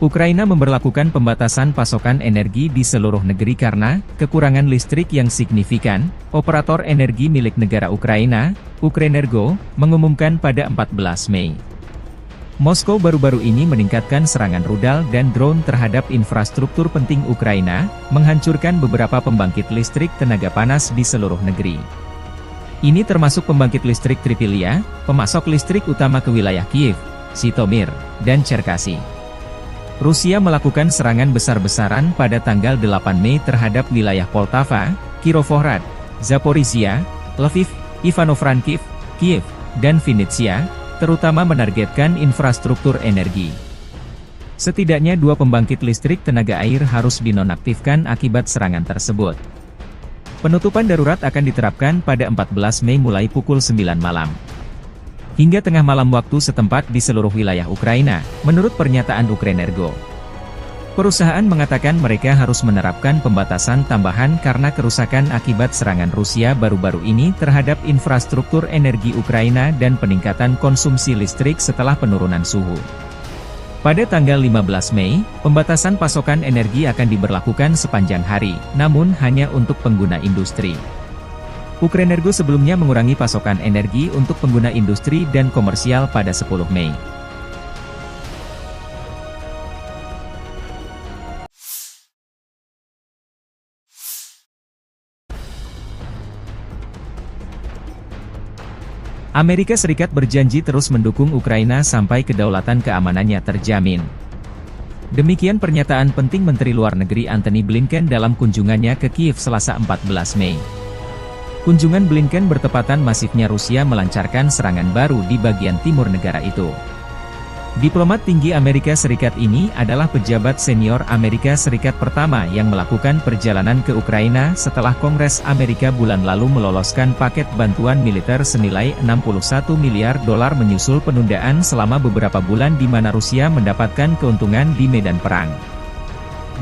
Ukraina memberlakukan pembatasan pasokan energi di seluruh negeri karena kekurangan listrik yang signifikan. Operator energi milik negara Ukraina, Ukrenergo, mengumumkan pada 14 Mei. Moskow baru-baru ini meningkatkan serangan rudal dan drone terhadap infrastruktur penting Ukraina, menghancurkan beberapa pembangkit listrik tenaga panas di seluruh negeri. Ini termasuk pembangkit listrik Tripilia, pemasok listrik utama ke wilayah Kiev, Zhytomyr, dan Cherkasy. Rusia melakukan serangan besar-besaran pada tanggal 8 Mei terhadap wilayah Poltava, Kirovohrad, Zaporizhia, Lviv, Ivano-Frankivsk, Kiev, dan Vinnytsia, terutama menargetkan infrastruktur energi. Setidaknya 2 pembangkit listrik tenaga air harus dinonaktifkan akibat serangan tersebut. Penutupan darurat akan diterapkan pada 14 Mei mulai pukul 9 malam. Hingga tengah malam waktu setempat di seluruh wilayah Ukraina, menurut pernyataan Ukrenergo. Perusahaan mengatakan mereka harus menerapkan pembatasan tambahan karena kerusakan akibat serangan Rusia baru-baru ini terhadap infrastruktur energi Ukraina dan peningkatan konsumsi listrik setelah penurunan suhu. Pada tanggal 15 Mei, pembatasan pasokan energi akan diberlakukan sepanjang hari, namun hanya untuk pengguna industri. Ukrenergo sebelumnya mengurangi pasokan energi untuk pengguna industri dan komersial pada 10 Mei. Amerika Serikat berjanji terus mendukung Ukraina sampai kedaulatan keamanannya terjamin. Demikian pernyataan penting Menteri Luar Negeri Antony Blinken dalam kunjungannya ke Kiev Selasa 14 Mei. Kunjungan Blinken bertepatan masifnya Rusia melancarkan serangan baru di bagian timur negara itu. Diplomat tinggi Amerika Serikat ini adalah pejabat senior Amerika Serikat pertama yang melakukan perjalanan ke Ukraina setelah Kongres Amerika bulan lalu meloloskan paket bantuan militer senilai $61 miliar menyusul penundaan selama beberapa bulan di mana Rusia mendapatkan keuntungan di medan perang.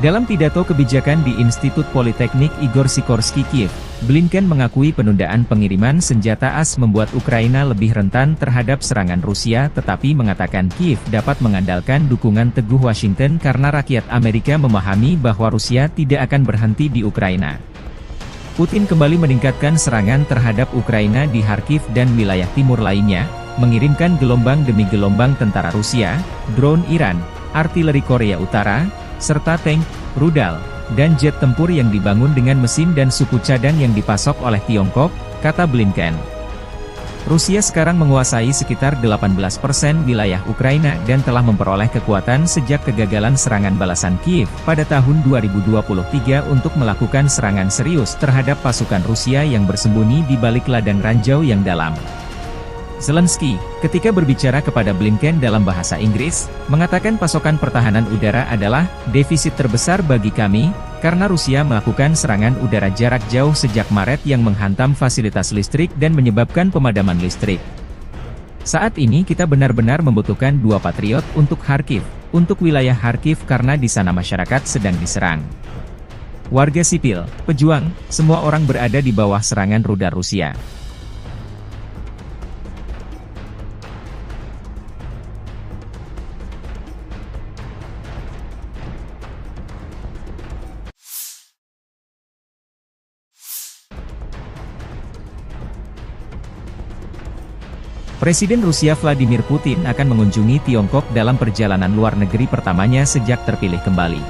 Dalam pidato kebijakan di Institut Politeknik Igor Sikorsky Kiev, Blinken mengakui penundaan pengiriman senjata AS membuat Ukraina lebih rentan terhadap serangan Rusia tetapi mengatakan Kiev dapat mengandalkan dukungan teguh Washington karena rakyat Amerika memahami bahwa Rusia tidak akan berhenti di Ukraina. Putin kembali meningkatkan serangan terhadap Ukraina di Kharkiv dan wilayah timur lainnya, mengirimkan gelombang demi gelombang tentara Rusia, drone Iran, artileri Korea Utara, serta tank, rudal, dan jet tempur yang dibangun dengan mesin dan suku cadang yang dipasok oleh Tiongkok, kata Blinken. Rusia sekarang menguasai sekitar 18% wilayah Ukraina dan telah memperoleh kekuatan sejak kegagalan serangan balasan Kiev pada tahun 2023 untuk melakukan serangan serius terhadap pasukan Rusia yang bersembunyi di balik ladang ranjau yang dalam. Zelensky, ketika berbicara kepada Blinken dalam bahasa Inggris, mengatakan pasokan pertahanan udara adalah defisit terbesar bagi kami, karena Rusia melakukan serangan udara jarak jauh sejak Maret yang menghantam fasilitas listrik dan menyebabkan pemadaman listrik. Saat ini kita benar-benar membutuhkan 2 Patriot untuk Kharkiv, untuk wilayah Kharkiv karena di sana masyarakat sedang diserang. Warga sipil, pejuang, semua orang berada di bawah serangan rudal Rusia. Presiden Rusia Vladimir Putin akan mengunjungi Tiongkok dalam perjalanan luar negeri pertamanya sejak terpilih kembali.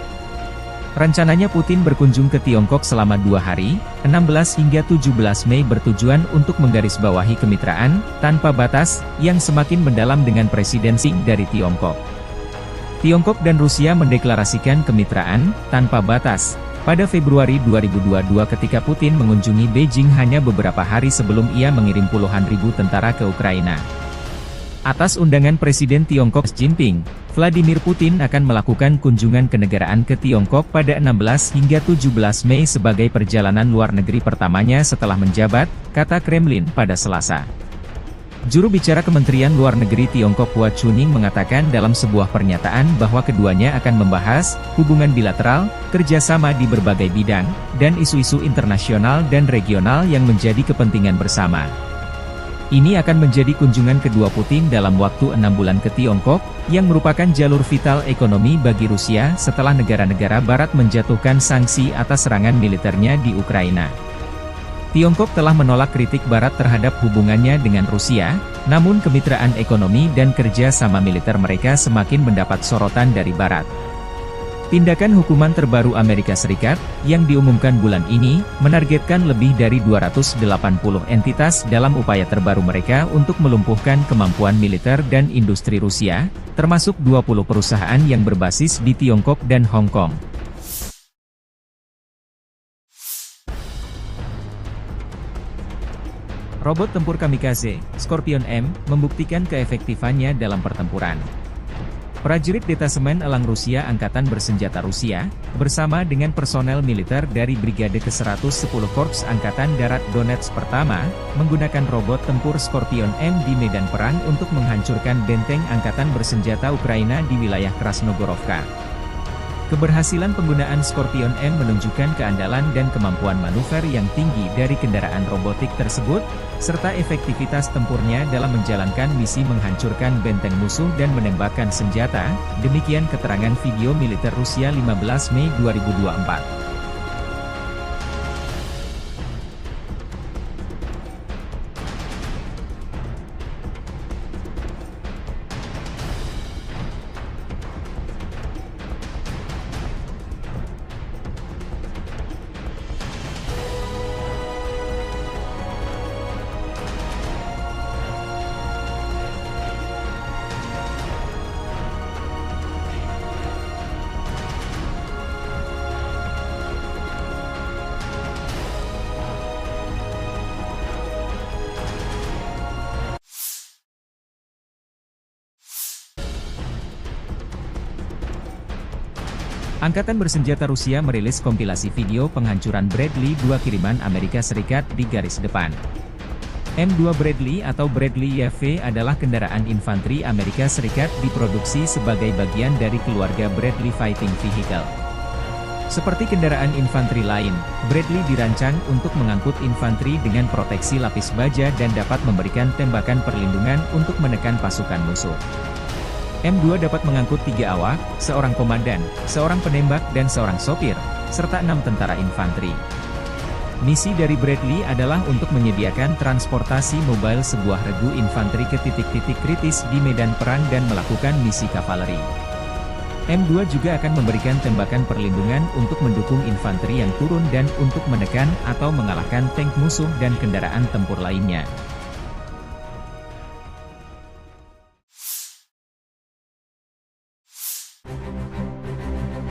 Rencananya Putin berkunjung ke Tiongkok selama 2 hari, 16 hingga 17 Mei bertujuan untuk menggarisbawahi kemitraan tanpa batas yang semakin mendalam dengan Presiden Xi dari Tiongkok. Tiongkok dan Rusia mendeklarasikan kemitraan tanpa batas pada Februari 2022 ketika Putin mengunjungi Beijing hanya beberapa hari sebelum ia mengirim puluhan ribu tentara ke Ukraina. Atas undangan Presiden Tiongkok Xi Jinping, Vladimir Putin akan melakukan kunjungan kenegaraan ke Tiongkok pada 16 hingga 17 Mei sebagai perjalanan luar negeri pertamanya setelah menjabat, kata Kremlin pada Selasa. Juru bicara Kementerian Luar Negeri Tiongkok Hua Chunying mengatakan dalam sebuah pernyataan bahwa keduanya akan membahas hubungan bilateral, kerjasama di berbagai bidang, dan isu-isu internasional dan regional yang menjadi kepentingan bersama. Ini akan menjadi kunjungan kedua Putin dalam waktu 6 bulan ke Tiongkok, yang merupakan jalur vital ekonomi bagi Rusia setelah negara-negara Barat menjatuhkan sanksi atas serangan militernya di Ukraina. Tiongkok telah menolak kritik Barat terhadap hubungannya dengan Rusia, namun kemitraan ekonomi dan kerja sama militer mereka semakin mendapat sorotan dari Barat. Tindakan hukuman terbaru Amerika Serikat, yang diumumkan bulan ini, menargetkan lebih dari 280 entitas dalam upaya terbaru mereka untuk melumpuhkan kemampuan militer dan industri Rusia, termasuk 20 perusahaan yang berbasis di Tiongkok dan Hong Kong. Robot tempur kamikaze, Scorpion M, membuktikan keefektifannya dalam pertempuran. Prajurit Detasemen Elang Rusia Angkatan Bersenjata Rusia, bersama dengan personel militer dari Brigade ke-110 Korps Angkatan Darat Donetsk Pertama, menggunakan robot tempur Scorpion M di medan perang untuk menghancurkan benteng Angkatan Bersenjata Ukraina di wilayah Krasnogorovka. Keberhasilan penggunaan Scorpion M menunjukkan keandalan dan kemampuan manuver yang tinggi dari kendaraan robotik tersebut, serta efektivitas tempurnya dalam menjalankan misi menghancurkan benteng musuh dan menembakkan senjata, demikian keterangan video militer Rusia 15 Mei 2024. Angkatan Bersenjata Rusia merilis kompilasi video penghancuran Bradley 2 kiriman Amerika Serikat di garis depan. M2 Bradley atau Bradley YV adalah kendaraan infanteri Amerika Serikat diproduksi sebagai bagian dari keluarga Bradley Fighting Vehicle. Seperti kendaraan infanteri lain, Bradley dirancang untuk mengangkut infanteri dengan proteksi lapis baja dan dapat memberikan tembakan perlindungan untuk menekan pasukan musuh. M2 dapat mengangkut 3 awak, seorang komandan, seorang penembak dan seorang sopir, serta 6 tentara infanteri. Misi dari Bradley adalah untuk menyediakan transportasi mobile sebuah regu infanteri ke titik-titik kritis di medan perang dan melakukan misi kavaleri. M2 juga akan memberikan tembakan perlindungan untuk mendukung infanteri yang turun dan untuk menekan atau mengalahkan tank musuh dan kendaraan tempur lainnya.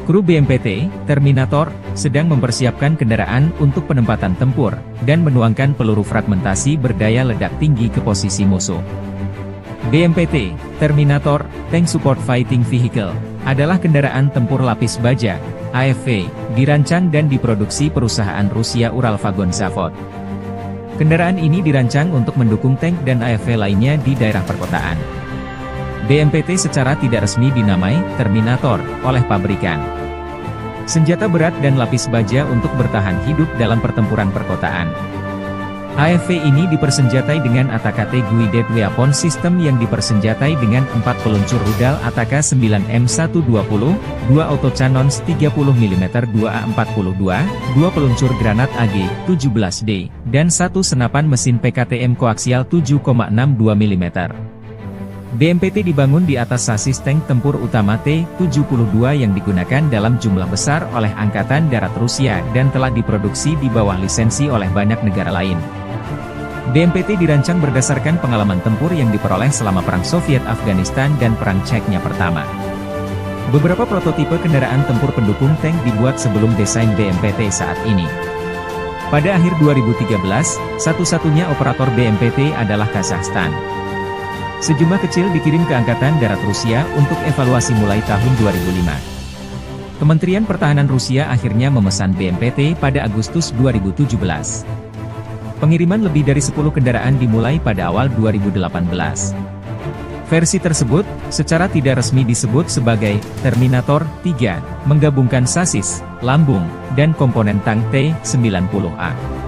Kru BMPT, Terminator, sedang mempersiapkan kendaraan untuk penempatan tempur, dan menuangkan peluru fragmentasi berdaya ledak tinggi ke posisi musuh. BMPT, Terminator, Tank Support Fighting Vehicle, adalah kendaraan tempur lapis baja, AFV, dirancang dan diproduksi perusahaan Rusia Uralvagon Zavod. Kendaraan ini dirancang untuk mendukung tank dan AFV lainnya di daerah perkotaan. BMPT secara tidak resmi dinamai Terminator oleh pabrikan. Senjata berat dan lapis baja untuk bertahan hidup dalam pertempuran perkotaan. AFV ini dipersenjatai dengan ATAK Guided Weapon System yang dipersenjatai dengan 4 peluncur rudal ATAK 9M120, 2 autocannons 30 mm 2A42, 2 peluncur granat AG-17D, dan 1 senapan mesin PKTM koaksial 7,62 mm. BMPT dibangun di atas sasis tank tempur utama T-72 yang digunakan dalam jumlah besar oleh Angkatan Darat Rusia dan telah diproduksi di bawah lisensi oleh banyak negara lain. BMPT dirancang berdasarkan pengalaman tempur yang diperoleh selama Perang Soviet-Afghanistan dan Perang Chechnya pertama. Beberapa prototipe kendaraan tempur pendukung tank dibuat sebelum desain BMPT saat ini. Pada akhir 2013, satu-satunya operator BMPT adalah Kazakhstan. Sejumlah kecil dikirim ke Angkatan Darat Rusia untuk evaluasi mulai tahun 2005. Kementerian Pertahanan Rusia akhirnya memesan BMPT pada Agustus 2017. Pengiriman lebih dari 10 kendaraan dimulai pada awal 2018. Versi tersebut, secara tidak resmi disebut sebagai Terminator 3, menggabungkan sasis, lambung, dan komponen tank T-90A.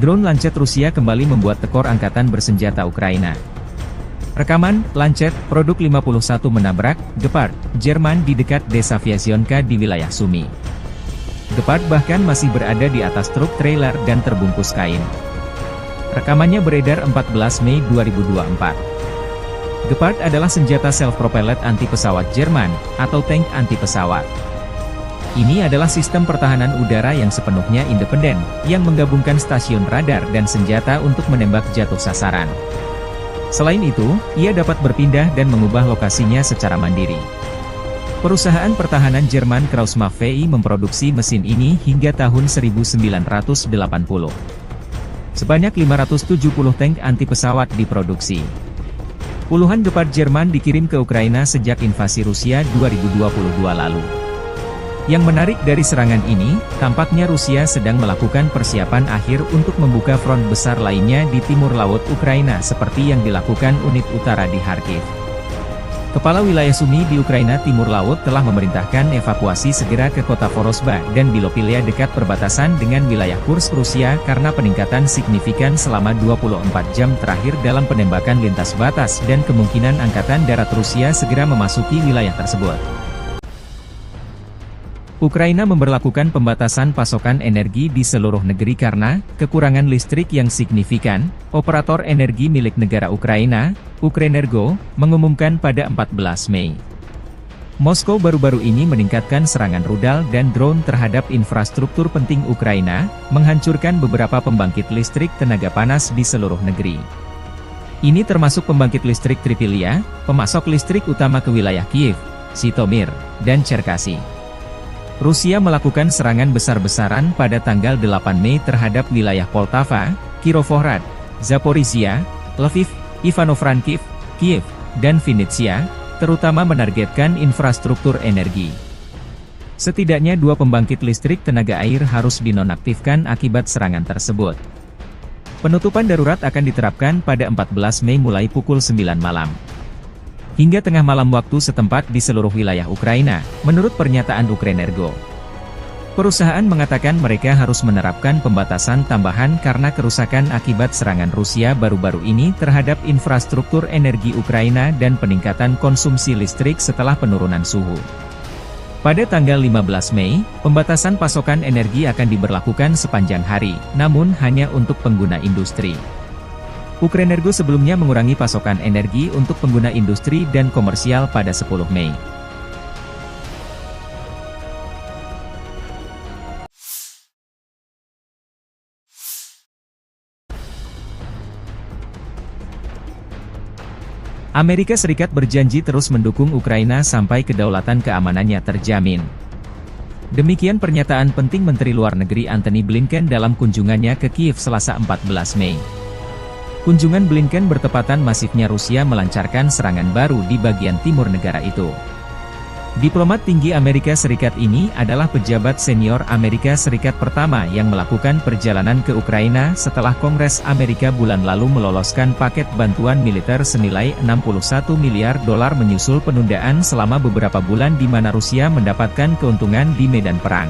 Drone Lancet Rusia kembali membuat tekor angkatan bersenjata Ukraina. Rekaman, Lancet, produk 51 menabrak Gepard, Jerman di dekat desa Vyazionka di wilayah Sumy. Gepard bahkan masih berada di atas truk trailer dan terbungkus kain. Rekamannya beredar 14 Mei 2024. Gepard adalah senjata self-propelled anti-pesawat Jerman, atau tank anti-pesawat. Ini adalah sistem pertahanan udara yang sepenuhnya independen, yang menggabungkan stasiun radar dan senjata untuk menembak jatuh sasaran. Selain itu, ia dapat berpindah dan mengubah lokasinya secara mandiri. Perusahaan pertahanan Jerman Krauss-Maffei VI memproduksi mesin ini hingga tahun 1980. Sebanyak 570 tank anti-pesawat diproduksi. Puluhan Gepard Jerman dikirim ke Ukraina sejak invasi Rusia 2022 lalu. Yang menarik dari serangan ini, tampaknya Rusia sedang melakukan persiapan akhir untuk membuka front besar lainnya di timur laut Ukraina seperti yang dilakukan unit utara di Kharkiv. Kepala wilayah Sumy di Ukraina Timur Laut telah memerintahkan evakuasi segera ke kota Vorosba dan Bilopilia dekat perbatasan dengan wilayah Kursk Rusia karena peningkatan signifikan selama 24 jam terakhir dalam penembakan lintas batas dan kemungkinan Angkatan Darat Rusia segera memasuki wilayah tersebut. Ukraina memberlakukan pembatasan pasokan energi di seluruh negeri karena kekurangan listrik yang signifikan. Operator energi milik negara Ukraina, Ukrenergo, mengumumkan pada 14 Mei. Moskow baru-baru ini meningkatkan serangan rudal dan drone terhadap infrastruktur penting Ukraina, menghancurkan beberapa pembangkit listrik tenaga panas di seluruh negeri. Ini termasuk pembangkit listrik Tripilia, pemasok listrik utama ke wilayah Kiev, Zhytomyr, dan Cherkasy. Rusia melakukan serangan besar-besaran pada tanggal 8 Mei terhadap wilayah Poltava, Kirovohrad, Zaporizhia, Lviv, Ivano-Frankivsk, Kiev, dan Vinnytsia, terutama menargetkan infrastruktur energi. Setidaknya 2 pembangkit listrik tenaga air harus dinonaktifkan akibat serangan tersebut. Penutupan darurat akan diterapkan pada 14 Mei mulai pukul 9 malam. Hingga tengah malam waktu setempat di seluruh wilayah Ukraina, menurut pernyataan Ukrenergo. Perusahaan mengatakan mereka harus menerapkan pembatasan tambahan karena kerusakan akibat serangan Rusia baru-baru ini terhadap infrastruktur energi Ukraina dan peningkatan konsumsi listrik setelah penurunan suhu. Pada tanggal 15 Mei, pembatasan pasokan energi akan diberlakukan sepanjang hari, namun hanya untuk pengguna industri. Ukrenergo sebelumnya mengurangi pasokan energi untuk pengguna industri dan komersial pada 10 Mei. Amerika Serikat berjanji terus mendukung Ukraina sampai kedaulatan keamanannya terjamin. Demikian pernyataan penting Menteri Luar Negeri Antony Blinken dalam kunjungannya ke Kiev Selasa 14 Mei. Kunjungan Blinken bertepatan masifnya Rusia melancarkan serangan baru di bagian timur negara itu. Diplomat tinggi Amerika Serikat ini adalah pejabat senior Amerika Serikat pertama yang melakukan perjalanan ke Ukraina setelah Kongres Amerika bulan lalu meloloskan paket bantuan militer senilai $61 miliar menyusul penundaan selama beberapa bulan di mana Rusia mendapatkan keuntungan di medan perang.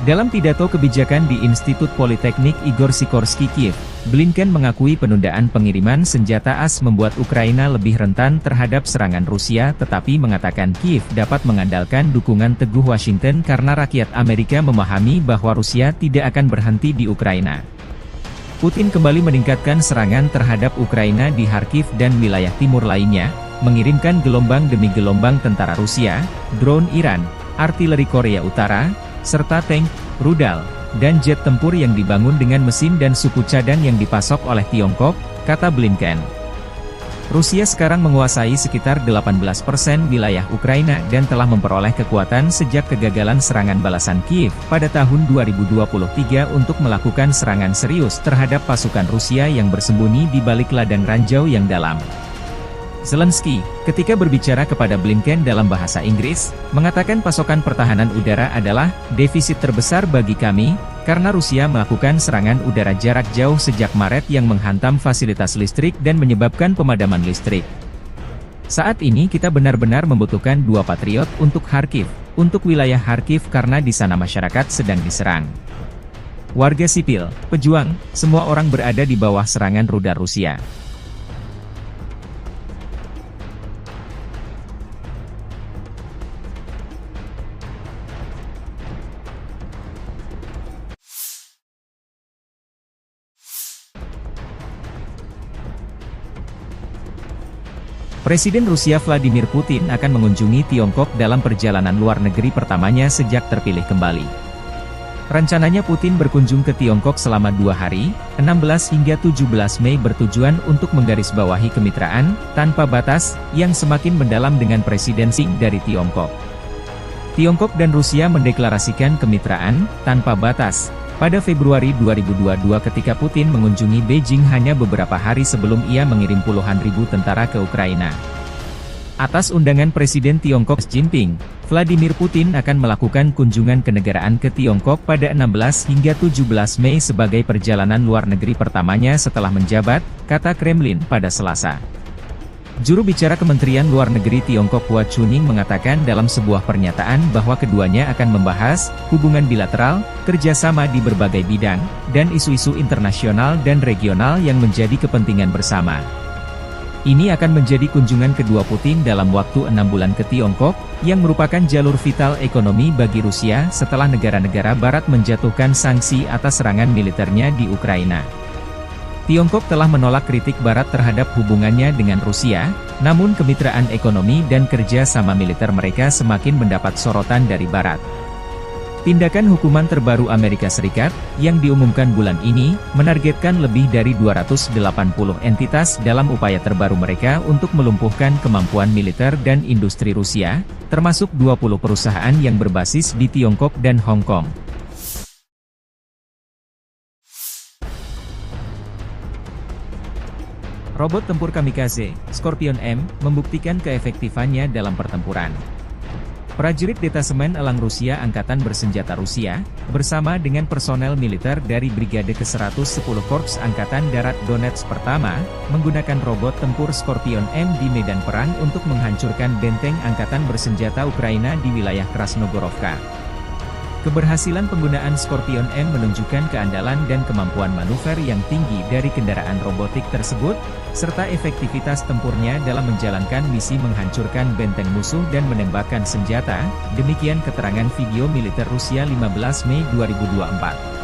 Dalam pidato kebijakan di Institut Politeknik Igor Sikorsky Kiev, Blinken mengakui penundaan pengiriman senjata AS membuat Ukraina lebih rentan terhadap serangan Rusia tetapi mengatakan Kiev dapat mengandalkan dukungan teguh Washington karena rakyat Amerika memahami bahwa Rusia tidak akan berhenti di Ukraina. Putin kembali meningkatkan serangan terhadap Ukraina di Kharkiv dan wilayah timur lainnya, mengirimkan gelombang demi gelombang tentara Rusia, drone Iran, artileri Korea Utara, serta tank, rudal, dan jet tempur yang dibangun dengan mesin dan suku cadang yang dipasok oleh Tiongkok, kata Blinken. Rusia sekarang menguasai sekitar 18% wilayah Ukraina dan telah memperoleh kekuatan sejak kegagalan serangan balasan Kiev pada tahun 2023 untuk melakukan serangan serius terhadap pasukan Rusia yang bersembunyi di balik ladang ranjau yang dalam. Zelensky, ketika berbicara kepada Blinken dalam bahasa Inggris, mengatakan pasokan pertahanan udara adalah defisit terbesar bagi kami, karena Rusia melakukan serangan udara jarak jauh sejak Maret yang menghantam fasilitas listrik dan menyebabkan pemadaman listrik. Saat ini kita benar-benar membutuhkan 2 Patriot untuk Kharkiv, untuk wilayah Kharkiv karena di sana masyarakat sedang diserang. Warga sipil, pejuang, semua orang berada di bawah serangan rudal Rusia. Presiden Rusia Vladimir Putin akan mengunjungi Tiongkok dalam perjalanan luar negeri pertamanya sejak terpilih kembali. Rencananya Putin berkunjung ke Tiongkok selama 2 hari, 16 hingga 17 Mei bertujuan untuk menggarisbawahi kemitraan, tanpa batas, yang semakin mendalam dengan Presiden Xi dari Tiongkok. Tiongkok dan Rusia mendeklarasikan kemitraan, tanpa batas, pada Februari 2022 ketika Putin mengunjungi Beijing hanya beberapa hari sebelum ia mengirim puluhan ribu tentara ke Ukraina. Atas undangan Presiden Tiongkok Xi Jinping, Vladimir Putin akan melakukan kunjungan kenegaraan ke Tiongkok pada 16 hingga 17 Mei sebagai perjalanan luar negeri pertamanya setelah menjabat, kata Kremlin pada Selasa. Juru bicara Kementerian Luar Negeri Tiongkok Hua Chunying mengatakan dalam sebuah pernyataan bahwa keduanya akan membahas hubungan bilateral, kerjasama di berbagai bidang, dan isu-isu internasional dan regional yang menjadi kepentingan bersama. Ini akan menjadi kunjungan kedua Putin dalam waktu 6 bulan ke Tiongkok, yang merupakan jalur vital ekonomi bagi Rusia setelah negara-negara Barat menjatuhkan sanksi atas serangan militernya di Ukraina. Tiongkok telah menolak kritik Barat terhadap hubungannya dengan Rusia, namun kemitraan ekonomi dan kerja sama militer mereka semakin mendapat sorotan dari Barat. Tindakan hukuman terbaru Amerika Serikat, yang diumumkan bulan ini, menargetkan lebih dari 280 entitas dalam upaya terbaru mereka untuk melumpuhkan kemampuan militer dan industri Rusia, termasuk 20 perusahaan yang berbasis di Tiongkok dan Hong Kong. Robot tempur kamikaze, Scorpion M, membuktikan keefektifannya dalam pertempuran. Prajurit Detasemen Elang Rusia Angkatan Bersenjata Rusia, bersama dengan personel militer dari Brigade ke-110 Korps Angkatan Darat Donetsk Pertama, menggunakan robot tempur Scorpion M di medan perang untuk menghancurkan benteng Angkatan Bersenjata Ukraina di wilayah Krasnogorovka. Keberhasilan penggunaan Scorpion M menunjukkan keandalan dan kemampuan manuver yang tinggi dari kendaraan robotik tersebut, serta efektivitas tempurnya dalam menjalankan misi menghancurkan benteng musuh dan menembakkan senjata, demikian keterangan video militer Rusia 15 Mei 2024.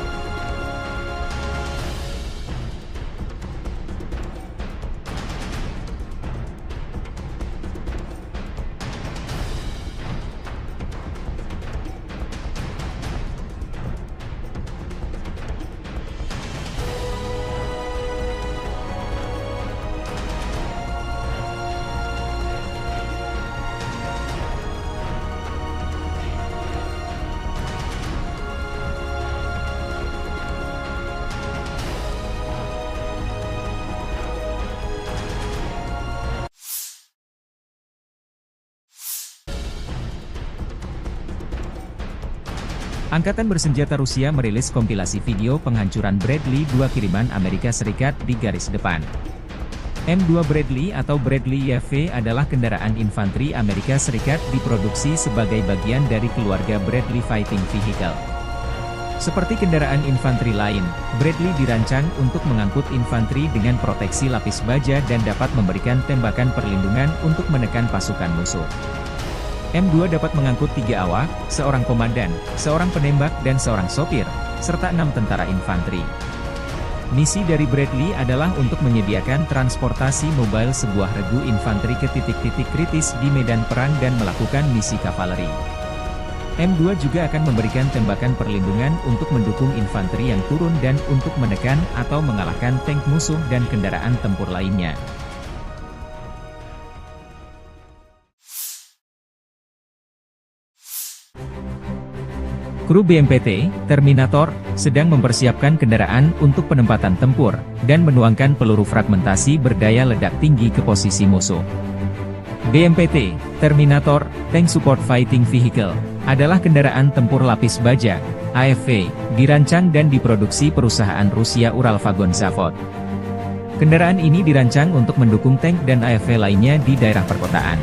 Angkatan Bersenjata Rusia merilis kompilasi video penghancuran Bradley 2 kiriman Amerika Serikat di garis depan. M2 Bradley atau Bradley YV adalah kendaraan infanteri Amerika Serikat diproduksi sebagai bagian dari keluarga Bradley Fighting Vehicle. Seperti kendaraan infanteri lain, Bradley dirancang untuk mengangkut infanteri dengan proteksi lapis baja dan dapat memberikan tembakan perlindungan untuk menekan pasukan musuh. M2 dapat mengangkut 3 awak, seorang komandan, seorang penembak dan seorang sopir, serta 6 tentara infanteri. Misi dari Bradley adalah untuk menyediakan transportasi mobile sebuah regu infanteri ke titik-titik kritis di medan perang dan melakukan misi kavaleri. M2 juga akan memberikan tembakan perlindungan untuk mendukung infanteri yang turun dan untuk menekan atau mengalahkan tank musuh dan kendaraan tempur lainnya. Kru BMPT, Terminator, sedang mempersiapkan kendaraan untuk penempatan tempur, dan menuangkan peluru fragmentasi berdaya ledak tinggi ke posisi musuh. BMPT, Terminator, Tank Support Fighting Vehicle, adalah kendaraan tempur lapis baja, AFV, dirancang dan diproduksi perusahaan Rusia Uralvagon Zavod. Kendaraan ini dirancang untuk mendukung tank dan AFV lainnya di daerah perkotaan.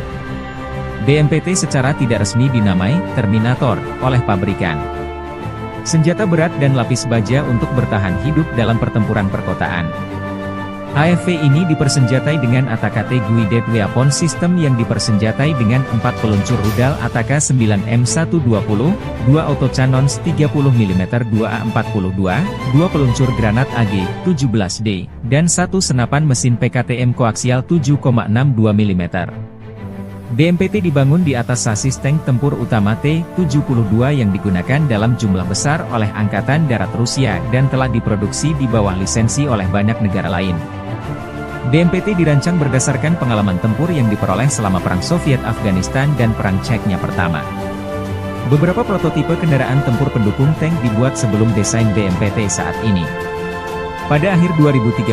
BMPT secara tidak resmi dinamai Terminator oleh pabrikan. senjata berat dan lapis baja untuk bertahan hidup dalam pertempuran perkotaan. AFV ini dipersenjatai dengan ATAK Guided Weapon System yang dipersenjatai dengan 4 peluncur rudal ATAK 9M120, 2 autocannons 30mm 2A42, 2 peluncur granat AG-17D, dan 1 senapan mesin PKTM koaksial 7,62 mm. BMPT dibangun di atas sasis tank tempur utama T-72 yang digunakan dalam jumlah besar oleh Angkatan Darat Rusia dan telah diproduksi di bawah lisensi oleh banyak negara lain. BMPT dirancang berdasarkan pengalaman tempur yang diperoleh selama Perang Soviet-Afghanistan dan Perang Chechnya pertama. Beberapa prototipe kendaraan tempur pendukung tank dibuat sebelum desain BMPT saat ini. Pada akhir 2013,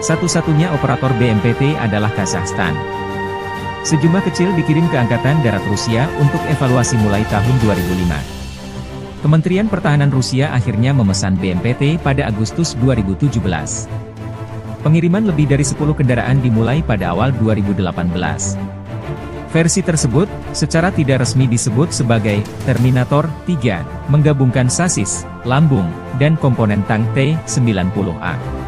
satu-satunya operator BMPT adalah Kazakhstan. Sejumlah kecil dikirim ke Angkatan Darat Rusia untuk evaluasi mulai tahun 2005. Kementerian Pertahanan Rusia akhirnya memesan BMPT pada Agustus 2017. Pengiriman lebih dari 10 kendaraan dimulai pada awal 2018. Versi tersebut, secara tidak resmi disebut sebagai Terminator 3, menggabungkan sasis, lambung, dan komponen tank T-90A.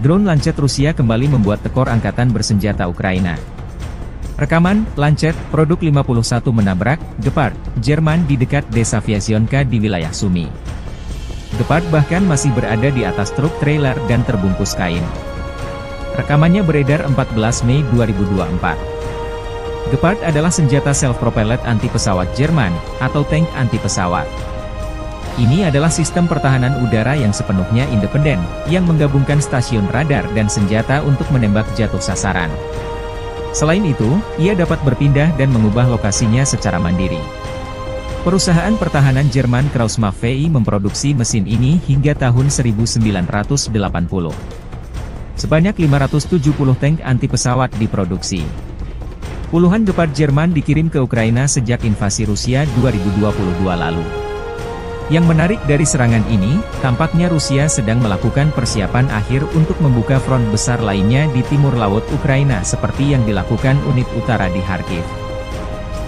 Drone Lancet Rusia kembali membuat tekor angkatan bersenjata Ukraina. Rekaman, Lancet, produk 51 menabrak, Gepard, Jerman di dekat desa Vyazionka di wilayah Sumy. Gepard bahkan masih berada di atas truk trailer dan terbungkus kain. Rekamannya beredar 14 Mei 2024. Gepard adalah senjata self-propelled anti-pesawat Jerman, atau tank anti-pesawat. Ini adalah sistem pertahanan udara yang sepenuhnya independen, yang menggabungkan stasiun radar dan senjata untuk menembak jatuh sasaran. Selain itu, ia dapat berpindah dan mengubah lokasinya secara mandiri. Perusahaan pertahanan Jerman Kraussmaff VI memproduksi mesin ini hingga tahun 1980. Sebanyak 570 tank anti-pesawat diproduksi. Puluhan Gepard Jerman dikirim ke Ukraina sejak invasi Rusia 2022 lalu. Yang menarik dari serangan ini, tampaknya Rusia sedang melakukan persiapan akhir untuk membuka front besar lainnya di timur laut Ukraina seperti yang dilakukan unit utara di Kharkiv.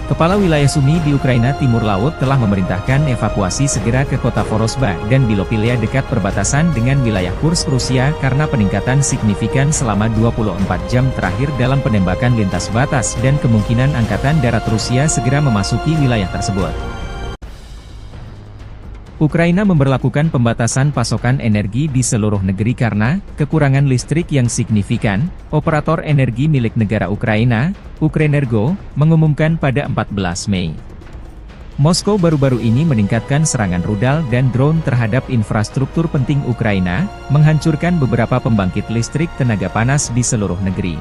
Kepala wilayah Sumy di Ukraina Timur Laut telah memerintahkan evakuasi segera ke kota Vorosba dan Bilopilia dekat perbatasan dengan wilayah Kursk Rusia karena peningkatan signifikan selama 24 jam terakhir dalam penembakan lintas batas dan kemungkinan Angkatan Darat Rusia segera memasuki wilayah tersebut. Ukraina memberlakukan pembatasan pasokan energi di seluruh negeri karena kekurangan listrik yang signifikan. Operator energi milik negara Ukraina, Ukrenergo, mengumumkan pada 14 Mei. Moskow baru-baru ini meningkatkan serangan rudal dan drone terhadap infrastruktur penting Ukraina, menghancurkan beberapa pembangkit listrik tenaga panas di seluruh negeri.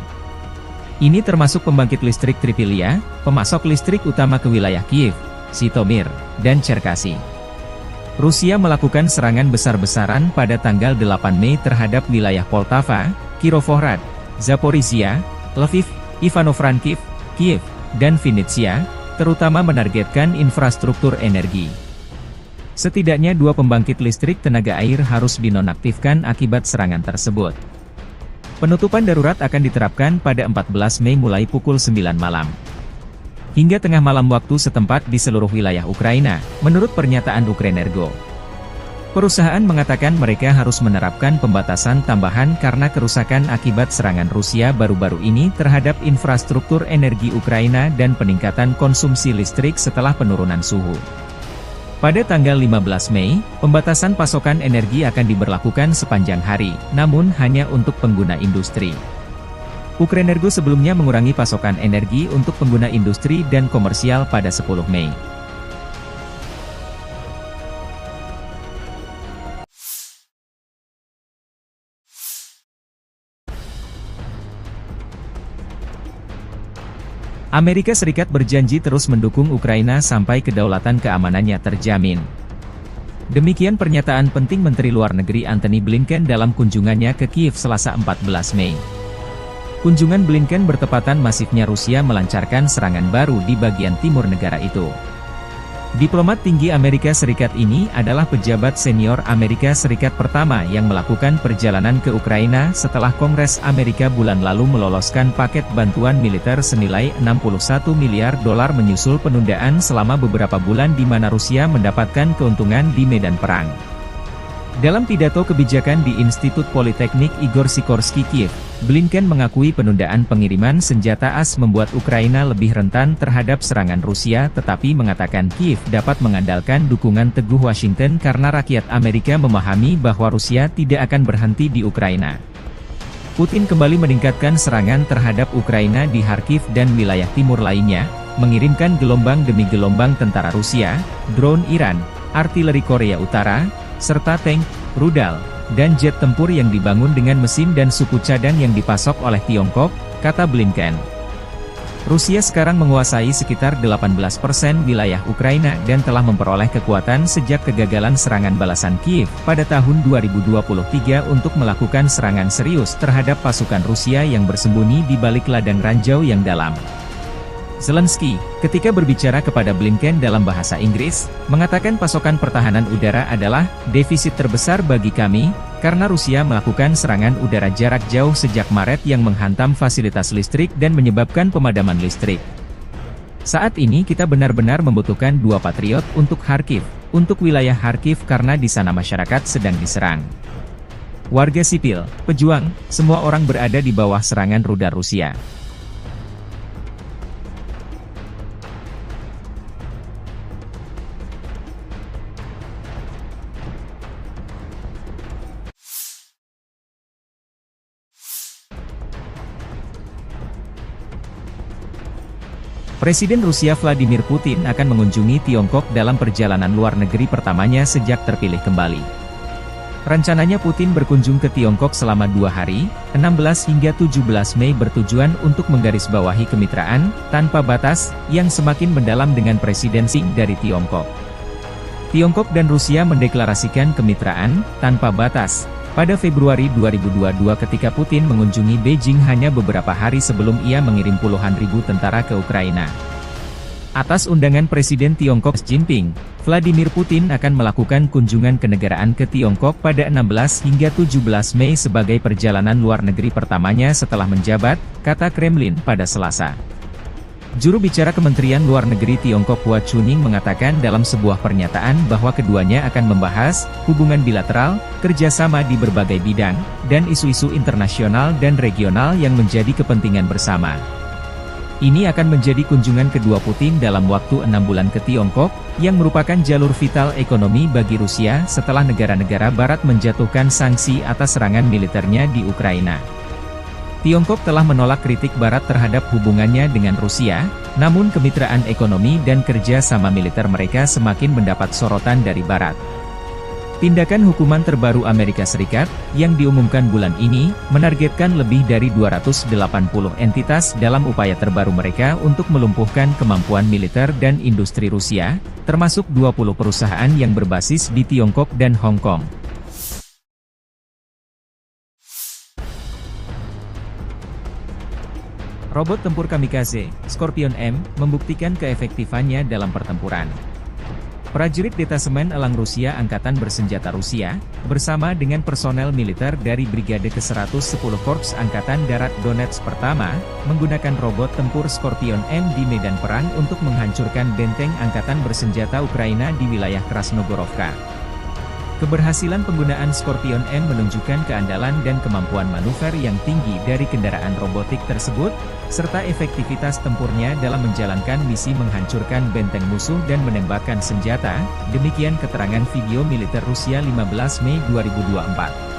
Ini termasuk pembangkit listrik Tripilia, pemasok listrik utama ke wilayah Kiev, Zhytomyr, dan Cherkasy. Rusia melakukan serangan besar-besaran pada tanggal 8 Mei terhadap wilayah Poltava, Kirovohrad, Zaporizhia, Lviv, Ivano-Frankivsk, Kiev, dan Vinnytsia, terutama menargetkan infrastruktur energi. Setidaknya 2 pembangkit listrik tenaga air harus dinonaktifkan akibat serangan tersebut. Penutupan darurat akan diterapkan pada 14 Mei mulai pukul 9 malam. Hingga tengah malam waktu setempat di seluruh wilayah Ukraina, menurut pernyataan Ukrenergo. Perusahaan mengatakan mereka harus menerapkan pembatasan tambahan karena kerusakan akibat serangan Rusia baru-baru ini terhadap infrastruktur energi Ukraina dan peningkatan konsumsi listrik setelah penurunan suhu. Pada tanggal 15 Mei, pembatasan pasokan energi akan diberlakukan sepanjang hari, namun hanya untuk pengguna industri. Ukrenergo sebelumnya mengurangi pasokan energi untuk pengguna industri dan komersial pada 10 Mei. Amerika Serikat berjanji terus mendukung Ukraina sampai kedaulatan keamanannya terjamin. Demikian pernyataan penting Menteri Luar Negeri Antony Blinken dalam kunjungannya ke Kiev Selasa 14 Mei. Kunjungan Blinken bertepatan masifnya Rusia melancarkan serangan baru di bagian timur negara itu. Diplomat tinggi Amerika Serikat ini adalah pejabat senior Amerika Serikat pertama yang melakukan perjalanan ke Ukraina setelah Kongres Amerika bulan lalu meloloskan paket bantuan militer senilai 61 miliar dolar menyusul penundaan selama beberapa bulan di mana Rusia mendapatkan keuntungan di medan perang. Dalam pidato kebijakan di Institut Politeknik Igor Sikorsky Kiev, Blinken mengakui penundaan pengiriman senjata AS membuat Ukraina lebih rentan terhadap serangan Rusia tetapi mengatakan Kiev dapat mengandalkan dukungan teguh Washington karena rakyat Amerika memahami bahwa Rusia tidak akan berhenti di Ukraina. Putin kembali meningkatkan serangan terhadap Ukraina di Kharkiv dan wilayah timur lainnya, mengirimkan gelombang demi gelombang tentara Rusia, drone Iran, artileri Korea Utara, serta tank, rudal, dan jet tempur yang dibangun dengan mesin dan suku cadang yang dipasok oleh Tiongkok, kata Blinken. Rusia sekarang menguasai sekitar 18% wilayah Ukraina dan telah memperoleh kekuatan sejak kegagalan serangan balasan Kiev pada tahun 2023 untuk melakukan serangan serius terhadap pasukan Rusia yang bersembunyi di balik ladang ranjau yang dalam. Zelensky, ketika berbicara kepada Blinken dalam bahasa Inggris, mengatakan pasokan pertahanan udara adalah defisit terbesar bagi kami, karena Rusia melakukan serangan udara jarak jauh sejak Maret yang menghantam fasilitas listrik dan menyebabkan pemadaman listrik. Saat ini kita benar-benar membutuhkan 2 Patriot untuk Kharkiv, untuk wilayah Kharkiv karena di sana masyarakat sedang diserang. Warga sipil, pejuang, semua orang berada di bawah serangan rudal Rusia. Presiden Rusia Vladimir Putin akan mengunjungi Tiongkok dalam perjalanan luar negeri pertamanya sejak terpilih kembali. Rencananya Putin berkunjung ke Tiongkok selama 2 hari, 16 hingga 17 Mei bertujuan untuk menggarisbawahi kemitraan tanpa batas yang semakin mendalam dengan Presiden Xi dari Tiongkok. Tiongkok dan Rusia mendeklarasikan kemitraan tanpa batas pada Februari 2022 ketika Putin mengunjungi Beijing hanya beberapa hari sebelum ia mengirim puluhan ribu tentara ke Ukraina. Atas undangan Presiden Tiongkok Xi Jinping, Vladimir Putin akan melakukan kunjungan kenegaraan ke Tiongkok pada 16 hingga 17 Mei sebagai perjalanan luar negeri pertamanya setelah menjabat, kata Kremlin pada Selasa. Juru bicara Kementerian Luar Negeri Tiongkok Hua Chunying mengatakan dalam sebuah pernyataan bahwa keduanya akan membahas hubungan bilateral, kerjasama di berbagai bidang, dan isu-isu internasional dan regional yang menjadi kepentingan bersama. Ini akan menjadi kunjungan kedua Putin dalam waktu 6 bulan ke Tiongkok, yang merupakan jalur vital ekonomi bagi Rusia setelah negara-negara Barat menjatuhkan sanksi atas serangan militernya di Ukraina. Tiongkok telah menolak kritik Barat terhadap hubungannya dengan Rusia, namun kemitraan ekonomi dan kerja sama militer mereka semakin mendapat sorotan dari Barat. Tindakan hukuman terbaru Amerika Serikat, yang diumumkan bulan ini, menargetkan lebih dari 280 entitas dalam upaya terbaru mereka untuk melumpuhkan kemampuan militer dan industri Rusia, termasuk 20 perusahaan yang berbasis di Tiongkok dan Hong Kong. Robot tempur kamikaze, Scorpion M, membuktikan keefektifannya dalam pertempuran. Prajurit Detasemen Elang Rusia Angkatan Bersenjata Rusia, bersama dengan personel militer dari Brigade ke-110 Korps Angkatan Darat Donetsk pertama, menggunakan robot tempur Scorpion M di medan perang untuk menghancurkan benteng Angkatan Bersenjata Ukraina di wilayah Krasnogorovka. Keberhasilan penggunaan Scorpion M menunjukkan keandalan dan kemampuan manuver yang tinggi dari kendaraan robotik tersebut, serta efektivitas tempurnya dalam menjalankan misi menghancurkan benteng musuh dan menembakkan senjata, demikian keterangan video militer Rusia 15 Mei 2024.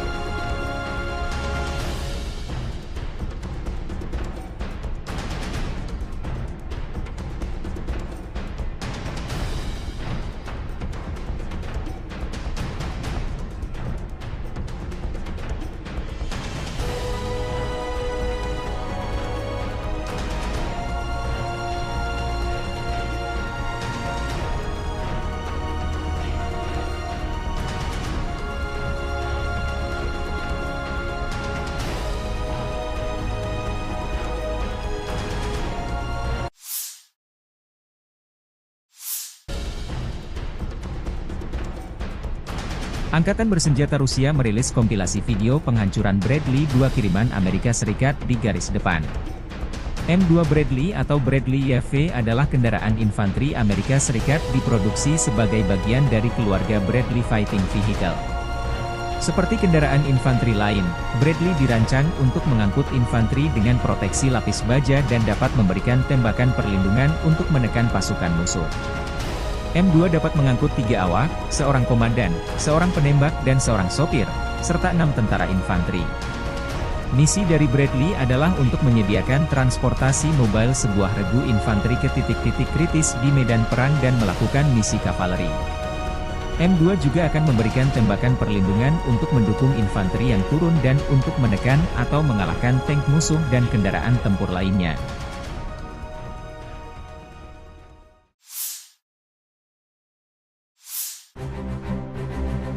Angkatan bersenjata Rusia merilis kompilasi video penghancuran Bradley 2 kiriman Amerika Serikat di garis depan. M2 Bradley atau Bradley YV adalah kendaraan infanteri Amerika Serikat diproduksi sebagai bagian dari keluarga Bradley Fighting Vehicle. Seperti kendaraan infanteri lain, Bradley dirancang untuk mengangkut infanteri dengan proteksi lapis baja dan dapat memberikan tembakan perlindungan untuk menekan pasukan musuh. M2 dapat mengangkut 3 awak, seorang komandan, seorang penembak dan seorang sopir, serta 6 tentara infanteri. Misi dari Bradley adalah untuk menyediakan transportasi mobile sebuah regu infanteri ke titik-titik kritis di medan perang dan melakukan misi kavaleri. M2 juga akan memberikan tembakan perlindungan untuk mendukung infanteri yang turun dan untuk menekan atau mengalahkan tank musuh dan kendaraan tempur lainnya.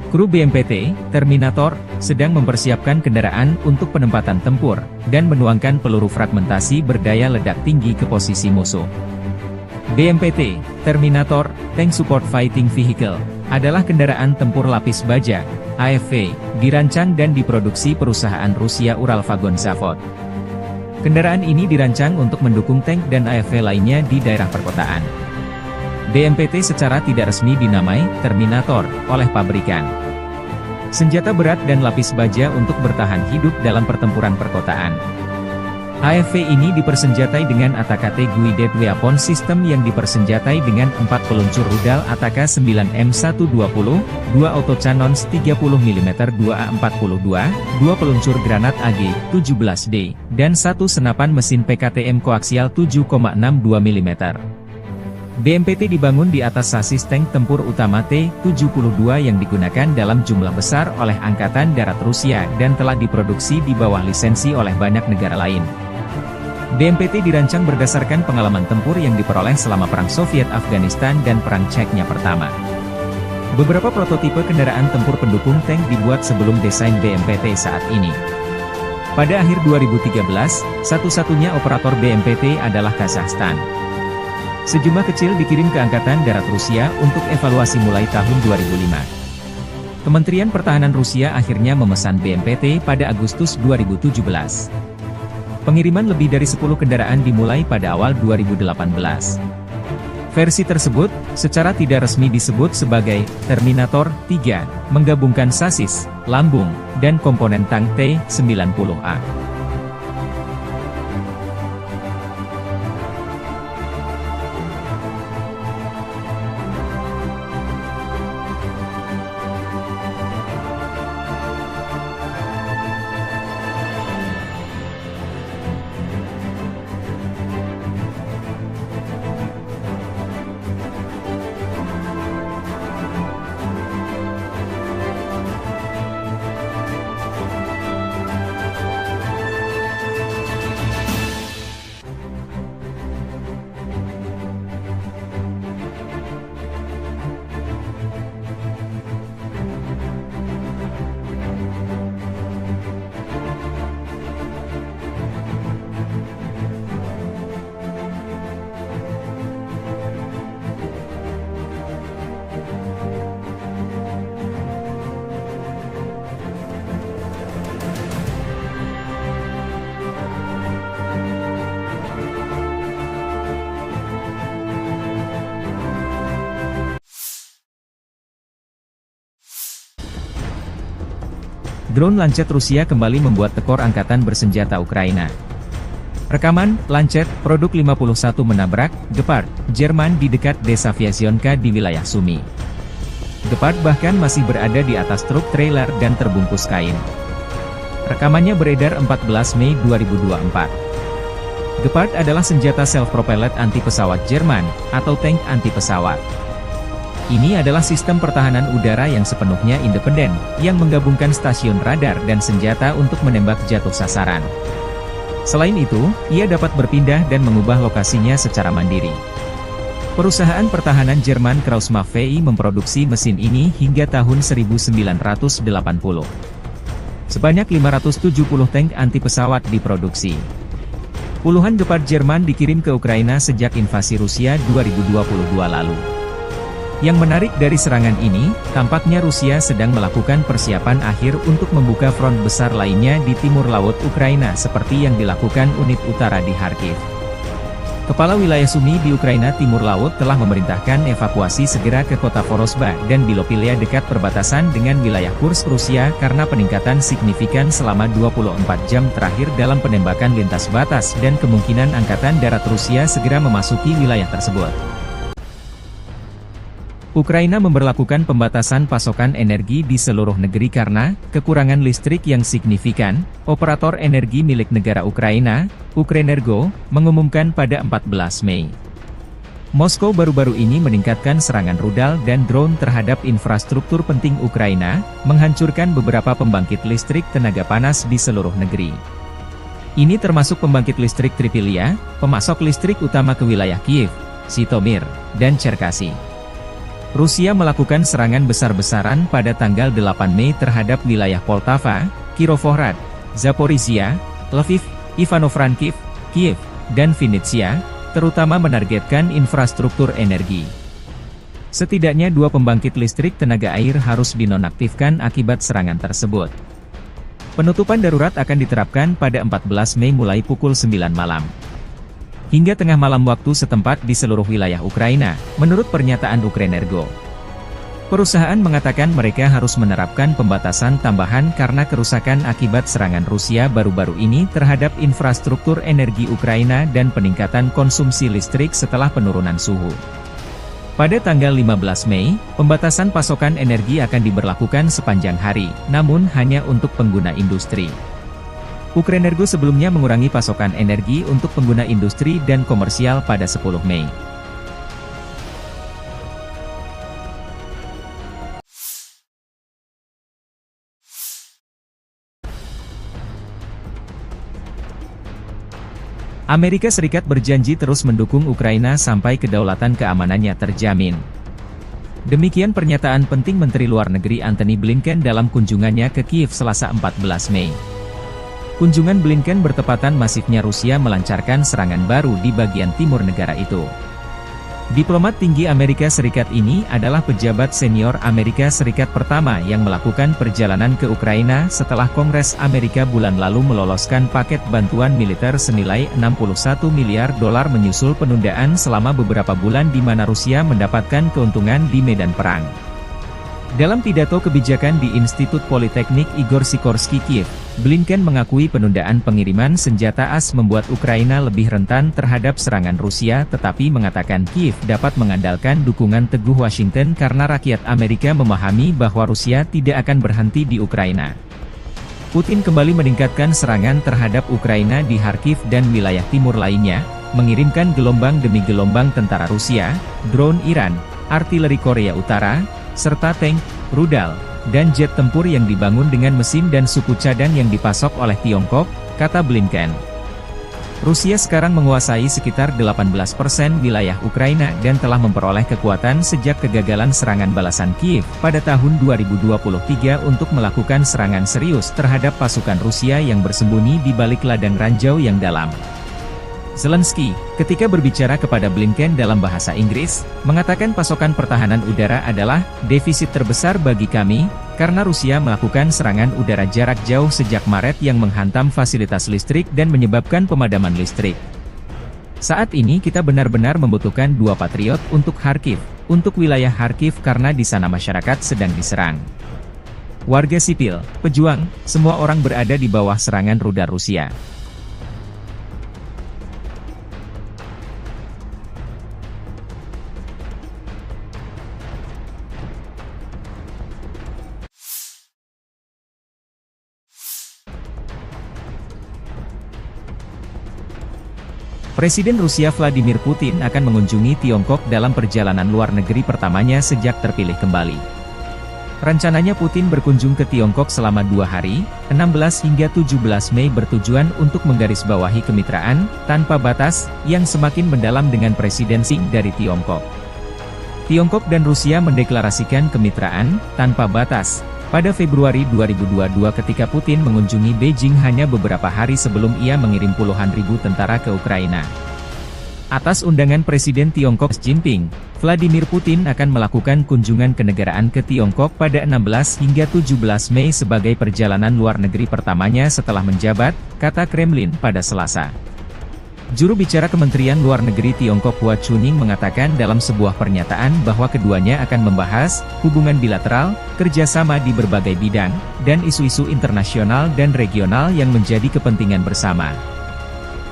Kru BMPT, Terminator, sedang mempersiapkan kendaraan untuk penempatan tempur, dan menuangkan peluru fragmentasi berdaya ledak tinggi ke posisi musuh. BMPT, Terminator, Tank Support Fighting Vehicle, adalah kendaraan tempur lapis baja, AFV, dirancang dan diproduksi perusahaan Rusia Uralvagon Zavod. Kendaraan ini dirancang untuk mendukung tank dan AFV lainnya di daerah perkotaan. BMPT secara tidak resmi dinamai Terminator oleh pabrikan. Senjata berat dan lapis baja untuk bertahan hidup dalam pertempuran perkotaan. AFV ini dipersenjatai dengan ATAK-T Guided Weapon System yang dipersenjatai dengan 4 peluncur rudal ATAK 9M120, 2 autocannons 30mm 2A42, 2 peluncur granat AG-17D, dan 1 senapan mesin PKTM koaksial 7,62 mm. BMPT dibangun di atas sasis tank tempur utama T-72 yang digunakan dalam jumlah besar oleh Angkatan Darat Rusia dan telah diproduksi di bawah lisensi oleh banyak negara lain. BMPT dirancang berdasarkan pengalaman tempur yang diperoleh selama Perang Soviet-Afghanistan dan Perang Chechnya pertama. Beberapa prototipe kendaraan tempur pendukung tank dibuat sebelum desain BMPT saat ini. Pada akhir 2013, satu-satunya operator BMPT adalah Kazakhstan. Sejumlah kecil dikirim ke Angkatan Darat Rusia untuk evaluasi mulai tahun 2005. Kementerian Pertahanan Rusia akhirnya memesan BMPT pada Agustus 2017. Pengiriman lebih dari 10 kendaraan dimulai pada awal 2018. Versi tersebut, secara tidak resmi disebut sebagai Terminator 3, menggabungkan sasis, lambung, dan komponen tank T-90A. Drone Lancet Rusia kembali membuat tekor angkatan bersenjata Ukraina. Rekaman, Lancet, produk 51 menabrak, Gepard, Jerman di dekat desa Vyasionka di wilayah Sumy. Gepard bahkan masih berada di atas truk trailer dan terbungkus kain. Rekamannya beredar 14 Mei 2024. Gepard adalah senjata self-propelled anti-pesawat Jerman, atau tank anti-pesawat. Ini adalah sistem pertahanan udara yang sepenuhnya independen, yang menggabungkan stasiun radar dan senjata untuk menembak jatuh sasaran. Selain itu, ia dapat berpindah dan mengubah lokasinya secara mandiri. Perusahaan pertahanan Jerman Krauss-Maffei memproduksi mesin ini hingga tahun 1980. Sebanyak 570 tank anti-pesawat diproduksi. Puluhan Gepard Jerman dikirim ke Ukraina sejak invasi Rusia 2022 lalu. Yang menarik dari serangan ini, tampaknya Rusia sedang melakukan persiapan akhir untuk membuka front besar lainnya di timur laut Ukraina seperti yang dilakukan unit utara di Kharkiv. Kepala wilayah Sumy di Ukraina Timur Laut telah memerintahkan evakuasi segera ke kota Vorosba dan Bilopilia dekat perbatasan dengan wilayah Kursk Rusia karena peningkatan signifikan selama 24 jam terakhir dalam penembakan lintas batas dan kemungkinan angkatan darat Rusia segera memasuki wilayah tersebut. Ukraina memberlakukan pembatasan pasokan energi di seluruh negeri karena kekurangan listrik yang signifikan. Operator energi milik negara Ukraina, Ukrenergo, mengumumkan pada 14 Mei. Moskow baru-baru ini meningkatkan serangan rudal dan drone terhadap infrastruktur penting Ukraina, menghancurkan beberapa pembangkit listrik tenaga panas di seluruh negeri. Ini termasuk pembangkit listrik Tripilia, pemasok listrik utama ke wilayah Kiev, Zhytomyr, dan Cherkasy. Rusia melakukan serangan besar-besaran pada tanggal 8 Mei terhadap wilayah Poltava, Kirovohrad, Zaporizhia, Lviv, Ivano-Frankivsk, Kiev, dan Vinnytsia, terutama menargetkan infrastruktur energi. Setidaknya 2 pembangkit listrik tenaga air harus dinonaktifkan akibat serangan tersebut. Penutupan darurat akan diterapkan pada 14 Mei mulai pukul 9 malam. Hingga tengah malam waktu setempat di seluruh wilayah Ukraina, menurut pernyataan Ukrenergo. Perusahaan mengatakan mereka harus menerapkan pembatasan tambahan karena kerusakan akibat serangan Rusia baru-baru ini terhadap infrastruktur energi Ukraina dan peningkatan konsumsi listrik setelah penurunan suhu. Pada tanggal 15 Mei, pembatasan pasokan energi akan diberlakukan sepanjang hari, namun hanya untuk pengguna industri. Ukrenergo sebelumnya mengurangi pasokan energi untuk pengguna industri dan komersial pada 10 Mei. Amerika Serikat berjanji terus mendukung Ukraina sampai kedaulatan keamanannya terjamin. Demikian pernyataan penting Menteri Luar Negeri Antony Blinken dalam kunjungannya ke Kiev Selasa 14 Mei. Kunjungan Blinken bertepatan masifnya Rusia melancarkan serangan baru di bagian timur negara itu. Diplomat tinggi Amerika Serikat ini adalah pejabat senior Amerika Serikat pertama yang melakukan perjalanan ke Ukraina setelah Kongres Amerika bulan lalu meloloskan paket bantuan militer senilai $61 miliar menyusul penundaan selama beberapa bulan di mana Rusia mendapatkan keuntungan di medan perang. Dalam pidato kebijakan di Institut Politeknik Igor Sikorsky Kiev, Blinken mengakui penundaan pengiriman senjata AS membuat Ukraina lebih rentan terhadap serangan Rusia tetapi mengatakan Kiev dapat mengandalkan dukungan teguh Washington karena rakyat Amerika memahami bahwa Rusia tidak akan berhenti di Ukraina. Putin kembali meningkatkan serangan terhadap Ukraina di Kharkiv dan wilayah timur lainnya, mengirimkan gelombang demi gelombang tentara Rusia, drone Iran, artileri Korea Utara, serta tank, rudal, dan jet tempur yang dibangun dengan mesin dan suku cadang yang dipasok oleh Tiongkok, kata Blinken. Rusia sekarang menguasai sekitar 18% wilayah Ukraina dan telah memperoleh kekuatan sejak kegagalan serangan balasan Kiev pada tahun 2023 untuk melakukan serangan serius terhadap pasukan Rusia yang bersembunyi di balik ladang ranjau yang dalam. Zelensky, ketika berbicara kepada Blinken dalam bahasa Inggris, mengatakan pasokan pertahanan udara adalah defisit terbesar bagi kami, karena Rusia melakukan serangan udara jarak jauh sejak Maret yang menghantam fasilitas listrik dan menyebabkan pemadaman listrik. Saat ini kita benar-benar membutuhkan 2 Patriot untuk Kharkiv, untuk wilayah Kharkiv karena di sana masyarakat sedang diserang. Warga sipil, pejuang, semua orang berada di bawah serangan rudal Rusia. Presiden Rusia Vladimir Putin akan mengunjungi Tiongkok dalam perjalanan luar negeri pertamanya sejak terpilih kembali. Rencananya Putin berkunjung ke Tiongkok selama 2 hari, 16 hingga 17 Mei bertujuan untuk menggarisbawahi kemitraan, tanpa batas, yang semakin mendalam dengan Presiden Xi dari Tiongkok. Tiongkok dan Rusia mendeklarasikan kemitraan, tanpa batas, pada Februari 2022 ketika Putin mengunjungi Beijing hanya beberapa hari sebelum ia mengirim puluhan ribu tentara ke Ukraina. Atas undangan Presiden Tiongkok Xi Jinping, Vladimir Putin akan melakukan kunjungan kenegaraan ke Tiongkok pada 16 hingga 17 Mei sebagai perjalanan luar negeri pertamanya setelah menjabat, kata Kremlin pada Selasa. Juru bicara Kementerian Luar Negeri Tiongkok Hua Chunying mengatakan dalam sebuah pernyataan bahwa keduanya akan membahas hubungan bilateral, kerjasama di berbagai bidang, dan isu-isu internasional dan regional yang menjadi kepentingan bersama.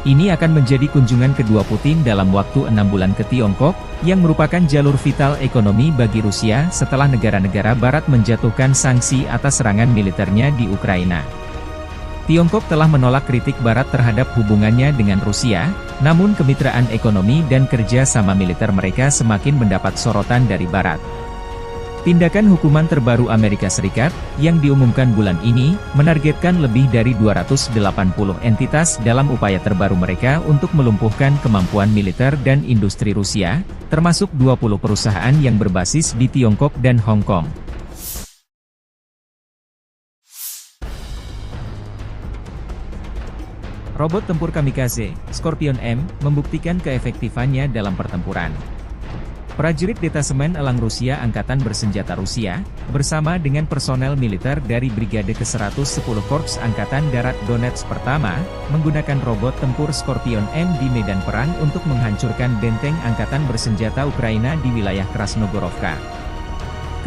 Ini akan menjadi kunjungan kedua Putin dalam waktu 6 bulan ke Tiongkok, yang merupakan jalur vital ekonomi bagi Rusia setelah negara-negara Barat menjatuhkan sanksi atas serangan militernya di Ukraina. Tiongkok telah menolak kritik Barat terhadap hubungannya dengan Rusia, namun kemitraan ekonomi dan kerja sama militer mereka semakin mendapat sorotan dari Barat. Tindakan hukuman terbaru Amerika Serikat, yang diumumkan bulan ini, menargetkan lebih dari 280 entitas dalam upaya terbaru mereka untuk melumpuhkan kemampuan militer dan industri Rusia, termasuk 20 perusahaan yang berbasis di Tiongkok dan Hong Kong. Robot tempur kamikaze, Scorpion M, membuktikan keefektifannya dalam pertempuran. Prajurit Detasemen Elang Rusia Angkatan Bersenjata Rusia, bersama dengan personel militer dari Brigade ke-110 Korps Angkatan Darat Donetsk Pertama, menggunakan robot tempur Scorpion M di medan perang untuk menghancurkan benteng Angkatan Bersenjata Ukraina di wilayah Krasnogorovka.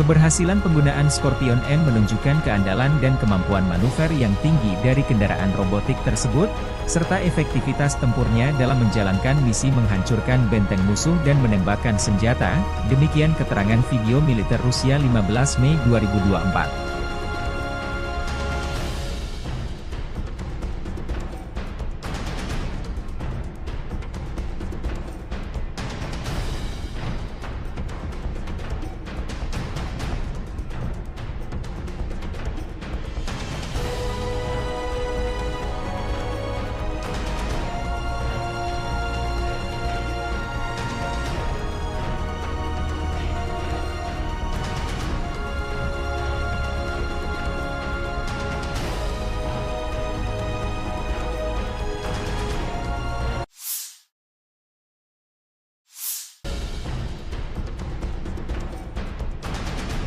Keberhasilan penggunaan Scorpion M menunjukkan keandalan dan kemampuan manuver yang tinggi dari kendaraan robotik tersebut, serta efektivitas tempurnya dalam menjalankan misi menghancurkan benteng musuh dan menembakkan senjata, demikian keterangan video militer Rusia 15 Mei 2024.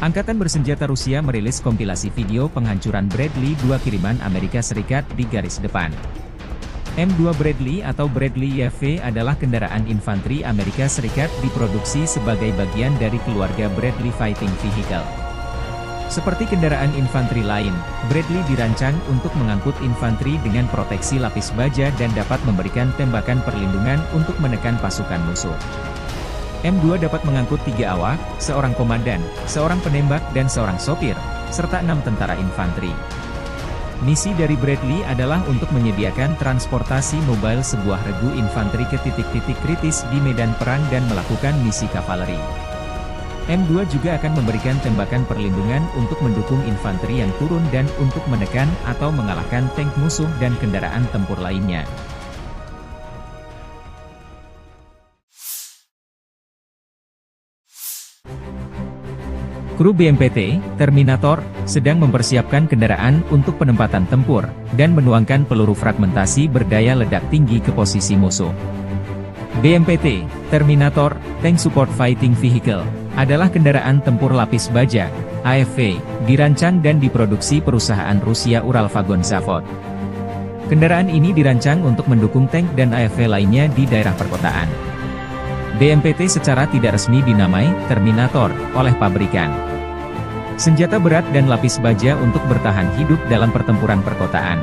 Angkatan Bersenjata Rusia merilis kompilasi video penghancuran Bradley 2 kiriman Amerika Serikat di garis depan. M2 Bradley atau Bradley YV adalah kendaraan infanteri Amerika Serikat diproduksi sebagai bagian dari keluarga Bradley Fighting Vehicle. Seperti kendaraan infanteri lain, Bradley dirancang untuk mengangkut infanteri dengan proteksi lapis baja dan dapat memberikan tembakan perlindungan untuk menekan pasukan musuh. M2 dapat mengangkut 3 awak, seorang komandan, seorang penembak dan seorang sopir, serta 6 tentara infanteri. Misi dari Bradley adalah untuk menyediakan transportasi mobile sebuah regu infanteri ke titik-titik kritis di medan perang dan melakukan misi kavaleri. M2 juga akan memberikan tembakan perlindungan untuk mendukung infanteri yang turun dan untuk menekan atau mengalahkan tank musuh dan kendaraan tempur lainnya. Kru BMPT, Terminator, sedang mempersiapkan kendaraan untuk penempatan tempur, dan menuangkan peluru fragmentasi berdaya ledak tinggi ke posisi musuh. BMPT, Terminator, Tank Support Fighting Vehicle, adalah kendaraan tempur lapis baja, AFV, dirancang dan diproduksi perusahaan Rusia Uralvagon Zavod. Kendaraan ini dirancang untuk mendukung tank dan AFV lainnya di daerah perkotaan. BMPT secara tidak resmi dinamai Terminator oleh pabrikan. senjata berat dan lapis baja untuk bertahan hidup dalam pertempuran perkotaan.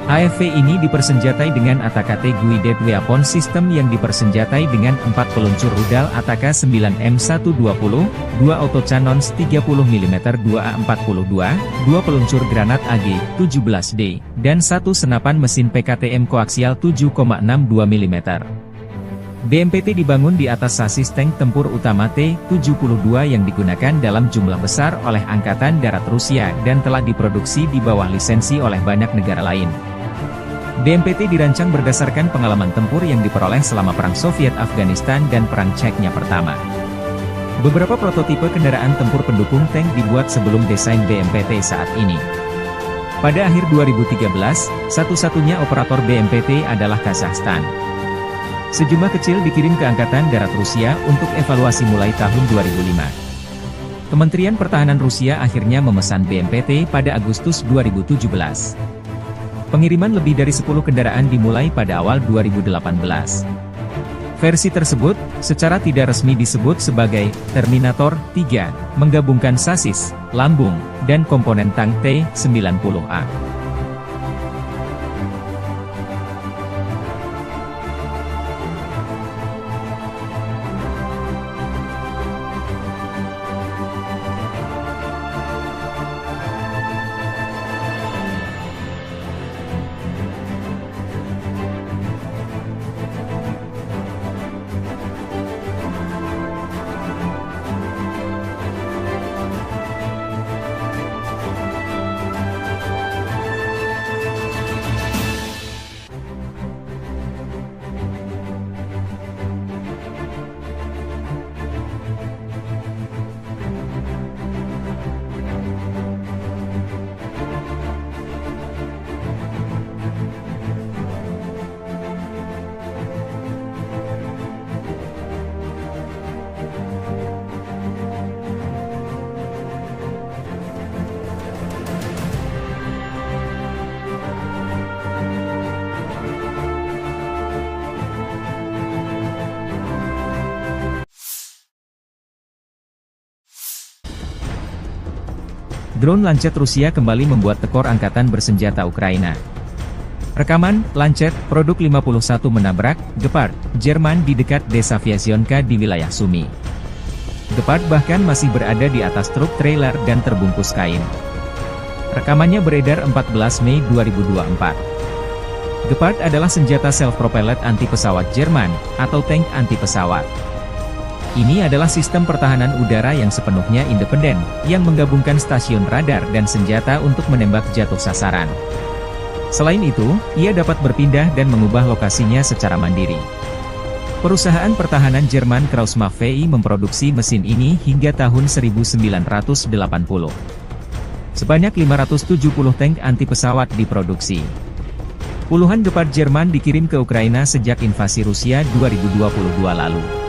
AFV ini dipersenjatai dengan ATAK Guided Weapon System yang dipersenjatai dengan 4 peluncur rudal ATAK 9M120, 2 autocannons 30mm 2A42, 2 peluncur granat AG-17D, dan 1 senapan mesin PKTM koaksial 7,62 mm. BMPT dibangun di atas sasis tank tempur utama T-72 yang digunakan dalam jumlah besar oleh Angkatan Darat Rusia dan telah diproduksi di bawah lisensi oleh banyak negara lain. BMPT dirancang berdasarkan pengalaman tempur yang diperoleh selama Perang Soviet-Afghanistan dan Perang Chechnya pertama. Beberapa prototipe kendaraan tempur pendukung tank dibuat sebelum desain BMPT saat ini. Pada akhir 2013, satu-satunya operator BMPT adalah Kazakhstan. Sejumlah kecil dikirim ke Angkatan Darat Rusia untuk evaluasi mulai tahun 2005. Kementerian Pertahanan Rusia akhirnya memesan BMPT pada Agustus 2017. Pengiriman lebih dari 10 kendaraan dimulai pada awal 2018. Versi tersebut, secara tidak resmi disebut sebagai Terminator 3, menggabungkan sasis, lambung, dan komponen tank T-90A. Drone Lancet Rusia kembali membuat tekor angkatan bersenjata Ukraina. Rekaman, Lancet, produk 51 menabrak, Gepard, Jerman di dekat desa Vyazionka di wilayah Sumy. Gepard bahkan masih berada di atas truk trailer dan terbungkus kain. Rekamannya beredar 14 Mei 2024. Gepard adalah senjata self-propelled anti-pesawat Jerman, atau tank anti-pesawat. Ini adalah sistem pertahanan udara yang sepenuhnya independen, yang menggabungkan stasiun radar dan senjata untuk menembak jatuh sasaran. Selain itu, ia dapat berpindah dan mengubah lokasinya secara mandiri. Perusahaan pertahanan Jerman Krauss-Maffei VI memproduksi mesin ini hingga tahun 1980. Sebanyak 570 tank anti-pesawat diproduksi. Puluhan Gepard Jerman dikirim ke Ukraina sejak invasi Rusia 2022 lalu.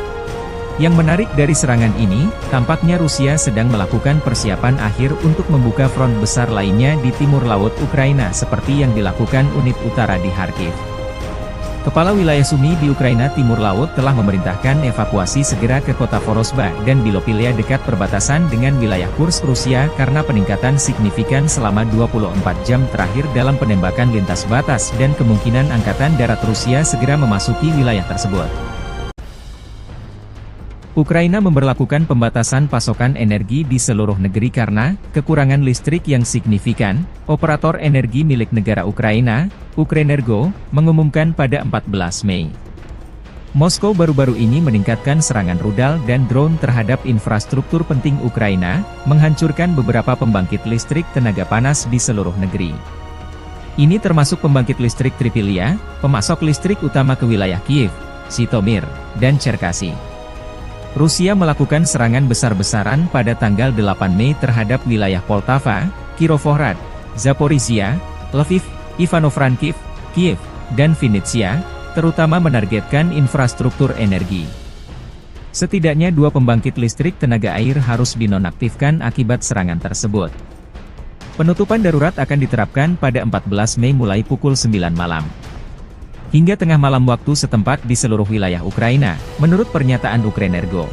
Yang menarik dari serangan ini, tampaknya Rusia sedang melakukan persiapan akhir untuk membuka front besar lainnya di timur laut Ukraina seperti yang dilakukan unit utara di Kharkiv. Kepala wilayah Sumy di Ukraina Timur Laut telah memerintahkan evakuasi segera ke kota Vorosba dan Bilopilia dekat perbatasan dengan wilayah Kursk Rusia karena peningkatan signifikan selama 24 jam terakhir dalam penembakan lintas batas dan kemungkinan Angkatan Darat Rusia segera memasuki wilayah tersebut. Ukraina memberlakukan pembatasan pasokan energi di seluruh negeri karena kekurangan listrik yang signifikan. Operator energi milik negara Ukraina, Ukrenergo, mengumumkan pada 14 Mei. Moskow baru-baru ini meningkatkan serangan rudal dan drone terhadap infrastruktur penting Ukraina, menghancurkan beberapa pembangkit listrik tenaga panas di seluruh negeri. Ini termasuk pembangkit listrik Tripilia, pemasok listrik utama ke wilayah Kiev, Zhytomyr, dan Cherkasy. Rusia melakukan serangan besar-besaran pada tanggal 8 Mei terhadap wilayah Poltava, Kirovohrad, Zaporizhia, Lviv, Ivano-Frankivsk, Kiev, dan Vinnytsia, terutama menargetkan infrastruktur energi. Setidaknya 2 pembangkit listrik tenaga air harus dinonaktifkan akibat serangan tersebut. Penutupan darurat akan diterapkan pada 14 Mei mulai pukul 9 malam. Hingga tengah malam waktu setempat di seluruh wilayah Ukraina, menurut pernyataan Ukrenergo.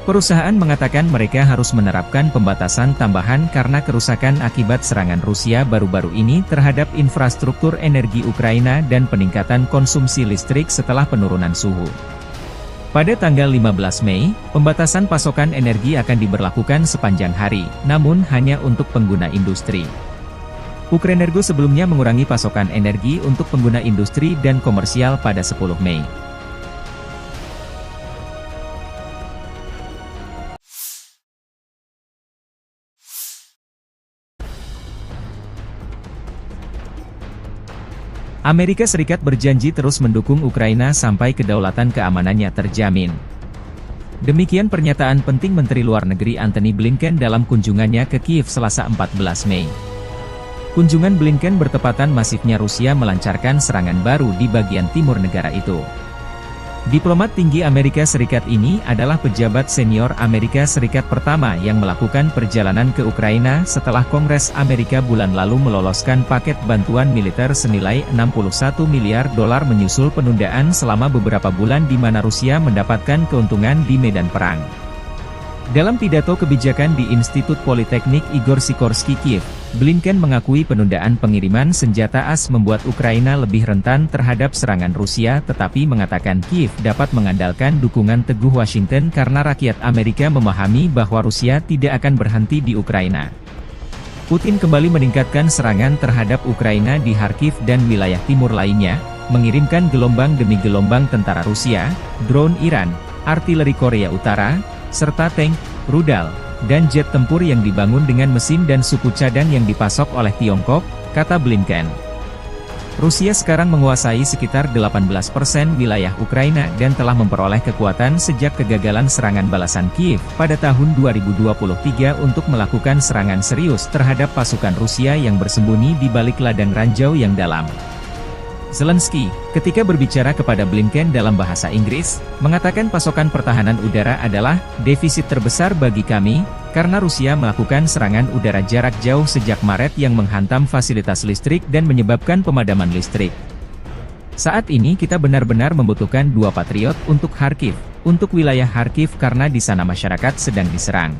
Perusahaan mengatakan mereka harus menerapkan pembatasan tambahan karena kerusakan akibat serangan Rusia baru-baru ini terhadap infrastruktur energi Ukraina dan peningkatan konsumsi listrik setelah penurunan suhu. Pada tanggal 15 Mei, pembatasan pasokan energi akan diberlakukan sepanjang hari, namun hanya untuk pengguna industri. Ukrenergo sebelumnya mengurangi pasokan energi untuk pengguna industri dan komersial pada 10 Mei. Amerika Serikat berjanji terus mendukung Ukraina sampai kedaulatan keamanannya terjamin. Demikian pernyataan penting Menteri Luar Negeri Antony Blinken dalam kunjungannya ke Kiev Selasa 14 Mei. Kunjungan Blinken bertepatan masifnya Rusia melancarkan serangan baru di bagian timur negara itu. Diplomat tinggi Amerika Serikat ini adalah pejabat senior Amerika Serikat pertama yang melakukan perjalanan ke Ukraina setelah Kongres Amerika bulan lalu meloloskan paket bantuan militer senilai $61 miliar menyusul penundaan selama beberapa bulan di mana Rusia mendapatkan keuntungan di medan perang. Dalam pidato kebijakan di Institut Politeknik Igor Sikorsky Kiev, Blinken mengakui penundaan pengiriman senjata AS membuat Ukraina lebih rentan terhadap serangan Rusia tetapi mengatakan Kiev dapat mengandalkan dukungan teguh Washington karena rakyat Amerika memahami bahwa Rusia tidak akan berhenti di Ukraina. Putin kembali meningkatkan serangan terhadap Ukraina di Kharkiv dan wilayah timur lainnya, mengirimkan gelombang demi gelombang tentara Rusia, drone Iran, artileri Korea Utara, serta tank, rudal, dan jet tempur yang dibangun dengan mesin dan suku cadang yang dipasok oleh Tiongkok, kata Blinken. Rusia sekarang menguasai sekitar 18% wilayah Ukraina dan telah memperoleh kekuatan sejak kegagalan serangan balasan Kiev pada tahun 2023 untuk melakukan serangan serius terhadap pasukan Rusia yang bersembunyi di balik ladang ranjau yang dalam. Zelensky, ketika berbicara kepada Blinken dalam bahasa Inggris, mengatakan pasokan pertahanan udara adalah defisit terbesar bagi kami, karena Rusia melakukan serangan udara jarak jauh sejak Maret yang menghantam fasilitas listrik dan menyebabkan pemadaman listrik. Saat ini kita benar-benar membutuhkan 2 Patriot untuk Kharkiv, untuk wilayah Kharkiv karena di sana masyarakat sedang diserang.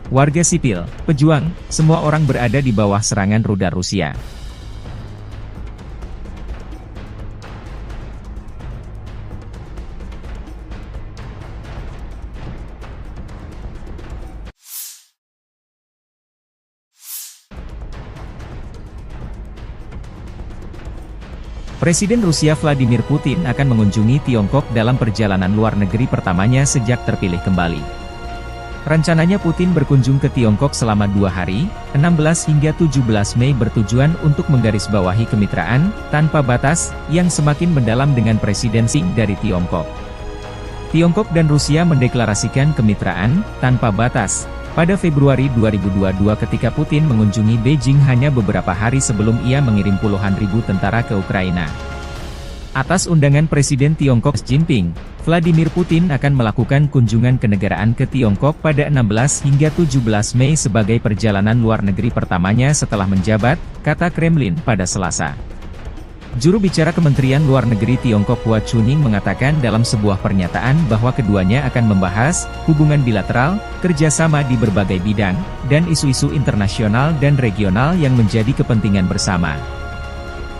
Warga sipil, pejuang, semua orang berada di bawah serangan rudal Rusia. Presiden Rusia Vladimir Putin akan mengunjungi Tiongkok dalam perjalanan luar negeri pertamanya sejak terpilih kembali. Rencananya Putin berkunjung ke Tiongkok selama 2 hari, 16 hingga 17 Mei bertujuan untuk menggarisbawahi kemitraan tanpa batas yang semakin mendalam dengan Presiden Xi dari Tiongkok. Tiongkok dan Rusia mendeklarasikan kemitraan tanpa batas pada Februari 2022 ketika Putin mengunjungi Beijing hanya beberapa hari sebelum ia mengirim puluhan ribu tentara ke Ukraina. Atas undangan Presiden Tiongkok Xi Jinping, Vladimir Putin akan melakukan kunjungan kenegaraan ke Tiongkok pada 16 hingga 17 Mei sebagai perjalanan luar negeri pertamanya setelah menjabat, kata Kremlin pada Selasa. Juru bicara Kementerian Luar Negeri Tiongkok Hua Chunying mengatakan dalam sebuah pernyataan bahwa keduanya akan membahas hubungan bilateral, kerjasama di berbagai bidang, dan isu-isu internasional dan regional yang menjadi kepentingan bersama.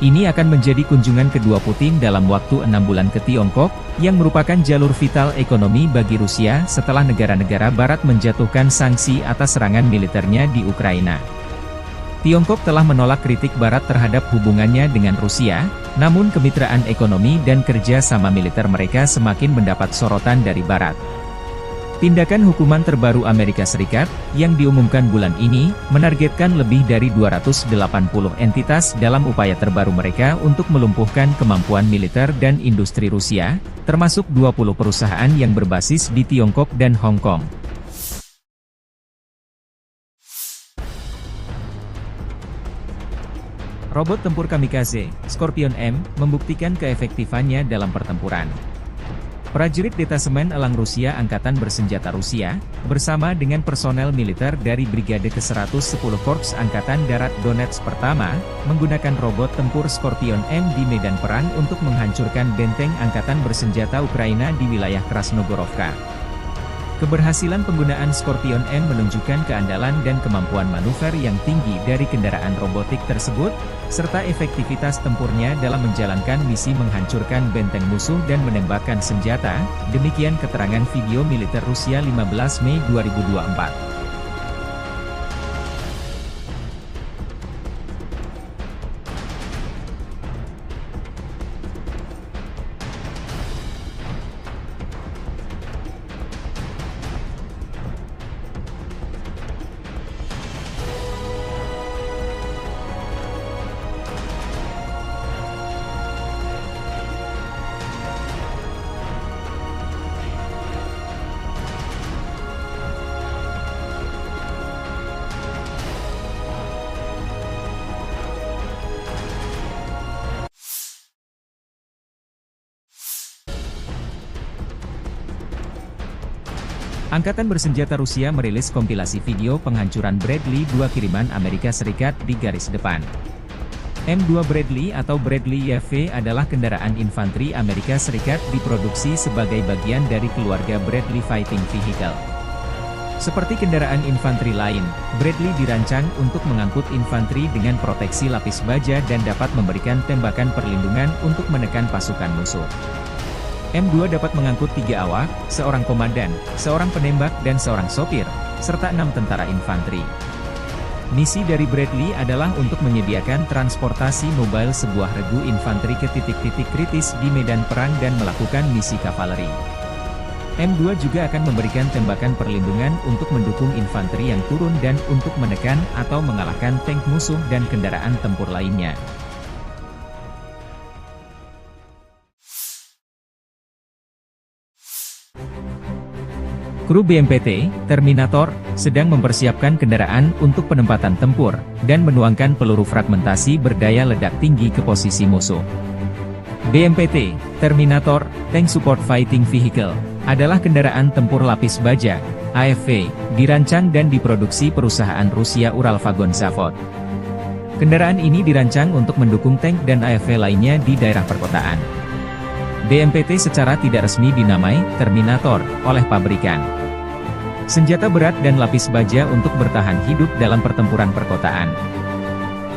Ini akan menjadi kunjungan kedua Putin dalam waktu 6 bulan ke Tiongkok, yang merupakan jalur vital ekonomi bagi Rusia setelah negara-negara Barat menjatuhkan sanksi atas serangan militernya di Ukraina. Tiongkok telah menolak kritik Barat terhadap hubungannya dengan Rusia, namun kemitraan ekonomi dan kerja sama militer mereka semakin mendapat sorotan dari Barat. Tindakan hukuman terbaru Amerika Serikat, yang diumumkan bulan ini, menargetkan lebih dari 280 entitas dalam upaya terbaru mereka untuk melumpuhkan kemampuan militer dan industri Rusia, termasuk 20 perusahaan yang berbasis di Tiongkok dan Hong Kong. Robot tempur kamikaze, Scorpion M, membuktikan keefektifannya dalam pertempuran. Prajurit Detasemen Elang Rusia Angkatan Bersenjata Rusia, bersama dengan personel militer dari Brigade ke-110 Korps Angkatan Darat Donetsk Pertama, menggunakan robot tempur Scorpion M di medan perang untuk menghancurkan benteng Angkatan Bersenjata Ukraina di wilayah Krasnogorovka. Keberhasilan penggunaan Scorpion M menunjukkan keandalan dan kemampuan manuver yang tinggi dari kendaraan robotik tersebut, serta efektivitas tempurnya dalam menjalankan misi menghancurkan benteng musuh dan menembakkan senjata, demikian keterangan video militer Rusia 15 Mei 2024. Angkatan bersenjata Rusia merilis kompilasi video penghancuran Bradley 2 kiriman Amerika Serikat di garis depan. M2 Bradley atau Bradley YV adalah kendaraan infanteri Amerika Serikat diproduksi sebagai bagian dari keluarga Bradley Fighting Vehicle. Seperti kendaraan infanteri lain, Bradley dirancang untuk mengangkut infanteri dengan proteksi lapis baja dan dapat memberikan tembakan perlindungan untuk menekan pasukan musuh. M2 dapat mengangkut 3 awak, seorang komandan, seorang penembak dan seorang sopir, serta 6 tentara infanteri. Misi dari Bradley adalah untuk menyediakan transportasi mobile sebuah regu infanteri ke titik-titik kritis di medan perang dan melakukan misi kavaleri. M2 juga akan memberikan tembakan perlindungan untuk mendukung infanteri yang turun dan untuk menekan atau mengalahkan tank musuh dan kendaraan tempur lainnya. Kru BMPT, Terminator, sedang mempersiapkan kendaraan untuk penempatan tempur, dan menuangkan peluru fragmentasi berdaya ledak tinggi ke posisi musuh. BMPT, Terminator, Tank Support Fighting Vehicle, adalah kendaraan tempur lapis baja, AFV, dirancang dan diproduksi perusahaan Rusia Uralvagon Zavod. Kendaraan ini dirancang untuk mendukung tank dan AFV lainnya di daerah perkotaan. BMPT secara tidak resmi dinamai Terminator oleh pabrikan. Senjata berat dan lapis baja untuk bertahan hidup dalam pertempuran perkotaan.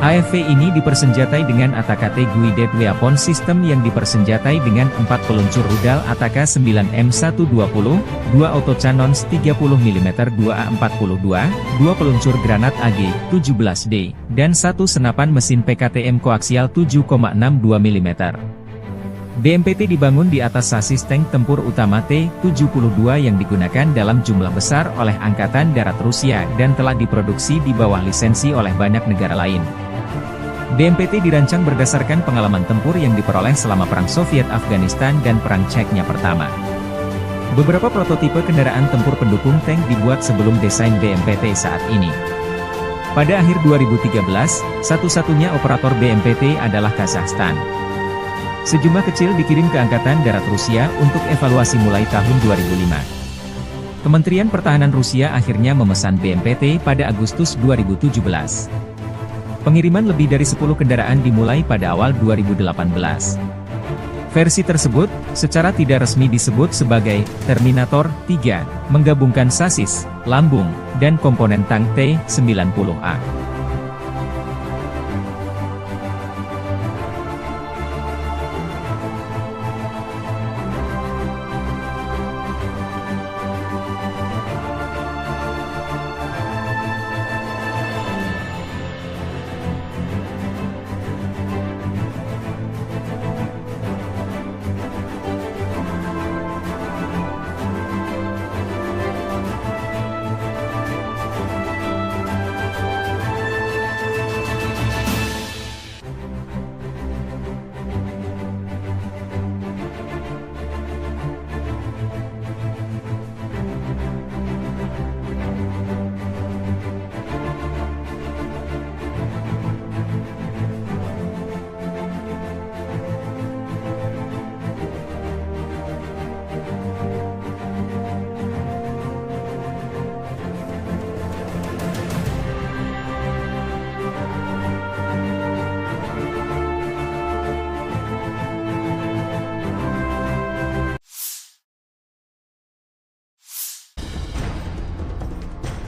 AFV ini dipersenjatai dengan ATAK Guided Weapon System yang dipersenjatai dengan 4 peluncur rudal ATAK 9M120, 2 autocannons 30 mm 2A42, 2 peluncur granat AG-17D, dan 1 senapan mesin PKTM koaksial 7,62 mm. BMPT dibangun di atas sasis tank tempur utama T-72 yang digunakan dalam jumlah besar oleh Angkatan Darat Rusia dan telah diproduksi di bawah lisensi oleh banyak negara lain. BMPT dirancang berdasarkan pengalaman tempur yang diperoleh selama Perang Soviet Afghanistan dan Perang Chechnya pertama. Beberapa prototipe kendaraan tempur pendukung tank dibuat sebelum desain BMPT saat ini. Pada akhir 2013, satu-satunya operator BMPT adalah Kazakhstan. Sejumlah kecil dikirim ke Angkatan Darat Rusia untuk evaluasi mulai tahun 2005. Kementerian Pertahanan Rusia akhirnya memesan BMPT pada Agustus 2017. Pengiriman lebih dari 10 kendaraan dimulai pada awal 2018. Versi tersebut, secara tidak resmi disebut sebagai Terminator 3, menggabungkan sasis, lambung, dan komponen tank T-90A.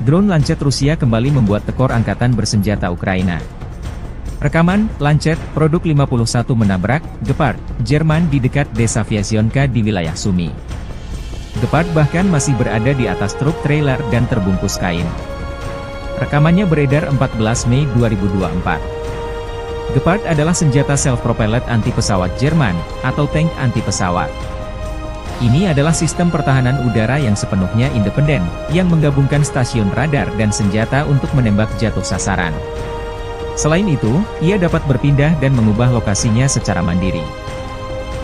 Drone Lancet Rusia kembali membuat tekor angkatan bersenjata Ukraina. Rekaman, Lancet, produk 51 menabrak, Gepard, Jerman di dekat desa Vyasionka di wilayah Sumy. Gepard bahkan masih berada di atas truk trailer dan terbungkus kain. Rekamannya beredar 14 Mei 2024. Gepard adalah senjata self-propelled anti-pesawat Jerman, atau tank anti-pesawat. Ini adalah sistem pertahanan udara yang sepenuhnya independen, yang menggabungkan stasiun radar dan senjata untuk menembak jatuh sasaran. Selain itu, ia dapat berpindah dan mengubah lokasinya secara mandiri.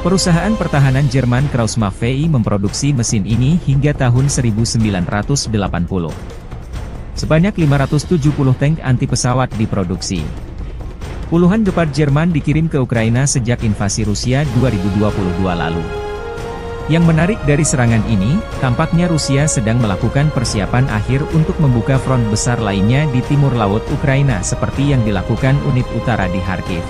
Perusahaan pertahanan Jerman Krauss-Maffei memproduksi mesin ini hingga tahun 1980. Sebanyak 570 tank anti-pesawat diproduksi. Puluhan Gepard Jerman dikirim ke Ukraina sejak invasi Rusia 2022 lalu. Yang menarik dari serangan ini, tampaknya Rusia sedang melakukan persiapan akhir untuk membuka front besar lainnya di timur laut Ukraina seperti yang dilakukan unit utara di Kharkiv.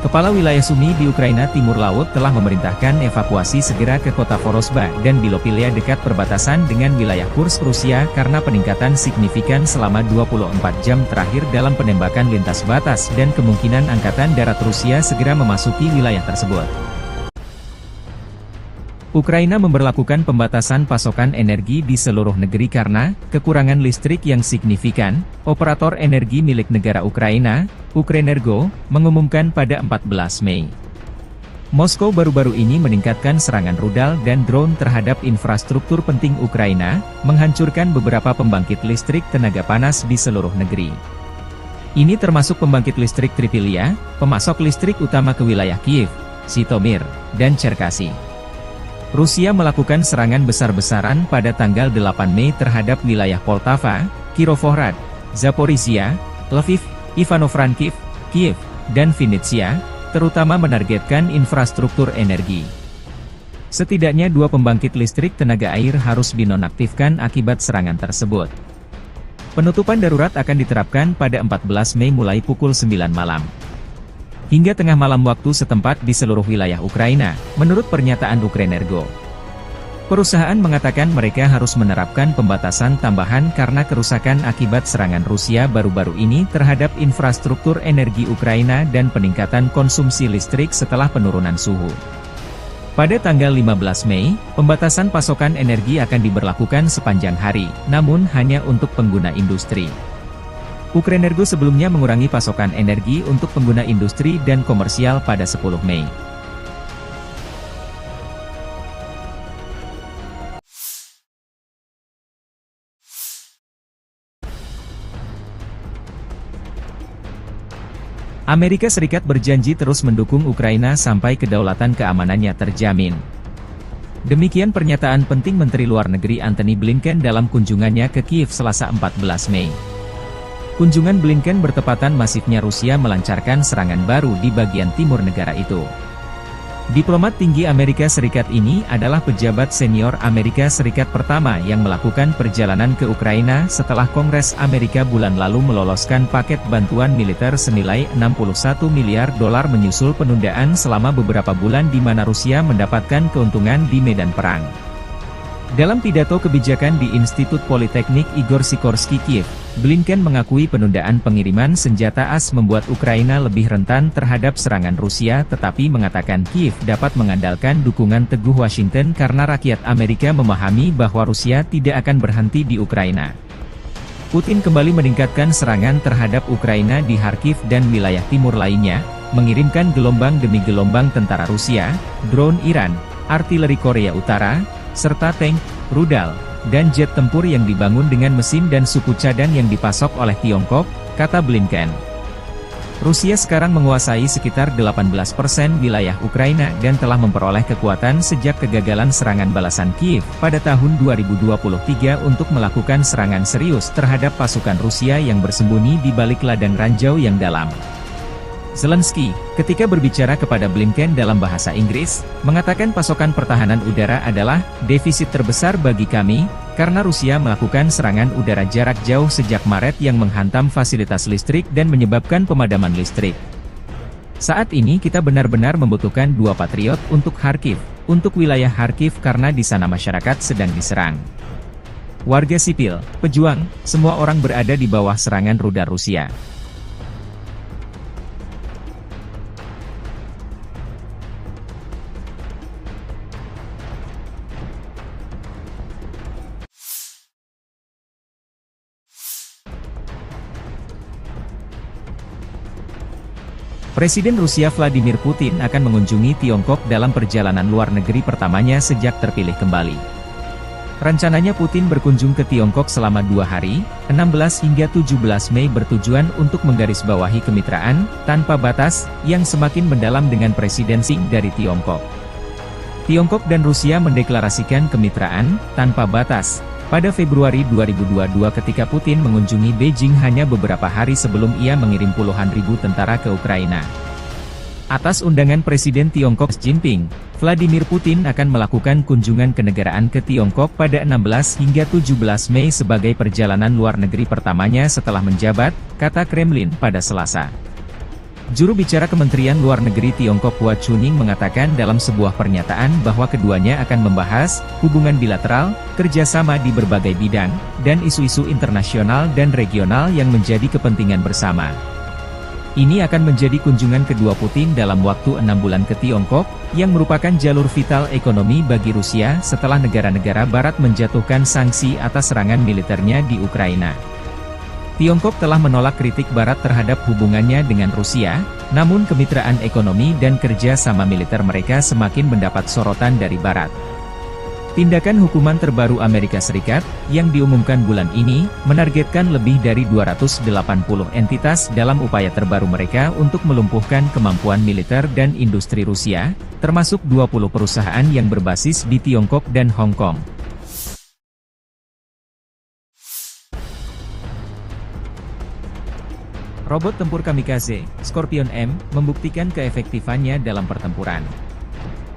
Kepala wilayah Sumy di Ukraina Timur Laut telah memerintahkan evakuasi segera ke kota Vorosba dan Bilopilia dekat perbatasan dengan wilayah Kursk Rusia karena peningkatan signifikan selama 24 jam terakhir dalam penembakan lintas batas dan kemungkinan angkatan darat Rusia segera memasuki wilayah tersebut. Ukraina memberlakukan pembatasan pasokan energi di seluruh negeri karena kekurangan listrik yang signifikan. Operator energi milik negara Ukraina, Ukrenergo, mengumumkan pada 14 Mei. Moskow baru-baru ini meningkatkan serangan rudal dan drone terhadap infrastruktur penting Ukraina, menghancurkan beberapa pembangkit listrik tenaga panas di seluruh negeri. Ini termasuk pembangkit listrik Tripilia, pemasok listrik utama ke wilayah Kiev, Zhytomyr, dan Cherkasy. Rusia melakukan serangan besar-besaran pada tanggal 8 Mei terhadap wilayah Poltava, Kirovohrad, Zaporizhia, Lviv, Ivano-Frankivsk, Kiev, dan Vinnytsia, terutama menargetkan infrastruktur energi. Setidaknya 2 pembangkit listrik tenaga air harus dinonaktifkan akibat serangan tersebut. Penutupan darurat akan diterapkan pada 14 Mei mulai pukul 9 malam. Hingga tengah malam waktu setempat di seluruh wilayah Ukraina, menurut pernyataan Ukrenergo. Perusahaan mengatakan mereka harus menerapkan pembatasan tambahan karena kerusakan akibat serangan Rusia baru-baru ini terhadap infrastruktur energi Ukraina dan peningkatan konsumsi listrik setelah penurunan suhu. Pada tanggal 15 Mei, pembatasan pasokan energi akan diberlakukan sepanjang hari, namun hanya untuk pengguna industri. Ukrenergo sebelumnya mengurangi pasokan energi untuk pengguna industri dan komersial pada 10 Mei. Amerika Serikat berjanji terus mendukung Ukraina sampai kedaulatan keamanannya terjamin. Demikian pernyataan penting Menteri Luar Negeri Antony Blinken dalam kunjungannya ke Kiev Selasa 14 Mei. Kunjungan Blinken bertepatan masifnya Rusia melancarkan serangan baru di bagian timur negara itu. Diplomat tinggi Amerika Serikat ini adalah pejabat senior Amerika Serikat pertama yang melakukan perjalanan ke Ukraina setelah Kongres Amerika bulan lalu meloloskan paket bantuan militer senilai $61 miliar menyusul penundaan selama beberapa bulan di mana Rusia mendapatkan keuntungan di medan perang. Dalam pidato kebijakan di Institut Politeknik Igor Sikorsky Kiev, Blinken mengakui penundaan pengiriman senjata AS membuat Ukraina lebih rentan terhadap serangan Rusia tetapi mengatakan Kiev dapat mengandalkan dukungan teguh Washington karena rakyat Amerika memahami bahwa Rusia tidak akan berhenti di Ukraina. Putin kembali meningkatkan serangan terhadap Ukraina di Kharkiv dan wilayah timur lainnya, mengirimkan gelombang demi gelombang tentara Rusia, drone Iran, artileri Korea Utara, serta tank, rudal, dan jet tempur yang dibangun dengan mesin dan suku cadang yang dipasok oleh Tiongkok, kata Blinken. Rusia sekarang menguasai sekitar 18% wilayah Ukraina dan telah memperoleh kekuatan sejak kegagalan serangan balasan Kiev pada tahun 2023 untuk melakukan serangan serius terhadap pasukan Rusia yang bersembunyi di balik ladang ranjau yang dalam. Zelensky, ketika berbicara kepada Blinken dalam bahasa Inggris, mengatakan pasokan pertahanan udara adalah defisit terbesar bagi kami, karena Rusia melakukan serangan udara jarak jauh sejak Maret yang menghantam fasilitas listrik dan menyebabkan pemadaman listrik. Saat ini kita benar-benar membutuhkan 2 Patriot untuk Kharkiv, untuk wilayah Kharkiv karena di sana masyarakat sedang diserang. Warga sipil, pejuang, semua orang berada di bawah serangan rudal Rusia. Presiden Rusia Vladimir Putin akan mengunjungi Tiongkok dalam perjalanan luar negeri pertamanya sejak terpilih kembali. Rencananya Putin berkunjung ke Tiongkok selama 2 hari, 16 hingga 17 Mei bertujuan untuk menggarisbawahi kemitraan tanpa batas yang semakin mendalam dengan Presiden Xi dari Tiongkok. Tiongkok dan Rusia mendeklarasikan kemitraan tanpa batas pada Februari 2022 ketika Putin mengunjungi Beijing hanya beberapa hari sebelum ia mengirim puluhan ribu tentara ke Ukraina. Atas undangan Presiden Tiongkok Xi Jinping, Vladimir Putin akan melakukan kunjungan kenegaraan ke Tiongkok pada 16 hingga 17 Mei sebagai perjalanan luar negeri pertamanya setelah menjabat, kata Kremlin pada Selasa. Juru bicara Kementerian Luar Negeri Tiongkok Hua Chunying mengatakan dalam sebuah pernyataan bahwa keduanya akan membahas hubungan bilateral, kerjasama di berbagai bidang, dan isu-isu internasional dan regional yang menjadi kepentingan bersama. Ini akan menjadi kunjungan kedua Putin dalam waktu 6 bulan ke Tiongkok, yang merupakan jalur vital ekonomi bagi Rusia setelah negara-negara Barat menjatuhkan sanksi atas serangan militernya di Ukraina. Tiongkok telah menolak kritik Barat terhadap hubungannya dengan Rusia, namun kemitraan ekonomi dan kerja sama militer mereka semakin mendapat sorotan dari Barat. Tindakan hukuman terbaru Amerika Serikat, yang diumumkan bulan ini, menargetkan lebih dari 280 entitas dalam upaya terbaru mereka untuk melumpuhkan kemampuan militer dan industri Rusia, termasuk 20 perusahaan yang berbasis di Tiongkok dan Hong Kong. Robot tempur kamikaze, Scorpion M, membuktikan keefektifannya dalam pertempuran.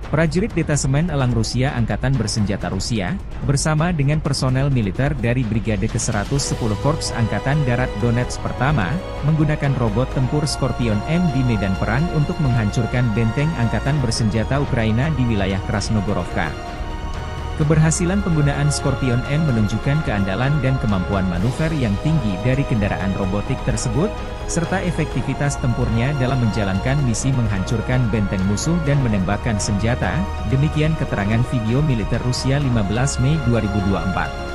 Prajurit Detasemen Elang Rusia Angkatan Bersenjata Rusia, bersama dengan personel militer dari Brigade ke-110 Korps Angkatan Darat Donetsk Pertama, menggunakan robot tempur Scorpion M di medan perang untuk menghancurkan benteng Angkatan Bersenjata Ukraina di wilayah Krasnogorovka. Keberhasilan penggunaan Scorpion M menunjukkan keandalan dan kemampuan manuver yang tinggi dari kendaraan robotik tersebut, serta efektivitas tempurnya dalam menjalankan misi menghancurkan benteng musuh dan menembakkan senjata, demikian keterangan video militer Rusia 15 Mei 2024.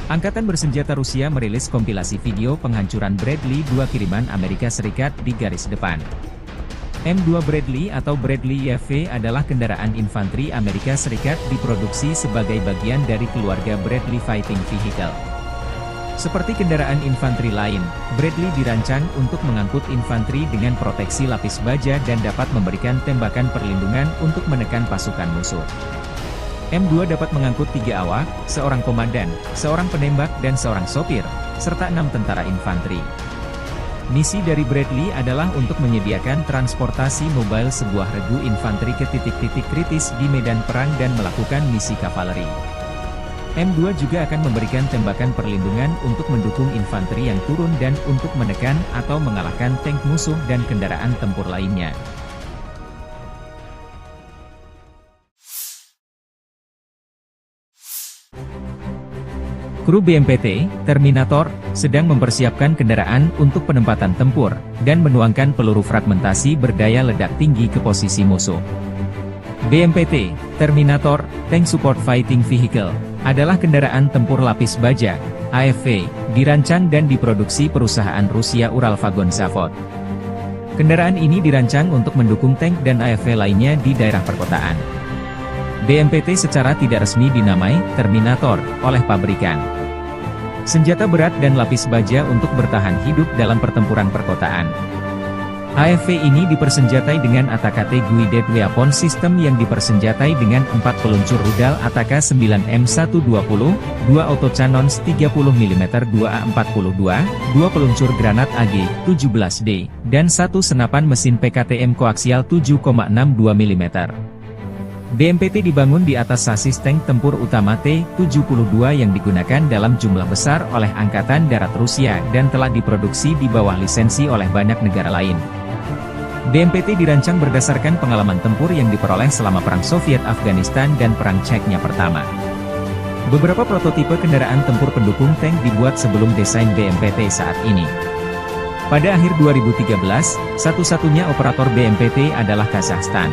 Angkatan Bersenjata Rusia merilis kompilasi video penghancuran Bradley 2 kiriman Amerika Serikat di garis depan. M2 Bradley atau Bradley YV adalah kendaraan infanteri Amerika Serikat diproduksi sebagai bagian dari keluarga Bradley Fighting Vehicle. Seperti kendaraan infanteri lain, Bradley dirancang untuk mengangkut infanteri dengan proteksi lapis baja dan dapat memberikan tembakan perlindungan untuk menekan pasukan musuh. M2 dapat mengangkut 3 awak, seorang komandan, seorang penembak dan seorang sopir, serta 6 tentara infanteri. Misi dari Bradley adalah untuk menyediakan transportasi mobile sebuah regu infanteri ke titik-titik kritis di medan perang dan melakukan misi kavaleri. M2 juga akan memberikan tembakan perlindungan untuk mendukung infanteri yang turun dan untuk menekan atau mengalahkan tank musuh dan kendaraan tempur lainnya. Kru BMPT, Terminator, sedang mempersiapkan kendaraan untuk penempatan tempur, dan menuangkan peluru fragmentasi berdaya ledak tinggi ke posisi musuh. BMPT, Terminator, Tank Support Fighting Vehicle, adalah kendaraan tempur lapis baja, AFV, dirancang dan diproduksi perusahaan Rusia Uralvagon Zavod. Kendaraan ini dirancang untuk mendukung tank dan AFV lainnya di daerah perkotaan. BMPT secara tidak resmi dinamai Terminator oleh pabrikan. senjata berat dan lapis baja untuk bertahan hidup dalam pertempuran perkotaan. AFV ini dipersenjatai dengan ATAK Guided Weapon System yang dipersenjatai dengan 4 peluncur rudal ATAK 9M120, 2 autocannons 30mm 2A42, 2 peluncur granat AG-17D, dan 1 senapan mesin PKTM koaksial 7,62 mm. BMPT dibangun di atas sasis tank tempur utama T-72 yang digunakan dalam jumlah besar oleh Angkatan Darat Rusia dan telah diproduksi di bawah lisensi oleh banyak negara lain. BMPT dirancang berdasarkan pengalaman tempur yang diperoleh selama Perang Soviet-Afghanistan dan Perang Chechnya pertama. Beberapa prototipe kendaraan tempur pendukung tank dibuat sebelum desain BMPT saat ini. Pada akhir 2013, satu-satunya operator BMPT adalah Kazakhstan.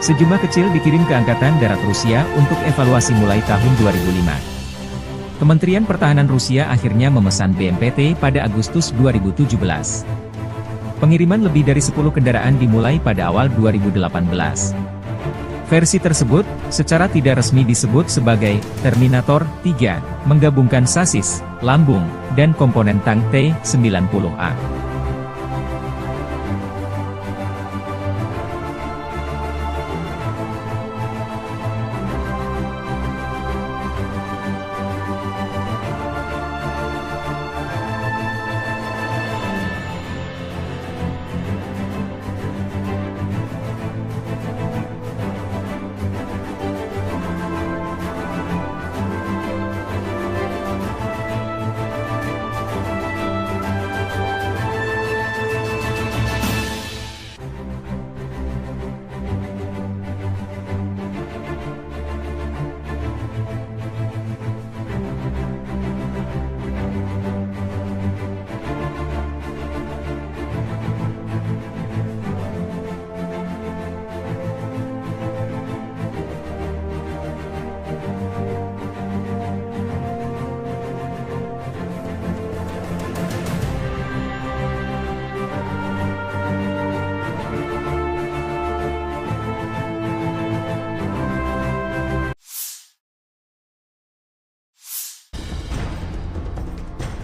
Sejumlah kecil dikirim ke Angkatan Darat Rusia untuk evaluasi mulai tahun 2005. Kementerian Pertahanan Rusia akhirnya memesan BMPT pada Agustus 2017. Pengiriman lebih dari 10 kendaraan dimulai pada awal 2018. Versi tersebut, secara tidak resmi disebut sebagai Terminator 3, menggabungkan sasis, lambung, dan komponen tank T-90A.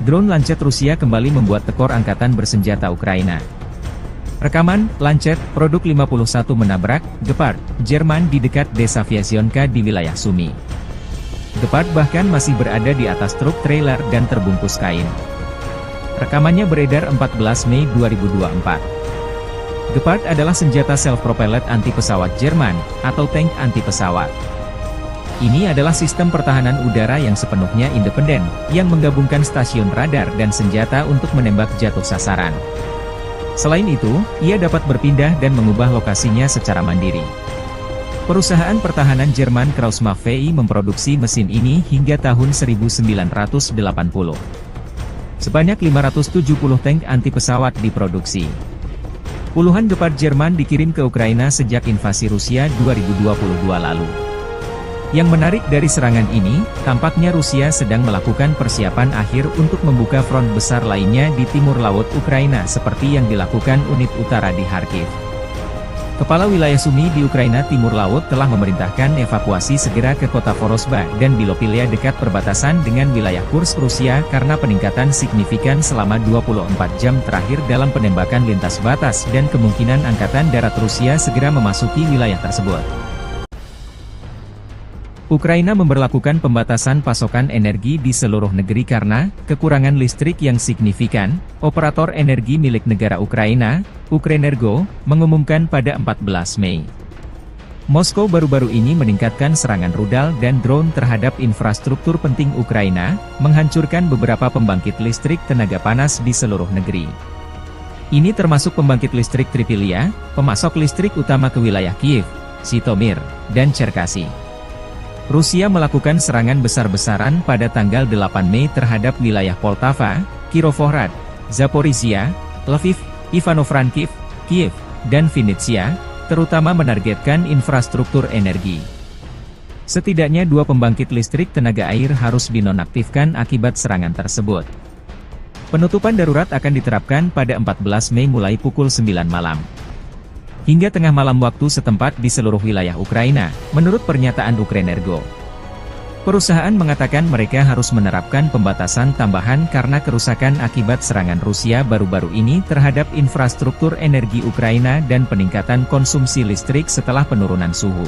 Drone Lancet Rusia kembali membuat tekor angkatan bersenjata Ukraina. Rekaman, Lancet, produk 51 menabrak, Gepard, Jerman di dekat desa Vyazionka di wilayah Sumy. Gepard bahkan masih berada di atas truk trailer dan terbungkus kain. Rekamannya beredar 14 Mei 2024. Gepard adalah senjata self-propelled anti-pesawat Jerman, atau tank anti-pesawat. Ini adalah sistem pertahanan udara yang sepenuhnya independen, yang menggabungkan stasiun radar dan senjata untuk menembak jatuh sasaran. Selain itu, ia dapat berpindah dan mengubah lokasinya secara mandiri. Perusahaan pertahanan Jerman Kraussmaff VI memproduksi mesin ini hingga tahun 1980. Sebanyak 570 tank anti-pesawat diproduksi. Puluhan Gepard Jerman dikirim ke Ukraina sejak invasi Rusia 2022 lalu. Yang menarik dari serangan ini, tampaknya Rusia sedang melakukan persiapan akhir untuk membuka front besar lainnya di timur laut Ukraina seperti yang dilakukan unit utara di Kharkiv. Kepala wilayah Sumy di Ukraina Timur Laut telah memerintahkan evakuasi segera ke kota Vorosba dan Bilopilia dekat perbatasan dengan wilayah Kursk Rusia karena peningkatan signifikan selama 24 jam terakhir dalam penembakan lintas batas dan kemungkinan Angkatan Darat Rusia segera memasuki wilayah tersebut. Ukraina memberlakukan pembatasan pasokan energi di seluruh negeri karena kekurangan listrik yang signifikan. Operator energi milik negara Ukraina, Ukrenergo, mengumumkan pada 14 Mei. Moskow baru-baru ini meningkatkan serangan rudal dan drone terhadap infrastruktur penting Ukraina, menghancurkan beberapa pembangkit listrik tenaga panas di seluruh negeri. Ini termasuk pembangkit listrik Tripilia, pemasok listrik utama ke wilayah Kiev, Zhytomyr, dan Cherkasy. Rusia melakukan serangan besar-besaran pada tanggal 8 Mei terhadap wilayah Poltava, Kirovohrad, Zaporizhia, Lviv, Ivano-Frankivsk, Kiev, dan Vinnytsia, terutama menargetkan infrastruktur energi. Setidaknya 2 pembangkit listrik tenaga air harus dinonaktifkan akibat serangan tersebut. Penutupan darurat akan diterapkan pada 14 Mei mulai pukul 9 malam. Hingga tengah malam waktu setempat di seluruh wilayah Ukraina, menurut pernyataan Ukrenergo. Perusahaan mengatakan mereka harus menerapkan pembatasan tambahan karena kerusakan akibat serangan Rusia baru-baru ini terhadap infrastruktur energi Ukraina dan peningkatan konsumsi listrik setelah penurunan suhu.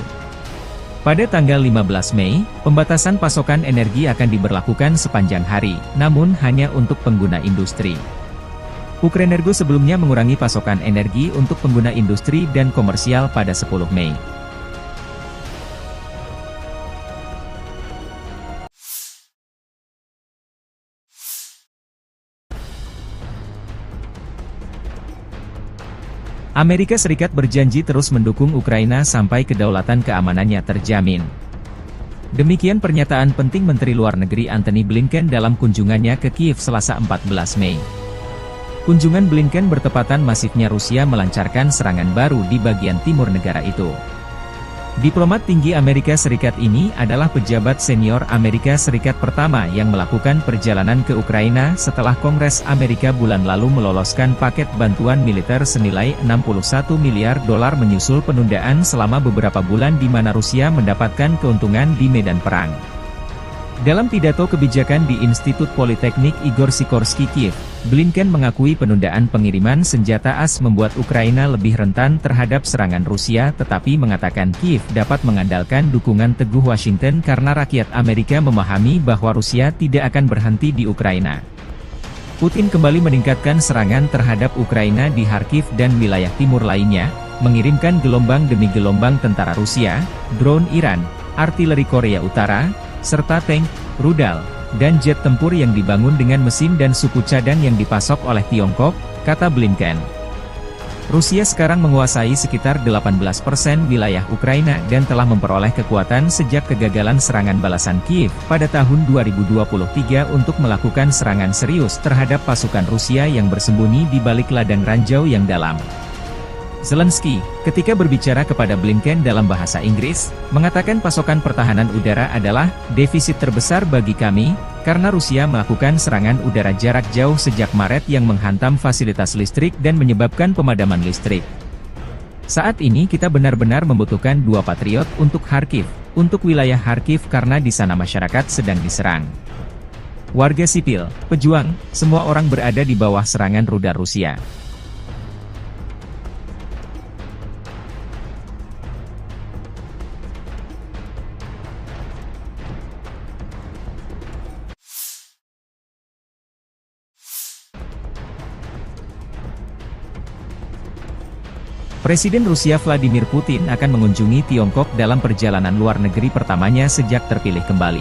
Pada tanggal 15 Mei, pembatasan pasokan energi akan diberlakukan sepanjang hari, namun hanya untuk pengguna industri. Ukrenergo sebelumnya mengurangi pasokan energi untuk pengguna industri dan komersial pada 10 Mei. Amerika Serikat berjanji terus mendukung Ukraina sampai kedaulatan keamanannya terjamin. Demikian pernyataan penting Menteri Luar Negeri Antony Blinken dalam kunjungannya ke Kiev Selasa 14 Mei. Kunjungan Blinken bertepatan masifnya Rusia melancarkan serangan baru di bagian timur negara itu. Diplomat tinggi Amerika Serikat ini adalah pejabat senior Amerika Serikat pertama yang melakukan perjalanan ke Ukraina setelah Kongres Amerika bulan lalu meloloskan paket bantuan militer senilai 61 miliar dolar menyusul penundaan selama beberapa bulan di mana Rusia mendapatkan keuntungan di medan perang. Dalam pidato kebijakan di Institut Politeknik Igor Sikorsky Kiev, Blinken mengakui penundaan pengiriman senjata AS membuat Ukraina lebih rentan terhadap serangan Rusia tetapi mengatakan Kiev dapat mengandalkan dukungan teguh Washington karena rakyat Amerika memahami bahwa Rusia tidak akan berhenti di Ukraina. Putin kembali meningkatkan serangan terhadap Ukraina di Kharkiv dan wilayah timur lainnya, mengirimkan gelombang demi gelombang tentara Rusia, drone Iran, artileri Korea Utara, serta tank, rudal, dan jet tempur yang dibangun dengan mesin dan suku cadang yang dipasok oleh Tiongkok, kata Blinken. Rusia sekarang menguasai sekitar 18% wilayah Ukraina dan telah memperoleh kekuatan sejak kegagalan serangan balasan Kiev pada tahun 2023 untuk melakukan serangan serius terhadap pasukan Rusia yang bersembunyi di balik ladang ranjau yang dalam. Zelensky, ketika berbicara kepada Blinken dalam bahasa Inggris, mengatakan pasokan pertahanan udara adalah defisit terbesar bagi kami, karena Rusia melakukan serangan udara jarak jauh sejak Maret yang menghantam fasilitas listrik dan menyebabkan pemadaman listrik. Saat ini kita benar-benar membutuhkan 2 Patriot untuk Kharkiv, untuk wilayah Kharkiv karena di sana masyarakat sedang diserang. Warga sipil, pejuang, semua orang berada di bawah serangan rudal Rusia. Presiden Rusia Vladimir Putin akan mengunjungi Tiongkok dalam perjalanan luar negeri pertamanya sejak terpilih kembali.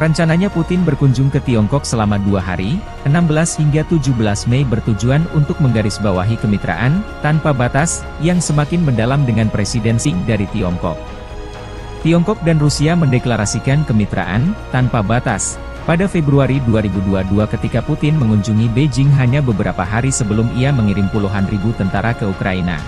Rencananya Putin berkunjung ke Tiongkok selama 2 hari, 16 hingga 17 Mei bertujuan untuk menggarisbawahi kemitraan tanpa batas yang semakin mendalam dengan Presiden Xi dari Tiongkok. Tiongkok dan Rusia mendeklarasikan kemitraan tanpa batas pada Februari 2022 ketika Putin mengunjungi Beijing hanya beberapa hari sebelum ia mengirim puluhan ribu tentara ke Ukraina.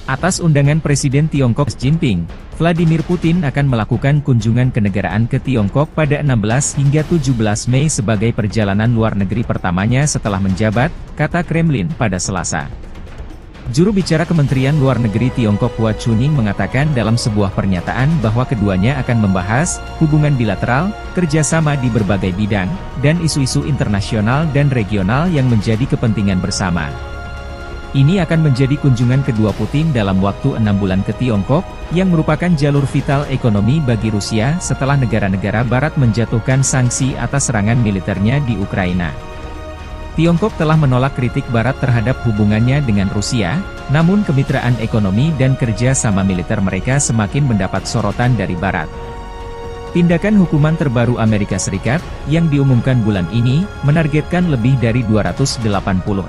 Atas undangan Presiden Tiongkok Xi Jinping, Vladimir Putin akan melakukan kunjungan kenegaraan ke Tiongkok pada 16 hingga 17 Mei sebagai perjalanan luar negeri pertamanya setelah menjabat, kata Kremlin pada Selasa. Juru bicara Kementerian Luar Negeri Tiongkok Hua Chunying mengatakan dalam sebuah pernyataan bahwa keduanya akan membahas hubungan bilateral, kerjasama di berbagai bidang, dan isu-isu internasional dan regional yang menjadi kepentingan bersama. Ini akan menjadi kunjungan kedua Putin dalam waktu 6 bulan ke Tiongkok, yang merupakan jalur vital ekonomi bagi Rusia setelah negara-negara Barat menjatuhkan sanksi atas serangan militernya di Ukraina. Tiongkok telah menolak kritik Barat terhadap hubungannya dengan Rusia, namun kemitraan ekonomi dan kerja sama militer mereka semakin mendapat sorotan dari Barat. Tindakan hukuman terbaru Amerika Serikat, yang diumumkan bulan ini, menargetkan lebih dari 280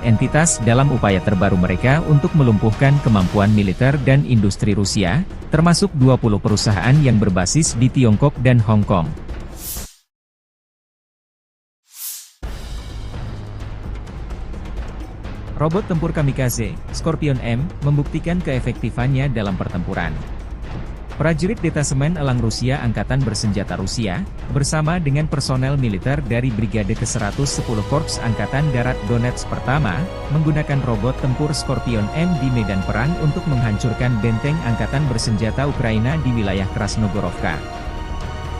entitas dalam upaya terbaru mereka untuk melumpuhkan kemampuan militer dan industri Rusia, termasuk 20 perusahaan yang berbasis di Tiongkok dan Hong Kong. Robot tempur kamikaze, Scorpion M, membuktikan keefektifannya dalam pertempuran. Prajurit Detasemen Elang Rusia Angkatan Bersenjata Rusia, bersama dengan personel militer dari Brigade ke-110 Korps Angkatan Darat Donetsk pertama, menggunakan robot tempur Scorpion M di medan perang untuk menghancurkan benteng Angkatan Bersenjata Ukraina di wilayah Krasnogorovka.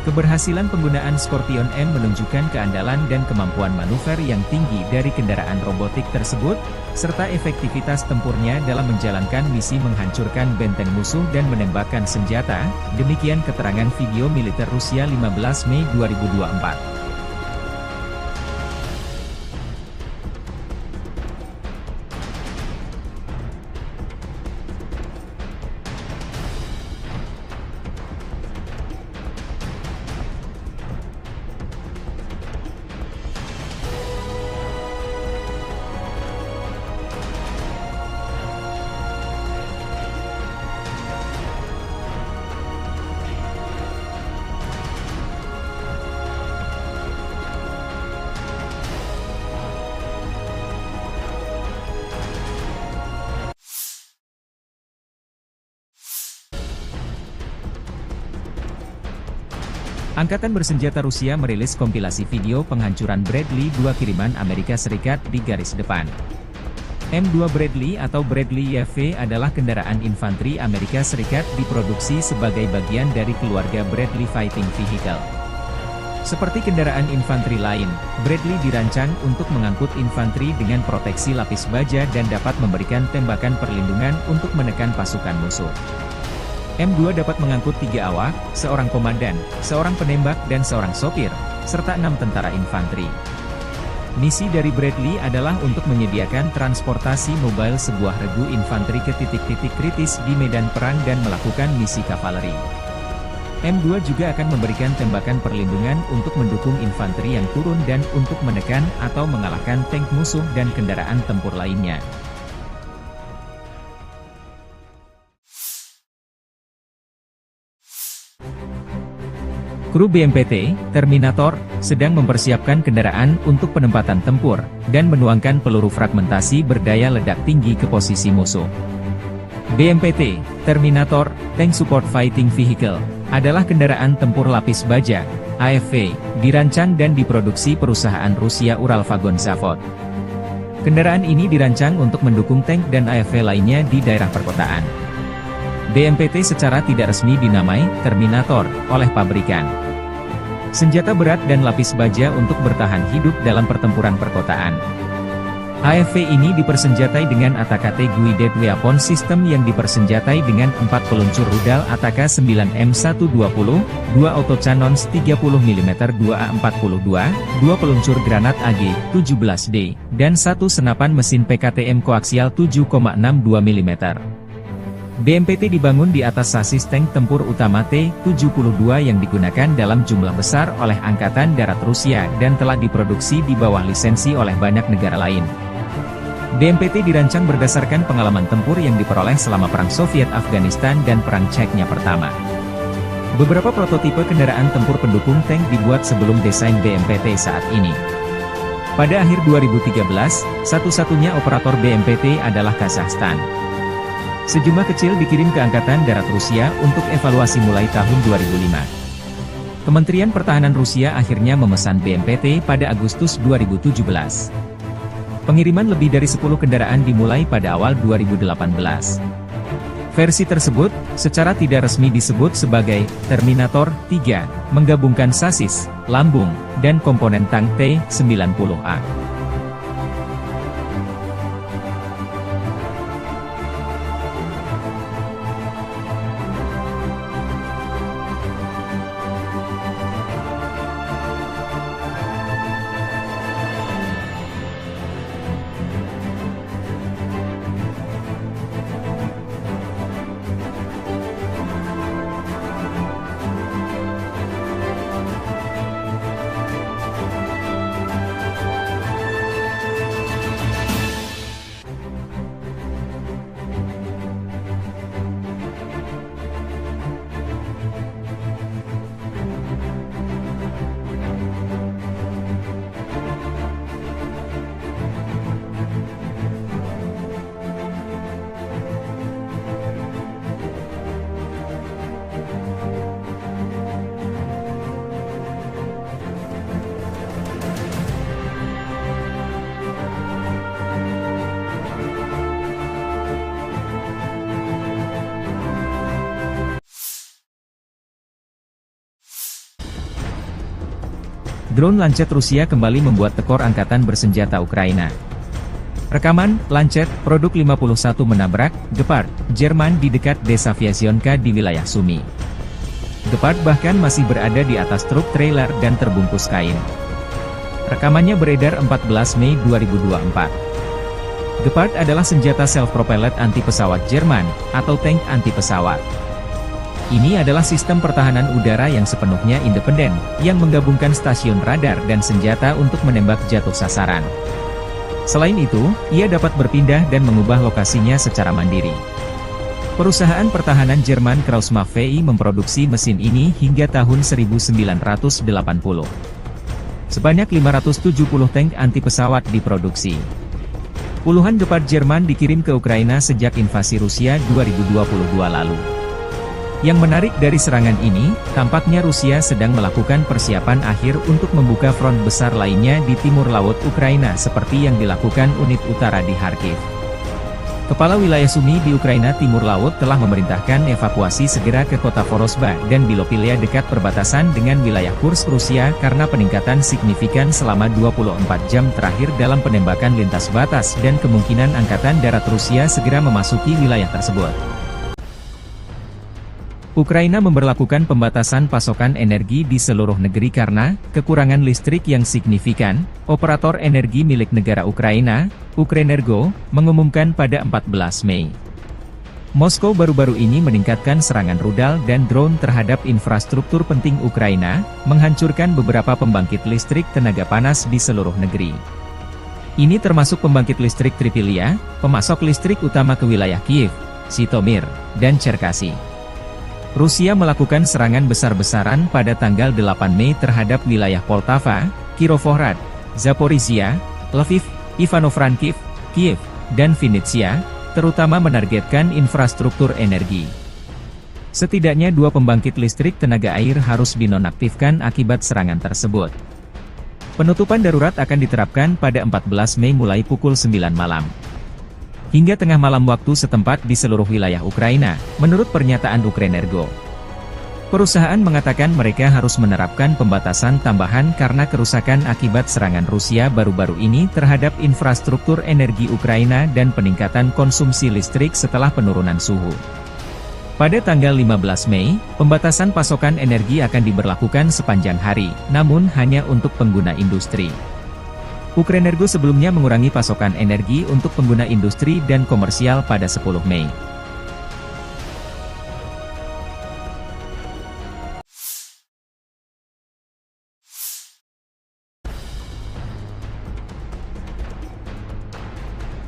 Keberhasilan penggunaan Scorpion M menunjukkan keandalan dan kemampuan manuver yang tinggi dari kendaraan robotik tersebut, serta efektivitas tempurnya dalam menjalankan misi menghancurkan benteng musuh dan menembakkan senjata, demikian keterangan video militer Rusia 15 Mei 2024. Angkatan bersenjata Rusia merilis kompilasi video penghancuran Bradley 2 kiriman Amerika Serikat di garis depan. M2 Bradley atau Bradley YV adalah kendaraan infanteri Amerika Serikat diproduksi sebagai bagian dari keluarga Bradley Fighting Vehicle. Seperti kendaraan infanteri lain, Bradley dirancang untuk mengangkut infanteri dengan proteksi lapis baja dan dapat memberikan tembakan perlindungan untuk menekan pasukan musuh. M2 dapat mengangkut 3 awak, seorang komandan, seorang penembak dan seorang sopir, serta 6 tentara infanteri. Misi dari Bradley adalah untuk menyediakan transportasi mobile sebuah regu infanteri ke titik-titik kritis di medan perang dan melakukan misi kavaleri. M2 juga akan memberikan tembakan perlindungan untuk mendukung infanteri yang turun dan untuk menekan atau mengalahkan tank musuh dan kendaraan tempur lainnya. Kru BMPT, Terminator, sedang mempersiapkan kendaraan untuk penempatan tempur, dan menuangkan peluru fragmentasi berdaya ledak tinggi ke posisi musuh. BMPT, Terminator, Tank Support Fighting Vehicle, adalah kendaraan tempur lapis baja, AFV, dirancang dan diproduksi perusahaan Rusia Uralvagon Zavod. Kendaraan ini dirancang untuk mendukung tank dan AFV lainnya di daerah perkotaan. BMPT secara tidak resmi dinamai Terminator oleh pabrikan. Senjata berat dan lapis baja untuk bertahan hidup dalam pertempuran perkotaan. AFV ini dipersenjatai dengan ATAK Guided Weapon System yang dipersenjatai dengan 4 peluncur rudal ATAK 9M120, 2 autocannons 30mm 2A42, 2 peluncur granat AG-17D, dan 1 senapan mesin PKTM koaksial 7,62 mm. BMPT dibangun di atas sasis tank tempur utama T-72 yang digunakan dalam jumlah besar oleh Angkatan Darat Rusia dan telah diproduksi di bawah lisensi oleh banyak negara lain. BMPT dirancang berdasarkan pengalaman tempur yang diperoleh selama Perang Soviet-Afghanistan dan Perang Chechnya pertama. Beberapa prototipe kendaraan tempur pendukung tank dibuat sebelum desain BMPT saat ini. Pada akhir 2013, satu-satunya operator BMPT adalah Kazakhstan. Sejumlah kecil dikirim ke Angkatan Darat Rusia untuk evaluasi mulai tahun 2005. Kementerian Pertahanan Rusia akhirnya memesan BMPT pada Agustus 2017. Pengiriman lebih dari 10 kendaraan dimulai pada awal 2018. Versi tersebut, secara tidak resmi disebut sebagai Terminator 3, menggabungkan sasis, lambung, dan komponen tank T-90A. Drone Lancet Rusia kembali membuat tekor angkatan bersenjata Ukraina. Rekaman, Lancet, produk 51 menabrak, Gepard, Jerman di dekat desa Vyasionka di wilayah Sumy. Gepard bahkan masih berada di atas truk trailer dan terbungkus kain. Rekamannya beredar 14 Mei 2024. Gepard adalah senjata self-propelled anti-pesawat Jerman, atau tank anti-pesawat. Ini adalah sistem pertahanan udara yang sepenuhnya independen, yang menggabungkan stasiun radar dan senjata untuk menembak jatuh sasaran. Selain itu, ia dapat berpindah dan mengubah lokasinya secara mandiri. Perusahaan pertahanan Jerman Krauss-Maffei memproduksi mesin ini hingga tahun 1980. Sebanyak 570 tank anti-pesawat diproduksi. Puluhan Gepard Jerman dikirim ke Ukraina sejak invasi Rusia 2022 lalu. Yang menarik dari serangan ini, tampaknya Rusia sedang melakukan persiapan akhir untuk membuka front besar lainnya di timur laut Ukraina seperti yang dilakukan unit utara di Kharkiv. Kepala wilayah Sumy di Ukraina Timur Laut telah memerintahkan evakuasi segera ke kota Vorosba dan Bilopilia dekat perbatasan dengan wilayah Kursk Rusia karena peningkatan signifikan selama 24 jam terakhir dalam penembakan lintas batas dan kemungkinan angkatan darat Rusia segera memasuki wilayah tersebut. Ukraina memberlakukan pembatasan pasokan energi di seluruh negeri karena kekurangan listrik yang signifikan. Operator energi milik negara Ukraina, Ukrenergo, mengumumkan pada 14 Mei. Moskow baru-baru ini meningkatkan serangan rudal dan drone terhadap infrastruktur penting Ukraina, menghancurkan beberapa pembangkit listrik tenaga panas di seluruh negeri. Ini termasuk pembangkit listrik Tripilia, pemasok listrik utama ke wilayah Kiev, Zhytomyr, dan Cherkasy. Rusia melakukan serangan besar-besaran pada tanggal 8 Mei terhadap wilayah Poltava, Kirovohrad, Zaporizhia, Lviv, Ivano-Frankivsk, Kiev, dan Vinnytsia, terutama menargetkan infrastruktur energi. Setidaknya 2 pembangkit listrik tenaga air harus dinonaktifkan akibat serangan tersebut. Penutupan darurat akan diterapkan pada 14 Mei mulai pukul 9 malam. Hingga tengah malam waktu setempat di seluruh wilayah Ukraina, menurut pernyataan Ukrenergo. Perusahaan mengatakan mereka harus menerapkan pembatasan tambahan karena kerusakan akibat serangan Rusia baru-baru ini terhadap infrastruktur energi Ukraina dan peningkatan konsumsi listrik setelah penurunan suhu. Pada tanggal 15 Mei, pembatasan pasokan energi akan diberlakukan sepanjang hari, namun hanya untuk pengguna industri. Ukrenergo sebelumnya mengurangi pasokan energi untuk pengguna industri dan komersial pada 10 Mei.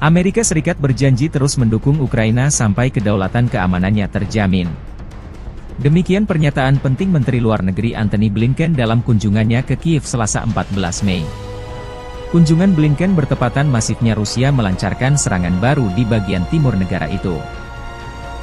Amerika Serikat berjanji terus mendukung Ukraina sampai kedaulatan keamanannya terjamin. Demikian pernyataan penting Menteri Luar Negeri Antony Blinken dalam kunjungannya ke Kiev Selasa 14 Mei. Kunjungan Blinken bertepatan masifnya Rusia melancarkan serangan baru di bagian timur negara itu.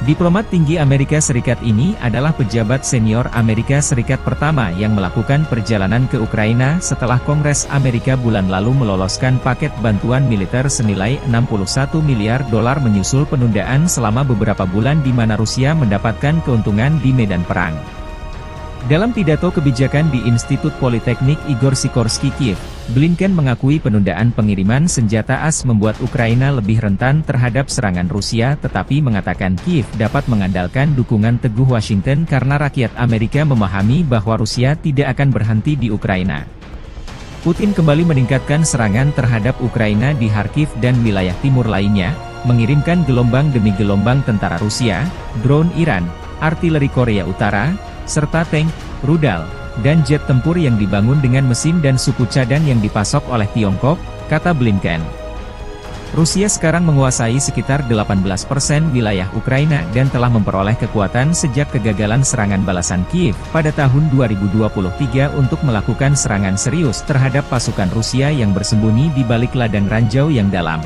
Diplomat tinggi Amerika Serikat ini adalah pejabat senior Amerika Serikat pertama yang melakukan perjalanan ke Ukraina setelah Kongres Amerika bulan lalu meloloskan paket bantuan militer senilai $61 miliar menyusul penundaan selama beberapa bulan di mana Rusia mendapatkan keuntungan di medan perang. Dalam pidato kebijakan di Institut Politeknik Igor Sikorsky Kiev, Blinken mengakui penundaan pengiriman senjata AS membuat Ukraina lebih rentan terhadap serangan Rusia tetapi mengatakan Kiev dapat mengandalkan dukungan teguh Washington karena rakyat Amerika memahami bahwa Rusia tidak akan berhenti di Ukraina. Putin kembali meningkatkan serangan terhadap Ukraina di Kharkiv dan wilayah timur lainnya, mengirimkan gelombang demi gelombang tentara Rusia, drone Iran, artileri Korea Utara, serta tank, rudal, dan jet tempur yang dibangun dengan mesin dan suku cadang yang dipasok oleh Tiongkok, kata Blinken. Rusia sekarang menguasai sekitar 18% wilayah Ukraina dan telah memperoleh kekuatan sejak kegagalan serangan balasan Kiev pada tahun 2023 untuk melakukan serangan serius terhadap pasukan Rusia yang bersembunyi di balik ladang ranjau yang dalam.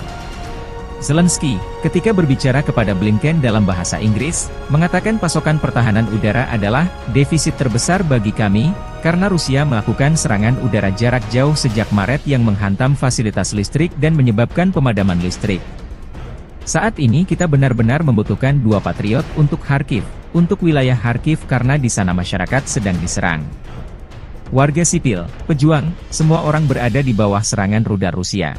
Zelensky, ketika berbicara kepada Blinken dalam bahasa Inggris, mengatakan pasokan pertahanan udara adalah defisit terbesar bagi kami, karena Rusia melakukan serangan udara jarak jauh sejak Maret yang menghantam fasilitas listrik dan menyebabkan pemadaman listrik. Saat ini kita benar-benar membutuhkan 2 Patriot untuk Kharkiv, untuk wilayah Kharkiv karena di sana masyarakat sedang diserang. Warga sipil, pejuang, semua orang berada di bawah serangan rudal Rusia.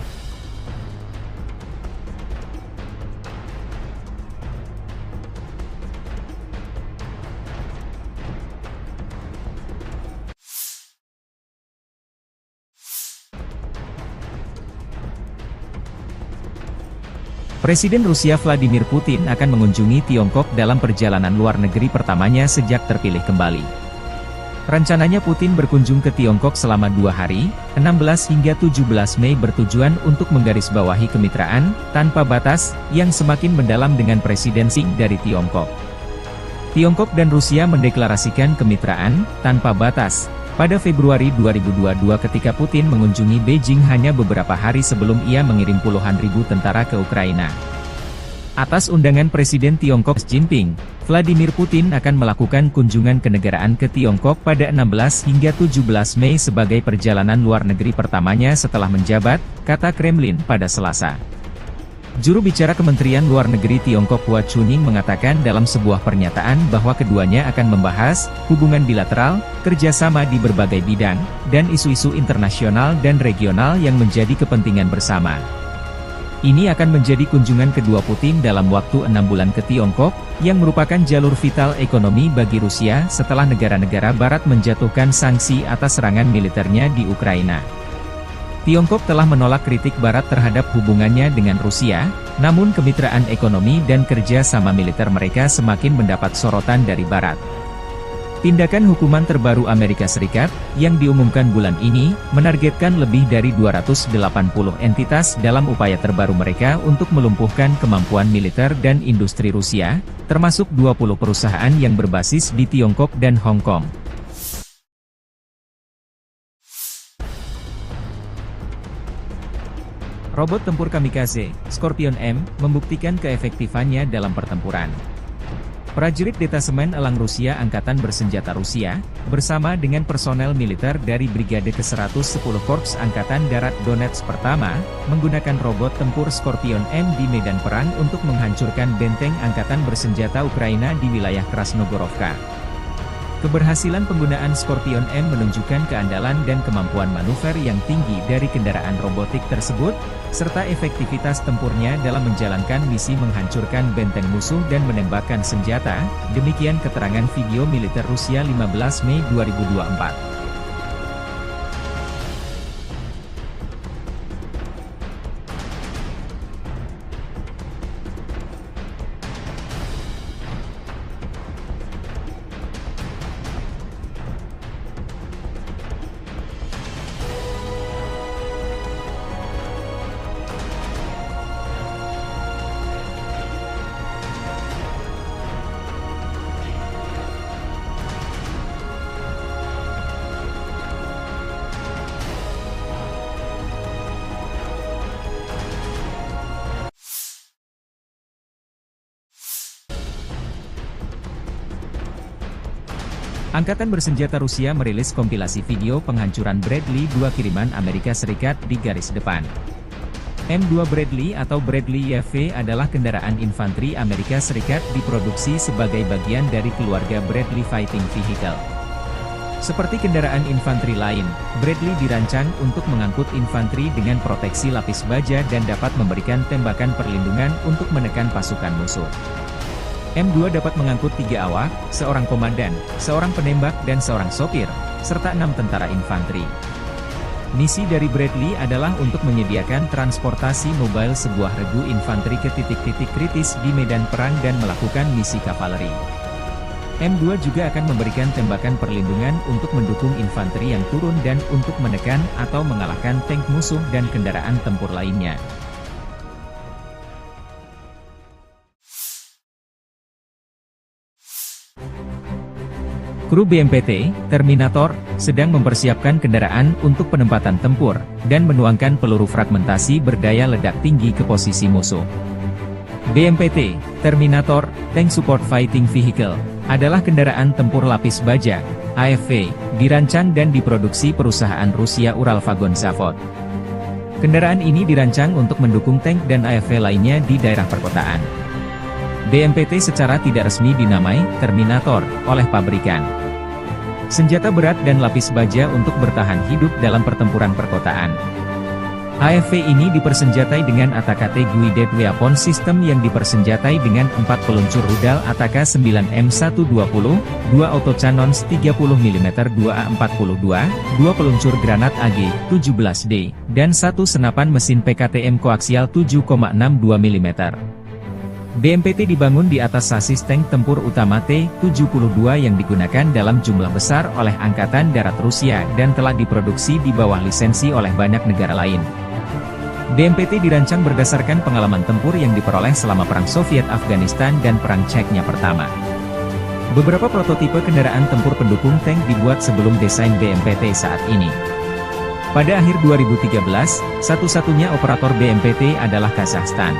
Presiden Rusia Vladimir Putin akan mengunjungi Tiongkok dalam perjalanan luar negeri pertamanya sejak terpilih kembali. Rencananya Putin berkunjung ke Tiongkok selama 2 hari, 16 hingga 17 Mei bertujuan untuk menggarisbawahi kemitraan, tanpa batas, yang semakin mendalam dengan Presiden Xi dari Tiongkok. Tiongkok dan Rusia mendeklarasikan kemitraan, tanpa batas, pada Februari 2022 ketika Putin mengunjungi Beijing hanya beberapa hari sebelum ia mengirim puluhan ribu tentara ke Ukraina. Atas undangan Presiden Tiongkok Xi Jinping, Vladimir Putin akan melakukan kunjungan kenegaraan ke Tiongkok pada 16 hingga 17 Mei sebagai perjalanan luar negeri pertamanya setelah menjabat, kata Kremlin pada Selasa. Juru bicara Kementerian Luar Negeri Tiongkok Hua Chunying mengatakan dalam sebuah pernyataan bahwa keduanya akan membahas hubungan bilateral, kerjasama di berbagai bidang, dan isu-isu internasional dan regional yang menjadi kepentingan bersama. Ini akan menjadi kunjungan kedua Putin dalam waktu 6 bulan ke Tiongkok, yang merupakan jalur vital ekonomi bagi Rusia setelah negara-negara Barat menjatuhkan sanksi atas serangan militernya di Ukraina. Tiongkok telah menolak kritik Barat terhadap hubungannya dengan Rusia, namun kemitraan ekonomi dan kerja sama militer mereka semakin mendapat sorotan dari Barat. Tindakan hukuman terbaru Amerika Serikat, yang diumumkan bulan ini, menargetkan lebih dari 280 entitas dalam upaya terbaru mereka untuk melumpuhkan kemampuan militer dan industri Rusia, termasuk 20 perusahaan yang berbasis di Tiongkok dan Hong Kong. Robot tempur kamikaze, Scorpion M, membuktikan keefektifannya dalam pertempuran. Prajurit Detasemen Elang Rusia Angkatan Bersenjata Rusia, bersama dengan personel militer dari Brigade ke-110 Korps Angkatan Darat Donetsk Pertama, menggunakan robot tempur Scorpion M di medan perang untuk menghancurkan benteng Angkatan Bersenjata Ukraina di wilayah Krasnogorovka. Keberhasilan penggunaan Scorpion M menunjukkan keandalan dan kemampuan manuver yang tinggi dari kendaraan robotik tersebut, serta efektivitas tempurnya dalam menjalankan misi menghancurkan benteng musuh dan menembakkan senjata, demikian keterangan video militer Rusia 15 Mei 2024. Angkatan Bersenjata Rusia merilis kompilasi video penghancuran Bradley 2 kiriman Amerika Serikat di garis depan. M2 Bradley atau Bradley YV adalah kendaraan infanteri Amerika Serikat diproduksi sebagai bagian dari keluarga Bradley Fighting Vehicle. Seperti kendaraan infanteri lain, Bradley dirancang untuk mengangkut infanteri dengan proteksi lapis baja dan dapat memberikan tembakan perlindungan untuk menekan pasukan musuh. M2 dapat mengangkut 3 awak, seorang komandan, seorang penembak dan seorang sopir, serta 6 tentara infanteri. Misi dari Bradley adalah untuk menyediakan transportasi mobile sebuah regu infanteri ke titik-titik kritis di medan perang dan melakukan misi kavaleri. M2 juga akan memberikan tembakan perlindungan untuk mendukung infanteri yang turun dan untuk menekan atau mengalahkan tank musuh dan kendaraan tempur lainnya. Kru BMPT, Terminator, sedang mempersiapkan kendaraan untuk penempatan tempur, dan menuangkan peluru fragmentasi berdaya ledak tinggi ke posisi musuh. BMPT, Terminator, Tank Support Fighting Vehicle, adalah kendaraan tempur lapis baja, AFV, dirancang dan diproduksi perusahaan Rusia Uralvagon Zavod. Kendaraan ini dirancang untuk mendukung tank dan AFV lainnya di daerah perkotaan. BMPT secara tidak resmi dinamai Terminator oleh pabrikan. senjata berat dan lapis baja untuk bertahan hidup dalam pertempuran perkotaan. AFV ini dipersenjatai dengan ATAK Guided Weapon System yang dipersenjatai dengan 4 peluncur rudal ATAK 9M120, 2 autocannons 30mm 2A42, 2 peluncur granat AG-17D, dan 1 senapan mesin PKTM koaksial 7,62 mm. BMPT dibangun di atas sasis tank tempur utama T-72 yang digunakan dalam jumlah besar oleh Angkatan Darat Rusia dan telah diproduksi di bawah lisensi oleh banyak negara lain. BMPT dirancang berdasarkan pengalaman tempur yang diperoleh selama Perang Soviet-Afghanistan dan Perang Chechnya pertama. Beberapa prototipe kendaraan tempur pendukung tank dibuat sebelum desain BMPT saat ini. Pada akhir 2013, satu-satunya operator BMPT adalah Kazakhstan.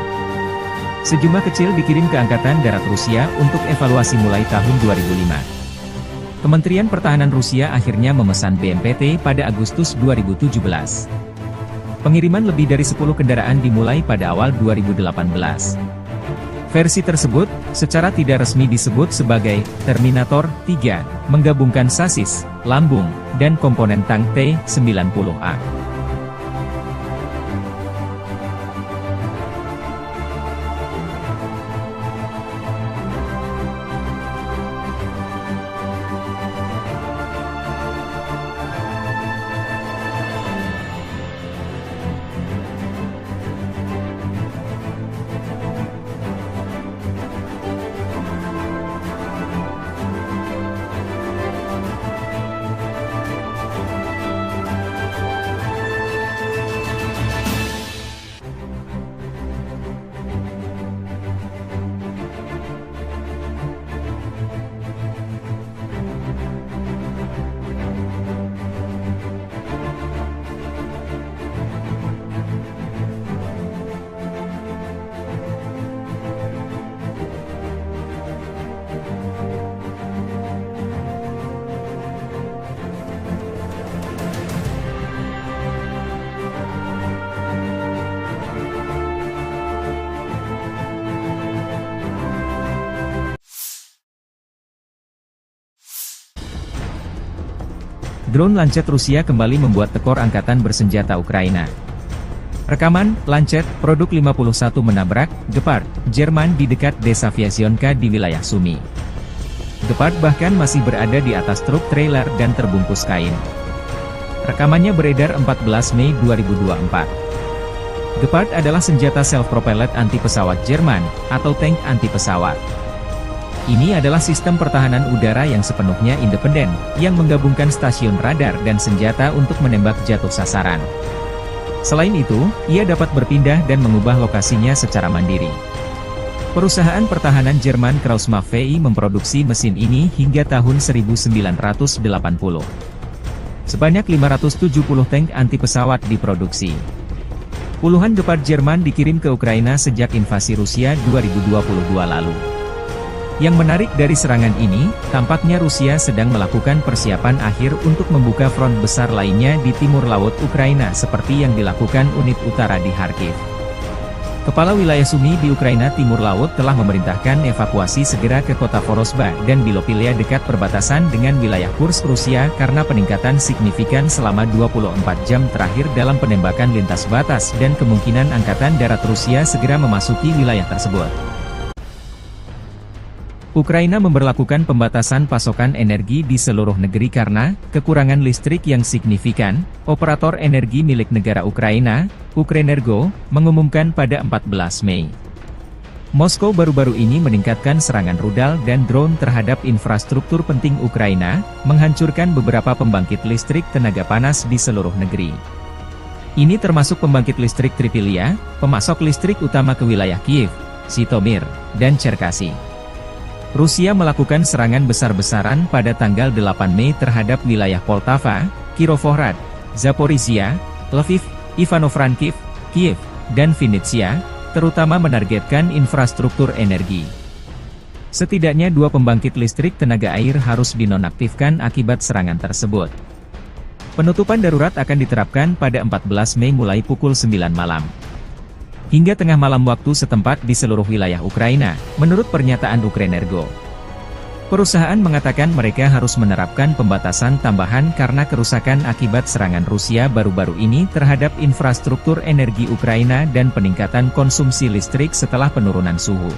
Sejumlah kecil dikirim ke Angkatan Darat Rusia untuk evaluasi mulai tahun 2005. Kementerian Pertahanan Rusia akhirnya memesan BMPT pada Agustus 2017. Pengiriman lebih dari 10 kendaraan dimulai pada awal 2018. Versi tersebut, secara tidak resmi disebut sebagai Terminator 3, menggabungkan sasis, lambung, dan komponen tank T-90A. Drone Lancet Rusia kembali membuat tekor angkatan bersenjata Ukraina. Rekaman, Lancet, produk 51 menabrak, Gepard, Jerman di dekat desa Vyazionka di wilayah Sumy. Gepard bahkan masih berada di atas truk trailer dan terbungkus kain. Rekamannya beredar 14 Mei 2024. Gepard adalah senjata self-propelled anti-pesawat Jerman, atau tank anti-pesawat. Ini adalah sistem pertahanan udara yang sepenuhnya independen, yang menggabungkan stasiun radar dan senjata untuk menembak jatuh sasaran. Selain itu, ia dapat berpindah dan mengubah lokasinya secara mandiri. Perusahaan pertahanan Jerman Krauss-Maffei VI memproduksi mesin ini hingga tahun 1980. Sebanyak 570 tank anti-pesawat diproduksi. Puluhan Gepard Jerman dikirim ke Ukraina sejak invasi Rusia 2022 lalu. Yang menarik dari serangan ini, tampaknya Rusia sedang melakukan persiapan akhir untuk membuka front besar lainnya di timur laut Ukraina seperti yang dilakukan unit utara di Kharkiv. Kepala wilayah Sumy di Ukraina Timur Laut telah memerintahkan evakuasi segera ke kota Vorosba dan Bilopilia dekat perbatasan dengan wilayah Kursk Rusia karena peningkatan signifikan selama 24 jam terakhir dalam penembakan lintas batas dan kemungkinan Angkatan Darat Rusia segera memasuki wilayah tersebut. Ukraina memberlakukan pembatasan pasokan energi di seluruh negeri karena kekurangan listrik yang signifikan. Operator energi milik negara Ukraina, Ukrenergo, mengumumkan pada 14 Mei. Moskow baru-baru ini meningkatkan serangan rudal dan drone terhadap infrastruktur penting Ukraina, menghancurkan beberapa pembangkit listrik tenaga panas di seluruh negeri. Ini termasuk pembangkit listrik Tripilia, pemasok listrik utama ke wilayah Kiev, Zhytomyr, dan Cherkasy. Rusia melakukan serangan besar-besaran pada tanggal 8 Mei terhadap wilayah Poltava, Kirovohrad, Zaporizhia, Lviv, Ivano-Frankivsk, Kiev, dan Vinnytsia, terutama menargetkan infrastruktur energi. Setidaknya 2 pembangkit listrik tenaga air harus dinonaktifkan akibat serangan tersebut. Penutupan darurat akan diterapkan pada 14 Mei mulai pukul 9 malam. Hingga tengah malam waktu setempat di seluruh wilayah Ukraina, menurut pernyataan Ukrenergo. Perusahaan mengatakan mereka harus menerapkan pembatasan tambahan karena kerusakan akibat serangan Rusia baru-baru ini terhadap infrastruktur energi Ukraina dan peningkatan konsumsi listrik setelah penurunan suhu.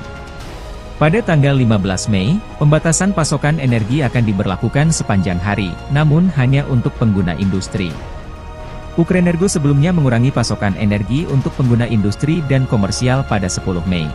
Pada tanggal 15 Mei, pembatasan pasokan energi akan diberlakukan sepanjang hari, namun hanya untuk pengguna industri. Ukrenergo sebelumnya mengurangi pasokan energi untuk pengguna industri dan komersial pada 10 Mei.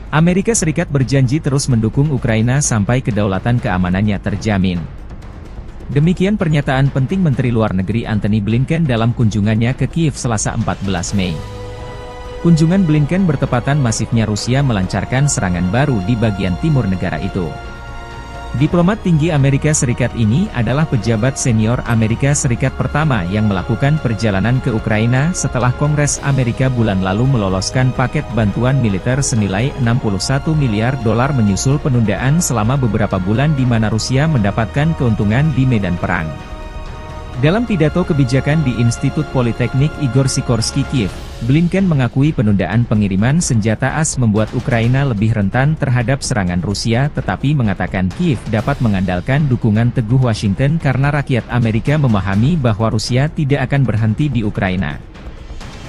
Amerika Serikat berjanji terus mendukung Ukraina sampai kedaulatan keamanannya terjamin. Demikian pernyataan penting Menteri Luar Negeri Antony Blinken dalam kunjungannya ke Kiev Selasa 14 Mei. Kunjungan Blinken bertepatan masifnya Rusia melancarkan serangan baru di bagian timur negara itu. Diplomat tinggi Amerika Serikat ini adalah pejabat senior Amerika Serikat pertama yang melakukan perjalanan ke Ukraina setelah Kongres Amerika bulan lalu meloloskan paket bantuan militer senilai 61 miliar dolar menyusul penundaan selama beberapa bulan di mana Rusia mendapatkan keuntungan di medan perang. Dalam pidato kebijakan di Institut Politeknik Igor Sikorsky Kiev, Blinken mengakui penundaan pengiriman senjata AS membuat Ukraina lebih rentan terhadap serangan Rusia tetapi mengatakan Kiev dapat mengandalkan dukungan teguh Washington karena rakyat Amerika memahami bahwa Rusia tidak akan berhenti di Ukraina.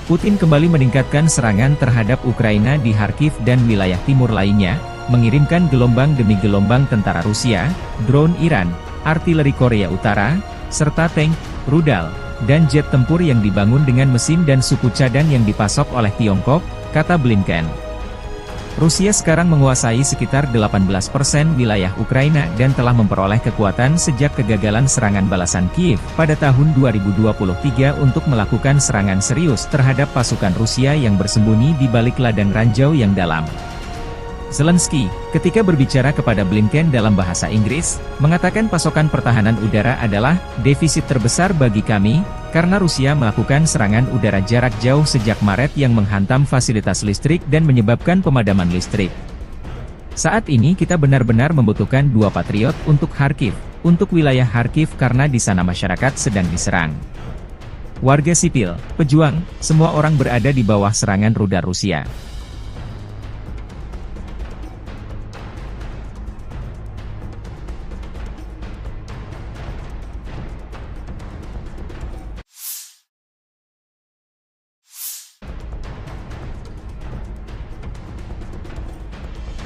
Putin kembali meningkatkan serangan terhadap Ukraina di Kharkiv dan wilayah timur lainnya, mengirimkan gelombang demi gelombang tentara Rusia, drone Iran, artileri Korea Utara, serta tank, rudal, dan jet tempur yang dibangun dengan mesin dan suku cadang yang dipasok oleh Tiongkok, kata Blinken. Rusia sekarang menguasai sekitar 18% wilayah Ukraina dan telah memperoleh kekuatan sejak kegagalan serangan balasan Kiev pada tahun 2023 untuk melakukan serangan serius terhadap pasukan Rusia yang bersembunyi di balik ladang ranjau yang dalam. Zelensky, ketika berbicara kepada Blinken dalam bahasa Inggris, mengatakan pasokan pertahanan udara adalah defisit terbesar bagi kami, karena Rusia melakukan serangan udara jarak jauh sejak Maret yang menghantam fasilitas listrik dan menyebabkan pemadaman listrik. Saat ini kita benar-benar membutuhkan 2 Patriot untuk Kharkiv, untuk wilayah Kharkiv karena di sana masyarakat sedang diserang. Warga sipil, pejuang, semua orang berada di bawah serangan rudal Rusia.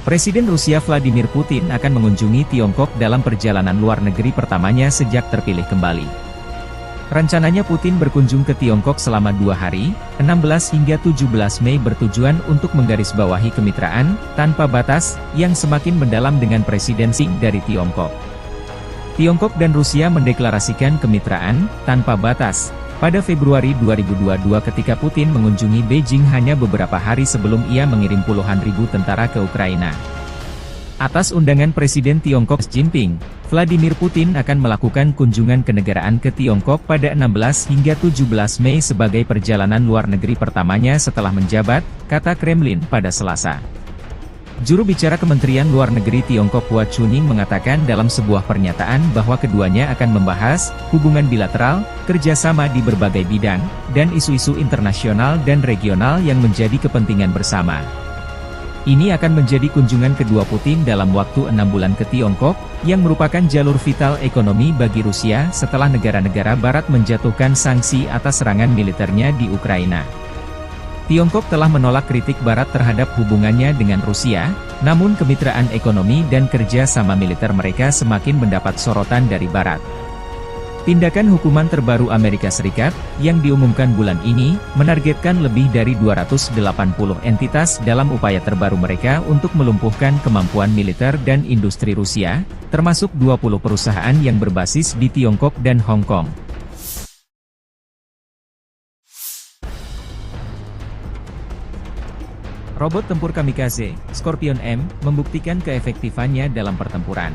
Presiden Rusia Vladimir Putin akan mengunjungi Tiongkok dalam perjalanan luar negeri pertamanya sejak terpilih kembali. Rencananya Putin berkunjung ke Tiongkok selama 2 hari, 16 hingga 17 Mei bertujuan untuk menggarisbawahi kemitraan tanpa batas yang semakin mendalam dengan Presiden Xi dari Tiongkok. Tiongkok dan Rusia mendeklarasikan kemitraan tanpa batas pada Februari 2022 ketika Putin mengunjungi Beijing hanya beberapa hari sebelum ia mengirim puluhan ribu tentara ke Ukraina. Atas undangan Presiden Tiongkok Xi Jinping, Vladimir Putin akan melakukan kunjungan kenegaraan ke Tiongkok pada 16 hingga 17 Mei sebagai perjalanan luar negeri pertamanya setelah menjabat, kata Kremlin pada Selasa. Juru bicara Kementerian Luar Negeri Tiongkok Hua Chunying mengatakan dalam sebuah pernyataan bahwa keduanya akan membahas hubungan bilateral, kerjasama di berbagai bidang, dan isu-isu internasional dan regional yang menjadi kepentingan bersama. Ini akan menjadi kunjungan kedua Putin dalam waktu 6 bulan ke Tiongkok, yang merupakan jalur vital ekonomi bagi Rusia setelah negara-negara Barat menjatuhkan sanksi atas serangan militernya di Ukraina. Tiongkok telah menolak kritik Barat terhadap hubungannya dengan Rusia, namun kemitraan ekonomi dan kerja sama militer mereka semakin mendapat sorotan dari Barat. Tindakan hukuman terbaru Amerika Serikat, yang diumumkan bulan ini, menargetkan lebih dari 280 entitas dalam upaya terbaru mereka untuk melumpuhkan kemampuan militer dan industri Rusia, termasuk 20 perusahaan yang berbasis di Tiongkok dan Hong Kong. Robot tempur kamikaze, Scorpion M, membuktikan keefektifannya dalam pertempuran.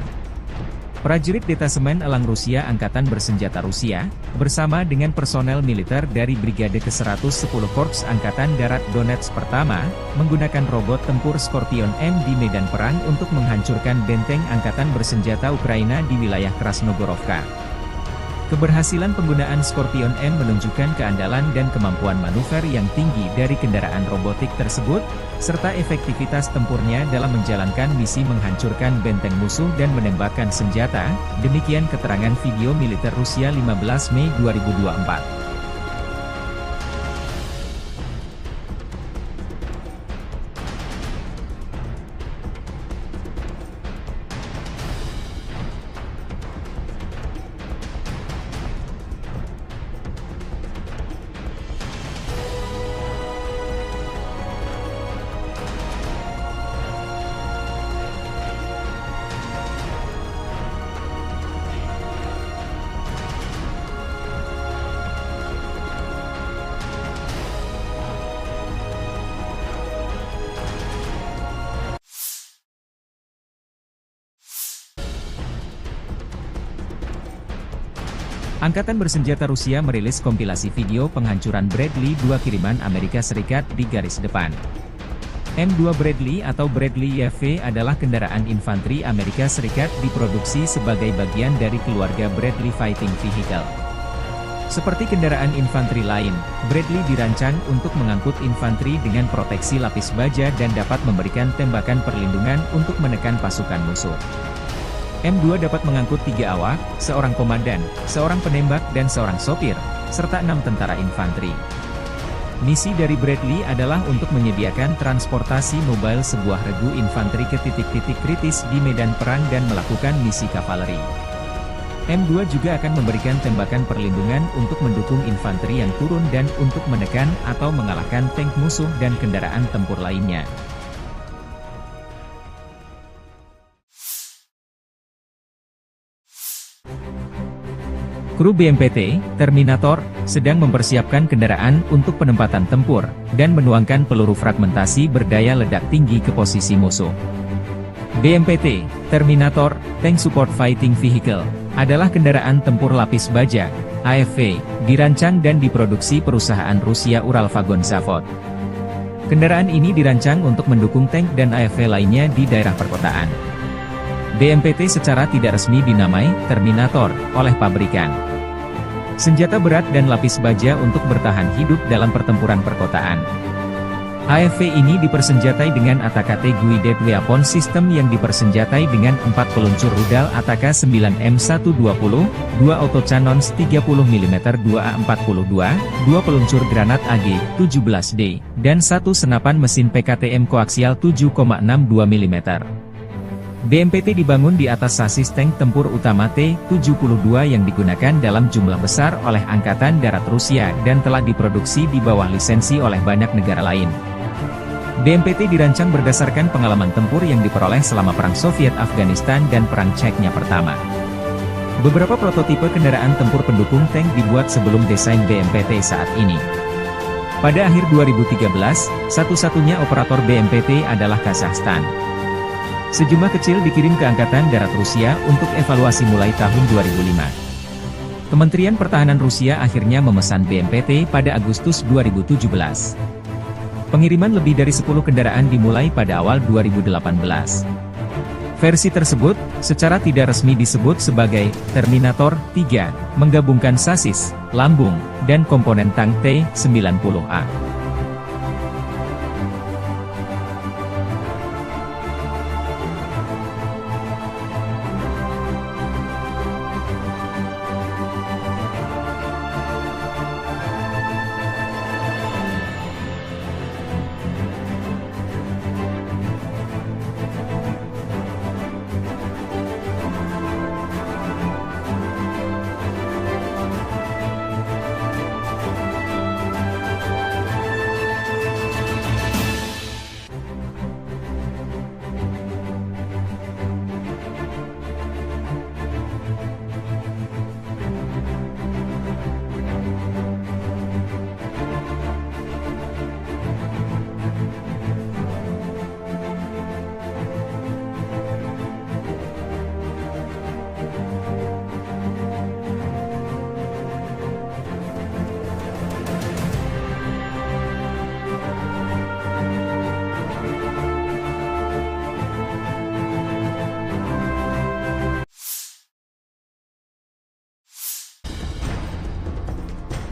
Prajurit Detasemen Elang Rusia Angkatan Bersenjata Rusia, bersama dengan personel militer dari Brigade ke-110 Korps Angkatan Darat Donetsk Pertama, menggunakan robot tempur Scorpion M di medan perang untuk menghancurkan benteng Angkatan Bersenjata Ukraina di wilayah Krasnogorovka. Keberhasilan penggunaan Scorpion M menunjukkan keandalan dan kemampuan manuver yang tinggi dari kendaraan robotik tersebut, serta efektivitas tempurnya dalam menjalankan misi menghancurkan benteng musuh dan menembakkan senjata, demikian keterangan video militer Rusia 15 Mei 2024. Angkatan bersenjata Rusia merilis kompilasi video penghancuran Bradley 2 kiriman Amerika Serikat di garis depan. M2 Bradley atau Bradley YV adalah kendaraan infanteri Amerika Serikat diproduksi sebagai bagian dari keluarga Bradley Fighting Vehicle. Seperti kendaraan infanteri lain, Bradley dirancang untuk mengangkut infanteri dengan proteksi lapis baja dan dapat memberikan tembakan perlindungan untuk menekan pasukan musuh. M2 dapat mengangkut 3 awak, seorang komandan, seorang penembak dan seorang sopir, serta 6 tentara infanteri. Misi dari Bradley adalah untuk menyediakan transportasi mobile sebuah regu infanteri ke titik-titik kritis di medan perang dan melakukan misi kavaleri. M2 juga akan memberikan tembakan perlindungan untuk mendukung infanteri yang turun dan untuk menekan atau mengalahkan tank musuh dan kendaraan tempur lainnya. Kru BMPT, Terminator, sedang mempersiapkan kendaraan untuk penempatan tempur, dan menuangkan peluru fragmentasi berdaya ledak tinggi ke posisi musuh. BMPT, Terminator, Tank Support Fighting Vehicle, adalah kendaraan tempur lapis baja, AFV, dirancang dan diproduksi perusahaan Rusia Uralvagon Zavod. Kendaraan ini dirancang untuk mendukung tank dan AFV lainnya di daerah perkotaan. BMPT secara tidak resmi dinamai Terminator oleh pabrikan. Senjata berat dan lapis baja untuk bertahan hidup dalam pertempuran perkotaan. AFV ini dipersenjatai dengan ATAK Guided Weapon System yang dipersenjatai dengan 4 peluncur rudal ATAK 9M120, 2 autocannons 30 mm 2A42, 2 peluncur granat AG-17D, dan 1 senapan mesin PKTM koaksial 7,62 mm. BMPT dibangun di atas sasis tank tempur utama T-72 yang digunakan dalam jumlah besar oleh Angkatan Darat Rusia dan telah diproduksi di bawah lisensi oleh banyak negara lain. BMPT dirancang berdasarkan pengalaman tempur yang diperoleh selama Perang Soviet-Afghanistan dan Perang Chechnya pertama. Beberapa prototipe kendaraan tempur pendukung tank dibuat sebelum desain BMPT saat ini. Pada akhir 2013, satu-satunya operator BMPT adalah Kazakhstan. Sejumlah kecil dikirim ke Angkatan Darat Rusia untuk evaluasi mulai tahun 2005. Kementerian Pertahanan Rusia akhirnya memesan BMPT pada Agustus 2017. Pengiriman lebih dari 10 kendaraan dimulai pada awal 2018. Versi tersebut, secara tidak resmi disebut sebagai Terminator 3, menggabungkan sasis, lambung, dan komponen tank T-90A.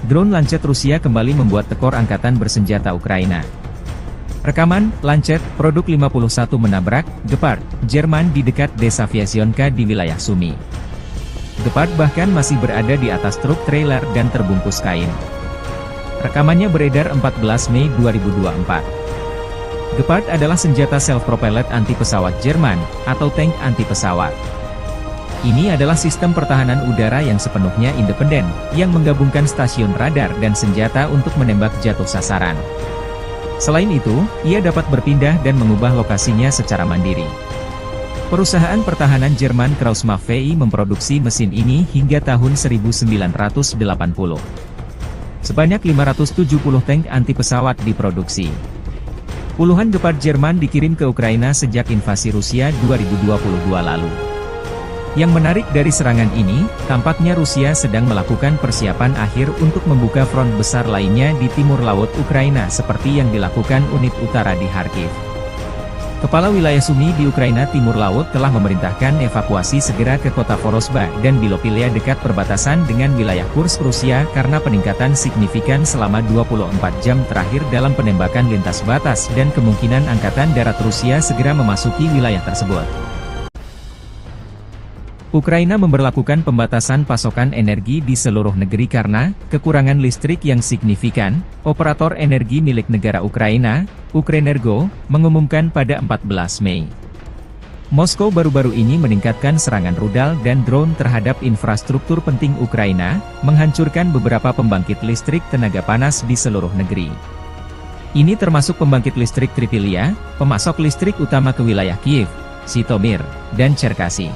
Drone Lancet Rusia kembali membuat tekor angkatan bersenjata Ukraina. Rekaman, Lancet, produk 51 menabrak, Gepard, Jerman di dekat desa Vyasionka di wilayah Sumy. Gepard bahkan masih berada di atas truk trailer dan terbungkus kain. Rekamannya beredar 14 Mei 2024. Gepard adalah senjata self-propelled anti-pesawat Jerman, atau tank anti-pesawat. Ini adalah sistem pertahanan udara yang sepenuhnya independen, yang menggabungkan stasiun radar dan senjata untuk menembak jatuh sasaran. Selain itu, ia dapat berpindah dan mengubah lokasinya secara mandiri. Perusahaan pertahanan Jerman Krauss-Maffei memproduksi mesin ini hingga tahun 1980. Sebanyak 570 tank anti-pesawat diproduksi. Puluhan Gepard Jerman dikirim ke Ukraina sejak invasi Rusia 2022 lalu. Yang menarik dari serangan ini, tampaknya Rusia sedang melakukan persiapan akhir untuk membuka front besar lainnya di timur laut Ukraina seperti yang dilakukan unit utara di Kharkiv. Kepala wilayah Sumy di Ukraina Timur Laut telah memerintahkan evakuasi segera ke kota Vorosba dan Bilopilia dekat perbatasan dengan wilayah Kursk Rusia karena peningkatan signifikan selama 24 jam terakhir dalam penembakan lintas batas dan kemungkinan angkatan darat Rusia segera memasuki wilayah tersebut. Ukraina memberlakukan pembatasan pasokan energi di seluruh negeri karena kekurangan listrik yang signifikan. Operator energi milik negara Ukraina, Ukrenergo, mengumumkan pada 14 Mei. Moskow baru-baru ini meningkatkan serangan rudal dan drone terhadap infrastruktur penting Ukraina, menghancurkan beberapa pembangkit listrik tenaga panas di seluruh negeri. Ini termasuk pembangkit listrik Tripilia, pemasok listrik utama ke wilayah Kiev, Zhytomyr, dan Cherkasy.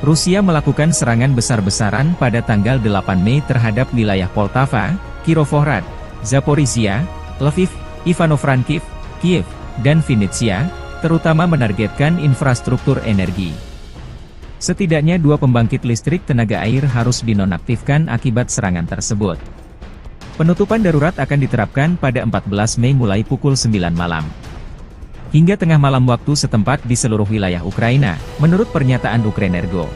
Rusia melakukan serangan besar-besaran pada tanggal 8 Mei terhadap wilayah Poltava, Kirovohrad, Zaporizhia, Lviv, Ivano-Frankivsk, Kiev, dan Vinnytsia, terutama menargetkan infrastruktur energi. Setidaknya 2 pembangkit listrik tenaga air harus dinonaktifkan akibat serangan tersebut. Penutupan darurat akan diterapkan pada 14 Mei mulai pukul 9 malam. Hingga tengah malam waktu setempat di seluruh wilayah Ukraina, menurut pernyataan Ukrenergo.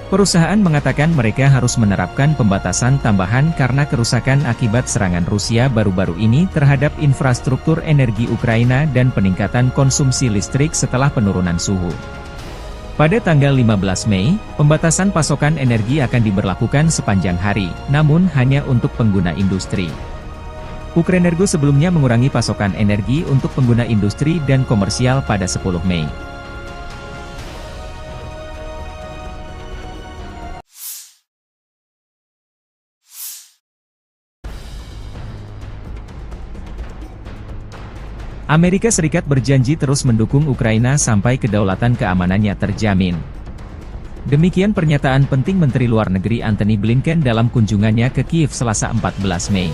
Perusahaan mengatakan mereka harus menerapkan pembatasan tambahan karena kerusakan akibat serangan Rusia baru-baru ini terhadap infrastruktur energi Ukraina dan peningkatan konsumsi listrik setelah penurunan suhu. Pada tanggal 15 Mei, pembatasan pasokan energi akan diberlakukan sepanjang hari, namun hanya untuk pengguna industri. Ukrenergo sebelumnya mengurangi pasokan energi untuk pengguna industri dan komersial pada 10 Mei. Amerika Serikat berjanji terus mendukung Ukraina sampai kedaulatan keamanannya terjamin. Demikian pernyataan penting Menteri Luar Negeri Antony Blinken dalam kunjungannya ke Kiev Selasa 14 Mei.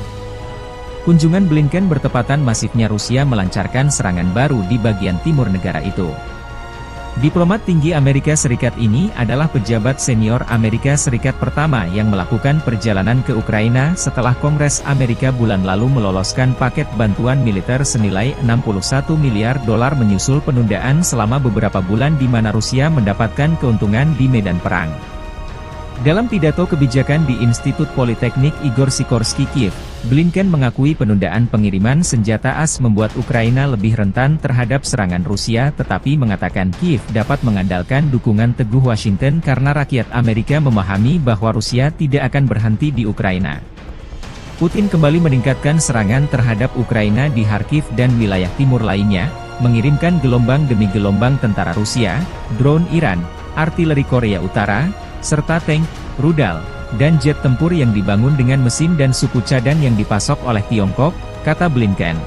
Kunjungan Blinken bertepatan masifnya Rusia melancarkan serangan baru di bagian timur negara itu. Diplomat tinggi Amerika Serikat ini adalah pejabat senior Amerika Serikat pertama yang melakukan perjalanan ke Ukraina setelah Kongres Amerika bulan lalu meloloskan paket bantuan militer senilai $61 miliar menyusul penundaan selama beberapa bulan di mana Rusia mendapatkan keuntungan di medan perang. Dalam pidato kebijakan di Institut Politeknik Igor Sikorsky Kiev, Blinken mengakui penundaan pengiriman senjata AS membuat Ukraina lebih rentan terhadap serangan Rusia tetapi mengatakan Kiev dapat mengandalkan dukungan teguh Washington karena rakyat Amerika memahami bahwa Rusia tidak akan berhenti di Ukraina. Putin kembali meningkatkan serangan terhadap Ukraina di Kharkiv dan wilayah timur lainnya, mengirimkan gelombang demi gelombang tentara Rusia, drone Iran, artileri Korea Utara, serta tank, rudal, dan jet tempur yang dibangun dengan mesin dan suku cadang yang dipasok oleh Tiongkok, kata Blinken.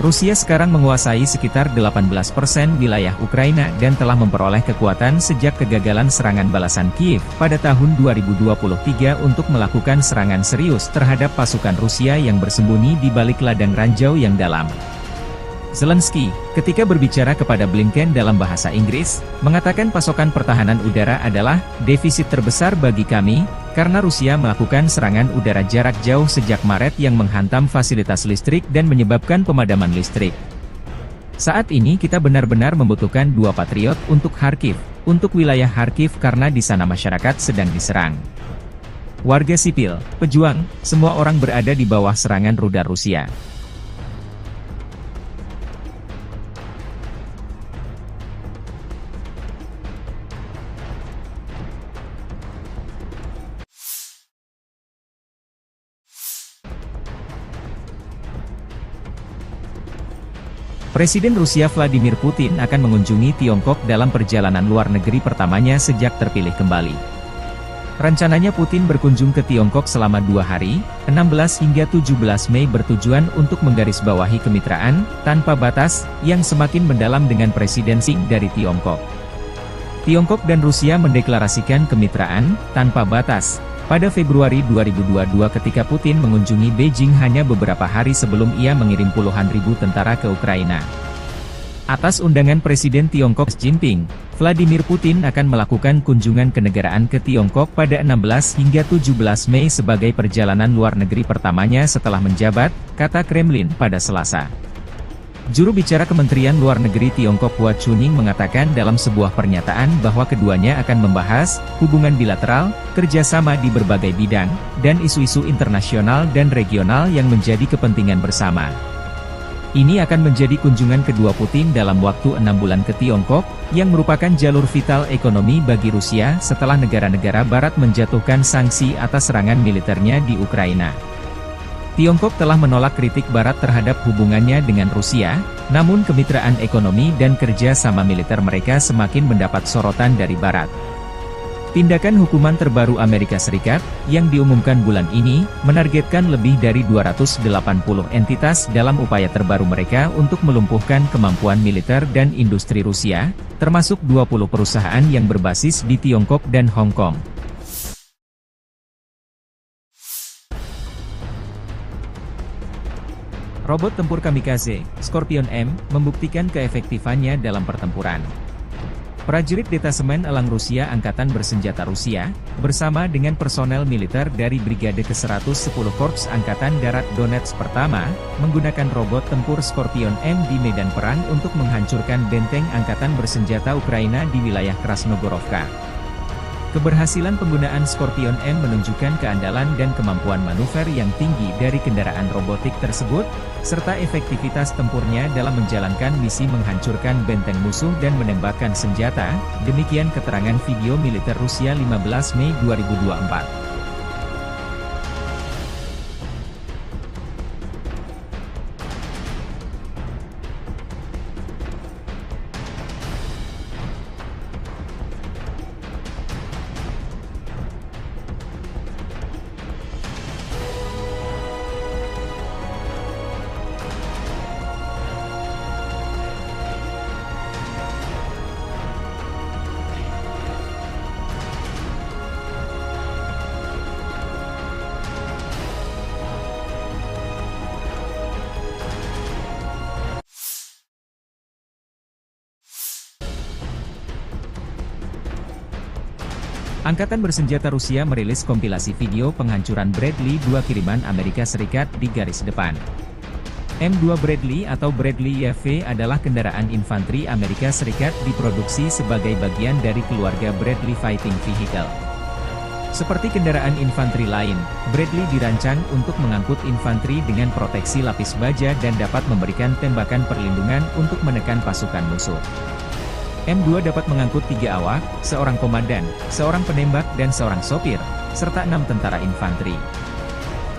Rusia sekarang menguasai sekitar 18% wilayah Ukraina dan telah memperoleh kekuatan sejak kegagalan serangan balasan Kiev pada tahun 2023 untuk melakukan serangan serius terhadap pasukan Rusia yang bersembunyi di balik ladang ranjau yang dalam. Zelensky, ketika berbicara kepada Blinken dalam bahasa Inggris, mengatakan pasokan pertahanan udara adalah defisit terbesar bagi kami, karena Rusia melakukan serangan udara jarak jauh sejak Maret yang menghantam fasilitas listrik dan menyebabkan pemadaman listrik. Saat ini kita benar-benar membutuhkan 2 Patriot untuk Kharkiv, untuk wilayah Kharkiv karena di sana masyarakat sedang diserang. Warga sipil, pejuang, semua orang berada di bawah serangan rudal Rusia. Presiden Rusia Vladimir Putin akan mengunjungi Tiongkok dalam perjalanan luar negeri pertamanya sejak terpilih kembali. Rencananya Putin berkunjung ke Tiongkok selama 2 hari, 16 hingga 17 Mei bertujuan untuk menggarisbawahi kemitraan tanpa batas yang semakin mendalam dengan Presiden Xi dari Tiongkok. Tiongkok dan Rusia mendeklarasikan kemitraan tanpa batas pada Februari 2022 ketika Putin mengunjungi Beijing hanya beberapa hari sebelum ia mengirim puluhan ribu tentara ke Ukraina. Atas undangan Presiden Tiongkok Xi Jinping, Vladimir Putin akan melakukan kunjungan kenegaraan ke Tiongkok pada 16 hingga 17 Mei sebagai perjalanan luar negeri pertamanya setelah menjabat, kata Kremlin pada Selasa. Juru bicara Kementerian Luar Negeri Tiongkok Hua Chunying mengatakan dalam sebuah pernyataan bahwa keduanya akan membahas hubungan bilateral, kerjasama di berbagai bidang, dan isu-isu internasional dan regional yang menjadi kepentingan bersama. Ini akan menjadi kunjungan kedua Putin dalam waktu 6 bulan ke Tiongkok, yang merupakan jalur vital ekonomi bagi Rusia setelah negara-negara Barat menjatuhkan sanksi atas serangan militernya di Ukraina. Tiongkok telah menolak kritik Barat terhadap hubungannya dengan Rusia, namun kemitraan ekonomi dan kerja sama militer mereka semakin mendapat sorotan dari Barat. Tindakan hukuman terbaru Amerika Serikat, yang diumumkan bulan ini, menargetkan lebih dari 280 entitas dalam upaya terbaru mereka untuk melumpuhkan kemampuan militer dan industri Rusia, termasuk 20 perusahaan yang berbasis di Tiongkok dan Hong Kong. Robot tempur kamikaze, Scorpion M, membuktikan keefektifannya dalam pertempuran. Prajurit Detasemen Elang Rusia Angkatan Bersenjata Rusia, bersama dengan personel militer dari Brigade ke-110 Korps Angkatan Darat Donetsk Pertama, menggunakan robot tempur Scorpion M di medan perang untuk menghancurkan benteng Angkatan Bersenjata Ukraina di wilayah Krasnogorovka. Keberhasilan penggunaan Scorpion M menunjukkan keandalan dan kemampuan manuver yang tinggi dari kendaraan robotik tersebut, serta efektivitas tempurnya dalam menjalankan misi menghancurkan benteng musuh dan menembakkan senjata, demikian keterangan video militer Rusia 15 Mei 2024. Angkatan Bersenjata Rusia merilis kompilasi video penghancuran Bradley 2 kiriman Amerika Serikat di garis depan. M2 Bradley atau Bradley YV adalah kendaraan infanteri Amerika Serikat diproduksi sebagai bagian dari keluarga Bradley Fighting Vehicle. Seperti kendaraan infanteri lain, Bradley dirancang untuk mengangkut infanteri dengan proteksi lapis baja dan dapat memberikan tembakan perlindungan untuk menekan pasukan musuh. M2 dapat mengangkut 3 awak, seorang komandan, seorang penembak dan seorang sopir, serta 6 tentara infanteri.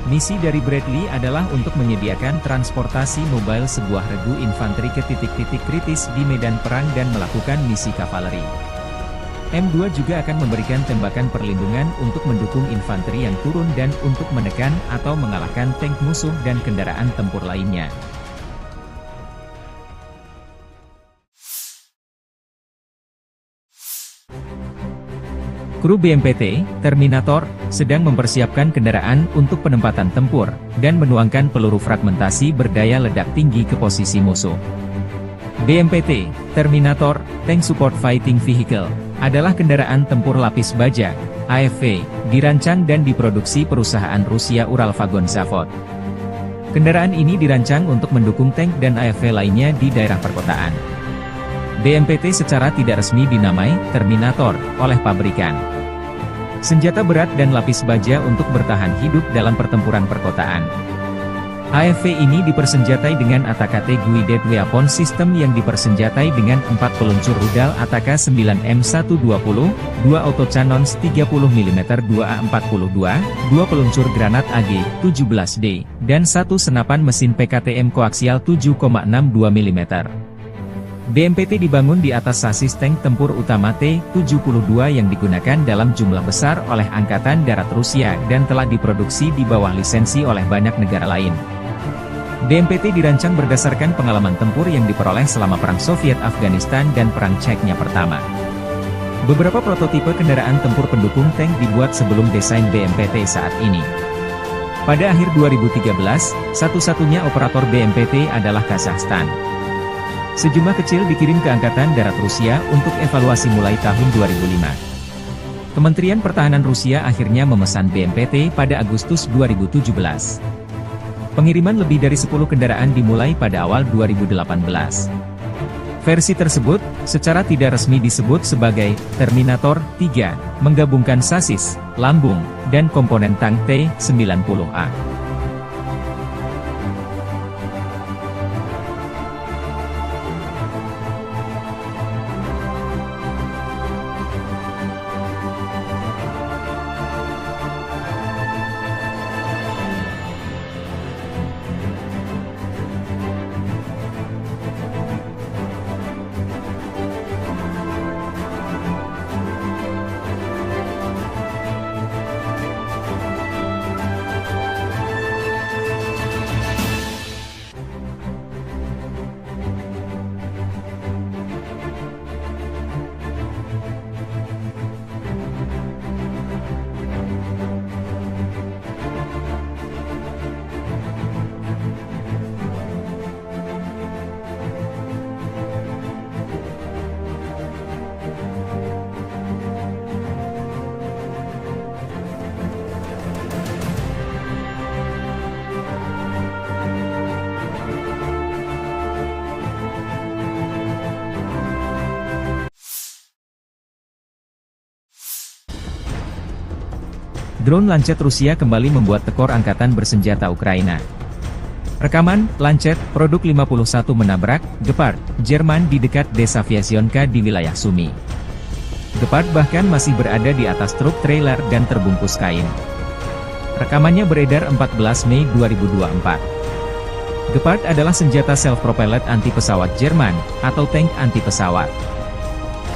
Misi dari Bradley adalah untuk menyediakan transportasi mobile sebuah regu infanteri ke titik-titik kritis di medan perang dan melakukan misi kavaleri. M2 juga akan memberikan tembakan perlindungan untuk mendukung infanteri yang turun dan untuk menekan atau mengalahkan tank musuh dan kendaraan tempur lainnya. Kru BMPT, Terminator, sedang mempersiapkan kendaraan untuk penempatan tempur, dan menuangkan peluru fragmentasi berdaya ledak tinggi ke posisi musuh. BMPT, Terminator, Tank Support Fighting Vehicle, adalah kendaraan tempur lapis baja, AFV, dirancang dan diproduksi perusahaan Rusia Uralvagon Zavod. Kendaraan ini dirancang untuk mendukung tank dan AFV lainnya di daerah perkotaan. BMPT secara tidak resmi dinamai Terminator oleh pabrikan. senjata berat dan lapis baja untuk bertahan hidup dalam pertempuran perkotaan. AFV ini dipersenjatai dengan ATAK Guided Weapon System yang dipersenjatai dengan 4 peluncur rudal ATAK 9M120, 2 autocannons 30mm 2A42, 2 peluncur granat AG-17D, dan 1 senapan mesin PKTM koaksial 7,62 mm. BMPT dibangun di atas sasis tank tempur utama T-72 yang digunakan dalam jumlah besar oleh Angkatan Darat Rusia dan telah diproduksi di bawah lisensi oleh banyak negara lain. BMPT dirancang berdasarkan pengalaman tempur yang diperoleh selama Perang Soviet-Afghanistan dan Perang Chechnya pertama. Beberapa prototipe kendaraan tempur pendukung tank dibuat sebelum desain BMPT saat ini. Pada akhir 2013, satu-satunya operator BMPT adalah Kazakhstan. Sejumlah kecil dikirim ke Angkatan Darat Rusia untuk evaluasi mulai tahun 2005. Kementerian Pertahanan Rusia akhirnya memesan BMPT pada Agustus 2017. Pengiriman lebih dari 10 kendaraan dimulai pada awal 2018. Versi tersebut, secara tidak resmi disebut sebagai Terminator 3, menggabungkan sasis, lambung, dan komponen tank T-90A. Drone Lancet Rusia kembali membuat tekor angkatan bersenjata Ukraina. Rekaman, Lancet, produk 51 menabrak, Gepard, Jerman di dekat desa Vyasionka di wilayah Sumy. Gepard bahkan masih berada di atas truk trailer dan terbungkus kain. Rekamannya beredar 14 Mei 2024. Gepard adalah senjata self-propelled anti-pesawat Jerman, atau tank anti-pesawat.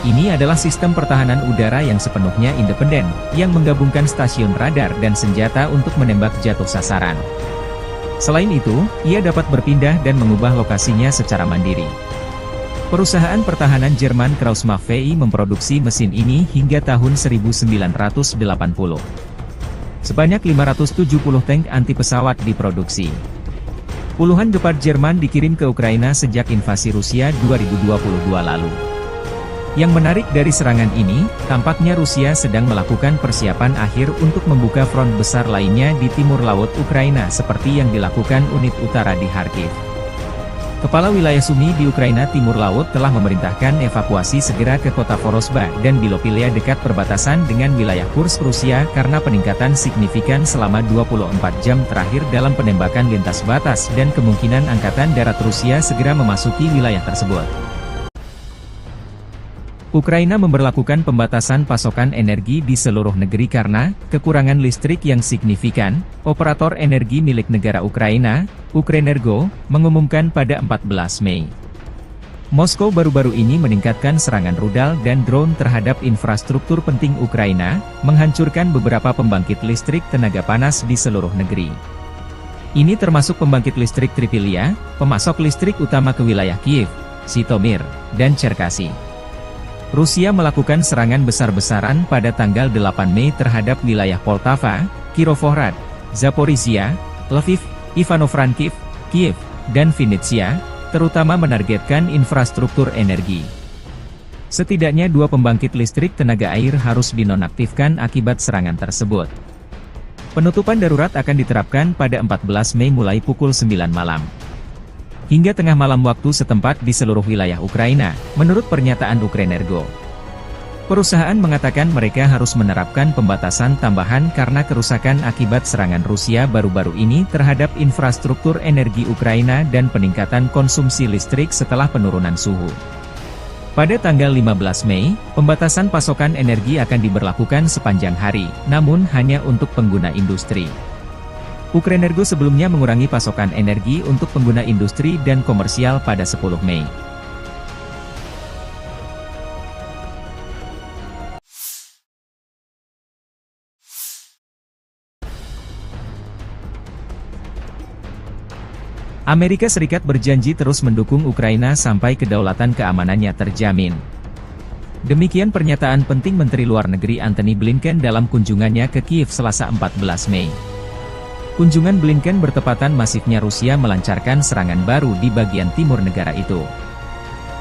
Ini adalah sistem pertahanan udara yang sepenuhnya independen, yang menggabungkan stasiun radar dan senjata untuk menembak jatuh sasaran. Selain itu, ia dapat berpindah dan mengubah lokasinya secara mandiri. Perusahaan pertahanan Jerman Kraussmaff VI memproduksi mesin ini hingga tahun 1980. Sebanyak 570 tank anti-pesawat diproduksi. Puluhan Gepard Jerman dikirim ke Ukraina sejak invasi Rusia 2022 lalu. Yang menarik dari serangan ini, tampaknya Rusia sedang melakukan persiapan akhir untuk membuka front besar lainnya di timur laut Ukraina seperti yang dilakukan unit utara di Kharkiv. Kepala wilayah Sumy di Ukraina Timur Laut telah memerintahkan evakuasi segera ke kota Vorosba dan Bilopilia dekat perbatasan dengan wilayah Kursk Rusia karena peningkatan signifikan selama 24 jam terakhir dalam penembakan lintas batas dan kemungkinan Angkatan Darat Rusia segera memasuki wilayah tersebut. Ukraina memberlakukan pembatasan pasokan energi di seluruh negeri karena kekurangan listrik yang signifikan. Operator energi milik negara Ukraina, Ukrenergo, mengumumkan pada 14 Mei. Moskow baru-baru ini meningkatkan serangan rudal dan drone terhadap infrastruktur penting Ukraina, menghancurkan beberapa pembangkit listrik tenaga panas di seluruh negeri. Ini termasuk pembangkit listrik Tripilia, pemasok listrik utama ke wilayah Kiev, Zhytomyr, dan Cherkasy. Rusia melakukan serangan besar-besaran pada tanggal 8 Mei terhadap wilayah Poltava, Kirovohrad, Zaporizhia, Lviv, Ivano-Frankivsk, Kiev, dan Vinnytsia, terutama menargetkan infrastruktur energi. Setidaknya 2 pembangkit listrik tenaga air harus dinonaktifkan akibat serangan tersebut. Penutupan darurat akan diterapkan pada 14 Mei mulai pukul 9 malam. Hingga tengah malam waktu setempat di seluruh wilayah Ukraina, menurut pernyataan Ukrenergo. Perusahaan mengatakan mereka harus menerapkan pembatasan tambahan karena kerusakan akibat serangan Rusia baru-baru ini terhadap infrastruktur energi Ukraina dan peningkatan konsumsi listrik setelah penurunan suhu. Pada tanggal 15 Mei, pembatasan pasokan energi akan diberlakukan sepanjang hari, namun hanya untuk pengguna industri. Ukrenergo sebelumnya mengurangi pasokan energi untuk pengguna industri dan komersial pada 10 Mei. Amerika Serikat berjanji terus mendukung Ukraina sampai kedaulatan keamanannya terjamin. Demikian pernyataan penting Menteri Luar Negeri Antony Blinken dalam kunjungannya ke Kiev Selasa 14 Mei. Kunjungan Blinken bertepatan masifnya Rusia melancarkan serangan baru di bagian timur negara itu.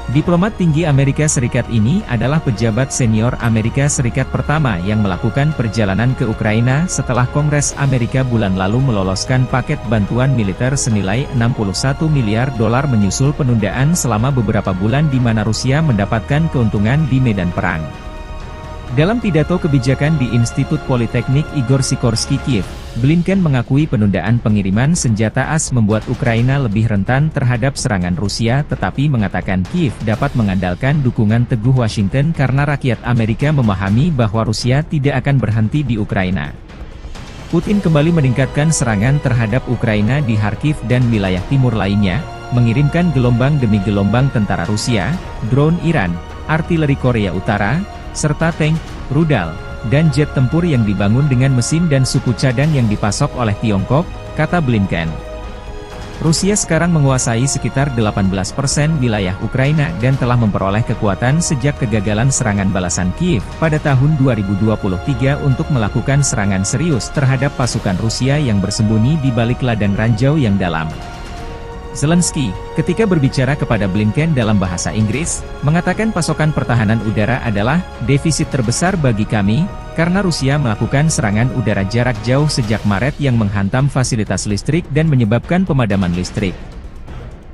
Diplomat tinggi Amerika Serikat ini adalah pejabat senior Amerika Serikat pertama yang melakukan perjalanan ke Ukraina setelah Kongres Amerika bulan lalu meloloskan paket bantuan militer senilai 61 miliar dolar menyusul penundaan selama beberapa bulan di mana Rusia mendapatkan keuntungan di medan perang. Dalam pidato kebijakan di Institut Politeknik Igor Sikorsky Kiev, Blinken mengakui penundaan pengiriman senjata AS membuat Ukraina lebih rentan terhadap serangan Rusia tetapi mengatakan Kiev dapat mengandalkan dukungan teguh Washington karena rakyat Amerika memahami bahwa Rusia tidak akan berhenti di Ukraina. Putin kembali meningkatkan serangan terhadap Ukraina di Kharkiv dan wilayah timur lainnya, mengirimkan gelombang demi gelombang tentara Rusia, drone Iran, artileri Korea Utara, serta tank, rudal, dan jet tempur yang dibangun dengan mesin dan suku cadang yang dipasok oleh Tiongkok, kata Blinken. Rusia sekarang menguasai sekitar 18% wilayah Ukraina dan telah memperoleh kekuatan sejak kegagalan serangan balasan Kiev pada tahun 2023 untuk melakukan serangan serius terhadap pasukan Rusia yang bersembunyi di balik ladang ranjau yang dalam. Zelensky, ketika berbicara kepada Blinken dalam bahasa Inggris, mengatakan pasokan pertahanan udara adalah defisit terbesar bagi kami, karena Rusia melakukan serangan udara jarak jauh sejak Maret yang menghantam fasilitas listrik dan menyebabkan pemadaman listrik.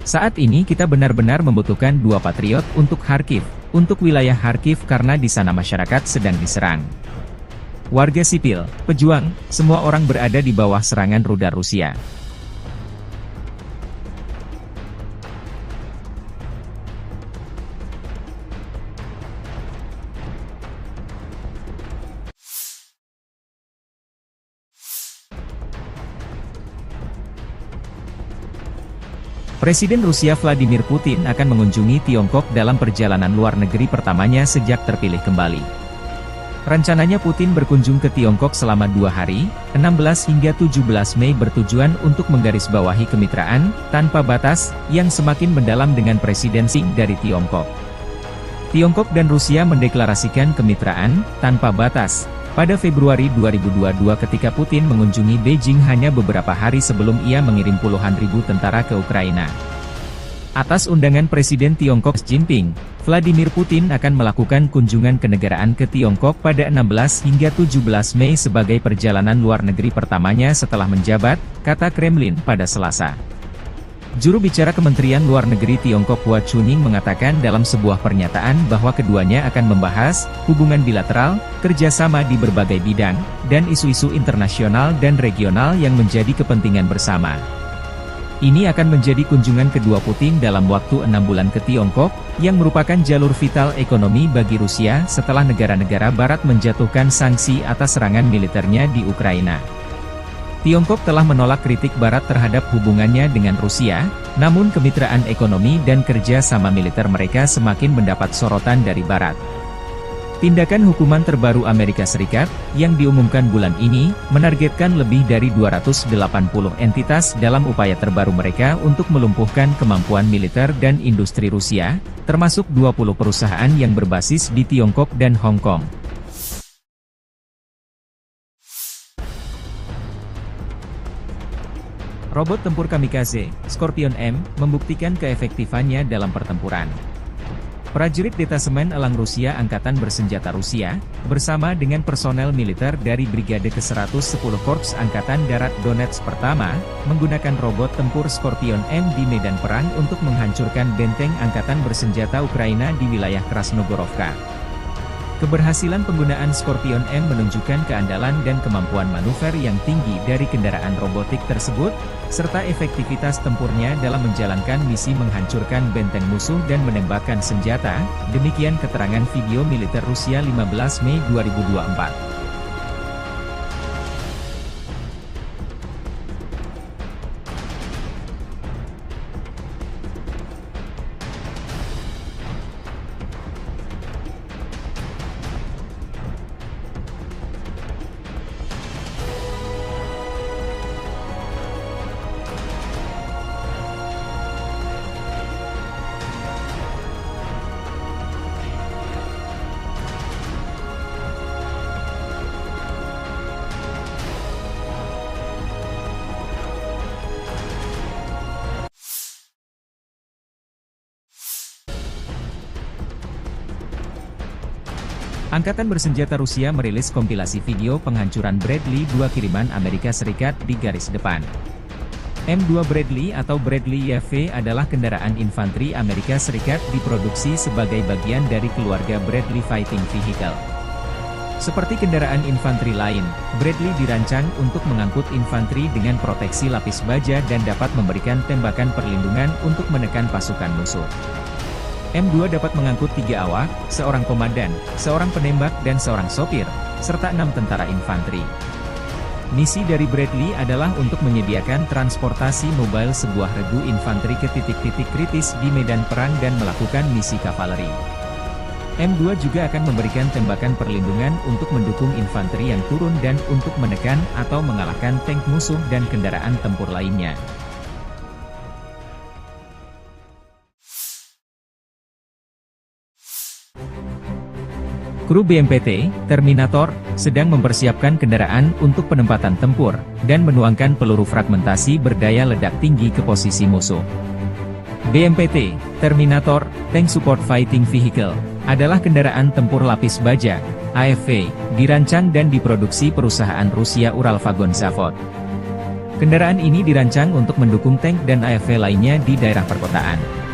Saat ini kita benar-benar membutuhkan 2 Patriot untuk Kharkiv, untuk wilayah Kharkiv karena di sana masyarakat sedang diserang. Warga sipil, pejuang, semua orang berada di bawah serangan rudal Rusia. Presiden Rusia Vladimir Putin akan mengunjungi Tiongkok dalam perjalanan luar negeri pertamanya sejak terpilih kembali. Rencananya Putin berkunjung ke Tiongkok selama 2 hari, 16 hingga 17 Mei bertujuan untuk menggarisbawahi kemitraan, tanpa batas, yang semakin mendalam dengan Presiden Xi dari Tiongkok. Tiongkok dan Rusia mendeklarasikan kemitraan, tanpa batas, pada Februari 2022 ketika Putin mengunjungi Beijing hanya beberapa hari sebelum ia mengirim puluhan ribu tentara ke Ukraina. Atas undangan Presiden Tiongkok Xi Jinping, Vladimir Putin akan melakukan kunjungan kenegaraan ke Tiongkok pada 16 hingga 17 Mei sebagai perjalanan luar negeri pertamanya setelah menjabat, kata Kremlin pada Selasa. Juru bicara Kementerian Luar Negeri Tiongkok Hua Chunying mengatakan dalam sebuah pernyataan bahwa keduanya akan membahas hubungan bilateral, kerjasama di berbagai bidang, dan isu-isu internasional dan regional yang menjadi kepentingan bersama. Ini akan menjadi kunjungan kedua Putin dalam waktu 6 bulan ke Tiongkok, yang merupakan jalur vital ekonomi bagi Rusia setelah negara-negara Barat menjatuhkan sanksi atas serangan militernya di Ukraina. Tiongkok telah menolak kritik Barat terhadap hubungannya dengan Rusia, namun kemitraan ekonomi dan kerja sama militer mereka semakin mendapat sorotan dari Barat. Tindakan hukuman terbaru Amerika Serikat, yang diumumkan bulan ini, menargetkan lebih dari 280 entitas dalam upaya terbaru mereka untuk melumpuhkan kemampuan militer dan industri Rusia, termasuk 20 perusahaan yang berbasis di Tiongkok dan Hong Kong. Robot tempur kamikaze, Scorpion M, membuktikan keefektifannya dalam pertempuran. Prajurit Detasemen Elang Rusia Angkatan Bersenjata Rusia, bersama dengan personel militer dari Brigade ke-110 Korps Angkatan Darat Donetsk pertama, menggunakan robot tempur Scorpion M di medan perang untuk menghancurkan benteng Angkatan Bersenjata Ukraina di wilayah Krasnogorovka. Keberhasilan penggunaan Scorpion M menunjukkan keandalan dan kemampuan manuver yang tinggi dari kendaraan robotik tersebut, serta efektivitas tempurnya dalam menjalankan misi menghancurkan benteng musuh dan menembakkan senjata, demikian keterangan video militer Rusia 15 Mei 2024. Angkatan bersenjata Rusia merilis kompilasi video penghancuran Bradley 2 kiriman Amerika Serikat di garis depan. M2 Bradley atau Bradley YV adalah kendaraan infanteri Amerika Serikat diproduksi sebagai bagian dari keluarga Bradley Fighting Vehicle. Seperti kendaraan infanteri lain, Bradley dirancang untuk mengangkut infanteri dengan proteksi lapis baja dan dapat memberikan tembakan perlindungan untuk menekan pasukan musuh. M2 dapat mengangkut 3 awak, seorang komandan, seorang penembak dan seorang sopir, serta 6 tentara infanteri. Misi dari Bradley adalah untuk menyediakan transportasi mobile sebuah regu infanteri ke titik-titik kritis di medan perang dan melakukan misi kavaleri. M2 juga akan memberikan tembakan perlindungan untuk mendukung infanteri yang turun dan untuk menekan atau mengalahkan tank musuh dan kendaraan tempur lainnya. Kru BMPT, Terminator, sedang mempersiapkan kendaraan untuk penempatan tempur, dan menuangkan peluru fragmentasi berdaya ledak tinggi ke posisi musuh. BMPT, Terminator, Tank Support Fighting Vehicle, adalah kendaraan tempur lapis baja, AFV, dirancang dan diproduksi perusahaan Rusia Uralvagon Zavod. Kendaraan ini dirancang untuk mendukung tank dan AFV lainnya di daerah perkotaan.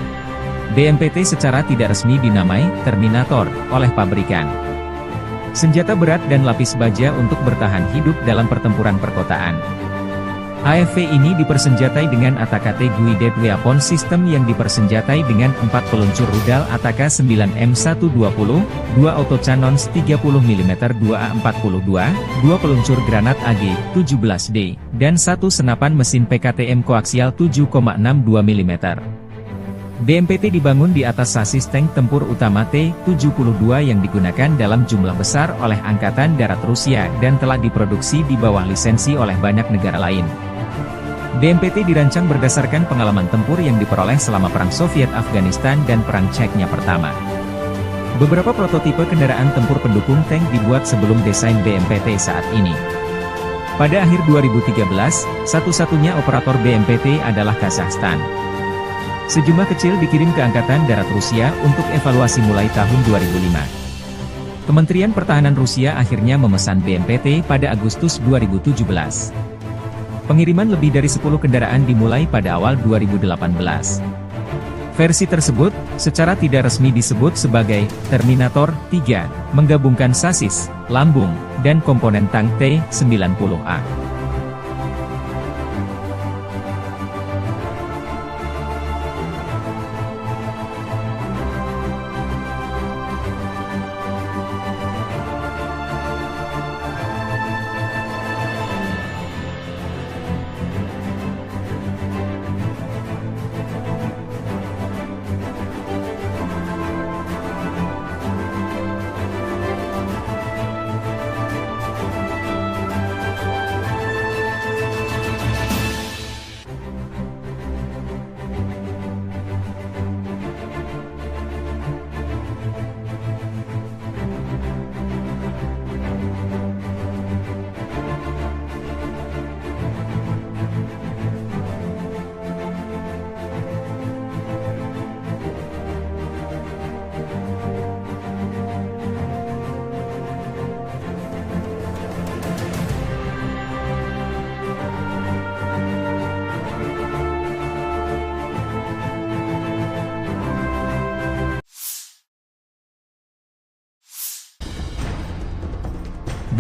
BMPT secara tidak resmi dinamai Terminator oleh pabrikan. Senjata berat dan lapis baja untuk bertahan hidup dalam pertempuran perkotaan. AFV ini dipersenjatai dengan ATAK-T Guided Weapon System yang dipersenjatai dengan 4 peluncur rudal ATAK 9M120, 2 autocannons 30mm 2A42, 2 peluncur granat AG-17D, dan 1 senapan mesin PKTM koaksial 7,62 mm. BMPT dibangun di atas sasis tank tempur utama T-72 yang digunakan dalam jumlah besar oleh Angkatan Darat Rusia dan telah diproduksi di bawah lisensi oleh banyak negara lain. BMPT dirancang berdasarkan pengalaman tempur yang diperoleh selama Perang Soviet-Afghanistan dan Perang Chechnya pertama. Beberapa prototipe kendaraan tempur pendukung tank dibuat sebelum desain BMPT saat ini. Pada akhir 2013, satu-satunya operator BMPT adalah Kazakhstan. Sejumlah kecil dikirim ke Angkatan Darat Rusia untuk evaluasi mulai tahun 2005. Kementerian Pertahanan Rusia akhirnya memesan BMPT pada Agustus 2017. Pengiriman lebih dari 10 kendaraan dimulai pada awal 2018. Versi tersebut, secara tidak resmi disebut sebagai Terminator 3, menggabungkan sasis, lambung, dan komponen tank T-90A.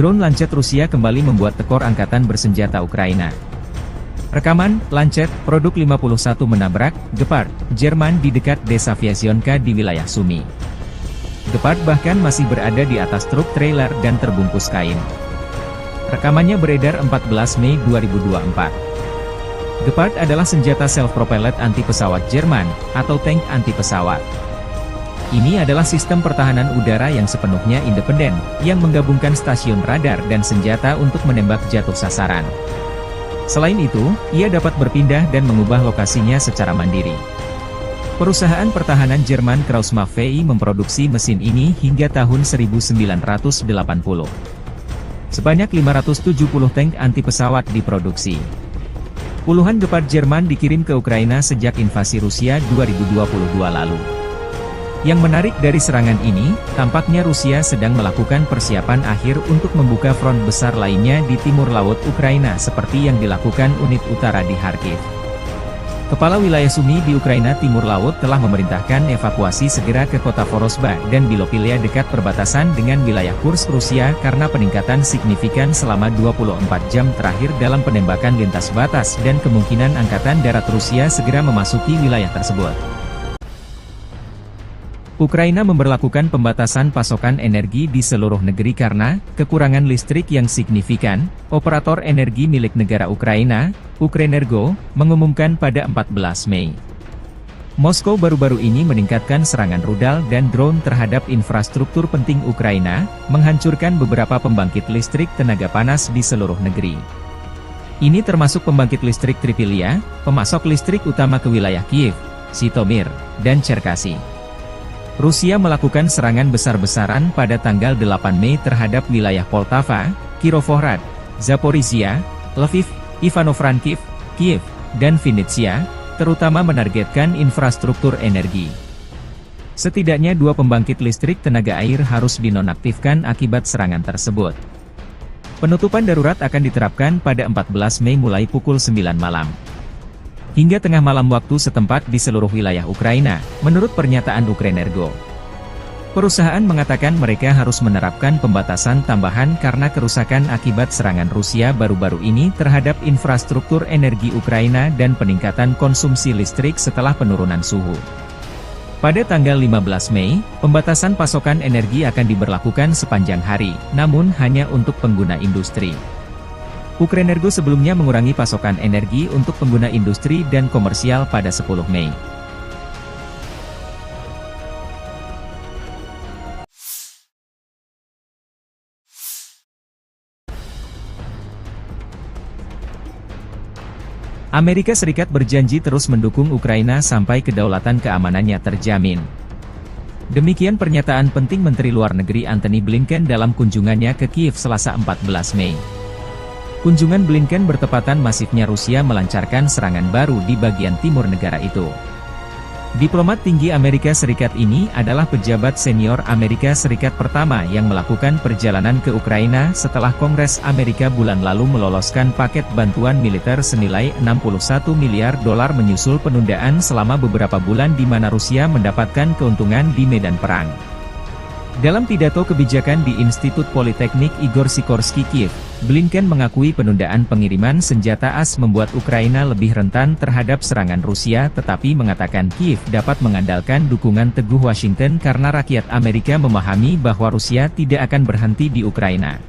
Drone Lancet Rusia kembali membuat tekor angkatan bersenjata Ukraina. Rekaman, Lancet, produk 51 menabrak, Gepard, Jerman di dekat desa Vyazionka di wilayah Sumy. Gepard bahkan masih berada di atas truk trailer dan terbungkus kain. Rekamannya beredar 14 Mei 2024. Gepard adalah senjata self-propelled anti-pesawat Jerman, atau tank anti-pesawat. Ini adalah sistem pertahanan udara yang sepenuhnya independen, yang menggabungkan stasiun radar dan senjata untuk menembak jatuh sasaran. Selain itu, ia dapat berpindah dan mengubah lokasinya secara mandiri. Perusahaan pertahanan Jerman Krauss-Maffei VI memproduksi mesin ini hingga tahun 1980. Sebanyak 570 tank anti-pesawat diproduksi. Puluhan Gepard Jerman dikirim ke Ukraina sejak invasi Rusia 2022 lalu. Yang menarik dari serangan ini, tampaknya Rusia sedang melakukan persiapan akhir untuk membuka front besar lainnya di timur laut Ukraina seperti yang dilakukan unit utara di Kharkiv. Kepala wilayah Sumy di Ukraina Timur Laut telah memerintahkan evakuasi segera ke kota Vorosba dan Bilopilia dekat perbatasan dengan wilayah Kursk Rusia karena peningkatan signifikan selama 24 jam terakhir dalam penembakan lintas batas dan kemungkinan Angkatan Darat Rusia segera memasuki wilayah tersebut. Ukraina memberlakukan pembatasan pasokan energi di seluruh negeri karena kekurangan listrik yang signifikan. Operator energi milik negara Ukraina, Ukrenergo, mengumumkan pada 14 Mei. Moskow baru-baru ini meningkatkan serangan rudal dan drone terhadap infrastruktur penting Ukraina, menghancurkan beberapa pembangkit listrik tenaga panas di seluruh negeri. Ini termasuk pembangkit listrik Tripilia, pemasok listrik utama ke wilayah Kiev, Zhytomyr, dan Cherkasy. Rusia melakukan serangan besar-besaran pada tanggal 8 Mei terhadap wilayah Poltava, Kirovohrad, Zaporizhia, Lviv, Ivano-Frankivsk, Kiev, dan Vinnytsia, terutama menargetkan infrastruktur energi. Setidaknya 2 pembangkit listrik tenaga air harus dinonaktifkan akibat serangan tersebut. Penutupan darurat akan diterapkan pada 14 Mei mulai pukul 9 malam. Hingga tengah malam waktu setempat di seluruh wilayah Ukraina, menurut pernyataan Ukrenergo. Perusahaan mengatakan mereka harus menerapkan pembatasan tambahan karena kerusakan akibat serangan Rusia baru-baru ini terhadap infrastruktur energi Ukraina dan peningkatan konsumsi listrik setelah penurunan suhu. Pada tanggal 15 Mei, pembatasan pasokan energi akan diberlakukan sepanjang hari, namun hanya untuk pengguna industri. Ukrenergo sebelumnya mengurangi pasokan energi untuk pengguna industri dan komersial pada 10 Mei. Amerika Serikat berjanji terus mendukung Ukraina sampai kedaulatan keamanannya terjamin. Demikian pernyataan penting Menteri Luar Negeri Antony Blinken dalam kunjungannya ke Kiev Selasa 14 Mei. Kunjungan Blinken bertepatan masifnya Rusia melancarkan serangan baru di bagian timur negara itu. Diplomat tinggi Amerika Serikat ini adalah pejabat senior Amerika Serikat pertama yang melakukan perjalanan ke Ukraina setelah Kongres Amerika bulan lalu meloloskan paket bantuan militer senilai $61 miliar menyusul penundaan selama beberapa bulan di mana Rusia mendapatkan keuntungan di medan perang. Dalam pidato kebijakan di Institut Politeknik Igor Sikorsky Kiev, Blinken mengakui penundaan pengiriman senjata AS membuat Ukraina lebih rentan terhadap serangan Rusia tetapi mengatakan Kiev dapat mengandalkan dukungan teguh Washington karena rakyat Amerika memahami bahwa Rusia tidak akan berhenti di Ukraina.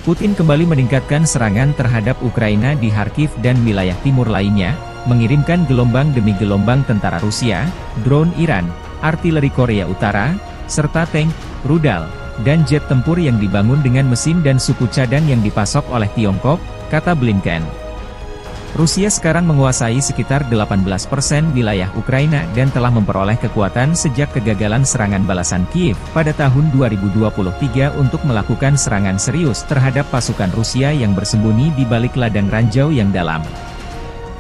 Putin kembali meningkatkan serangan terhadap Ukraina di Kharkiv dan wilayah timur lainnya, mengirimkan gelombang demi gelombang tentara Rusia, drone Iran, artileri Korea Utara, serta tank, rudal, dan jet tempur yang dibangun dengan mesin dan suku cadang yang dipasok oleh Tiongkok, kata Blinken. Rusia sekarang menguasai sekitar 18% wilayah Ukraina dan telah memperoleh kekuatan sejak kegagalan serangan balasan Kiev pada tahun 2023 untuk melakukan serangan serius terhadap pasukan Rusia yang bersembunyi di balik ladang ranjau yang dalam.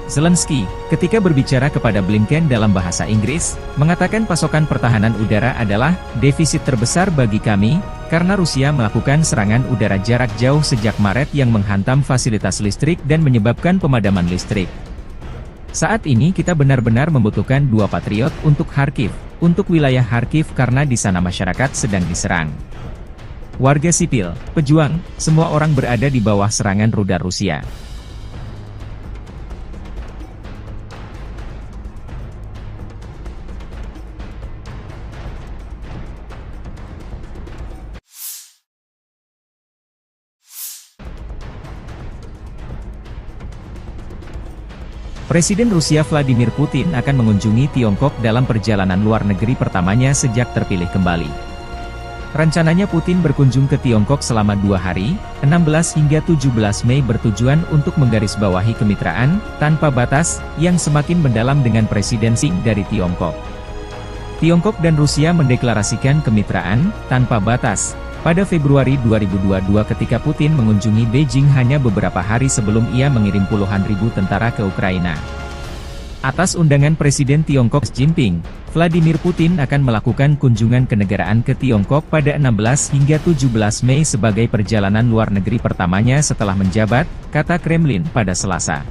Zelensky, ketika berbicara kepada Blinken dalam bahasa Inggris, mengatakan pasokan pertahanan udara adalah defisit terbesar bagi kami, karena Rusia melakukan serangan udara jarak jauh sejak Maret yang menghantam fasilitas listrik dan menyebabkan pemadaman listrik. Saat ini kita benar-benar membutuhkan 2 Patriot untuk Kharkiv, untuk wilayah Kharkiv karena di sana masyarakat sedang diserang. Warga sipil, pejuang, semua orang berada di bawah serangan rudal Rusia. Presiden Rusia Vladimir Putin akan mengunjungi Tiongkok dalam perjalanan luar negeri pertamanya sejak terpilih kembali. Rencananya Putin berkunjung ke Tiongkok selama 2 hari, 16 hingga 17 Mei bertujuan untuk menggarisbawahi kemitraan, tanpa batas, yang semakin mendalam dengan Presiden Xi dari Tiongkok. Tiongkok dan Rusia mendeklarasikan kemitraan, tanpa batas, pada Februari 2022 ketika Putin mengunjungi Beijing hanya beberapa hari sebelum ia mengirim puluhan ribu tentara ke Ukraina. Atas undangan Presiden Tiongkok Xi Jinping, Vladimir Putin akan melakukan kunjungan kenegaraan ke Tiongkok pada 16 hingga 17 Mei sebagai perjalanan luar negeri pertamanya setelah menjabat, kata Kremlin pada Selasa.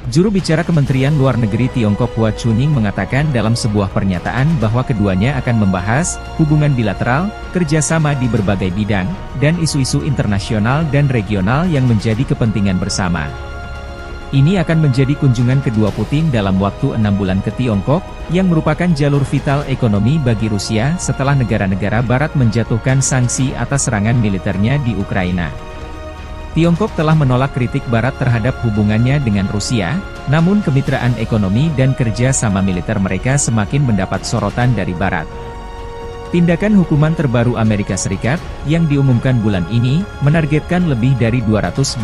Juru bicara Kementerian Luar Negeri Tiongkok Hua Chunying mengatakan dalam sebuah pernyataan bahwa keduanya akan membahas hubungan bilateral, kerjasama di berbagai bidang, dan isu-isu internasional dan regional yang menjadi kepentingan bersama. Ini akan menjadi kunjungan kedua Putin dalam waktu 6 bulan ke Tiongkok, yang merupakan jalur vital ekonomi bagi Rusia setelah negara-negara Barat menjatuhkan sanksi atas serangan militernya di Ukraina. Tiongkok telah menolak kritik Barat terhadap hubungannya dengan Rusia, namun kemitraan ekonomi dan kerja sama militer mereka semakin mendapat sorotan dari Barat. Tindakan hukuman terbaru Amerika Serikat, yang diumumkan bulan ini, menargetkan lebih dari 280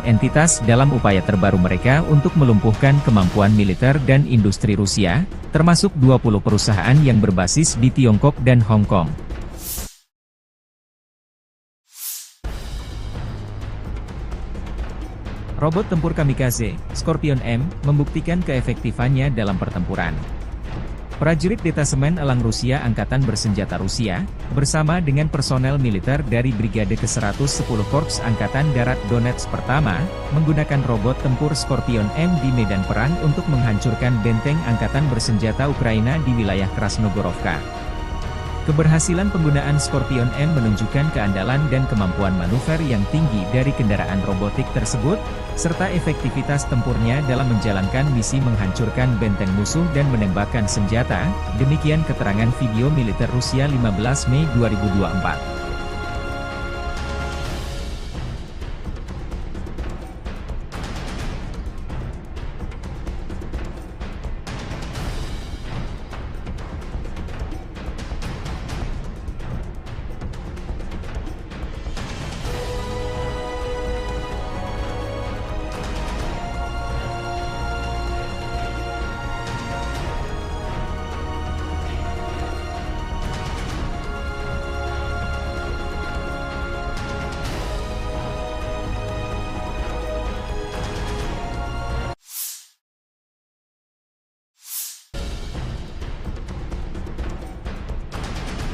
entitas dalam upaya terbaru mereka untuk melumpuhkan kemampuan militer dan industri Rusia, termasuk 20 perusahaan yang berbasis di Tiongkok dan Hong Kong. Robot tempur kamikaze, Scorpion M, membuktikan keefektifannya dalam pertempuran. Prajurit Detasemen Elang Rusia Angkatan Bersenjata Rusia, bersama dengan personel militer dari Brigade ke-110 Korps Angkatan Darat Donetsk Pertama, menggunakan robot tempur Scorpion M di medan perang untuk menghancurkan benteng Angkatan Bersenjata Ukraina di wilayah Krasnogorovka. Keberhasilan penggunaan Scorpion M menunjukkan keandalan dan kemampuan manuver yang tinggi dari kendaraan robotik tersebut, serta efektivitas tempurnya dalam menjalankan misi menghancurkan benteng musuh dan menembakkan senjata, demikian keterangan video militer Rusia 15 Mei 2024.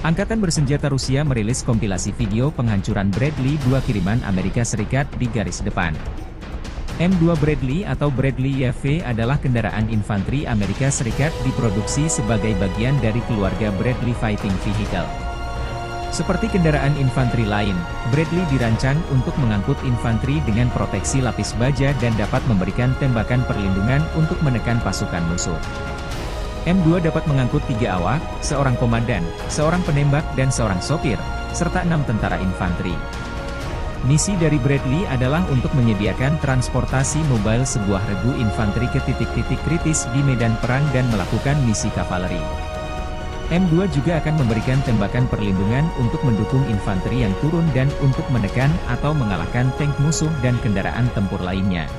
Angkatan Bersenjata Rusia merilis kompilasi video penghancuran Bradley 2 kiriman Amerika Serikat di garis depan. M2 Bradley atau Bradley YV adalah kendaraan infanteri Amerika Serikat diproduksi sebagai bagian dari keluarga Bradley Fighting Vehicle. Seperti kendaraan infanteri lain, Bradley dirancang untuk mengangkut infanteri dengan proteksi lapis baja dan dapat memberikan tembakan perlindungan untuk menekan pasukan musuh. M2 dapat mengangkut 3 awak, seorang komandan, seorang penembak dan seorang sopir, serta 6 tentara infanteri. Misi dari Bradley adalah untuk menyediakan transportasi mobile sebuah regu infanteri ke titik-titik kritis di medan perang dan melakukan misi kavaleri. M2 juga akan memberikan tembakan perlindungan untuk mendukung infanteri yang turun dan untuk menekan atau mengalahkan tank musuh dan kendaraan tempur lainnya.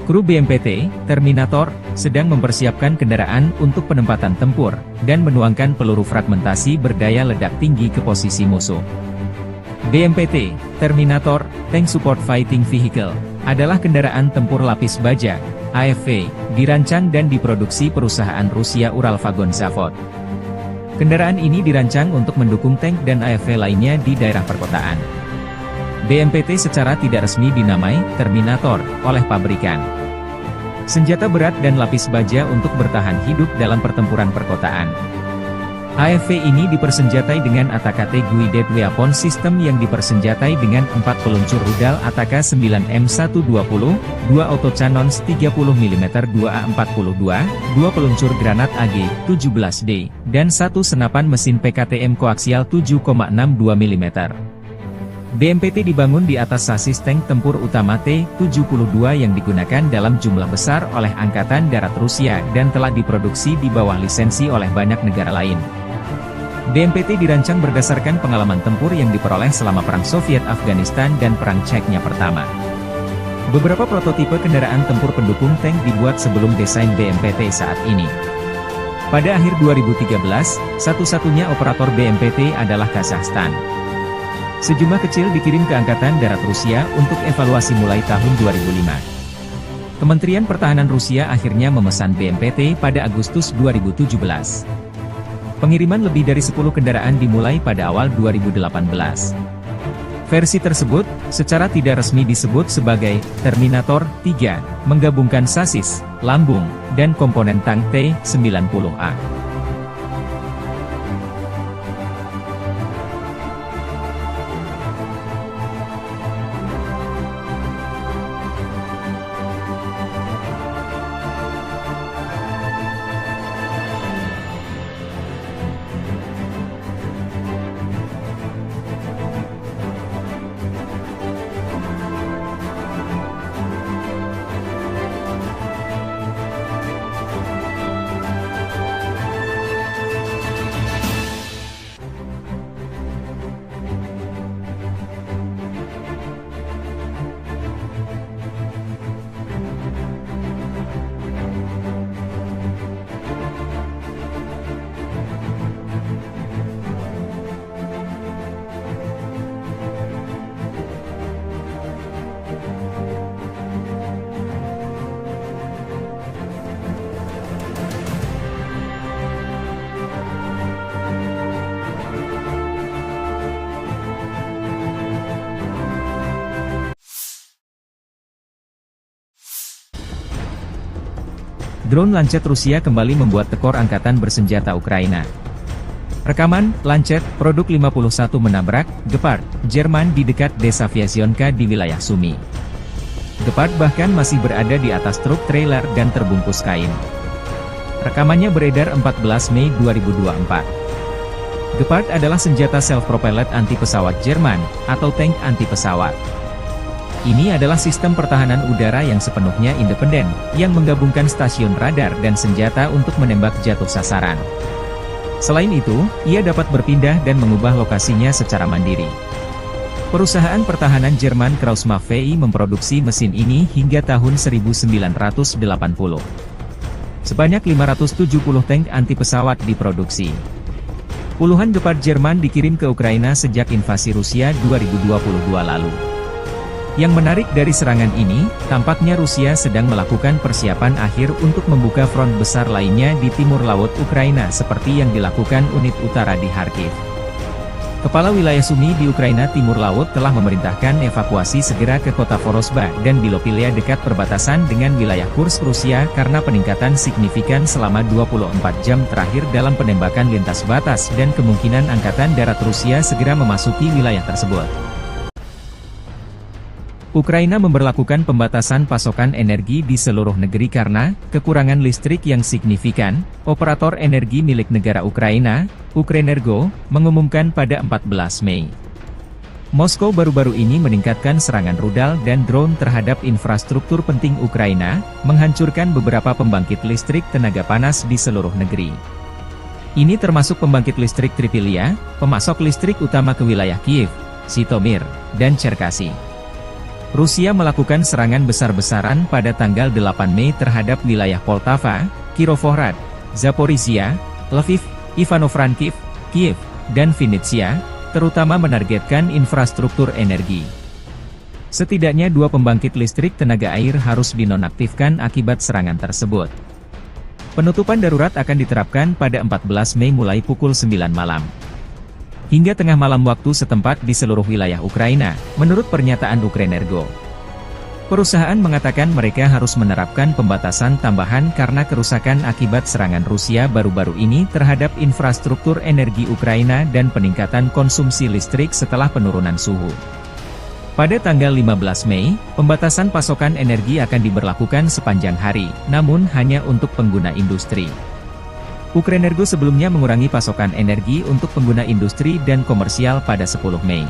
Kru BMPT, Terminator, sedang mempersiapkan kendaraan untuk penempatan tempur, dan menuangkan peluru fragmentasi berdaya ledak tinggi ke posisi musuh. BMPT, Terminator, Tank Support Fighting Vehicle, adalah kendaraan tempur lapis baja, AFV, dirancang dan diproduksi perusahaan Rusia Uralvagon Zavod. Kendaraan ini dirancang untuk mendukung tank dan AFV lainnya di daerah perkotaan. BMPT secara tidak resmi dinamai Terminator oleh pabrikan. senjata berat dan lapis baja untuk bertahan hidup dalam pertempuran perkotaan. AFV ini dipersenjatai dengan ATAK Guided Weapon System yang dipersenjatai dengan 4 peluncur rudal ATAK 9M120, 2 autocannons 30 mm 2A42, 2 peluncur granat AG-17D, dan 1 senapan mesin PKTM koaksial 7,62 mm. BMPT dibangun di atas sasis tank tempur utama T-72 yang digunakan dalam jumlah besar oleh Angkatan Darat Rusia dan telah diproduksi di bawah lisensi oleh banyak negara lain. BMPT dirancang berdasarkan pengalaman tempur yang diperoleh selama Perang Soviet-Afghanistan dan Perang Chechnya pertama. Beberapa prototipe kendaraan tempur pendukung tank dibuat sebelum desain BMPT saat ini. Pada akhir 2013, satu-satunya operator BMPT adalah Kazakhstan. Sejumlah kecil dikirim ke Angkatan Darat Rusia untuk evaluasi mulai tahun 2005. Kementerian Pertahanan Rusia akhirnya memesan BMPT pada Agustus 2017. Pengiriman lebih dari 10 kendaraan dimulai pada awal 2018. Versi tersebut, secara tidak resmi disebut sebagai Terminator 3, menggabungkan sasis, lambung, dan komponen tank T-90A. Drone Lancet Rusia kembali membuat tekor angkatan bersenjata Ukraina. Rekaman, Lancet, produk 51 menabrak, Gepard, Jerman di dekat desa Vyazionka di wilayah Sumy. Gepard bahkan masih berada di atas truk trailer dan terbungkus kain. Rekamannya beredar 14 Mei 2024. Gepard adalah senjata self-propelled anti-pesawat Jerman, atau tank anti-pesawat. Ini adalah sistem pertahanan udara yang sepenuhnya independen, yang menggabungkan stasiun radar dan senjata untuk menembak jatuh sasaran. Selain itu, ia dapat berpindah dan mengubah lokasinya secara mandiri. Perusahaan pertahanan Jerman Krauss-Maffei memproduksi mesin ini hingga tahun 1980. Sebanyak 570 tank anti-pesawat diproduksi. Puluhan Gepard Jerman dikirim ke Ukraina sejak invasi Rusia 2022 lalu. Yang menarik dari serangan ini, tampaknya Rusia sedang melakukan persiapan akhir untuk membuka front besar lainnya di timur laut Ukraina seperti yang dilakukan unit utara di Kharkiv. Kepala wilayah Sumy di Ukraina Timur Laut telah memerintahkan evakuasi segera ke kota Vorosba dan Bilopilia dekat perbatasan dengan wilayah Kursk Rusia karena peningkatan signifikan selama 24 jam terakhir dalam penembakan lintas batas dan kemungkinan Angkatan Darat Rusia segera memasuki wilayah tersebut. Ukraina memberlakukan pembatasan pasokan energi di seluruh negeri karena kekurangan listrik yang signifikan. Operator energi milik negara Ukraina, Ukrenergo, mengumumkan pada 14 Mei. Moskow baru-baru ini meningkatkan serangan rudal dan drone terhadap infrastruktur penting Ukraina, menghancurkan beberapa pembangkit listrik tenaga panas di seluruh negeri. Ini termasuk pembangkit listrik Tripilia, pemasok listrik utama ke wilayah Kiev, Zhytomyr, dan Cherkasy. Rusia melakukan serangan besar-besaran pada tanggal 8 Mei terhadap wilayah Poltava, Kirovohrad, Zaporizhia, Lviv, Ivano-Frankivsk, Kiev, dan Vinnytsia, terutama menargetkan infrastruktur energi. Setidaknya 2 pembangkit listrik tenaga air harus dinonaktifkan akibat serangan tersebut. Penutupan darurat akan diterapkan pada 14 Mei mulai pukul 9 malam. Hingga tengah malam waktu setempat di seluruh wilayah Ukraina, menurut pernyataan Ukrenergo. Perusahaan mengatakan mereka harus menerapkan pembatasan tambahan karena kerusakan akibat serangan Rusia baru-baru ini terhadap infrastruktur energi Ukraina dan peningkatan konsumsi listrik setelah penurunan suhu. Pada tanggal 15 Mei, pembatasan pasokan energi akan diberlakukan sepanjang hari, namun hanya untuk pengguna industri. Ukrenergo sebelumnya mengurangi pasokan energi untuk pengguna industri dan komersial pada 10 Mei.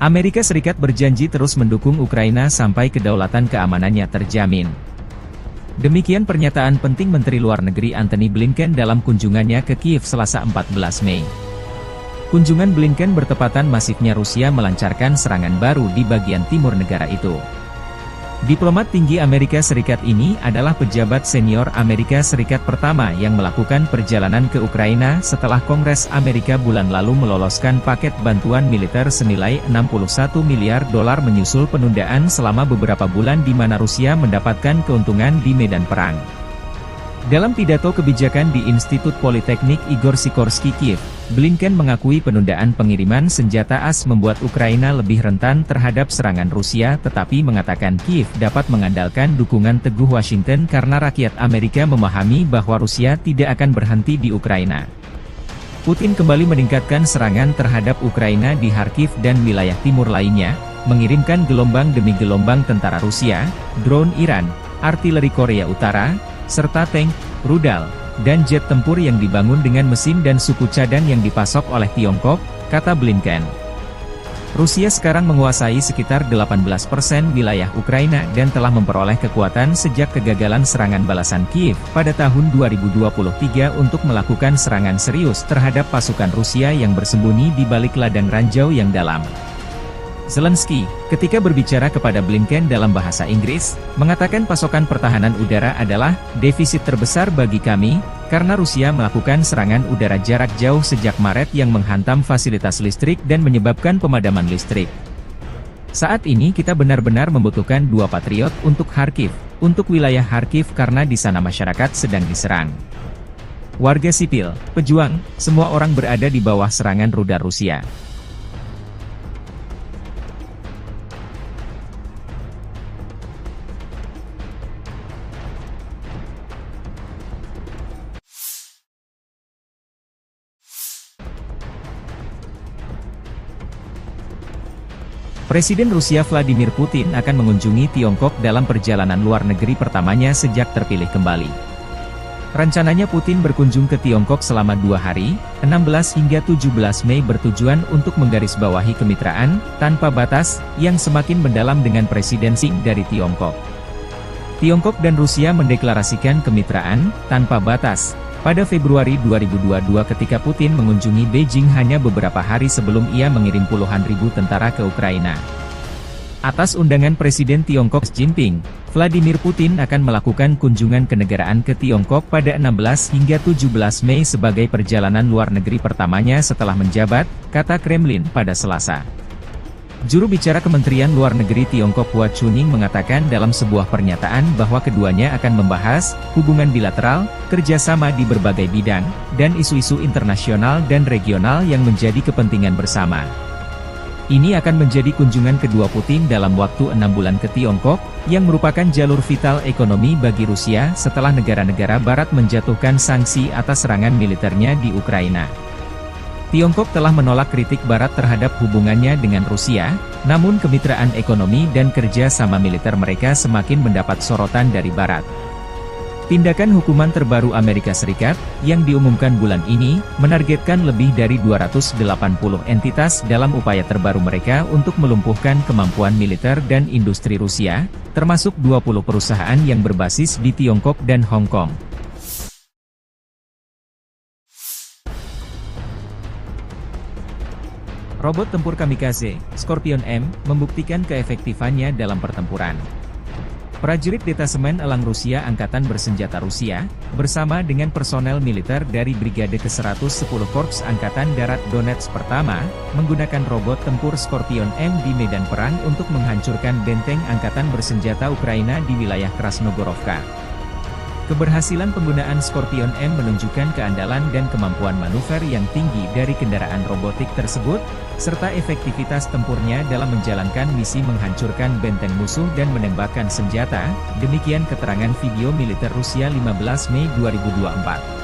Amerika Serikat berjanji terus mendukung Ukraina sampai kedaulatan keamanannya terjamin. Demikian pernyataan penting Menteri Luar Negeri Antony Blinken dalam kunjungannya ke Kiev Selasa 14 Mei. Kunjungan Blinken bertepatan masifnya Rusia melancarkan serangan baru di bagian timur negara itu. Diplomat tinggi Amerika Serikat ini adalah pejabat senior Amerika Serikat pertama yang melakukan perjalanan ke Ukraina setelah Kongres Amerika bulan lalu meloloskan paket bantuan militer senilai 61 miliar dolar menyusul penundaan selama beberapa bulan di mana Rusia mendapatkan keuntungan di medan perang. Dalam pidato kebijakan di Institut Politeknik Igor Sikorsky Kiev, Blinken mengakui penundaan pengiriman senjata AS membuat Ukraina lebih rentan terhadap serangan Rusia tetapi mengatakan Kiev dapat mengandalkan dukungan teguh Washington karena rakyat Amerika memahami bahwa Rusia tidak akan berhenti di Ukraina. Putin kembali meningkatkan serangan terhadap Ukraina di Kharkiv dan wilayah timur lainnya, mengirimkan gelombang demi gelombang tentara Rusia, drone Iran, artileri Korea Utara, serta tank, rudal, dan jet tempur yang dibangun dengan mesin dan suku cadang yang dipasok oleh Tiongkok, kata Blinken. Rusia sekarang menguasai sekitar 18% wilayah Ukraina dan telah memperoleh kekuatan sejak kegagalan serangan balasan Kiev pada tahun 2023 untuk melakukan serangan serius terhadap pasukan Rusia yang bersembunyi di balik ladang ranjau yang dalam. Zelensky, ketika berbicara kepada Blinken dalam bahasa Inggris, mengatakan pasokan pertahanan udara adalah defisit terbesar bagi kami, karena Rusia melakukan serangan udara jarak jauh sejak Maret yang menghantam fasilitas listrik dan menyebabkan pemadaman listrik. Saat ini kita benar-benar membutuhkan 2 Patriot untuk Kharkiv, untuk wilayah Kharkiv karena di sana masyarakat sedang diserang. Warga sipil, pejuang, semua orang berada di bawah serangan rudal Rusia. Presiden Rusia Vladimir Putin akan mengunjungi Tiongkok dalam perjalanan luar negeri pertamanya sejak terpilih kembali. Rencananya Putin berkunjung ke Tiongkok selama 2 hari, 16 hingga 17 Mei bertujuan untuk menggarisbawahi kemitraan, tanpa batas, yang semakin mendalam dengan Presiden Xi dari Tiongkok. Tiongkok dan Rusia mendeklarasikan kemitraan, tanpa batas, pada Februari 2022 ketika Putin mengunjungi Beijing hanya beberapa hari sebelum ia mengirim puluhan ribu tentara ke Ukraina. Atas undangan Presiden Tiongkok Xi Jinping, Vladimir Putin akan melakukan kunjungan kenegaraan ke Tiongkok pada 16 hingga 17 Mei sebagai perjalanan luar negeri pertamanya setelah menjabat, kata Kremlin pada Selasa. Juru bicara Kementerian Luar Negeri Tiongkok Hua Chunying mengatakan dalam sebuah pernyataan bahwa keduanya akan membahas hubungan bilateral, kerjasama di berbagai bidang, dan isu-isu internasional dan regional yang menjadi kepentingan bersama. Ini akan menjadi kunjungan kedua Putin dalam waktu 6 bulan ke Tiongkok, yang merupakan jalur vital ekonomi bagi Rusia setelah negara-negara Barat menjatuhkan sanksi atas serangan militernya di Ukraina. Tiongkok telah menolak kritik Barat terhadap hubungannya dengan Rusia, namun kemitraan ekonomi dan kerja sama militer mereka semakin mendapat sorotan dari Barat. Tindakan hukuman terbaru Amerika Serikat, yang diumumkan bulan ini, menargetkan lebih dari 280 entitas dalam upaya terbaru mereka untuk melumpuhkan kemampuan militer dan industri Rusia, termasuk 20 perusahaan yang berbasis di Tiongkok dan Hong Kong. Robot tempur kamikaze, Scorpion M, membuktikan keefektifannya dalam pertempuran. Prajurit Detasemen Elang Rusia Angkatan Bersenjata Rusia, bersama dengan personel militer dari Brigade ke-110 Korps Angkatan Darat Donetsk pertama, menggunakan robot tempur Scorpion M di medan perang untuk menghancurkan benteng Angkatan Bersenjata Ukraina di wilayah Krasnogorovka. Keberhasilan penggunaan Scorpion M menunjukkan keandalan dan kemampuan manuver yang tinggi dari kendaraan robotik tersebut, serta efektivitas tempurnya dalam menjalankan misi menghancurkan benteng musuh dan menembakkan senjata, demikian keterangan video militer Rusia 15 Mei 2024.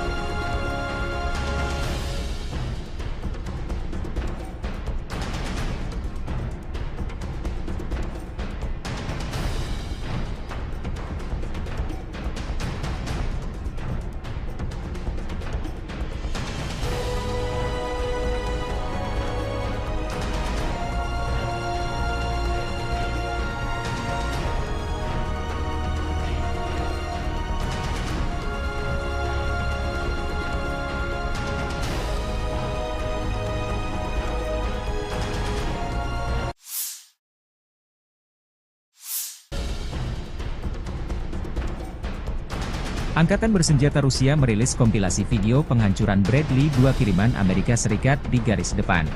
Angkatan Bersenjata Rusia merilis kompilasi video penghancuran Bradley 2 kiriman Amerika Serikat di garis depan.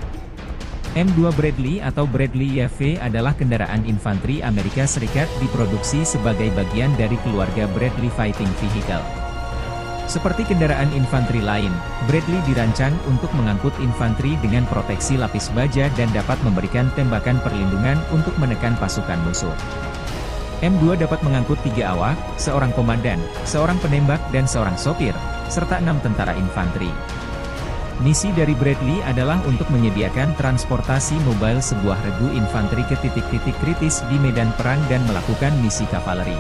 M2 Bradley atau Bradley YV adalah kendaraan infanteri Amerika Serikat diproduksi sebagai bagian dari keluarga Bradley Fighting Vehicle. Seperti kendaraan infanteri lain, Bradley dirancang untuk mengangkut infanteri dengan proteksi lapis baja dan dapat memberikan tembakan perlindungan untuk menekan pasukan musuh. M2 dapat mengangkut 3 awak, seorang komandan, seorang penembak dan seorang sopir, serta 6 tentara infanteri. Misi dari Bradley adalah untuk menyediakan transportasi mobile sebuah regu infanteri ke titik-titik kritis di medan perang dan melakukan misi kavaleri.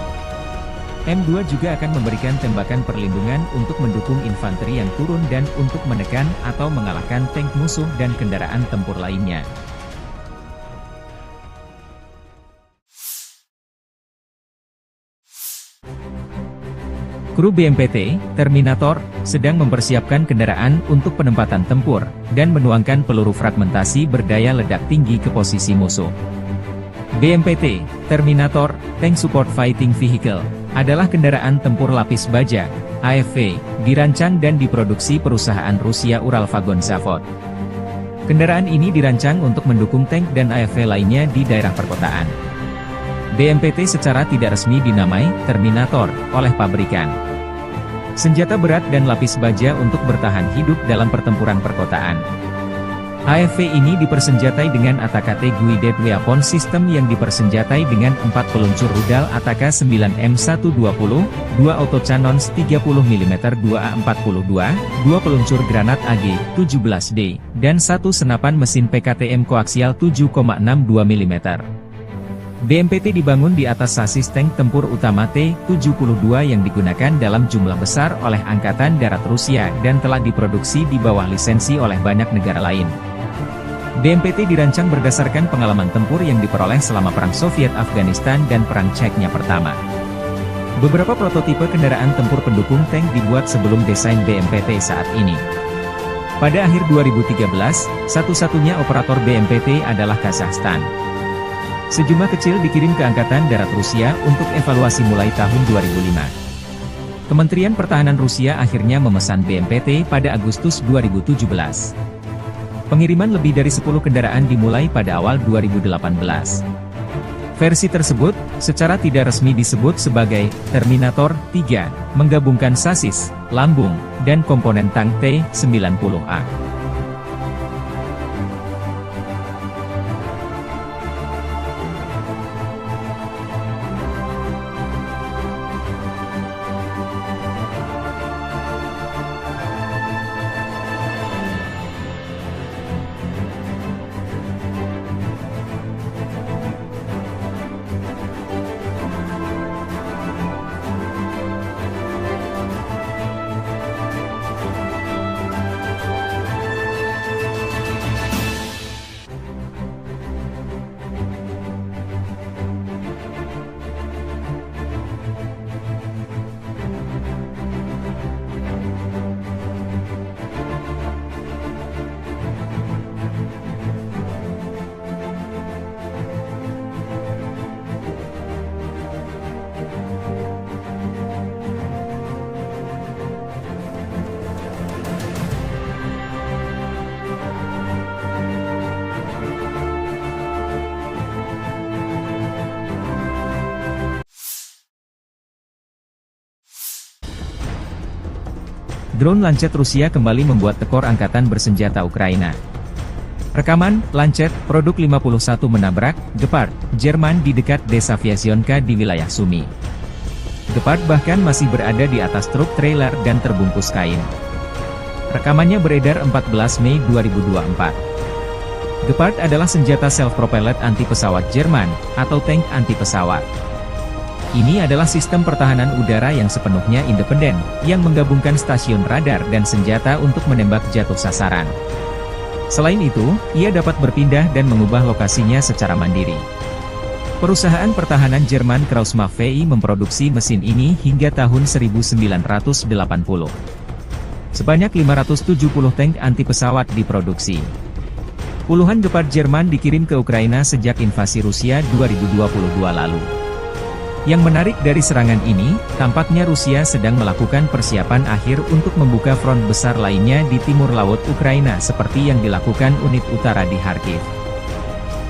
M2 juga akan memberikan tembakan perlindungan untuk mendukung infanteri yang turun dan untuk menekan atau mengalahkan tank musuh dan kendaraan tempur lainnya. Kru BMPT, Terminator, sedang mempersiapkan kendaraan untuk penempatan tempur, dan menuangkan peluru fragmentasi berdaya ledak tinggi ke posisi musuh. BMPT, Terminator, Tank Support Fighting Vehicle, adalah kendaraan tempur lapis baja, AFV, dirancang dan diproduksi perusahaan Rusia Uralvagon Zavod. Kendaraan ini dirancang untuk mendukung tank dan AFV lainnya di daerah perkotaan. BMPT secara tidak resmi dinamai Terminator oleh pabrikan. Senjata berat dan lapis baja untuk bertahan hidup dalam pertempuran perkotaan. AFV ini dipersenjatai dengan ATAK-T Guided Weapon System yang dipersenjatai dengan 4 peluncur rudal ATAK 9M120, 2 autocannons 30mm 2A42, 2 peluncur granat AG-17D, dan 1 senapan mesin PKTM koaksial 7,62 mm. BMPT dibangun di atas sasis tank tempur utama T-72 yang digunakan dalam jumlah besar oleh Angkatan Darat Rusia dan telah diproduksi di bawah lisensi oleh banyak negara lain. BMPT dirancang berdasarkan pengalaman tempur yang diperoleh selama Perang Soviet-Afghanistan dan Perang Chechnya pertama. Beberapa prototipe kendaraan tempur pendukung tank dibuat sebelum desain BMPT saat ini. Pada akhir 2013, satu-satunya operator BMPT adalah Kazakhstan. Sejumlah kecil dikirim ke Angkatan Darat Rusia untuk evaluasi mulai tahun 2005. Kementerian Pertahanan Rusia akhirnya memesan BMPT pada Agustus 2017. Pengiriman lebih dari 10 kendaraan dimulai pada awal 2018. Versi tersebut, secara tidak resmi disebut sebagai Terminator 3, menggabungkan sasis, lambung, dan komponen tank T-90A. Drone Lancet Rusia kembali membuat tekor angkatan bersenjata Ukraina. Rekaman, Lancet, produk 51 menabrak, Gepard, Jerman di dekat desa Vyazionka di wilayah Sumy. Gepard bahkan masih berada di atas truk trailer dan terbungkus kain. Rekamannya beredar 14 Mei 2024. Gepard adalah senjata self-propelled anti-pesawat Jerman, atau tank anti-pesawat. Ini adalah sistem pertahanan udara yang sepenuhnya independen, yang menggabungkan stasiun radar dan senjata untuk menembak jatuh sasaran. Selain itu, ia dapat berpindah dan mengubah lokasinya secara mandiri. Perusahaan pertahanan Jerman Krauss-Maffei VI memproduksi mesin ini hingga tahun 1980. Sebanyak 570 tank anti-pesawat diproduksi. Puluhan Gepard Jerman dikirim ke Ukraina sejak invasi Rusia 2022 lalu. Yang menarik dari serangan ini, tampaknya Rusia sedang melakukan persiapan akhir untuk membuka front besar lainnya di timur laut Ukraina seperti yang dilakukan unit utara di Kharkiv.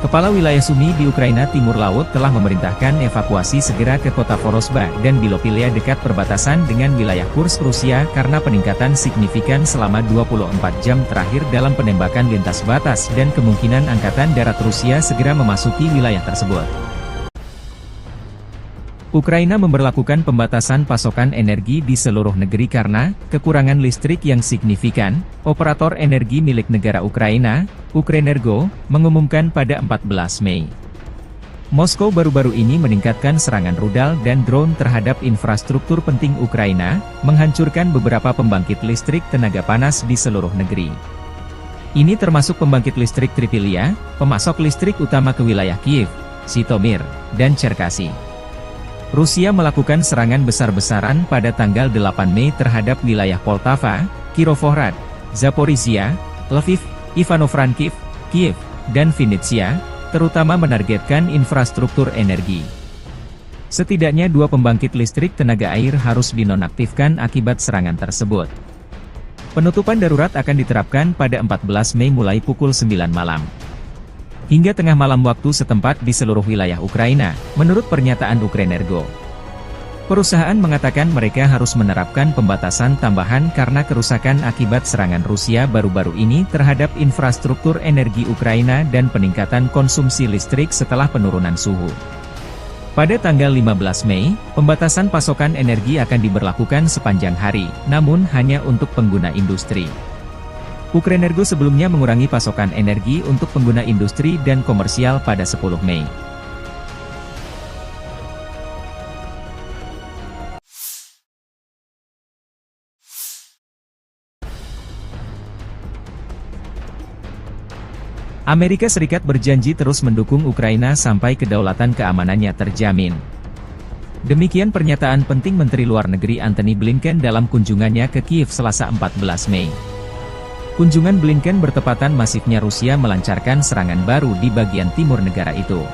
Kepala wilayah Sumy di Ukraina Timur Laut telah memerintahkan evakuasi segera ke kota Vorosba dan Bilopilia dekat perbatasan dengan wilayah Kursk Rusia karena peningkatan signifikan selama 24 jam terakhir dalam penembakan lintas batas dan kemungkinan Angkatan Darat Rusia segera memasuki wilayah tersebut. Ukraina memberlakukan pembatasan pasokan energi di seluruh negeri karena kekurangan listrik yang signifikan. Operator energi milik negara Ukraina, Ukrenergo, mengumumkan pada 14 Mei. Moskow baru-baru ini meningkatkan serangan rudal dan drone terhadap infrastruktur penting Ukraina, menghancurkan beberapa pembangkit listrik tenaga panas di seluruh negeri. Ini termasuk pembangkit listrik Tripilia, pemasok listrik utama ke wilayah Kiev, Zhytomyr, dan Cherkasy. Rusia melakukan serangan besar-besaran pada tanggal 8 Mei terhadap wilayah Poltava, Kirovohrad, Zaporizhia, Lviv, Ivano-Frankivsk, Kiev, dan Vinnytsia, terutama menargetkan infrastruktur energi. Setidaknya 2 pembangkit listrik tenaga air harus dinonaktifkan akibat serangan tersebut. Penutupan darurat akan diterapkan pada 14 Mei mulai pukul 9 malam. Hingga tengah malam waktu setempat di seluruh wilayah Ukraina, menurut pernyataan Ukrenergo. Perusahaan mengatakan mereka harus menerapkan pembatasan tambahan karena kerusakan akibat serangan Rusia baru-baru ini terhadap infrastruktur energi Ukraina dan peningkatan konsumsi listrik setelah penurunan suhu. Pada tanggal 15 Mei, pembatasan pasokan energi akan diberlakukan sepanjang hari, namun hanya untuk pengguna industri. Ukrenergo sebelumnya mengurangi pasokan energi untuk pengguna industri dan komersial pada 10 Mei. Amerika Serikat berjanji terus mendukung Ukraina sampai kedaulatan keamanannya terjamin. Demikian pernyataan penting Menteri Luar Negeri Antony Blinken dalam kunjungannya ke Kiev Selasa 14 Mei. Kunjungan Blinken bertepatan masifnya Rusia melancarkan serangan baru di bagian timur negara itu.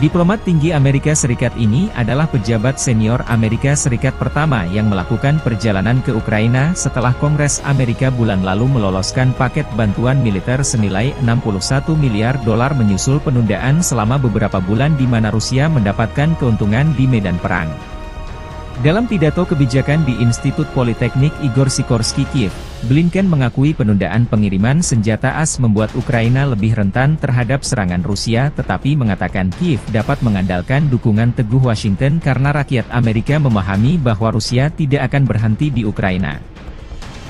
Diplomat tinggi Amerika Serikat ini adalah pejabat senior Amerika Serikat pertama yang melakukan perjalanan ke Ukraina setelah Kongres Amerika bulan lalu meloloskan paket bantuan militer senilai $61 miliar menyusul penundaan selama beberapa bulan di mana Rusia mendapatkan keuntungan di medan perang. Dalam pidato kebijakan di Institut Politeknik Igor Sikorsky Kiev, Blinken mengakui penundaan pengiriman senjata AS membuat Ukraina lebih rentan terhadap serangan Rusia tetapi mengatakan Kiev dapat mengandalkan dukungan teguh Washington karena rakyat Amerika memahami bahwa Rusia tidak akan berhenti di Ukraina.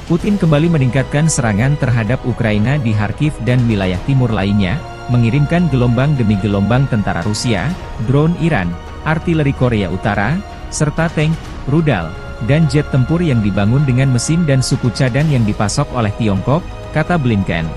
Putin kembali meningkatkan serangan terhadap Ukraina di Kharkiv dan wilayah timur lainnya, mengirimkan gelombang demi gelombang tentara Rusia, drone Iran, artileri Korea Utara, serta tank, rudal, dan jet tempur yang dibangun dengan mesin dan suku cadang yang dipasok oleh Tiongkok, kata Blinken.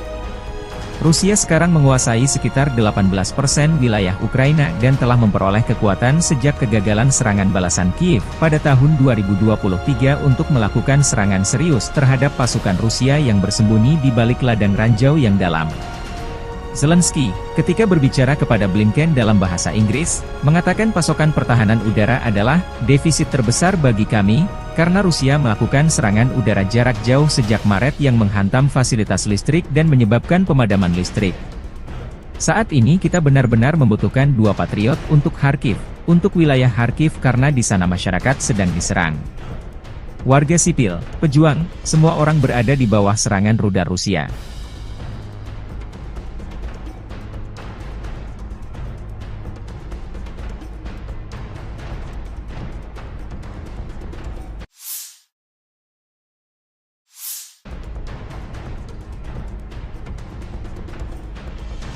Rusia sekarang menguasai sekitar 18% wilayah Ukraina dan telah memperoleh kekuatan sejak kegagalan serangan balasan Kiev pada tahun 2023 untuk melakukan serangan serius terhadap pasukan Rusia yang bersembunyi di balik ladang ranjau yang dalam. Zelensky, ketika berbicara kepada Blinken dalam bahasa Inggris, mengatakan pasokan pertahanan udara adalah defisit terbesar bagi kami, karena Rusia melakukan serangan udara jarak jauh sejak Maret yang menghantam fasilitas listrik dan menyebabkan pemadaman listrik. Saat ini kita benar-benar membutuhkan 2 Patriot untuk Kharkiv, untuk wilayah Kharkiv karena di sana masyarakat sedang diserang. Warga sipil, pejuang, semua orang berada di bawah serangan rudal Rusia.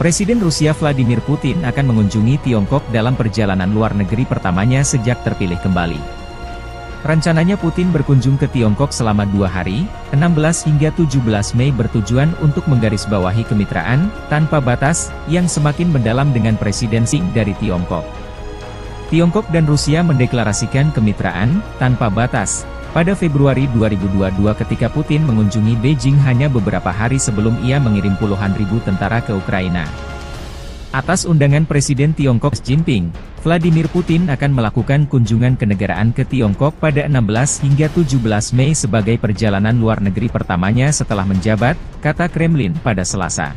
Presiden Rusia Vladimir Putin akan mengunjungi Tiongkok dalam perjalanan luar negeri pertamanya sejak terpilih kembali. Rencananya Putin berkunjung ke Tiongkok selama 2 hari, 16 hingga 17 Mei bertujuan untuk menggarisbawahi kemitraan tanpa batas yang semakin mendalam dengan Presiden Xi dari Tiongkok. Tiongkok dan Rusia mendeklarasikan kemitraan tanpa batas pada Februari 2022 ketika Putin mengunjungi Beijing hanya beberapa hari sebelum ia mengirim puluhan ribu tentara ke Ukraina. Atas undangan Presiden Tiongkok Xi Jinping, Vladimir Putin akan melakukan kunjungan kenegaraan ke Tiongkok pada 16 hingga 17 Mei sebagai perjalanan luar negeri pertamanya setelah menjabat, kata Kremlin pada Selasa.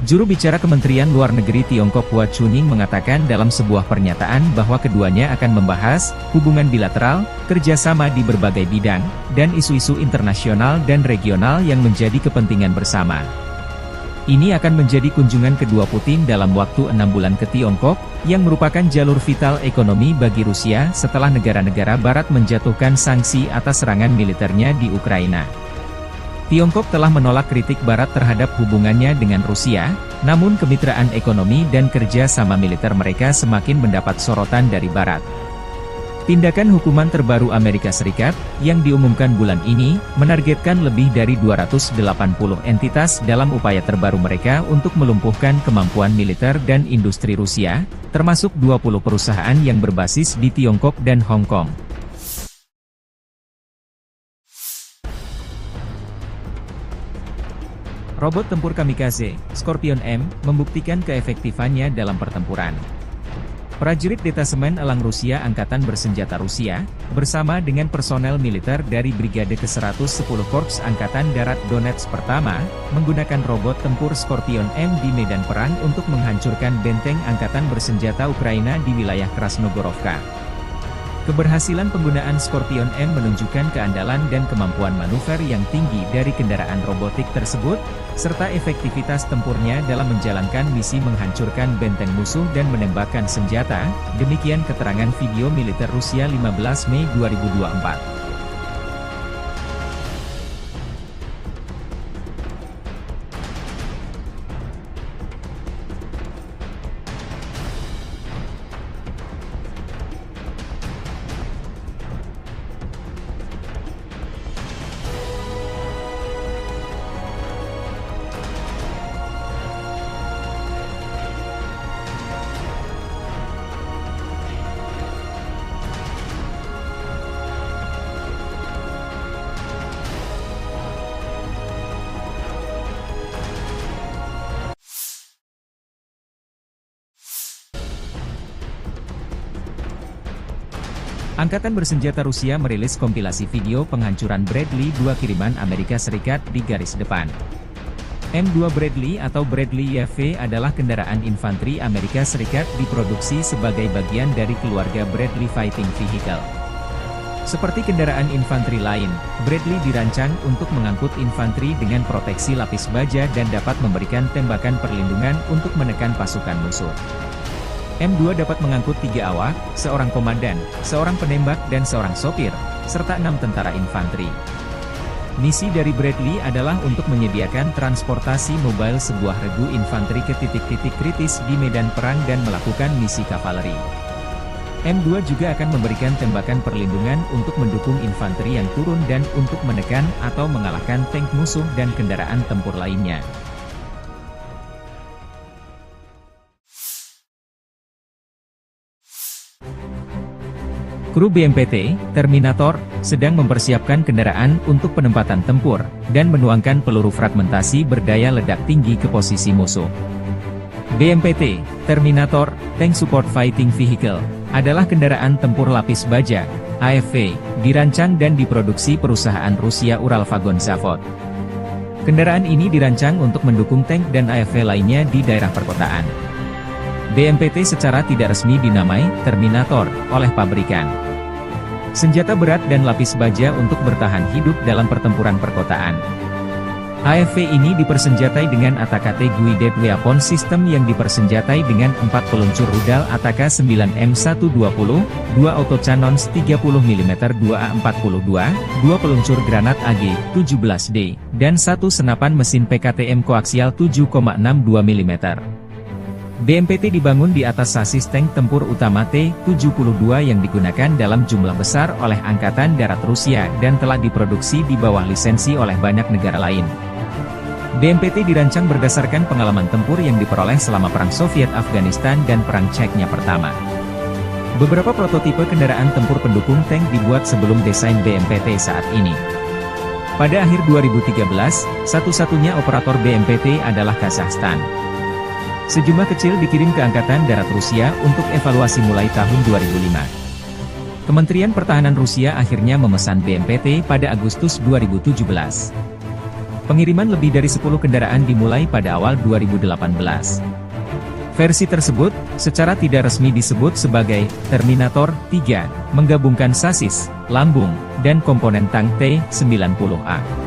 Juru bicara Kementerian Luar Negeri Tiongkok Hua Chunying mengatakan dalam sebuah pernyataan bahwa keduanya akan membahas hubungan bilateral, kerjasama di berbagai bidang, dan isu-isu internasional dan regional yang menjadi kepentingan bersama. Ini akan menjadi kunjungan kedua Putin dalam waktu 6 bulan ke Tiongkok, yang merupakan jalur vital ekonomi bagi Rusia setelah negara-negara Barat menjatuhkan sanksi atas serangan militernya di Ukraina. Tiongkok telah menolak kritik Barat terhadap hubungannya dengan Rusia, namun kemitraan ekonomi dan kerja sama militer mereka semakin mendapat sorotan dari Barat. Tindakan hukuman terbaru Amerika Serikat, yang diumumkan bulan ini, menargetkan lebih dari 280 entitas dalam upaya terbaru mereka untuk melumpuhkan kemampuan militer dan industri Rusia, termasuk 20 perusahaan yang berbasis di Tiongkok dan Hong Kong. Robot tempur kamikaze, Scorpion M, membuktikan keefektifannya dalam pertempuran. Prajurit Detasemen Elang Rusia Angkatan Bersenjata Rusia, bersama dengan personel militer dari Brigade ke-110 Korps Angkatan Darat Donetsk Pertama, menggunakan robot tempur Scorpion M di medan perang untuk menghancurkan benteng Angkatan Bersenjata Ukraina di wilayah Krasnogorovka. Keberhasilan penggunaan Scorpion M menunjukkan keandalan dan kemampuan manuver yang tinggi dari kendaraan robotik tersebut, serta efektivitas tempurnya dalam menjalankan misi menghancurkan benteng musuh dan menembakkan senjata, demikian keterangan video militer Rusia 15 Mei 2024. Angkatan Bersenjata Rusia merilis kompilasi video penghancuran Bradley 2 kiriman Amerika Serikat di garis depan. M2 Bradley atau Bradley YV adalah kendaraan infanteri Amerika Serikat diproduksi sebagai bagian dari keluarga Bradley Fighting Vehicle. Seperti kendaraan infanteri lain, Bradley dirancang untuk mengangkut infanteri dengan proteksi lapis baja dan dapat memberikan tembakan perlindungan untuk menekan pasukan musuh. M2 dapat mengangkut 3 awak, seorang komandan, seorang penembak dan seorang sopir, serta 6 tentara infanteri. Misi dari Bradley adalah untuk menyediakan transportasi mobile sebuah regu infanteri ke titik-titik kritis di medan perang dan melakukan misi kavaleri. M2 juga akan memberikan tembakan perlindungan untuk mendukung infanteri yang turun dan untuk menekan atau mengalahkan tank musuh dan kendaraan tempur lainnya. Kru BMPT, Terminator, sedang mempersiapkan kendaraan untuk penempatan tempur, dan menuangkan peluru fragmentasi berdaya ledak tinggi ke posisi musuh. BMPT, Terminator, Tank Support Fighting Vehicle, adalah kendaraan tempur lapis baja, AFV, dirancang dan diproduksi perusahaan Rusia Uralvagon Zavod. Kendaraan ini dirancang untuk mendukung tank dan AFV lainnya di daerah perkotaan. BMPT secara tidak resmi dinamai Terminator oleh pabrikan. senjata berat dan lapis baja untuk bertahan hidup dalam pertempuran perkotaan. AFV ini dipersenjatai dengan ATAK Guided Weapon System yang dipersenjatai dengan 4 peluncur rudal ATAK 9M120, 2 autocannons 30mm 2A42, 2 peluncur granat AG-17D, dan 1 senapan mesin PKTM koaksial 7,62 mm. BMPT dibangun di atas sasis tank tempur utama T-72 yang digunakan dalam jumlah besar oleh Angkatan Darat Rusia dan telah diproduksi di bawah lisensi oleh banyak negara lain. BMPT dirancang berdasarkan pengalaman tempur yang diperoleh selama Perang Soviet-Afghanistan dan Perang Chechnya pertama. Beberapa prototipe kendaraan tempur pendukung tank dibuat sebelum desain BMPT saat ini. Pada akhir 2013, satu-satunya operator BMPT adalah Kazakhstan. Sejumlah kecil dikirim ke Angkatan Darat Rusia untuk evaluasi mulai tahun 2005. Kementerian Pertahanan Rusia akhirnya memesan BMPT pada Agustus 2017. Pengiriman lebih dari 10 kendaraan dimulai pada awal 2018. Versi tersebut, secara tidak resmi disebut sebagai Terminator 3, menggabungkan sasis, lambung, dan komponen tank T-90A.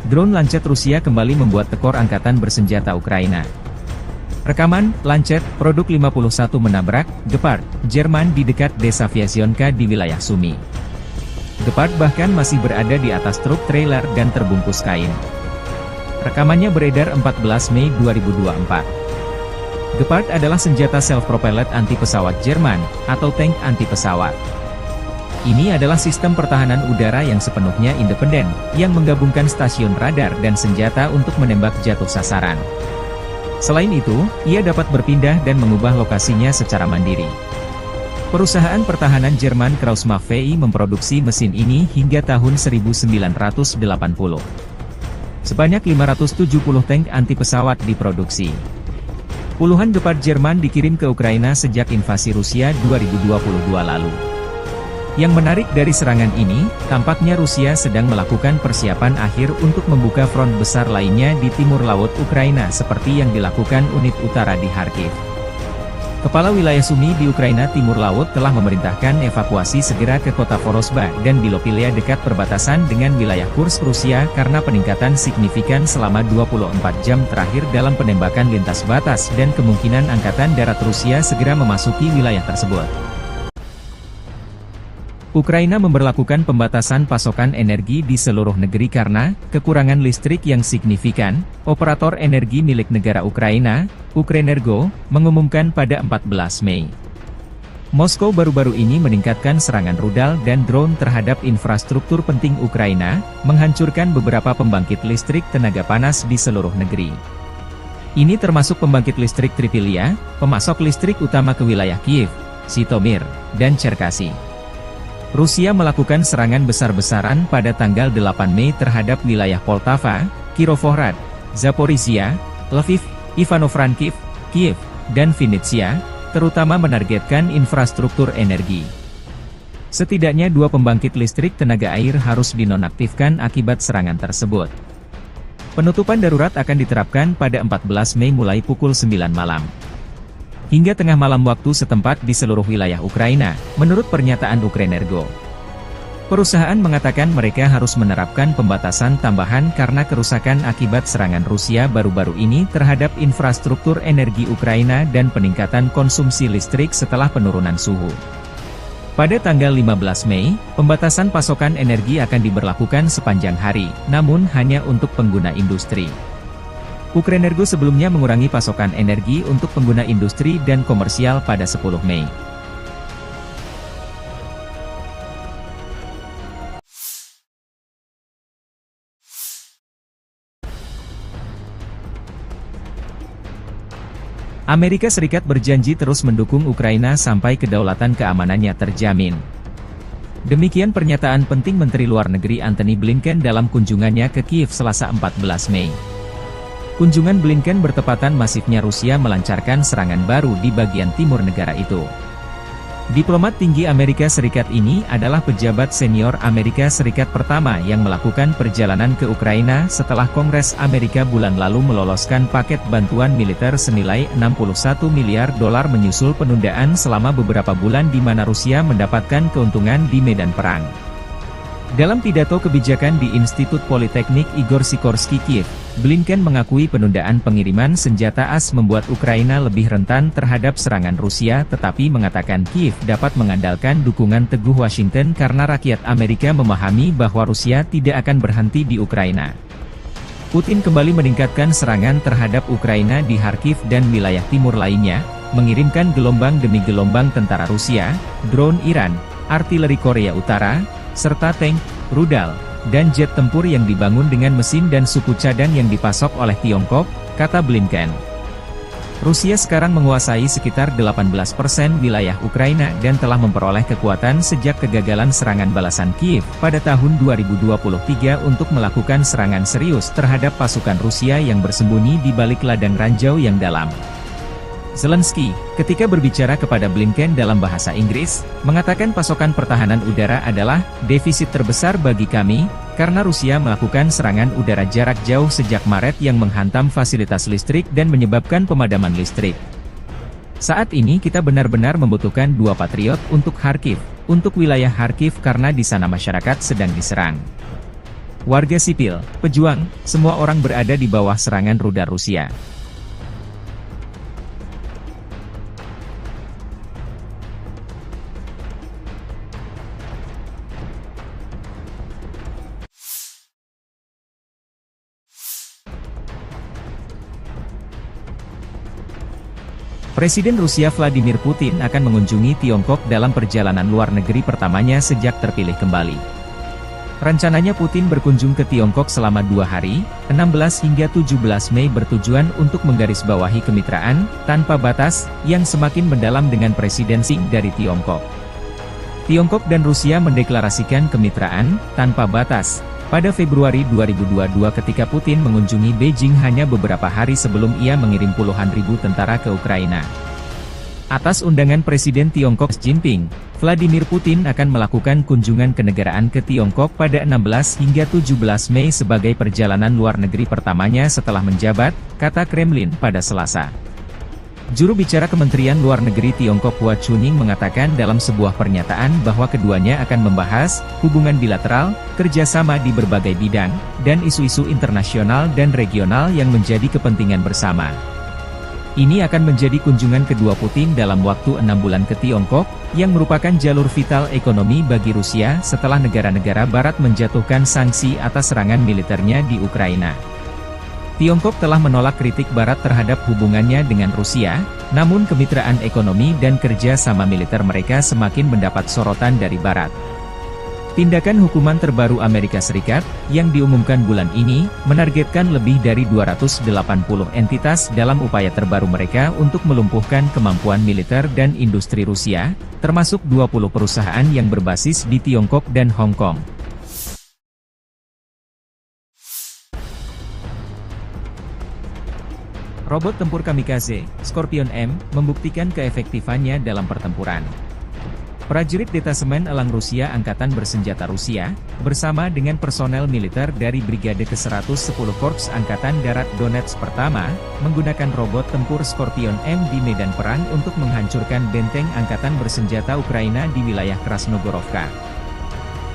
Drone Lancet Rusia kembali membuat tekor angkatan bersenjata Ukraina. Rekaman, Lancet, produk 51 menabrak, Gepard, Jerman di dekat desa Vyasionka di wilayah Sumy. Gepard bahkan masih berada di atas truk trailer dan terbungkus kain. Rekamannya beredar 14 Mei 2024. Gepard adalah senjata self-propelled anti-pesawat Jerman, atau tank anti-pesawat. Ini adalah sistem pertahanan udara yang sepenuhnya independen, yang menggabungkan stasiun radar dan senjata untuk menembak jatuh sasaran. Selain itu, ia dapat berpindah dan mengubah lokasinya secara mandiri. Perusahaan pertahanan Jerman Kraussmaff VI memproduksi mesin ini hingga tahun 1980. Sebanyak 570 tank anti-pesawat diproduksi. Puluhan Gepard Jerman dikirim ke Ukraina sejak invasi Rusia 2022 lalu. Yang menarik dari serangan ini, tampaknya Rusia sedang melakukan persiapan akhir untuk membuka front besar lainnya di timur laut Ukraina seperti yang dilakukan unit utara di Kharkiv. Kepala wilayah Sumy di Ukraina Timur Laut telah memerintahkan evakuasi segera ke kota Vorosba dan Bilopilia dekat perbatasan dengan wilayah Kursk Rusia karena peningkatan signifikan selama 24 jam terakhir dalam penembakan lintas batas dan kemungkinan Angkatan Darat Rusia segera memasuki wilayah tersebut. Ukraina memberlakukan pembatasan pasokan energi di seluruh negeri karena kekurangan listrik yang signifikan. Operator energi milik negara Ukraina, Ukrenergo, mengumumkan pada 14 Mei. Moskow baru-baru ini meningkatkan serangan rudal dan drone terhadap infrastruktur penting Ukraina, menghancurkan beberapa pembangkit listrik tenaga panas di seluruh negeri. Ini termasuk pembangkit listrik Tripilia, pemasok listrik utama ke wilayah Kiev, Zhytomyr, dan Cherkasy. Rusia melakukan serangan besar-besaran pada tanggal 8 Mei terhadap wilayah Poltava, Kirovohrad, Zaporizhia, Lviv, Ivano-Frankivsk, Kiev, dan Vinnytsia, terutama menargetkan infrastruktur energi. Setidaknya 2 pembangkit listrik tenaga air harus dinonaktifkan akibat serangan tersebut. Penutupan darurat akan diterapkan pada 14 Mei mulai pukul 9 malam. Hingga tengah malam waktu setempat di seluruh wilayah Ukraina, menurut pernyataan Ukrenergo. Perusahaan mengatakan mereka harus menerapkan pembatasan tambahan karena kerusakan akibat serangan Rusia baru-baru ini terhadap infrastruktur energi Ukraina dan peningkatan konsumsi listrik setelah penurunan suhu. Pada tanggal 15 Mei, pembatasan pasokan energi akan diberlakukan sepanjang hari, namun hanya untuk pengguna industri. Ukrenergo sebelumnya mengurangi pasokan energi untuk pengguna industri dan komersial pada 10 Mei. Amerika Serikat berjanji terus mendukung Ukraina sampai kedaulatan keamanannya terjamin. Demikian pernyataan penting Menteri Luar Negeri Antony Blinken dalam kunjungannya ke Kiev Selasa 14 Mei. Kunjungan Blinken bertepatan masifnya Rusia melancarkan serangan baru di bagian timur negara itu. Diplomat tinggi Amerika Serikat ini adalah pejabat senior Amerika Serikat pertama yang melakukan perjalanan ke Ukraina setelah Kongres Amerika bulan lalu meloloskan paket bantuan militer senilai 61 miliar dolar menyusul penundaan selama beberapa bulan di mana Rusia mendapatkan keuntungan di medan perang. Dalam pidato kebijakan di Institut Politeknik Igor Sikorsky Kiev, Blinken mengakui penundaan pengiriman senjata AS membuat Ukraina lebih rentan terhadap serangan Rusia tetapi mengatakan Kiev dapat mengandalkan dukungan teguh Washington karena rakyat Amerika memahami bahwa Rusia tidak akan berhenti di Ukraina. Putin kembali meningkatkan serangan terhadap Ukraina di Kharkiv dan wilayah timur lainnya, mengirimkan gelombang demi gelombang tentara Rusia, drone Iran, artileri Korea Utara, serta tank, rudal, dan jet tempur yang dibangun dengan mesin dan suku cadang yang dipasok oleh Tiongkok, kata Blinken. Rusia sekarang menguasai sekitar 18% wilayah Ukraina dan telah memperoleh kekuatan sejak kegagalan serangan balasan Kiev pada tahun 2023 untuk melakukan serangan serius terhadap pasukan Rusia yang bersembunyi di balik ladang ranjau yang dalam. Zelensky, ketika berbicara kepada Blinken dalam bahasa Inggris, mengatakan pasokan pertahanan udara adalah defisit terbesar bagi kami, karena Rusia melakukan serangan udara jarak jauh sejak Maret yang menghantam fasilitas listrik dan menyebabkan pemadaman listrik. Saat ini kita benar-benar membutuhkan 2 Patriot untuk Kharkiv, untuk wilayah Kharkiv karena di sana masyarakat sedang diserang. Warga sipil, pejuang, semua orang berada di bawah serangan rudal Rusia. Presiden Rusia Vladimir Putin akan mengunjungi Tiongkok dalam perjalanan luar negeri pertamanya sejak terpilih kembali. Rencananya Putin berkunjung ke Tiongkok selama 2 hari, 16 hingga 17 Mei bertujuan untuk menggarisbawahi kemitraan tanpa batas yang semakin mendalam dengan Presiden Xi dari Tiongkok. Tiongkok dan Rusia mendeklarasikan kemitraan tanpa batas pada Februari 2022 ketika Putin mengunjungi Beijing hanya beberapa hari sebelum ia mengirim puluhan ribu tentara ke Ukraina. Atas undangan Presiden Tiongkok Xi Jinping, Vladimir Putin akan melakukan kunjungan kenegaraan ke Tiongkok pada 16 hingga 17 Mei sebagai perjalanan luar negeri pertamanya setelah menjabat, kata Kremlin pada Selasa. Juru bicara Kementerian Luar Negeri Tiongkok Hua Chunying mengatakan dalam sebuah pernyataan bahwa keduanya akan membahas hubungan bilateral, kerjasama di berbagai bidang, dan isu-isu internasional dan regional yang menjadi kepentingan bersama. Ini akan menjadi kunjungan kedua Putin dalam waktu 6 bulan ke Tiongkok, yang merupakan jalur vital ekonomi bagi Rusia setelah negara-negara Barat menjatuhkan sanksi atas serangan militernya di Ukraina. Tiongkok telah menolak kritik Barat terhadap hubungannya dengan Rusia, namun kemitraan ekonomi dan kerja sama militer mereka semakin mendapat sorotan dari Barat. Tindakan hukuman terbaru Amerika Serikat, yang diumumkan bulan ini, menargetkan lebih dari 280 entitas dalam upaya terbaru mereka untuk melumpuhkan kemampuan militer dan industri Rusia, termasuk 20 perusahaan yang berbasis di Tiongkok dan Hong Kong. Robot tempur kamikaze, Scorpion M, membuktikan keefektifannya dalam pertempuran. Prajurit Detasemen Elang Rusia Angkatan Bersenjata Rusia, bersama dengan personel militer dari Brigade ke-110 Korps Angkatan Darat Donetsk pertama, menggunakan robot tempur Scorpion M di medan perang untuk menghancurkan benteng Angkatan Bersenjata Ukraina di wilayah Krasnogorovka.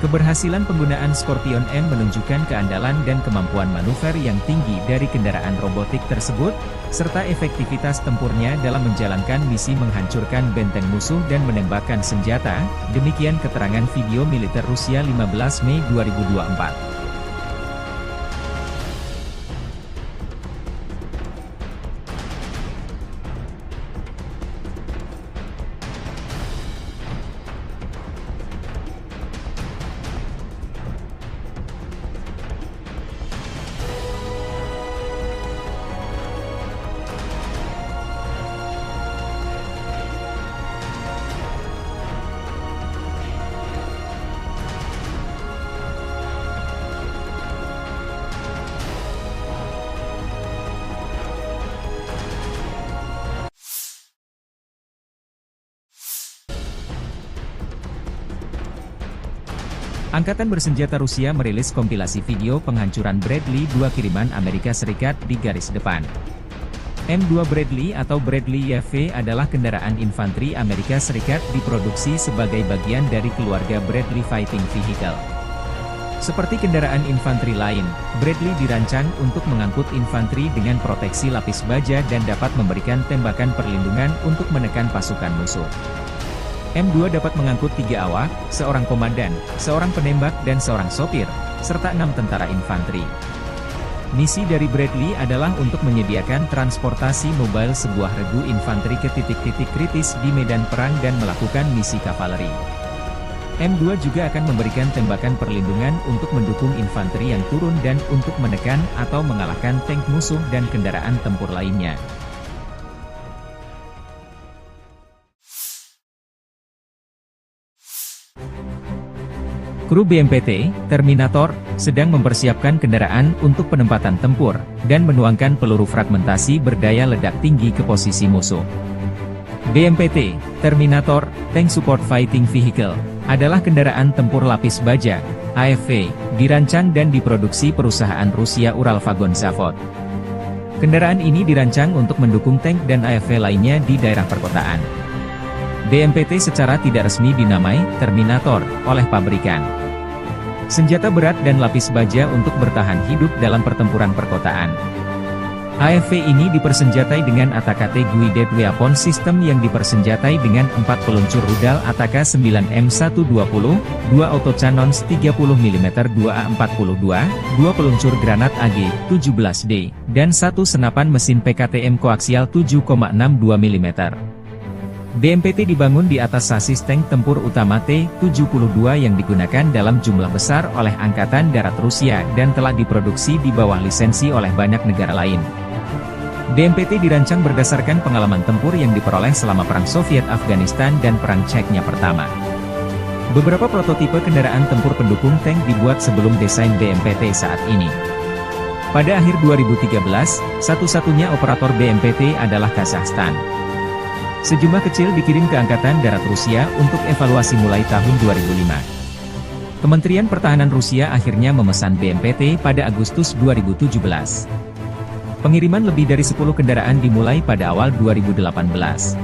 Keberhasilan penggunaan Scorpion M menunjukkan keandalan dan kemampuan manuver yang tinggi dari kendaraan robotik tersebut, serta efektivitas tempurnya dalam menjalankan misi menghancurkan benteng musuh dan menembakkan senjata, demikian keterangan video militer Rusia 15 Mei 2024. Angkatan bersenjata Rusia merilis kompilasi video penghancuran Bradley 2 kiriman Amerika Serikat di garis depan. M2 Bradley atau Bradley YV adalah kendaraan infanteri Amerika Serikat diproduksi sebagai bagian dari keluarga Bradley Fighting Vehicle. Seperti kendaraan infanteri lain, Bradley dirancang untuk mengangkut infanteri dengan proteksi lapis baja dan dapat memberikan tembakan perlindungan untuk menekan pasukan musuh. M2 dapat mengangkut 3 awak, seorang komandan, seorang penembak dan seorang sopir, serta 6 tentara infanteri. Misi dari Bradley adalah untuk menyediakan transportasi mobile sebuah regu infanteri ke titik-titik kritis di medan perang dan melakukan misi kavaleri. M2 juga akan memberikan tembakan perlindungan untuk mendukung infanteri yang turun dan untuk menekan atau mengalahkan tank musuh dan kendaraan tempur lainnya. Kru BMPT, Terminator, sedang mempersiapkan kendaraan untuk penempatan tempur, dan menuangkan peluru fragmentasi berdaya ledak tinggi ke posisi musuh. BMPT, Terminator, Tank Support Fighting Vehicle, adalah kendaraan tempur lapis baja, AFV, dirancang dan diproduksi perusahaan Rusia Uralvagon Zavod. Kendaraan ini dirancang untuk mendukung tank dan AFV lainnya di daerah perkotaan. BMPT secara tidak resmi dinamai Terminator oleh pabrikan. Senjata berat dan lapis baja untuk bertahan hidup dalam pertempuran perkotaan. AFV ini dipersenjatai dengan ATAK-T Guided Weapon System yang dipersenjatai dengan 4 peluncur rudal ATAK 9M120, 2 autocannons 30 mm 2A42, 2 peluncur granat AG-17D, dan 1 senapan mesin PKTM koaksial 7,62 mm. BMPT dibangun di atas sasis tank tempur utama T-72 yang digunakan dalam jumlah besar oleh Angkatan Darat Rusia dan telah diproduksi di bawah lisensi oleh banyak negara lain. BMPT dirancang berdasarkan pengalaman tempur yang diperoleh selama Perang Soviet-Afghanistan dan Perang Chechnya pertama. Beberapa prototipe kendaraan tempur pendukung tank dibuat sebelum desain BMPT saat ini. Pada akhir 2013, satu-satunya operator BMPT adalah Kazakhstan. Sejumlah kecil dikirim ke Angkatan Darat Rusia untuk evaluasi mulai tahun 2005. Kementerian Pertahanan Rusia akhirnya memesan BMPT pada Agustus 2017. Pengiriman lebih dari 10 kendaraan dimulai pada awal 2018.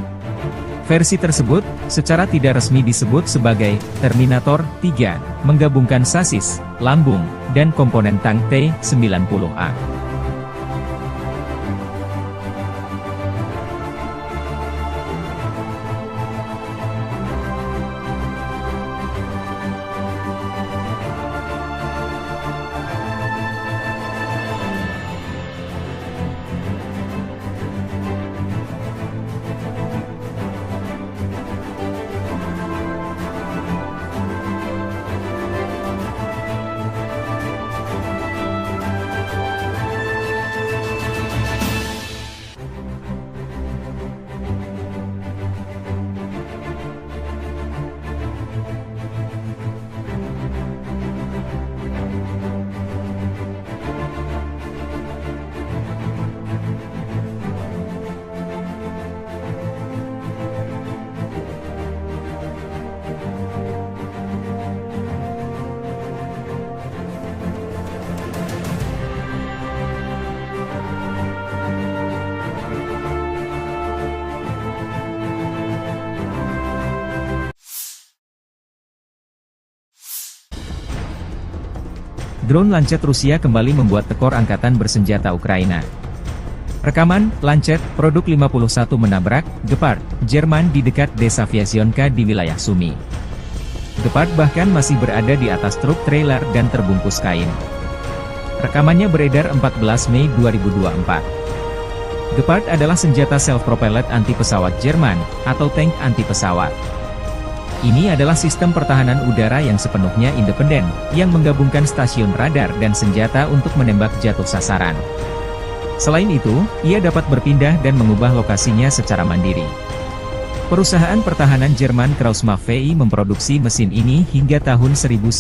Versi tersebut, secara tidak resmi disebut sebagai Terminator 3, menggabungkan sasis, lambung, dan komponen tank T-90A. Drone Lancet Rusia kembali membuat tekor angkatan bersenjata Ukraina. Rekaman, Lancet, produk 51 menabrak, Gepard, Jerman di dekat desa Vyazionka di wilayah Sumy. Gepard bahkan masih berada di atas truk trailer dan terbungkus kain. Rekamannya beredar 14 Mei 2024. Gepard adalah senjata self-propelled anti-pesawat Jerman, atau tank anti-pesawat. Ini adalah sistem pertahanan udara yang sepenuhnya independen, yang menggabungkan stasiun radar dan senjata untuk menembak jatuh sasaran. Selain itu, ia dapat berpindah dan mengubah lokasinya secara mandiri. Perusahaan pertahanan Jerman Krauss-Maffei VI memproduksi mesin ini hingga tahun 1980.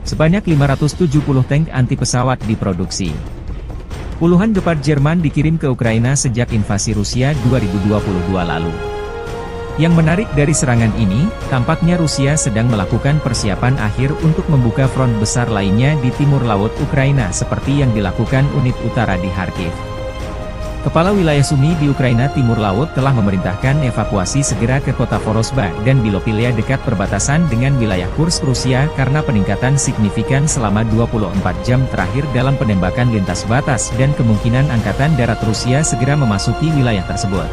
Sebanyak 570 tank anti-pesawat diproduksi. Puluhan Gepard Jerman dikirim ke Ukraina sejak invasi Rusia 2022 lalu. Yang menarik dari serangan ini, tampaknya Rusia sedang melakukan persiapan akhir untuk membuka front besar lainnya di timur laut Ukraina seperti yang dilakukan unit utara di Kharkiv. Kepala wilayah Sumy di Ukraina Timur Laut telah memerintahkan evakuasi segera ke kota Vorosba dan Bilopilia dekat perbatasan dengan wilayah Kursk Rusia karena peningkatan signifikan selama 24 jam terakhir dalam penembakan lintas batas dan kemungkinan angkatan darat Rusia segera memasuki wilayah tersebut.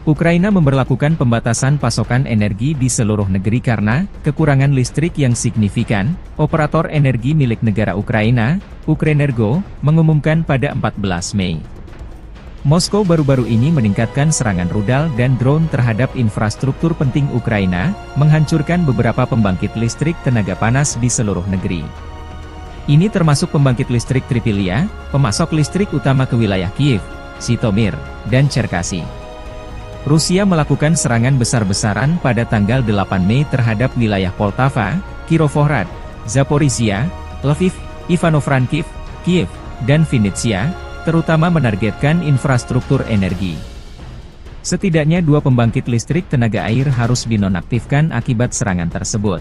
Ukraina memberlakukan pembatasan pasokan energi di seluruh negeri karena kekurangan listrik yang signifikan. Operator energi milik negara Ukraina, Ukrenergo, mengumumkan pada 14 Mei. Moskow baru-baru ini meningkatkan serangan rudal dan drone terhadap infrastruktur penting Ukraina, menghancurkan beberapa pembangkit listrik tenaga panas di seluruh negeri. Ini termasuk pembangkit listrik Tripilia, pemasok listrik utama ke wilayah Kiev, Zhytomyr, dan Cherkasy. Rusia melakukan serangan besar-besaran pada tanggal 8 Mei terhadap wilayah Poltava, Kirovohrad, Zaporizhia, Lviv, Ivano-Frankivsk, Kiev, dan Vinnytsia, terutama menargetkan infrastruktur energi. Setidaknya 2 pembangkit listrik tenaga air harus dinonaktifkan akibat serangan tersebut.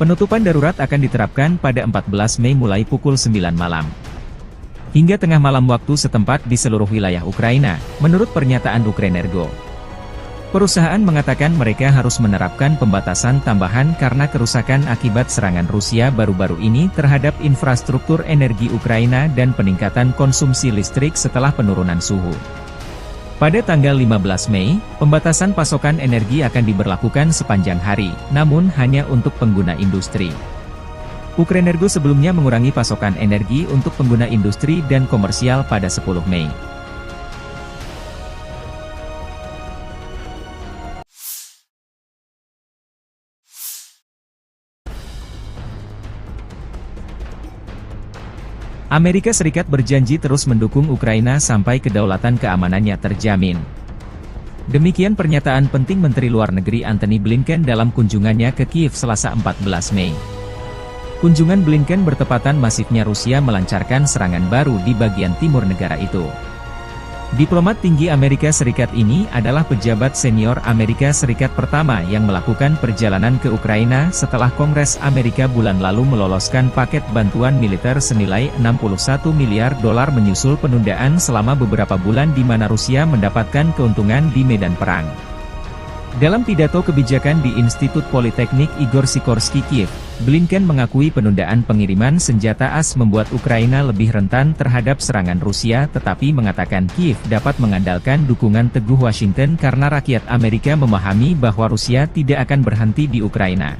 Penutupan darurat akan diterapkan pada 14 Mei mulai pukul 9 malam. Hingga tengah malam waktu setempat di seluruh wilayah Ukraina, menurut pernyataan Ukrenergo. Perusahaan mengatakan mereka harus menerapkan pembatasan tambahan karena kerusakan akibat serangan Rusia baru-baru ini terhadap infrastruktur energi Ukraina dan peningkatan konsumsi listrik setelah penurunan suhu. Pada tanggal 15 Mei, pembatasan pasokan energi akan diberlakukan sepanjang hari, namun hanya untuk pengguna industri. Ukrenergo sebelumnya mengurangi pasokan energi untuk pengguna industri dan komersial pada 10 Mei. Amerika Serikat berjanji terus mendukung Ukraina sampai kedaulatan keamanannya terjamin. Demikian pernyataan penting Menteri Luar Negeri Antony Blinken dalam kunjungannya ke Kiev Selasa 14 Mei. Kunjungan Blinken bertepatan masifnya Rusia melancarkan serangan baru di bagian timur negara itu. Diplomat tinggi Amerika Serikat ini adalah pejabat senior Amerika Serikat pertama yang melakukan perjalanan ke Ukraina setelah Kongres Amerika bulan lalu meloloskan paket bantuan militer senilai $61 miliar menyusul penundaan selama beberapa bulan di mana Rusia mendapatkan keuntungan di medan perang. Dalam pidato kebijakan di Institut Politeknik Igor Sikorsky Kiev, Blinken mengakui penundaan pengiriman senjata AS membuat Ukraina lebih rentan terhadap serangan Rusia tetapi mengatakan Kiev dapat mengandalkan dukungan teguh Washington karena rakyat Amerika memahami bahwa Rusia tidak akan berhenti di Ukraina.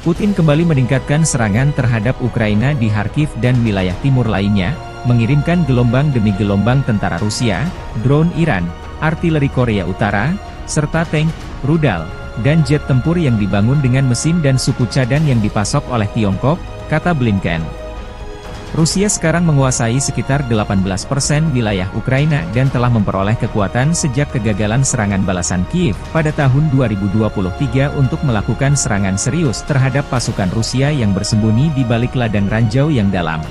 Putin kembali meningkatkan serangan terhadap Ukraina di Kharkiv dan wilayah timur lainnya, mengirimkan gelombang demi gelombang tentara Rusia, drone Iran, artileri Korea Utara, serta tank, rudal, dan jet tempur yang dibangun dengan mesin dan suku cadang yang dipasok oleh Tiongkok, kata Blinken. Rusia sekarang menguasai sekitar 18% wilayah Ukraina dan telah memperoleh kekuatan sejak kegagalan serangan balasan Kiev pada tahun 2023 untuk melakukan serangan serius terhadap pasukan Rusia yang bersembunyi di balik ladang ranjau yang dalam.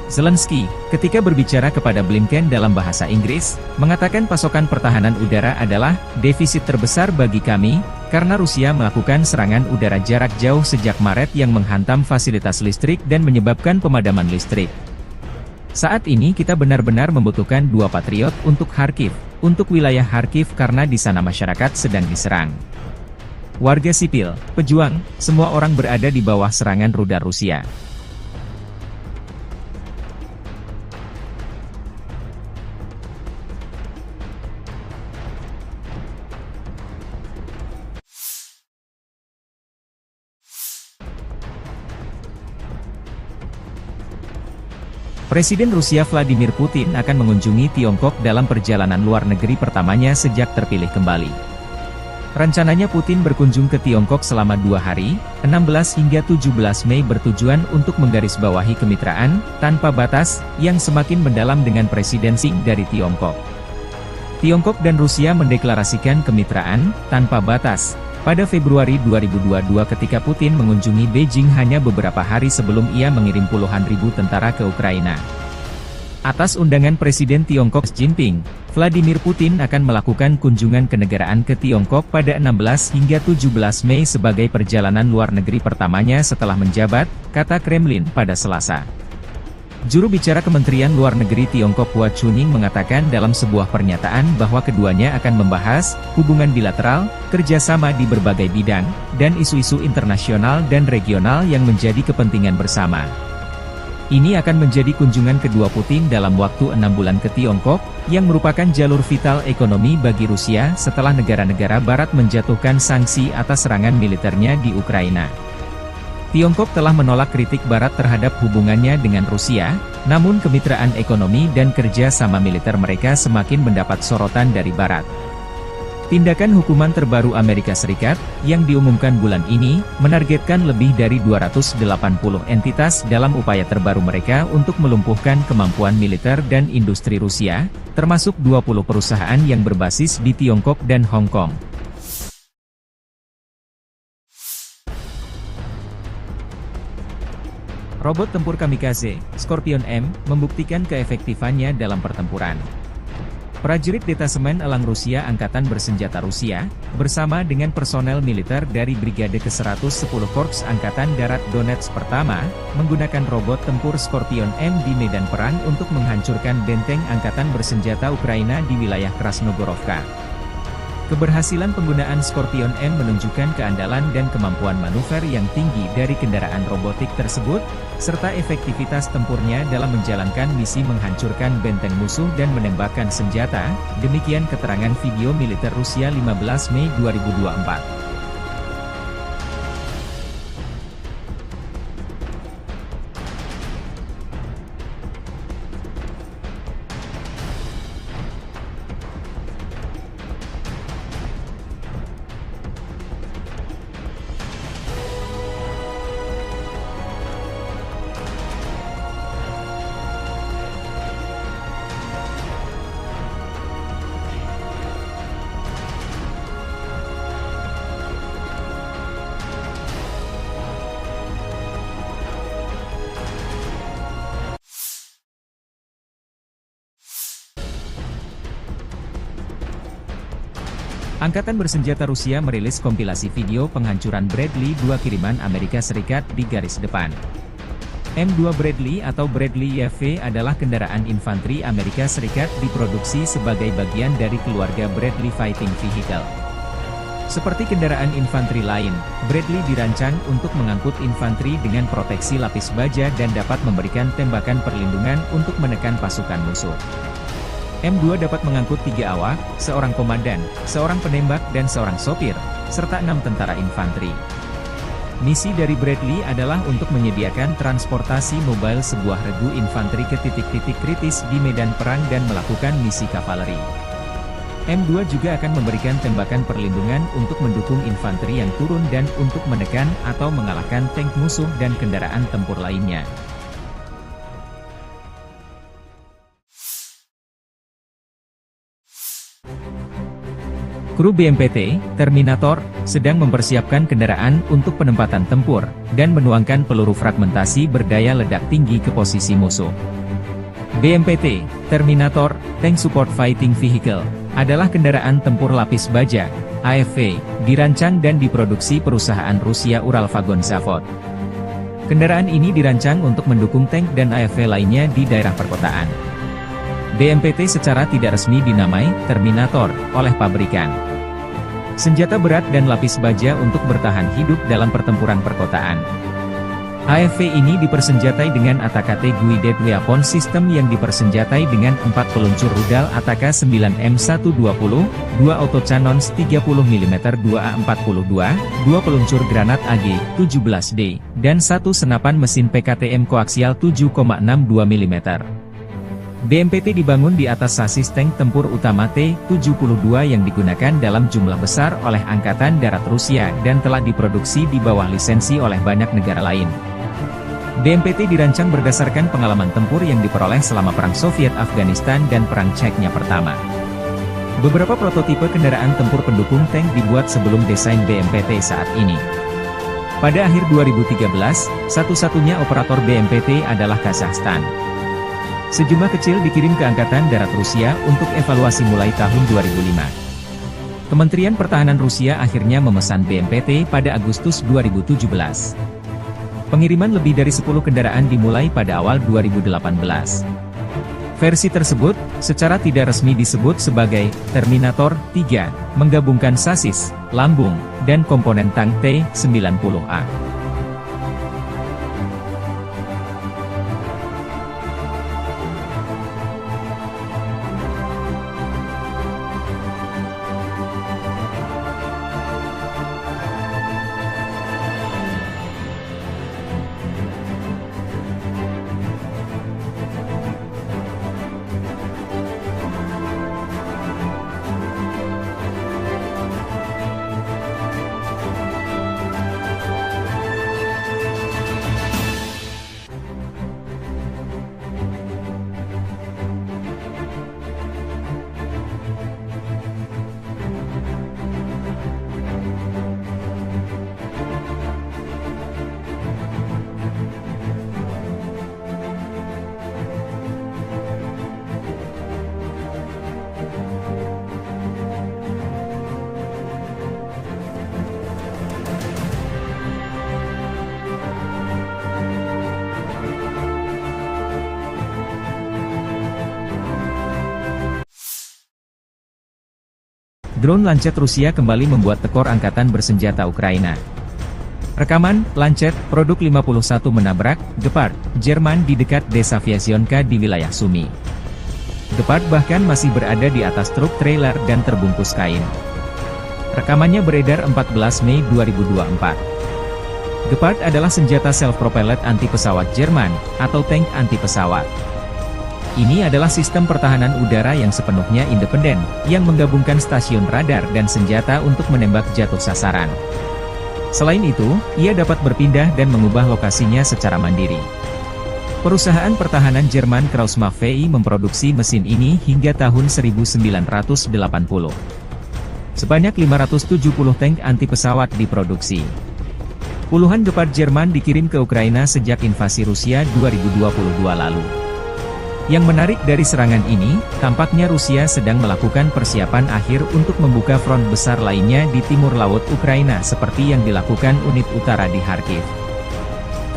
Zelensky, ketika berbicara kepada Blinken dalam bahasa Inggris, mengatakan pasokan pertahanan udara adalah defisit terbesar bagi kami, karena Rusia melakukan serangan udara jarak jauh sejak Maret yang menghantam fasilitas listrik dan menyebabkan pemadaman listrik. Saat ini kita benar-benar membutuhkan 2 Patriot untuk Kharkiv, untuk wilayah Kharkiv karena di sana masyarakat sedang diserang. Warga sipil, pejuang, semua orang berada di bawah serangan rudal Rusia. Presiden Rusia Vladimir Putin akan mengunjungi Tiongkok dalam perjalanan luar negeri pertamanya sejak terpilih kembali. Rencananya Putin berkunjung ke Tiongkok selama 2 hari, 16 hingga 17 Mei bertujuan untuk menggarisbawahi kemitraan, tanpa batas, yang semakin mendalam dengan Presiden Xi dari Tiongkok. Tiongkok dan Rusia mendeklarasikan kemitraan, tanpa batas, pada Februari 2022 ketika Putin mengunjungi Beijing hanya beberapa hari sebelum ia mengirim puluhan ribu tentara ke Ukraina. Atas undangan Presiden Tiongkok Xi Jinping, Vladimir Putin akan melakukan kunjungan kenegaraan ke Tiongkok pada 16 hingga 17 Mei sebagai perjalanan luar negeri pertamanya setelah menjabat, kata Kremlin pada Selasa. Juru bicara Kementerian Luar Negeri Tiongkok Hua Chunying mengatakan dalam sebuah pernyataan bahwa keduanya akan membahas hubungan bilateral, kerjasama di berbagai bidang, dan isu-isu internasional dan regional yang menjadi kepentingan bersama. Ini akan menjadi kunjungan kedua Putin dalam waktu 6 bulan ke Tiongkok, yang merupakan jalur vital ekonomi bagi Rusia setelah negara-negara Barat menjatuhkan sanksi atas serangan militernya di Ukraina. Tiongkok telah menolak kritik Barat terhadap hubungannya dengan Rusia, namun kemitraan ekonomi dan kerja sama militer mereka semakin mendapat sorotan dari Barat. Tindakan hukuman terbaru Amerika Serikat, yang diumumkan bulan ini, menargetkan lebih dari 280 entitas dalam upaya terbaru mereka untuk melumpuhkan kemampuan militer dan industri Rusia, termasuk 20 perusahaan yang berbasis di Tiongkok dan Hong Kong. Robot tempur kamikaze, Scorpion M, membuktikan keefektifannya dalam pertempuran. Prajurit Detasemen Elang Rusia Angkatan Bersenjata Rusia, bersama dengan personel militer dari Brigade ke-110 Korps Angkatan Darat Donetsk Pertama, menggunakan robot tempur Scorpion M di medan perang untuk menghancurkan benteng Angkatan Bersenjata Ukraina di wilayah Krasnogorovka. Keberhasilan penggunaan Scorpion M menunjukkan keandalan dan kemampuan manuver yang tinggi dari kendaraan robotik tersebut, serta efektivitas tempurnya dalam menjalankan misi menghancurkan benteng musuh dan menembakkan senjata, demikian keterangan video militer Rusia 15 Mei 2024. Angkatan Bersenjata Rusia merilis kompilasi video penghancuran Bradley 2 kiriman Amerika Serikat di garis depan. M2 Bradley atau Bradley YV adalah kendaraan infanteri Amerika Serikat diproduksi sebagai bagian dari keluarga Bradley Fighting Vehicle. Seperti kendaraan infanteri lain, Bradley dirancang untuk mengangkut infanteri dengan proteksi lapis baja dan dapat memberikan tembakan perlindungan untuk menekan pasukan musuh. M2 dapat mengangkut 3 awak, seorang komandan, seorang penembak dan seorang sopir, serta 6 tentara infanteri. Misi dari Bradley adalah untuk menyediakan transportasi mobile sebuah regu infanteri ke titik-titik kritis di medan perang dan melakukan misi kavaleri. M2 juga akan memberikan tembakan perlindungan untuk mendukung infanteri yang turun dan untuk menekan atau mengalahkan tank musuh dan kendaraan tempur lainnya. Kru BMPT, Terminator, sedang mempersiapkan kendaraan untuk penempatan tempur, dan menuangkan peluru fragmentasi berdaya ledak tinggi ke posisi musuh. BMPT, Terminator, Tank Support Fighting Vehicle, adalah kendaraan tempur lapis baja, AFV, dirancang dan diproduksi perusahaan Rusia Uralvagon Zavod. Kendaraan ini dirancang untuk mendukung tank dan AFV lainnya di daerah perkotaan. BMPT secara tidak resmi dinamai Terminator oleh pabrikan. senjata berat dan lapis baja untuk bertahan hidup dalam pertempuran perkotaan. AFV ini dipersenjatai dengan ATAK Guided Weapon System yang dipersenjatai dengan 4 peluncur rudal ATAK 9M120, 2 autocannons 30mm 2A42, 2 peluncur granat AG-17D, dan 1 senapan mesin PKTM koaksial 7,62 mm. BMPT dibangun di atas sasis tank tempur utama T-72 yang digunakan dalam jumlah besar oleh Angkatan Darat Rusia dan telah diproduksi di bawah lisensi oleh banyak negara lain. BMPT dirancang berdasarkan pengalaman tempur yang diperoleh selama Perang Soviet-Afghanistan dan Perang Chechnya pertama. Beberapa prototipe kendaraan tempur pendukung tank dibuat sebelum desain BMPT saat ini. Pada akhir 2013, satu-satunya operator BMPT adalah Kazakhstan. Sejumlah kecil dikirim ke Angkatan Darat Rusia untuk evaluasi mulai tahun 2005. Kementerian Pertahanan Rusia akhirnya memesan BMPT pada Agustus 2017. Pengiriman lebih dari 10 kendaraan dimulai pada awal 2018. Versi tersebut, secara tidak resmi disebut sebagai Terminator 3, menggabungkan sasis, lambung, dan komponen tank T-90A. Drone Lancet Rusia kembali membuat tekor angkatan bersenjata Ukraina. Rekaman, Lancet, produk 51 menabrak, Gepard, Jerman di dekat desa Vyasionka di wilayah Sumy. Gepard bahkan masih berada di atas truk trailer dan terbungkus kain. Rekamannya beredar 14 Mei 2024. Gepard adalah senjata self-propelled anti-pesawat Jerman, atau tank anti-pesawat. Ini adalah sistem pertahanan udara yang sepenuhnya independen, yang menggabungkan stasiun radar dan senjata untuk menembak jatuh sasaran. Selain itu, ia dapat berpindah dan mengubah lokasinya secara mandiri. Perusahaan pertahanan Jerman Krauss-Maffei memproduksi mesin ini hingga tahun 1980. Sebanyak 570 tank anti-pesawat diproduksi. Puluhan Gepard Jerman dikirim ke Ukraina sejak invasi Rusia 2022 lalu. Yang menarik dari serangan ini, tampaknya Rusia sedang melakukan persiapan akhir untuk membuka front besar lainnya di timur laut Ukraina seperti yang dilakukan unit utara di Kharkiv.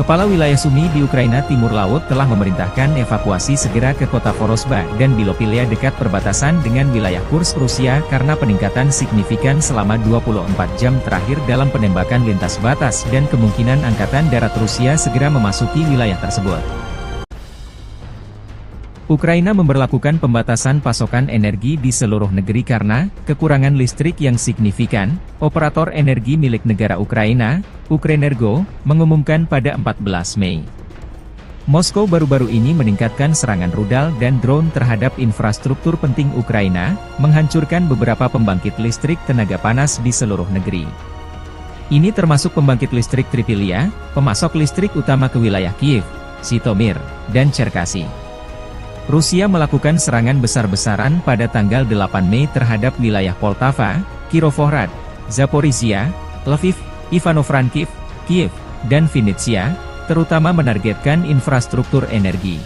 Kepala wilayah Sumy di Ukraina Timur Laut telah memerintahkan evakuasi segera ke kota Vorosba dan Bilopilia dekat perbatasan dengan wilayah Kursk Rusia karena peningkatan signifikan selama 24 jam terakhir dalam penembakan lintas batas dan kemungkinan Angkatan Darat Rusia segera memasuki wilayah tersebut. Ukraina memberlakukan pembatasan pasokan energi di seluruh negeri karena kekurangan listrik yang signifikan. Operator energi milik negara Ukraina, Ukrenergo, mengumumkan pada 14 Mei. Moskow baru-baru ini meningkatkan serangan rudal dan drone terhadap infrastruktur penting Ukraina, menghancurkan beberapa pembangkit listrik tenaga panas di seluruh negeri. Ini termasuk pembangkit listrik Tripilia, pemasok listrik utama ke wilayah Kiev, Zhytomyr, dan Cherkasy. Rusia melakukan serangan besar-besaran pada tanggal 8 Mei terhadap wilayah Poltava, Kirovohrad, Zaporizhia, Lviv, Ivano-Frankivsk, Kiev, dan Vinnytsia, terutama menargetkan infrastruktur energi.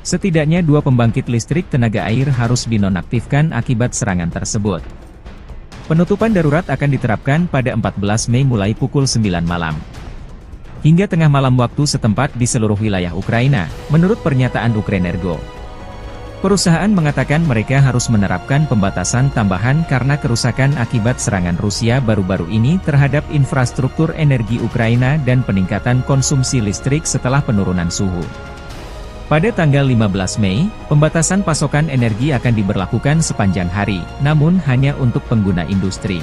Setidaknya 2 pembangkit listrik tenaga air harus dinonaktifkan akibat serangan tersebut. Penutupan darurat akan diterapkan pada 14 Mei mulai pukul 9 malam. Hingga tengah malam waktu setempat di seluruh wilayah Ukraina, menurut pernyataan Ukrenergo. Perusahaan mengatakan mereka harus menerapkan pembatasan tambahan karena kerusakan akibat serangan Rusia baru-baru ini terhadap infrastruktur energi Ukraina dan peningkatan konsumsi listrik setelah penurunan suhu. Pada tanggal 15 Mei, pembatasan pasokan energi akan diberlakukan sepanjang hari, namun hanya untuk pengguna industri.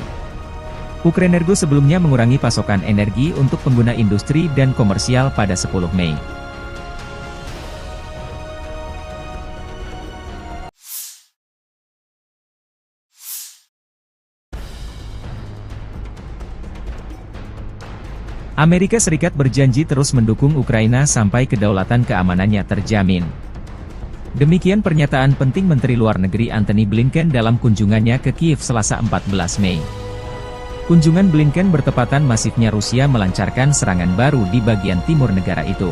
Ukrenergo sebelumnya mengurangi pasokan energi untuk pengguna industri dan komersial pada 10 Mei. Amerika Serikat berjanji terus mendukung Ukraina sampai kedaulatan keamanannya terjamin. Demikian pernyataan penting Menteri Luar Negeri Antony Blinken dalam kunjungannya ke Kiev Selasa 14 Mei. Kunjungan Blinken bertepatan masifnya Rusia melancarkan serangan baru di bagian timur negara itu.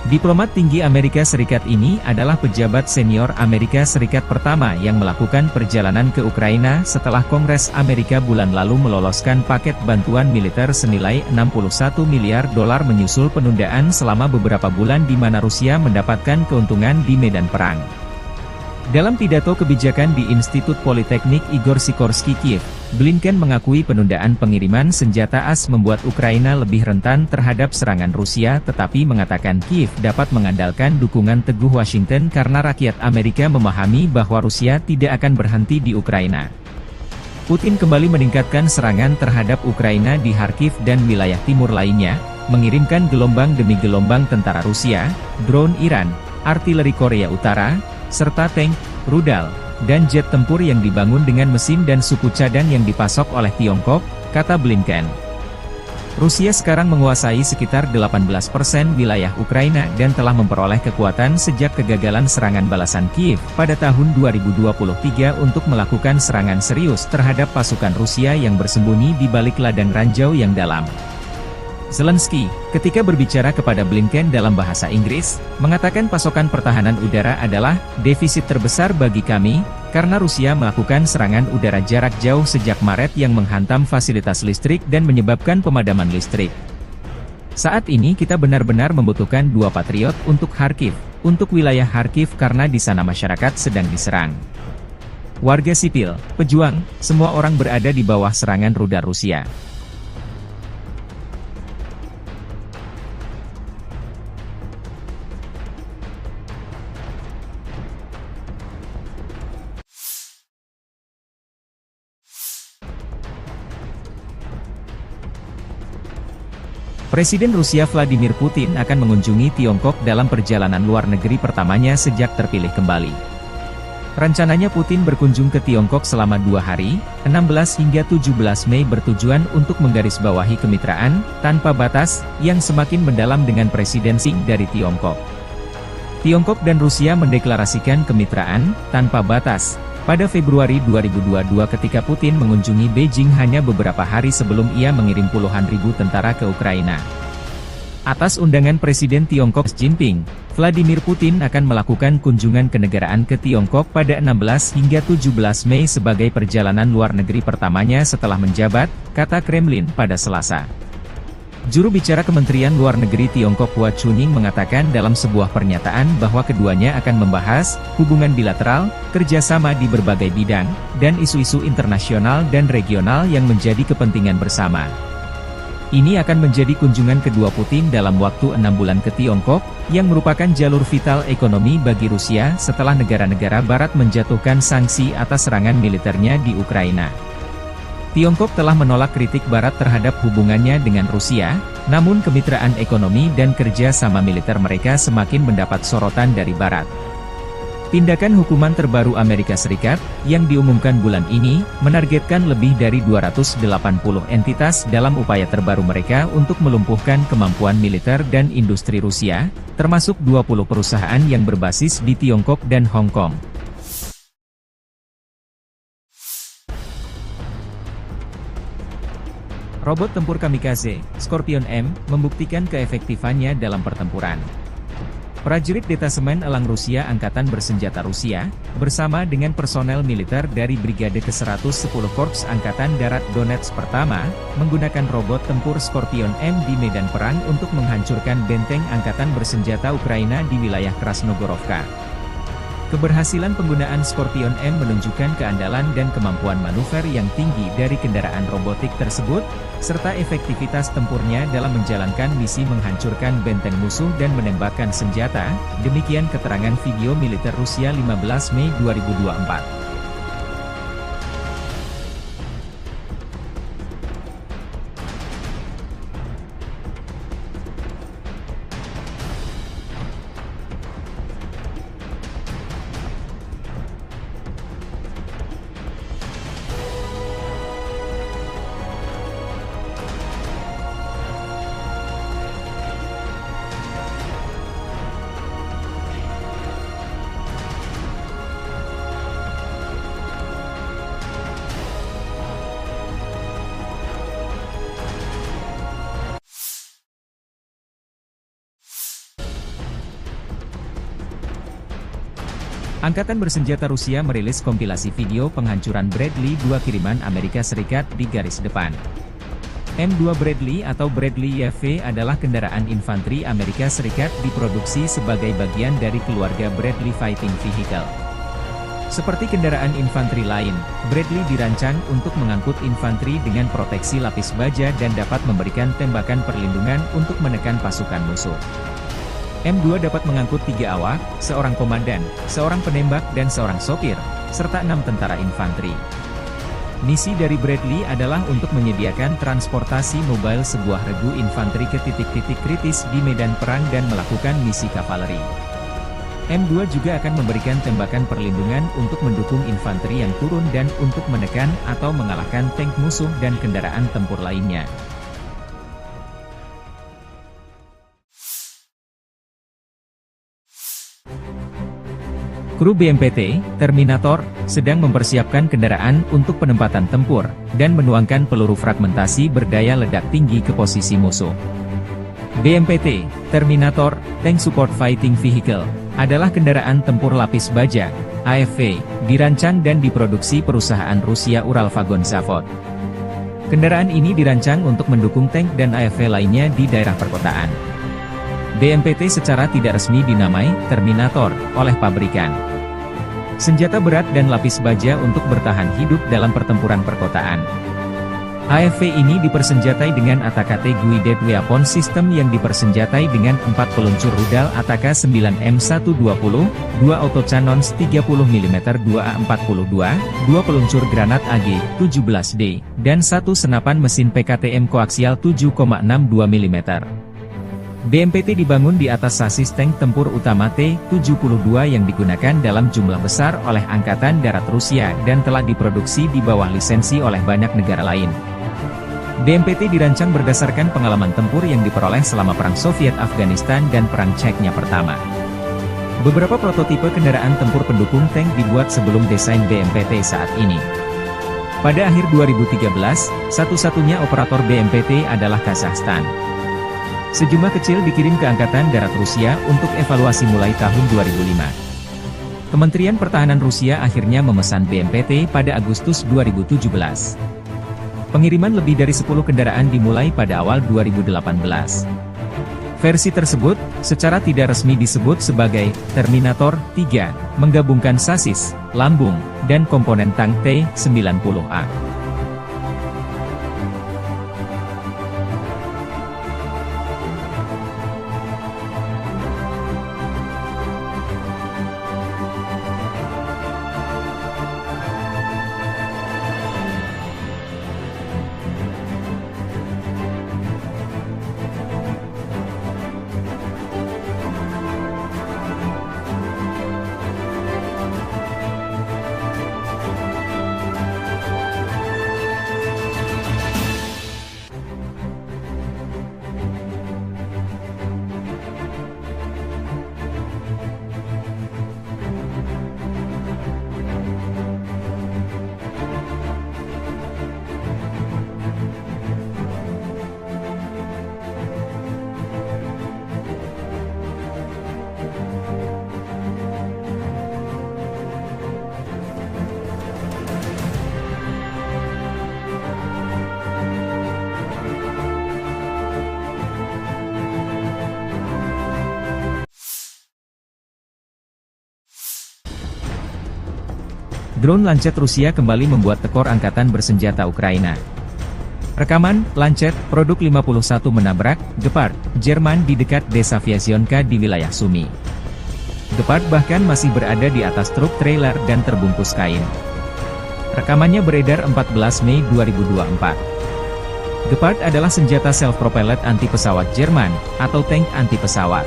Diplomat tinggi Amerika Serikat ini adalah pejabat senior Amerika Serikat pertama yang melakukan perjalanan ke Ukraina setelah Kongres Amerika bulan lalu meloloskan paket bantuan militer senilai $61 miliar menyusul penundaan selama beberapa bulan di mana Rusia mendapatkan keuntungan di medan perang. Dalam pidato kebijakan di Institut Politeknik Igor Sikorsky Kiev, Blinken mengakui penundaan pengiriman senjata AS membuat Ukraina lebih rentan terhadap serangan Rusia tetapi mengatakan Kiev dapat mengandalkan dukungan teguh Washington karena rakyat Amerika memahami bahwa Rusia tidak akan berhenti di Ukraina. Putin kembali meningkatkan serangan terhadap Ukraina di Kharkiv dan wilayah timur lainnya, mengirimkan gelombang demi gelombang tentara Rusia, drone Iran, artileri Korea Utara, serta tank, rudal, dan jet tempur yang dibangun dengan mesin dan suku cadang yang dipasok oleh Tiongkok, kata Blinken. Rusia sekarang menguasai sekitar 18% wilayah Ukraina dan telah memperoleh kekuatan sejak kegagalan serangan balasan Kiev pada tahun 2023 untuk melakukan serangan serius terhadap pasukan Rusia yang bersembunyi di balik ladang ranjau yang dalam. Zelensky, ketika berbicara kepada Blinken dalam bahasa Inggris, mengatakan pasokan pertahanan udara adalah defisit terbesar bagi kami, karena Rusia melakukan serangan udara jarak jauh sejak Maret yang menghantam fasilitas listrik dan menyebabkan pemadaman listrik. Saat ini kita benar-benar membutuhkan 2 Patriot untuk Kharkiv, untuk wilayah Kharkiv karena di sana masyarakat sedang diserang. Warga sipil, pejuang, semua orang berada di bawah serangan rudal Rusia. Presiden Rusia Vladimir Putin akan mengunjungi Tiongkok dalam perjalanan luar negeri pertamanya sejak terpilih kembali. Rencananya Putin berkunjung ke Tiongkok selama 2 hari, 16 hingga 17 Mei bertujuan untuk menggarisbawahi kemitraan tanpa batas yang semakin mendalam dengan Presiden Xi dari Tiongkok. Tiongkok dan Rusia mendeklarasikan kemitraan tanpa batas pada Februari 2022 ketika Putin mengunjungi Beijing hanya beberapa hari sebelum ia mengirim puluhan ribu tentara ke Ukraina. Atas undangan Presiden Tiongkok Xi Jinping, Vladimir Putin akan melakukan kunjungan kenegaraan ke Tiongkok pada 16 hingga 17 Mei sebagai perjalanan luar negeri pertamanya setelah menjabat, kata Kremlin pada Selasa. Juru bicara Kementerian Luar Negeri Tiongkok Hua Chunying mengatakan dalam sebuah pernyataan bahwa keduanya akan membahas hubungan bilateral, kerjasama di berbagai bidang, dan isu-isu internasional dan regional yang menjadi kepentingan bersama. Ini akan menjadi kunjungan kedua Putin dalam waktu 6 bulan ke Tiongkok, yang merupakan jalur vital ekonomi bagi Rusia setelah negara-negara Barat menjatuhkan sanksi atas serangan militernya di Ukraina. Tiongkok telah menolak kritik Barat terhadap hubungannya dengan Rusia, namun kemitraan ekonomi dan kerja sama militer mereka semakin mendapat sorotan dari Barat. Tindakan hukuman terbaru Amerika Serikat, yang diumumkan bulan ini, menargetkan lebih dari 280 entitas dalam upaya terbaru mereka untuk melumpuhkan kemampuan militer dan industri Rusia, termasuk 20 perusahaan yang berbasis di Tiongkok dan Hong Kong. Robot tempur kamikaze, Scorpion M, membuktikan keefektifannya dalam pertempuran. Prajurit Detasemen Elang Rusia Angkatan Bersenjata Rusia, bersama dengan personel militer dari Brigade ke-110 Korps Angkatan Darat Donetsk Pertama, menggunakan robot tempur Scorpion M di medan perang untuk menghancurkan benteng Angkatan Bersenjata Ukraina di wilayah Krasnogorovka. Keberhasilan penggunaan Scorpion M menunjukkan keandalan dan kemampuan manuver yang tinggi dari kendaraan robotik tersebut, serta efektivitas tempurnya dalam menjalankan misi menghancurkan benteng musuh dan menembakkan senjata, demikian keterangan video militer Rusia 15 Mei 2024. Angkatan bersenjata Rusia merilis kompilasi video penghancuran Bradley 2 kiriman Amerika Serikat di garis depan. M2 Bradley atau Bradley YV adalah kendaraan infanteri Amerika Serikat diproduksi sebagai bagian dari keluarga Bradley Fighting Vehicle. Seperti kendaraan infanteri lain, Bradley dirancang untuk mengangkut infanteri dengan proteksi lapis baja dan dapat memberikan tembakan perlindungan untuk menekan pasukan musuh. M2 dapat mengangkut 3 awak, seorang komandan, seorang penembak dan seorang sopir, serta 6 tentara infanteri. Misi dari Bradley adalah untuk menyediakan transportasi mobile sebuah regu infanteri ke titik-titik kritis di medan perang dan melakukan misi kavaleri. M2 juga akan memberikan tembakan perlindungan untuk mendukung infanteri yang turun dan untuk menekan atau mengalahkan tank musuh dan kendaraan tempur lainnya. Kru BMPT, Terminator, sedang mempersiapkan kendaraan untuk penempatan tempur, dan menuangkan peluru fragmentasi berdaya ledak tinggi ke posisi musuh. BMPT, Terminator, Tank Support Fighting Vehicle, adalah kendaraan tempur lapis baja, AFV, dirancang dan diproduksi perusahaan Rusia Uralvagon Zavod. Kendaraan ini dirancang untuk mendukung tank dan AFV lainnya di daerah perkotaan. BMPT secara tidak resmi dinamai Terminator oleh pabrikan. Senjata berat dan lapis baja untuk bertahan hidup dalam pertempuran perkotaan. AFV ini dipersenjatai dengan ATAK Guided Weapon System yang dipersenjatai dengan 4 peluncur rudal ATAK 9M120, 2 autocannons 30 mm 2A42, 2 peluncur granat AG-17D, dan 1 senapan mesin PKTM koaksial 7,62 mm. BMPT dibangun di atas sasis tank tempur utama T-72 yang digunakan dalam jumlah besar oleh Angkatan Darat Rusia dan telah diproduksi di bawah lisensi oleh banyak negara lain. BMPT dirancang berdasarkan pengalaman tempur yang diperoleh selama Perang Soviet-Afghanistan dan Perang Chechnya pertama. Beberapa prototipe kendaraan tempur pendukung tank dibuat sebelum desain BMPT saat ini. Pada akhir 2013, satu-satunya operator BMPT adalah Kazakhstan. Sejumlah kecil dikirim ke Angkatan Darat Rusia untuk evaluasi mulai tahun 2005. Kementerian Pertahanan Rusia akhirnya memesan BMPT pada Agustus 2017. Pengiriman lebih dari 10 kendaraan dimulai pada awal 2018. Versi tersebut, secara tidak resmi disebut sebagai Terminator 3, menggabungkan sasis, lambung, dan komponen tank T-90A. Drone Lancet Rusia kembali membuat tekor angkatan bersenjata Ukraina. Rekaman, Lancet, produk 51 menabrak, Gepard, Jerman di dekat desa Vyasionka di wilayah Sumy. Gepard bahkan masih berada di atas truk trailer dan terbungkus kain. Rekamannya beredar 14 Mei 2024. Gepard adalah senjata self-propelled anti-pesawat Jerman, atau tank anti-pesawat.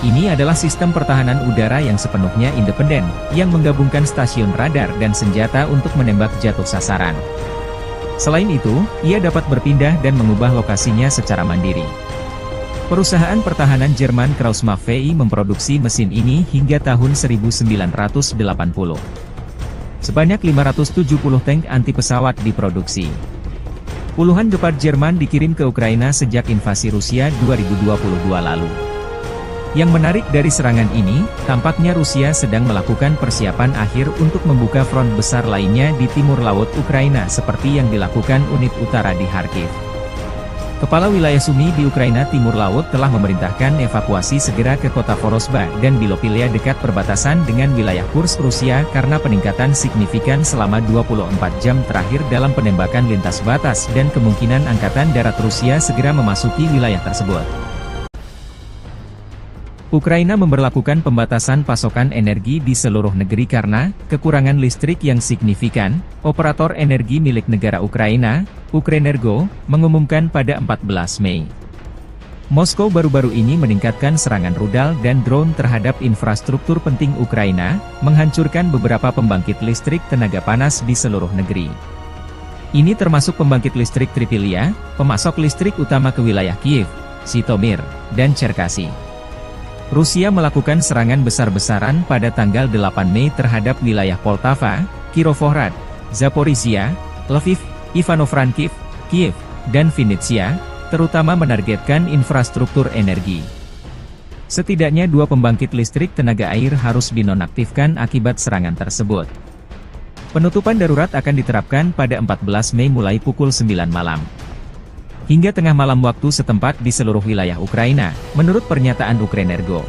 Ini adalah sistem pertahanan udara yang sepenuhnya independen, yang menggabungkan stasiun radar dan senjata untuk menembak jatuh sasaran. Selain itu, ia dapat berpindah dan mengubah lokasinya secara mandiri. Perusahaan pertahanan Jerman Krauss-Maffei memproduksi mesin ini hingga tahun 1980. Sebanyak 570 tank anti-pesawat diproduksi. Puluhan Gepard Jerman dikirim ke Ukraina sejak invasi Rusia 2022 lalu. Yang menarik dari serangan ini, tampaknya Rusia sedang melakukan persiapan akhir untuk membuka front besar lainnya di timur laut Ukraina seperti yang dilakukan unit utara di Kharkiv. Kepala wilayah Sumy di Ukraina Timur Laut telah memerintahkan evakuasi segera ke kota Vorosba dan Bilopilia dekat perbatasan dengan wilayah Kursk Rusia karena peningkatan signifikan selama 24 jam terakhir dalam penembakan lintas batas dan kemungkinan angkatan darat Rusia segera memasuki wilayah tersebut. Ukraina memberlakukan pembatasan pasokan energi di seluruh negeri karena kekurangan listrik yang signifikan. Operator energi milik negara Ukraina, Ukrenergo, mengumumkan pada 14 Mei. Moskow baru-baru ini meningkatkan serangan rudal dan drone terhadap infrastruktur penting Ukraina, menghancurkan beberapa pembangkit listrik tenaga panas di seluruh negeri. Ini termasuk pembangkit listrik Tripilia, pemasok listrik utama ke wilayah Kiev, Zhytomyr, dan Cherkasy. Rusia melakukan serangan besar-besaran pada tanggal 8 Mei terhadap wilayah Poltava, Kirovohrad, Zaporizhia, Lviv, Ivano-Frankivsk, Kiev, dan Vinnytsia, terutama menargetkan infrastruktur energi. Setidaknya 2 pembangkit listrik tenaga air harus dinonaktifkan akibat serangan tersebut. Penutupan darurat akan diterapkan pada 14 Mei mulai pukul 9 malam. Hingga tengah malam waktu setempat di seluruh wilayah Ukraina, menurut pernyataan Ukrenergo.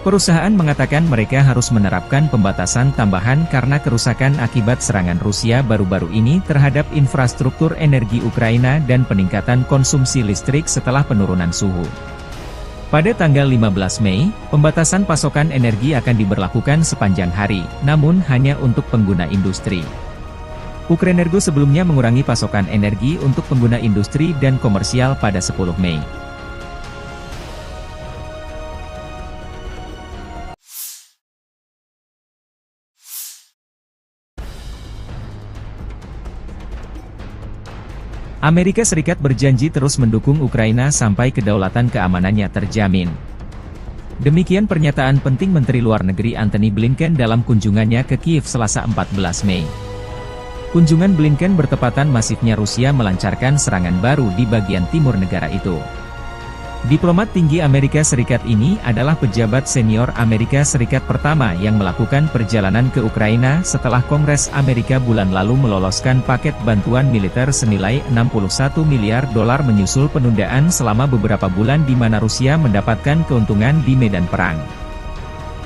Perusahaan mengatakan mereka harus menerapkan pembatasan tambahan karena kerusakan akibat serangan Rusia baru-baru ini terhadap infrastruktur energi Ukraina dan peningkatan konsumsi listrik setelah penurunan suhu. Pada tanggal 15 Mei, pembatasan pasokan energi akan diberlakukan sepanjang hari, namun hanya untuk pengguna industri. Ukrenergo sebelumnya mengurangi pasokan energi untuk pengguna industri dan komersial pada 10 Mei. Amerika Serikat berjanji terus mendukung Ukraina sampai kedaulatan keamanannya terjamin. Demikian pernyataan penting Menteri Luar Negeri Antony Blinken dalam kunjungannya ke Kiev Selasa 14 Mei. Kunjungan Blinken bertepatan masifnya Rusia melancarkan serangan baru di bagian timur negara itu. Diplomat tinggi Amerika Serikat ini adalah pejabat senior Amerika Serikat pertama yang melakukan perjalanan ke Ukraina setelah Kongres Amerika bulan lalu meloloskan paket bantuan militer senilai $61 miliar menyusul penundaan selama beberapa bulan di mana Rusia mendapatkan keuntungan di medan perang.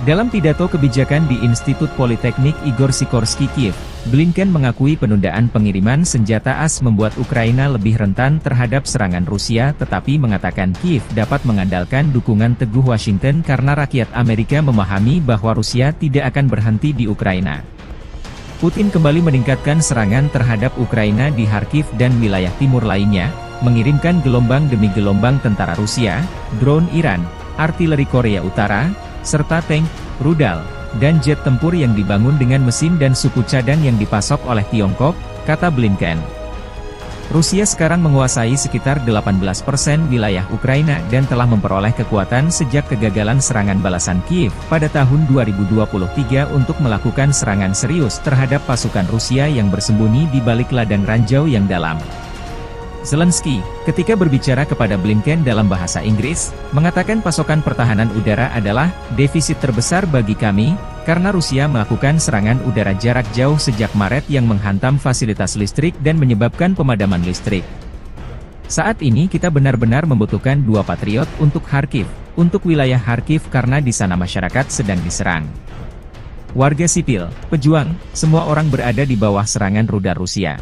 Dalam pidato kebijakan di Institut Politeknik Igor Sikorsky Kiev, Blinken mengakui penundaan pengiriman senjata AS membuat Ukraina lebih rentan terhadap serangan Rusia tetapi mengatakan Kiev dapat mengandalkan dukungan teguh Washington karena rakyat Amerika memahami bahwa Rusia tidak akan berhenti di Ukraina. Putin kembali meningkatkan serangan terhadap Ukraina di Kharkiv dan wilayah timur lainnya, mengirimkan gelombang demi gelombang tentara Rusia, drone Iran, artileri Korea Utara, serta tank, rudal, dan jet tempur yang dibangun dengan mesin dan suku cadang yang dipasok oleh Tiongkok, kata Blinken. Rusia sekarang menguasai sekitar 18% wilayah Ukraina dan telah memperoleh kekuatan sejak kegagalan serangan balasan Kiev pada tahun 2023 untuk melakukan serangan serius terhadap pasukan Rusia yang bersembunyi di balik ladang ranjau yang dalam. Zelensky, ketika berbicara kepada Blinken dalam bahasa Inggris, mengatakan pasokan pertahanan udara adalah defisit terbesar bagi kami, karena Rusia melakukan serangan udara jarak jauh sejak Maret yang menghantam fasilitas listrik dan menyebabkan pemadaman listrik. Saat ini kita benar-benar membutuhkan 2 Patriot untuk Kharkiv, untuk wilayah Kharkiv karena di sana masyarakat sedang diserang. Warga sipil, pejuang, semua orang berada di bawah serangan rudal Rusia.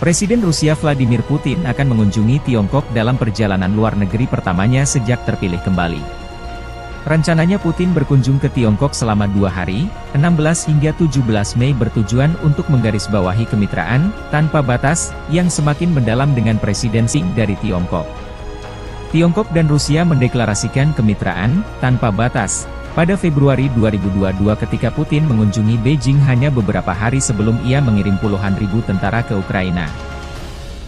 Presiden Rusia Vladimir Putin akan mengunjungi Tiongkok dalam perjalanan luar negeri pertamanya sejak terpilih kembali. Rencananya Putin berkunjung ke Tiongkok selama 2 hari, 16 hingga 17 Mei bertujuan untuk menggarisbawahi kemitraan tanpa batas yang semakin mendalam dengan Presiden Xi dari Tiongkok. Tiongkok dan Rusia mendeklarasikan kemitraan tanpa batas pada Februari 2022 ketika Putin mengunjungi Beijing hanya beberapa hari sebelum ia mengirim puluhan ribu tentara ke Ukraina.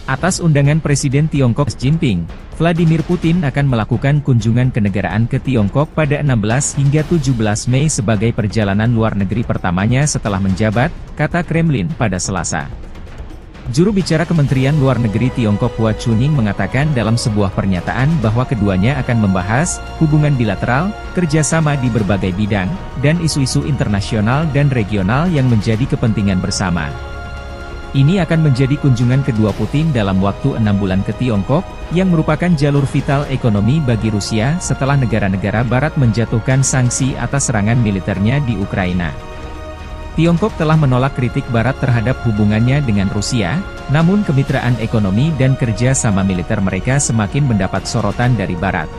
Atas undangan Presiden Tiongkok Xi Jinping, Vladimir Putin akan melakukan kunjungan kenegaraan ke Tiongkok pada 16 hingga 17 Mei sebagai perjalanan luar negeri pertamanya setelah menjabat, kata Kremlin pada Selasa. Juru bicara Kementerian Luar Negeri Tiongkok Hua Chunying mengatakan dalam sebuah pernyataan bahwa keduanya akan membahas hubungan bilateral, kerjasama di berbagai bidang, dan isu-isu internasional dan regional yang menjadi kepentingan bersama. Ini akan menjadi kunjungan kedua Putin dalam waktu 6 bulan ke Tiongkok, yang merupakan jalur vital ekonomi bagi Rusia setelah negara-negara Barat menjatuhkan sanksi atas serangan militernya di Ukraina. Tiongkok telah menolak kritik Barat terhadap hubungannya dengan Rusia, namun kemitraan ekonomi dan kerja sama militer mereka semakin mendapat sorotan dari Barat.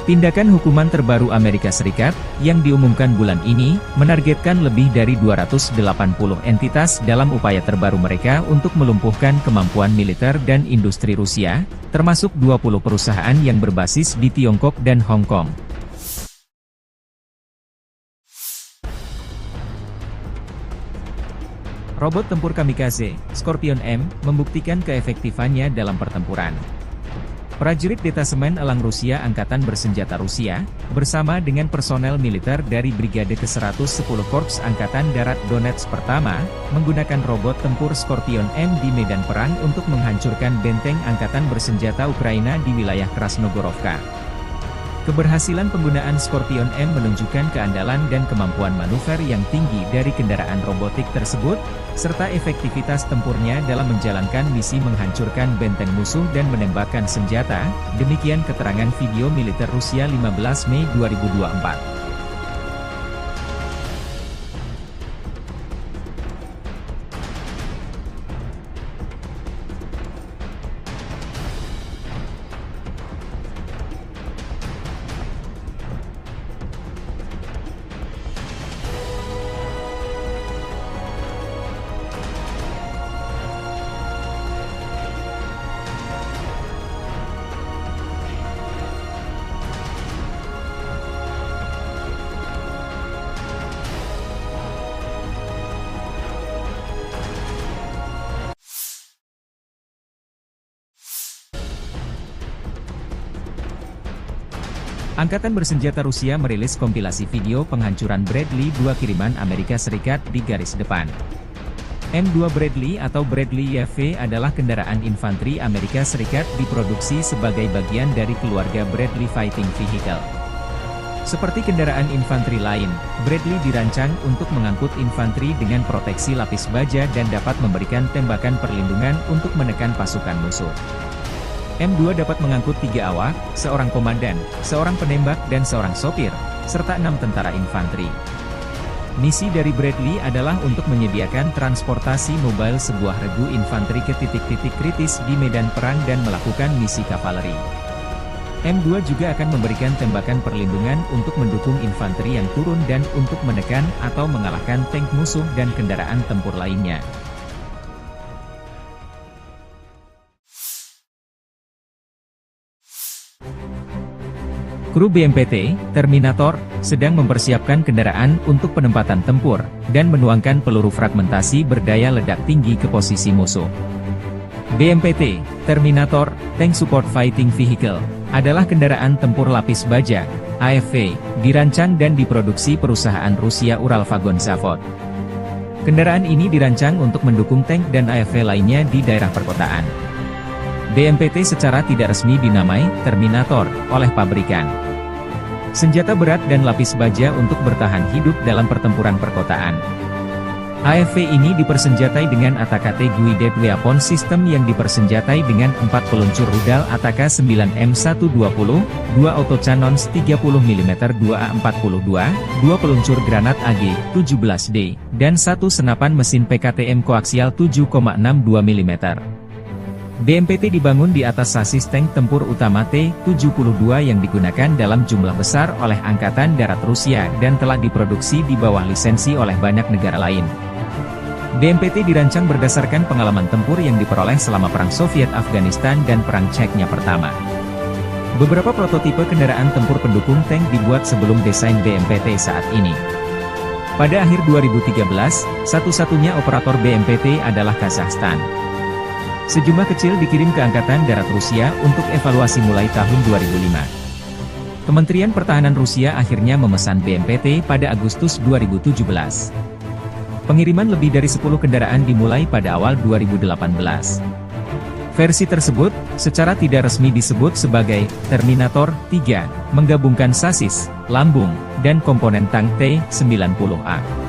Tindakan hukuman terbaru Amerika Serikat, yang diumumkan bulan ini, menargetkan lebih dari 280 entitas dalam upaya terbaru mereka untuk melumpuhkan kemampuan militer dan industri Rusia, termasuk 20 perusahaan yang berbasis di Tiongkok dan Hong Kong. Robot tempur kamikaze, Scorpion M, membuktikan keefektifannya dalam pertempuran. Prajurit Detasemen Elang Rusia Angkatan Bersenjata Rusia, bersama dengan personel militer dari Brigade ke-110 Korps Angkatan Darat Donetsk Pertama, menggunakan robot tempur Scorpion M di medan perang untuk menghancurkan benteng Angkatan Bersenjata Ukraina di wilayah Krasnogorovka. Keberhasilan penggunaan Scorpion M menunjukkan keandalan dan kemampuan manuver yang tinggi dari kendaraan robotik tersebut, serta efektivitas tempurnya dalam menjalankan misi menghancurkan benteng musuh dan menembakkan senjata, demikian keterangan video militer Rusia 15 Mei 2024. Angkatan Bersenjata Rusia merilis kompilasi video penghancuran Bradley 2 kiriman Amerika Serikat di garis depan. M2 Bradley atau Bradley YV adalah kendaraan infanteri Amerika Serikat diproduksi sebagai bagian dari keluarga Bradley Fighting Vehicle. Seperti kendaraan infanteri lain, Bradley dirancang untuk mengangkut infanteri dengan proteksi lapis baja dan dapat memberikan tembakan perlindungan untuk menekan pasukan musuh. M2 dapat mengangkut 3 awak, seorang komandan, seorang penembak dan seorang sopir, serta 6 tentara infanteri. Misi dari Bradley adalah untuk menyediakan transportasi mobile sebuah regu infanteri ke titik-titik kritis di medan perang dan melakukan misi kavaleri. M2 juga akan memberikan tembakan perlindungan untuk mendukung infanteri yang turun dan untuk menekan atau mengalahkan tank musuh dan kendaraan tempur lainnya. Kru BMPT, Terminator, sedang mempersiapkan kendaraan untuk penempatan tempur, dan menuangkan peluru fragmentasi berdaya ledak tinggi ke posisi musuh. BMPT, Terminator, Tank Support Fighting Vehicle, adalah kendaraan tempur lapis baja, AFV, dirancang dan diproduksi perusahaan Rusia Uralvagon Zavod. Kendaraan ini dirancang untuk mendukung tank dan AFV lainnya di daerah perkotaan. BMPT secara tidak resmi dinamai Terminator oleh pabrikan. senjata berat dan lapis baja untuk bertahan hidup dalam pertempuran perkotaan. AFV ini dipersenjatai dengan ATAK Guided Weapon System yang dipersenjatai dengan 4 peluncur rudal ATAK 9M120, 2 autocannons 30mm 2A42, 2 peluncur granat AG-17D, dan 1 senapan mesin PKTM koaksial 7,62 mm. BMPT dibangun di atas sasis tank tempur utama T-72 yang digunakan dalam jumlah besar oleh Angkatan Darat Rusia dan telah diproduksi di bawah lisensi oleh banyak negara lain. BMPT dirancang berdasarkan pengalaman tempur yang diperoleh selama Perang Soviet-Afghanistan dan Perang Chechnya pertama. Beberapa prototipe kendaraan tempur pendukung tank dibuat sebelum desain BMPT saat ini. Pada akhir 2013, satu-satunya operator BMPT adalah Kazakhstan. Sejumlah kecil dikirim ke Angkatan Darat Rusia untuk evaluasi mulai tahun 2005. Kementerian Pertahanan Rusia akhirnya memesan BMPT pada Agustus 2017. Pengiriman lebih dari 10 kendaraan dimulai pada awal 2018. Versi tersebut, secara tidak resmi disebut sebagai Terminator 3, menggabungkan sasis, lambung, dan komponen tank T-90A.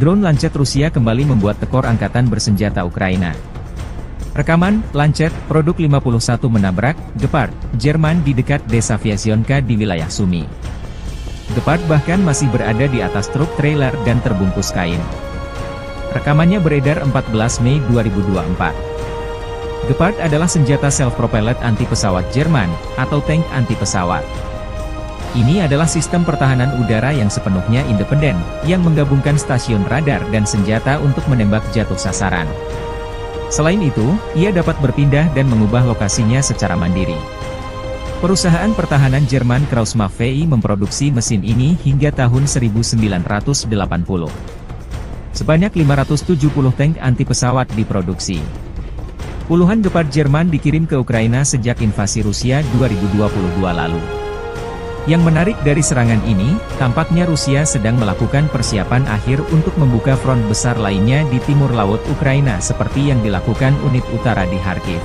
Drone Lancet Rusia kembali membuat tekor angkatan bersenjata Ukraina. Rekaman, Lancet, produk 51 menabrak, Gepard, Jerman di dekat desa Vyazionka di wilayah Sumy. Gepard bahkan masih berada di atas truk trailer dan terbungkus kain. Rekamannya beredar 14 Mei 2024. Gepard adalah senjata self-propelled anti-pesawat Jerman, atau tank anti-pesawat. Ini adalah sistem pertahanan udara yang sepenuhnya independen, yang menggabungkan stasiun radar dan senjata untuk menembak jatuh sasaran. Selain itu, ia dapat berpindah dan mengubah lokasinya secara mandiri. Perusahaan pertahanan Jerman Krauss-Maffei memproduksi mesin ini hingga tahun 1980. Sebanyak 570 tank anti-pesawat diproduksi. Puluhan Gepard Jerman dikirim ke Ukraina sejak invasi Rusia 2022 lalu. Yang menarik dari serangan ini, tampaknya Rusia sedang melakukan persiapan akhir untuk membuka front besar lainnya di timur laut Ukraina seperti yang dilakukan unit utara di Kharkiv.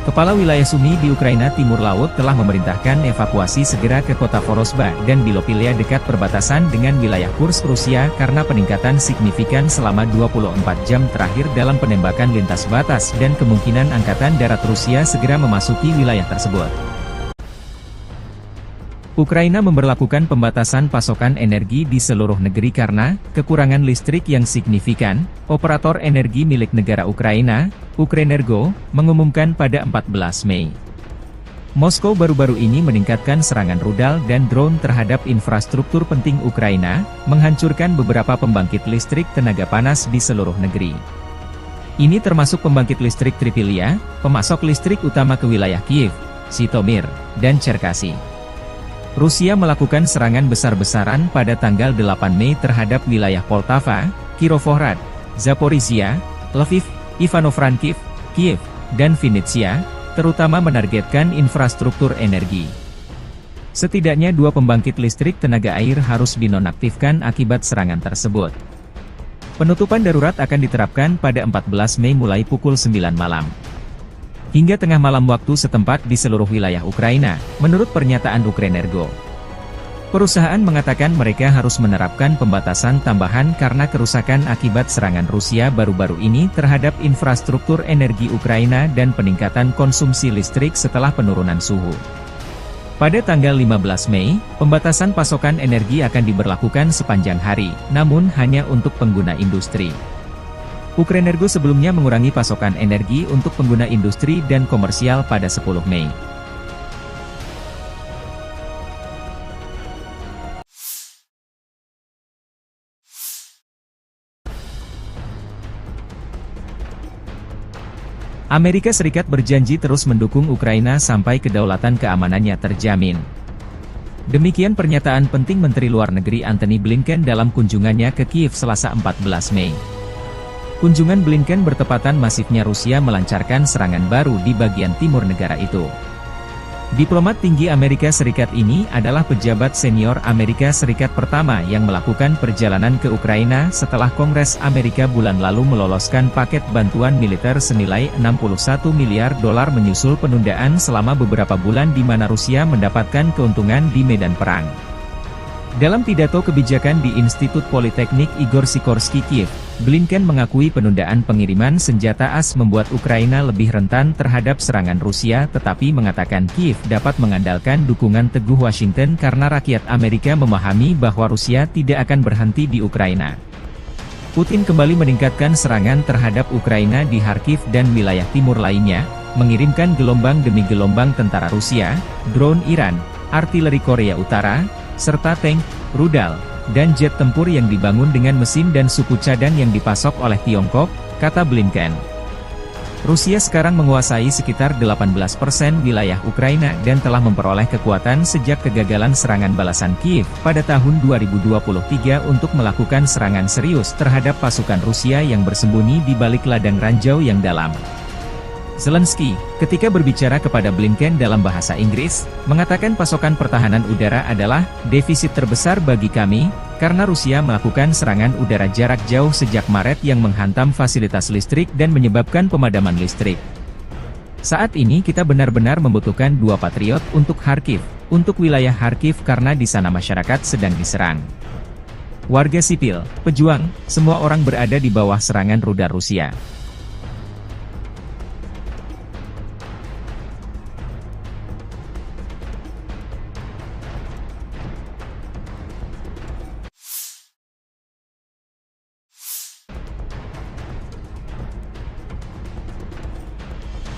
Kepala wilayah Sumy di Ukraina Timur Laut telah memerintahkan evakuasi segera ke kota Vorosba dan Bilopilia dekat perbatasan dengan wilayah Kursk Rusia karena peningkatan signifikan selama 24 jam terakhir dalam penembakan lintas batas dan kemungkinan Angkatan Darat Rusia segera memasuki wilayah tersebut. Ukraina memberlakukan pembatasan pasokan energi di seluruh negeri karena kekurangan listrik yang signifikan. Operator energi milik negara Ukraina, Ukrenergo, mengumumkan pada 14 Mei. Moskow baru-baru ini meningkatkan serangan rudal dan drone terhadap infrastruktur penting Ukraina, menghancurkan beberapa pembangkit listrik tenaga panas di seluruh negeri. Ini termasuk pembangkit listrik Tripilia, pemasok listrik utama ke wilayah Kiev, Zhytomyr, dan Cherkasy. Rusia melakukan serangan besar-besaran pada tanggal 8 Mei terhadap wilayah Poltava, Kirovohrad, Zaporizhia, Lviv, Ivano-Frankivsk, Kiev, dan Vinnytsia, terutama menargetkan infrastruktur energi. Setidaknya 2 pembangkit listrik tenaga air harus dinonaktifkan akibat serangan tersebut. Penutupan darurat akan diterapkan pada 14 Mei mulai pukul 9 malam. Hingga tengah malam waktu setempat di seluruh wilayah Ukraina, menurut pernyataan Ukrenergo. Perusahaan mengatakan mereka harus menerapkan pembatasan tambahan karena kerusakan akibat serangan Rusia baru-baru ini terhadap infrastruktur energi Ukraina dan peningkatan konsumsi listrik setelah penurunan suhu. Pada tanggal 15 Mei, pembatasan pasokan energi akan diberlakukan sepanjang hari, namun hanya untuk pengguna industri. Ukrenergo sebelumnya mengurangi pasokan energi untuk pengguna industri dan komersial pada 10 Mei. Amerika Serikat berjanji terus mendukung Ukraina sampai kedaulatan keamanannya terjamin. Demikian pernyataan penting Menteri Luar Negeri Antony Blinken dalam kunjungannya ke Kiev Selasa 14 Mei. Kunjungan Blinken bertepatan masifnya Rusia melancarkan serangan baru di bagian timur negara itu. Diplomat tinggi Amerika Serikat ini adalah pejabat senior Amerika Serikat pertama yang melakukan perjalanan ke Ukraina setelah Kongres Amerika bulan lalu meloloskan paket bantuan militer senilai 61 miliar dolar menyusul penundaan selama beberapa bulan di mana Rusia mendapatkan keuntungan di medan perang. Dalam pidato kebijakan di Institut Politeknik Igor Sikorsky Kiev, Blinken mengakui penundaan pengiriman senjata AS membuat Ukraina lebih rentan terhadap serangan Rusia tetapi mengatakan Kiev dapat mengandalkan dukungan teguh Washington karena rakyat Amerika memahami bahwa Rusia tidak akan berhenti di Ukraina. Putin kembali meningkatkan serangan terhadap Ukraina di Kharkiv dan wilayah timur lainnya, mengirimkan gelombang demi gelombang tentara Rusia, drone Iran, artileri Korea Utara, serta tank, rudal, dan jet tempur yang dibangun dengan mesin dan suku cadang yang dipasok oleh Tiongkok, kata Blinken. Rusia sekarang menguasai sekitar 18% wilayah Ukraina dan telah memperoleh kekuatan sejak kegagalan serangan balasan Kiev pada tahun 2023 untuk melakukan serangan serius terhadap pasukan Rusia yang bersembunyi di balik ladang ranjau yang dalam. Zelensky, ketika berbicara kepada Blinken dalam bahasa Inggris, mengatakan pasokan pertahanan udara adalah defisit terbesar bagi kami, karena Rusia melakukan serangan udara jarak jauh sejak Maret yang menghantam fasilitas listrik dan menyebabkan pemadaman listrik. Saat ini kita benar-benar membutuhkan 2 Patriot untuk Kharkiv, untuk wilayah Kharkiv karena di sana masyarakat sedang diserang. Warga sipil, pejuang, semua orang berada di bawah serangan rudal Rusia.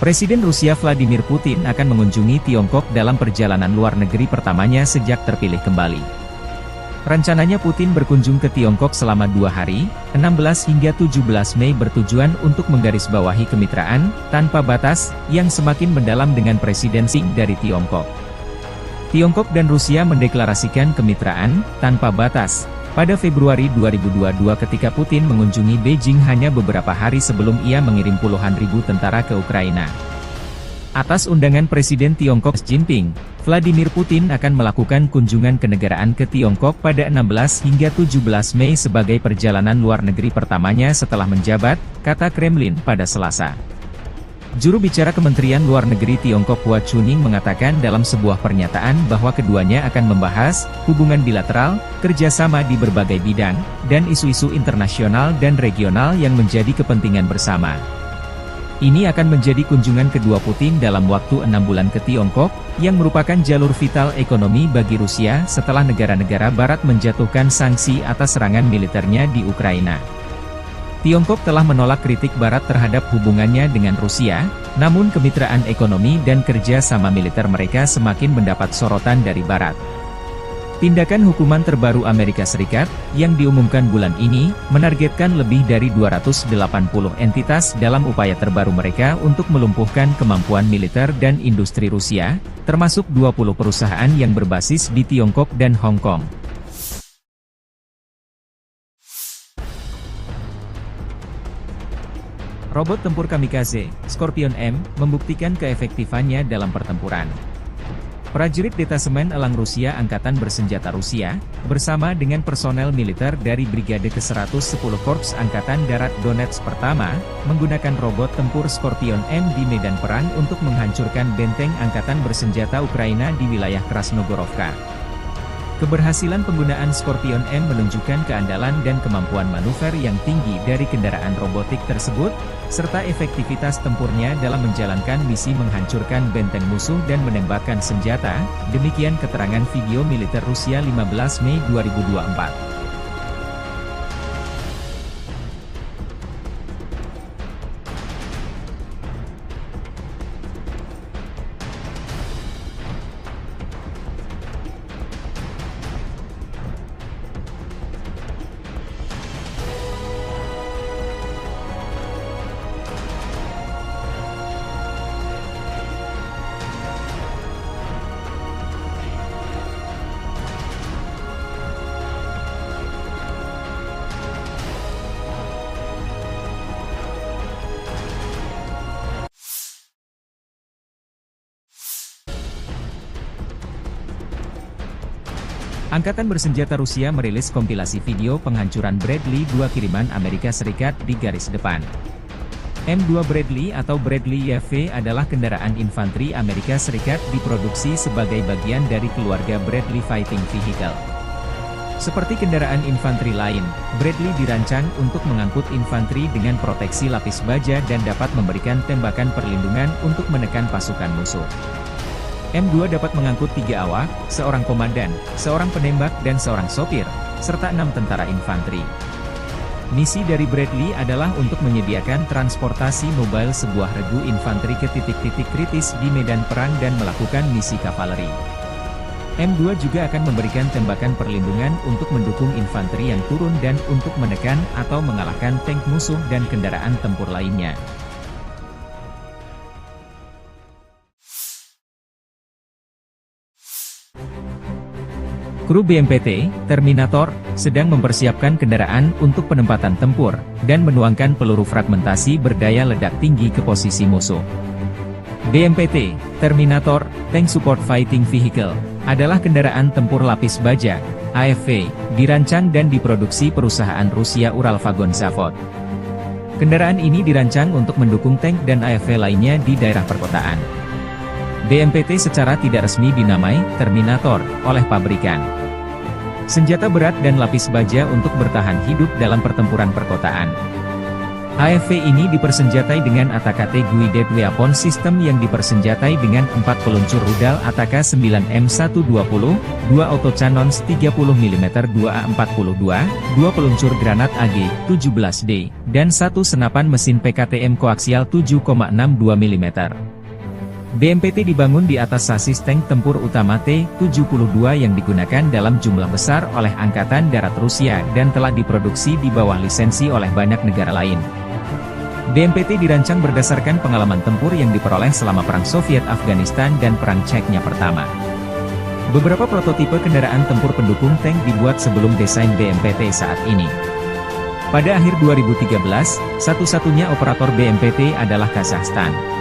Presiden Rusia Vladimir Putin akan mengunjungi Tiongkok dalam perjalanan luar negeri pertamanya sejak terpilih kembali. Rencananya Putin berkunjung ke Tiongkok selama 2 hari, 16 hingga 17 Mei bertujuan untuk menggarisbawahi kemitraan, tanpa batas, yang semakin mendalam dengan Presiden Xi dari Tiongkok. Tiongkok dan Rusia mendeklarasikan kemitraan, tanpa batas, pada Februari 2022 ketika Putin mengunjungi Beijing hanya beberapa hari sebelum ia mengirim puluhan ribu tentara ke Ukraina. Atas undangan Presiden Tiongkok Xi Jinping, Vladimir Putin akan melakukan kunjungan kenegaraan ke Tiongkok pada 16 hingga 17 Mei sebagai perjalanan luar negeri pertamanya setelah menjabat, kata Kremlin pada Selasa. Juru bicara Kementerian Luar Negeri Tiongkok Hua Chunying mengatakan dalam sebuah pernyataan bahwa keduanya akan membahas hubungan bilateral, kerjasama di berbagai bidang, dan isu-isu internasional dan regional yang menjadi kepentingan bersama. Ini akan menjadi kunjungan kedua Putin dalam waktu 6 bulan ke Tiongkok, yang merupakan jalur vital ekonomi bagi Rusia setelah negara-negara Barat menjatuhkan sanksi atas serangan militernya di Ukraina. Tiongkok telah menolak kritik Barat terhadap hubungannya dengan Rusia, namun kemitraan ekonomi dan kerja sama militer mereka semakin mendapat sorotan dari Barat. Tindakan hukuman terbaru Amerika Serikat, yang diumumkan bulan ini, menargetkan lebih dari 280 entitas dalam upaya terbaru mereka untuk melumpuhkan kemampuan militer dan industri Rusia, termasuk 20 perusahaan yang berbasis di Tiongkok dan Hong Kong. Robot tempur kamikaze, Scorpion M, membuktikan keefektifannya dalam pertempuran. Prajurit Detasemen Elang Rusia Angkatan Bersenjata Rusia, bersama dengan personel militer dari Brigade ke-110 Korps Angkatan Darat Donetsk Pertama, menggunakan robot tempur Scorpion M di medan perang untuk menghancurkan benteng Angkatan Bersenjata Ukraina di wilayah Krasnogorovka. Keberhasilan penggunaan Scorpion M menunjukkan keandalan dan kemampuan manuver yang tinggi dari kendaraan robotik tersebut, serta efektivitas tempurnya dalam menjalankan misi menghancurkan benteng musuh dan menembakkan senjata, demikian keterangan video militer Rusia 15 Mei 2024. Angkatan bersenjata Rusia merilis kompilasi video penghancuran Bradley 2 kiriman Amerika Serikat di garis depan. M2 Bradley atau Bradley YV adalah kendaraan infanteri Amerika Serikat diproduksi sebagai bagian dari keluarga Bradley Fighting Vehicle. Seperti kendaraan infanteri lain, Bradley dirancang untuk mengangkut infanteri dengan proteksi lapis baja dan dapat memberikan tembakan perlindungan untuk menekan pasukan musuh. M2 dapat mengangkut 3 awak, seorang komandan, seorang penembak dan seorang sopir, serta 6 tentara infanteri. Misi dari Bradley adalah untuk menyediakan transportasi mobile sebuah regu infanteri ke titik-titik kritis di medan perang dan melakukan misi kavaleri. M2 juga akan memberikan tembakan perlindungan untuk mendukung infanteri yang turun dan untuk menekan atau mengalahkan tank musuh dan kendaraan tempur lainnya. Kru BMPT, Terminator, sedang mempersiapkan kendaraan untuk penempatan tempur, dan menuangkan peluru fragmentasi berdaya ledak tinggi ke posisi musuh. BMPT, Terminator, Tank Support Fighting Vehicle, adalah kendaraan tempur lapis baja, AFV, dirancang dan diproduksi perusahaan Rusia Uralvagon Zavod. Kendaraan ini dirancang untuk mendukung tank dan AFV lainnya di daerah perkotaan. BMPT secara tidak resmi dinamai Terminator oleh pabrikan. Senjata berat dan lapis baja untuk bertahan hidup dalam pertempuran perkotaan. AFV ini dipersenjatai dengan ATAK Guided Weapon System yang dipersenjatai dengan 4 peluncur rudal ATAK 9M120, 2 autocannons 30 mm 2A42, 2 peluncur granat AG-17D, dan 1 senapan mesin PKTM koaksial 7,62 mm. BMPT dibangun di atas sasis tank tempur utama T-72 yang digunakan dalam jumlah besar oleh Angkatan Darat Rusia dan telah diproduksi di bawah lisensi oleh banyak negara lain. BMPT dirancang berdasarkan pengalaman tempur yang diperoleh selama Perang Soviet Afghanistan dan Perang Chechnya pertama. Beberapa prototipe kendaraan tempur pendukung tank dibuat sebelum desain BMPT saat ini. Pada akhir 2013, satu-satunya operator BMPT adalah Kazakhstan.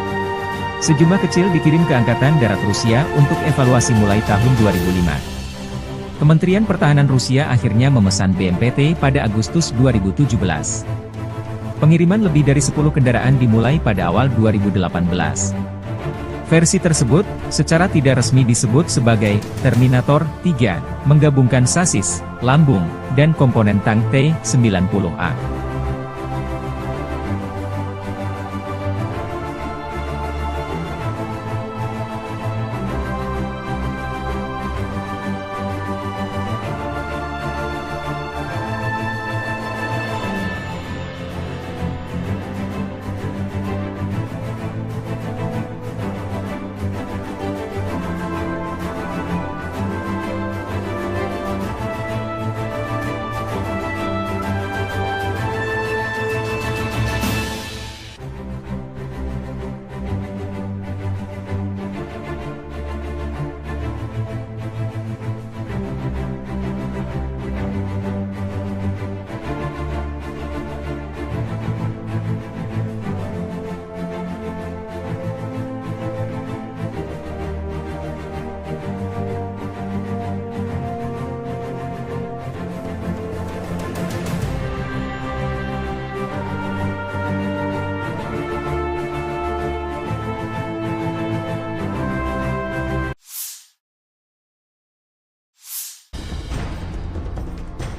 Sejumlah kecil dikirim ke Angkatan Darat Rusia untuk evaluasi mulai tahun 2005. Kementerian Pertahanan Rusia akhirnya memesan BMPT pada Agustus 2017. Pengiriman lebih dari 10 kendaraan dimulai pada awal 2018. Versi tersebut, secara tidak resmi disebut sebagai Terminator 3, menggabungkan sasis, lambung, dan komponen tank T-90A.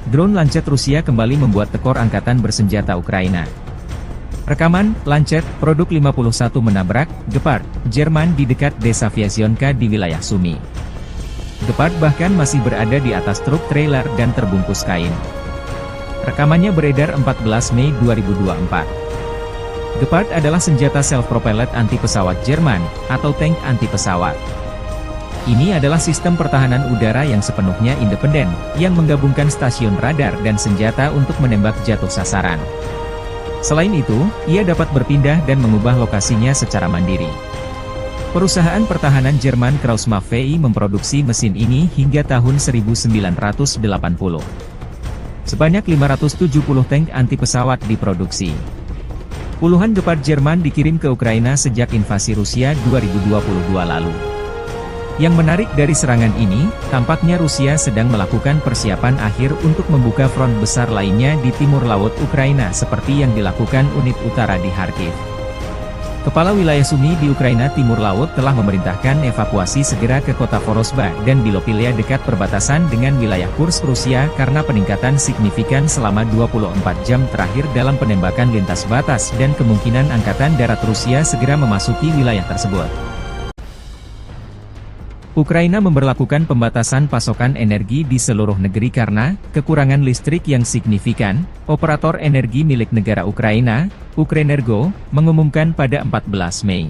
Drone Lancet Rusia kembali membuat tekor angkatan bersenjata Ukraina. Rekaman, Lancet, produk 51 menabrak, Gepard, Jerman di dekat desa Vyasionka di wilayah Sumy. Gepard bahkan masih berada di atas truk trailer dan terbungkus kain. Rekamannya beredar 14 Mei 2024. Gepard adalah senjata self-propelled anti-pesawat Jerman, atau tank anti-pesawat. Ini adalah sistem pertahanan udara yang sepenuhnya independen, yang menggabungkan stasiun radar dan senjata untuk menembak jatuh sasaran. Selain itu, ia dapat berpindah dan mengubah lokasinya secara mandiri. Perusahaan pertahanan Jerman Krauss-Maffei memproduksi mesin ini hingga tahun 1980. Sebanyak 570 tank anti-pesawat diproduksi. Puluhan Gepard Jerman dikirim ke Ukraina sejak invasi Rusia 2022 lalu. Yang menarik dari serangan ini, tampaknya Rusia sedang melakukan persiapan akhir untuk membuka front besar lainnya di timur laut Ukraina seperti yang dilakukan unit utara di Kharkiv. Kepala wilayah Sumy di Ukraina Timur Laut telah memerintahkan evakuasi segera ke kota Vorosba dan Bilopilia dekat perbatasan dengan wilayah Kursk Rusia karena peningkatan signifikan selama 24 jam terakhir dalam penembakan lintas batas dan kemungkinan angkatan darat Rusia segera memasuki wilayah tersebut. Ukraina memberlakukan pembatasan pasokan energi di seluruh negeri karena kekurangan listrik yang signifikan. Operator energi milik negara Ukraina, Ukrenergo, mengumumkan pada 14 Mei.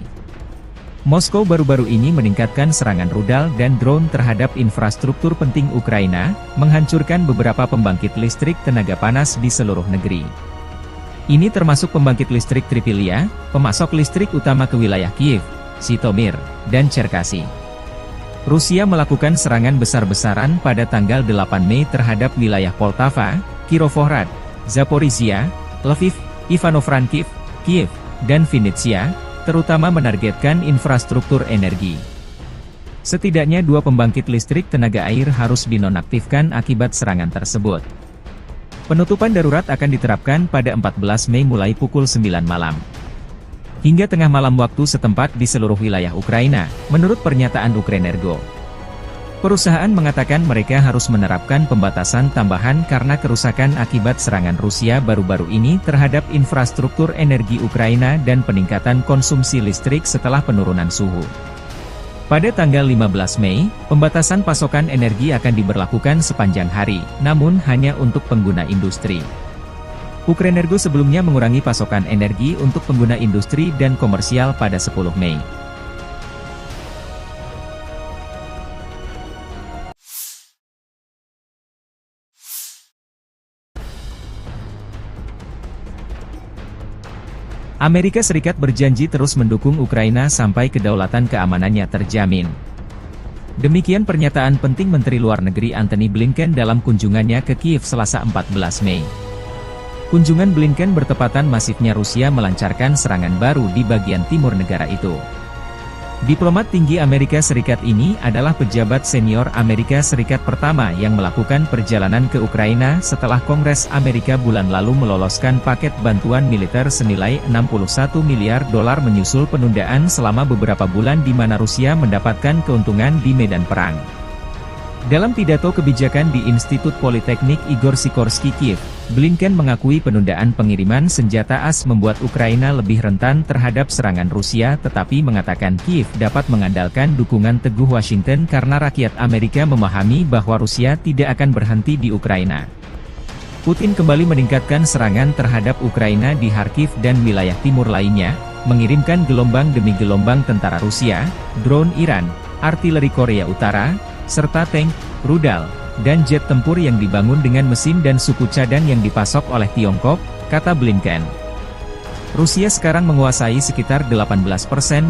Moskow baru-baru ini meningkatkan serangan rudal dan drone terhadap infrastruktur penting Ukraina, menghancurkan beberapa pembangkit listrik tenaga panas di seluruh negeri. Ini termasuk pembangkit listrik Tripilia, pemasok listrik utama ke wilayah Kiev, Zhytomyr, dan Cherkasy. Rusia melakukan serangan besar-besaran pada tanggal 8 Mei terhadap wilayah Poltava, Kirovohrad, Zaporizhia, Lviv, Ivano-Frankivsk, Kiev, dan Vinnytsia, terutama menargetkan infrastruktur energi. Setidaknya 2 pembangkit listrik tenaga air harus dinonaktifkan akibat serangan tersebut. Penutupan darurat akan diterapkan pada 14 Mei mulai pukul 9 malam. Hingga tengah malam waktu setempat di seluruh wilayah Ukraina, menurut pernyataan Ukrenergo. Perusahaan mengatakan mereka harus menerapkan pembatasan tambahan karena kerusakan akibat serangan Rusia baru-baru ini terhadap infrastruktur energi Ukraina dan peningkatan konsumsi listrik setelah penurunan suhu. Pada tanggal 15 Mei, pembatasan pasokan energi akan diberlakukan sepanjang hari, namun hanya untuk pengguna industri. Ukrenergo sebelumnya mengurangi pasokan energi untuk pengguna industri dan komersial pada 10 Mei. Amerika Serikat berjanji terus mendukung Ukraina sampai kedaulatan keamanannya terjamin. Demikian pernyataan penting Menteri Luar Negeri Antony Blinken dalam kunjungannya ke Kiev Selasa 14 Mei. Kunjungan Blinken bertepatan masifnya Rusia melancarkan serangan baru di bagian timur negara itu. Diplomat tinggi Amerika Serikat ini adalah pejabat senior Amerika Serikat pertama yang melakukan perjalanan ke Ukraina setelah Kongres Amerika bulan lalu meloloskan paket bantuan militer senilai $61 miliar menyusul penundaan selama beberapa bulan di mana Rusia mendapatkan keuntungan di medan perang. Dalam pidato kebijakan di Institut Politeknik Igor Sikorsky Kiev, Blinken mengakui penundaan pengiriman senjata AS membuat Ukraina lebih rentan terhadap serangan Rusia tetapi mengatakan Kiev dapat mengandalkan dukungan teguh Washington karena rakyat Amerika memahami bahwa Rusia tidak akan berhenti di Ukraina. Putin kembali meningkatkan serangan terhadap Ukraina di Kharkiv dan wilayah timur lainnya, mengirimkan gelombang demi gelombang tentara Rusia, drone Iran, artileri Korea Utara, serta tank, rudal, dan jet tempur yang dibangun dengan mesin dan suku cadang yang dipasok oleh Tiongkok, kata Blinken. Rusia sekarang menguasai sekitar 18%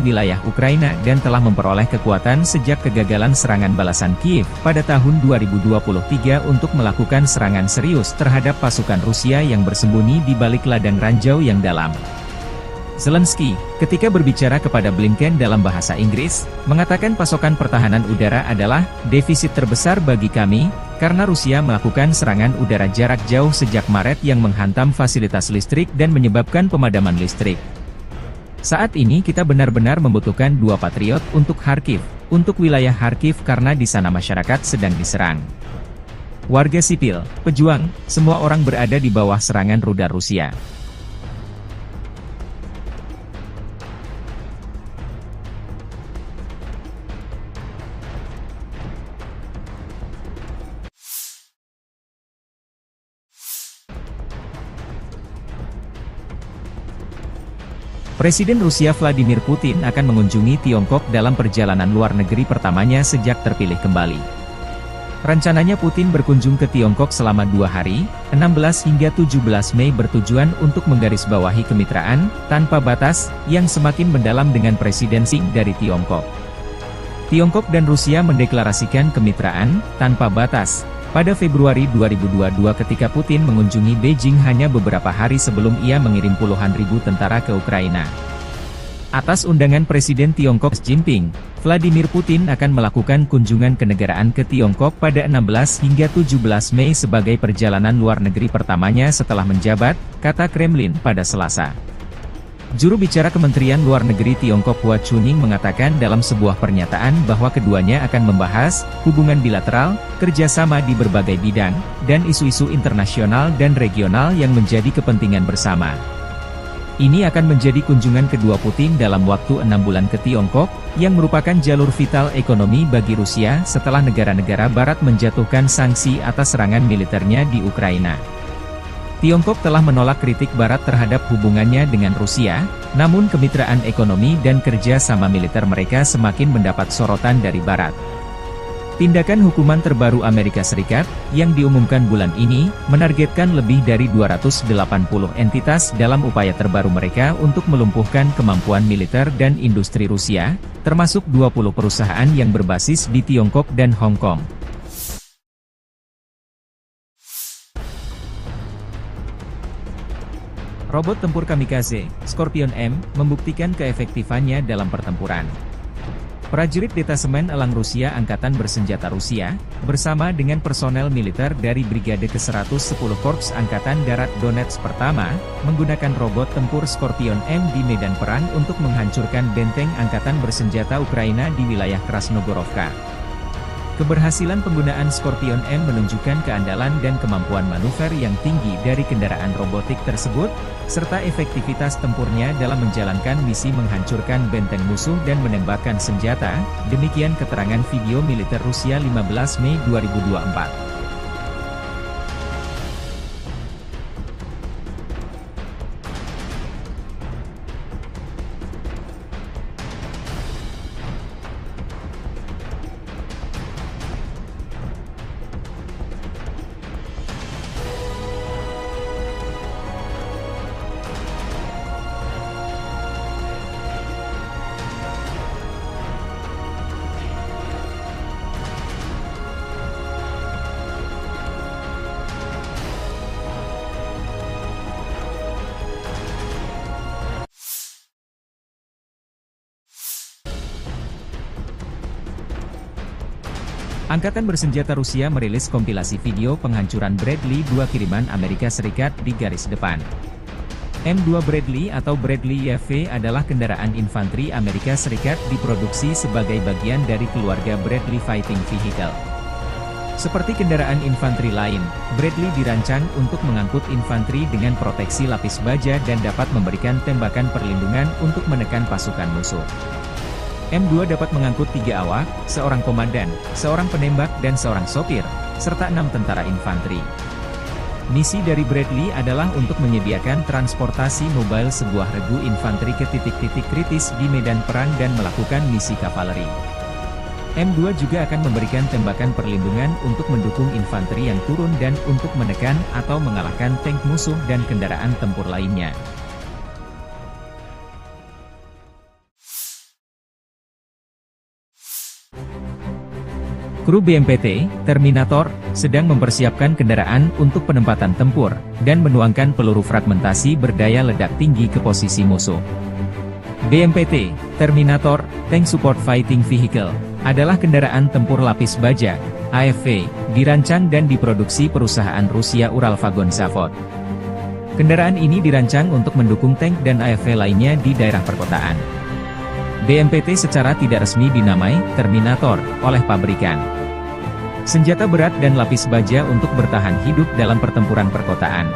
wilayah Ukraina dan telah memperoleh kekuatan sejak kegagalan serangan balasan Kiev pada tahun 2023 untuk melakukan serangan serius terhadap pasukan Rusia yang bersembunyi di balik ladang ranjau yang dalam. Zelensky, ketika berbicara kepada Blinken dalam bahasa Inggris, mengatakan pasokan pertahanan udara adalah defisit terbesar bagi kami, karena Rusia melakukan serangan udara jarak jauh sejak Maret yang menghantam fasilitas listrik dan menyebabkan pemadaman listrik. Saat ini kita benar-benar membutuhkan 2 Patriot untuk Kharkiv, untuk wilayah Kharkiv karena di sana masyarakat sedang diserang. Warga sipil, pejuang, semua orang berada di bawah serangan rudal Rusia. Presiden Rusia Vladimir Putin akan mengunjungi Tiongkok dalam perjalanan luar negeri pertamanya sejak terpilih kembali. Rencananya Putin berkunjung ke Tiongkok selama 2 hari, 16 hingga 17 Mei bertujuan untuk menggarisbawahi kemitraan, tanpa batas, yang semakin mendalam dengan Presiden Xi dari Tiongkok. Tiongkok dan Rusia mendeklarasikan kemitraan, tanpa batas, pada Februari 2022 ketika Putin mengunjungi Beijing hanya beberapa hari sebelum ia mengirim puluhan ribu tentara ke Ukraina. Atas undangan Presiden Tiongkok Xi Jinping, Vladimir Putin akan melakukan kunjungan kenegaraan ke Tiongkok pada 16 hingga 17 Mei sebagai perjalanan luar negeri pertamanya setelah menjabat, kata Kremlin pada Selasa. Juru bicara Kementerian Luar Negeri Tiongkok Hua Chunying mengatakan dalam sebuah pernyataan bahwa keduanya akan membahas hubungan bilateral, kerjasama di berbagai bidang, dan isu-isu internasional dan regional yang menjadi kepentingan bersama. Ini akan menjadi kunjungan kedua Putin dalam waktu 6 bulan ke Tiongkok, yang merupakan jalur vital ekonomi bagi Rusia setelah negara-negara Barat menjatuhkan sanksi atas serangan militernya di Ukraina. Tiongkok telah menolak kritik Barat terhadap hubungannya dengan Rusia, namun kemitraan ekonomi dan kerja sama militer mereka semakin mendapat sorotan dari Barat. Tindakan hukuman terbaru Amerika Serikat, yang diumumkan bulan ini, menargetkan lebih dari 280 entitas dalam upaya terbaru mereka untuk melumpuhkan kemampuan militer dan industri Rusia, termasuk 20 perusahaan yang berbasis di Tiongkok dan Hong Kong. Robot tempur kamikaze, Scorpion M, membuktikan keefektifannya dalam pertempuran. Prajurit Detasemen Elang Rusia Angkatan Bersenjata Rusia, bersama dengan personel militer dari Brigade ke-110 Korps Angkatan Darat Donetsk Pertama, menggunakan robot tempur Scorpion M di medan perang untuk menghancurkan benteng Angkatan Bersenjata Ukraina di wilayah Krasnogorovka. Keberhasilan penggunaan Scorpion M menunjukkan keandalan dan kemampuan manuver yang tinggi dari kendaraan robotik tersebut, serta efektivitas tempurnya dalam menjalankan misi menghancurkan benteng musuh dan menembakkan senjata, demikian keterangan video militer Rusia 15 Mei 2024. Angkatan Bersenjata Rusia merilis kompilasi video penghancuran Bradley 2 kiriman Amerika Serikat di garis depan. M2 Bradley atau Bradley YV adalah kendaraan infanteri Amerika Serikat diproduksi sebagai bagian dari keluarga Bradley Fighting Vehicle. Seperti kendaraan infanteri lain, Bradley dirancang untuk mengangkut infanteri dengan proteksi lapis baja dan dapat memberikan tembakan perlindungan untuk menekan pasukan musuh. M2 dapat mengangkut 3 awak, seorang komandan, seorang penembak dan seorang sopir, serta 6 tentara infanteri. Misi dari Bradley adalah untuk menyediakan transportasi mobile sebuah regu infanteri ke titik-titik kritis di medan perang dan melakukan misi kavaleri. M2 juga akan memberikan tembakan perlindungan untuk mendukung infanteri yang turun dan untuk menekan atau mengalahkan tank musuh dan kendaraan tempur lainnya. Kru BMPT, Terminator, sedang mempersiapkan kendaraan untuk penempatan tempur, dan menuangkan peluru fragmentasi berdaya ledak tinggi ke posisi musuh. BMPT, Terminator, Tank Support Fighting Vehicle, adalah kendaraan tempur lapis baja, AFV, dirancang dan diproduksi perusahaan Rusia Uralvagon Zavod. Kendaraan ini dirancang untuk mendukung tank dan AFV lainnya di daerah perkotaan. BMPT secara tidak resmi dinamai Terminator oleh pabrikan. senjata berat dan lapis baja untuk bertahan hidup dalam pertempuran perkotaan.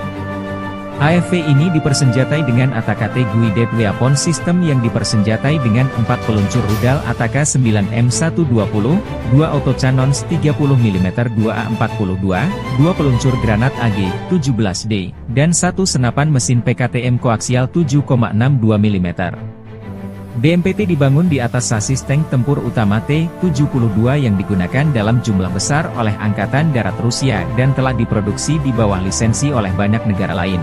AFV ini dipersenjatai dengan ATAK Guided Weapon System yang dipersenjatai dengan 4 peluncur rudal ATAK 9M120, 2 autocannons 30mm 2A42, 2 peluncur granat AG-17D, dan 1 senapan mesin PKTM koaksial 7,62 mm. BMPT dibangun di atas sasis tank tempur utama T-72 yang digunakan dalam jumlah besar oleh Angkatan Darat Rusia dan telah diproduksi di bawah lisensi oleh banyak negara lain.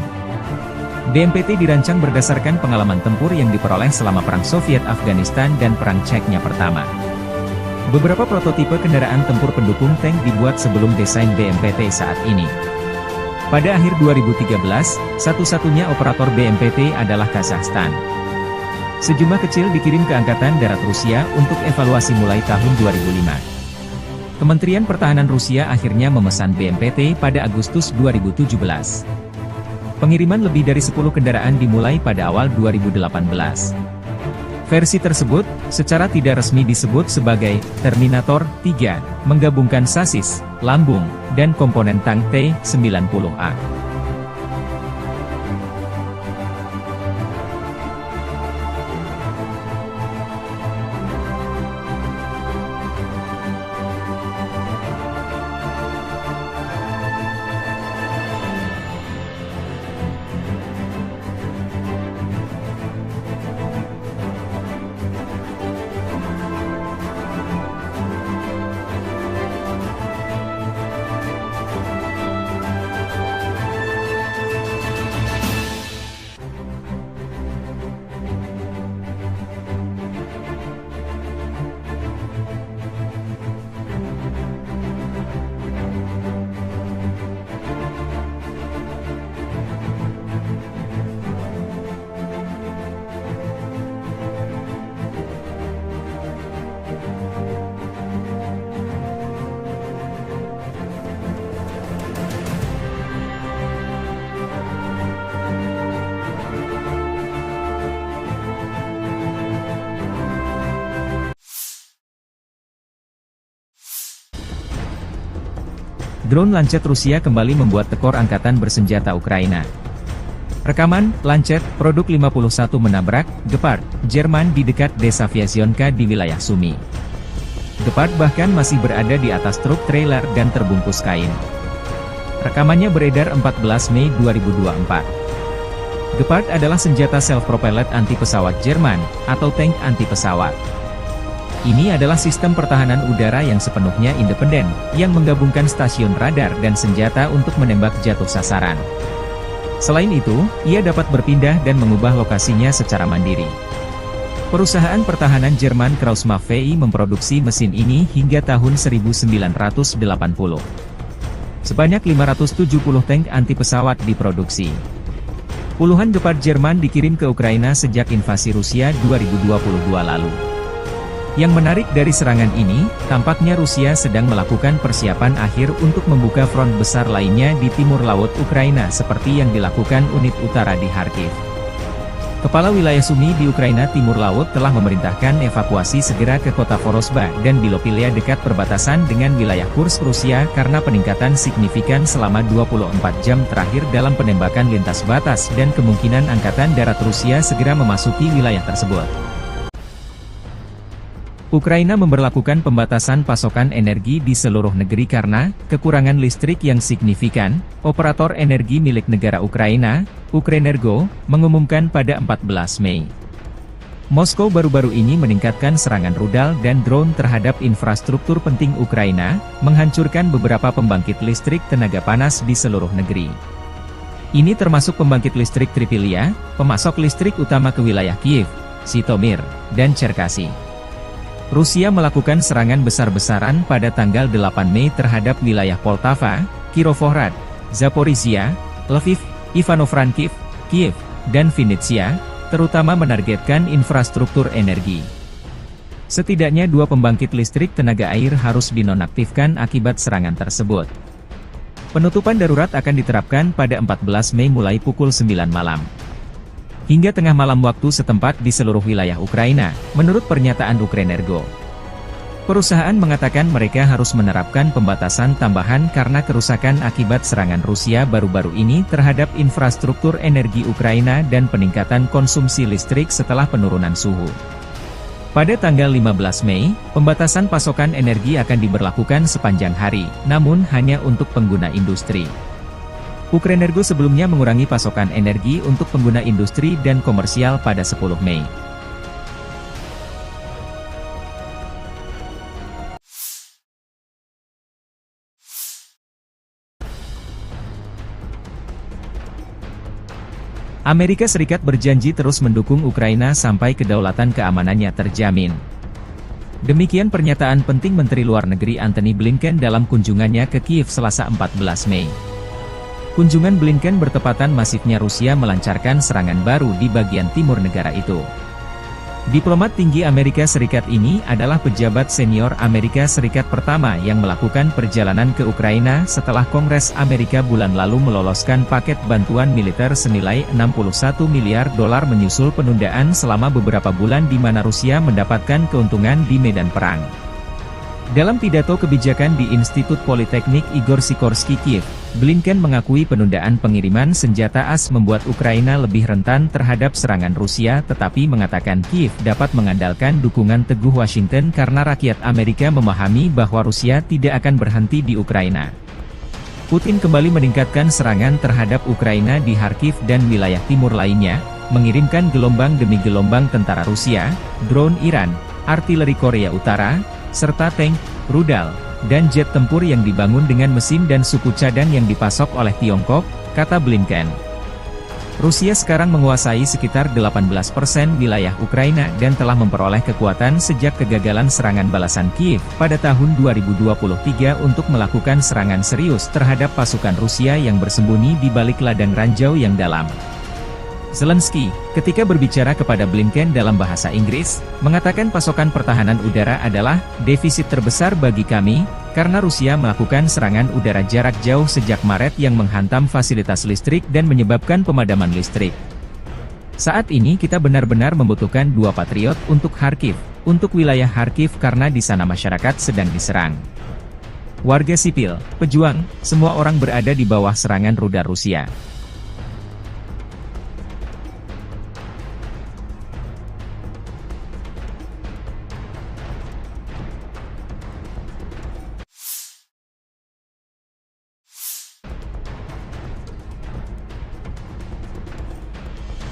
BMPT dirancang berdasarkan pengalaman tempur yang diperoleh selama Perang Soviet-Afghanistan dan Perang Chechnya pertama. Beberapa prototipe kendaraan tempur pendukung tank dibuat sebelum desain BMPT saat ini. Pada akhir 2013, satu-satunya operator BMPT adalah Kazakhstan. Sejumlah kecil dikirim ke Angkatan Darat Rusia untuk evaluasi mulai tahun 2005. Kementerian Pertahanan Rusia akhirnya memesan BMPT pada Agustus 2017. Pengiriman lebih dari 10 kendaraan dimulai pada awal 2018. Versi tersebut, secara tidak resmi disebut sebagai Terminator 3, menggabungkan sasis, lambung, dan komponen tank T-90A. Drone Lancet Rusia kembali membuat tekor angkatan bersenjata Ukraina. Rekaman, Lancet, produk 51 menabrak, Gepard, Jerman di dekat desa Vyazionka di wilayah Sumy. Gepard bahkan masih berada di atas truk trailer dan terbungkus kain. Rekamannya beredar 14 Mei 2024. Gepard adalah senjata self-propelled anti-pesawat Jerman, atau tank anti-pesawat. Ini adalah sistem pertahanan udara yang sepenuhnya independen, yang menggabungkan stasiun radar dan senjata untuk menembak jatuh sasaran. Selain itu, ia dapat berpindah dan mengubah lokasinya secara mandiri. Perusahaan pertahanan Jerman Krauss-Maffei memproduksi mesin ini hingga tahun 1980. Sebanyak 570 tank anti-pesawat diproduksi. Puluhan Gepard Jerman dikirim ke Ukraina sejak invasi Rusia 2022 lalu. Yang menarik dari serangan ini, tampaknya Rusia sedang melakukan persiapan akhir untuk membuka front besar lainnya di timur laut Ukraina seperti yang dilakukan unit utara di Kharkiv. Kepala wilayah Sumy di Ukraina Timur Laut telah memerintahkan evakuasi segera ke kota Vorosba dan Bilopilia dekat perbatasan dengan wilayah Kursk Rusia karena peningkatan signifikan selama 24 jam terakhir dalam penembakan lintas batas dan kemungkinan Angkatan Darat Rusia segera memasuki wilayah tersebut. Ukraina memberlakukan pembatasan pasokan energi di seluruh negeri karena kekurangan listrik yang signifikan. Operator energi milik negara Ukraina, Ukrenergo, mengumumkan pada 14 Mei. Moskow baru-baru ini meningkatkan serangan rudal dan drone terhadap infrastruktur penting Ukraina, menghancurkan beberapa pembangkit listrik tenaga panas di seluruh negeri. Ini termasuk pembangkit listrik Tripilia, pemasok listrik utama ke wilayah Kiev, Zhytomyr, dan Cherkasy. Rusia melakukan serangan besar-besaran pada tanggal 8 Mei terhadap wilayah Poltava, Kirovohrad, Zaporizhia, Lviv, Ivano-Frankivsk, Kiev, dan Vinnytsia, terutama menargetkan infrastruktur energi. Setidaknya 2 pembangkit listrik tenaga air harus dinonaktifkan akibat serangan tersebut. Penutupan darurat akan diterapkan pada 14 Mei mulai pukul 9 malam. Hingga tengah malam waktu setempat di seluruh wilayah Ukraina, menurut pernyataan Ukrenergo. Perusahaan mengatakan mereka harus menerapkan pembatasan tambahan karena kerusakan akibat serangan Rusia baru-baru ini terhadap infrastruktur energi Ukraina dan peningkatan konsumsi listrik setelah penurunan suhu. Pada tanggal 15 Mei, pembatasan pasokan energi akan diberlakukan sepanjang hari, namun hanya untuk pengguna industri. Ukrenergo sebelumnya mengurangi pasokan energi untuk pengguna industri dan komersial pada 10 Mei. Amerika Serikat berjanji terus mendukung Ukraina sampai kedaulatan keamanannya terjamin. Demikian pernyataan penting Menteri Luar Negeri Antony Blinken dalam kunjungannya ke Kiev Selasa 14 Mei. Kunjungan Blinken bertepatan masifnya Rusia melancarkan serangan baru di bagian timur negara itu. Diplomat tinggi Amerika Serikat ini adalah pejabat senior Amerika Serikat pertama yang melakukan perjalanan ke Ukraina setelah Kongres Amerika bulan lalu meloloskan paket bantuan militer senilai 61 miliar dolar menyusul penundaan selama beberapa bulan di mana Rusia mendapatkan keuntungan di medan perang. Dalam pidato kebijakan di Institut Politeknik Igor Sikorsky Kiev, Blinken mengakui penundaan pengiriman senjata AS membuat Ukraina lebih rentan terhadap serangan Rusia tetapi mengatakan Kiev dapat mengandalkan dukungan teguh Washington karena rakyat Amerika memahami bahwa Rusia tidak akan berhenti di Ukraina. Putin kembali meningkatkan serangan terhadap Ukraina di Kharkiv dan wilayah timur lainnya, mengirimkan gelombang demi gelombang tentara Rusia, drone Iran, artileri Korea Utara, serta tank, rudal, dan jet tempur yang dibangun dengan mesin dan suku cadang yang dipasok oleh Tiongkok, kata Blinken. Rusia sekarang menguasai sekitar 18% wilayah Ukraina dan telah memperoleh kekuatan sejak kegagalan serangan balasan Kiev pada tahun 2023 untuk melakukan serangan serius terhadap pasukan Rusia yang bersembunyi di balik ladang ranjau yang dalam. Zelensky, ketika berbicara kepada Blinken dalam bahasa Inggris, mengatakan pasokan pertahanan udara adalah defisit terbesar bagi kami, karena Rusia melakukan serangan udara jarak jauh sejak Maret yang menghantam fasilitas listrik dan menyebabkan pemadaman listrik. Saat ini kita benar-benar membutuhkan 2 Patriot untuk Kharkiv, untuk wilayah Kharkiv karena di sana masyarakat sedang diserang. Warga sipil, pejuang, semua orang berada di bawah serangan rudal Rusia.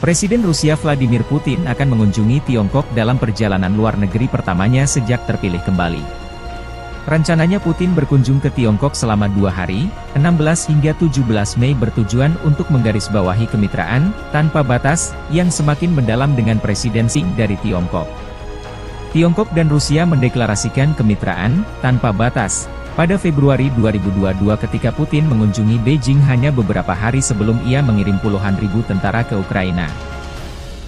Presiden Rusia Vladimir Putin akan mengunjungi Tiongkok dalam perjalanan luar negeri pertamanya sejak terpilih kembali. Rencananya Putin berkunjung ke Tiongkok selama 2 hari, 16 hingga 17 Mei bertujuan untuk menggarisbawahi kemitraan, tanpa batas, yang semakin mendalam dengan Presiden Xi dari Tiongkok. Tiongkok dan Rusia mendeklarasikan kemitraan, tanpa batas, pada Februari 2022 ketika Putin mengunjungi Beijing hanya beberapa hari sebelum ia mengirim puluhan ribu tentara ke Ukraina.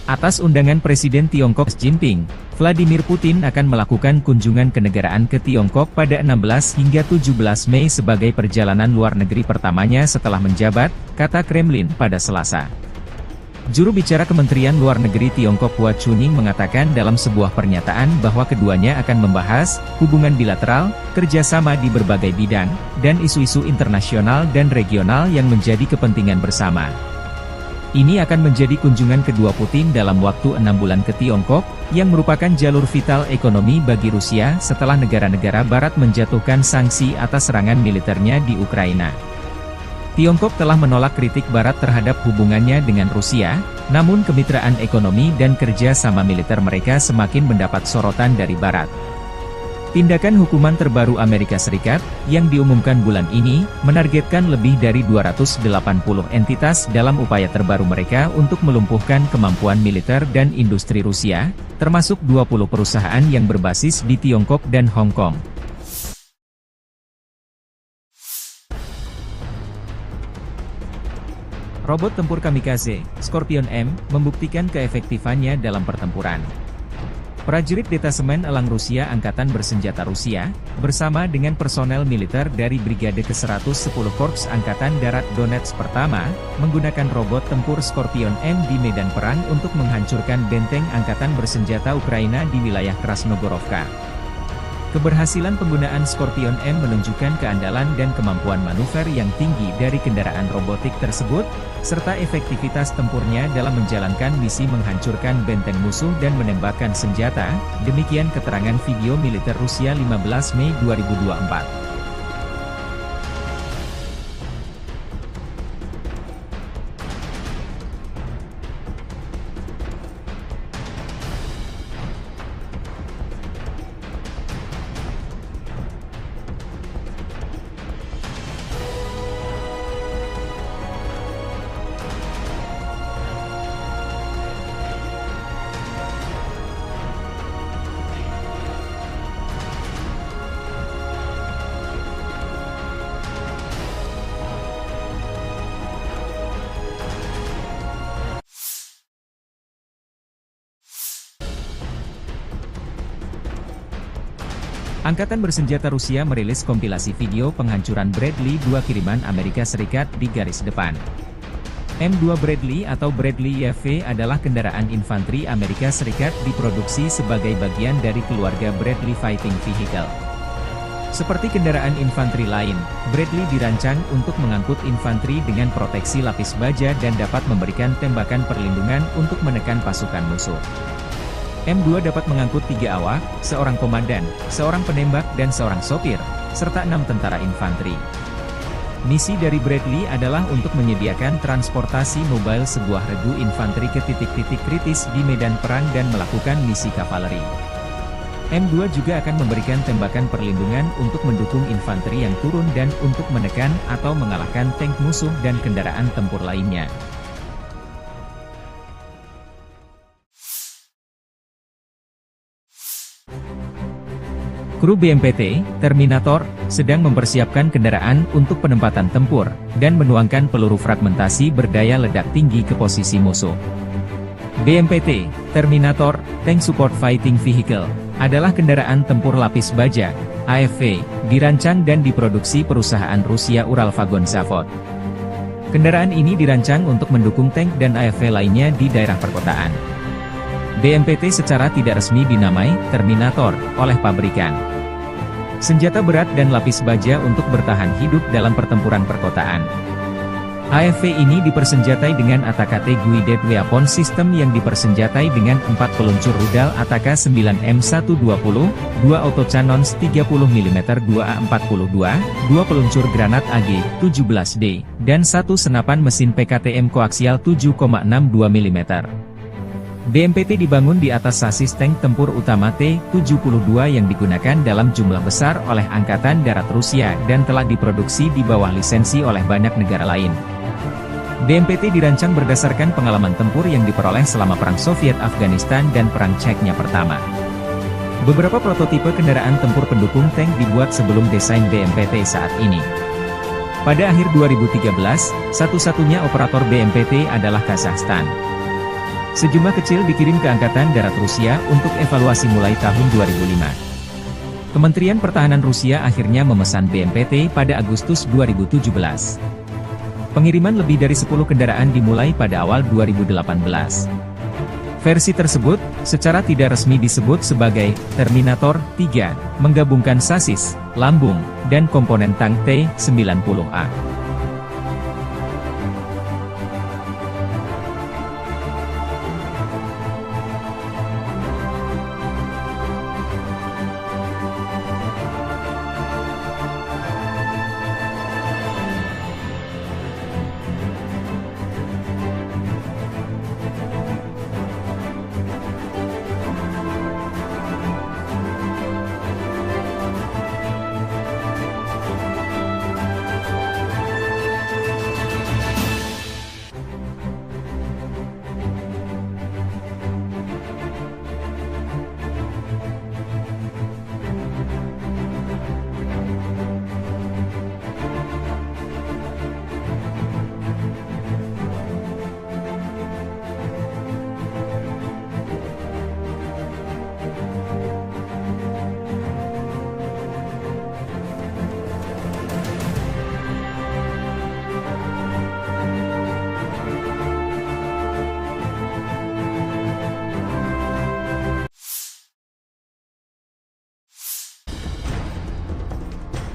Atas undangan Presiden Tiongkok Xi Jinping, Vladimir Putin akan melakukan kunjungan kenegaraan ke Tiongkok pada 16 hingga 17 Mei sebagai perjalanan luar negeri pertamanya setelah menjabat, kata Kremlin pada Selasa. Juru bicara Kementerian Luar Negeri Tiongkok Hua Chunying mengatakan dalam sebuah pernyataan bahwa keduanya akan membahas hubungan bilateral, kerjasama di berbagai bidang, dan isu-isu internasional dan regional yang menjadi kepentingan bersama. Ini akan menjadi kunjungan kedua Putin dalam waktu 6 bulan ke Tiongkok, yang merupakan jalur vital ekonomi bagi Rusia setelah negara-negara Barat menjatuhkan sanksi atas serangan militernya di Ukraina. Tiongkok telah menolak kritik Barat terhadap hubungannya dengan Rusia, namun kemitraan ekonomi dan kerja sama militer mereka semakin mendapat sorotan dari Barat. Tindakan hukuman terbaru Amerika Serikat, yang diumumkan bulan ini, menargetkan lebih dari 280 entitas dalam upaya terbaru mereka untuk melumpuhkan kemampuan militer dan industri Rusia, termasuk 20 perusahaan yang berbasis di Tiongkok dan Hong Kong. Robot tempur kamikaze, Scorpion M, membuktikan keefektifannya dalam pertempuran. Prajurit Detasemen Elang Rusia Angkatan Bersenjata Rusia, bersama dengan personel militer dari Brigade ke-110 Korps Angkatan Darat Donetsk Pertama, menggunakan robot tempur Scorpion M di medan perang untuk menghancurkan benteng Angkatan Bersenjata Ukraina di wilayah Krasnogorovka. Keberhasilan penggunaan Scorpion M menunjukkan keandalan dan kemampuan manuver yang tinggi dari kendaraan robotik tersebut, serta efektivitas tempurnya dalam menjalankan misi menghancurkan benteng musuh dan menembakkan senjata, demikian keterangan video militer Rusia 15 Mei 2024. Angkatan bersenjata Rusia merilis kompilasi video penghancuran Bradley 2 kiriman Amerika Serikat di garis depan. M2 Bradley atau Bradley YV adalah kendaraan infanteri Amerika Serikat diproduksi sebagai bagian dari keluarga Bradley Fighting Vehicle. Seperti kendaraan infanteri lain, Bradley dirancang untuk mengangkut infanteri dengan proteksi lapis baja dan dapat memberikan tembakan perlindungan untuk menekan pasukan musuh. M2 dapat mengangkut 3 awak, seorang komandan, seorang penembak dan seorang sopir, serta 6 tentara infanteri. Misi dari Bradley adalah untuk menyediakan transportasi mobile sebuah regu infanteri ke titik-titik kritis di medan perang dan melakukan misi kavaleri. M2 juga akan memberikan tembakan perlindungan untuk mendukung infanteri yang turun dan untuk menekan atau mengalahkan tank musuh dan kendaraan tempur lainnya. Kru BMPT, Terminator, sedang mempersiapkan kendaraan untuk penempatan tempur, dan menuangkan peluru fragmentasi berdaya ledak tinggi ke posisi musuh. BMPT, Terminator, Tank Support Fighting Vehicle, adalah kendaraan tempur lapis baja, AFV, dirancang dan diproduksi perusahaan Rusia Uralvagon Zavod. Kendaraan ini dirancang untuk mendukung tank dan AFV lainnya di daerah perkotaan. BMPT secara tidak resmi dinamai Terminator oleh pabrikan. Senjata berat dan lapis baja untuk bertahan hidup dalam pertempuran perkotaan. AFV ini dipersenjatai dengan ATAK Guided Weapon System yang dipersenjatai dengan 4 peluncur rudal ATAK 9M120, 2 autocannons 30 mm 2A42, 2 peluncur granat AG-17D, dan 1 senapan mesin PKTM koaksial 7,62 mm. BMPT dibangun di atas sasis tank tempur utama T-72 yang digunakan dalam jumlah besar oleh Angkatan Darat Rusia dan telah diproduksi di bawah lisensi oleh banyak negara lain. BMPT dirancang berdasarkan pengalaman tempur yang diperoleh selama Perang Soviet Afghanistan dan Perang Chechnya pertama. Beberapa prototipe kendaraan tempur pendukung tank dibuat sebelum desain BMPT saat ini. Pada akhir 2013, satu-satunya operator BMPT adalah Kazakhstan. Sejumlah kecil dikirim ke Angkatan Darat Rusia untuk evaluasi mulai tahun 2005. Kementerian Pertahanan Rusia akhirnya memesan BMPT pada Agustus 2017. Pengiriman lebih dari 10 kendaraan dimulai pada awal 2018. Versi tersebut, secara tidak resmi disebut sebagai Terminator 3, menggabungkan sasis, lambung, dan komponen tank T-90A.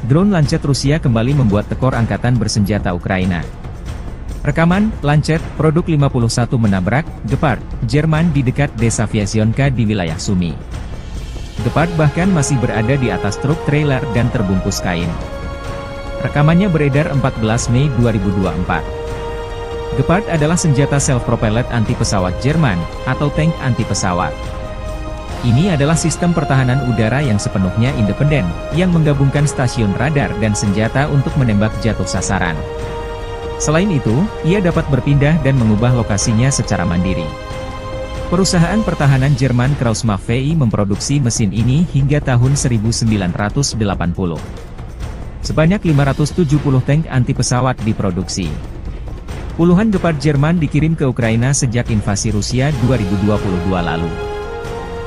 Drone Lancet Rusia kembali membuat tekor angkatan bersenjata Ukraina. Rekaman, Lancet, produk 51 menabrak, Gepard, Jerman di dekat desa Vyasionka di wilayah Sumy. Gepard bahkan masih berada di atas truk trailer dan terbungkus kain. Rekamannya beredar 14 Mei 2024. Gepard adalah senjata self-propelled anti-pesawat Jerman, atau tank anti-pesawat. Ini adalah sistem pertahanan udara yang sepenuhnya independen, yang menggabungkan stasiun radar dan senjata untuk menembak jatuh sasaran. Selain itu, ia dapat berpindah dan mengubah lokasinya secara mandiri. Perusahaan pertahanan Jerman Krauss-Maffei memproduksi mesin ini hingga tahun 1980. Sebanyak 570 tank anti-pesawat diproduksi. Puluhan Gepard Jerman dikirim ke Ukraina sejak invasi Rusia 2022 lalu.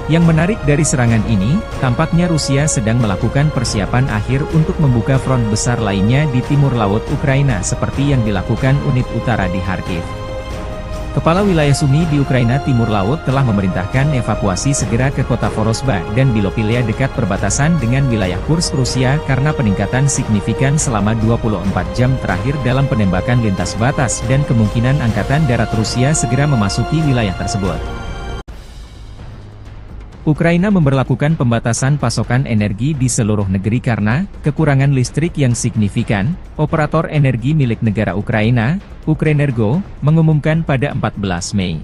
Yang menarik dari serangan ini, tampaknya Rusia sedang melakukan persiapan akhir untuk membuka front besar lainnya di timur laut Ukraina seperti yang dilakukan unit utara di Kharkiv. Kepala wilayah Sumy di Ukraina Timur Laut telah memerintahkan evakuasi segera ke kota Vorosba dan Bilopilia dekat perbatasan dengan wilayah Kursk Rusia karena peningkatan signifikan selama 24 jam terakhir dalam penembakan lintas batas dan kemungkinan angkatan darat Rusia segera memasuki wilayah tersebut. Ukraina memberlakukan pembatasan pasokan energi di seluruh negeri karena kekurangan listrik yang signifikan. Operator energi milik negara Ukraina, Ukrenergo, mengumumkan pada 14 Mei.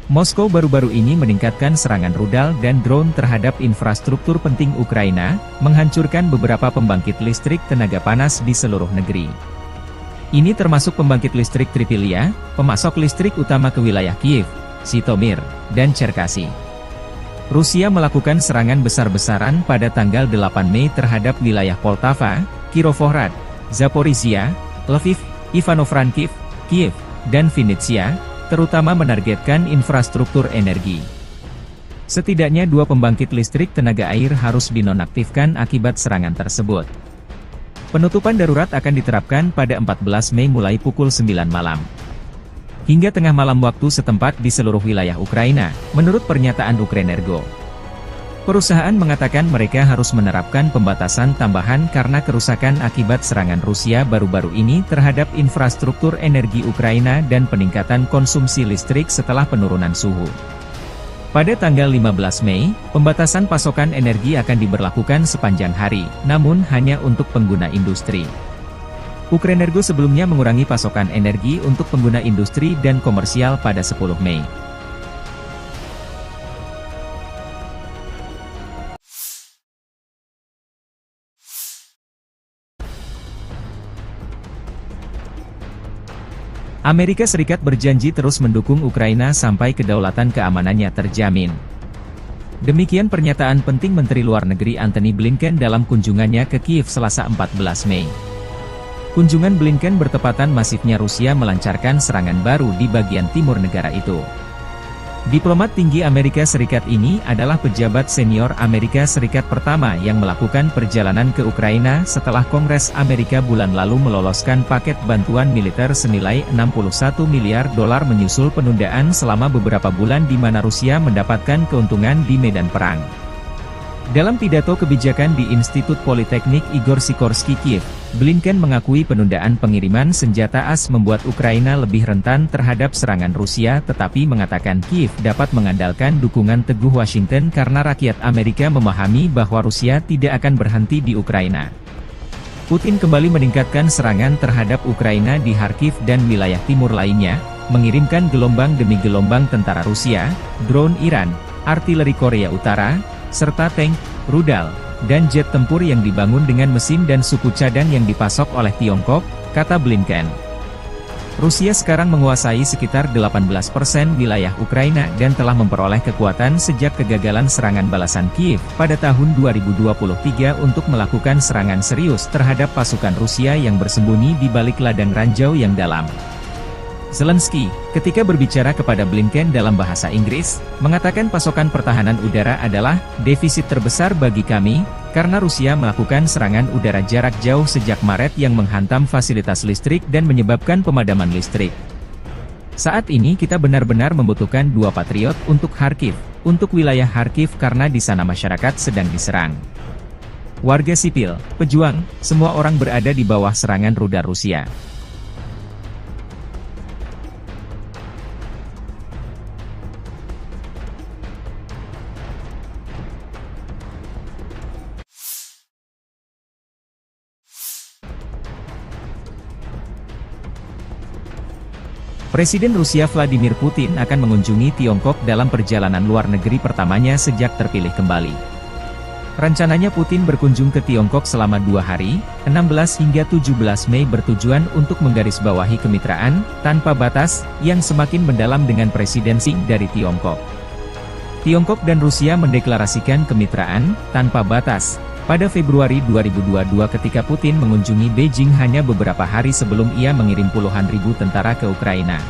Moskow baru-baru ini meningkatkan serangan rudal dan drone terhadap infrastruktur penting Ukraina, menghancurkan beberapa pembangkit listrik tenaga panas di seluruh negeri. Ini termasuk pembangkit listrik Tripilia, pemasok listrik utama ke wilayah Kiev, Zhytomyr, dan Cherkasy. Rusia melakukan serangan besar-besaran pada tanggal 8 Mei terhadap wilayah Poltava, Kirovohrad, Zaporizhia, Lviv, Ivano-Frankivsk, Kiev, dan Vinnytsia, terutama menargetkan infrastruktur energi. Setidaknya 2 pembangkit listrik tenaga air harus dinonaktifkan akibat serangan tersebut. Penutupan darurat akan diterapkan pada 14 Mei mulai pukul 9 malam. Hingga tengah malam waktu setempat di seluruh wilayah Ukraina, menurut pernyataan Ukrenergo. Perusahaan mengatakan mereka harus menerapkan pembatasan tambahan karena kerusakan akibat serangan Rusia baru-baru ini terhadap infrastruktur energi Ukraina dan peningkatan konsumsi listrik setelah penurunan suhu. Pada tanggal 15 Mei, pembatasan pasokan energi akan diberlakukan sepanjang hari, namun hanya untuk pengguna industri. Ukrenergo sebelumnya mengurangi pasokan energi untuk pengguna industri dan komersial pada 10 Mei. Amerika Serikat berjanji terus mendukung Ukraina sampai kedaulatan keamanannya terjamin. Demikian pernyataan penting Menteri Luar Negeri Antony Blinken dalam kunjungannya ke Kiev Selasa 14 Mei. Kunjungan Blinken bertepatan masifnya Rusia melancarkan serangan baru di bagian timur negara itu. Diplomat tinggi Amerika Serikat ini adalah pejabat senior Amerika Serikat pertama yang melakukan perjalanan ke Ukraina setelah Kongres Amerika bulan lalu meloloskan paket bantuan militer senilai $61 miliar menyusul penundaan selama beberapa bulan di mana Rusia mendapatkan keuntungan di medan perang. Dalam pidato kebijakan di Institut Politeknik Igor Sikorsky Kiev, Blinken mengakui penundaan pengiriman senjata AS membuat Ukraina lebih rentan terhadap serangan Rusia tetapi mengatakan Kiev dapat mengandalkan dukungan teguh Washington karena rakyat Amerika memahami bahwa Rusia tidak akan berhenti di Ukraina. Putin kembali meningkatkan serangan terhadap Ukraina di Kharkiv dan wilayah timur lainnya, mengirimkan gelombang demi gelombang tentara Rusia, drone Iran, artileri Korea Utara, serta tank, rudal, dan jet tempur yang dibangun dengan mesin dan suku cadang yang dipasok oleh Tiongkok, kata Blinken. Rusia sekarang menguasai sekitar 18% wilayah Ukraina dan telah memperoleh kekuatan sejak kegagalan serangan balasan Kiev pada tahun 2023 untuk melakukan serangan serius terhadap pasukan Rusia yang bersembunyi di balik ladang ranjau yang dalam. Zelensky, ketika berbicara kepada Blinken dalam bahasa Inggris, mengatakan pasokan pertahanan udara adalah defisit terbesar bagi kami, karena Rusia melakukan serangan udara jarak jauh sejak Maret yang menghantam fasilitas listrik dan menyebabkan pemadaman listrik. Saat ini kita benar-benar membutuhkan 2 Patriot untuk Kharkiv, untuk wilayah Kharkiv karena di sana masyarakat sedang diserang. Warga sipil, pejuang, semua orang berada di bawah serangan rudal Rusia. Presiden Rusia Vladimir Putin akan mengunjungi Tiongkok dalam perjalanan luar negeri pertamanya sejak terpilih kembali. Rencananya Putin berkunjung ke Tiongkok selama 2 hari, 16 hingga 17 Mei bertujuan untuk menggarisbawahi kemitraan tanpa batas yang semakin mendalam dengan Presiden Xi dari Tiongkok. Tiongkok dan Rusia mendeklarasikan kemitraan tanpa batas pada Februari 2022 ketika Putin mengunjungi Beijing hanya beberapa hari sebelum ia mengirim puluhan ribu tentara ke Ukraina.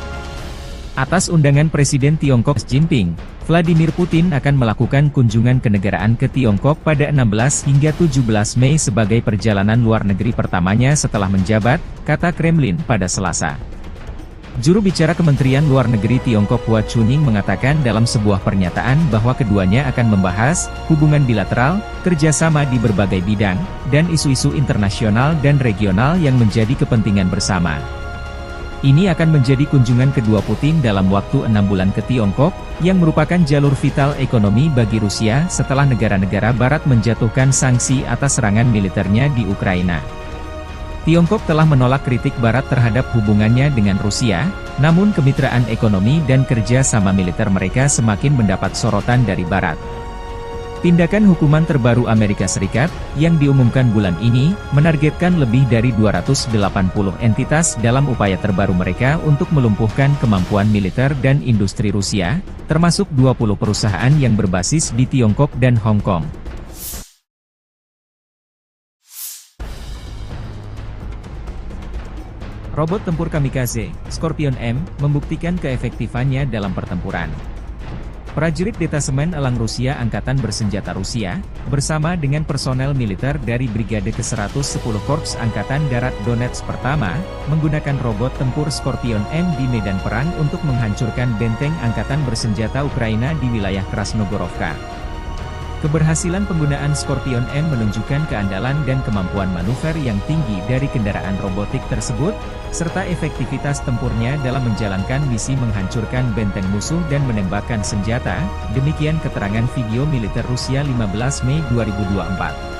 Atas undangan Presiden Tiongkok Xi Jinping, Vladimir Putin akan melakukan kunjungan kenegaraan ke Tiongkok pada 16 hingga 17 Mei sebagai perjalanan luar negeri pertamanya setelah menjabat, kata Kremlin pada Selasa. Juru bicara Kementerian Luar Negeri Tiongkok Hua Chunying mengatakan dalam sebuah pernyataan bahwa keduanya akan membahas hubungan bilateral, kerjasama di berbagai bidang, dan isu-isu internasional dan regional yang menjadi kepentingan bersama. Ini akan menjadi kunjungan kedua Putin dalam waktu 6 bulan ke Tiongkok, yang merupakan jalur vital ekonomi bagi Rusia setelah negara-negara Barat menjatuhkan sanksi atas serangan militernya di Ukraina. Tiongkok telah menolak kritik Barat terhadap hubungannya dengan Rusia, namun kemitraan ekonomi dan kerja sama militer mereka semakin mendapat sorotan dari Barat. Tindakan hukuman terbaru Amerika Serikat, yang diumumkan bulan ini, menargetkan lebih dari 280 entitas dalam upaya terbaru mereka untuk melumpuhkan kemampuan militer dan industri Rusia, termasuk 20 perusahaan yang berbasis di Tiongkok dan Hong Kong. Robot tempur kamikaze, Scorpion M, membuktikan keefektifannya dalam pertempuran. Prajurit Detasemen Elang Rusia Angkatan Bersenjata Rusia, bersama dengan personel militer dari Brigade ke-110 Korps Angkatan Darat Donetsk Pertama, menggunakan robot tempur Scorpion M di medan perang untuk menghancurkan benteng Angkatan Bersenjata Ukraina di wilayah Krasnogorovka. Keberhasilan penggunaan Scorpion M menunjukkan keandalan dan kemampuan manuver yang tinggi dari kendaraan robotik tersebut, serta efektivitas tempurnya dalam menjalankan misi menghancurkan benteng musuh dan menembakkan senjata, demikian keterangan video militer Rusia 15 Mei 2024.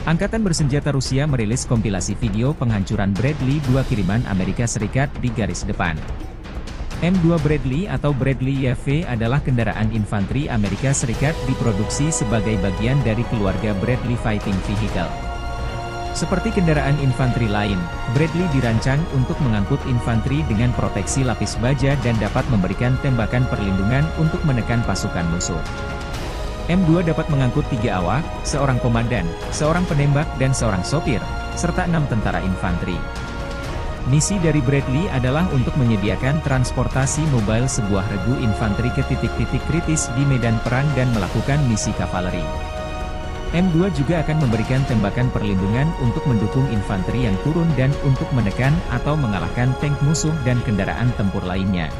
Angkatan Bersenjata Rusia merilis kompilasi video penghancuran Bradley 2 kiriman Amerika Serikat di garis depan. M2 Bradley atau Bradley YV adalah kendaraan infanteri Amerika Serikat diproduksi sebagai bagian dari keluarga Bradley Fighting Vehicle. Seperti kendaraan infanteri lain, Bradley dirancang untuk mengangkut infanteri dengan proteksi lapis baja dan dapat memberikan tembakan perlindungan untuk menekan pasukan musuh. M2 dapat mengangkut 3 awak, seorang komandan, seorang penembak dan seorang sopir, serta 6 tentara infanteri. Misi dari Bradley adalah untuk menyediakan transportasi mobile sebuah regu infanteri ke titik-titik kritis di medan perang dan melakukan misi kavaleri. M2 juga akan memberikan tembakan perlindungan untuk mendukung infanteri yang turun dan untuk menekan atau mengalahkan tank musuh dan kendaraan tempur lainnya.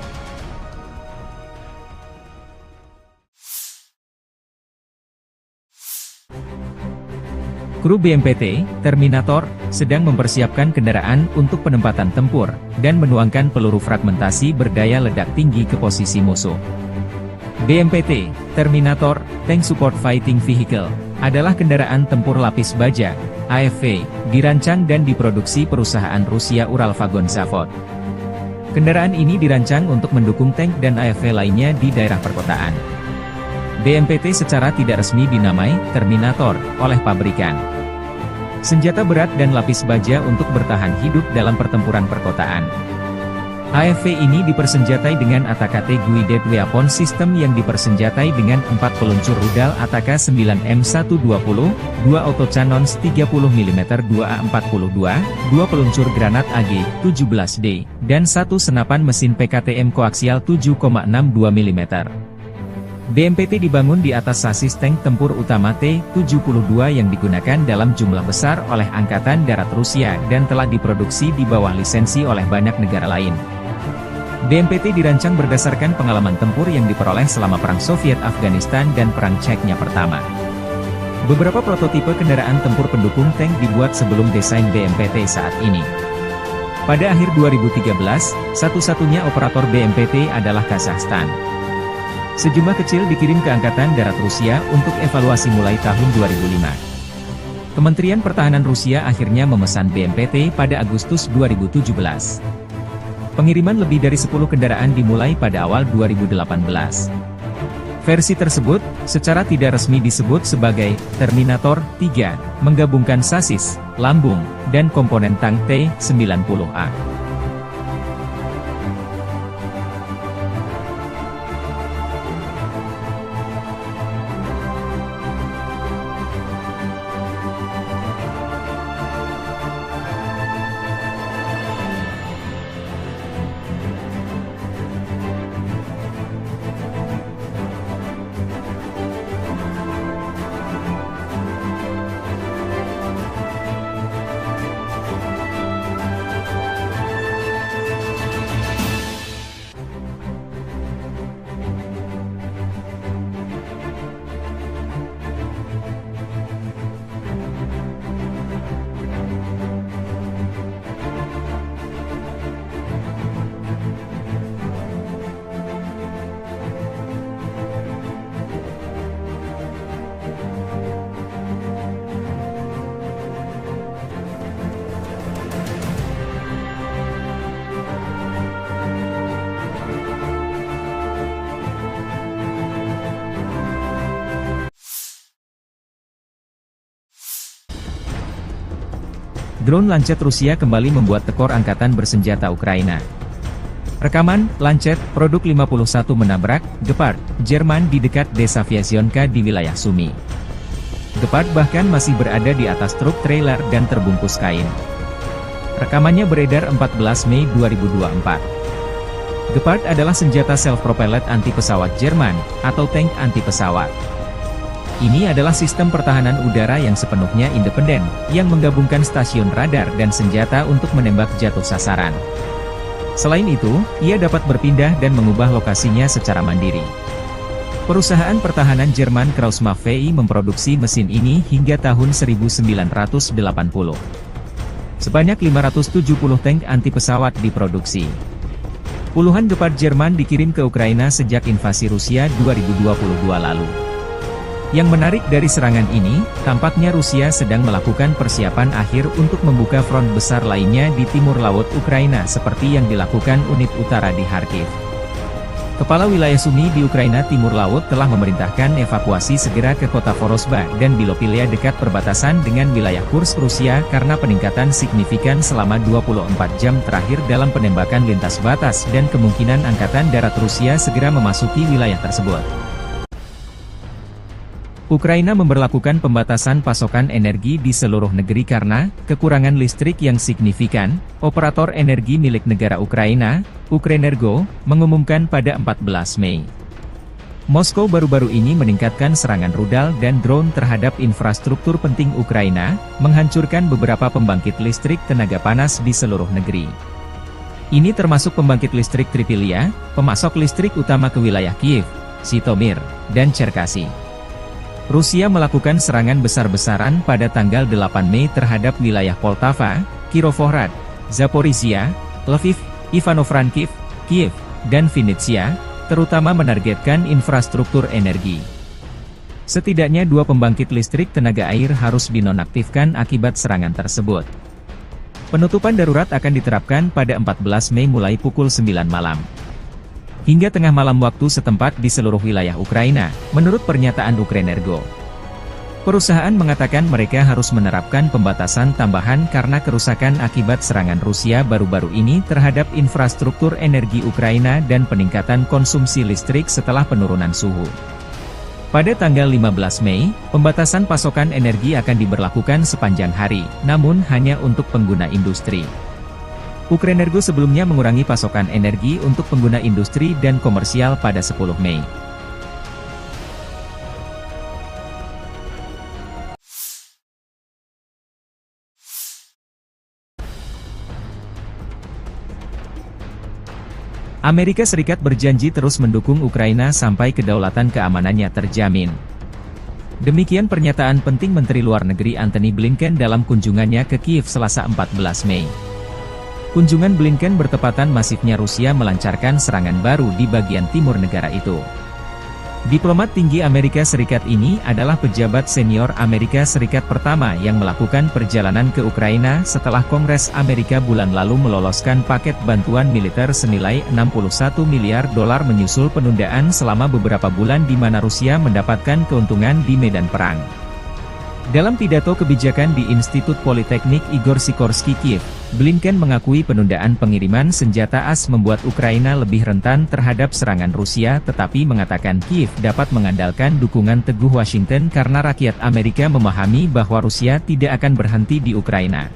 Kru BMPT, Terminator, sedang mempersiapkan kendaraan untuk penempatan tempur, dan menuangkan peluru fragmentasi berdaya ledak tinggi ke posisi musuh. BMPT, Terminator, Tank Support Fighting Vehicle, adalah kendaraan tempur lapis baja, AFV, dirancang dan diproduksi perusahaan Rusia Uralvagon Zavod. Kendaraan ini dirancang untuk mendukung tank dan AFV lainnya di daerah perkotaan. BMPT secara tidak resmi dinamai Terminator oleh pabrikan. senjata berat dan lapis baja untuk bertahan hidup dalam pertempuran perkotaan. AFV ini dipersenjatai dengan ATAK Guided Weapon System yang dipersenjatai dengan 4 peluncur rudal ATAK 9M120, 2 autocannons 30mm 2A42, 2 peluncur granat AG-17D, dan 1 senapan mesin PKTM koaksial 7,62 mm. BMPT dibangun di atas sasis tank tempur utama T-72 yang digunakan dalam jumlah besar oleh Angkatan Darat Rusia dan telah diproduksi di bawah lisensi oleh banyak negara lain. BMPT dirancang berdasarkan pengalaman tempur yang diperoleh selama Perang Soviet-Afghanistan dan Perang Chechnya pertama. Beberapa prototipe kendaraan tempur pendukung tank dibuat sebelum desain BMPT saat ini. Pada akhir 2013, satu-satunya operator BMPT adalah Kazakhstan. Sejumlah kecil dikirim ke Angkatan Darat Rusia untuk evaluasi mulai tahun 2005. Kementerian Pertahanan Rusia akhirnya memesan BMPT pada Agustus 2017. Pengiriman lebih dari 10 kendaraan dimulai pada awal 2018. Versi tersebut, secara tidak resmi disebut sebagai Terminator 3, menggabungkan sasis, lambung, dan komponen tank T-90A. Drone Lancet Rusia kembali membuat tekor angkatan bersenjata Ukraina. Rekaman, Lancet, produk 51 menabrak, Gepard, Jerman di dekat desa Vyazionka di wilayah Sumy. Gepard bahkan masih berada di atas truk trailer dan terbungkus kain. Rekamannya beredar 14 Mei 2024. Gepard adalah senjata self-propelled anti-pesawat Jerman, atau tank anti-pesawat. Ini adalah sistem pertahanan udara yang sepenuhnya independen, yang menggabungkan stasiun radar dan senjata untuk menembak jatuh sasaran. Selain itu, ia dapat berpindah dan mengubah lokasinya secara mandiri. Perusahaan pertahanan Jerman Krauss-Maffei memproduksi mesin ini hingga tahun 1980. Sebanyak 570 tank anti-pesawat diproduksi. Puluhan Gepard Jerman dikirim ke Ukraina sejak invasi Rusia 2022 lalu. Yang menarik dari serangan ini, tampaknya Rusia sedang melakukan persiapan akhir untuk membuka front besar lainnya di timur laut Ukraina seperti yang dilakukan unit utara di Kharkiv. Kepala wilayah Sumy di Ukraina Timur Laut telah memerintahkan evakuasi segera ke kota Vorosba dan Bilopilia dekat perbatasan dengan wilayah Kursk Rusia karena peningkatan signifikan selama 24 jam terakhir dalam penembakan lintas batas dan kemungkinan Angkatan Darat Rusia segera memasuki wilayah tersebut. Ukraina memberlakukan pembatasan pasokan energi di seluruh negeri karena kekurangan listrik yang signifikan. Operator energi milik negara Ukraina, Ukrenergo, mengumumkan pada 14 Mei. Moskow baru-baru ini meningkatkan serangan rudal dan drone terhadap infrastruktur penting Ukraina, menghancurkan beberapa pembangkit listrik tenaga panas di seluruh negeri. Ini termasuk pembangkit listrik Tripilia, pemasok listrik utama ke wilayah Kiev, Zhytomyr, dan Cherkasy. Rusia melakukan serangan besar-besaran pada tanggal 8 Mei terhadap wilayah Poltava, Kirovohrad, Zaporizhia, Lviv, Ivano-Frankivsk, Kiev, dan Vinnytsia, terutama menargetkan infrastruktur energi. Setidaknya 2 pembangkit listrik tenaga air harus dinonaktifkan akibat serangan tersebut. Penutupan darurat akan diterapkan pada 14 Mei mulai pukul 9 malam. Hingga tengah malam waktu setempat di seluruh wilayah Ukraina, menurut pernyataan Ukrenergo. Perusahaan mengatakan mereka harus menerapkan pembatasan tambahan karena kerusakan akibat serangan Rusia baru-baru ini terhadap infrastruktur energi Ukraina dan peningkatan konsumsi listrik setelah penurunan suhu. Pada tanggal 15 Mei, pembatasan pasokan energi akan diberlakukan sepanjang hari, namun hanya untuk pengguna industri. Ukrenergo sebelumnya mengurangi pasokan energi untuk pengguna industri dan komersial pada 10 Mei. Amerika Serikat berjanji terus mendukung Ukraina sampai kedaulatan keamanannya terjamin. Demikian pernyataan penting Menteri Luar Negeri Antony Blinken dalam kunjungannya ke Kiev Selasa 14 Mei. Kunjungan Blinken bertepatan masifnya Rusia melancarkan serangan baru di bagian timur negara itu. Diplomat tinggi Amerika Serikat ini adalah pejabat senior Amerika Serikat pertama yang melakukan perjalanan ke Ukraina setelah Kongres Amerika bulan lalu meloloskan paket bantuan militer senilai 61 miliar dolar menyusul penundaan selama beberapa bulan di mana Rusia mendapatkan keuntungan di medan perang. Dalam pidato kebijakan di Institut Politeknik Igor Sikorsky Kiev, Blinken mengakui penundaan pengiriman senjata AS membuat Ukraina lebih rentan terhadap serangan Rusia tetapi mengatakan Kiev dapat mengandalkan dukungan teguh Washington karena rakyat Amerika memahami bahwa Rusia tidak akan berhenti di Ukraina.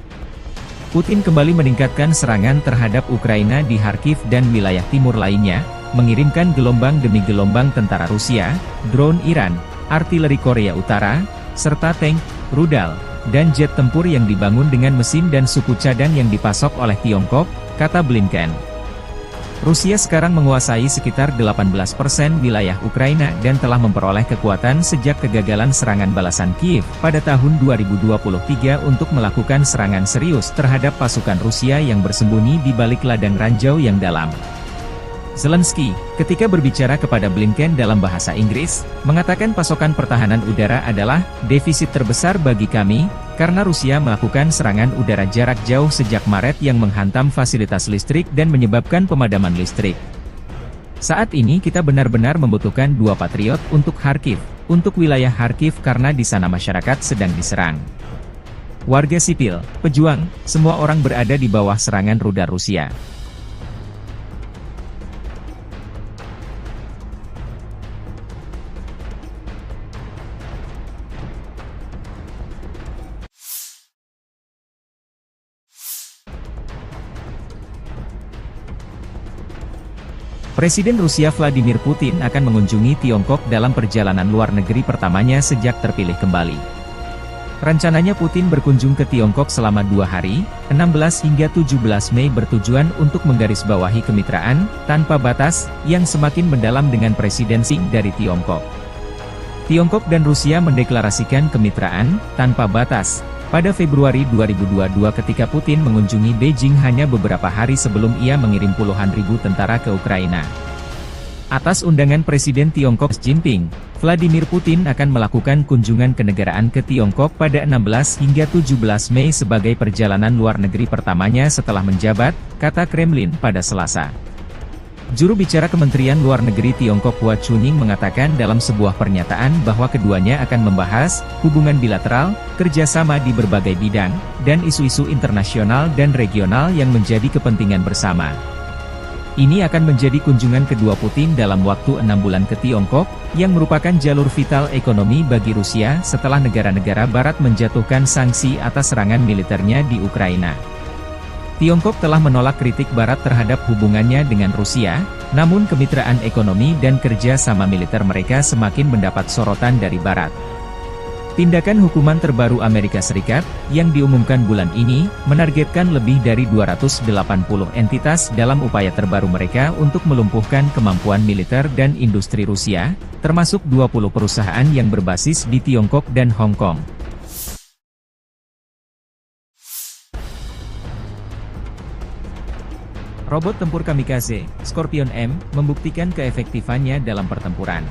Putin kembali meningkatkan serangan terhadap Ukraina di Kharkiv dan wilayah timur lainnya, mengirimkan gelombang demi gelombang tentara Rusia, drone Iran, artileri Korea Utara, serta tank, rudal, dan jet tempur yang dibangun dengan mesin dan suku cadang yang dipasok oleh Tiongkok, kata Blinken. Rusia sekarang menguasai sekitar 18% wilayah Ukraina dan telah memperoleh kekuatan sejak kegagalan serangan balasan Kiev pada tahun 2023 untuk melakukan serangan serius terhadap pasukan Rusia yang bersembunyi di balik ladang ranjau yang dalam. Zelensky, ketika berbicara kepada Blinken dalam bahasa Inggris, mengatakan pasokan pertahanan udara adalah defisit terbesar bagi kami, karena Rusia melakukan serangan udara jarak jauh sejak Maret yang menghantam fasilitas listrik dan menyebabkan pemadaman listrik. Saat ini kita benar-benar membutuhkan 2 Patriot untuk Kharkiv, untuk wilayah Kharkiv karena di sana masyarakat sedang diserang. Warga sipil, pejuang, semua orang berada di bawah serangan rudal Rusia. Presiden Rusia Vladimir Putin akan mengunjungi Tiongkok dalam perjalanan luar negeri pertamanya sejak terpilih kembali. Rencananya Putin berkunjung ke Tiongkok selama 2 hari, 16 hingga 17 Mei bertujuan untuk menggarisbawahi kemitraan, tanpa batas, yang semakin mendalam dengan Presiden Xi dari Tiongkok. Tiongkok dan Rusia mendeklarasikan kemitraan, tanpa batas, pada Februari 2022 ketika Putin mengunjungi Beijing hanya beberapa hari sebelum ia mengirim puluhan ribu tentara ke Ukraina. Atas undangan Presiden Tiongkok Xi Jinping, Vladimir Putin akan melakukan kunjungan kenegaraan ke Tiongkok pada 16 hingga 17 Mei sebagai perjalanan luar negeri pertamanya setelah menjabat, kata Kremlin pada Selasa. Juru bicara Kementerian Luar Negeri Tiongkok Hua Chunying mengatakan dalam sebuah pernyataan bahwa keduanya akan membahas hubungan bilateral, kerjasama di berbagai bidang, dan isu-isu internasional dan regional yang menjadi kepentingan bersama. Ini akan menjadi kunjungan kedua Putin dalam waktu 6 bulan ke Tiongkok, yang merupakan jalur vital ekonomi bagi Rusia setelah negara-negara Barat menjatuhkan sanksi atas serangan militernya di Ukraina. Tiongkok telah menolak kritik Barat terhadap hubungannya dengan Rusia, namun kemitraan ekonomi dan kerja sama militer mereka semakin mendapat sorotan dari Barat. Tindakan hukuman terbaru Amerika Serikat, yang diumumkan bulan ini, menargetkan lebih dari 280 entitas dalam upaya terbaru mereka untuk melumpuhkan kemampuan militer dan industri Rusia, termasuk 20 perusahaan yang berbasis di Tiongkok dan Hong Kong. Robot tempur kamikaze, Scorpion M, membuktikan keefektifannya dalam pertempuran.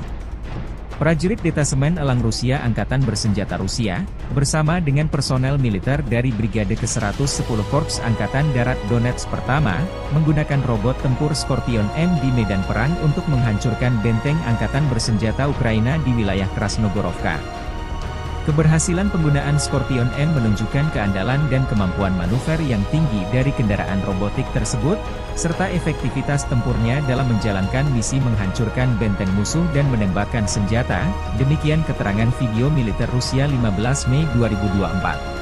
Prajurit Detasemen Elang Rusia Angkatan Bersenjata Rusia, bersama dengan personel militer dari Brigade ke-110 Korps Angkatan Darat Donetsk pertama, menggunakan robot tempur Scorpion M di medan perang untuk menghancurkan benteng Angkatan Bersenjata Ukraina di wilayah Krasnogorovka. Keberhasilan penggunaan Scorpion M menunjukkan keandalan dan kemampuan manuver yang tinggi dari kendaraan robotik tersebut, serta efektivitas tempurnya dalam menjalankan misi menghancurkan benteng musuh dan menembakkan senjata, demikian keterangan video militer Rusia 15 Mei 2024.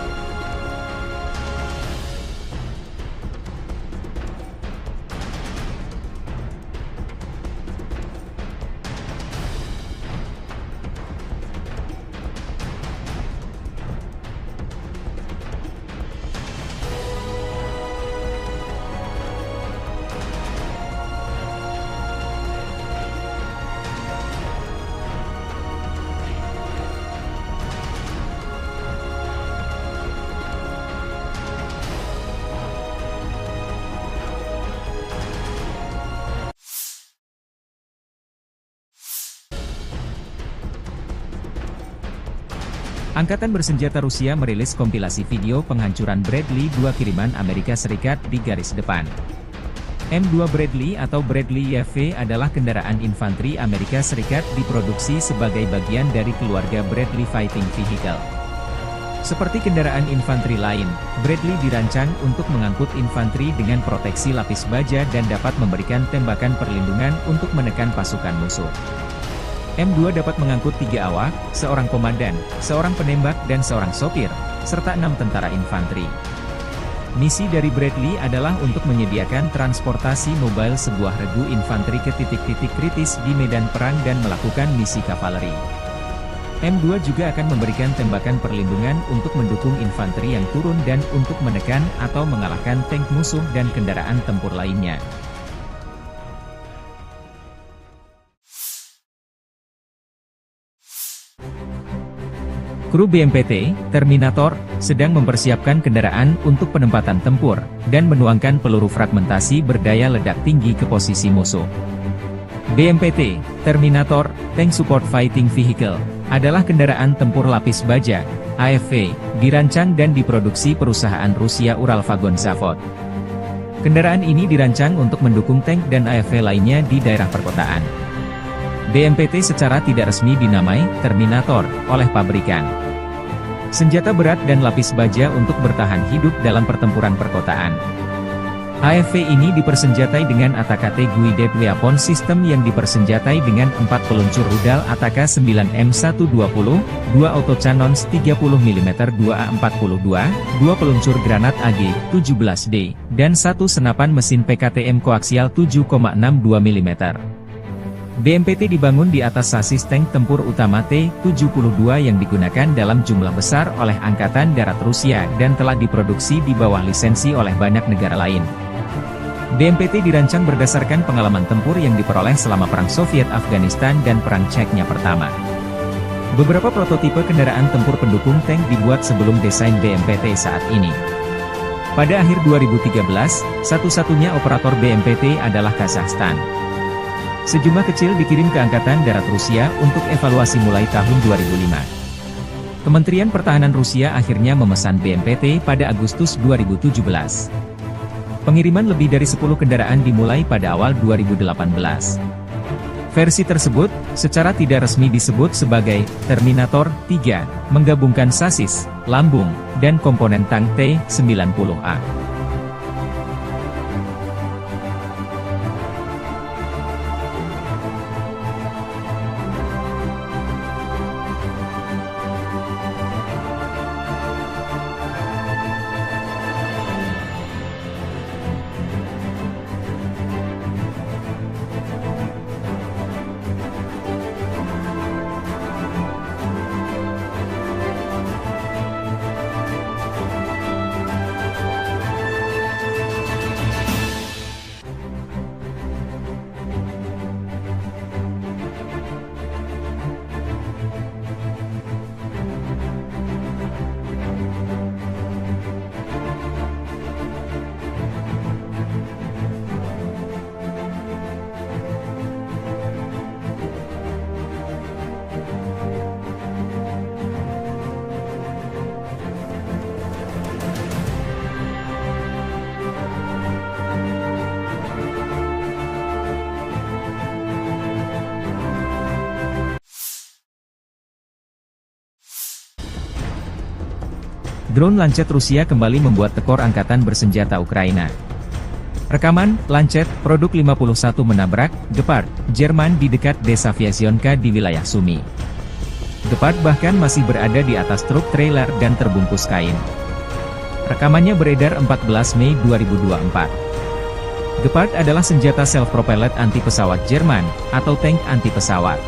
Angkatan bersenjata Rusia merilis kompilasi video penghancuran Bradley 2 kiriman Amerika Serikat di garis depan. M2 Bradley atau Bradley YV adalah kendaraan infanteri Amerika Serikat diproduksi sebagai bagian dari keluarga Bradley Fighting Vehicle. Seperti kendaraan infanteri lain, Bradley dirancang untuk mengangkut infanteri dengan proteksi lapis baja dan dapat memberikan tembakan perlindungan untuk menekan pasukan musuh. M2 dapat mengangkut 3 awak, seorang komandan, seorang penembak dan seorang sopir, serta 6 tentara infanteri. Misi dari Bradley adalah untuk menyediakan transportasi mobile sebuah regu infanteri ke titik-titik kritis di medan perang dan melakukan misi kavaleri. M2 juga akan memberikan tembakan perlindungan untuk mendukung infanteri yang turun dan untuk menekan atau mengalahkan tank musuh dan kendaraan tempur lainnya. Kru BMPT, Terminator, sedang mempersiapkan kendaraan untuk penempatan tempur, dan menuangkan peluru fragmentasi berdaya ledak tinggi ke posisi musuh. BMPT, Terminator, Tank Support Fighting Vehicle, adalah kendaraan tempur lapis baja, AFV, dirancang dan diproduksi perusahaan Rusia Uralvagon Zavod. Kendaraan ini dirancang untuk mendukung tank dan AFV lainnya di daerah perkotaan. BMPT secara tidak resmi dinamai Terminator oleh pabrikan. Senjata berat dan lapis baja untuk bertahan hidup dalam pertempuran perkotaan. AFV ini dipersenjatai dengan ATAK-T Guided Weapon System yang dipersenjatai dengan 4 peluncur rudal ATAK 9M120, 2 autocannons 30mm 2A42, 2 peluncur granat AG-17D, dan 1 senapan mesin PKTM koaksial 7,62 mm. BMPT dibangun di atas sasis tank tempur utama T-72 yang digunakan dalam jumlah besar oleh Angkatan Darat Rusia dan telah diproduksi di bawah lisensi oleh banyak negara lain. BMPT dirancang berdasarkan pengalaman tempur yang diperoleh selama Perang Soviet Afghanistan dan Perang Chechnya pertama. Beberapa prototipe kendaraan tempur pendukung tank dibuat sebelum desain BMPT saat ini. Pada akhir 2013, satu-satunya operator BMPT adalah Kazakhstan. Sejumlah kecil dikirim ke Angkatan Darat Rusia untuk evaluasi mulai tahun 2005. Kementerian Pertahanan Rusia akhirnya memesan BMPT pada Agustus 2017. Pengiriman lebih dari 10 kendaraan dimulai pada awal 2018. Versi tersebut, secara tidak resmi disebut sebagai Terminator 3, menggabungkan sasis, lambung, dan komponen tank T-90A. Drone Lancet Rusia kembali membuat tekor angkatan bersenjata Ukraina. Rekaman, Lancet, produk 51 menabrak, Gepard, Jerman di dekat desa Vyazionka di wilayah Sumy. Gepard bahkan masih berada di atas truk trailer dan terbungkus kain. Rekamannya beredar 14 Mei 2024. Gepard adalah senjata self-propelled anti-pesawat Jerman, atau tank anti-pesawat.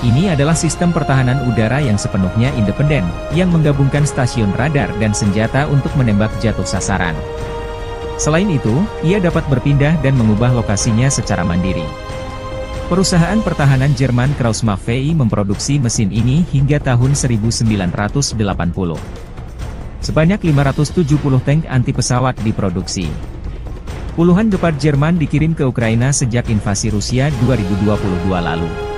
Ini adalah sistem pertahanan udara yang sepenuhnya independen, yang menggabungkan stasiun radar dan senjata untuk menembak jatuh sasaran. Selain itu, ia dapat berpindah dan mengubah lokasinya secara mandiri. Perusahaan pertahanan Jerman Krauss-Maffei memproduksi mesin ini hingga tahun 1980. Sebanyak 570 tank anti-pesawat diproduksi. Puluhan Gepard Jerman dikirim ke Ukraina sejak invasi Rusia 2022 lalu.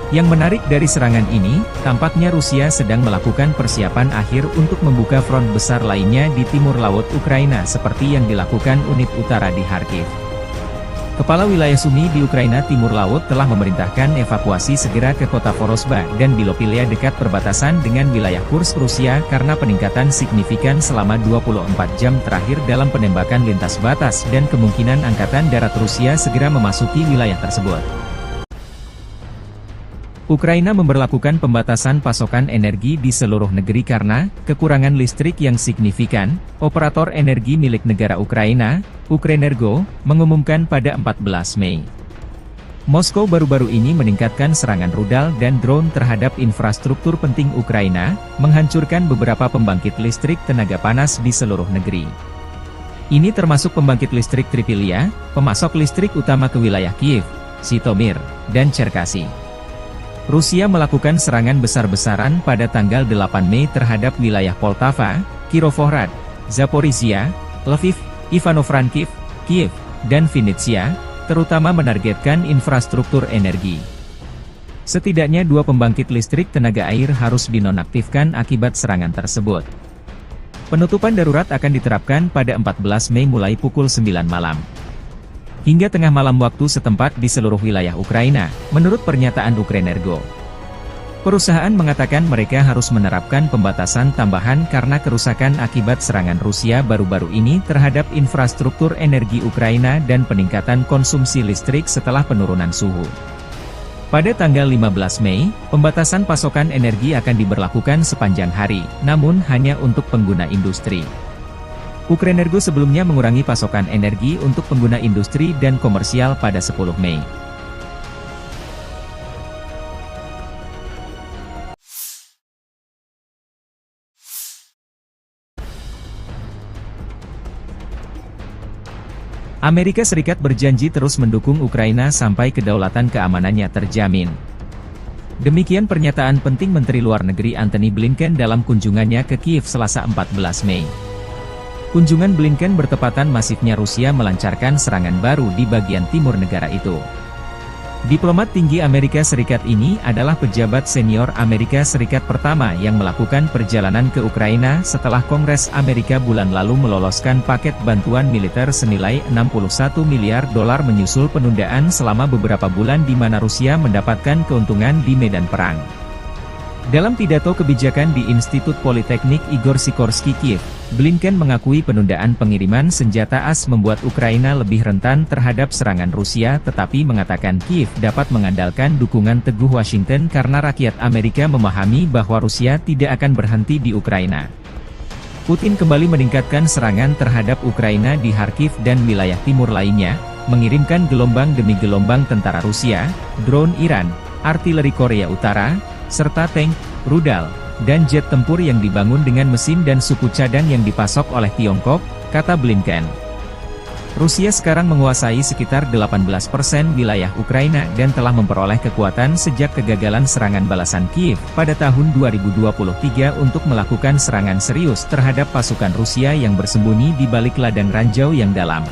Yang menarik dari serangan ini, tampaknya Rusia sedang melakukan persiapan akhir untuk membuka front besar lainnya di timur laut Ukraina seperti yang dilakukan unit utara di Kharkiv. Kepala wilayah Sumy di Ukraina Timur Laut telah memerintahkan evakuasi segera ke kota Vorosba dan Bilopilia dekat perbatasan dengan wilayah Kursk Rusia karena peningkatan signifikan selama 24 jam terakhir dalam penembakan lintas batas dan kemungkinan Angkatan Darat Rusia segera memasuki wilayah tersebut. Ukraina memberlakukan pembatasan pasokan energi di seluruh negeri karena kekurangan listrik yang signifikan. Operator energi milik negara Ukraina, Ukrenergo, mengumumkan pada 14 Mei. Moskow baru-baru ini meningkatkan serangan rudal dan drone terhadap infrastruktur penting Ukraina, menghancurkan beberapa pembangkit listrik tenaga panas di seluruh negeri. Ini termasuk pembangkit listrik Tripilia, pemasok listrik utama ke wilayah Kiev, Zhytomyr, dan Cherkasy. Rusia melakukan serangan besar-besaran pada tanggal 8 Mei terhadap wilayah Poltava, Kirovohrad, Zaporizhia, Lviv, Ivano-Frankivsk, Kiev, dan Vinnytsia, terutama menargetkan infrastruktur energi. Setidaknya 2 pembangkit listrik tenaga air harus dinonaktifkan akibat serangan tersebut. Penutupan darurat akan diterapkan pada 14 Mei mulai pukul 9 malam. Hingga tengah malam waktu setempat di seluruh wilayah Ukraina, menurut pernyataan Ukrenergo. Perusahaan mengatakan mereka harus menerapkan pembatasan tambahan karena kerusakan akibat serangan Rusia baru-baru ini terhadap infrastruktur energi Ukraina dan peningkatan konsumsi listrik setelah penurunan suhu. Pada tanggal 15 Mei, pembatasan pasokan energi akan diberlakukan sepanjang hari, namun hanya untuk pengguna industri. Ukrenergo sebelumnya mengurangi pasokan energi untuk pengguna industri dan komersial pada 10 Mei. Amerika Serikat berjanji terus mendukung Ukraina sampai kedaulatan keamanannya terjamin. Demikian pernyataan penting Menteri Luar Negeri Antony Blinken dalam kunjungannya ke Kiev Selasa 14 Mei. Kunjungan Blinken bertepatan masifnya Rusia melancarkan serangan baru di bagian timur negara itu. Diplomat tinggi Amerika Serikat ini adalah pejabat senior Amerika Serikat pertama yang melakukan perjalanan ke Ukraina setelah Kongres Amerika bulan lalu meloloskan paket bantuan militer senilai $61 miliar menyusul penundaan selama beberapa bulan di mana Rusia mendapatkan keuntungan di medan perang. Dalam pidato kebijakan di Institut Politeknik Igor Sikorsky Kiev, Blinken mengakui penundaan pengiriman senjata AS membuat Ukraina lebih rentan terhadap serangan Rusia tetapi mengatakan Kiev dapat mengandalkan dukungan teguh Washington karena rakyat Amerika memahami bahwa Rusia tidak akan berhenti di Ukraina. Putin kembali meningkatkan serangan terhadap Ukraina di Kharkiv dan wilayah timur lainnya, mengirimkan gelombang demi gelombang tentara Rusia, drone Iran, artileri Korea Utara, serta tank, rudal, dan jet tempur yang dibangun dengan mesin dan suku cadang yang dipasok oleh Tiongkok, kata Blinken. Rusia sekarang menguasai sekitar 18% wilayah Ukraina dan telah memperoleh kekuatan sejak kegagalan serangan balasan Kiev pada tahun 2023 untuk melakukan serangan serius terhadap pasukan Rusia yang bersembunyi di balik ladang ranjau yang dalam.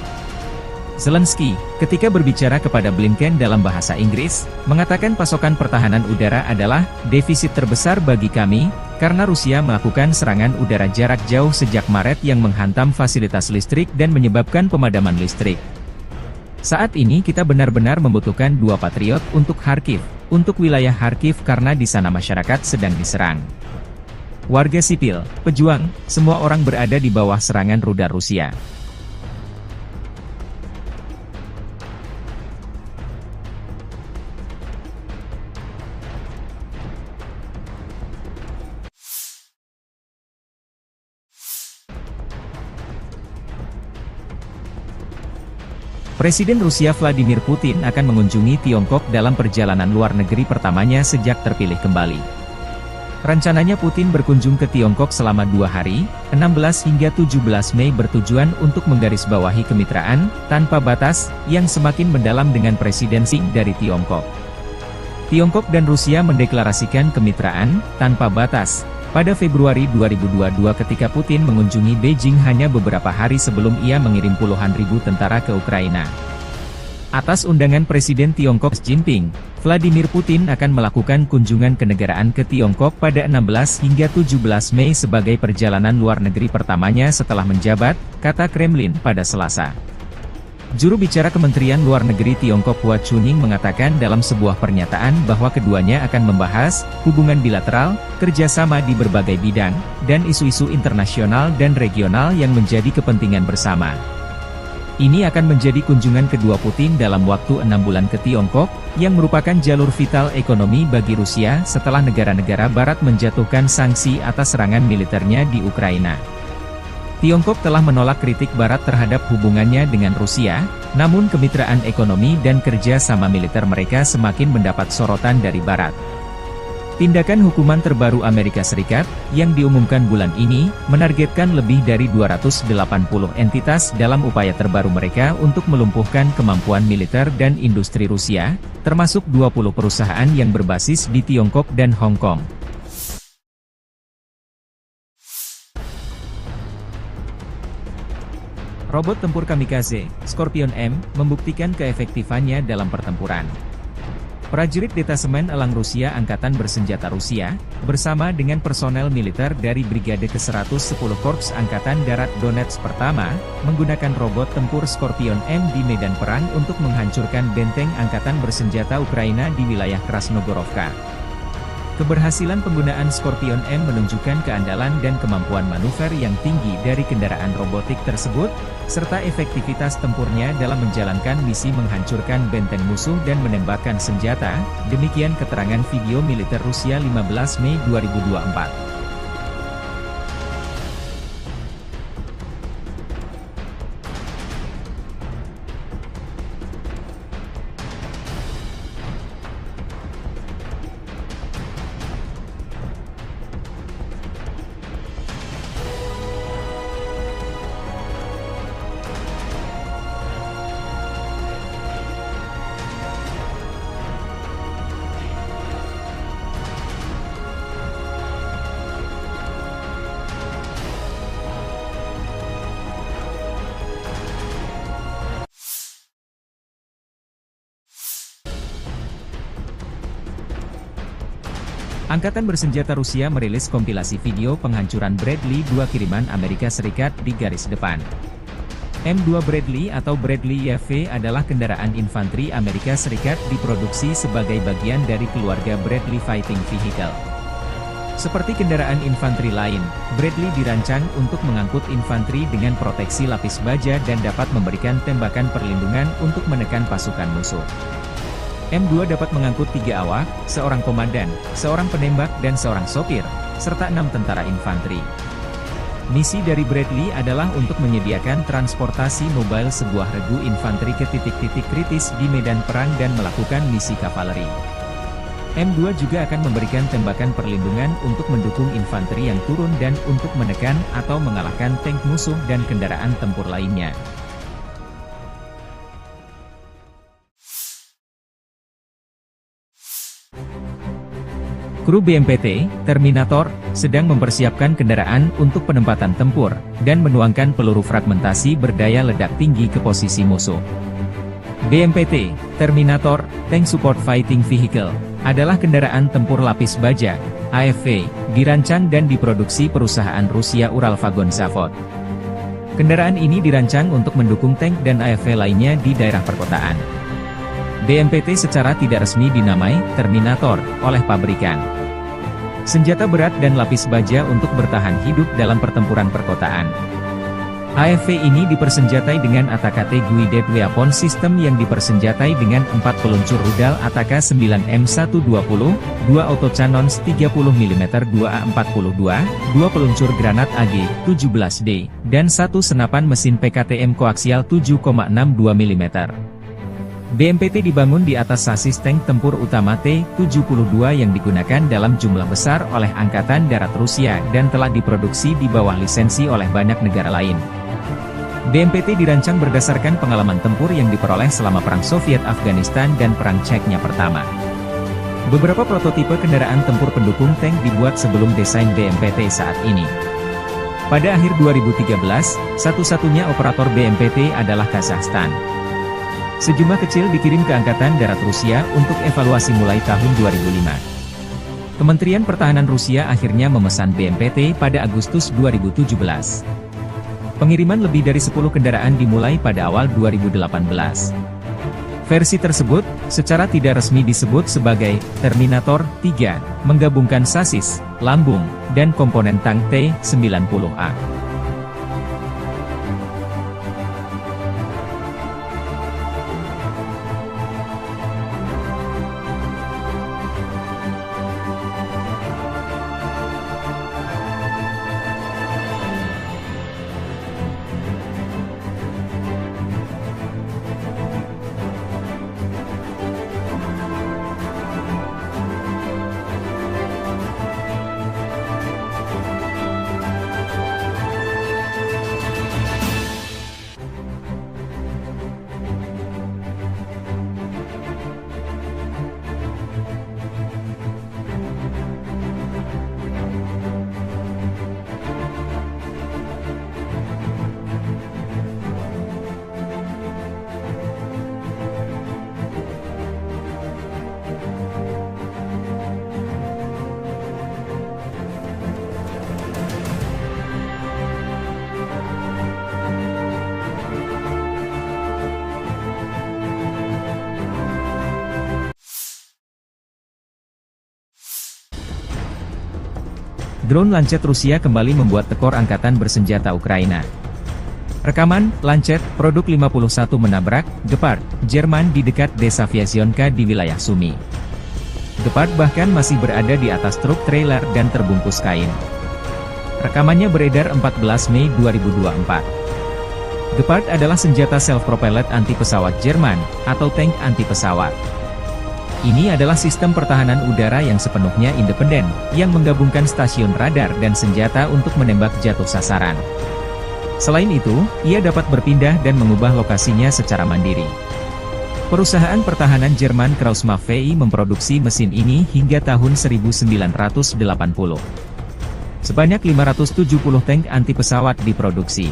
Zelensky, ketika berbicara kepada Blinken dalam bahasa Inggris, mengatakan pasokan pertahanan udara adalah defisit terbesar bagi kami, karena Rusia melakukan serangan udara jarak jauh sejak Maret yang menghantam fasilitas listrik dan menyebabkan pemadaman listrik. Saat ini kita benar-benar membutuhkan 2 Patriot untuk Kharkiv, untuk wilayah Kharkiv karena di sana masyarakat sedang diserang. Warga sipil, pejuang, semua orang berada di bawah serangan rudal Rusia. Presiden Rusia Vladimir Putin akan mengunjungi Tiongkok dalam perjalanan luar negeri pertamanya sejak terpilih kembali. Rencananya Putin berkunjung ke Tiongkok selama 2 hari, 16 hingga 17 Mei bertujuan untuk menggarisbawahi kemitraan tanpa batas yang semakin mendalam dengan Presiden Xi dari Tiongkok. Tiongkok dan Rusia mendeklarasikan kemitraan tanpa batas pada Februari 2022 ketika Putin mengunjungi Beijing hanya beberapa hari sebelum ia mengirim puluhan ribu tentara ke Ukraina. Atas undangan Presiden Tiongkok Xi Jinping, Vladimir Putin akan melakukan kunjungan kenegaraan ke Tiongkok pada 16 hingga 17 Mei sebagai perjalanan luar negeri pertamanya setelah menjabat, kata Kremlin pada Selasa. Juru bicara Kementerian Luar Negeri Tiongkok Hua Chunying mengatakan dalam sebuah pernyataan bahwa keduanya akan membahas hubungan bilateral, kerjasama di berbagai bidang, dan isu-isu internasional dan regional yang menjadi kepentingan bersama. Ini akan menjadi kunjungan kedua Putin dalam waktu 6 bulan ke Tiongkok, yang merupakan jalur vital ekonomi bagi Rusia setelah negara-negara Barat menjatuhkan sanksi atas serangan militernya di Ukraina. Tiongkok telah menolak kritik Barat terhadap hubungannya dengan Rusia, namun kemitraan ekonomi dan kerja sama militer mereka semakin mendapat sorotan dari Barat. Tindakan hukuman terbaru Amerika Serikat, yang diumumkan bulan ini, menargetkan lebih dari 280 entitas dalam upaya terbaru mereka untuk melumpuhkan kemampuan militer dan industri Rusia, termasuk 20 perusahaan yang berbasis di Tiongkok dan Hong Kong. Robot tempur kamikaze, Scorpion M, membuktikan keefektifannya dalam pertempuran. Prajurit Detasemen Elang Rusia Angkatan Bersenjata Rusia, bersama dengan personel militer dari Brigade ke-110 Korps Angkatan Darat Donetsk Pertama, menggunakan robot tempur Scorpion M di medan perang untuk menghancurkan benteng Angkatan Bersenjata Ukraina di wilayah Krasnogorovka. Keberhasilan penggunaan Scorpion M menunjukkan keandalan dan kemampuan manuver yang tinggi dari kendaraan robotik tersebut, serta efektivitas tempurnya dalam menjalankan misi menghancurkan benteng musuh dan menembakkan senjata, demikian keterangan video militer Rusia 15 Mei 2024. Angkatan Bersenjata Rusia merilis kompilasi video penghancuran Bradley 2 kiriman Amerika Serikat di garis depan. M2 Bradley atau Bradley YV adalah kendaraan infanteri Amerika Serikat diproduksi sebagai bagian dari keluarga Bradley Fighting Vehicle. Seperti kendaraan infanteri lain, Bradley dirancang untuk mengangkut infanteri dengan proteksi lapis baja dan dapat memberikan tembakan perlindungan untuk menekan pasukan musuh. M2 dapat mengangkut 3 awak, seorang komandan, seorang penembak dan seorang sopir, serta 6 tentara infanteri. Misi dari Bradley adalah untuk menyediakan transportasi mobile sebuah regu infanteri ke titik-titik kritis di medan perang dan melakukan misi kavaleri. M2 juga akan memberikan tembakan perlindungan untuk mendukung infanteri yang turun dan untuk menekan atau mengalahkan tank musuh dan kendaraan tempur lainnya. Kru BMPT, Terminator, sedang mempersiapkan kendaraan untuk penempatan tempur, dan menuangkan peluru fragmentasi berdaya ledak tinggi ke posisi musuh. BMPT, Terminator, Tank Support Fighting Vehicle, adalah kendaraan tempur lapis baja, AFV, dirancang dan diproduksi perusahaan Rusia Uralvagon Zavod. Kendaraan ini dirancang untuk mendukung tank dan AFV lainnya di daerah perkotaan. BMPT secara tidak resmi dinamai Terminator oleh pabrikan. senjata berat dan lapis baja untuk bertahan hidup dalam pertempuran perkotaan. AFV ini dipersenjatai dengan ATAK Guided Weapon System yang dipersenjatai dengan 4 peluncur rudal ATAK 9M120, 2 autocannons 30mm 2A42, 2 peluncur granat AG-17D, dan 1 senapan mesin PKTM koaksial 7,62 mm. BMPT dibangun di atas sasis tank tempur utama T-72 yang digunakan dalam jumlah besar oleh Angkatan Darat Rusia dan telah diproduksi di bawah lisensi oleh banyak negara lain. BMPT dirancang berdasarkan pengalaman tempur yang diperoleh selama Perang Soviet-Afghanistan dan Perang Chechnya pertama. Beberapa prototipe kendaraan tempur pendukung tank dibuat sebelum desain BMPT saat ini. Pada akhir 2013, satu-satunya operator BMPT adalah Kazakhstan. Sejumlah kecil dikirim ke Angkatan Darat Rusia untuk evaluasi mulai tahun 2005. Kementerian Pertahanan Rusia akhirnya memesan BMPT pada Agustus 2017. Pengiriman lebih dari 10 kendaraan dimulai pada awal 2018. Versi tersebut, secara tidak resmi disebut sebagai Terminator 3, menggabungkan sasis, lambung, dan komponen tank T-90A. Drone Lancet Rusia kembali membuat tekor angkatan bersenjata Ukraina. Rekaman, Lancet, produk 51 menabrak, Gepard, Jerman di dekat desa Vyazionka di wilayah Sumy. Gepard bahkan masih berada di atas truk trailer dan terbungkus kain. Rekamannya beredar 14 Mei 2024. Gepard adalah senjata self-propelled anti-pesawat Jerman, atau tank anti-pesawat. Ini adalah sistem pertahanan udara yang sepenuhnya independen, yang menggabungkan stasiun radar dan senjata untuk menembak jatuh sasaran. Selain itu, ia dapat berpindah dan mengubah lokasinya secara mandiri. Perusahaan pertahanan Jerman Krauss-Maffei memproduksi mesin ini hingga tahun 1980. Sebanyak 570 tank anti-pesawat diproduksi.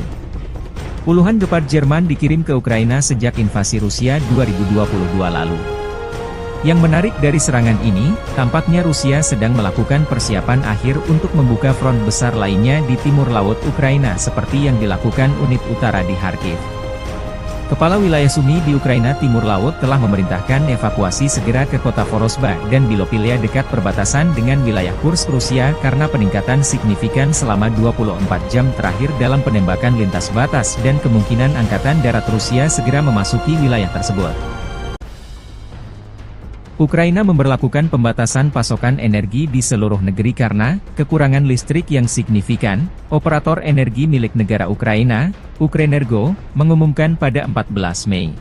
Puluhan Gepard Jerman dikirim ke Ukraina sejak invasi Rusia 2022 lalu. Yang menarik dari serangan ini, tampaknya Rusia sedang melakukan persiapan akhir untuk membuka front besar lainnya di timur laut Ukraina seperti yang dilakukan unit utara di Kharkiv. Kepala wilayah Sumy di Ukraina Timur Laut telah memerintahkan evakuasi segera ke kota Vorosba dan Bilopilia dekat perbatasan dengan wilayah Kursk Rusia karena peningkatan signifikan selama 24 jam terakhir dalam penembakan lintas batas dan kemungkinan Angkatan Darat Rusia segera memasuki wilayah tersebut. Ukraina memberlakukan pembatasan pasokan energi di seluruh negeri karena kekurangan listrik yang signifikan. Operator energi milik negara Ukraina, Ukrenergo, mengumumkan pada 14 Mei.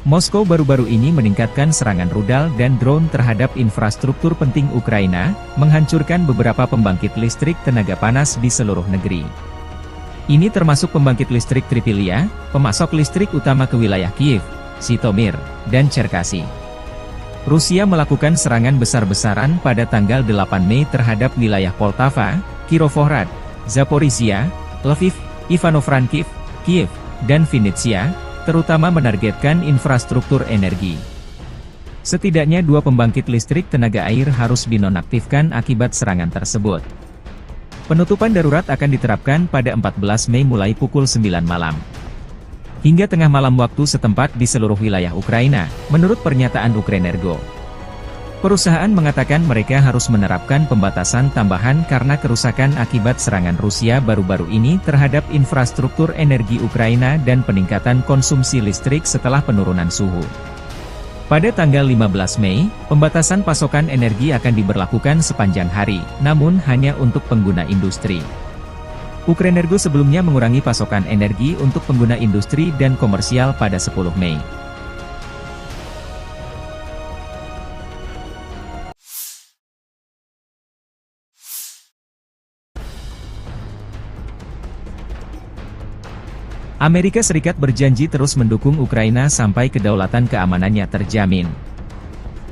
Moskow baru-baru ini meningkatkan serangan rudal dan drone terhadap infrastruktur penting Ukraina, menghancurkan beberapa pembangkit listrik tenaga panas di seluruh negeri. Ini termasuk pembangkit listrik Tripilia, pemasok listrik utama ke wilayah Kiev, Zhytomyr, dan Cherkasy. Rusia melakukan serangan besar-besaran pada tanggal 8 Mei terhadap wilayah Poltava, Kirovohrad, Zaporizhia, Lviv, Ivano-Frankivsk, Kiev, dan Vinnytsia, terutama menargetkan infrastruktur energi. Setidaknya 2 pembangkit listrik tenaga air harus dinonaktifkan akibat serangan tersebut. Penutupan darurat akan diterapkan pada 14 Mei mulai pukul 9 malam. Hingga tengah malam waktu setempat di seluruh wilayah Ukraina, menurut pernyataan Ukrenergo. Perusahaan mengatakan mereka harus menerapkan pembatasan tambahan karena kerusakan akibat serangan Rusia baru-baru ini terhadap infrastruktur energi Ukraina dan peningkatan konsumsi listrik setelah penurunan suhu. Pada tanggal 15 Mei, pembatasan pasokan energi akan diberlakukan sepanjang hari, namun hanya untuk pengguna industri. Ukrenergo sebelumnya mengurangi pasokan energi untuk pengguna industri dan komersial pada 10 Mei. Amerika Serikat berjanji terus mendukung Ukraina sampai kedaulatan keamanannya terjamin.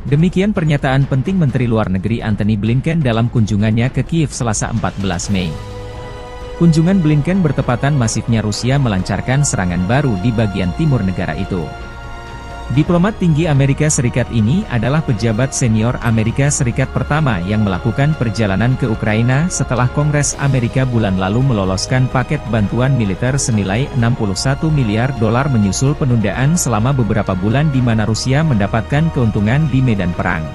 Demikian pernyataan penting Menteri Luar Negeri Antony Blinken dalam kunjungannya ke Kiev Selasa 14 Mei. Kunjungan Blinken bertepatan masifnya Rusia melancarkan serangan baru di bagian timur negara itu. Diplomat tinggi Amerika Serikat ini adalah pejabat senior Amerika Serikat pertama yang melakukan perjalanan ke Ukraina setelah Kongres Amerika bulan lalu meloloskan paket bantuan militer senilai 61 miliar dolar menyusul penundaan selama beberapa bulan di mana Rusia mendapatkan keuntungan di medan perang.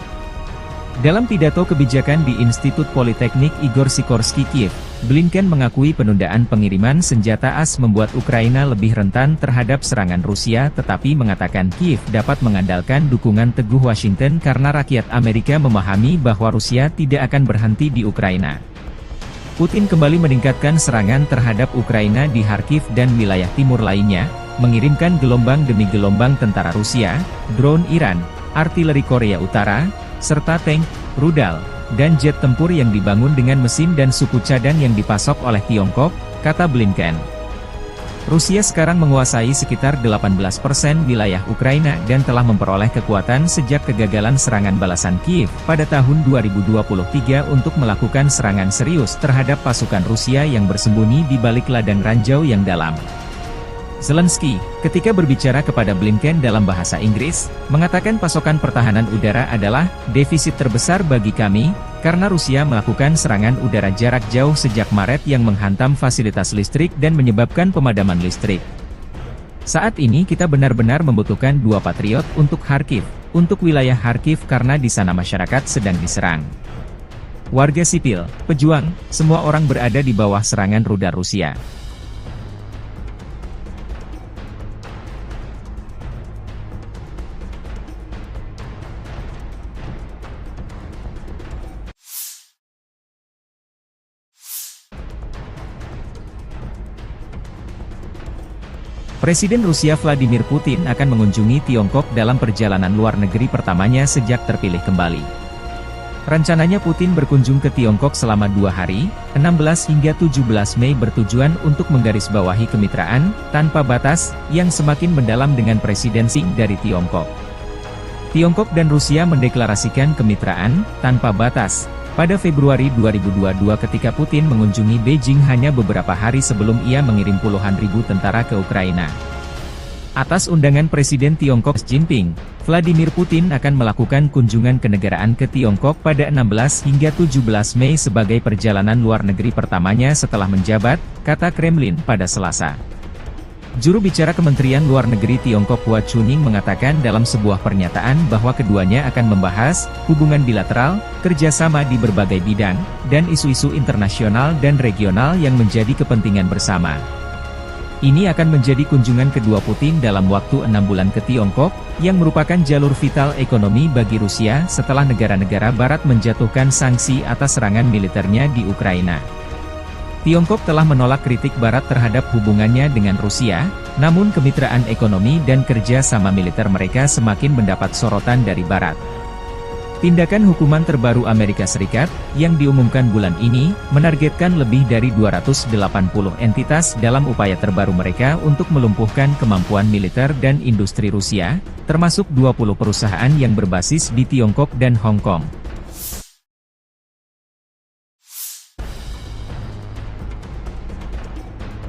Dalam pidato kebijakan di Institut Politeknik Igor Sikorsky Kiev, Blinken mengakui penundaan pengiriman senjata AS membuat Ukraina lebih rentan terhadap serangan Rusia tetapi mengatakan Kiev dapat mengandalkan dukungan teguh Washington karena rakyat Amerika memahami bahwa Rusia tidak akan berhenti di Ukraina. Putin kembali meningkatkan serangan terhadap Ukraina di Kharkiv dan wilayah timur lainnya, mengirimkan gelombang demi gelombang tentara Rusia, drone Iran, artileri Korea Utara, serta tank, rudal, dan jet tempur yang dibangun dengan mesin dan suku cadang yang dipasok oleh Tiongkok, kata Blinken. Rusia sekarang menguasai sekitar 18% wilayah Ukraina dan telah memperoleh kekuatan sejak kegagalan serangan balasan Kiev pada tahun 2023 untuk melakukan serangan serius terhadap pasukan Rusia yang bersembunyi di balik ladang ranjau yang dalam. Zelensky, ketika berbicara kepada Blinken dalam bahasa Inggris, mengatakan pasokan pertahanan udara adalah defisit terbesar bagi kami, karena Rusia melakukan serangan udara jarak jauh sejak Maret yang menghantam fasilitas listrik dan menyebabkan pemadaman listrik. Saat ini kita benar-benar membutuhkan 2 Patriot untuk Kharkiv, untuk wilayah Kharkiv karena di sana masyarakat sedang diserang. Warga sipil, pejuang, semua orang berada di bawah serangan rudal Rusia. Presiden Rusia Vladimir Putin akan mengunjungi Tiongkok dalam perjalanan luar negeri pertamanya sejak terpilih kembali. Rencananya Putin berkunjung ke Tiongkok selama 2 hari, 16 hingga 17 Mei bertujuan untuk menggarisbawahi kemitraan, tanpa batas, yang semakin mendalam dengan Presiden Xi dari Tiongkok. Tiongkok dan Rusia mendeklarasikan kemitraan, tanpa batas, pada Februari 2022 ketika Putin mengunjungi Beijing hanya beberapa hari sebelum ia mengirim puluhan ribu tentara ke Ukraina. Atas undangan Presiden Tiongkok Xi Jinping, Vladimir Putin akan melakukan kunjungan kenegaraan ke Tiongkok pada 16 hingga 17 Mei sebagai perjalanan luar negeri pertamanya setelah menjabat, kata Kremlin pada Selasa. Juru bicara Kementerian Luar Negeri Tiongkok Hua Chunying mengatakan dalam sebuah pernyataan bahwa keduanya akan membahas hubungan bilateral, kerjasama di berbagai bidang, dan isu-isu internasional dan regional yang menjadi kepentingan bersama. Ini akan menjadi kunjungan kedua Putin dalam waktu 6 bulan ke Tiongkok, yang merupakan jalur vital ekonomi bagi Rusia setelah negara-negara Barat menjatuhkan sanksi atas serangan militernya di Ukraina. Tiongkok telah menolak kritik Barat terhadap hubungannya dengan Rusia, namun kemitraan ekonomi dan kerja sama militer mereka semakin mendapat sorotan dari Barat. Tindakan hukuman terbaru Amerika Serikat, yang diumumkan bulan ini, menargetkan lebih dari 280 entitas dalam upaya terbaru mereka untuk melumpuhkan kemampuan militer dan industri Rusia, termasuk 20 perusahaan yang berbasis di Tiongkok dan Hong Kong.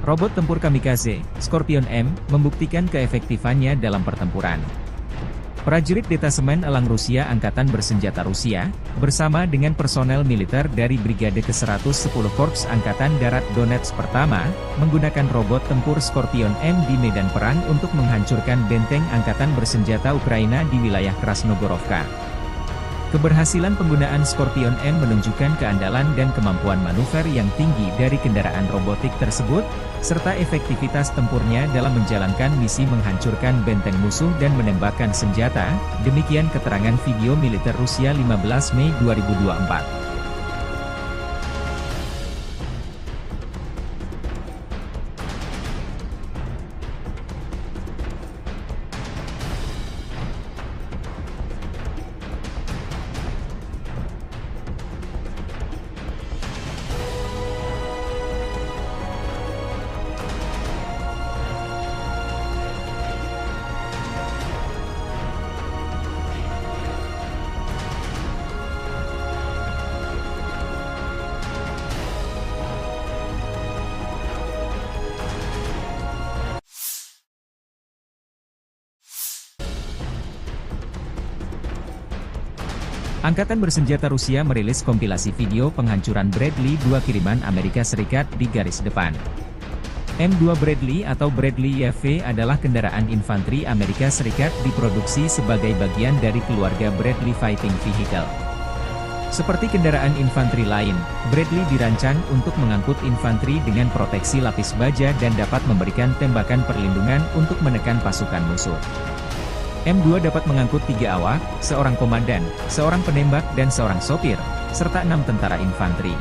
Robot tempur kamikaze, Scorpion M, membuktikan keefektifannya dalam pertempuran. Prajurit Detasemen Elang Rusia Angkatan Bersenjata Rusia, bersama dengan personel militer dari Brigade ke-110 Korps Angkatan Darat Donetsk pertama, menggunakan robot tempur Scorpion M di medan perang untuk menghancurkan benteng Angkatan Bersenjata Ukraina di wilayah Krasnogorovka. Keberhasilan penggunaan Scorpion M menunjukkan keandalan dan kemampuan manuver yang tinggi dari kendaraan robotik tersebut, serta efektivitas tempurnya dalam menjalankan misi menghancurkan benteng musuh dan menembakkan senjata, demikian keterangan video militer Rusia 15 Mei 2024. Angkatan bersenjata Rusia merilis kompilasi video penghancuran Bradley 2 kiriman Amerika Serikat di garis depan. M2 Bradley atau Bradley YV adalah kendaraan infanteri Amerika Serikat diproduksi sebagai bagian dari keluarga Bradley Fighting Vehicle. Seperti kendaraan infanteri lain, Bradley dirancang untuk mengangkut infanteri dengan proteksi lapis baja dan dapat memberikan tembakan perlindungan untuk menekan pasukan musuh. M2 dapat mengangkut 3 awak, seorang komandan, seorang penembak dan seorang sopir, serta 6 tentara infanteri.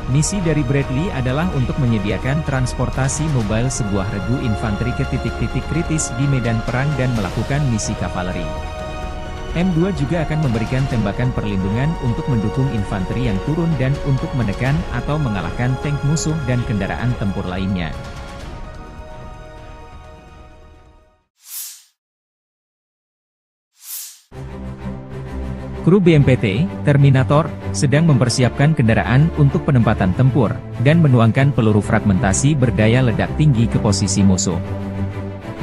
Misi dari Bradley adalah untuk menyediakan transportasi mobile sebuah regu infanteri ke titik-titik kritis di medan perang dan melakukan misi kavaleri. M2 juga akan memberikan tembakan perlindungan untuk mendukung infanteri yang turun dan untuk menekan atau mengalahkan tank musuh dan kendaraan tempur lainnya. Kru BMPT, Terminator, sedang mempersiapkan kendaraan untuk penempatan tempur, dan menuangkan peluru fragmentasi berdaya ledak tinggi ke posisi musuh.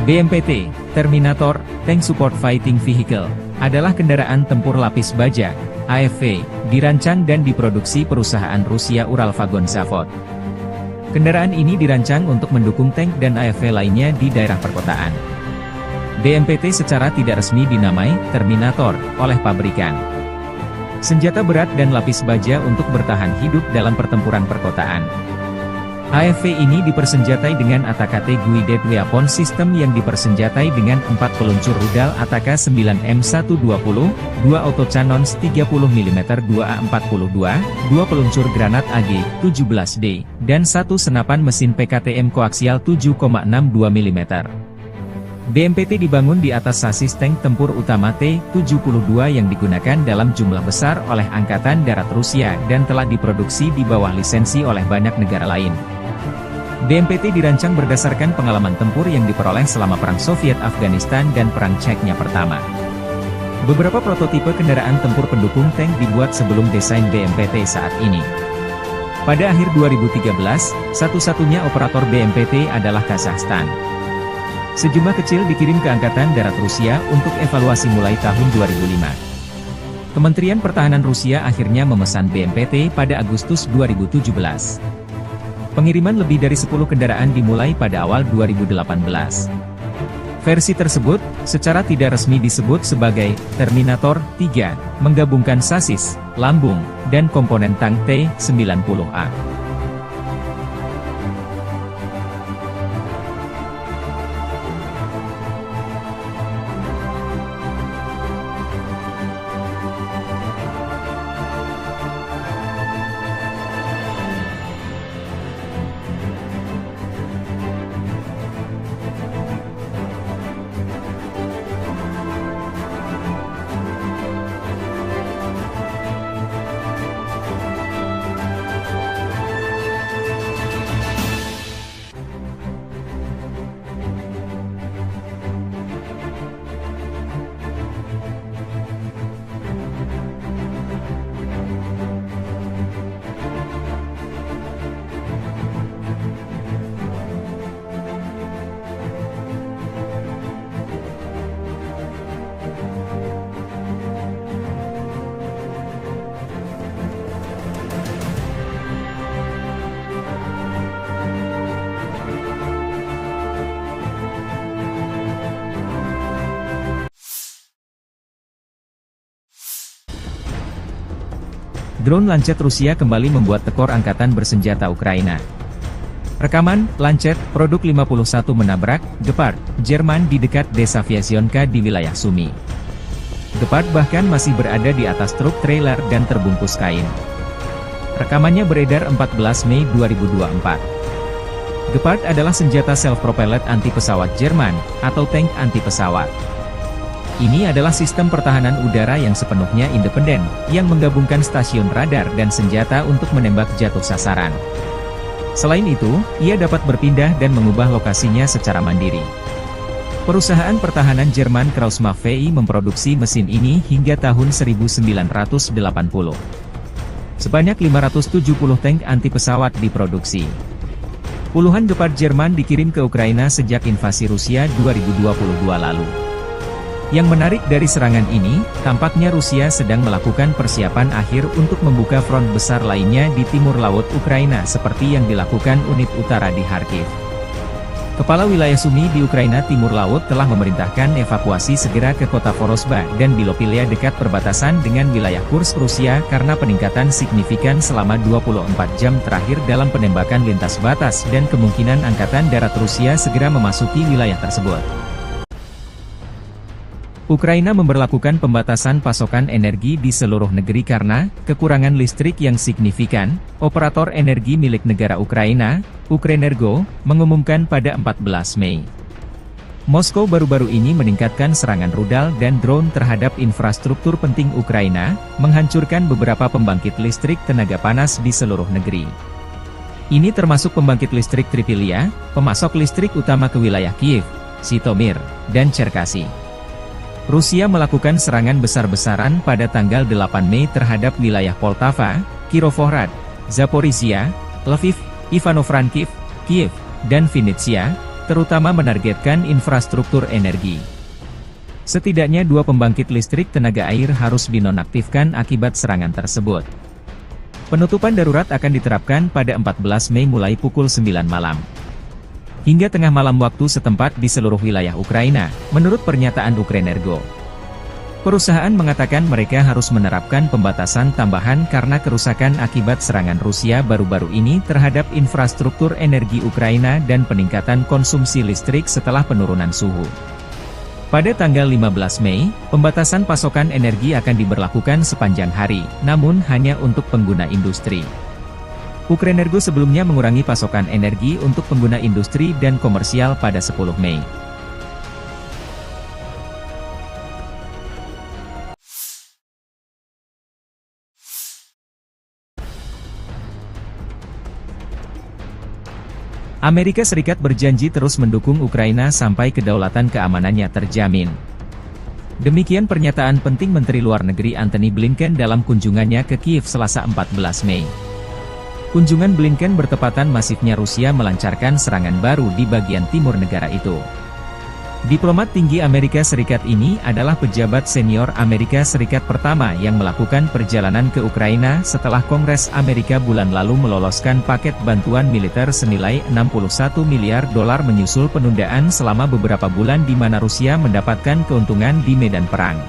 BMPT, Terminator, Tank Support Fighting Vehicle, adalah kendaraan tempur lapis baja, AFV, dirancang dan diproduksi perusahaan Rusia Uralvagon Zavod. Kendaraan ini dirancang untuk mendukung tank dan AFV lainnya di daerah perkotaan. BMPT secara tidak resmi dinamai Terminator oleh pabrikan. Senjata berat dan lapis baja untuk bertahan hidup dalam pertempuran perkotaan. AFV ini dipersenjatai dengan ATAK-T Guided Weapon System yang dipersenjatai dengan 4 peluncur rudal ATAK 9M120, 2 autocannons 30mm 2A42, 2 peluncur granat AG-17D, dan 1 senapan mesin PKTM koaksial 7,62 mm. BMPT dibangun di atas sasis tank tempur utama T-72 yang digunakan dalam jumlah besar oleh Angkatan Darat Rusia dan telah diproduksi di bawah lisensi oleh banyak negara lain. BMPT dirancang berdasarkan pengalaman tempur yang diperoleh selama Perang Soviet-Afghanistan dan Perang Chechnya pertama. Beberapa prototipe kendaraan tempur pendukung tank dibuat sebelum desain BMPT saat ini. Pada akhir 2013, satu-satunya operator BMPT adalah Kazakhstan. Sejumlah kecil dikirim ke Angkatan Darat Rusia untuk evaluasi mulai tahun 2005. Kementerian Pertahanan Rusia akhirnya memesan BMPT pada Agustus 2017. Pengiriman lebih dari 10 kendaraan dimulai pada awal 2018. Versi tersebut, secara tidak resmi disebut sebagai Terminator 3, menggabungkan sasis, lambung, dan komponen tank T-90A. Drone Lancet Rusia kembali membuat tekor angkatan bersenjata Ukraina. Rekaman, Lancet, produk 51 menabrak, Gepard, Jerman di dekat desa Vyasionka di wilayah Sumy. Gepard bahkan masih berada di atas truk trailer dan terbungkus kain. Rekamannya beredar 14 Mei 2024. Gepard adalah senjata self-propelled anti-pesawat Jerman, atau tank anti-pesawat. Ini adalah sistem pertahanan udara yang sepenuhnya independen, yang menggabungkan stasiun radar dan senjata untuk menembak jatuh sasaran. Selain itu, ia dapat berpindah dan mengubah lokasinya secara mandiri. Perusahaan pertahanan Jerman Krauss-Maffei VI memproduksi mesin ini hingga tahun 1980. Sebanyak 570 tank anti-pesawat diproduksi. Puluhan Gepard Jerman dikirim ke Ukraina sejak invasi Rusia 2022 lalu. Yang menarik dari serangan ini, tampaknya Rusia sedang melakukan persiapan akhir untuk membuka front besar lainnya di timur laut Ukraina seperti yang dilakukan unit utara di Kharkiv. Kepala wilayah Sumy di Ukraina Timur Laut telah memerintahkan evakuasi segera ke kota Vorosba dan Bilopilia dekat perbatasan dengan wilayah Kursk Rusia karena peningkatan signifikan selama 24 jam terakhir dalam penembakan lintas batas dan kemungkinan Angkatan Darat Rusia segera memasuki wilayah tersebut. Ukraina memberlakukan pembatasan pasokan energi di seluruh negeri karena kekurangan listrik yang signifikan. Operator energi milik negara Ukraina, Ukrenergo, mengumumkan pada 14 Mei. Moskow baru-baru ini meningkatkan serangan rudal dan drone terhadap infrastruktur penting Ukraina, menghancurkan beberapa pembangkit listrik tenaga panas di seluruh negeri. Ini termasuk pembangkit listrik Tripilia, pemasok listrik utama ke wilayah Kiev, Zhytomyr, dan Cherkasy. Rusia melakukan serangan besar-besaran pada tanggal 8 Mei terhadap wilayah Poltava, Kirovohrad, Zaporizhia, Lviv, Ivano-Frankivsk, Kiev, dan Vinnytsia, terutama menargetkan infrastruktur energi. Setidaknya 2 pembangkit listrik tenaga air harus dinonaktifkan akibat serangan tersebut. Penutupan darurat akan diterapkan pada 14 Mei mulai pukul 9 malam. Hingga tengah malam waktu setempat di seluruh wilayah Ukraina, menurut pernyataan Ukrenergo. Perusahaan mengatakan mereka harus menerapkan pembatasan tambahan karena kerusakan akibat serangan Rusia baru-baru ini terhadap infrastruktur energi Ukraina dan peningkatan konsumsi listrik setelah penurunan suhu. Pada tanggal 15 Mei, pembatasan pasokan energi akan diberlakukan sepanjang hari, namun hanya untuk pengguna industri. Ukrenergo sebelumnya mengurangi pasokan energi untuk pengguna industri dan komersial pada 10 Mei. Amerika Serikat berjanji terus mendukung Ukraina sampai kedaulatan keamanannya terjamin. Demikian pernyataan penting Menteri Luar Negeri Antony Blinken dalam kunjungannya ke Kiev Selasa 14 Mei. Kunjungan Blinken bertepatan masifnya Rusia melancarkan serangan baru di bagian timur negara itu. Diplomat tinggi Amerika Serikat ini adalah pejabat senior Amerika Serikat pertama yang melakukan perjalanan ke Ukraina setelah Kongres Amerika bulan lalu meloloskan paket bantuan militer senilai $61 miliar menyusul penundaan selama beberapa bulan di mana Rusia mendapatkan keuntungan di medan perang.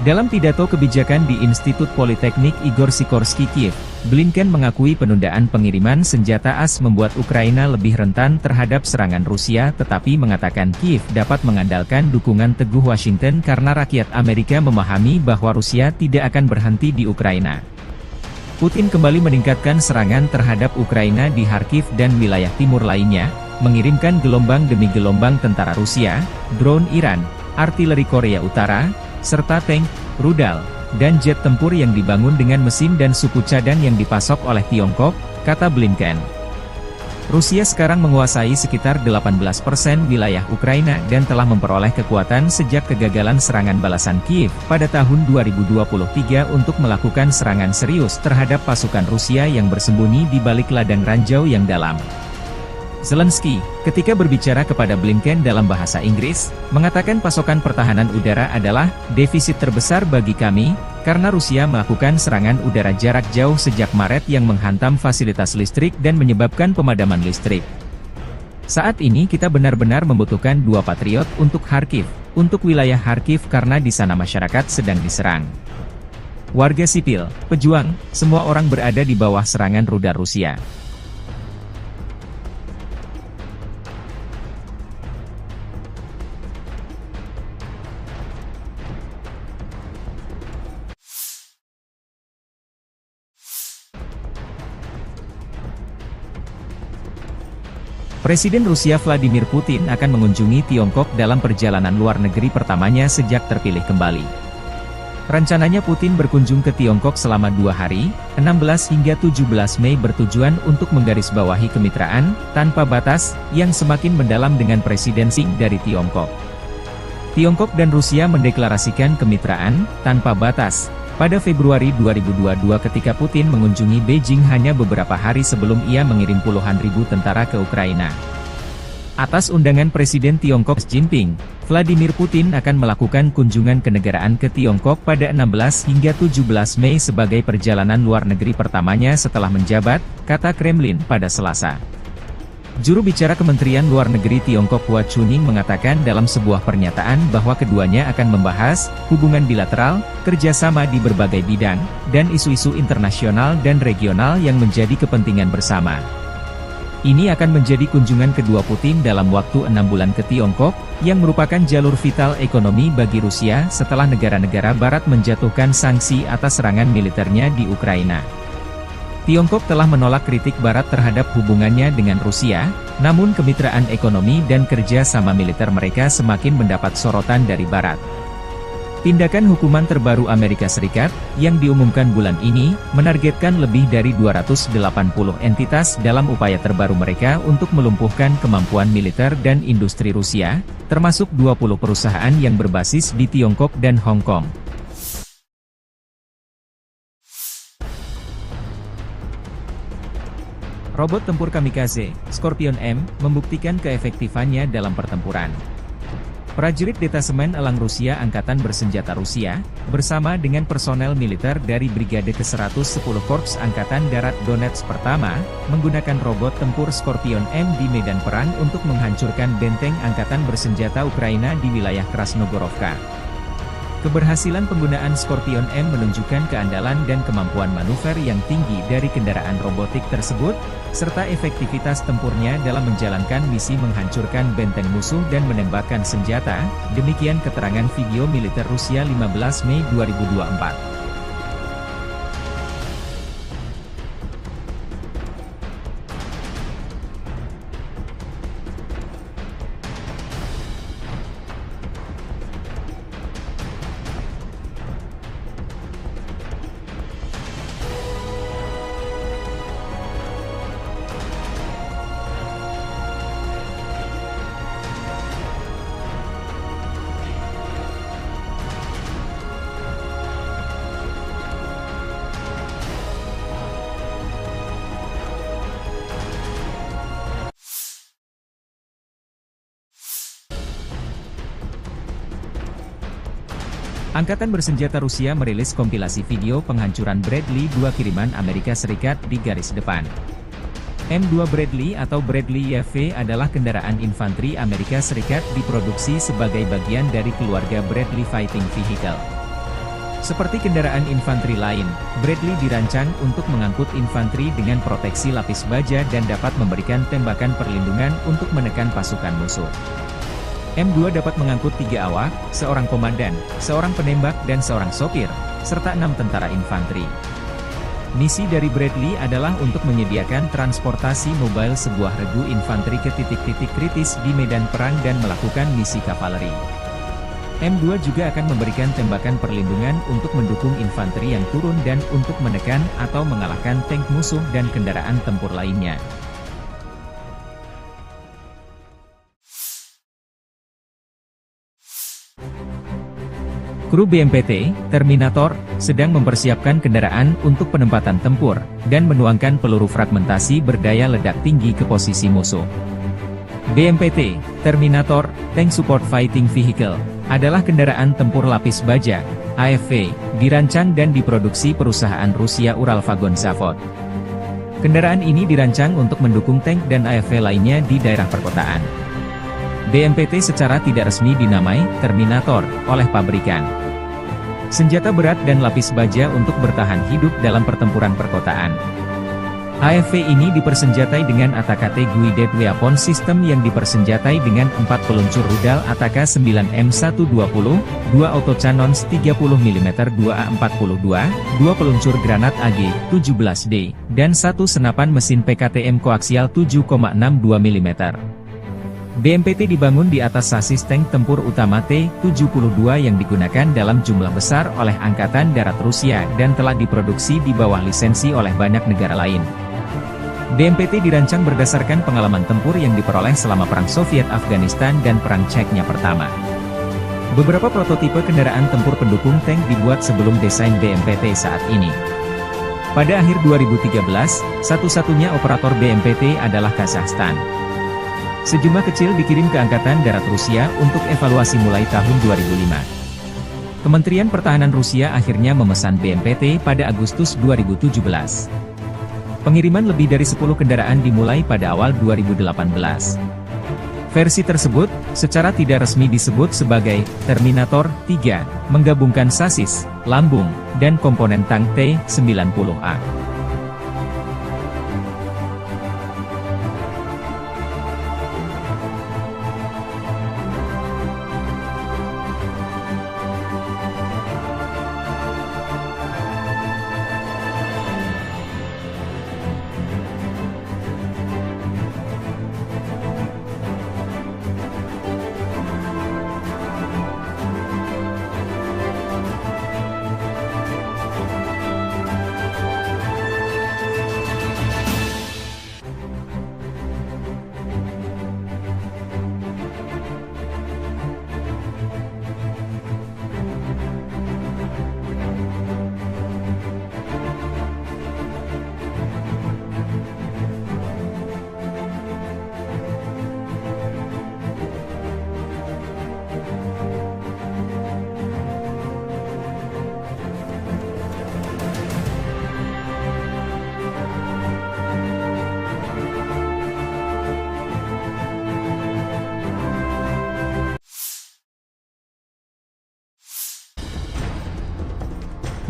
Dalam pidato kebijakan di Institut Politeknik Igor Sikorsky Kiev, Blinken mengakui penundaan pengiriman senjata AS membuat Ukraina lebih rentan terhadap serangan Rusia tetapi mengatakan Kiev dapat mengandalkan dukungan teguh Washington karena rakyat Amerika memahami bahwa Rusia tidak akan berhenti di Ukraina. Putin kembali meningkatkan serangan terhadap Ukraina di Kharkiv dan wilayah timur lainnya, mengirimkan gelombang demi gelombang tentara Rusia, drone Iran, artileri Korea Utara, serta tank, rudal, dan jet tempur yang dibangun dengan mesin dan suku cadang yang dipasok oleh Tiongkok, kata Blinken. Rusia sekarang menguasai sekitar 18% wilayah Ukraina dan telah memperoleh kekuatan sejak kegagalan serangan balasan Kiev pada tahun 2023 untuk melakukan serangan serius terhadap pasukan Rusia yang bersembunyi di balik ladang ranjau yang dalam. Zelensky, ketika berbicara kepada Blinken dalam bahasa Inggris, mengatakan pasokan pertahanan udara adalah defisit terbesar bagi kami, karena Rusia melakukan serangan udara jarak jauh sejak Maret yang menghantam fasilitas listrik dan menyebabkan pemadaman listrik. Saat ini kita benar-benar membutuhkan 2 Patriot untuk Kharkiv, untuk wilayah Kharkiv karena di sana masyarakat sedang diserang. Warga sipil, pejuang, semua orang berada di bawah serangan rudal Rusia. Presiden Rusia Vladimir Putin akan mengunjungi Tiongkok dalam perjalanan luar negeri pertamanya sejak terpilih kembali. Rencananya Putin berkunjung ke Tiongkok selama 2 hari, 16 hingga 17 Mei bertujuan untuk menggarisbawahi kemitraan, tanpa batas, yang semakin mendalam dengan Presiden Xi dari Tiongkok. Tiongkok dan Rusia mendeklarasikan kemitraan, tanpa batas, pada Februari 2022 ketika Putin mengunjungi Beijing hanya beberapa hari sebelum ia mengirim puluhan ribu tentara ke Ukraina. Atas undangan Presiden Tiongkok Xi Jinping, Vladimir Putin akan melakukan kunjungan kenegaraan ke Tiongkok pada 16 hingga 17 Mei sebagai perjalanan luar negeri pertamanya setelah menjabat, kata Kremlin pada Selasa. Juru bicara Kementerian Luar Negeri Tiongkok Hua Chunying mengatakan dalam sebuah pernyataan bahwa keduanya akan membahas hubungan bilateral, kerjasama di berbagai bidang, dan isu-isu internasional dan regional yang menjadi kepentingan bersama. Ini akan menjadi kunjungan kedua Putin dalam waktu 6 bulan ke Tiongkok, yang merupakan jalur vital ekonomi bagi Rusia setelah negara-negara Barat menjatuhkan sanksi atas serangan militernya di Ukraina. Tiongkok telah menolak kritik Barat terhadap hubungannya dengan Rusia, namun kemitraan ekonomi dan kerja sama militer mereka semakin mendapat sorotan dari Barat. Tindakan hukuman terbaru Amerika Serikat, yang diumumkan bulan ini, menargetkan lebih dari 280 entitas dalam upaya terbaru mereka untuk melumpuhkan kemampuan militer dan industri Rusia, termasuk 20 perusahaan yang berbasis di Tiongkok dan Hong Kong. Robot tempur kamikaze, Scorpion M, membuktikan keefektifannya dalam pertempuran. Prajurit Detasemen Elang Rusia Angkatan Bersenjata Rusia, bersama dengan personel militer dari Brigade ke-110 Korps Angkatan Darat Donetsk Pertama, menggunakan robot tempur Scorpion M di medan perang untuk menghancurkan benteng Angkatan Bersenjata Ukraina di wilayah Krasnogorovka. Keberhasilan penggunaan Scorpion M menunjukkan keandalan dan kemampuan manuver yang tinggi dari kendaraan robotik tersebut, serta efektivitas tempurnya dalam menjalankan misi menghancurkan benteng musuh dan menembakkan senjata, demikian keterangan video militer Rusia 15 Mei 2024. Angkatan Bersenjata Rusia merilis kompilasi video penghancuran Bradley 2 kiriman Amerika Serikat di garis depan. M2 Bradley atau Bradley YV adalah kendaraan infanteri Amerika Serikat diproduksi sebagai bagian dari keluarga Bradley Fighting Vehicle. Seperti kendaraan infanteri lain, Bradley dirancang untuk mengangkut infanteri dengan proteksi lapis baja dan dapat memberikan tembakan perlindungan untuk menekan pasukan musuh. M2 dapat mengangkut 3 awak, seorang komandan, seorang penembak dan seorang sopir, serta 6 tentara infanteri. Misi dari Bradley adalah untuk menyediakan transportasi mobile sebuah regu infanteri ke titik-titik kritis di medan perang dan melakukan misi kavaleri. M2 juga akan memberikan tembakan perlindungan untuk mendukung infanteri yang turun dan untuk menekan atau mengalahkan tank musuh dan kendaraan tempur lainnya. Kru BMPT, Terminator, sedang mempersiapkan kendaraan untuk penempatan tempur, dan menuangkan peluru fragmentasi berdaya ledak tinggi ke posisi musuh. BMPT, Terminator, Tank Support Fighting Vehicle, adalah kendaraan tempur lapis baja, AFV, dirancang dan diproduksi perusahaan Rusia Uralvagon Zavod. Kendaraan ini dirancang untuk mendukung tank dan AFV lainnya di daerah perkotaan. BMPT secara tidak resmi dinamai Terminator oleh pabrikan. senjata berat dan lapis baja untuk bertahan hidup dalam pertempuran perkotaan. AFV ini dipersenjatai dengan ATAK Guided Weapon System yang dipersenjatai dengan 4 peluncur rudal ATAK 9M120, 2 autocannons 30mm 2A42, 2 peluncur granat AG-17D, dan 1 senapan mesin PKTM koaksial 7,62 mm. BMPT dibangun di atas sasis tank tempur utama T-72 yang digunakan dalam jumlah besar oleh Angkatan Darat Rusia dan telah diproduksi di bawah lisensi oleh banyak negara lain. BMPT dirancang berdasarkan pengalaman tempur yang diperoleh selama Perang Soviet-Afghanistan dan Perang Chechnya pertama. Beberapa prototipe kendaraan tempur pendukung tank dibuat sebelum desain BMPT saat ini. Pada akhir 2013, satu-satunya operator BMPT adalah Kazakhstan. Sejumlah kecil dikirim ke Angkatan Darat Rusia untuk evaluasi mulai tahun 2005. Kementerian Pertahanan Rusia akhirnya memesan BMPT pada Agustus 2017. Pengiriman lebih dari 10 kendaraan dimulai pada awal 2018. Versi tersebut, secara tidak resmi disebut sebagai Terminator 3, menggabungkan sasis, lambung, dan komponen tank T-90A.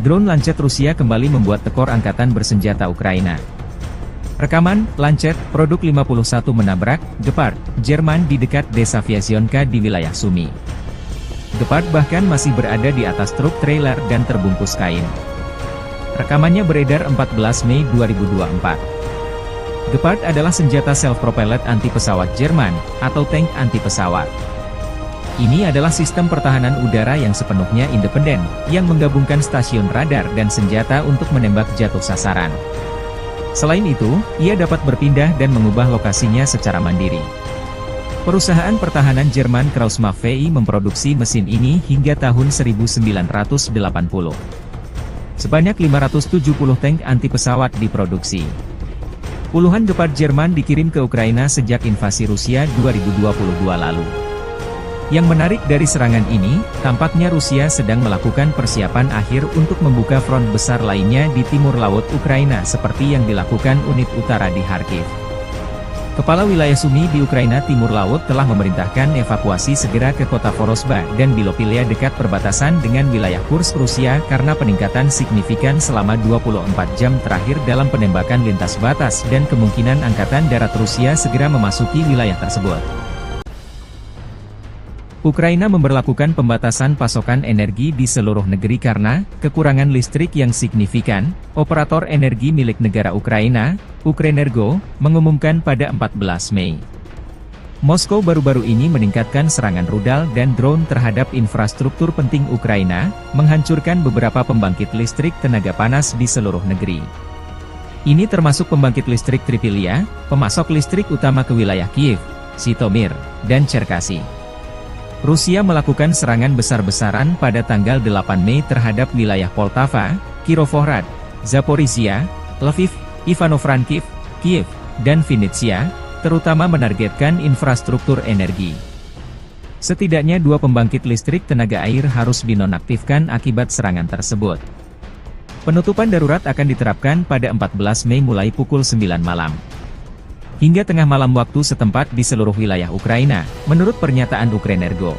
Drone Lancet Rusia kembali membuat tekor angkatan bersenjata Ukraina. Rekaman, Lancet, produk 51 menabrak, Gepard, Jerman di dekat desa Vyazionka di wilayah Sumy. Gepard bahkan masih berada di atas truk trailer dan terbungkus kain. Rekamannya beredar 14 Mei 2024. Gepard adalah senjata self-propelled anti-pesawat Jerman, atau tank anti-pesawat. Ini adalah sistem pertahanan udara yang sepenuhnya independen, yang menggabungkan stasiun radar dan senjata untuk menembak jatuh sasaran. Selain itu, ia dapat berpindah dan mengubah lokasinya secara mandiri. Perusahaan pertahanan Jerman Krauss-Maffei memproduksi mesin ini hingga tahun 1980. Sebanyak 570 tank anti-pesawat diproduksi. Puluhan Gepard Jerman dikirim ke Ukraina sejak invasi Rusia 2022 lalu. Yang menarik dari serangan ini, tampaknya Rusia sedang melakukan persiapan akhir untuk membuka front besar lainnya di timur laut Ukraina seperti yang dilakukan unit utara di Kharkiv. Kepala wilayah Sumy di Ukraina Timur Laut telah memerintahkan evakuasi segera ke kota Vorosba dan Bilopilia dekat perbatasan dengan wilayah Kursk Rusia karena peningkatan signifikan selama 24 jam terakhir dalam penembakan lintas batas dan kemungkinan Angkatan Darat Rusia segera memasuki wilayah tersebut. Ukraina memberlakukan pembatasan pasokan energi di seluruh negeri karena kekurangan listrik yang signifikan. Operator energi milik negara Ukraina, Ukrenergo, mengumumkan pada 14 Mei. Moskow baru-baru ini meningkatkan serangan rudal dan drone terhadap infrastruktur penting Ukraina, menghancurkan beberapa pembangkit listrik tenaga panas di seluruh negeri. Ini termasuk pembangkit listrik Tripilia, pemasok listrik utama ke wilayah Kiev, Zhytomyr, dan Cherkasy. Rusia melakukan serangan besar-besaran pada tanggal 8 Mei terhadap wilayah Poltava, Kirovohrad, Zaporizhia, Lviv, Ivano-Frankivsk, Kiev, dan Vinnytsia, terutama menargetkan infrastruktur energi. Setidaknya 2 pembangkit listrik tenaga air harus dinonaktifkan akibat serangan tersebut. Penutupan darurat akan diterapkan pada 14 Mei mulai pukul 9 malam. Hingga tengah malam waktu setempat di seluruh wilayah Ukraina, menurut pernyataan Ukrenergo.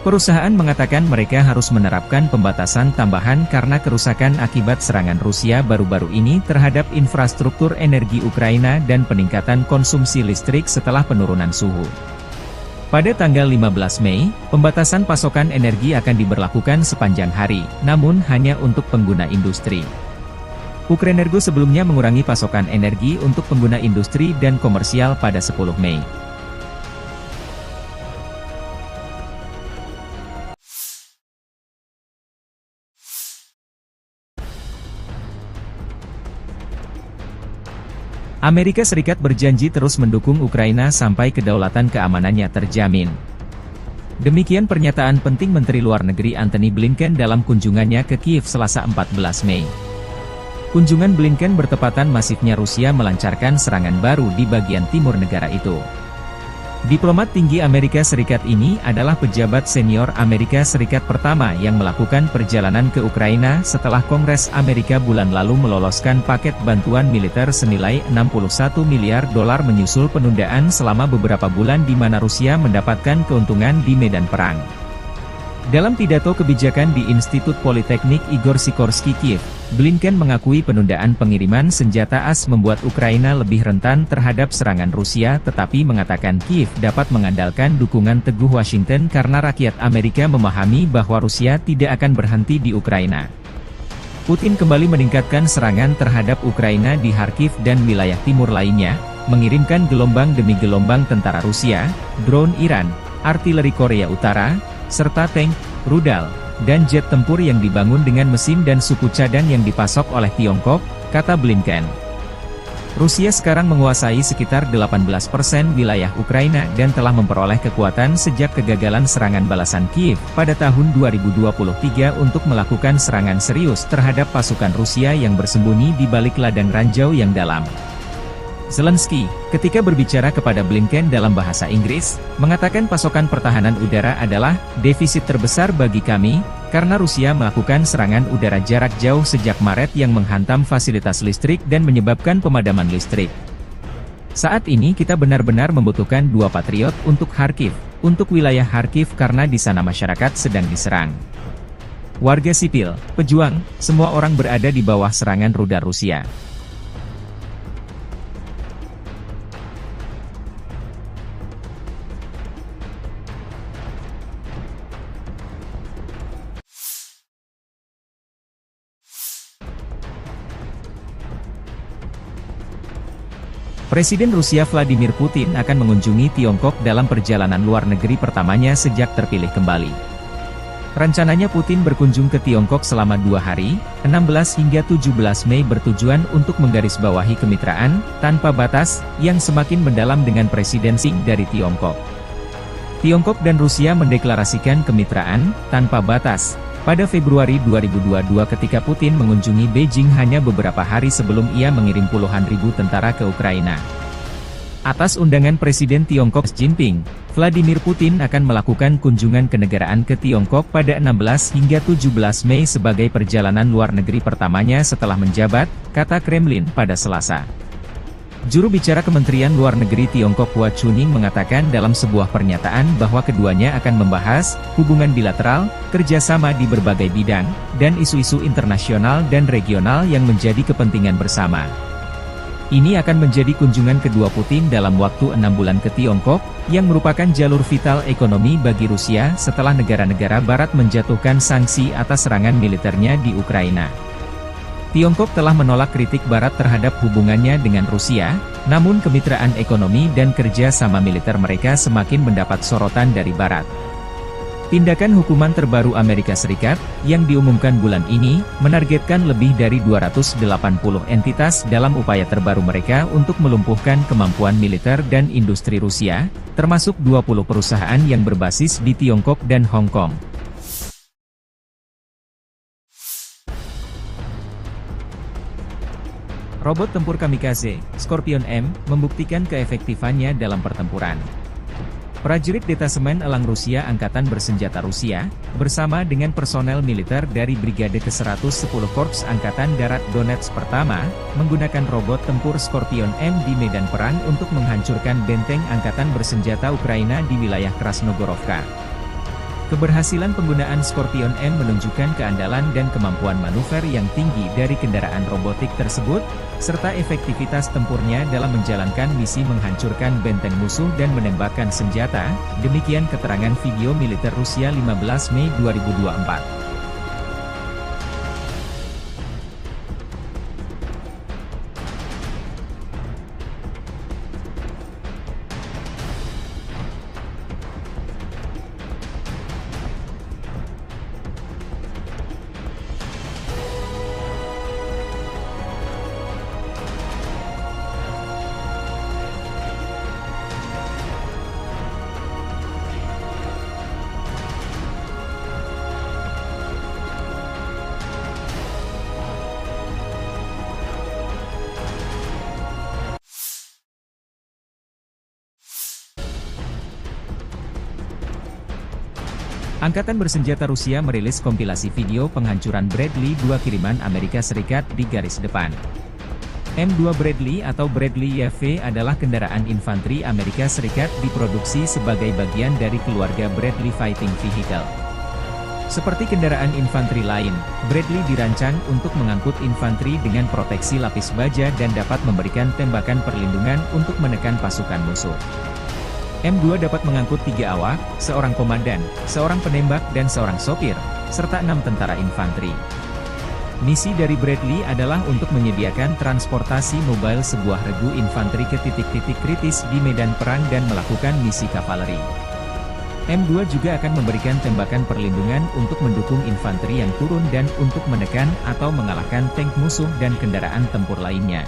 Perusahaan mengatakan mereka harus menerapkan pembatasan tambahan karena kerusakan akibat serangan Rusia baru-baru ini terhadap infrastruktur energi Ukraina dan peningkatan konsumsi listrik setelah penurunan suhu. Pada tanggal 15 Mei, pembatasan pasokan energi akan diberlakukan sepanjang hari, namun hanya untuk pengguna industri. Ukrenergo sebelumnya mengurangi pasokan energi untuk pengguna industri dan komersial pada 10 Mei. Amerika Serikat berjanji terus mendukung Ukraina sampai kedaulatan keamanannya terjamin. Demikian pernyataan penting Menteri Luar Negeri Antony Blinken dalam kunjungannya ke Kiev Selasa 14 Mei. Kunjungan Blinken bertepatan masifnya Rusia melancarkan serangan baru di bagian timur negara itu. Diplomat tinggi Amerika Serikat ini adalah pejabat senior Amerika Serikat pertama yang melakukan perjalanan ke Ukraina setelah Kongres Amerika bulan lalu meloloskan paket bantuan militer senilai $61 miliar menyusul penundaan selama beberapa bulan di mana Rusia mendapatkan keuntungan di medan perang. Dalam pidato kebijakan di Institut Politeknik Igor Sikorsky Kiev, Blinken mengakui penundaan pengiriman senjata AS membuat Ukraina lebih rentan terhadap serangan Rusia tetapi mengatakan Kiev dapat mengandalkan dukungan teguh Washington karena rakyat Amerika memahami bahwa Rusia tidak akan berhenti di Ukraina. Putin kembali meningkatkan serangan terhadap Ukraina di Kharkiv dan wilayah timur lainnya, mengirimkan gelombang demi gelombang tentara Rusia, drone Iran, artileri Korea Utara, serta tank, rudal, dan jet tempur yang dibangun dengan mesin dan suku cadang yang dipasok oleh Tiongkok, kata Blinken. Rusia sekarang menguasai sekitar 18% wilayah Ukraina dan telah memperoleh kekuatan sejak kegagalan serangan balasan Kiev pada tahun 2023 untuk melakukan serangan serius terhadap pasukan Rusia yang bersembunyi di balik ladang ranjau yang dalam. Zelensky, ketika berbicara kepada Blinken dalam bahasa Inggris, mengatakan pasokan pertahanan udara adalah defisit terbesar bagi kami, karena Rusia melakukan serangan udara jarak jauh sejak Maret yang menghantam fasilitas listrik dan menyebabkan pemadaman listrik. Saat ini kita benar-benar membutuhkan 2 Patriot untuk Kharkiv, untuk wilayah Kharkiv karena di sana masyarakat sedang diserang. Warga sipil, pejuang, semua orang berada di bawah serangan rudal Rusia. Presiden Rusia Vladimir Putin akan mengunjungi Tiongkok dalam perjalanan luar negeri pertamanya sejak terpilih kembali. Rencananya Putin berkunjung ke Tiongkok selama 2 hari, 16 hingga 17 Mei bertujuan untuk menggarisbawahi kemitraan, tanpa batas, yang semakin mendalam dengan Presiden Xi dari Tiongkok. Tiongkok dan Rusia mendeklarasikan kemitraan, tanpa batas, pada Februari 2022 ketika Putin mengunjungi Beijing hanya beberapa hari sebelum ia mengirim puluhan ribu tentara ke Ukraina. Atas undangan Presiden Tiongkok Xi Jinping, Vladimir Putin akan melakukan kunjungan kenegaraan ke Tiongkok pada 16 hingga 17 Mei sebagai perjalanan luar negeri pertamanya setelah menjabat, kata Kremlin pada Selasa. Juru bicara Kementerian Luar Negeri Tiongkok Hua Chunying mengatakan dalam sebuah pernyataan bahwa keduanya akan membahas hubungan bilateral, kerjasama di berbagai bidang, dan isu-isu internasional dan regional yang menjadi kepentingan bersama. Ini akan menjadi kunjungan kedua Putin dalam waktu 6 bulan ke Tiongkok, yang merupakan jalur vital ekonomi bagi Rusia setelah negara-negara Barat menjatuhkan sanksi atas serangan militernya di Ukraina. Tiongkok telah menolak kritik Barat terhadap hubungannya dengan Rusia, namun kemitraan ekonomi dan kerja sama militer mereka semakin mendapat sorotan dari Barat. Tindakan hukuman terbaru Amerika Serikat, yang diumumkan bulan ini, menargetkan lebih dari 280 entitas dalam upaya terbaru mereka untuk melumpuhkan kemampuan militer dan industri Rusia, termasuk 20 perusahaan yang berbasis di Tiongkok dan Hong Kong. Robot tempur kamikaze, Scorpion M, membuktikan keefektifannya dalam pertempuran. Prajurit Detasemen Elang Rusia Angkatan Bersenjata Rusia, bersama dengan personel militer dari Brigade ke-110 Korps Angkatan Darat Donetsk Pertama, menggunakan robot tempur Scorpion M di medan perang untuk menghancurkan benteng Angkatan Bersenjata Ukraina di wilayah Krasnogorovka. Keberhasilan penggunaan Scorpion M menunjukkan keandalan dan kemampuan manuver yang tinggi dari kendaraan robotik tersebut, serta efektivitas tempurnya dalam menjalankan misi menghancurkan benteng musuh dan menembakkan senjata, demikian keterangan video militer Rusia 15 Mei 2024. Angkatan bersenjata Rusia merilis kompilasi video penghancuran Bradley 2 kiriman Amerika Serikat di garis depan. M2 Bradley atau Bradley YV adalah kendaraan infanteri Amerika Serikat diproduksi sebagai bagian dari keluarga Bradley Fighting Vehicle. Seperti kendaraan infanteri lain, Bradley dirancang untuk mengangkut infanteri dengan proteksi lapis baja dan dapat memberikan tembakan perlindungan untuk menekan pasukan musuh. M2 dapat mengangkut 3 awak, seorang komandan, seorang penembak dan seorang sopir, serta 6 tentara infanteri. Misi dari Bradley adalah untuk menyediakan transportasi mobile sebuah regu infanteri ke titik-titik kritis di medan perang dan melakukan misi kavaleri. M2 juga akan memberikan tembakan perlindungan untuk mendukung infanteri yang turun dan untuk menekan atau mengalahkan tank musuh dan kendaraan tempur lainnya.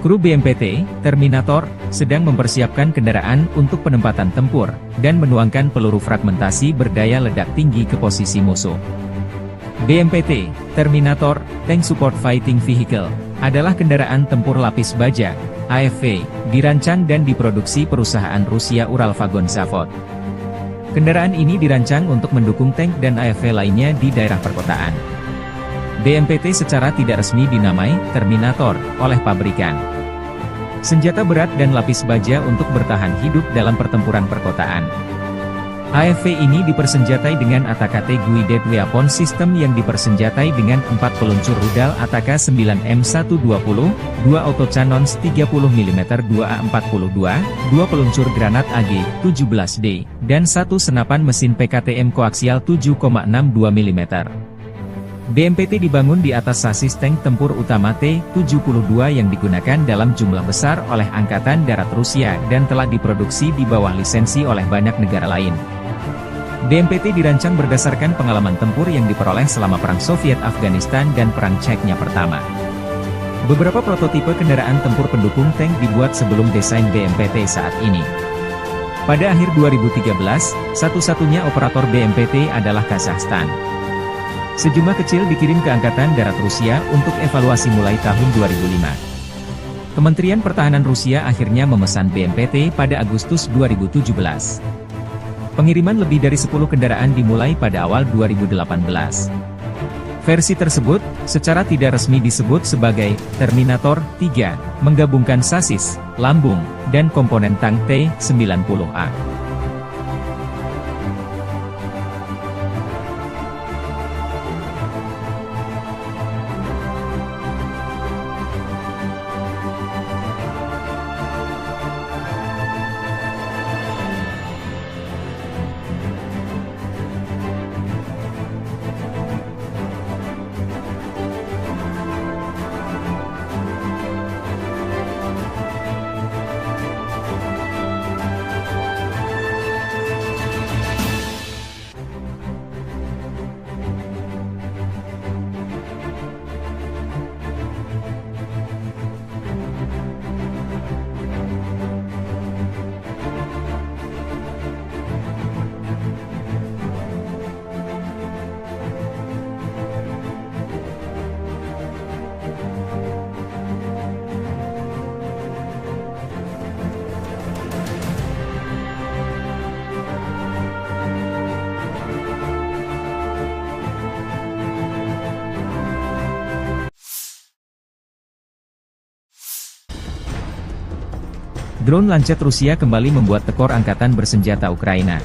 Kru BMPT, Terminator, sedang mempersiapkan kendaraan untuk penempatan tempur, dan menuangkan peluru fragmentasi berdaya ledak tinggi ke posisi musuh. BMPT, Terminator, Tank Support Fighting Vehicle, adalah kendaraan tempur lapis baja, AFV, dirancang dan diproduksi perusahaan Rusia Uralvagon Zavod. Kendaraan ini dirancang untuk mendukung tank dan AFV lainnya di daerah perkotaan. BMPT secara tidak resmi dinamai Terminator oleh pabrikan. Senjata berat dan lapis baja untuk bertahan hidup dalam pertempuran perkotaan. AFV ini dipersenjatai dengan ATAK Guided Weapon System yang dipersenjatai dengan 4 peluncur rudal ATAK 9M120, 2 autocannons 30 mm 2A42, 2 peluncur granat AG-17D, dan 1 senapan mesin PKTM koaksial 7,62 mm. BMPT dibangun di atas sasis tank tempur utama T-72 yang digunakan dalam jumlah besar oleh Angkatan Darat Rusia dan telah diproduksi di bawah lisensi oleh banyak negara lain. BMPT dirancang berdasarkan pengalaman tempur yang diperoleh selama Perang Soviet Afghanistan dan Perang Chechnya pertama. Beberapa prototipe kendaraan tempur pendukung tank dibuat sebelum desain BMPT saat ini. Pada akhir 2013, satu-satunya operator BMPT adalah Kazakhstan. Sejumlah kecil dikirim ke Angkatan Darat Rusia untuk evaluasi mulai tahun 2005. Kementerian Pertahanan Rusia akhirnya memesan BMPT pada Agustus 2017. Pengiriman lebih dari 10 kendaraan dimulai pada awal 2018. Versi tersebut, secara tidak resmi disebut sebagai Terminator 3, menggabungkan sasis, lambung, dan komponen tank T-90A. Drone Lancet Rusia kembali membuat tekor angkatan bersenjata Ukraina.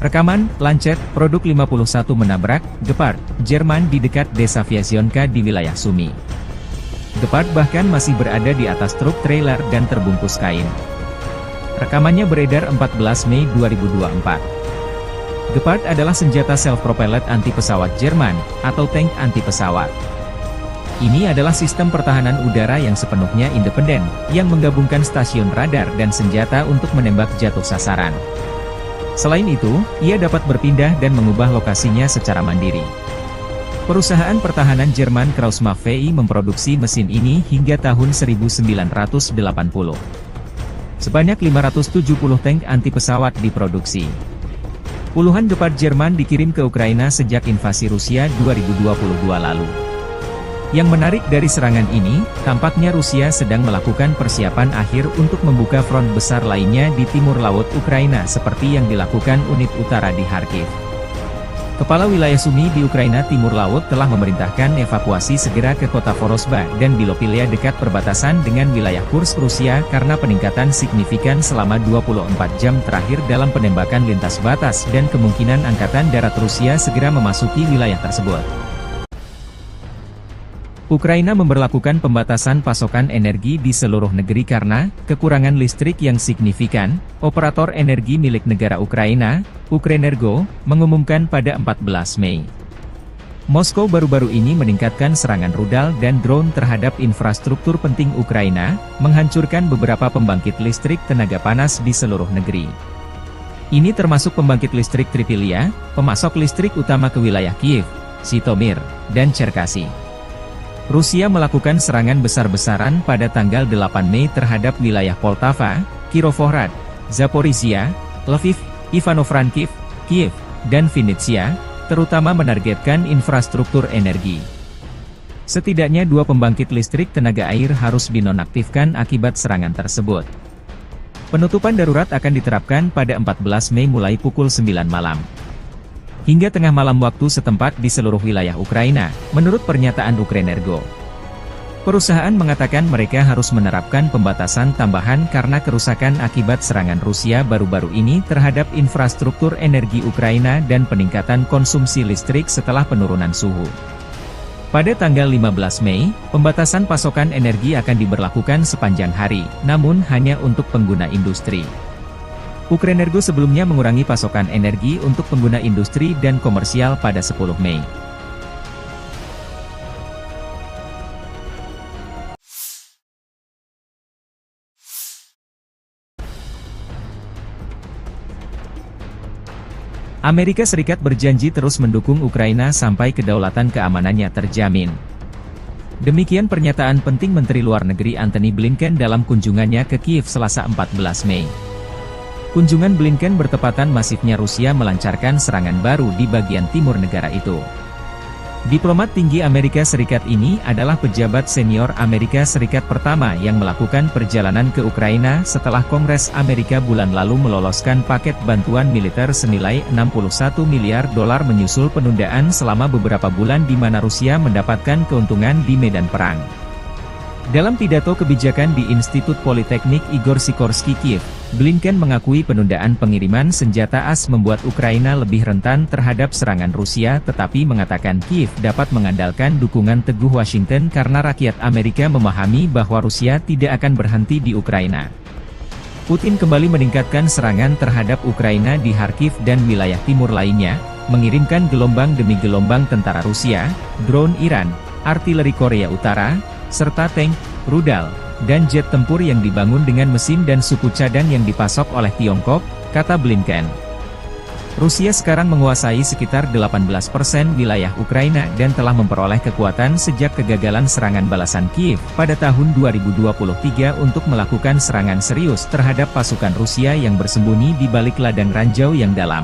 Rekaman, Lancet, produk 51 menabrak, Gepard, Jerman di dekat desa Vyasionka di wilayah Sumy. Gepard bahkan masih berada di atas truk trailer dan terbungkus kain. Rekamannya beredar 14 Mei 2024. Gepard adalah senjata self-propelled anti-pesawat Jerman, atau tank anti-pesawat. Ini adalah sistem pertahanan udara yang sepenuhnya independen, yang menggabungkan stasiun radar dan senjata untuk menembak jatuh sasaran. Selain itu, ia dapat berpindah dan mengubah lokasinya secara mandiri. Perusahaan pertahanan Jerman Krauss-Maffei memproduksi mesin ini hingga tahun 1980. Sebanyak 570 tank anti-pesawat diproduksi. Puluhan Gepard Jerman dikirim ke Ukraina sejak invasi Rusia 2022 lalu. Yang menarik dari serangan ini, tampaknya Rusia sedang melakukan persiapan akhir untuk membuka front besar lainnya di timur laut Ukraina seperti yang dilakukan unit utara di Kharkiv. Kepala wilayah Sumy di Ukraina Timur Laut telah memerintahkan evakuasi segera ke kota Vorosba dan Bilopilia dekat perbatasan dengan wilayah Kursk Rusia karena peningkatan signifikan selama 24 jam terakhir dalam penembakan lintas batas dan kemungkinan Angkatan Darat Rusia segera memasuki wilayah tersebut. Ukraina memberlakukan pembatasan pasokan energi di seluruh negeri karena kekurangan listrik yang signifikan. Operator energi milik negara Ukraina, Ukrenergo, mengumumkan pada 14 Mei. Moskow baru-baru ini meningkatkan serangan rudal dan drone terhadap infrastruktur penting Ukraina, menghancurkan beberapa pembangkit listrik tenaga panas di seluruh negeri. Ini termasuk pembangkit listrik Tripilia, pemasok listrik utama ke wilayah Kiev, Zhytomyr, dan Cherkasy. Rusia melakukan serangan besar-besaran pada tanggal 8 Mei terhadap wilayah Poltava, Kirovohrad, Zaporizhia, Lviv, Ivano-Frankivsk, Kiev, dan Vinnytsia, terutama menargetkan infrastruktur energi. Setidaknya 2 pembangkit listrik tenaga air harus dinonaktifkan akibat serangan tersebut. Penutupan darurat akan diterapkan pada 14 Mei mulai pukul 9 malam. Hingga tengah malam waktu setempat di seluruh wilayah Ukraina, menurut pernyataan Ukrenergo. Perusahaan mengatakan mereka harus menerapkan pembatasan tambahan karena kerusakan akibat serangan Rusia baru-baru ini terhadap infrastruktur energi Ukraina dan peningkatan konsumsi listrik setelah penurunan suhu. Pada tanggal 15 Mei, pembatasan pasokan energi akan diberlakukan sepanjang hari, namun hanya untuk pengguna industri. Ukrenergo sebelumnya mengurangi pasokan energi untuk pengguna industri dan komersial pada 10 Mei. Amerika Serikat berjanji terus mendukung Ukraina sampai kedaulatan keamanannya terjamin. Demikian pernyataan penting Menteri Luar Negeri Antony Blinken dalam kunjungannya ke Kiev Selasa 14 Mei. Kunjungan Blinken bertepatan masifnya Rusia melancarkan serangan baru di bagian timur negara itu. Diplomat tinggi Amerika Serikat ini adalah pejabat senior Amerika Serikat pertama yang melakukan perjalanan ke Ukraina setelah Kongres Amerika bulan lalu meloloskan paket bantuan militer senilai $61 miliar menyusul penundaan selama beberapa bulan di mana Rusia mendapatkan keuntungan di medan perang. Dalam pidato kebijakan di Institut Politeknik Igor Sikorsky Kiev, Blinken mengakui penundaan pengiriman senjata AS membuat Ukraina lebih rentan terhadap serangan Rusia tetapi mengatakan Kiev dapat mengandalkan dukungan teguh Washington karena rakyat Amerika memahami bahwa Rusia tidak akan berhenti di Ukraina. Putin kembali meningkatkan serangan terhadap Ukraina di Kharkiv dan wilayah timur lainnya, mengirimkan gelombang demi gelombang tentara Rusia, drone Iran, artileri Korea Utara, serta tank, rudal, dan jet tempur yang dibangun dengan mesin dan suku cadang yang dipasok oleh Tiongkok, kata Blinken. Rusia sekarang menguasai sekitar 18% wilayah Ukraina dan telah memperoleh kekuatan sejak kegagalan serangan balasan Kiev pada tahun 2023 untuk melakukan serangan serius terhadap pasukan Rusia yang bersembunyi di balik ladang ranjau yang dalam.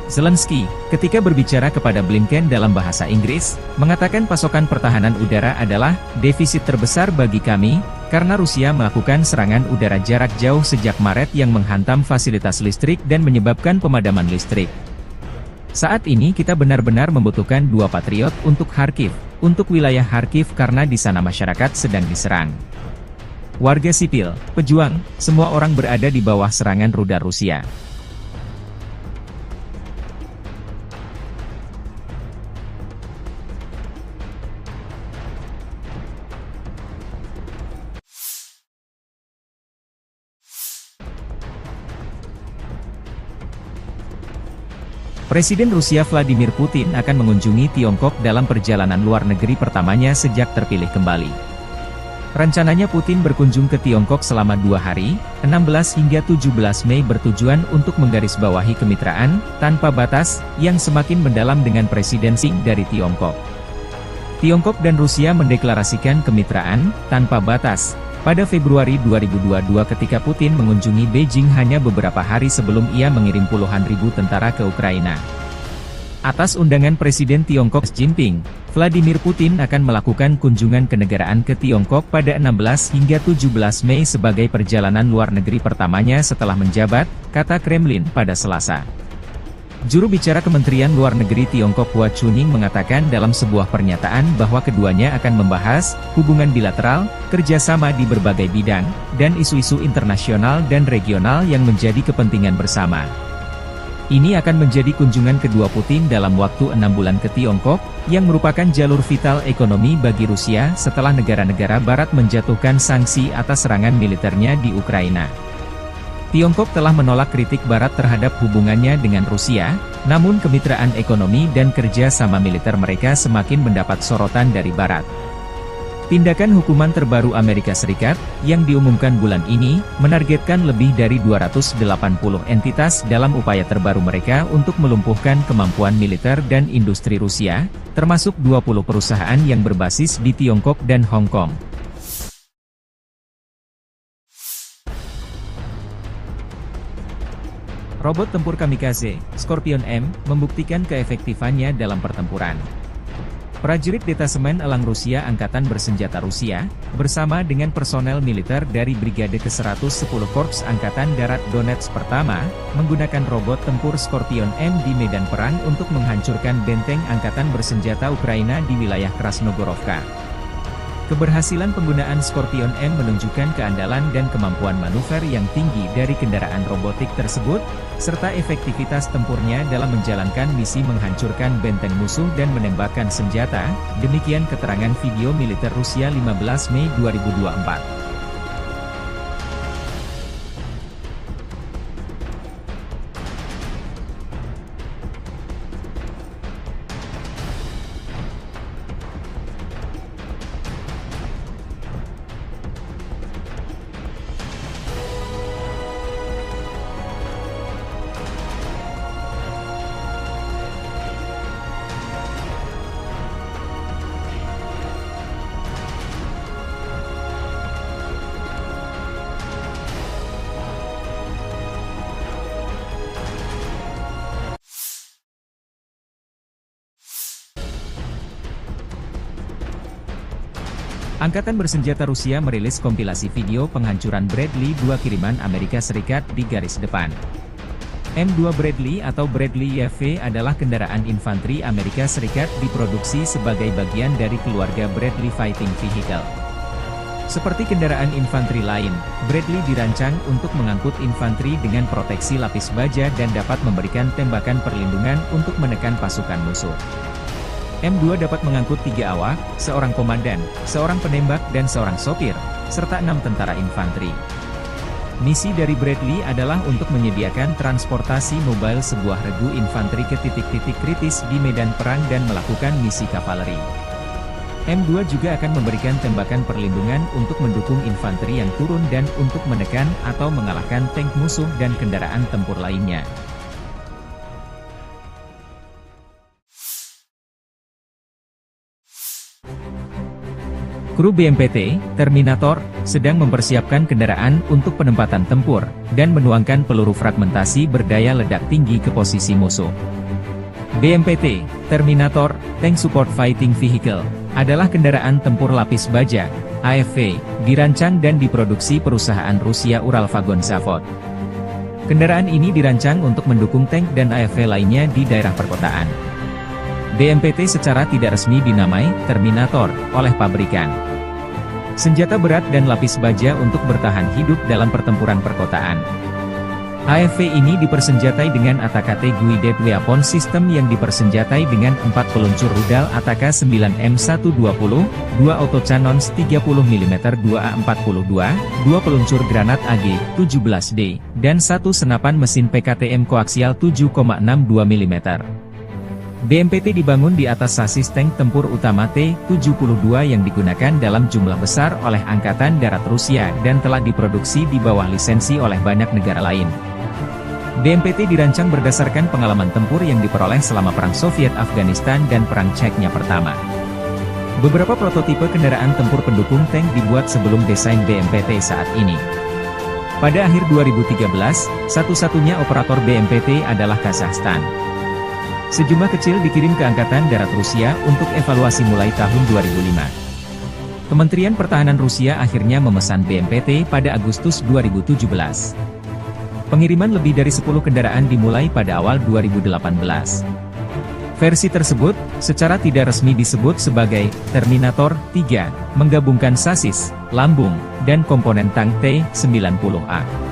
Zelensky, ketika berbicara kepada Blinken dalam bahasa Inggris, mengatakan pasokan pertahanan udara adalah defisit terbesar bagi kami, karena Rusia melakukan serangan udara jarak jauh sejak Maret yang menghantam fasilitas listrik dan menyebabkan pemadaman listrik. Saat ini kita benar-benar membutuhkan 2 Patriot untuk Kharkiv, untuk wilayah Kharkiv karena di sana masyarakat sedang diserang. Warga sipil, pejuang, semua orang berada di bawah serangan rudal Rusia. Presiden Rusia Vladimir Putin akan mengunjungi Tiongkok dalam perjalanan luar negeri pertamanya sejak terpilih kembali. Rencananya Putin berkunjung ke Tiongkok selama 2 hari, 16 hingga 17 Mei bertujuan untuk menggarisbawahi kemitraan tanpa batas yang semakin mendalam dengan Presiden Xi dari Tiongkok. Tiongkok dan Rusia mendeklarasikan kemitraan tanpa batas pada Februari 2022 ketika Putin mengunjungi Beijing hanya beberapa hari sebelum ia mengirim puluhan ribu tentara ke Ukraina. Atas undangan Presiden Tiongkok Xi Jinping, Vladimir Putin akan melakukan kunjungan kenegaraan ke Tiongkok pada 16 hingga 17 Mei sebagai perjalanan luar negeri pertamanya setelah menjabat, kata Kremlin pada Selasa. Juru bicara Kementerian Luar Negeri Tiongkok Hua Chunying mengatakan dalam sebuah pernyataan bahwa keduanya akan membahas hubungan bilateral, kerjasama di berbagai bidang, dan isu-isu internasional dan regional yang menjadi kepentingan bersama. Ini akan menjadi kunjungan kedua Putin dalam waktu 6 bulan ke Tiongkok, yang merupakan jalur vital ekonomi bagi Rusia setelah negara-negara Barat menjatuhkan sanksi atas serangan militernya di Ukraina. Tiongkok telah menolak kritik Barat terhadap hubungannya dengan Rusia, namun kemitraan ekonomi dan kerja sama militer mereka semakin mendapat sorotan dari Barat. Tindakan hukuman terbaru Amerika Serikat, yang diumumkan bulan ini, menargetkan lebih dari 280 entitas dalam upaya terbaru mereka untuk melumpuhkan kemampuan militer dan industri Rusia, termasuk 20 perusahaan yang berbasis di Tiongkok dan Hong Kong. Robot tempur kamikaze, Scorpion M, membuktikan keefektifannya dalam pertempuran. Prajurit Detasemen Elang Rusia Angkatan Bersenjata Rusia, bersama dengan personel militer dari Brigade ke-110 Korps Angkatan Darat Donetsk Pertama, menggunakan robot tempur Scorpion M di medan perang untuk menghancurkan benteng Angkatan Bersenjata Ukraina di wilayah Krasnogorovka. Keberhasilan penggunaan Scorpion M menunjukkan keandalan dan kemampuan manuver yang tinggi dari kendaraan robotik tersebut, serta efektivitas tempurnya dalam menjalankan misi menghancurkan benteng musuh dan menembakkan senjata, demikian keterangan video militer Rusia 15 Mei 2024. Angkatan Bersenjata Rusia merilis kompilasi video penghancuran Bradley 2 kiriman Amerika Serikat di garis depan. M2 Bradley atau Bradley YV adalah kendaraan infanteri Amerika Serikat diproduksi sebagai bagian dari keluarga Bradley Fighting Vehicle. Seperti kendaraan infanteri lain, Bradley dirancang untuk mengangkut infanteri dengan proteksi lapis baja dan dapat memberikan tembakan perlindungan untuk menekan pasukan musuh. M2 dapat mengangkut 3 awak, seorang komandan, seorang penembak dan seorang sopir, serta 6 tentara infanteri. Misi dari Bradley adalah untuk menyediakan transportasi mobile sebuah regu infanteri ke titik-titik kritis di medan perang dan melakukan misi kavaleri. M2 juga akan memberikan tembakan perlindungan untuk mendukung infanteri yang turun dan untuk menekan atau mengalahkan tank musuh dan kendaraan tempur lainnya. Kru BMPT, Terminator, sedang mempersiapkan kendaraan untuk penempatan tempur, dan menuangkan peluru fragmentasi berdaya ledak tinggi ke posisi musuh. BMPT, Terminator, Tank Support Fighting Vehicle, adalah kendaraan tempur lapis baja, AFV, dirancang dan diproduksi perusahaan Rusia Uralvagon Zavod. Kendaraan ini dirancang untuk mendukung tank dan AFV lainnya di daerah perkotaan. BMPT secara tidak resmi dinamai Terminator oleh pabrikan. senjata berat dan lapis baja untuk bertahan hidup dalam pertempuran perkotaan. AFV ini dipersenjatai dengan ATAK Guided Weapon System yang dipersenjatai dengan 4 peluncur rudal ATAK 9M120, 2 autocannons 30mm 2A42, 2 peluncur granat AG-17D, dan 1 senapan mesin PKTM koaksial 7,62 mm. BMPT dibangun di atas sasis tank tempur utama T-72 yang digunakan dalam jumlah besar oleh Angkatan Darat Rusia dan telah diproduksi di bawah lisensi oleh banyak negara lain. BMPT dirancang berdasarkan pengalaman tempur yang diperoleh selama Perang Soviet-Afghanistan dan Perang Chechnya pertama. Beberapa prototipe kendaraan tempur pendukung tank dibuat sebelum desain BMPT saat ini. Pada akhir 2013, satu-satunya operator BMPT adalah Kazakhstan. Sejumlah kecil dikirim ke Angkatan Darat Rusia untuk evaluasi mulai tahun 2005. Kementerian Pertahanan Rusia akhirnya memesan BMPT pada Agustus 2017. Pengiriman lebih dari 10 kendaraan dimulai pada awal 2018. Versi tersebut, secara tidak resmi disebut sebagai Terminator 3, menggabungkan sasis, lambung, dan komponen tank T-90A.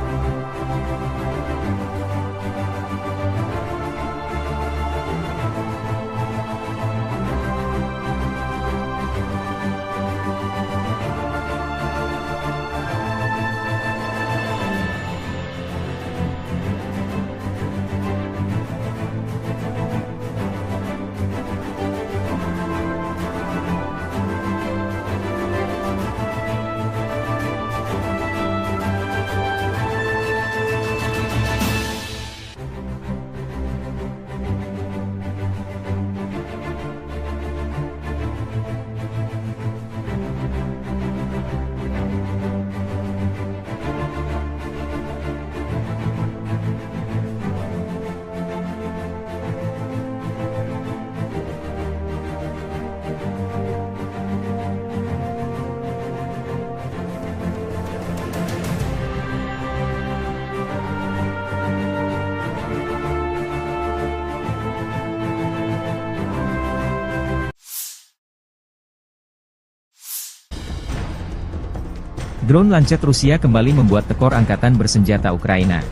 Drone Lancet Rusia kembali membuat tekor angkatan bersenjata Ukraina.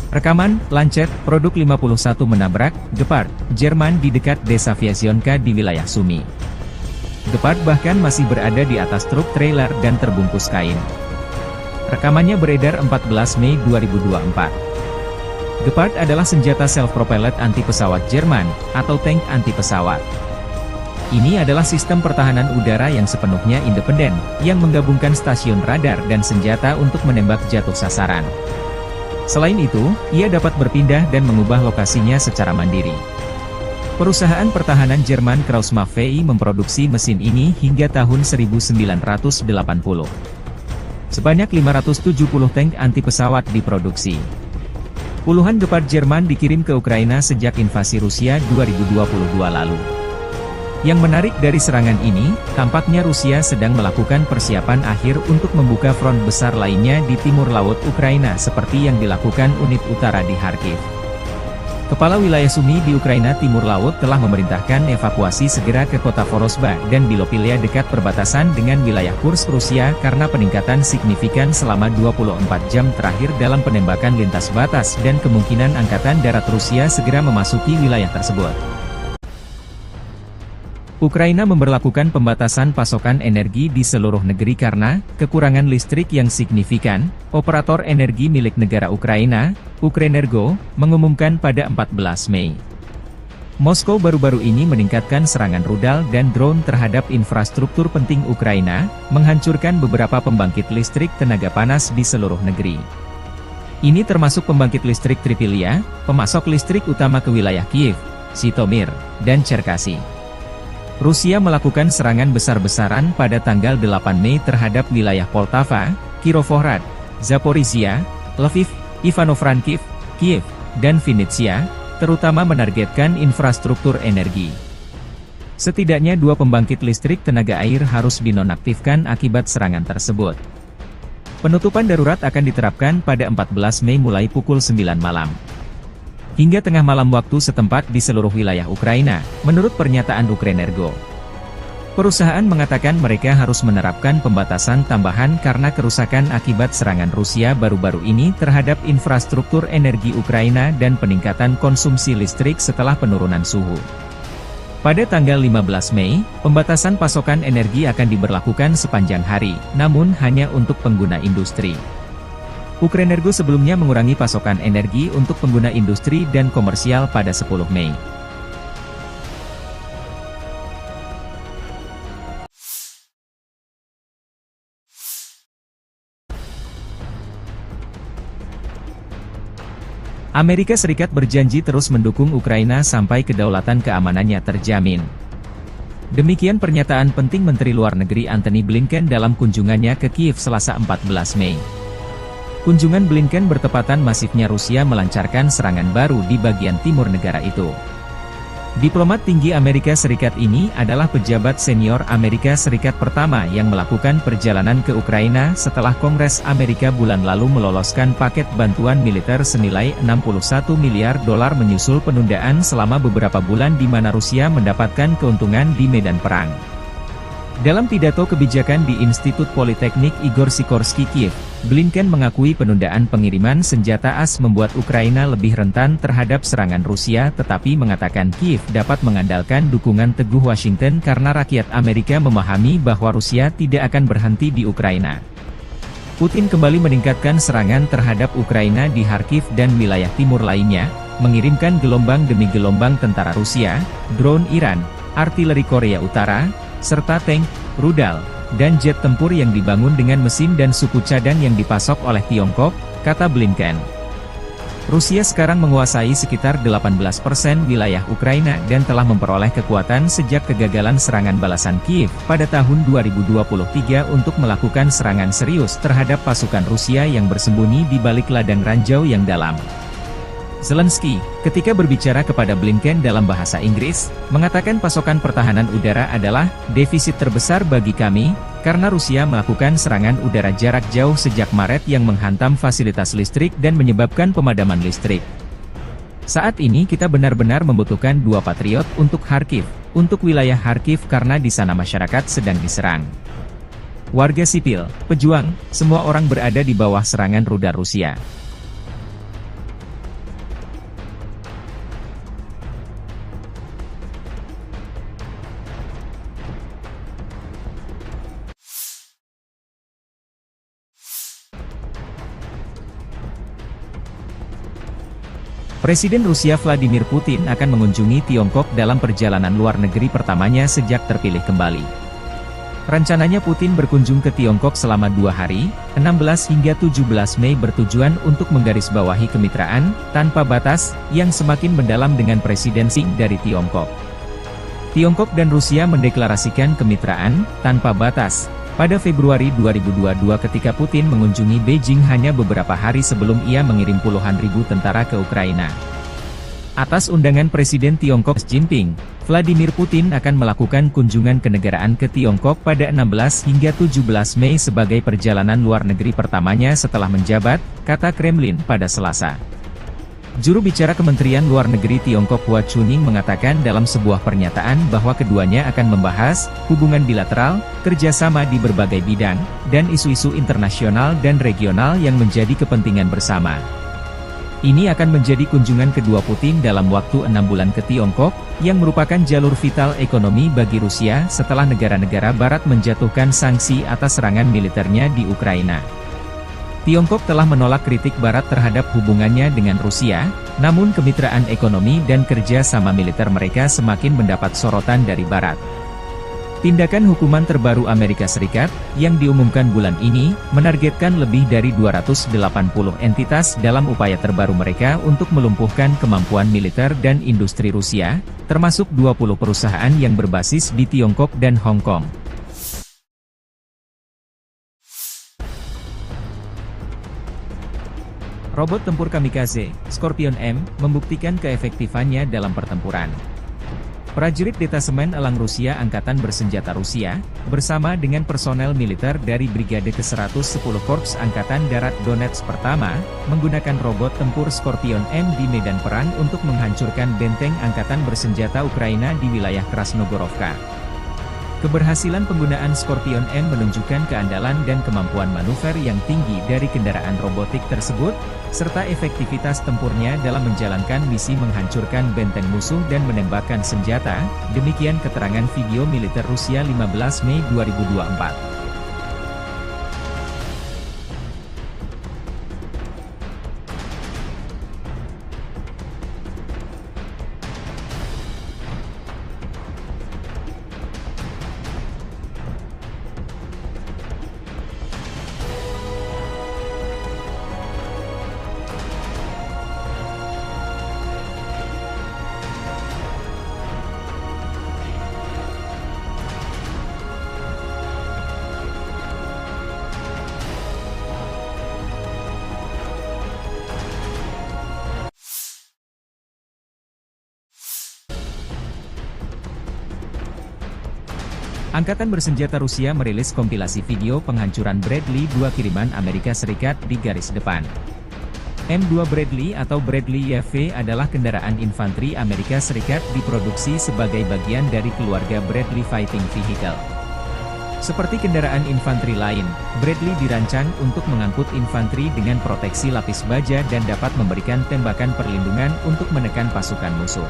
Rekaman, Lancet, produk 51 menabrak, Gepard, Jerman di dekat desa Vyazionka di wilayah Sumy. Gepard bahkan masih berada di atas truk trailer dan terbungkus kain. Rekamannya beredar 14 Mei 2024. Gepard adalah senjata self-propelled anti-pesawat Jerman, atau tank anti-pesawat. Ini adalah sistem pertahanan udara yang sepenuhnya independen, yang menggabungkan stasiun radar dan senjata untuk menembak jatuh sasaran. Selain itu, ia dapat berpindah dan mengubah lokasinya secara mandiri. Perusahaan pertahanan Jerman Krauss-Maffei memproduksi mesin ini hingga tahun 1980. Sebanyak 570 tank anti-pesawat diproduksi. Puluhan Gepard Jerman dikirim ke Ukraina sejak invasi Rusia 2022 lalu. Yang menarik dari serangan ini, tampaknya Rusia sedang melakukan persiapan akhir untuk membuka front besar lainnya di timur laut Ukraina seperti yang dilakukan unit utara di Kharkiv. Kepala wilayah Sumy di Ukraina Timur Laut telah memerintahkan evakuasi segera ke kota Vorosba dan Bilopilia dekat perbatasan dengan wilayah Kursk Rusia karena peningkatan signifikan selama 24 jam terakhir dalam penembakan lintas batas dan kemungkinan Angkatan Darat Rusia segera memasuki wilayah tersebut. Ukraina memberlakukan pembatasan pasokan energi di seluruh negeri karena kekurangan listrik yang signifikan. Operator energi milik negara Ukraina, Ukrenergo, mengumumkan pada 14 Mei. Moskow baru-baru ini meningkatkan serangan rudal dan drone terhadap infrastruktur penting Ukraina, menghancurkan beberapa pembangkit listrik tenaga panas di seluruh negeri. Ini termasuk pembangkit listrik Tripilia, pemasok listrik utama ke wilayah Kiev, Zhytomyr, dan Cherkasy. Rusia melakukan serangan besar-besaran pada tanggal 8 Mei terhadap wilayah Poltava, Kirovohrad, Zaporizhia, Lviv, Ivano-Frankivsk, Kiev, dan Vinnytsia, terutama menargetkan infrastruktur energi. Setidaknya 2 pembangkit listrik tenaga air harus dinonaktifkan akibat serangan tersebut. Penutupan darurat akan diterapkan pada 14 Mei mulai pukul 9 malam. Hingga tengah malam waktu setempat di seluruh wilayah Ukraina, menurut pernyataan Ukrenergo. Perusahaan mengatakan mereka harus menerapkan pembatasan tambahan karena kerusakan akibat serangan Rusia baru-baru ini terhadap infrastruktur energi Ukraina dan peningkatan konsumsi listrik setelah penurunan suhu. Pada tanggal 15 Mei, pembatasan pasokan energi akan diberlakukan sepanjang hari, namun hanya untuk pengguna industri. Ukrenergo sebelumnya mengurangi pasokan energi untuk pengguna industri dan komersial pada 10 Mei. Amerika Serikat berjanji terus mendukung Ukraina sampai kedaulatan keamanannya terjamin. Demikian pernyataan penting Menteri Luar Negeri Antony Blinken dalam kunjungannya ke Kiev Selasa 14 Mei. Kunjungan Blinken bertepatan masifnya Rusia melancarkan serangan baru di bagian timur negara itu. Diplomat tinggi Amerika Serikat ini adalah pejabat senior Amerika Serikat pertama yang melakukan perjalanan ke Ukraina setelah Kongres Amerika bulan lalu meloloskan paket bantuan militer senilai 61 miliar dolar menyusul penundaan selama beberapa bulan di mana Rusia mendapatkan keuntungan di medan perang. Dalam pidato kebijakan di Institut Politeknik Igor Sikorsky Kiev, Blinken mengakui penundaan pengiriman senjata AS membuat Ukraina lebih rentan terhadap serangan Rusia tetapi mengatakan Kiev dapat mengandalkan dukungan teguh Washington karena rakyat Amerika memahami bahwa Rusia tidak akan berhenti di Ukraina. Putin kembali meningkatkan serangan terhadap Ukraina di Kharkiv dan wilayah timur lainnya, mengirimkan gelombang demi gelombang tentara Rusia, drone Iran, artileri Korea Utara, serta tank, rudal, dan jet tempur yang dibangun dengan mesin dan suku cadang yang dipasok oleh Tiongkok, kata Blinken. Rusia sekarang menguasai sekitar 18% wilayah Ukraina dan telah memperoleh kekuatan sejak kegagalan serangan balasan Kiev pada tahun 2023 untuk melakukan serangan serius terhadap pasukan Rusia yang bersembunyi di balik ladang ranjau yang dalam. Zelensky, ketika berbicara kepada Blinken dalam bahasa Inggris, mengatakan pasokan pertahanan udara adalah defisit terbesar bagi kami, karena Rusia melakukan serangan udara jarak jauh sejak Maret yang menghantam fasilitas listrik dan menyebabkan pemadaman listrik. Saat ini kita benar-benar membutuhkan 2 Patriot untuk Kharkiv, untuk wilayah Kharkiv karena di sana masyarakat sedang diserang. Warga sipil, pejuang, semua orang berada di bawah serangan rudal Rusia. Presiden Rusia Vladimir Putin akan mengunjungi Tiongkok dalam perjalanan luar negeri pertamanya sejak terpilih kembali. Rencananya Putin berkunjung ke Tiongkok selama 2 hari, 16 hingga 17 Mei bertujuan untuk menggarisbawahi kemitraan tanpa batas yang semakin mendalam dengan Presiden Xi dari Tiongkok. Tiongkok dan Rusia mendeklarasikan kemitraan tanpa batas pada Februari 2022 ketika Putin mengunjungi Beijing hanya beberapa hari sebelum ia mengirim puluhan ribu tentara ke Ukraina. Atas undangan Presiden Tiongkok Xi Jinping, Vladimir Putin akan melakukan kunjungan kenegaraan ke Tiongkok pada 16 hingga 17 Mei sebagai perjalanan luar negeri pertamanya setelah menjabat, kata Kremlin pada Selasa. Juru bicara Kementerian Luar Negeri Tiongkok Hua Chunying mengatakan dalam sebuah pernyataan bahwa keduanya akan membahas hubungan bilateral, kerjasama di berbagai bidang, dan isu-isu internasional dan regional yang menjadi kepentingan bersama. Ini akan menjadi kunjungan kedua Putin dalam waktu 6 bulan ke Tiongkok, yang merupakan jalur vital ekonomi bagi Rusia setelah negara-negara Barat menjatuhkan sanksi atas serangan militernya di Ukraina. Tiongkok telah menolak kritik Barat terhadap hubungannya dengan Rusia, namun kemitraan ekonomi dan kerja sama militer mereka semakin mendapat sorotan dari Barat. Tindakan hukuman terbaru Amerika Serikat, yang diumumkan bulan ini, menargetkan lebih dari 280 entitas dalam upaya terbaru mereka untuk melumpuhkan kemampuan militer dan industri Rusia, termasuk 20 perusahaan yang berbasis di Tiongkok dan Hong Kong. Robot tempur kamikaze, Scorpion M, membuktikan keefektifannya dalam pertempuran. Prajurit Detasemen Elang Rusia Angkatan Bersenjata Rusia, bersama dengan personel militer dari Brigade ke-110 Korps Angkatan Darat Donetsk pertama, menggunakan robot tempur Scorpion M di medan perang untuk menghancurkan benteng Angkatan Bersenjata Ukraina di wilayah Krasnogorovka. Keberhasilan penggunaan Scorpion M menunjukkan keandalan dan kemampuan manuver yang tinggi dari kendaraan robotik tersebut, serta efektivitas tempurnya dalam menjalankan misi menghancurkan benteng musuh dan menembakkan senjata, demikian keterangan video militer Rusia 15 Mei 2024. Angkatan bersenjata Rusia merilis kompilasi video penghancuran Bradley 2 kiriman Amerika Serikat di garis depan. M2 Bradley atau Bradley YV adalah kendaraan infanteri Amerika Serikat diproduksi sebagai bagian dari keluarga Bradley Fighting Vehicle. Seperti kendaraan infanteri lain, Bradley dirancang untuk mengangkut infanteri dengan proteksi lapis baja dan dapat memberikan tembakan perlindungan untuk menekan pasukan musuh.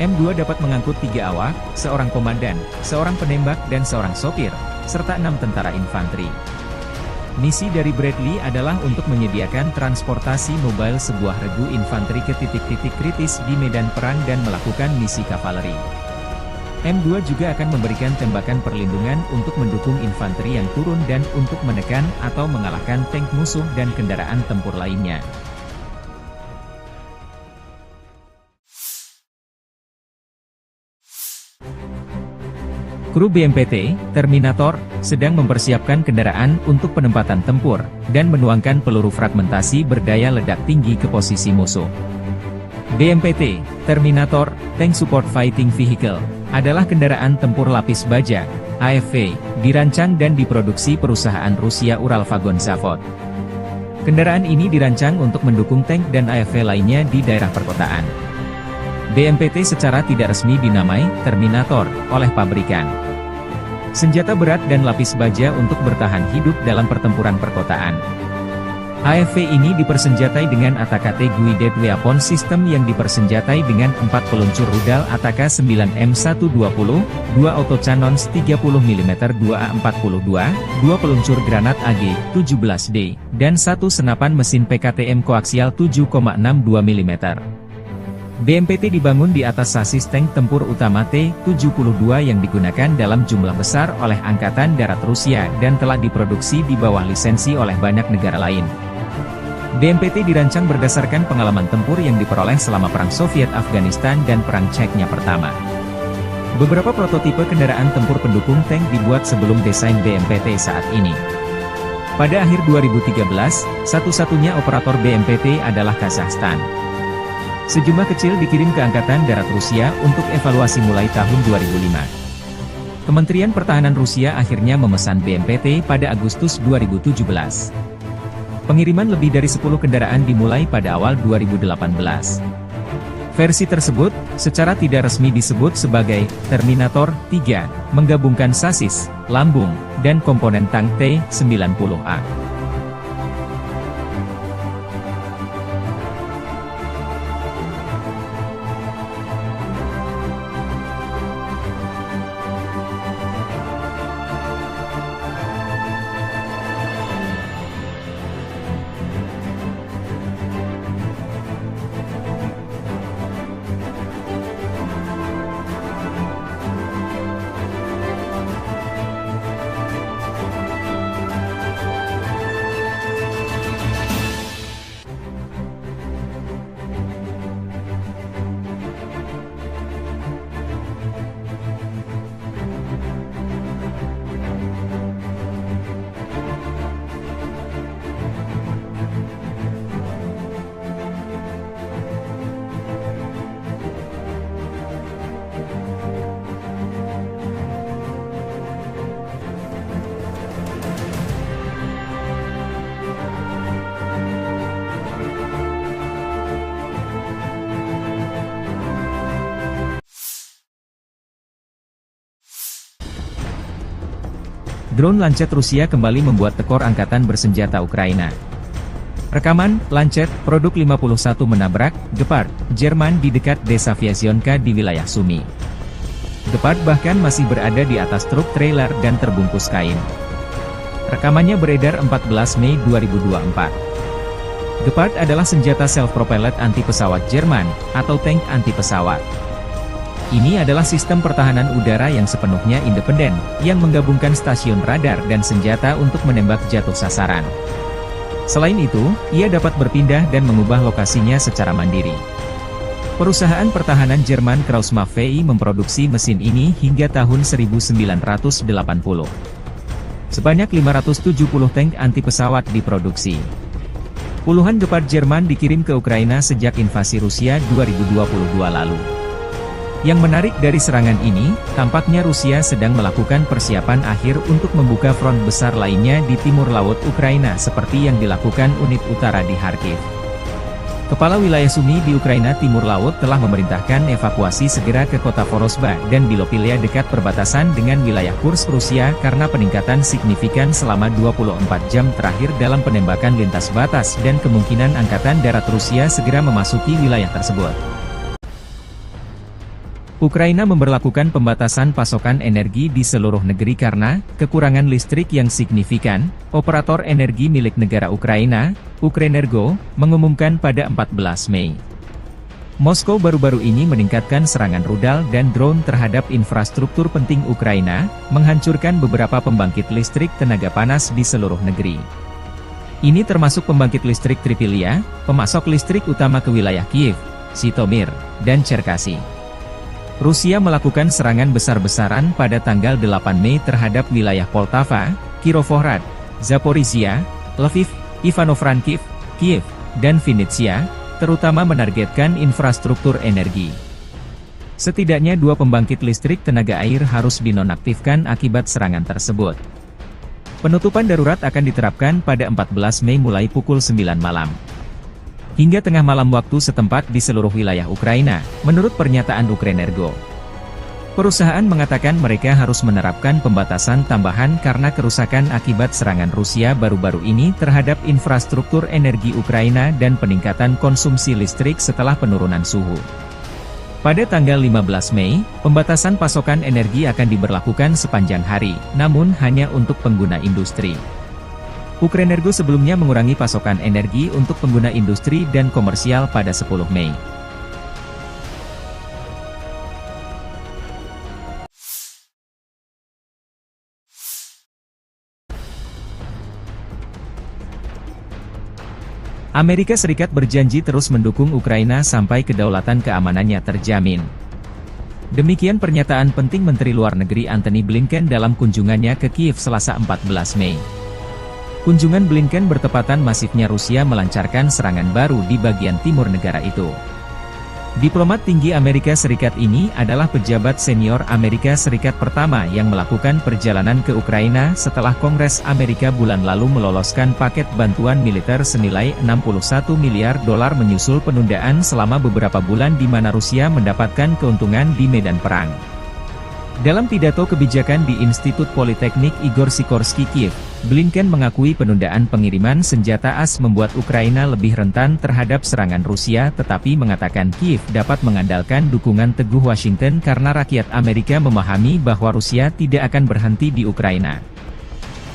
M2 dapat mengangkut 3 awak, seorang komandan, seorang penembak dan seorang sopir, serta 6 tentara infanteri. Misi dari Bradley adalah untuk menyediakan transportasi mobile sebuah regu infanteri ke titik-titik kritis di medan perang dan melakukan misi kavaleri. M2 juga akan memberikan tembakan perlindungan untuk mendukung infanteri yang turun dan untuk menekan atau mengalahkan tank musuh dan kendaraan tempur lainnya. Kru BMPT, Terminator, sedang mempersiapkan kendaraan untuk penempatan tempur, dan menuangkan peluru fragmentasi berdaya ledak tinggi ke posisi musuh. BMPT, Terminator, Tank Support Fighting Vehicle, adalah kendaraan tempur lapis baja, AFV, dirancang dan diproduksi perusahaan Rusia Uralvagon Zavod. Kendaraan ini dirancang untuk mendukung tank dan AFV lainnya di daerah perkotaan. BMPT secara tidak resmi dinamai Terminator oleh pabrikan. Senjata berat dan lapis baja untuk bertahan hidup dalam pertempuran perkotaan. AFV ini dipersenjatai dengan ATAK-T Guided Weapon System yang dipersenjatai dengan 4 peluncur rudal ATAK 9M120, 2 autocannons 30mm 2A42, 2 peluncur granat AG-17D, dan 1 senapan mesin PKTM koaksial 7,62 mm. BMPT dibangun di atas sasis tank tempur utama T-72 yang digunakan dalam jumlah besar oleh Angkatan Darat Rusia dan telah diproduksi di bawah lisensi oleh banyak negara lain. BMPT dirancang berdasarkan pengalaman tempur yang diperoleh selama Perang Soviet Afghanistan dan Perang Chechnya pertama. Beberapa prototipe kendaraan tempur pendukung tank dibuat sebelum desain BMPT saat ini. Pada akhir 2013, satu-satunya operator BMPT adalah Kazakhstan. Sejumlah kecil dikirim ke Angkatan Darat Rusia untuk evaluasi mulai tahun 2005. Kementerian Pertahanan Rusia akhirnya memesan BMPT pada Agustus 2017. Pengiriman lebih dari 10 kendaraan dimulai pada awal 2018. Versi tersebut, secara tidak resmi disebut sebagai Terminator 3, menggabungkan sasis, lambung, dan komponen tank T-90A. Drone Lancet Rusia kembali membuat tekor angkatan bersenjata Ukraina. Rekaman, Lancet, produk 51 menabrak, Gepard, Jerman di dekat desa Vyazionka di wilayah Sumy. Gepard bahkan masih berada di atas truk trailer dan terbungkus kain. Rekamannya beredar 14 Mei 2024. Gepard adalah senjata self-propelled anti-pesawat Jerman, atau tank anti-pesawat. Ini adalah sistem pertahanan udara yang sepenuhnya independen, yang menggabungkan stasiun radar dan senjata untuk menembak jatuh sasaran. Selain itu, ia dapat berpindah dan mengubah lokasinya secara mandiri. Perusahaan pertahanan Jerman Krauss-Maffei memproduksi mesin ini hingga tahun 1980. Sebanyak 570 tank anti-pesawat diproduksi. Puluhan Gepard Jerman dikirim ke Ukraina sejak invasi Rusia 2022 lalu. Yang menarik dari serangan ini, tampaknya Rusia sedang melakukan persiapan akhir untuk membuka front besar lainnya di timur laut Ukraina seperti yang dilakukan unit utara di Kharkiv. Kepala wilayah Sumy di Ukraina Timur Laut telah memerintahkan evakuasi segera ke kota Vorosba dan Bilopilia dekat perbatasan dengan wilayah Kursk Rusia karena peningkatan signifikan selama 24 jam terakhir dalam penembakan lintas batas dan kemungkinan Angkatan Darat Rusia segera memasuki wilayah tersebut. Ukraina memberlakukan pembatasan pasokan energi di seluruh negeri karena kekurangan listrik yang signifikan. Operator energi milik negara Ukraina, Ukrenergo, mengumumkan pada 14 Mei. Moskow baru-baru ini meningkatkan serangan rudal dan drone terhadap infrastruktur penting Ukraina, menghancurkan beberapa pembangkit listrik tenaga panas di seluruh negeri. Ini termasuk pembangkit listrik Tripilia, pemasok listrik utama ke wilayah Kiev, Zhytomyr, dan Cherkasy. Rusia melakukan serangan besar-besaran pada tanggal 8 Mei terhadap wilayah Poltava, Kirovohrad, Zaporizhia, Lviv, Ivano-Frankivsk, Kiev, dan Vinnytsia, terutama menargetkan infrastruktur energi. Setidaknya 2 pembangkit listrik tenaga air harus dinonaktifkan akibat serangan tersebut. Penutupan darurat akan diterapkan pada 14 Mei mulai pukul 9 malam. Hingga tengah malam waktu setempat di seluruh wilayah Ukraina, menurut pernyataan Ukrenergo. Perusahaan mengatakan mereka harus menerapkan pembatasan tambahan karena kerusakan akibat serangan Rusia baru-baru ini terhadap infrastruktur energi Ukraina dan peningkatan konsumsi listrik setelah penurunan suhu. Pada tanggal 15 Mei, pembatasan pasokan energi akan diberlakukan sepanjang hari, namun hanya untuk pengguna industri. Ukrenergo sebelumnya mengurangi pasokan energi untuk pengguna industri dan komersial pada 10 Mei. Amerika Serikat berjanji terus mendukung Ukraina sampai kedaulatan keamanannya terjamin. Demikian pernyataan penting Menteri Luar Negeri Antony Blinken dalam kunjungannya ke Kiev Selasa 14 Mei. Kunjungan Blinken bertepatan masifnya Rusia melancarkan serangan baru di bagian timur negara itu. Diplomat tinggi Amerika Serikat ini adalah pejabat senior Amerika Serikat pertama yang melakukan perjalanan ke Ukraina setelah Kongres Amerika bulan lalu meloloskan paket bantuan militer senilai $61 miliar menyusul penundaan selama beberapa bulan di mana Rusia mendapatkan keuntungan di medan perang. Dalam pidato kebijakan di Institut Politeknik Igor Sikorsky Kiev, Blinken mengakui penundaan pengiriman senjata AS membuat Ukraina lebih rentan terhadap serangan Rusia tetapi mengatakan Kiev dapat mengandalkan dukungan teguh Washington karena rakyat Amerika memahami bahwa Rusia tidak akan berhenti di Ukraina.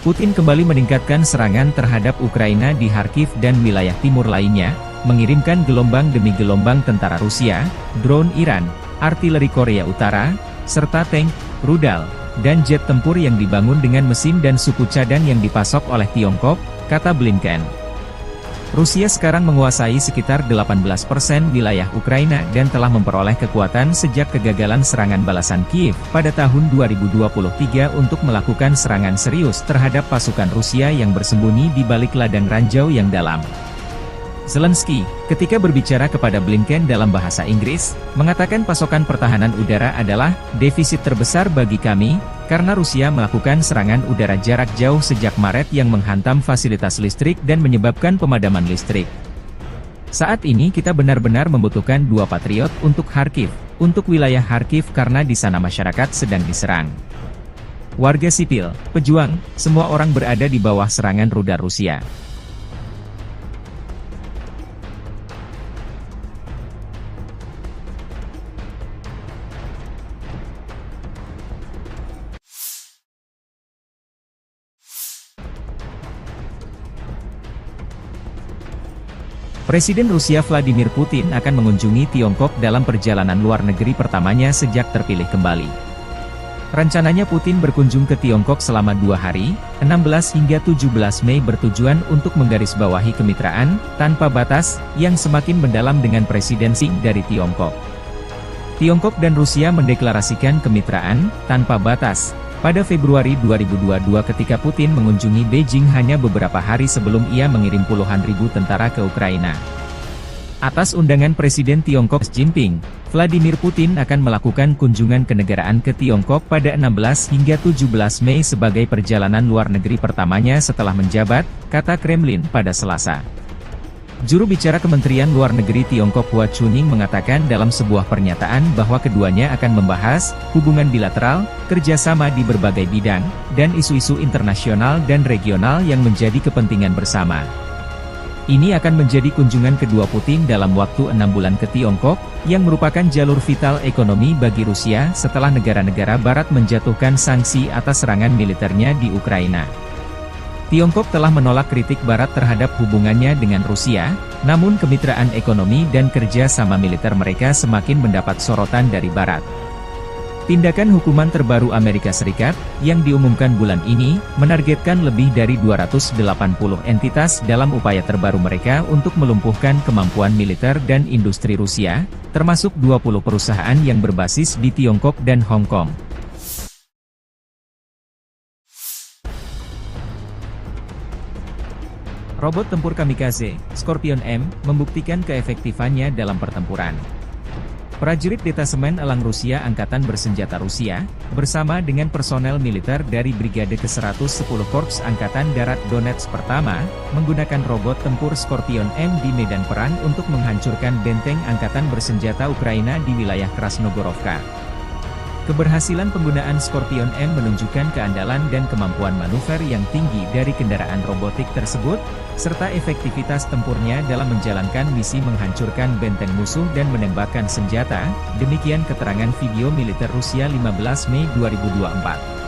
Putin kembali meningkatkan serangan terhadap Ukraina di Kharkiv dan wilayah timur lainnya, mengirimkan gelombang demi gelombang tentara Rusia, drone Iran, artileri Korea Utara, serta tank, rudal, dan jet tempur yang dibangun dengan mesin dan suku cadang yang dipasok oleh Tiongkok, kata Blinken. Rusia sekarang menguasai sekitar 18% wilayah Ukraina dan telah memperoleh kekuatan sejak kegagalan serangan balasan Kiev pada tahun 2023 untuk melakukan serangan serius terhadap pasukan Rusia yang bersembunyi di balik ladang ranjau yang dalam. Zelensky, ketika berbicara kepada Blinken dalam bahasa Inggris, mengatakan pasokan pertahanan udara adalah defisit terbesar bagi kami, karena Rusia melakukan serangan udara jarak jauh sejak Maret yang menghantam fasilitas listrik dan menyebabkan pemadaman listrik. Saat ini kita benar-benar membutuhkan 2 Patriot untuk Kharkiv, untuk wilayah Kharkiv karena di sana masyarakat sedang diserang. Warga sipil, pejuang, semua orang berada di bawah serangan rudal Rusia. Presiden Rusia Vladimir Putin akan mengunjungi Tiongkok dalam perjalanan luar negeri pertamanya sejak terpilih kembali. Rencananya Putin berkunjung ke Tiongkok selama 2 hari, 16 hingga 17 Mei bertujuan untuk menggarisbawahi kemitraan tanpa batas yang semakin mendalam dengan Presiden Xi dari Tiongkok. Tiongkok dan Rusia mendeklarasikan kemitraan tanpa batas pada Februari 2022 ketika Putin mengunjungi Beijing hanya beberapa hari sebelum ia mengirim puluhan ribu tentara ke Ukraina. Atas undangan Presiden Tiongkok Xi Jinping, Vladimir Putin akan melakukan kunjungan kenegaraan ke Tiongkok pada 16 hingga 17 Mei sebagai perjalanan luar negeri pertamanya setelah menjabat, kata Kremlin pada Selasa. Juru bicara Kementerian Luar Negeri Tiongkok Hua Chunying mengatakan dalam sebuah pernyataan bahwa keduanya akan membahas hubungan bilateral, kerjasama di berbagai bidang, dan isu-isu internasional dan regional yang menjadi kepentingan bersama. Ini akan menjadi kunjungan kedua Putin dalam waktu 6 bulan ke Tiongkok, yang merupakan jalur vital ekonomi bagi Rusia setelah negara-negara Barat menjatuhkan sanksi atas serangan militernya di Ukraina. Tiongkok telah menolak kritik Barat terhadap hubungannya dengan Rusia, namun kemitraan ekonomi dan kerja sama militer mereka semakin mendapat sorotan dari Barat. Tindakan hukuman terbaru Amerika Serikat, yang diumumkan bulan ini, menargetkan lebih dari 280 entitas dalam upaya terbaru mereka untuk melumpuhkan kemampuan militer dan industri Rusia, termasuk 20 perusahaan yang berbasis di Tiongkok dan Hong Kong. Robot tempur kamikaze, Scorpion M, membuktikan keefektifannya dalam pertempuran. Prajurit Detasemen Elang Rusia Angkatan Bersenjata Rusia, bersama dengan personel militer dari Brigade ke-110 Korps Angkatan Darat Donetsk Pertama, menggunakan robot tempur Scorpion M di medan perang untuk menghancurkan benteng Angkatan Bersenjata Ukraina di wilayah Krasnogorovka. Keberhasilan penggunaan Scorpion M menunjukkan keandalan dan kemampuan manuver yang tinggi dari kendaraan robotik tersebut, serta efektivitas tempurnya dalam menjalankan misi menghancurkan benteng musuh dan menembakkan senjata, demikian keterangan video militer Rusia 15 Mei 2024.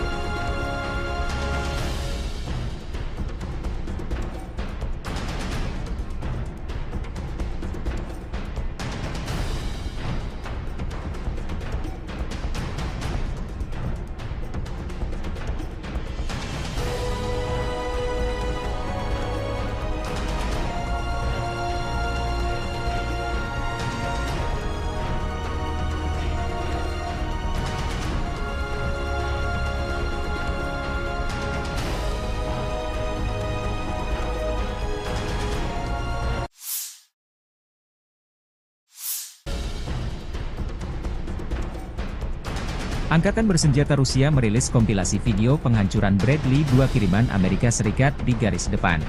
Angkatan Bersenjata Rusia merilis kompilasi video penghancuran Bradley 2 kiriman Amerika Serikat di garis depan.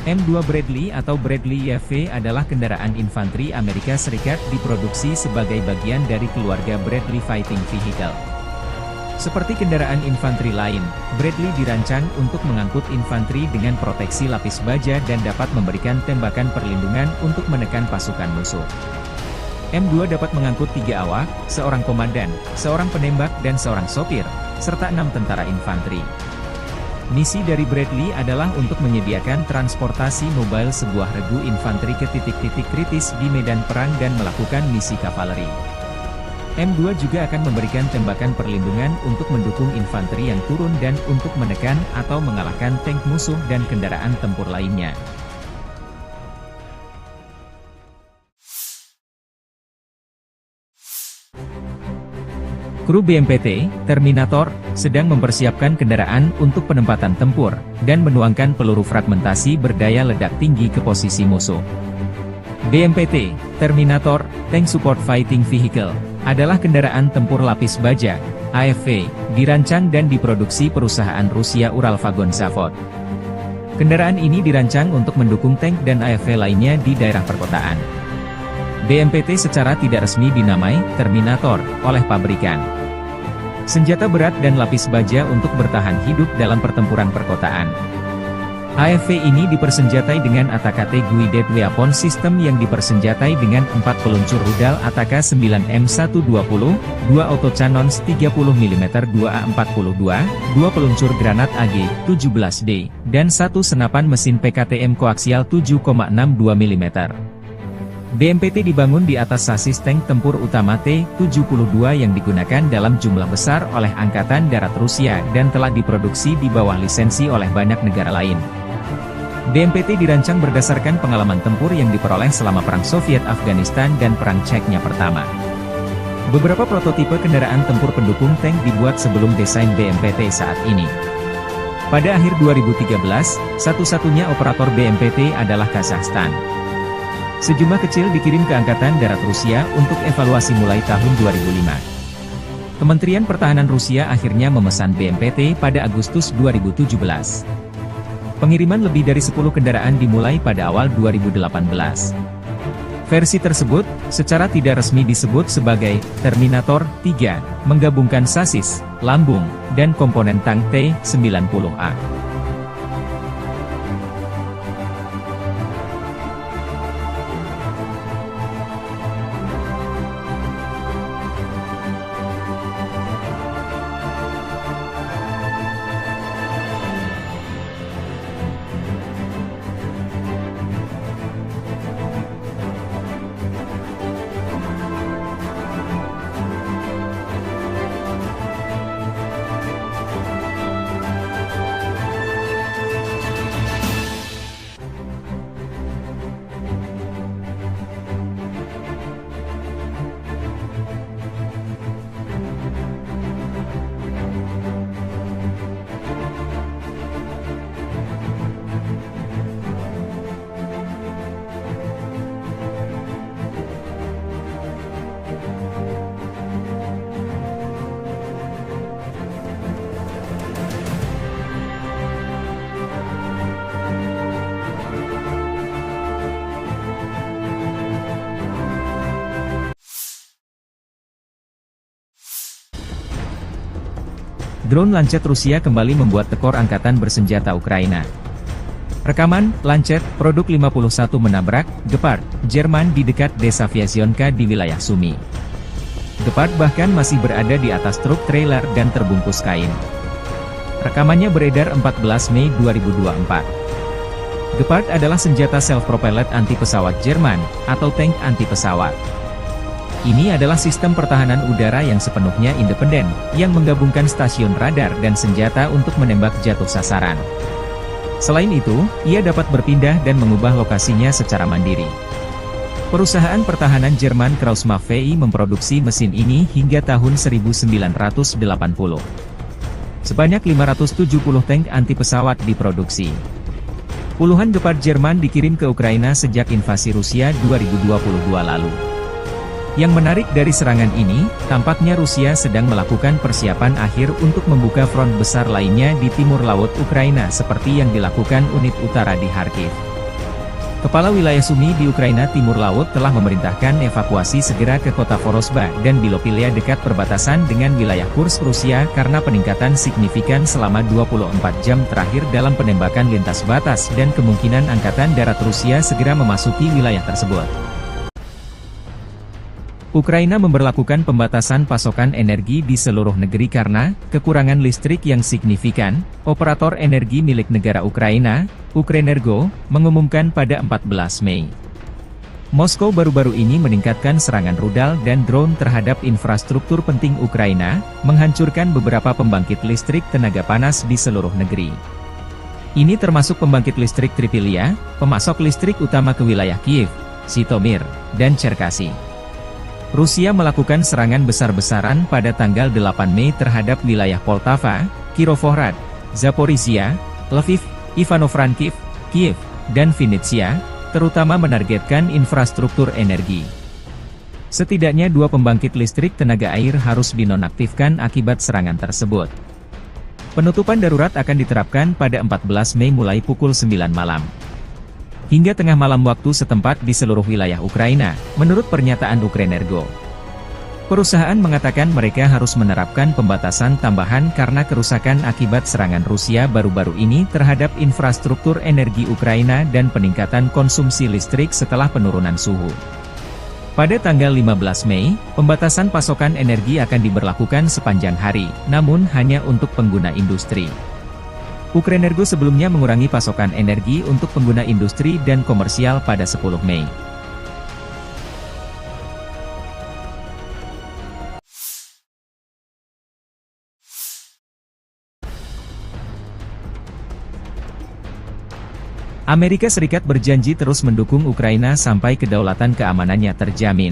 M2 Bradley atau Bradley YV adalah kendaraan infanteri Amerika Serikat diproduksi sebagai bagian dari keluarga Bradley Fighting Vehicle. Seperti kendaraan infanteri lain, Bradley dirancang untuk mengangkut infanteri dengan proteksi lapis baja dan dapat memberikan tembakan perlindungan untuk menekan pasukan musuh. M2 dapat mengangkut 3 awak, seorang komandan, seorang penembak dan seorang sopir, serta 6 tentara infanteri. Misi dari Bradley adalah untuk menyediakan transportasi mobile sebuah regu infanteri ke titik-titik kritis di medan perang dan melakukan misi kavaleri. M2 juga akan memberikan tembakan perlindungan untuk mendukung infanteri yang turun dan untuk menekan atau mengalahkan tank musuh dan kendaraan tempur lainnya. Kru BMPT, Terminator, sedang mempersiapkan kendaraan untuk penempatan tempur, dan menuangkan peluru fragmentasi berdaya ledak tinggi ke posisi musuh. BMPT, Terminator, Tank Support Fighting Vehicle, adalah kendaraan tempur lapis baja, AFV, dirancang dan diproduksi perusahaan Rusia Uralvagon Zavod. Kendaraan ini dirancang untuk mendukung tank dan AFV lainnya di daerah perkotaan. BMPT secara tidak resmi dinamai Terminator oleh pabrikan. senjata berat dan lapis baja untuk bertahan hidup dalam pertempuran perkotaan. AFV ini dipersenjatai dengan ATAK Guided Weapon System yang dipersenjatai dengan 4 peluncur rudal ATAK 9M120, 2 autocannons 30mm 2A42, 2 peluncur granat AG-17D, dan 1 senapan mesin PKTM koaksial 7,62 mm. BMPT dibangun di atas sasis tank tempur utama T-72 yang digunakan dalam jumlah besar oleh Angkatan Darat Rusia dan telah diproduksi di bawah lisensi oleh banyak negara lain. BMPT dirancang berdasarkan pengalaman tempur yang diperoleh selama Perang Soviet-Afghanistan dan Perang Chechnya pertama. Beberapa prototipe kendaraan tempur pendukung tank dibuat sebelum desain BMPT saat ini. Pada akhir 2013, satu-satunya operator BMPT adalah Kazakhstan. Sejumlah kecil dikirim ke Angkatan Darat Rusia untuk evaluasi mulai tahun 2005. Kementerian Pertahanan Rusia akhirnya memesan BMPT pada Agustus 2017. Pengiriman lebih dari 10 kendaraan dimulai pada awal 2018. Versi tersebut, secara tidak resmi disebut sebagai Terminator 3, menggabungkan sasis, lambung, dan komponen tank T-90A. Drone Lancet Rusia kembali membuat tekor angkatan bersenjata Ukraina. Rekaman, Lancet, produk 51 menabrak, Gepard, Jerman di dekat desa Vyazionka di wilayah Sumy. Gepard bahkan masih berada di atas truk trailer dan terbungkus kain. Rekamannya beredar 14 Mei 2024. Gepard adalah senjata self-propelled anti-pesawat Jerman, atau tank anti-pesawat. Ini adalah sistem pertahanan udara yang sepenuhnya independen, yang menggabungkan stasiun radar dan senjata untuk menembak jatuh sasaran. Selain itu, ia dapat berpindah dan mengubah lokasinya secara mandiri. Perusahaan pertahanan Jerman Krauss-Maffei memproduksi mesin ini hingga tahun 1980. Sebanyak 570 tank anti-pesawat diproduksi. Puluhan Gepard Jerman dikirim ke Ukraina sejak invasi Rusia 2022 lalu. Yang menarik dari serangan ini, tampaknya Rusia sedang melakukan persiapan akhir untuk membuka front besar lainnya di timur laut Ukraina seperti yang dilakukan unit utara di Kharkiv. Kepala wilayah Sumy di Ukraina Timur Laut telah memerintahkan evakuasi segera ke kota Vorosba dan Bilopilia dekat perbatasan dengan wilayah Kursk Rusia karena peningkatan signifikan selama 24 jam terakhir dalam penembakan lintas batas dan kemungkinan Angkatan Darat Rusia segera memasuki wilayah tersebut. Ukraina memberlakukan pembatasan pasokan energi di seluruh negeri karena kekurangan listrik yang signifikan. Operator energi milik negara Ukraina, Ukrenergo, mengumumkan pada 14 Mei. Moskow baru-baru ini meningkatkan serangan rudal dan drone terhadap infrastruktur penting Ukraina, menghancurkan beberapa pembangkit listrik tenaga panas di seluruh negeri. Ini termasuk pembangkit listrik Tripilia, pemasok listrik utama ke wilayah Kiev, Zhytomyr, dan Cherkasy. Rusia melakukan serangan besar-besaran pada tanggal 8 Mei terhadap wilayah Poltava, Kirovohrad, Zaporizhia, Lviv, Ivano-Frankivsk, Kiev, dan Vinnytsia, terutama menargetkan infrastruktur energi. Setidaknya 2 pembangkit listrik tenaga air harus dinonaktifkan akibat serangan tersebut. Penutupan darurat akan diterapkan pada 14 Mei mulai pukul 9 malam. Hingga tengah malam waktu setempat di seluruh wilayah Ukraina, menurut pernyataan Ukrenergo. Perusahaan mengatakan mereka harus menerapkan pembatasan tambahan karena kerusakan akibat serangan Rusia baru-baru ini terhadap infrastruktur energi Ukraina dan peningkatan konsumsi listrik setelah penurunan suhu. Pada tanggal 15 Mei, pembatasan pasokan energi akan diberlakukan sepanjang hari, namun hanya untuk pengguna industri. Ukrenergo sebelumnya mengurangi pasokan energi untuk pengguna industri dan komersial pada 10 Mei. Amerika Serikat berjanji terus mendukung Ukraina sampai kedaulatan keamanannya terjamin.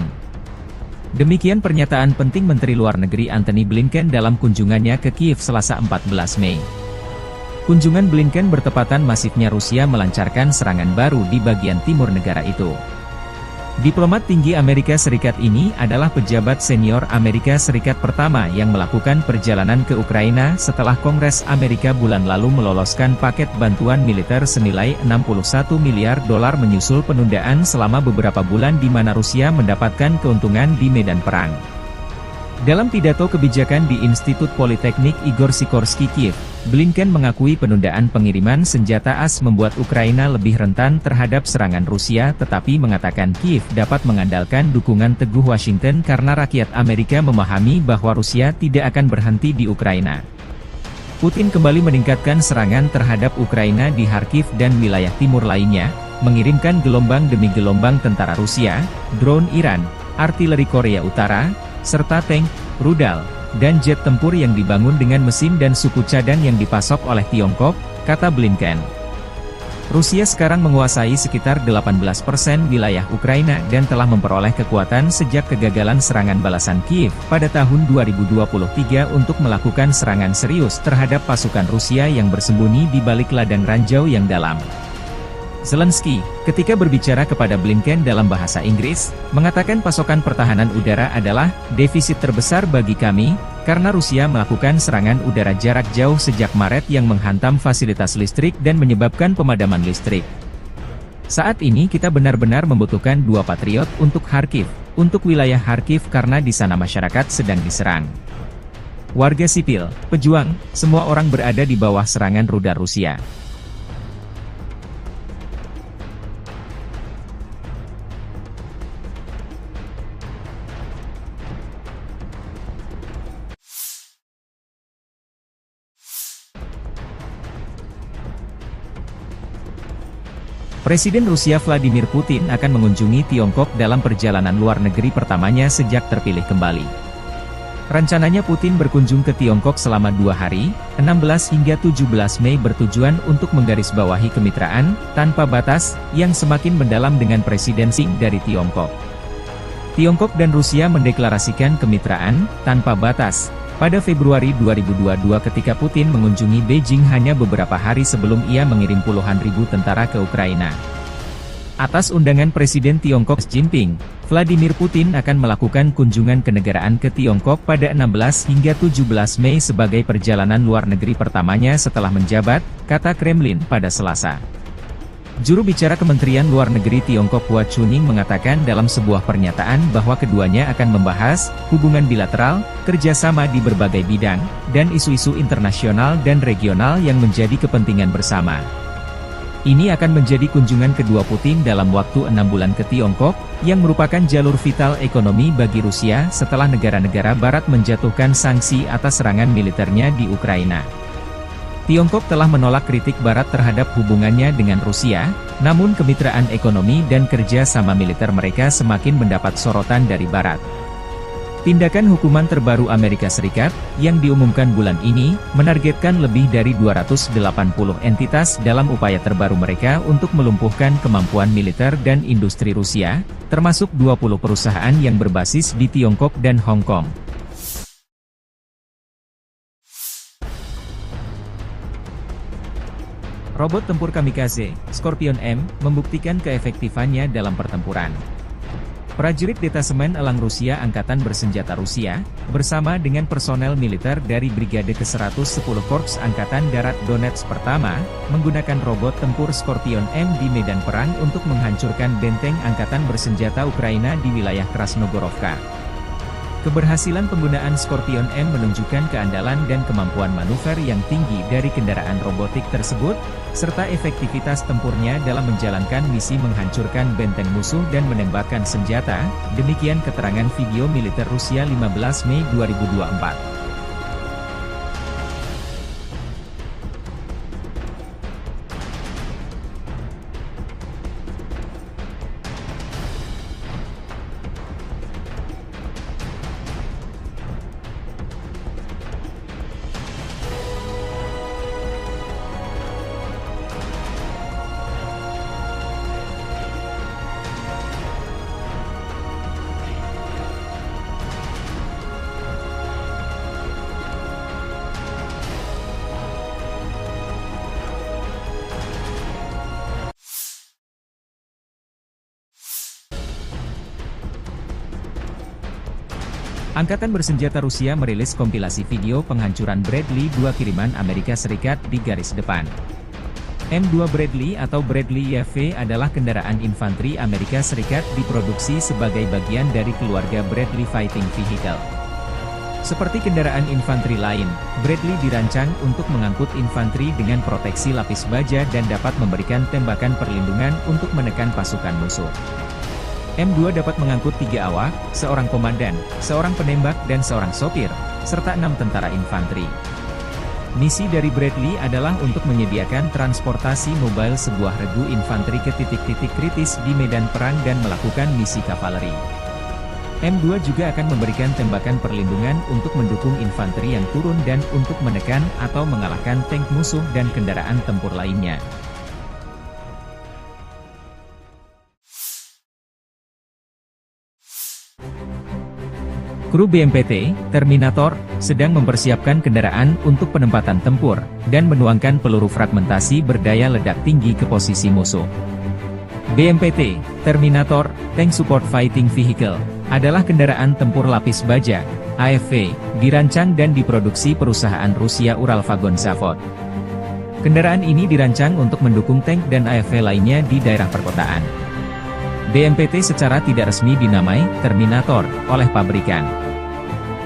Demikian pernyataan penting Menteri Luar Negeri Antony Blinken dalam kunjungannya ke Kiev Selasa 14 Mei. Kunjungan Blinken bertepatan masifnya Rusia melancarkan serangan baru di bagian timur negara itu. Diplomat tinggi Amerika Serikat ini adalah pejabat senior Amerika Serikat pertama yang melakukan perjalanan ke Ukraina setelah Kongres Amerika bulan lalu meloloskan paket bantuan militer senilai 61 miliar dolar menyusul penundaan selama beberapa bulan di mana Rusia mendapatkan keuntungan di medan perang. Dalam pidato kebijakan di Institut Politeknik Igor Sikorsky Kiev, Blinken mengakui penundaan pengiriman senjata AS membuat Ukraina lebih rentan terhadap serangan Rusia tetapi mengatakan Kiev dapat mengandalkan dukungan teguh Washington karena rakyat Amerika memahami bahwa Rusia tidak akan berhenti di Ukraina. Putin kembali meningkatkan serangan terhadap Ukraina di Kharkiv dan wilayah timur lainnya, mengirimkan gelombang demi gelombang tentara Rusia, drone Iran, artileri Korea Utara, serta tank, rudal, dan jet tempur yang dibangun dengan mesin dan suku cadang yang dipasok oleh Tiongkok, kata Blinken. Rusia sekarang menguasai sekitar 18% wilayah Ukraina dan telah memperoleh kekuatan sejak kegagalan serangan balasan Kiev pada tahun 2023 untuk melakukan serangan serius terhadap pasukan Rusia yang bersembunyi di balik ladang ranjau yang dalam. Zelensky, ketika berbicara kepada Blinken dalam bahasa Inggris, mengatakan pasokan pertahanan udara adalah defisit terbesar bagi kami, karena Rusia melakukan serangan udara jarak jauh sejak Maret yang menghantam fasilitas listrik dan menyebabkan pemadaman listrik. Saat ini kita benar-benar membutuhkan 2 Patriot untuk Kharkiv, untuk wilayah Kharkiv karena di sana masyarakat sedang diserang. Warga sipil, pejuang, semua orang berada di bawah serangan rudal Rusia. Presiden Rusia Vladimir Putin akan mengunjungi Tiongkok dalam perjalanan luar negeri pertamanya sejak terpilih kembali. Rencananya Putin berkunjung ke Tiongkok selama 2 hari, 16 hingga 17 Mei bertujuan untuk menggarisbawahi kemitraan tanpa batas yang semakin mendalam dengan Presiden Xi dari Tiongkok. Tiongkok dan Rusia mendeklarasikan kemitraan tanpa batas pada Februari 2022 ketika Putin mengunjungi Beijing hanya beberapa hari sebelum ia mengirim puluhan ribu tentara ke Ukraina. Atas undangan Presiden Tiongkok Xi Jinping, Vladimir Putin akan melakukan kunjungan kenegaraan ke Tiongkok pada 16 hingga 17 Mei sebagai perjalanan luar negeri pertamanya setelah menjabat, kata Kremlin pada Selasa. Juru bicara Kementerian Luar Negeri Tiongkok Hua Chunying mengatakan dalam sebuah pernyataan bahwa keduanya akan membahas hubungan bilateral, kerjasama di berbagai bidang, dan isu-isu internasional dan regional yang menjadi kepentingan bersama. Ini akan menjadi kunjungan kedua Putin dalam waktu 6 bulan ke Tiongkok, yang merupakan jalur vital ekonomi bagi Rusia setelah negara-negara Barat menjatuhkan sanksi atas serangan militernya di Ukraina. Tiongkok telah menolak kritik Barat terhadap hubungannya dengan Rusia, namun kemitraan ekonomi dan kerja sama militer mereka semakin mendapat sorotan dari Barat. Tindakan hukuman terbaru Amerika Serikat, yang diumumkan bulan ini, menargetkan lebih dari 280 entitas dalam upaya terbaru mereka untuk melumpuhkan kemampuan militer dan industri Rusia, termasuk 20 perusahaan yang berbasis di Tiongkok dan Hong Kong. Robot tempur kamikaze, Scorpion M, membuktikan keefektifannya dalam pertempuran. Prajurit Detasemen Elang Rusia Angkatan Bersenjata Rusia, bersama dengan personel militer dari Brigade ke-110 Korps Angkatan Darat Donetsk pertama, menggunakan robot tempur Scorpion M di medan perang untuk menghancurkan benteng Angkatan Bersenjata Ukraina di wilayah Krasnogorovka. Keberhasilan penggunaan Scorpion M menunjukkan keandalan dan kemampuan manuver yang tinggi dari kendaraan robotik tersebut, serta efektivitas tempurnya dalam menjalankan misi menghancurkan benteng musuh dan menembakkan senjata, demikian keterangan video militer Rusia 15 Mei 2024. Angkatan bersenjata Rusia merilis kompilasi video penghancuran Bradley 2 kiriman Amerika Serikat di garis depan. M2 Bradley atau Bradley YV adalah kendaraan infanteri Amerika Serikat diproduksi sebagai bagian dari keluarga Bradley Fighting Vehicle. Seperti kendaraan infanteri lain, Bradley dirancang untuk mengangkut infanteri dengan proteksi lapis baja dan dapat memberikan tembakan perlindungan untuk menekan pasukan musuh. M2 dapat mengangkut 3 awak, seorang komandan, seorang penembak dan seorang sopir, serta 6 tentara infanteri. Misi dari Bradley adalah untuk menyediakan transportasi mobile sebuah regu infanteri ke titik-titik kritis di medan perang dan melakukan misi kavaleri. M2 juga akan memberikan tembakan perlindungan untuk mendukung infanteri yang turun dan untuk menekan atau mengalahkan tank musuh dan kendaraan tempur lainnya. Kru BMPT, Terminator, sedang mempersiapkan kendaraan untuk penempatan tempur, dan menuangkan peluru fragmentasi berdaya ledak tinggi ke posisi musuh. BMPT, Terminator, Tank Support Fighting Vehicle, adalah kendaraan tempur lapis baja, AFV, dirancang dan diproduksi perusahaan Rusia Uralvagon Zavod. Kendaraan ini dirancang untuk mendukung tank dan AFV lainnya di daerah perkotaan. BMPT secara tidak resmi dinamai Terminator oleh pabrikan.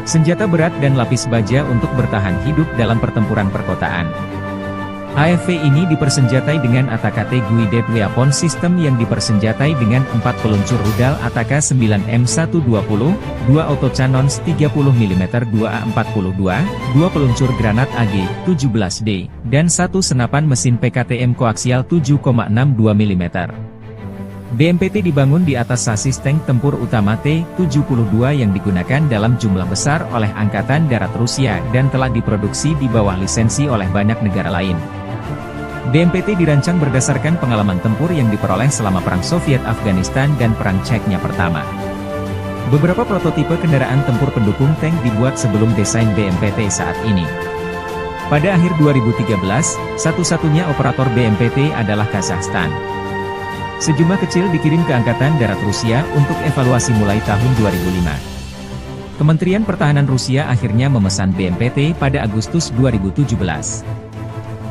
Senjata berat dan lapis baja untuk bertahan hidup dalam pertempuran perkotaan. AFV ini dipersenjatai dengan ATAK-T Guided Weapon System yang dipersenjatai dengan 4 peluncur rudal ATK-9M120, 2 autocannons 30 mm 2A42, 2 peluncur granat AG-17D, dan 1 senapan mesin PKTM koaksial 7,62 mm. BMPT dibangun di atas sasis tank tempur utama T-72 yang digunakan dalam jumlah besar oleh Angkatan Darat Rusia dan telah diproduksi di bawah lisensi oleh banyak negara lain. BMPT dirancang berdasarkan pengalaman tempur yang diperoleh selama Perang Soviet-Afghanistan dan Perang Chechnya pertama. Beberapa prototipe kendaraan tempur pendukung tank dibuat sebelum desain BMPT saat ini. Pada akhir 2013, satu-satunya operator BMPT adalah Kazakhstan. Sejumlah kecil dikirim ke Angkatan Darat Rusia untuk evaluasi mulai tahun 2005. Kementerian Pertahanan Rusia akhirnya memesan BMPT pada Agustus 2017.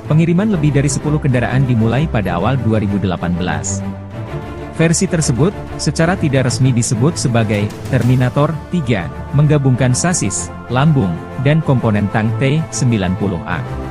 Pengiriman lebih dari 10 kendaraan dimulai pada awal 2018. Versi tersebut, secara tidak resmi disebut sebagai Terminator 3, menggabungkan sasis, lambung, dan komponen tank T-90A.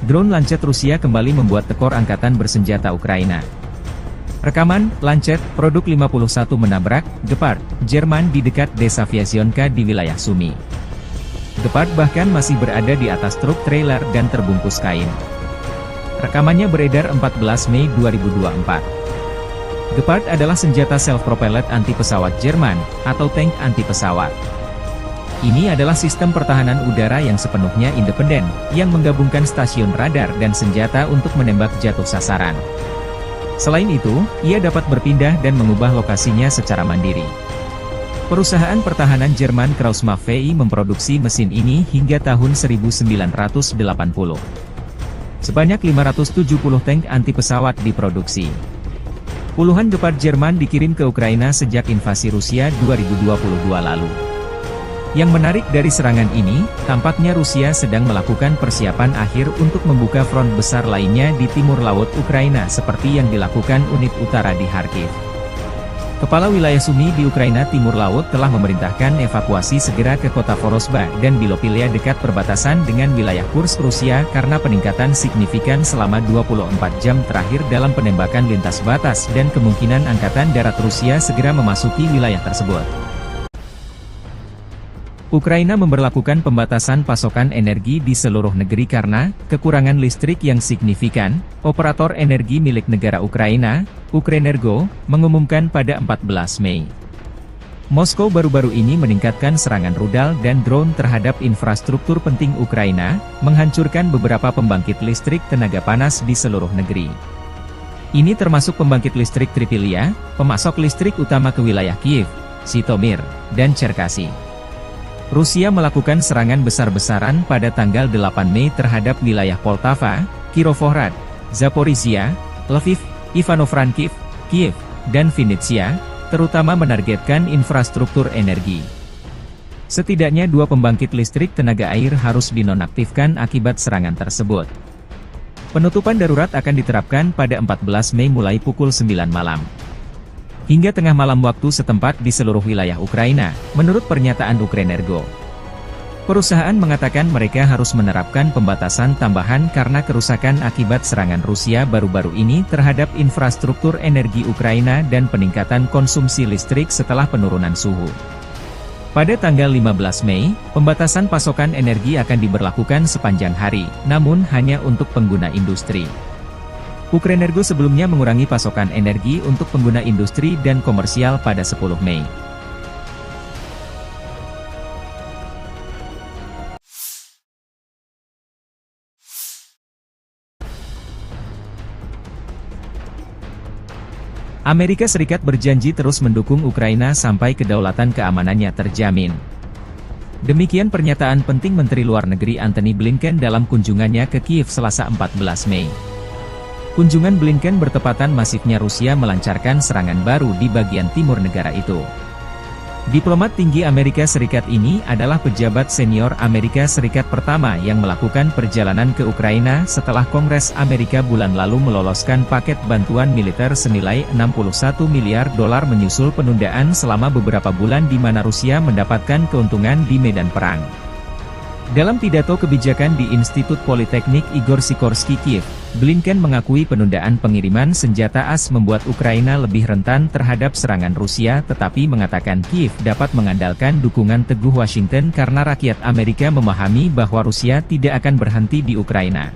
Drone Lancet Rusia kembali membuat tekor angkatan bersenjata Ukraina. Rekaman, Lancet, produk 51 menabrak, Gepard, Jerman di dekat desa Vyazionka di wilayah Sumy. Gepard bahkan masih berada di atas truk trailer dan terbungkus kain. Rekamannya beredar 14 Mei 2024. Gepard adalah senjata self-propelled anti-pesawat Jerman, atau tank anti-pesawat. Ini adalah sistem pertahanan udara yang sepenuhnya independen, yang menggabungkan stasiun radar dan senjata untuk menembak jatuh sasaran. Selain itu, ia dapat berpindah dan mengubah lokasinya secara mandiri. Perusahaan pertahanan Jerman Krauss-Maffei VI memproduksi mesin ini hingga tahun 1980. Sebanyak 570 tank anti-pesawat diproduksi. Puluhan Gepard Jerman dikirim ke Ukraina sejak invasi Rusia 2022 lalu. Yang menarik dari serangan ini, tampaknya Rusia sedang melakukan persiapan akhir untuk membuka front besar lainnya di timur laut Ukraina seperti yang dilakukan unit utara di Kharkiv. Kepala wilayah Sumy di Ukraina Timur Laut telah memerintahkan evakuasi segera ke kota Vorosba dan Bilopilia dekat perbatasan dengan wilayah Kursk Rusia karena peningkatan signifikan selama 24 jam terakhir dalam penembakan lintas batas dan kemungkinan Angkatan Darat Rusia segera memasuki wilayah tersebut. Ukraina memberlakukan pembatasan pasokan energi di seluruh negeri karena kekurangan listrik yang signifikan. Operator energi milik negara Ukraina, Ukrenergo, mengumumkan pada 14 Mei. Moskow baru-baru ini meningkatkan serangan rudal dan drone terhadap infrastruktur penting Ukraina, menghancurkan beberapa pembangkit listrik tenaga panas di seluruh negeri. Ini termasuk pembangkit listrik Tripilia, pemasok listrik utama ke wilayah Kiev, Zhytomyr, dan Cherkasy. Rusia melakukan serangan besar-besaran pada tanggal 8 Mei terhadap wilayah Poltava, Kirovohrad, Zaporizhia, Lviv, Ivano-Frankivsk, Kiev, dan Vinnytsia, terutama menargetkan infrastruktur energi. Setidaknya 2 pembangkit listrik tenaga air harus dinonaktifkan akibat serangan tersebut. Penutupan darurat akan diterapkan pada 14 Mei mulai pukul 9 malam. Hingga tengah malam waktu setempat di seluruh wilayah Ukraina, menurut pernyataan Ukrenergo. Perusahaan mengatakan mereka harus menerapkan pembatasan tambahan karena kerusakan akibat serangan Rusia baru-baru ini terhadap infrastruktur energi Ukraina dan peningkatan konsumsi listrik setelah penurunan suhu. Pada tanggal 15 Mei, pembatasan pasokan energi akan diberlakukan sepanjang hari, namun hanya untuk pengguna industri. Ukrenergo sebelumnya mengurangi pasokan energi untuk pengguna industri dan komersial pada 10 Mei. Amerika Serikat berjanji terus mendukung Ukraina sampai kedaulatan keamanannya terjamin. Demikian pernyataan penting Menteri Luar Negeri Antony Blinken dalam kunjungannya ke Kiev Selasa 14 Mei. Kunjungan Blinken bertepatan masifnya Rusia melancarkan serangan baru di bagian timur negara itu. Diplomat tinggi Amerika Serikat ini adalah pejabat senior Amerika Serikat pertama yang melakukan perjalanan ke Ukraina setelah Kongres Amerika bulan lalu meloloskan paket bantuan militer senilai $61 miliar menyusul penundaan selama beberapa bulan di mana Rusia mendapatkan keuntungan di medan perang. Dalam pidato kebijakan di Institut Politeknik Igor Sikorsky Kiev, Blinken mengakui penundaan pengiriman senjata AS membuat Ukraina lebih rentan terhadap serangan Rusia tetapi mengatakan Kiev dapat mengandalkan dukungan teguh Washington karena rakyat Amerika memahami bahwa Rusia tidak akan berhenti di Ukraina.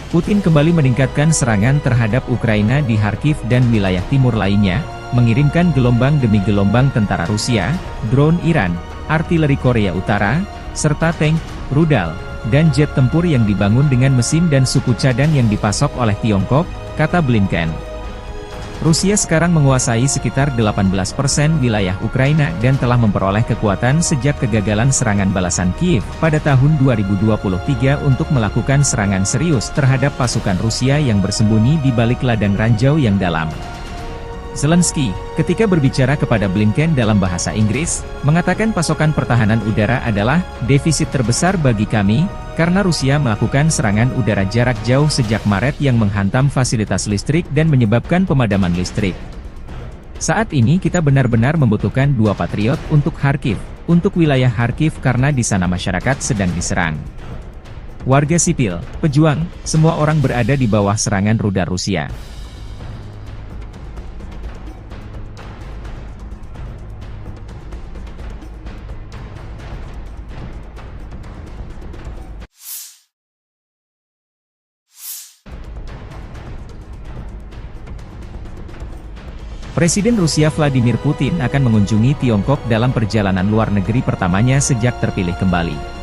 Putin kembali meningkatkan serangan terhadap Ukraina di Kharkiv dan wilayah timur lainnya, mengirimkan gelombang demi gelombang tentara Rusia, drone Iran, artileri Korea Utara, serta tank, rudal, dan jet tempur yang dibangun dengan mesin dan suku cadang yang dipasok oleh Tiongkok, kata Blinken. Rusia sekarang menguasai sekitar 18% wilayah Ukraina dan telah memperoleh kekuatan sejak kegagalan serangan balasan Kiev pada tahun 2023 untuk melakukan serangan serius terhadap pasukan Rusia yang bersembunyi di balik ladang ranjau yang dalam. Zelensky, ketika berbicara kepada Blinken dalam bahasa Inggris, mengatakan pasokan pertahanan udara adalah defisit terbesar bagi kami, karena Rusia melakukan serangan udara jarak jauh sejak Maret yang menghantam fasilitas listrik dan menyebabkan pemadaman listrik. Saat ini kita benar-benar membutuhkan 2 Patriot untuk Kharkiv, untuk wilayah Kharkiv karena di sana masyarakat sedang diserang. Warga sipil, pejuang, semua orang berada di bawah serangan rudal Rusia. Presiden Rusia Vladimir Putin akan mengunjungi Tiongkok dalam perjalanan luar negeri pertamanya sejak terpilih kembali.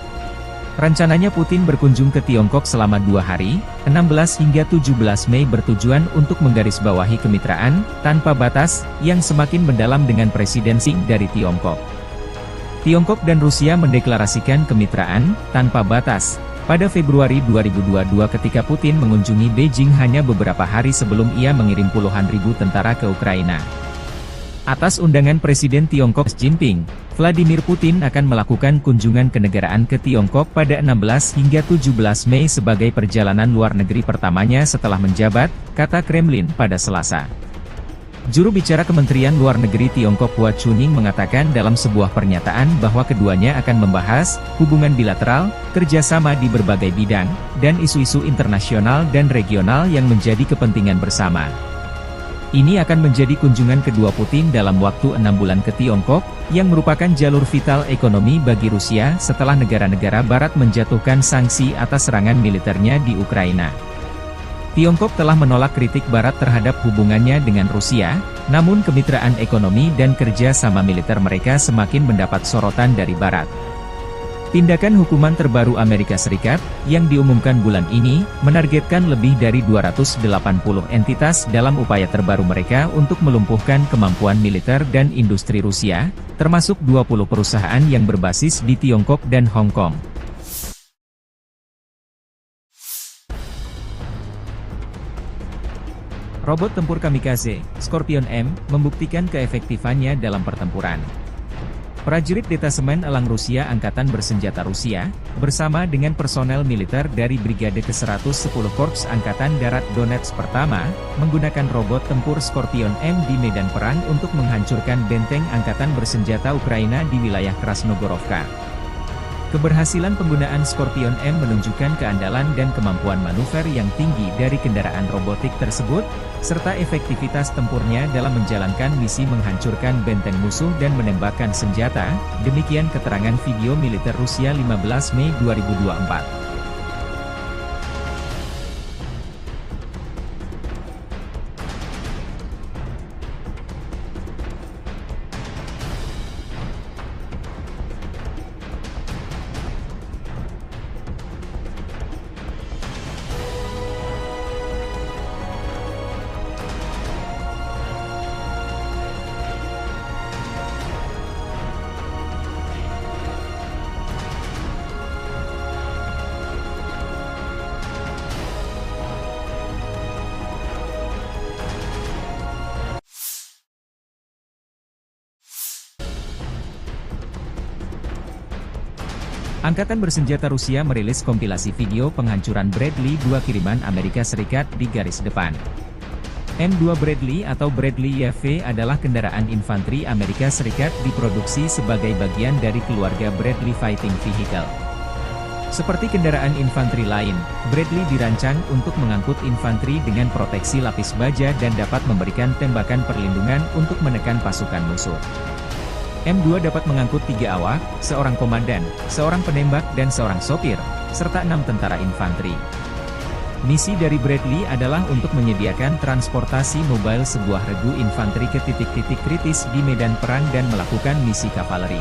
Rencananya Putin berkunjung ke Tiongkok selama 2 hari, 16 hingga 17 Mei bertujuan untuk menggarisbawahi kemitraan, tanpa batas, yang semakin mendalam dengan Presiden Xi dari Tiongkok. Tiongkok dan Rusia mendeklarasikan kemitraan, tanpa batas, pada Februari 2022 ketika Putin mengunjungi Beijing hanya beberapa hari sebelum ia mengirim puluhan ribu tentara ke Ukraina. Atas undangan Presiden Tiongkok Xi Jinping, Vladimir Putin akan melakukan kunjungan kenegaraan ke Tiongkok pada 16 hingga 17 Mei sebagai perjalanan luar negeri pertamanya setelah menjabat, kata Kremlin pada Selasa. Juru bicara Kementerian Luar Negeri Tiongkok Hua Chunying mengatakan dalam sebuah pernyataan bahwa keduanya akan membahas hubungan bilateral, kerjasama di berbagai bidang, dan isu-isu internasional dan regional yang menjadi kepentingan bersama. Ini akan menjadi kunjungan kedua Putin dalam waktu 6 bulan ke Tiongkok, yang merupakan jalur vital ekonomi bagi Rusia setelah negara-negara Barat menjatuhkan sanksi atas serangan militernya di Ukraina. Tiongkok telah menolak kritik Barat terhadap hubungannya dengan Rusia, namun kemitraan ekonomi dan kerja sama militer mereka semakin mendapat sorotan dari Barat. Tindakan hukuman terbaru Amerika Serikat, yang diumumkan bulan ini, menargetkan lebih dari 280 entitas dalam upaya terbaru mereka untuk melumpuhkan kemampuan militer dan industri Rusia, termasuk 20 perusahaan yang berbasis di Tiongkok dan Hong Kong. Robot tempur kamikaze, Scorpion M, membuktikan keefektifannya dalam pertempuran. Prajurit Detasemen Elang Rusia Angkatan Bersenjata Rusia, bersama dengan personel militer dari Brigade ke-110 Korps Angkatan Darat Donetsk Pertama, menggunakan robot tempur Scorpion M di medan perang untuk menghancurkan benteng Angkatan Bersenjata Ukraina di wilayah Krasnogorovka. Keberhasilan penggunaan Scorpion M menunjukkan keandalan dan kemampuan manuver yang tinggi dari kendaraan robotik tersebut, serta efektivitas tempurnya dalam menjalankan misi menghancurkan benteng musuh dan menembakkan senjata, demikian keterangan video militer Rusia 15 Mei 2024. Angkatan Bersenjata Rusia merilis kompilasi video penghancuran Bradley 2 kiriman Amerika Serikat di garis depan. M2 Bradley atau Bradley YV adalah kendaraan infanteri Amerika Serikat diproduksi sebagai bagian dari keluarga Bradley Fighting Vehicle. Seperti kendaraan infanteri lain, Bradley dirancang untuk mengangkut infanteri dengan proteksi lapis baja dan dapat memberikan tembakan perlindungan untuk menekan pasukan musuh. M2 dapat mengangkut 3 awak, seorang komandan, seorang penembak dan seorang sopir, serta 6 tentara infanteri. Misi dari Bradley adalah untuk menyediakan transportasi mobile sebuah regu infanteri ke titik-titik kritis di medan perang dan melakukan misi kavaleri.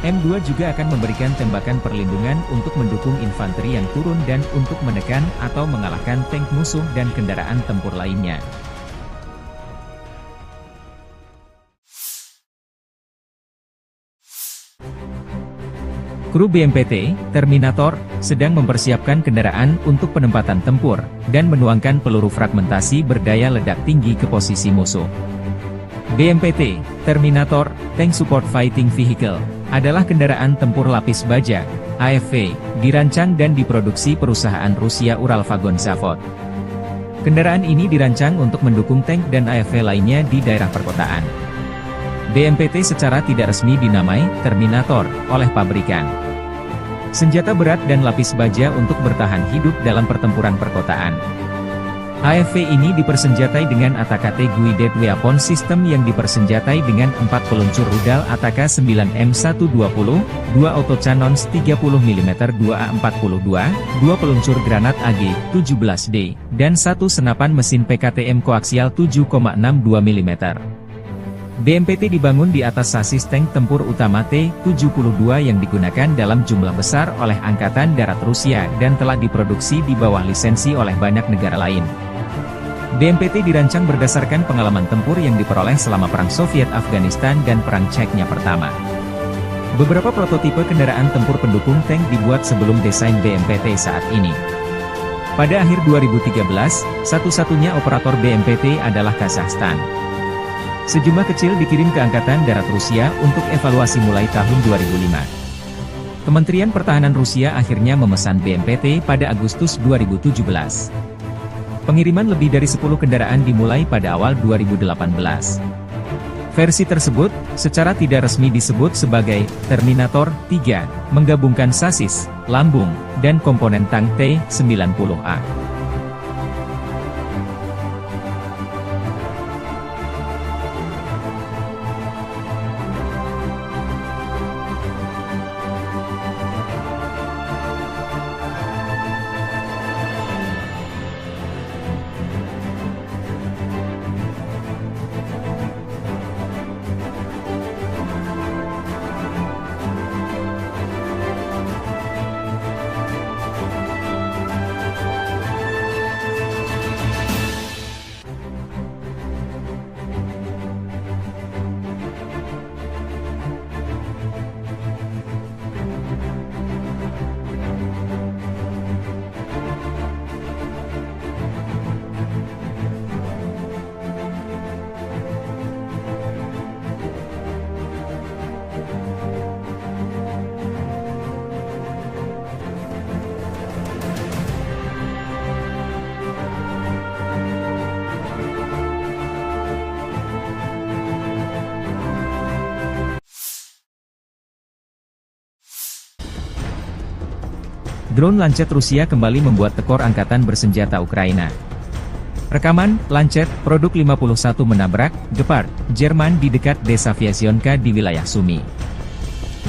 M2 juga akan memberikan tembakan perlindungan untuk mendukung infanteri yang turun dan untuk menekan atau mengalahkan tank musuh dan kendaraan tempur lainnya. Kru BMPT, Terminator, sedang mempersiapkan kendaraan untuk penempatan tempur, dan menuangkan peluru fragmentasi berdaya ledak tinggi ke posisi musuh. BMPT, Terminator, Tank Support Fighting Vehicle, adalah kendaraan tempur lapis baja, AFV, dirancang dan diproduksi perusahaan Rusia Uralvagon Zavod. Kendaraan ini dirancang untuk mendukung tank dan AFV lainnya di daerah perkotaan. BMPT secara tidak resmi dinamai Terminator oleh pabrikan. senjata berat dan lapis baja untuk bertahan hidup dalam pertempuran perkotaan. AFV ini dipersenjatai dengan ATAK Guided Weapon System yang dipersenjatai dengan 4 peluncur rudal ATAK 9M120, 2 autocannons 30mm 2A42, 2 peluncur granat AG-17D, dan 1 senapan mesin PKTM koaksial 7,62 mm. BMPT dibangun di atas sasis tank tempur utama T-72 yang digunakan dalam jumlah besar oleh Angkatan Darat Rusia dan telah diproduksi di bawah lisensi oleh banyak negara lain. BMPT dirancang berdasarkan pengalaman tempur yang diperoleh selama Perang Soviet-Afghanistan dan Perang Chechnya pertama. Beberapa prototipe kendaraan tempur pendukung tank dibuat sebelum desain BMPT saat ini. Pada akhir 2013, satu-satunya operator BMPT adalah Kazakhstan. Sejumlah kecil dikirim ke Angkatan Darat Rusia untuk evaluasi mulai tahun 2005. Kementerian Pertahanan Rusia akhirnya memesan BMPT pada Agustus 2017. Pengiriman lebih dari 10 kendaraan dimulai pada awal 2018. Versi tersebut, secara tidak resmi disebut sebagai Terminator 3, menggabungkan sasis, lambung, dan komponen tank T-90A. Drone Lancet Rusia kembali membuat tekor angkatan bersenjata Ukraina. Rekaman, Lancet, produk 51 menabrak, Gepard, Jerman di dekat desa Vyasionka di wilayah Sumy.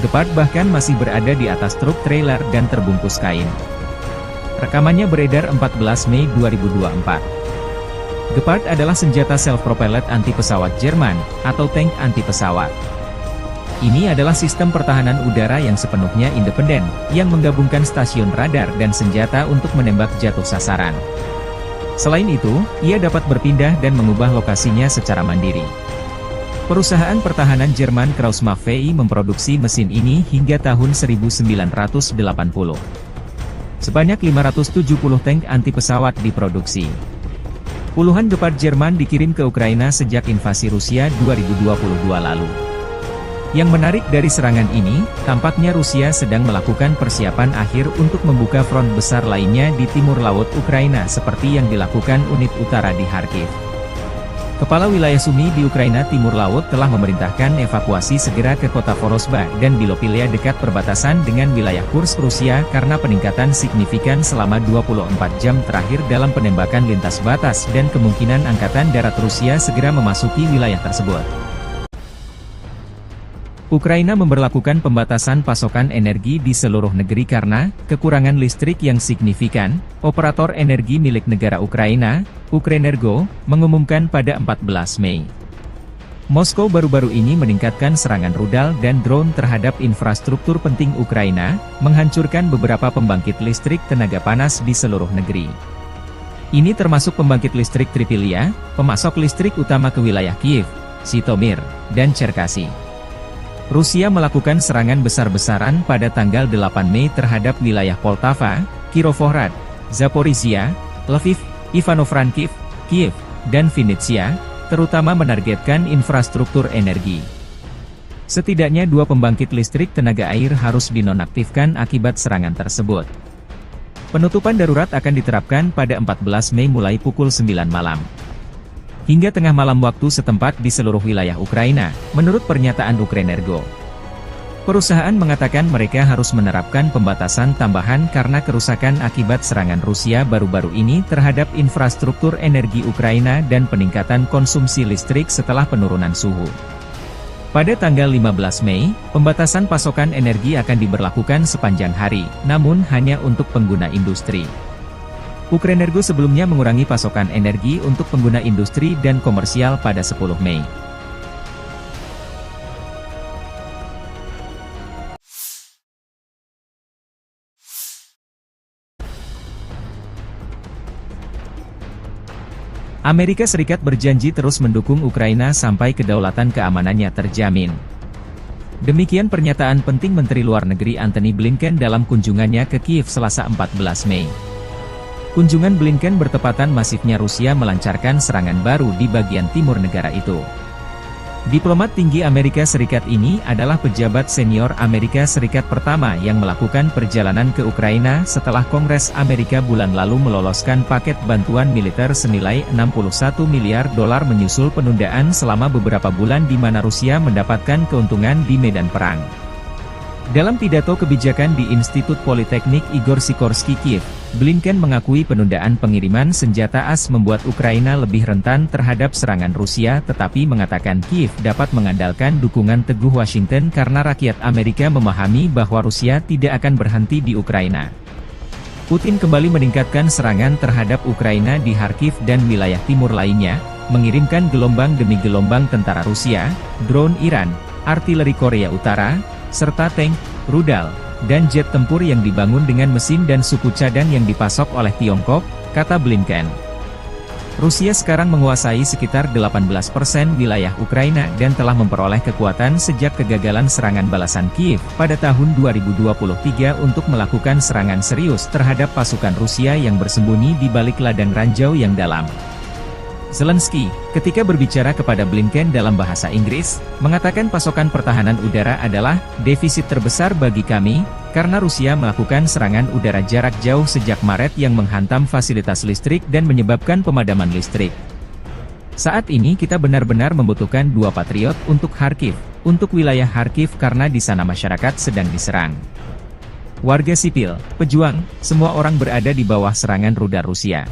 Gepard bahkan masih berada di atas truk trailer dan terbungkus kain. Rekamannya beredar 14 Mei 2024. Gepard adalah senjata self-propelled anti-pesawat Jerman, atau tank anti-pesawat. Ini adalah sistem pertahanan udara yang sepenuhnya independen, yang menggabungkan stasiun radar dan senjata untuk menembak jatuh sasaran. Selain itu, ia dapat berpindah dan mengubah lokasinya secara mandiri. Perusahaan pertahanan Jerman Krauss-Maffei memproduksi mesin ini hingga tahun 1980. Sebanyak 570 tank anti-pesawat diproduksi. Puluhan Gepard Jerman dikirim ke Ukraina sejak invasi Rusia 2022 lalu. Yang menarik dari serangan ini, tampaknya Rusia sedang melakukan persiapan akhir untuk membuka front besar lainnya di timur laut Ukraina seperti yang dilakukan unit utara di Kharkiv. Kepala wilayah Sumy di Ukraina Timur Laut telah memerintahkan evakuasi segera ke kota Vorosba dan Bilopilia dekat perbatasan dengan wilayah Kursk Rusia karena peningkatan signifikan selama 24 jam terakhir dalam penembakan lintas batas dan kemungkinan Angkatan Darat Rusia segera memasuki wilayah tersebut. Ukraina memberlakukan pembatasan pasokan energi di seluruh negeri karena kekurangan listrik yang signifikan. Operator energi milik negara Ukraina, Ukrenergo, mengumumkan pada 14 Mei. Moskow baru-baru ini meningkatkan serangan rudal dan drone terhadap infrastruktur penting Ukraina, menghancurkan beberapa pembangkit listrik tenaga panas di seluruh negeri. Ini termasuk pembangkit listrik Tripilia, pemasok listrik utama ke wilayah Kiev, Zhytomyr, dan Cherkasy. Rusia melakukan serangan besar-besaran pada tanggal 8 Mei terhadap wilayah Poltava, Kirovohrad, Zaporizhia, Lviv, Ivano-Frankivsk, Kiev, dan Vinnytsia, terutama menargetkan infrastruktur energi. Setidaknya 2 pembangkit listrik tenaga air harus dinonaktifkan akibat serangan tersebut. Penutupan darurat akan diterapkan pada 14 Mei mulai pukul 9 malam. Hingga tengah malam waktu setempat di seluruh wilayah Ukraina, menurut pernyataan Ukrenergo. Perusahaan mengatakan mereka harus menerapkan pembatasan tambahan karena kerusakan akibat serangan Rusia baru-baru ini terhadap infrastruktur energi Ukraina dan peningkatan konsumsi listrik setelah penurunan suhu. Pada tanggal 15 Mei, pembatasan pasokan energi akan diberlakukan sepanjang hari, namun hanya untuk pengguna industri. Ukrenergo sebelumnya mengurangi pasokan energi untuk pengguna industri dan komersial pada 10 Mei. Amerika Serikat berjanji terus mendukung Ukraina sampai kedaulatan keamanannya terjamin. Demikian pernyataan penting Menteri Luar Negeri Antony Blinken dalam kunjungannya ke Kiev Selasa 14 Mei. Kunjungan Blinken bertepatan masifnya Rusia melancarkan serangan baru di bagian timur negara itu. Diplomat tinggi Amerika Serikat ini adalah pejabat senior Amerika Serikat pertama yang melakukan perjalanan ke Ukraina setelah Kongres Amerika bulan lalu meloloskan paket bantuan militer senilai 61 miliar dolar menyusul penundaan selama beberapa bulan di mana Rusia mendapatkan keuntungan di medan perang. Dalam pidato kebijakan di Institut Politeknik Igor Sikorsky Kiev, Blinken mengakui penundaan pengiriman senjata AS membuat Ukraina lebih rentan terhadap serangan Rusia tetapi mengatakan Kiev dapat mengandalkan dukungan teguh Washington karena rakyat Amerika memahami bahwa Rusia tidak akan berhenti di Ukraina. Putin kembali meningkatkan serangan terhadap Ukraina di Kharkiv dan wilayah timur lainnya, mengirimkan gelombang demi gelombang tentara Rusia, drone Iran, artileri Korea Utara, serta tank, rudal, dan jet tempur yang dibangun dengan mesin dan suku cadang yang dipasok oleh Tiongkok, kata Blinken. Rusia sekarang menguasai sekitar 18% wilayah Ukraina dan telah memperoleh kekuatan sejak kegagalan serangan balasan Kiev pada tahun 2023 untuk melakukan serangan serius terhadap pasukan Rusia yang bersembunyi di balik ladang ranjau yang dalam. Zelensky, ketika berbicara kepada Blinken dalam bahasa Inggris, mengatakan pasokan pertahanan udara adalah defisit terbesar bagi kami, karena Rusia melakukan serangan udara jarak jauh sejak Maret yang menghantam fasilitas listrik dan menyebabkan pemadaman listrik. Saat ini kita benar-benar membutuhkan 2 Patriot untuk Kharkiv, untuk wilayah Kharkiv karena di sana masyarakat sedang diserang. Warga sipil, pejuang, semua orang berada di bawah serangan rudal Rusia.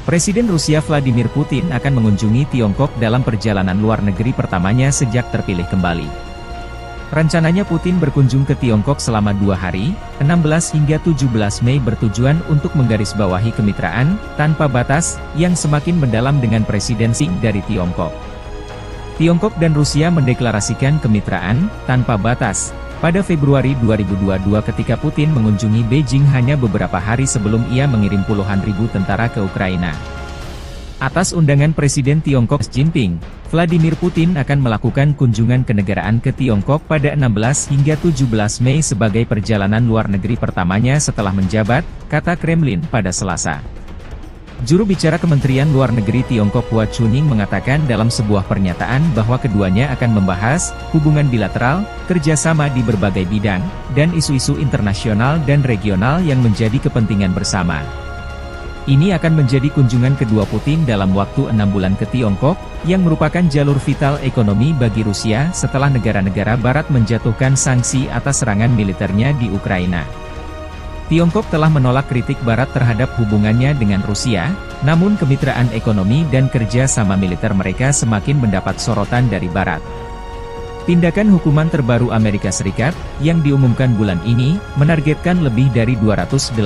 Presiden Rusia Vladimir Putin akan mengunjungi Tiongkok dalam perjalanan luar negeri pertamanya sejak terpilih kembali. Rencananya Putin berkunjung ke Tiongkok selama 2 hari, 16 hingga 17 Mei bertujuan untuk menggarisbawahi kemitraan tanpa batas yang semakin mendalam dengan Presiden Xi dari Tiongkok. Tiongkok dan Rusia mendeklarasikan kemitraan tanpa batas pada Februari 2022 ketika Putin mengunjungi Beijing hanya beberapa hari sebelum ia mengirim puluhan ribu tentara ke Ukraina. Atas undangan Presiden Tiongkok Xi Jinping, Vladimir Putin akan melakukan kunjungan kenegaraan ke Tiongkok pada 16 hingga 17 Mei sebagai perjalanan luar negeri pertamanya setelah menjabat, kata Kremlin pada Selasa. Juru bicara Kementerian Luar Negeri Tiongkok Hua Chunying mengatakan dalam sebuah pernyataan bahwa keduanya akan membahas hubungan bilateral, kerjasama di berbagai bidang, dan isu-isu internasional dan regional yang menjadi kepentingan bersama. Ini akan menjadi kunjungan kedua Putin dalam waktu 6 bulan ke Tiongkok, yang merupakan jalur vital ekonomi bagi Rusia setelah negara-negara Barat menjatuhkan sanksi atas serangan militernya di Ukraina. Tiongkok telah menolak kritik Barat terhadap hubungannya dengan Rusia, namun kemitraan ekonomi dan kerja sama militer mereka semakin mendapat sorotan dari Barat. Tindakan hukuman terbaru Amerika Serikat, yang diumumkan bulan ini, menargetkan lebih dari 280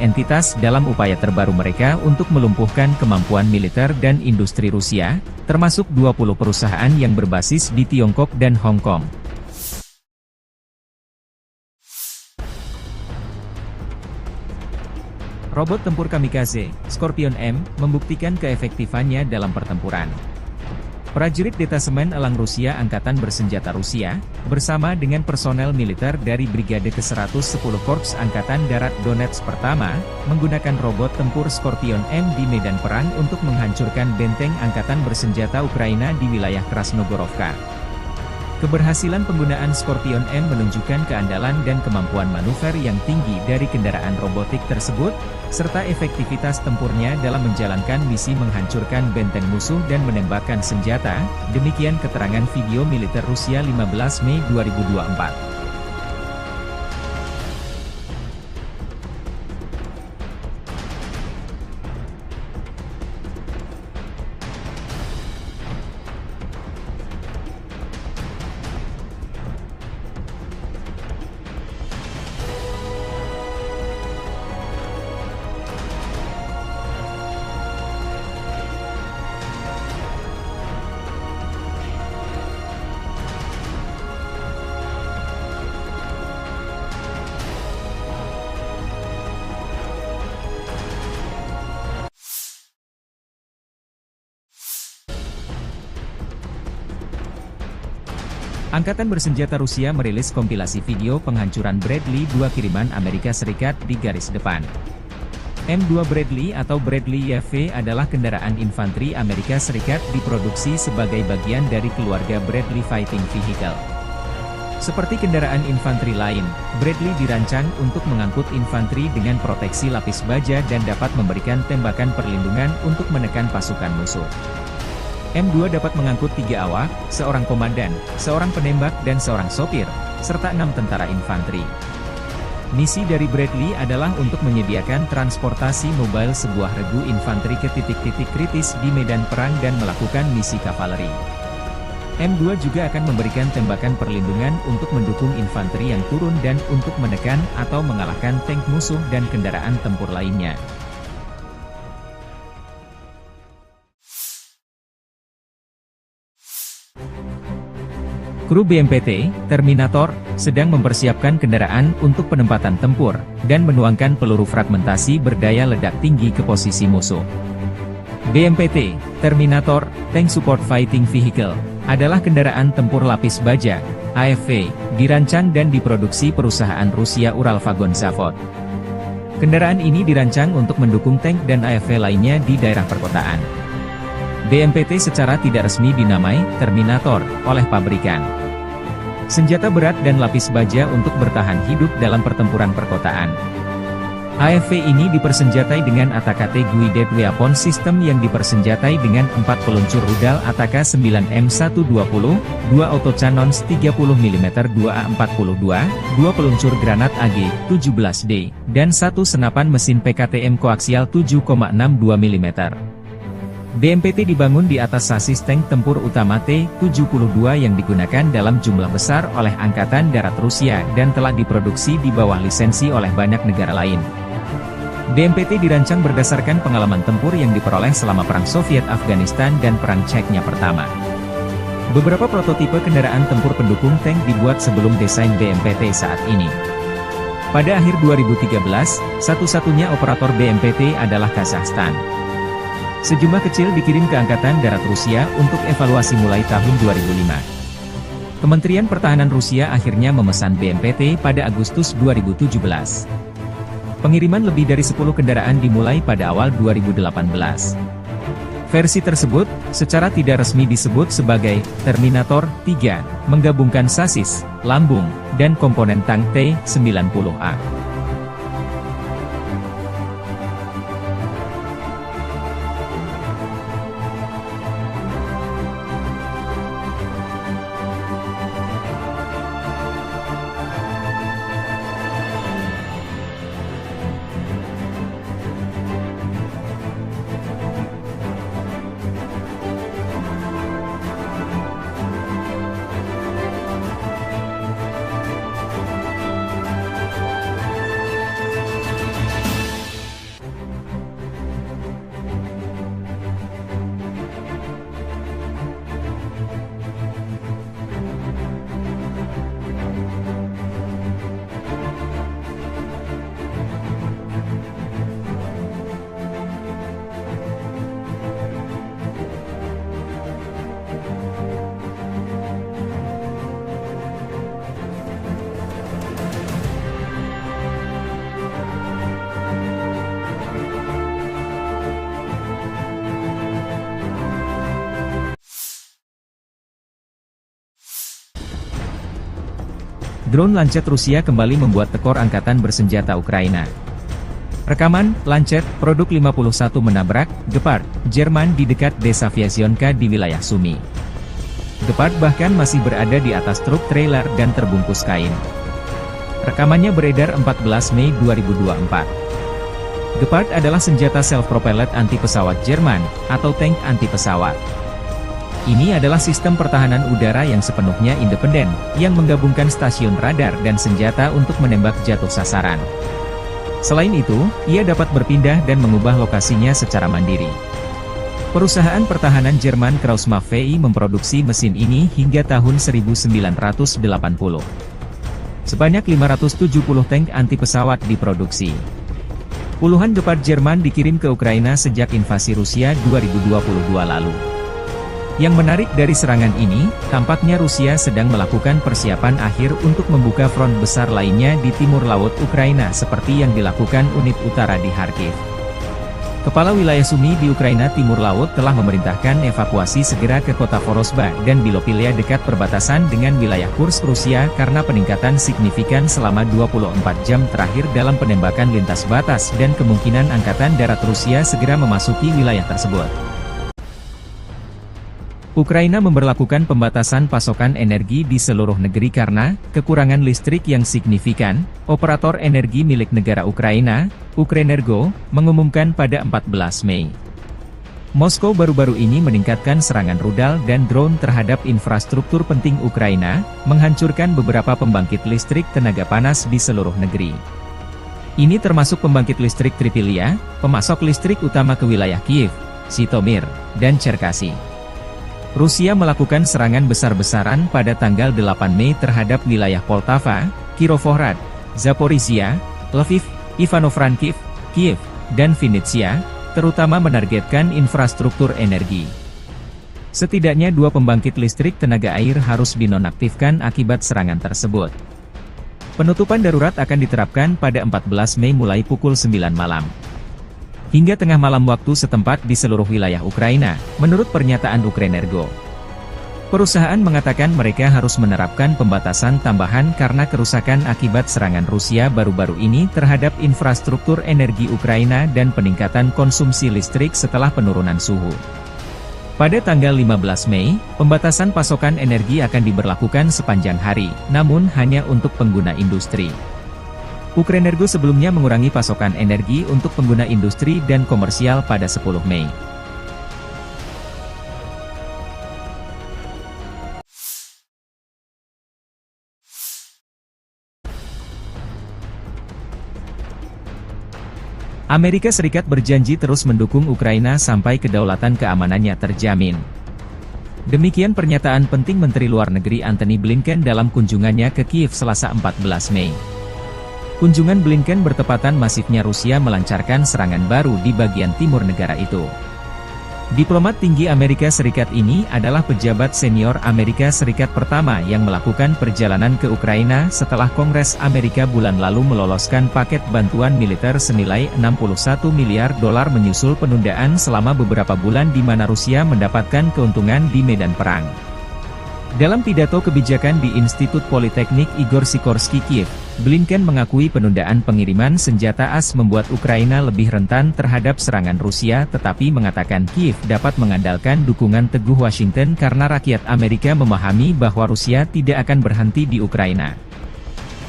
entitas dalam upaya terbaru mereka untuk melumpuhkan kemampuan militer dan industri Rusia, termasuk 20 perusahaan yang berbasis di Tiongkok dan Hong Kong. Robot tempur kamikaze, Scorpion M, membuktikan keefektifannya dalam pertempuran. Prajurit Detasemen Elang Rusia Angkatan Bersenjata Rusia, bersama dengan personel militer dari Brigade ke-110 Korps Angkatan Darat Donetsk Pertama, menggunakan robot tempur Scorpion M di medan perang untuk menghancurkan benteng Angkatan Bersenjata Ukraina di wilayah Krasnogorovka. Keberhasilan penggunaan Scorpion M menunjukkan keandalan dan kemampuan manuver yang tinggi dari kendaraan robotik tersebut, serta efektivitas tempurnya dalam menjalankan misi menghancurkan benteng musuh dan menembakkan senjata, demikian keterangan video militer Rusia 15 Mei 2024. Angkatan bersenjata Rusia merilis kompilasi video penghancuran Bradley 2 kiriman Amerika Serikat di garis depan. M2 Bradley atau Bradley YV adalah kendaraan infanteri Amerika Serikat diproduksi sebagai bagian dari keluarga Bradley Fighting Vehicle. Seperti kendaraan infanteri lain, Bradley dirancang untuk mengangkut infanteri dengan proteksi lapis baja dan dapat memberikan tembakan perlindungan untuk menekan pasukan musuh. M2 dapat mengangkut 3 awak, seorang komandan, seorang penembak dan seorang sopir, serta 6 tentara infanteri. Misi dari Bradley adalah untuk menyediakan transportasi mobile sebuah regu infanteri ke titik-titik kritis di medan perang dan melakukan misi kavaleri. M2 juga akan memberikan tembakan perlindungan untuk mendukung infanteri yang turun dan untuk menekan atau mengalahkan tank musuh dan kendaraan tempur lainnya. Kru BMPT, Terminator, sedang mempersiapkan kendaraan untuk penempatan tempur, dan menuangkan peluru fragmentasi berdaya ledak tinggi ke posisi musuh. BMPT, Terminator, Tank Support Fighting Vehicle, adalah kendaraan tempur lapis baja, AFV, dirancang dan diproduksi perusahaan Rusia Uralvagon Zavod. Kendaraan ini dirancang untuk mendukung tank dan AFV lainnya di daerah perkotaan. BMPT secara tidak resmi dinamai Terminator oleh pabrikan. Senjata berat dan lapis baja untuk bertahan hidup dalam pertempuran perkotaan. AFV ini dipersenjatai dengan ATAK Guided Weapon System yang dipersenjatai dengan 4 peluncur rudal ATAK 9M120, 2 autocannons 30 mm 2A42, 2 peluncur granat AG-17D, dan 1 senapan mesin PKTM koaksial 7,62 mm. BMPT dibangun di atas sasis tank tempur utama T-72 yang digunakan dalam jumlah besar oleh Angkatan Darat Rusia dan telah diproduksi di bawah lisensi oleh banyak negara lain. BMPT dirancang berdasarkan pengalaman tempur yang diperoleh selama Perang Soviet-Afghanistan dan Perang Chechnya pertama. Beberapa prototipe kendaraan tempur pendukung tank dibuat sebelum desain BMPT saat ini. Pada akhir 2013, satu-satunya operator BMPT adalah Kazakhstan. Sejumlah kecil dikirim ke Angkatan Darat Rusia untuk evaluasi mulai tahun 2005. Kementerian Pertahanan Rusia akhirnya memesan BMPT pada Agustus 2017. Pengiriman lebih dari 10 kendaraan dimulai pada awal 2018. Versi tersebut, secara tidak resmi disebut sebagai Terminator 3, menggabungkan sasis, lambung, dan komponen tank T-90A. Drone Lancet Rusia kembali membuat tekor angkatan bersenjata Ukraina. Rekaman, Lancet, produk 51 menabrak, Gepard, Jerman di dekat desa Vyazionka di wilayah Sumy. Gepard bahkan masih berada di atas truk trailer dan terbungkus kain. Rekamannya beredar 14 Mei 2024. Gepard adalah senjata self-propelled anti-pesawat Jerman, atau tank anti-pesawat. Ini adalah sistem pertahanan udara yang sepenuhnya independen, yang menggabungkan stasiun radar dan senjata untuk menembak jatuh sasaran. Selain itu, ia dapat berpindah dan mengubah lokasinya secara mandiri. Perusahaan pertahanan Jerman Krauss-Maffei VI memproduksi mesin ini hingga tahun 1980. Sebanyak 570 tank anti-pesawat diproduksi. Puluhan Gepard Jerman dikirim ke Ukraina sejak invasi Rusia 2022 lalu. Yang menarik dari serangan ini, tampaknya Rusia sedang melakukan persiapan akhir untuk membuka front besar lainnya di timur laut Ukraina seperti yang dilakukan unit utara di Kharkiv. Kepala wilayah Sumy di Ukraina Timur Laut telah memerintahkan evakuasi segera ke kota Vorosba dan Bilopilia dekat perbatasan dengan wilayah Kursk Rusia karena peningkatan signifikan selama 24 jam terakhir dalam penembakan lintas batas dan kemungkinan angkatan darat Rusia segera memasuki wilayah tersebut. Ukraina memberlakukan pembatasan pasokan energi di seluruh negeri karena kekurangan listrik yang signifikan. Operator energi milik negara Ukraina, Ukrenergo, mengumumkan pada 14 Mei. Moskow baru-baru ini meningkatkan serangan rudal dan drone terhadap infrastruktur penting Ukraina, menghancurkan beberapa pembangkit listrik tenaga panas di seluruh negeri. Ini termasuk pembangkit listrik Tripilia, pemasok listrik utama ke wilayah Kiev, Zhytomyr, dan Cherkasy. Rusia melakukan serangan besar-besaran pada tanggal 8 Mei terhadap wilayah Poltava, Kirovohrad, Zaporizhia, Lviv, Ivano-Frankivsk, Kiev, dan Vinnytsia, terutama menargetkan infrastruktur energi. Setidaknya 2 pembangkit listrik tenaga air harus dinonaktifkan akibat serangan tersebut. Penutupan darurat akan diterapkan pada 14 Mei mulai pukul 9 malam. Hingga tengah malam waktu setempat di seluruh wilayah Ukraina, menurut pernyataan Ukrenergo. Perusahaan mengatakan mereka harus menerapkan pembatasan tambahan karena kerusakan akibat serangan Rusia baru-baru ini terhadap infrastruktur energi Ukraina dan peningkatan konsumsi listrik setelah penurunan suhu. Pada tanggal 15 Mei, pembatasan pasokan energi akan diberlakukan sepanjang hari, namun hanya untuk pengguna industri. Ukrenergo sebelumnya mengurangi pasokan energi untuk pengguna industri dan komersial pada 10 Mei. Amerika Serikat berjanji terus mendukung Ukraina sampai kedaulatan keamanannya terjamin. Demikian pernyataan penting Menteri Luar Negeri Antony Blinken dalam kunjungannya ke Kiev Selasa 14 Mei. Kunjungan Blinken bertepatan masifnya Rusia melancarkan serangan baru di bagian timur negara itu. Diplomat tinggi Amerika Serikat ini adalah pejabat senior Amerika Serikat pertama yang melakukan perjalanan ke Ukraina setelah Kongres Amerika bulan lalu meloloskan paket bantuan militer senilai $61 miliar menyusul penundaan selama beberapa bulan di mana Rusia mendapatkan keuntungan di medan perang. Dalam pidato kebijakan di Institut Politeknik Igor Sikorsky Kiev, Blinken mengakui penundaan pengiriman senjata AS membuat Ukraina lebih rentan terhadap serangan Rusia tetapi mengatakan Kiev dapat mengandalkan dukungan teguh Washington karena rakyat Amerika memahami bahwa Rusia tidak akan berhenti di Ukraina.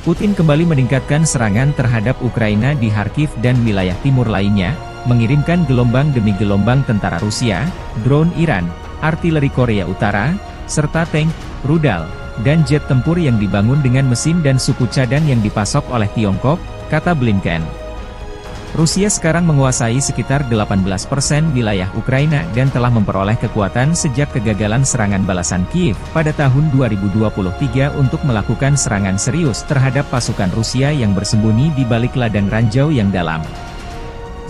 Putin kembali meningkatkan serangan terhadap Ukraina di Kharkiv dan wilayah timur lainnya, mengirimkan gelombang demi gelombang tentara Rusia, drone Iran, artileri Korea Utara, serta tank, rudal, dan jet tempur yang dibangun dengan mesin dan suku cadang yang dipasok oleh Tiongkok, kata Blinken. Rusia sekarang menguasai sekitar 18% wilayah Ukraina dan telah memperoleh kekuatan sejak kegagalan serangan balasan Kiev pada tahun 2023 untuk melakukan serangan serius terhadap pasukan Rusia yang bersembunyi di balik ladang ranjau yang dalam.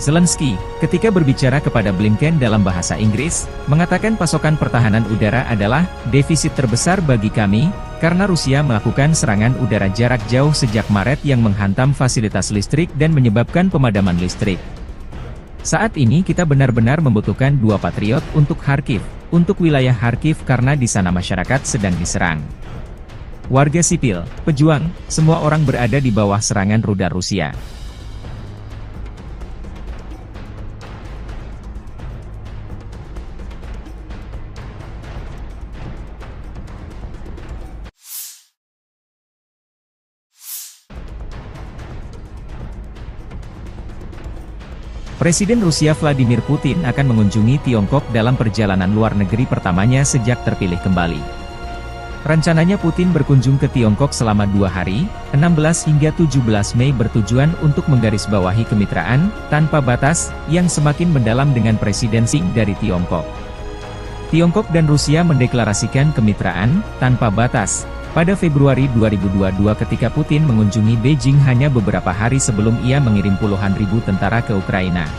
Zelensky, ketika berbicara kepada Blinken dalam bahasa Inggris, mengatakan pasokan pertahanan udara adalah defisit terbesar bagi kami, karena Rusia melakukan serangan udara jarak jauh sejak Maret yang menghantam fasilitas listrik dan menyebabkan pemadaman listrik. Saat ini kita benar-benar membutuhkan 2 Patriot untuk Kharkiv, untuk wilayah Kharkiv karena di sana masyarakat sedang diserang. Warga sipil, pejuang, semua orang berada di bawah serangan rudal Rusia. Presiden Rusia Vladimir Putin akan mengunjungi Tiongkok dalam perjalanan luar negeri pertamanya sejak terpilih kembali. Rencananya Putin berkunjung ke Tiongkok selama 2 hari, 16 hingga 17 Mei bertujuan untuk menggarisbawahi kemitraan, tanpa batas, yang semakin mendalam dengan Presiden Xi dari Tiongkok. Tiongkok dan Rusia mendeklarasikan kemitraan, tanpa batas, pada Februari 2022 ketika Putin mengunjungi Beijing hanya beberapa hari sebelum ia mengirim puluhan ribu tentara ke Ukraina.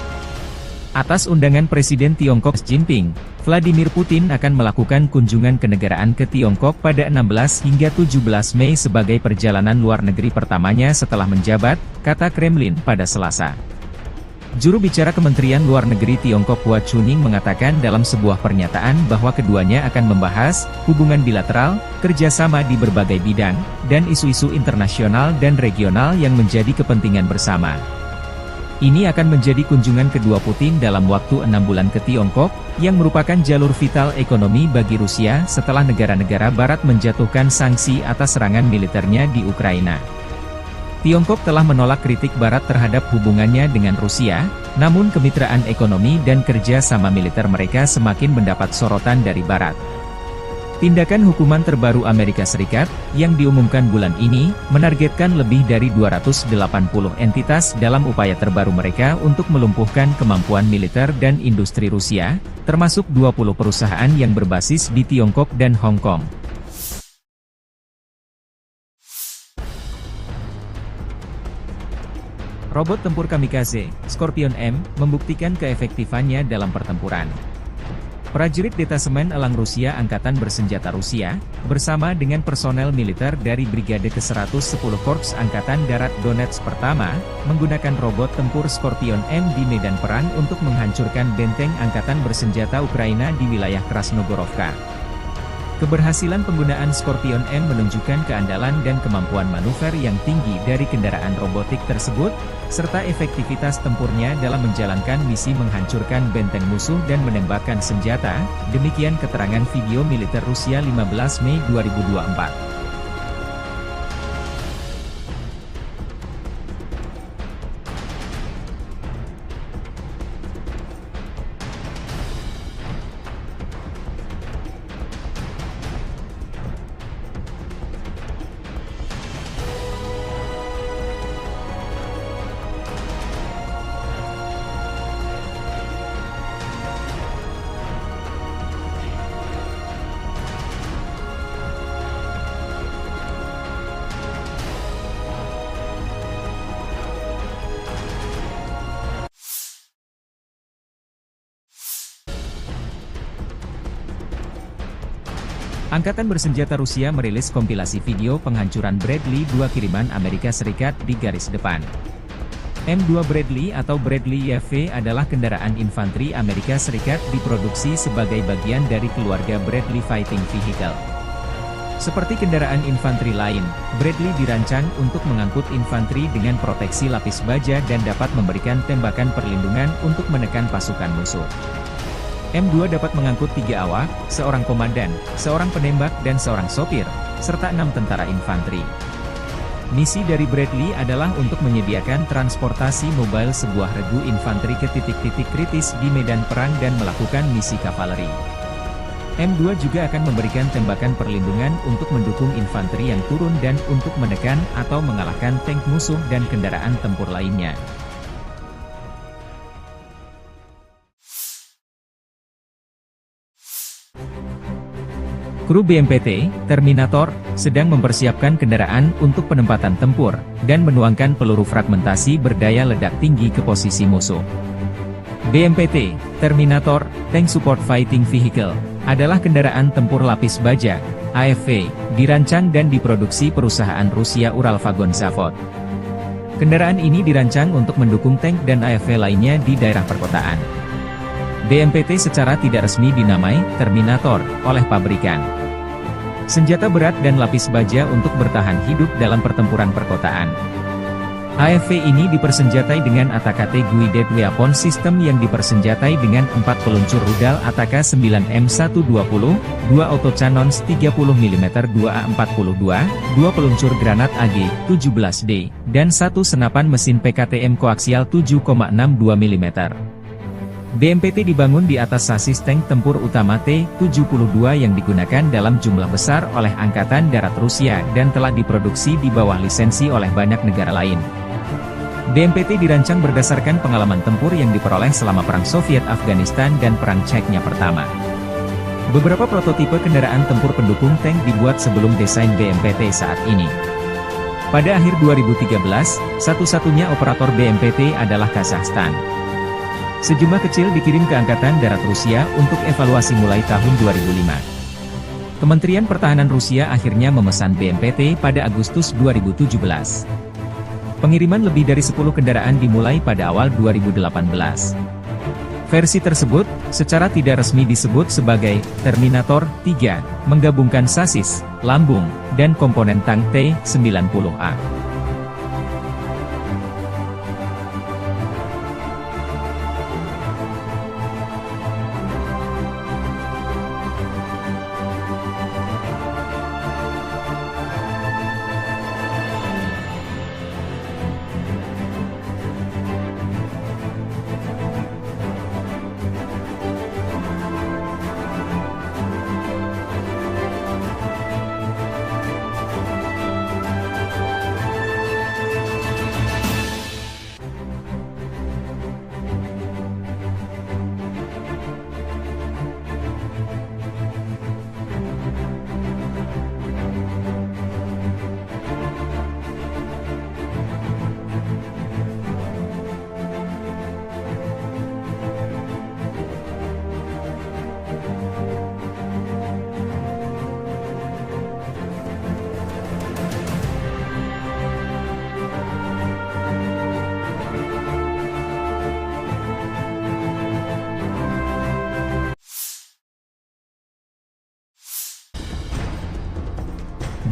Atas undangan Presiden Tiongkok Xi Jinping, Vladimir Putin akan melakukan kunjungan kenegaraan ke Tiongkok pada 16 hingga 17 Mei sebagai perjalanan luar negeri pertamanya setelah menjabat, kata Kremlin pada Selasa. Juru bicara Kementerian Luar Negeri Tiongkok Hua Chunying mengatakan dalam sebuah pernyataan bahwa keduanya akan membahas hubungan bilateral, kerjasama di berbagai bidang, dan isu-isu internasional dan regional yang menjadi kepentingan bersama. Ini akan menjadi kunjungan kedua Putin dalam waktu 6 bulan ke Tiongkok, yang merupakan jalur vital ekonomi bagi Rusia setelah negara-negara Barat menjatuhkan sanksi atas serangan militernya di Ukraina. Tiongkok telah menolak kritik Barat terhadap hubungannya dengan Rusia, namun kemitraan ekonomi dan kerja sama militer mereka semakin mendapat sorotan dari Barat. Tindakan hukuman terbaru Amerika Serikat, yang diumumkan bulan ini, menargetkan lebih dari 280 entitas dalam upaya terbaru mereka untuk melumpuhkan kemampuan militer dan industri Rusia, termasuk 20 perusahaan yang berbasis di Tiongkok dan Hong Kong. Robot tempur kamikaze, Scorpion M, membuktikan keefektifannya dalam pertempuran. Prajurit Detasemen Elang Rusia Angkatan Bersenjata Rusia, bersama dengan personel militer dari Brigade ke-110 Korps Angkatan Darat Donetsk pertama, menggunakan robot tempur Scorpion M di medan perang untuk menghancurkan benteng Angkatan Bersenjata Ukraina di wilayah Krasnogorovka. Keberhasilan penggunaan Scorpion M menunjukkan keandalan dan kemampuan manuver yang tinggi dari kendaraan robotik tersebut, serta efektivitas tempurnya dalam menjalankan misi menghancurkan benteng musuh dan menembakkan senjata, demikian keterangan video militer Rusia 15 Mei 2024. Angkatan Bersenjata Rusia merilis kompilasi video penghancuran Bradley 2 kiriman Amerika Serikat di garis depan. M2 Bradley atau Bradley YV adalah kendaraan infanteri Amerika Serikat diproduksi sebagai bagian dari keluarga Bradley Fighting Vehicle. Seperti kendaraan infanteri lain, Bradley dirancang untuk mengangkut infanteri dengan proteksi lapis baja dan dapat memberikan tembakan perlindungan untuk menekan pasukan musuh. M2 dapat mengangkut 3 awak, seorang komandan, seorang penembak dan seorang sopir, serta 6 tentara infanteri. Misi dari Bradley adalah untuk menyediakan transportasi mobile sebuah regu infanteri ke titik-titik kritis di medan perang dan melakukan misi kavaleri. M2 juga akan memberikan tembakan perlindungan untuk mendukung infanteri yang turun dan untuk menekan atau mengalahkan tank musuh dan kendaraan tempur lainnya. Kru BMPT, Terminator, sedang mempersiapkan kendaraan untuk penempatan tempur, dan menuangkan peluru fragmentasi berdaya ledak tinggi ke posisi musuh. BMPT, Terminator, Tank Support Fighting Vehicle, adalah kendaraan tempur lapis baja, AFV, dirancang dan diproduksi perusahaan Rusia Uralvagon Zavod. Kendaraan ini dirancang untuk mendukung tank dan AFV lainnya di daerah perkotaan. BMPT secara tidak resmi dinamai Terminator oleh pabrikan. senjata berat dan lapis baja untuk bertahan hidup dalam pertempuran perkotaan. AFV ini dipersenjatai dengan ATAK Guided Weapon System yang dipersenjatai dengan 4 peluncur rudal ATAK 9M120, 2 autocannons 30mm 2A42, 2 peluncur granat AG-17D, dan 1 senapan mesin PKTM koaksial 7,62 mm. BMPT dibangun di atas sasis tank tempur utama T-72 yang digunakan dalam jumlah besar oleh Angkatan Darat Rusia dan telah diproduksi di bawah lisensi oleh banyak negara lain. BMPT dirancang berdasarkan pengalaman tempur yang diperoleh selama Perang Soviet-Afghanistan dan Perang Chechnya pertama. Beberapa prototipe kendaraan tempur pendukung tank dibuat sebelum desain BMPT saat ini. Pada akhir 2013, satu-satunya operator BMPT adalah Kazakhstan. Sejumlah kecil dikirim ke Angkatan Darat Rusia untuk evaluasi mulai tahun 2005. Kementerian Pertahanan Rusia akhirnya memesan BMPT pada Agustus 2017. Pengiriman lebih dari 10 kendaraan dimulai pada awal 2018. Versi tersebut, secara tidak resmi disebut sebagai Terminator 3, menggabungkan sasis, lambung, dan komponen tank T-90A.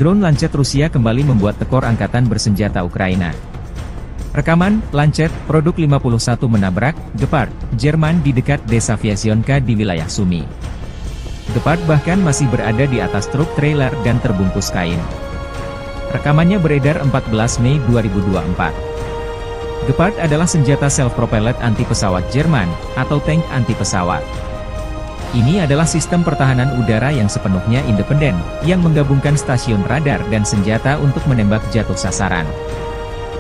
Drone Lancet Rusia kembali membuat tekor angkatan bersenjata Ukraina. Rekaman, Lancet, produk 51 menabrak, Gepard, Jerman di dekat desa Vyasionka di wilayah Sumy. Gepard bahkan masih berada di atas truk trailer dan terbungkus kain. Rekamannya beredar 14 Mei 2024. Gepard adalah senjata self-propelled anti-pesawat Jerman, atau tank anti-pesawat. Ini adalah sistem pertahanan udara yang sepenuhnya independen, yang menggabungkan stasiun radar dan senjata untuk menembak jatuh sasaran.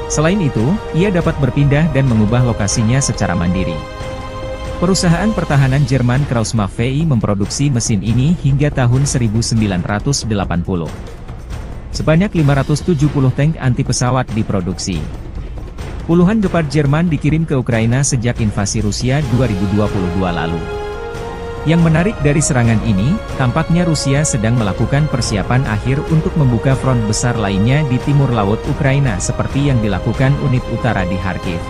Selain itu, ia dapat berpindah dan mengubah lokasinya secara mandiri. Perusahaan pertahanan Jerman Krauss-Maffei memproduksi mesin ini hingga tahun 1980. Sebanyak 570 tank anti-pesawat diproduksi. Puluhan Gepard Jerman dikirim ke Ukraina sejak invasi Rusia 2022 lalu. Yang menarik dari serangan ini, tampaknya Rusia sedang melakukan persiapan akhir untuk membuka front besar lainnya di timur laut Ukraina seperti yang dilakukan unit utara di Kharkiv.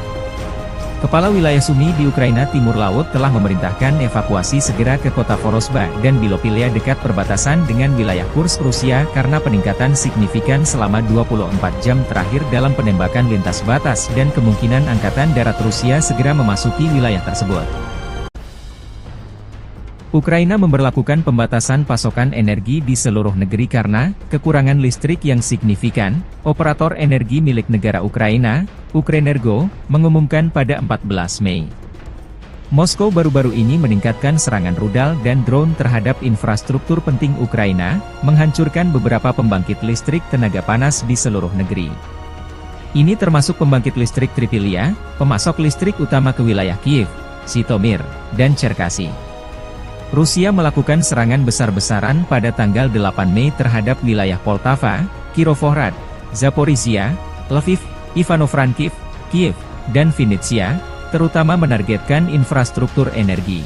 Kepala wilayah Sumy di Ukraina Timur Laut telah memerintahkan evakuasi segera ke kota Vorosba dan Bilopilia dekat perbatasan dengan wilayah Kursk Rusia karena peningkatan signifikan selama 24 jam terakhir dalam penembakan lintas batas dan kemungkinan Angkatan Darat Rusia segera memasuki wilayah tersebut. Ukraina memberlakukan pembatasan pasokan energi di seluruh negeri karena kekurangan listrik yang signifikan. Operator energi milik negara Ukraina, Ukrenergo, mengumumkan pada 14 Mei. Moskow baru-baru ini meningkatkan serangan rudal dan drone terhadap infrastruktur penting Ukraina, menghancurkan beberapa pembangkit listrik tenaga panas di seluruh negeri. Ini termasuk pembangkit listrik Tripilia, pemasok listrik utama ke wilayah Kiev, Zhytomyr, dan Cherkasy. Rusia melakukan serangan besar-besaran pada tanggal 8 Mei terhadap wilayah Poltava, Kirovohrad, Zaporizhia, Lviv, Ivano-Frankivsk, Kiev, dan Vinnytsia, terutama menargetkan infrastruktur energi.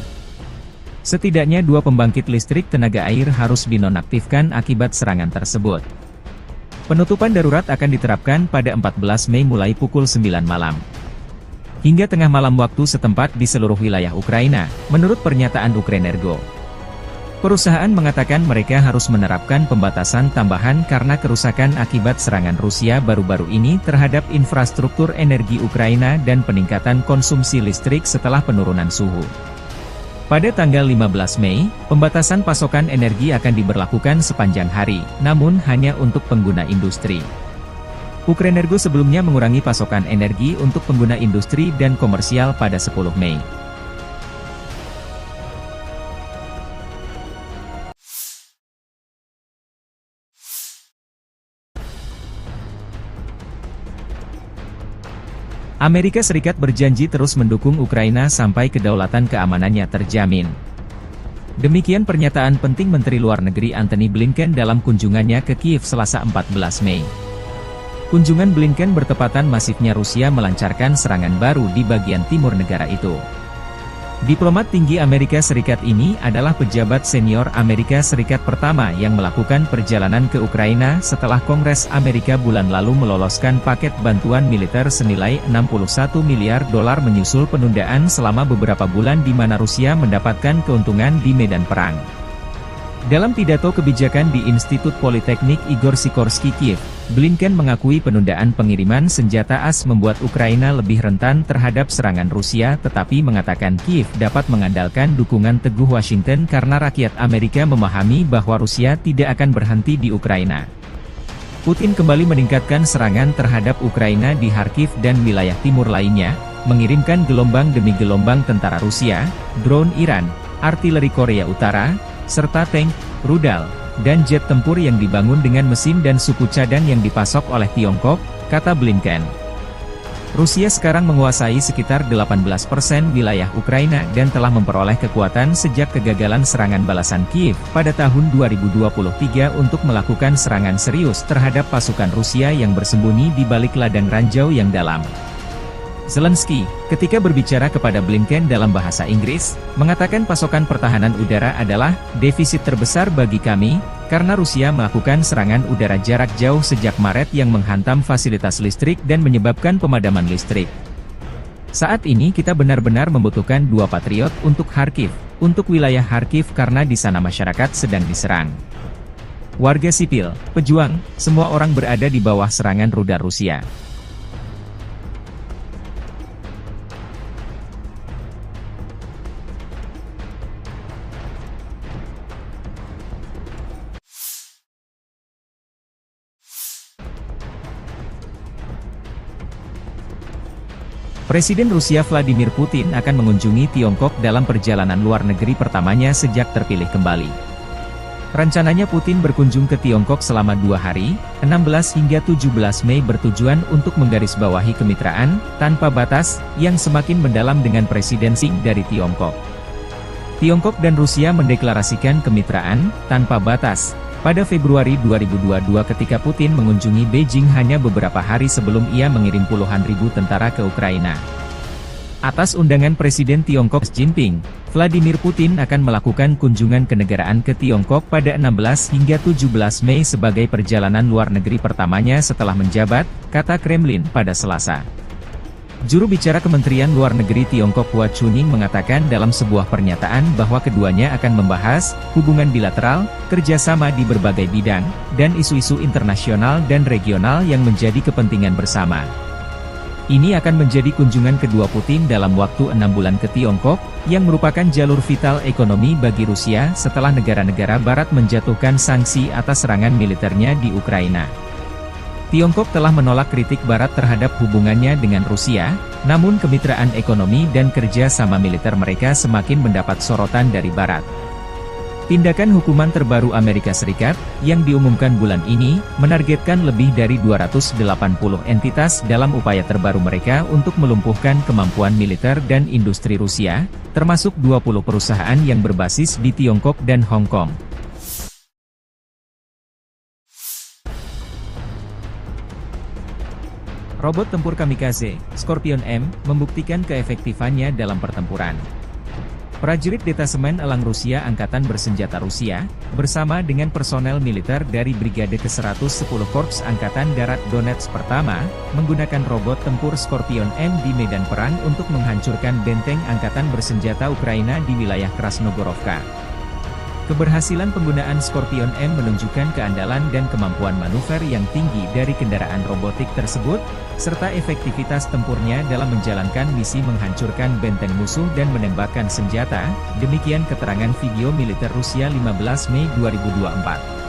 Setidaknya 2 pembangkit listrik tenaga air harus dinonaktifkan akibat serangan tersebut. Penutupan darurat akan diterapkan pada 14 Mei mulai pukul 9 malam. Hingga tengah malam waktu setempat di seluruh wilayah Ukraina, menurut pernyataan Ukrenergo. Perusahaan mengatakan mereka harus menerapkan pembatasan tambahan karena kerusakan akibat serangan Rusia baru-baru ini terhadap infrastruktur energi Ukraina dan peningkatan konsumsi listrik setelah penurunan suhu. Pada tanggal 15 Mei, pembatasan pasokan energi akan diberlakukan sepanjang hari, namun hanya untuk pengguna industri. Ukrenergo sebelumnya mengurangi pasokan energi untuk pengguna industri dan komersial pada 10 Mei. Amerika Serikat berjanji terus mendukung Ukraina sampai kedaulatan keamanannya terjamin. Demikian pernyataan penting Menteri Luar Negeri Antony Blinken dalam kunjungannya ke Kiev Selasa 14 Mei. Kunjungan Blinken bertepatan masifnya Rusia melancarkan serangan baru di bagian timur negara itu. Diplomat tinggi Amerika Serikat ini adalah pejabat senior Amerika Serikat pertama yang melakukan perjalanan ke Ukraina setelah Kongres Amerika bulan lalu meloloskan paket bantuan militer senilai $61 miliar menyusul penundaan selama beberapa bulan di mana Rusia mendapatkan keuntungan di medan perang. Dalam pidato kebijakan di Institut Politeknik Igor Sikorsky Kiev, Blinken mengakui penundaan pengiriman senjata AS membuat Ukraina lebih rentan terhadap serangan Rusia tetapi mengatakan Kiev dapat mengandalkan dukungan teguh Washington karena rakyat Amerika memahami bahwa Rusia tidak akan berhenti di Ukraina. Putin kembali meningkatkan serangan terhadap Ukraina di Kharkiv dan wilayah timur lainnya, mengirimkan gelombang demi gelombang tentara Rusia, drone Iran, artileri Korea Utara, serta tank, rudal, dan jet tempur yang dibangun dengan mesin dan suku cadang yang dipasok oleh Tiongkok, kata Blinken. Rusia sekarang menguasai sekitar 18% wilayah Ukraina dan telah memperoleh kekuatan sejak kegagalan serangan balasan Kiev pada tahun 2023 untuk melakukan serangan serius terhadap pasukan Rusia yang bersembunyi di balik ladang ranjau yang dalam. Zelensky, ketika berbicara kepada Blinken dalam bahasa Inggris, mengatakan pasokan pertahanan udara adalah defisit terbesar bagi kami, karena Rusia melakukan serangan udara jarak jauh sejak Maret yang menghantam fasilitas listrik dan menyebabkan pemadaman listrik. Saat ini kita benar-benar membutuhkan 2 Patriot untuk Kharkiv, untuk wilayah Kharkiv karena di sana masyarakat sedang diserang. Warga sipil, pejuang, semua orang berada di bawah serangan rudal Rusia. Presiden Rusia Vladimir Putin akan mengunjungi Tiongkok dalam perjalanan luar negeri pertamanya sejak terpilih kembali. Rencananya Putin berkunjung ke Tiongkok selama 2 hari, 16 hingga 17 Mei bertujuan untuk menggarisbawahi kemitraan tanpa batas yang semakin mendalam dengan Presiden Xi dari Tiongkok. Tiongkok dan Rusia mendeklarasikan kemitraan tanpa batas pada Februari 2022 ketika Putin mengunjungi Beijing hanya beberapa hari sebelum ia mengirim puluhan ribu tentara ke Ukraina. Atas undangan Presiden Tiongkok Xi Jinping, Vladimir Putin akan melakukan kunjungan kenegaraan ke Tiongkok pada 16 hingga 17 Mei sebagai perjalanan luar negeri pertamanya setelah menjabat, kata Kremlin pada Selasa. Juru bicara Kementerian Luar Negeri Tiongkok Hua Chunying mengatakan dalam sebuah pernyataan bahwa keduanya akan membahas hubungan bilateral, kerjasama di berbagai bidang, dan isu-isu internasional dan regional yang menjadi kepentingan bersama. Ini akan menjadi kunjungan kedua Putin dalam waktu 6 bulan ke Tiongkok, yang merupakan jalur vital ekonomi bagi Rusia setelah negara-negara Barat menjatuhkan sanksi atas serangan militernya di Ukraina. Tiongkok telah menolak kritik Barat terhadap hubungannya dengan Rusia, namun kemitraan ekonomi dan kerja sama militer mereka semakin mendapat sorotan dari Barat. Tindakan hukuman terbaru Amerika Serikat, yang diumumkan bulan ini, menargetkan lebih dari 280 entitas dalam upaya terbaru mereka untuk melumpuhkan kemampuan militer dan industri Rusia, termasuk 20 perusahaan yang berbasis di Tiongkok dan Hong Kong. Robot tempur kamikaze, Scorpion M, membuktikan keefektifannya dalam pertempuran. Prajurit Detasemen Elang Rusia Angkatan Bersenjata Rusia, bersama dengan personel militer dari Brigade ke-110 Korps Angkatan Darat Donetsk Pertama, menggunakan robot tempur Scorpion M di medan perang untuk menghancurkan benteng Angkatan Bersenjata Ukraina di wilayah Krasnogorovka. Keberhasilan penggunaan Scorpion M menunjukkan keandalan dan kemampuan manuver yang tinggi dari kendaraan robotik tersebut, serta efektivitas tempurnya dalam menjalankan misi menghancurkan benteng musuh dan menembakkan senjata, demikian keterangan video militer Rusia 15 Mei 2024.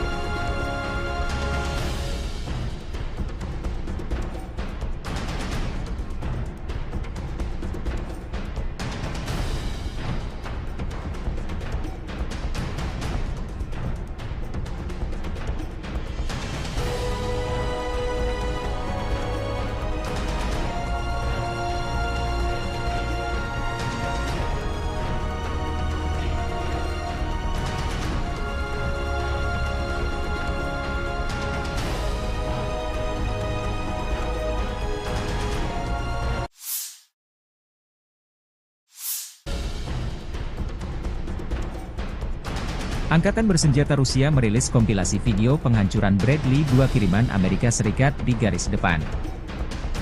Angkatan bersenjata Rusia merilis kompilasi video penghancuran Bradley 2 kiriman Amerika Serikat di garis depan.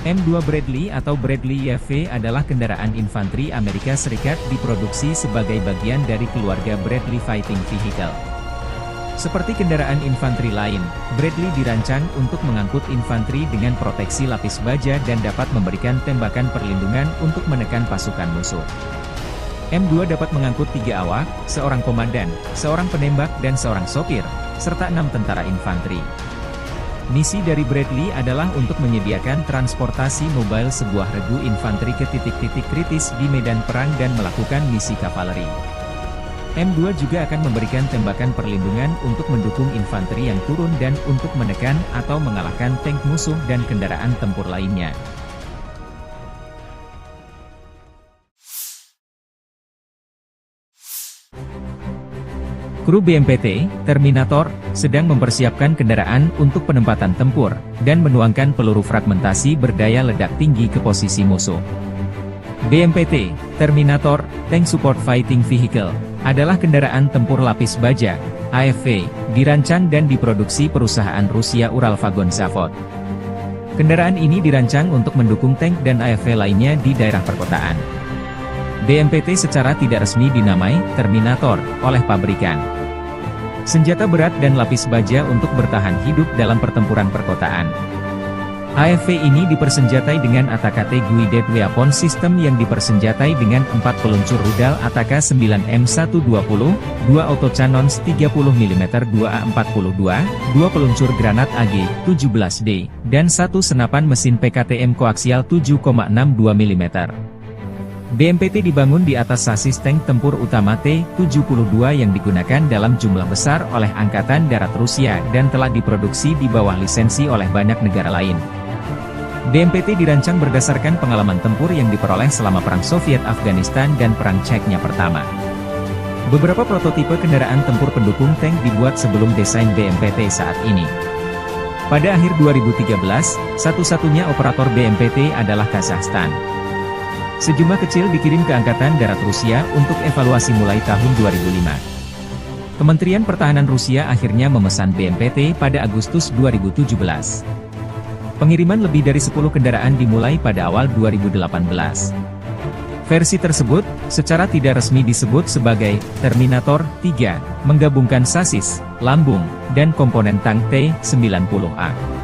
M2 Bradley atau Bradley YV adalah kendaraan infanteri Amerika Serikat diproduksi sebagai bagian dari keluarga Bradley Fighting Vehicle. Seperti kendaraan infanteri lain, Bradley dirancang untuk mengangkut infanteri dengan proteksi lapis baja dan dapat memberikan tembakan perlindungan untuk menekan pasukan musuh. M2 dapat mengangkut 3 awak, seorang komandan, seorang penembak dan seorang sopir, serta 6 tentara infanteri. Misi dari Bradley adalah untuk menyediakan transportasi mobile sebuah regu infanteri ke titik-titik kritis di medan perang dan melakukan misi kavaleri. M2 juga akan memberikan tembakan perlindungan untuk mendukung infanteri yang turun dan untuk menekan atau mengalahkan tank musuh dan kendaraan tempur lainnya. Kru BMPT, Terminator, sedang mempersiapkan kendaraan untuk penempatan tempur, dan menuangkan peluru fragmentasi berdaya ledak tinggi ke posisi musuh. BMPT, Terminator, Tank Support Fighting Vehicle, adalah kendaraan tempur lapis baja, AFV, dirancang dan diproduksi perusahaan Rusia Uralvagon Zavod. Kendaraan ini dirancang untuk mendukung tank dan AFV lainnya di daerah perkotaan. BMPT secara tidak resmi dinamai Terminator oleh pabrikan. Senjata berat dan lapis baja untuk bertahan hidup dalam pertempuran perkotaan. AFV ini dipersenjatai dengan ATAK Guided Weapon System yang dipersenjatai dengan 4 peluncur rudal ATAK 9M120, 2 autocannons 30 mm 2A42, 2 peluncur granat AG-17D, dan 1 senapan mesin PKTM koaksial 7,62 mm. BMPT dibangun di atas sasis tank tempur utama T-72 yang digunakan dalam jumlah besar oleh Angkatan Darat Rusia dan telah diproduksi di bawah lisensi oleh banyak negara lain. BMPT dirancang berdasarkan pengalaman tempur yang diperoleh selama Perang Soviet-Afghanistan dan Perang Chechnya pertama. Beberapa prototipe kendaraan tempur pendukung tank dibuat sebelum desain BMPT saat ini. Pada akhir 2013, satu-satunya operator BMPT adalah Kazakhstan. Sejumlah kecil dikirim ke Angkatan Darat Rusia untuk evaluasi mulai tahun 2005. Kementerian Pertahanan Rusia akhirnya memesan BMPT pada Agustus 2017. Pengiriman lebih dari 10 kendaraan dimulai pada awal 2018. Versi tersebut, secara tidak resmi disebut sebagai Terminator 3, menggabungkan sasis, lambung, dan komponen tank T-90A.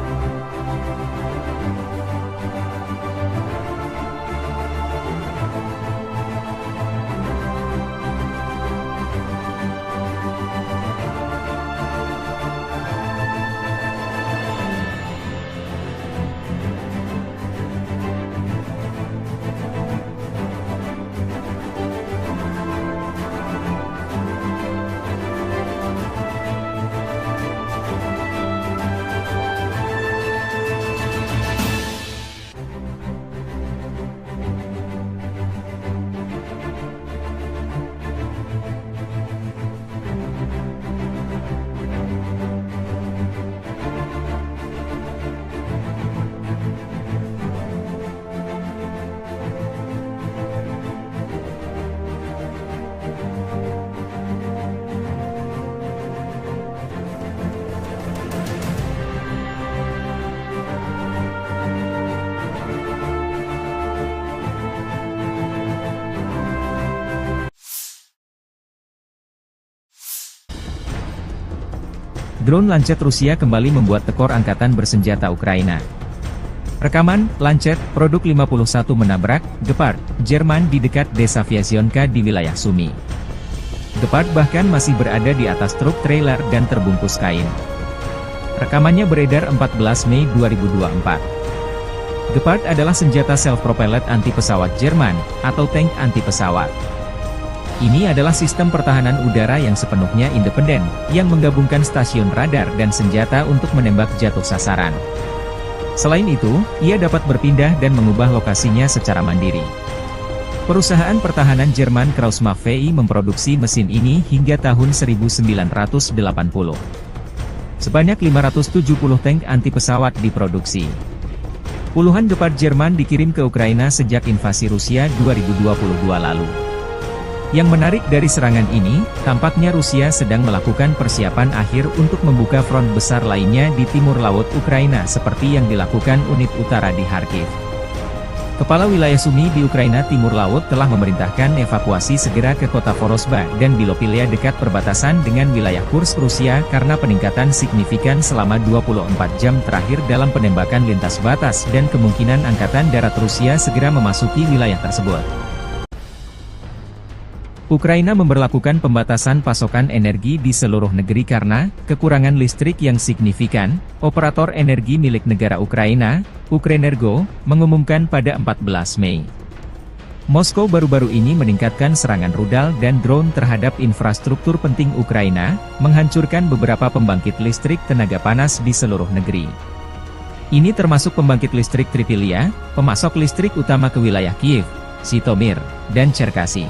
Drone Lancet Rusia kembali membuat tekor angkatan bersenjata Ukraina. Rekaman, Lancet, produk 51 menabrak, Gepard, Jerman di dekat desa Vyazionka di wilayah Sumy. Gepard bahkan masih berada di atas truk trailer dan terbungkus kain. Rekamannya beredar 14 Mei 2024. Gepard adalah senjata self-propelled anti-pesawat Jerman, atau tank anti-pesawat. Ini adalah sistem pertahanan udara yang sepenuhnya independen, yang menggabungkan stasiun radar dan senjata untuk menembak jatuh sasaran. Selain itu, ia dapat berpindah dan mengubah lokasinya secara mandiri. Perusahaan pertahanan Jerman Krauss-Maffei memproduksi mesin ini hingga tahun 1980. Sebanyak 570 tank anti-pesawat diproduksi. Puluhan Gepard Jerman dikirim ke Ukraina sejak invasi Rusia 2022 lalu. Yang menarik dari serangan ini, tampaknya Rusia sedang melakukan persiapan akhir untuk membuka front besar lainnya di timur laut Ukraina seperti yang dilakukan unit utara di Kharkiv. Kepala wilayah Sumy di Ukraina Timur Laut telah memerintahkan evakuasi segera ke kota Vorosba dan Bilopilia dekat perbatasan dengan wilayah Kursk Rusia karena peningkatan signifikan selama 24 jam terakhir dalam penembakan lintas batas dan kemungkinan angkatan darat Rusia segera memasuki wilayah tersebut. Ukraina memberlakukan pembatasan pasokan energi di seluruh negeri karena kekurangan listrik yang signifikan. Operator energi milik negara Ukraina, Ukrenergo, mengumumkan pada 14 Mei. Moskow baru-baru ini meningkatkan serangan rudal dan drone terhadap infrastruktur penting Ukraina, menghancurkan beberapa pembangkit listrik tenaga panas di seluruh negeri. Ini termasuk pembangkit listrik Tripilia, pemasok listrik utama ke wilayah Kiev, Zhytomyr, dan Cherkasy.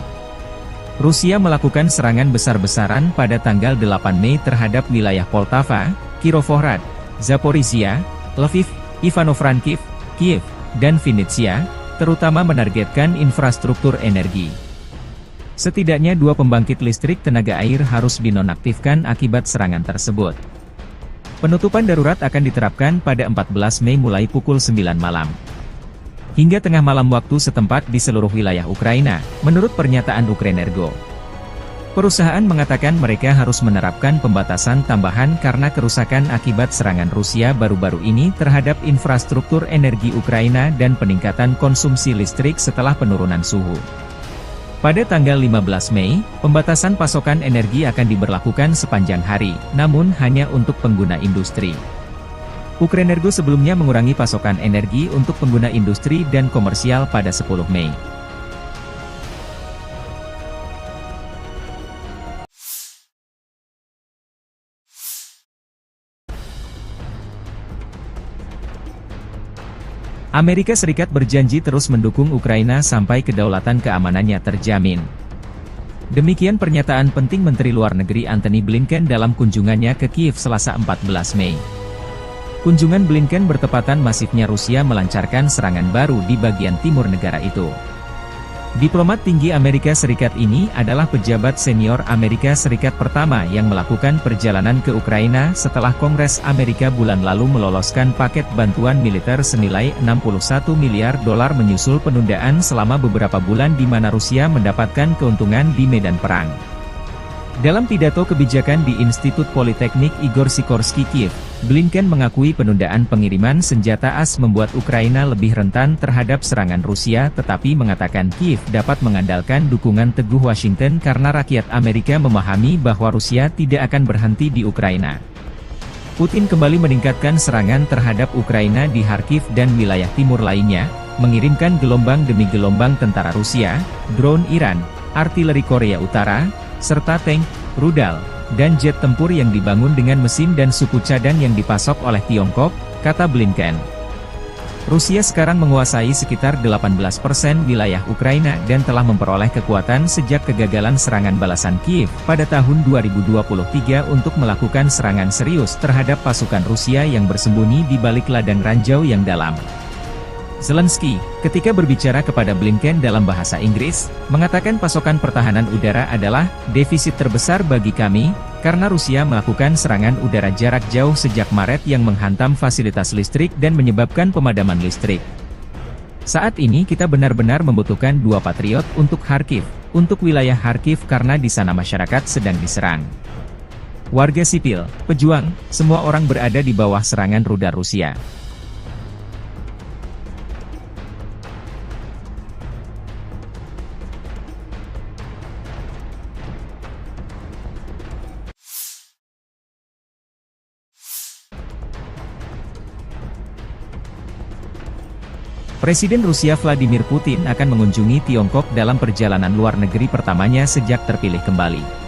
Rusia melakukan serangan besar-besaran pada tanggal 8 Mei terhadap wilayah Poltava, Kirovohrad, Zaporizhia, Lviv, Ivano-Frankivsk, Kiev, dan Vinnytsia, terutama menargetkan infrastruktur energi. Setidaknya 2 pembangkit listrik tenaga air harus dinonaktifkan akibat serangan tersebut. Penutupan darurat akan diterapkan pada 14 Mei mulai pukul 9 malam. Hingga tengah malam waktu setempat di seluruh wilayah Ukraina, menurut pernyataan Ukrenergo. Perusahaan mengatakan mereka harus menerapkan pembatasan tambahan karena kerusakan akibat serangan Rusia baru-baru ini terhadap infrastruktur energi Ukraina dan peningkatan konsumsi listrik setelah penurunan suhu. Pada tanggal 15 Mei, pembatasan pasokan energi akan diberlakukan sepanjang hari, namun hanya untuk pengguna industri. Ukrenergo sebelumnya mengurangi pasokan energi untuk pengguna industri dan komersial pada 10 Mei. Amerika Serikat berjanji terus mendukung Ukraina sampai kedaulatan keamanannya terjamin. Demikian pernyataan penting Menteri Luar Negeri Antony Blinken dalam kunjungannya ke Kiev Selasa 14 Mei. Kunjungan Blinken bertepatan masifnya Rusia melancarkan serangan baru di bagian timur negara itu. Diplomat tinggi Amerika Serikat ini adalah pejabat senior Amerika Serikat pertama yang melakukan perjalanan ke Ukraina setelah Kongres Amerika bulan lalu meloloskan paket bantuan militer senilai $61 miliar menyusul penundaan selama beberapa bulan di mana Rusia mendapatkan keuntungan di medan perang. Dalam pidato kebijakan di Institut Politeknik Igor Sikorsky Kiev, Blinken mengakui penundaan pengiriman senjata AS membuat Ukraina lebih rentan terhadap serangan Rusia tetapi mengatakan Kiev dapat mengandalkan dukungan teguh Washington karena rakyat Amerika memahami bahwa Rusia tidak akan berhenti di Ukraina. Putin kembali meningkatkan serangan terhadap Ukraina di Kharkiv dan wilayah timur lainnya, mengirimkan gelombang demi gelombang tentara Rusia, drone Iran, artileri Korea Utara, serta tank, rudal, dan jet tempur yang dibangun dengan mesin dan suku cadang yang dipasok oleh Tiongkok, kata Blinken. Rusia sekarang menguasai sekitar 18% wilayah Ukraina dan telah memperoleh kekuatan sejak kegagalan serangan balasan Kiev pada tahun 2023 untuk melakukan serangan serius terhadap pasukan Rusia yang bersembunyi di balik ladang ranjau yang dalam. Zelensky, ketika berbicara kepada Blinken dalam bahasa Inggris, mengatakan pasokan pertahanan udara adalah defisit terbesar bagi kami, karena Rusia melakukan serangan udara jarak jauh sejak Maret yang menghantam fasilitas listrik dan menyebabkan pemadaman listrik. Saat ini kita benar-benar membutuhkan 2 Patriot untuk Kharkiv, untuk wilayah Kharkiv karena di sana masyarakat sedang diserang. Warga sipil, pejuang, semua orang berada di bawah serangan rudal Rusia. Presiden Rusia Vladimir Putin akan mengunjungi Tiongkok dalam perjalanan luar negeri pertamanya sejak terpilih kembali.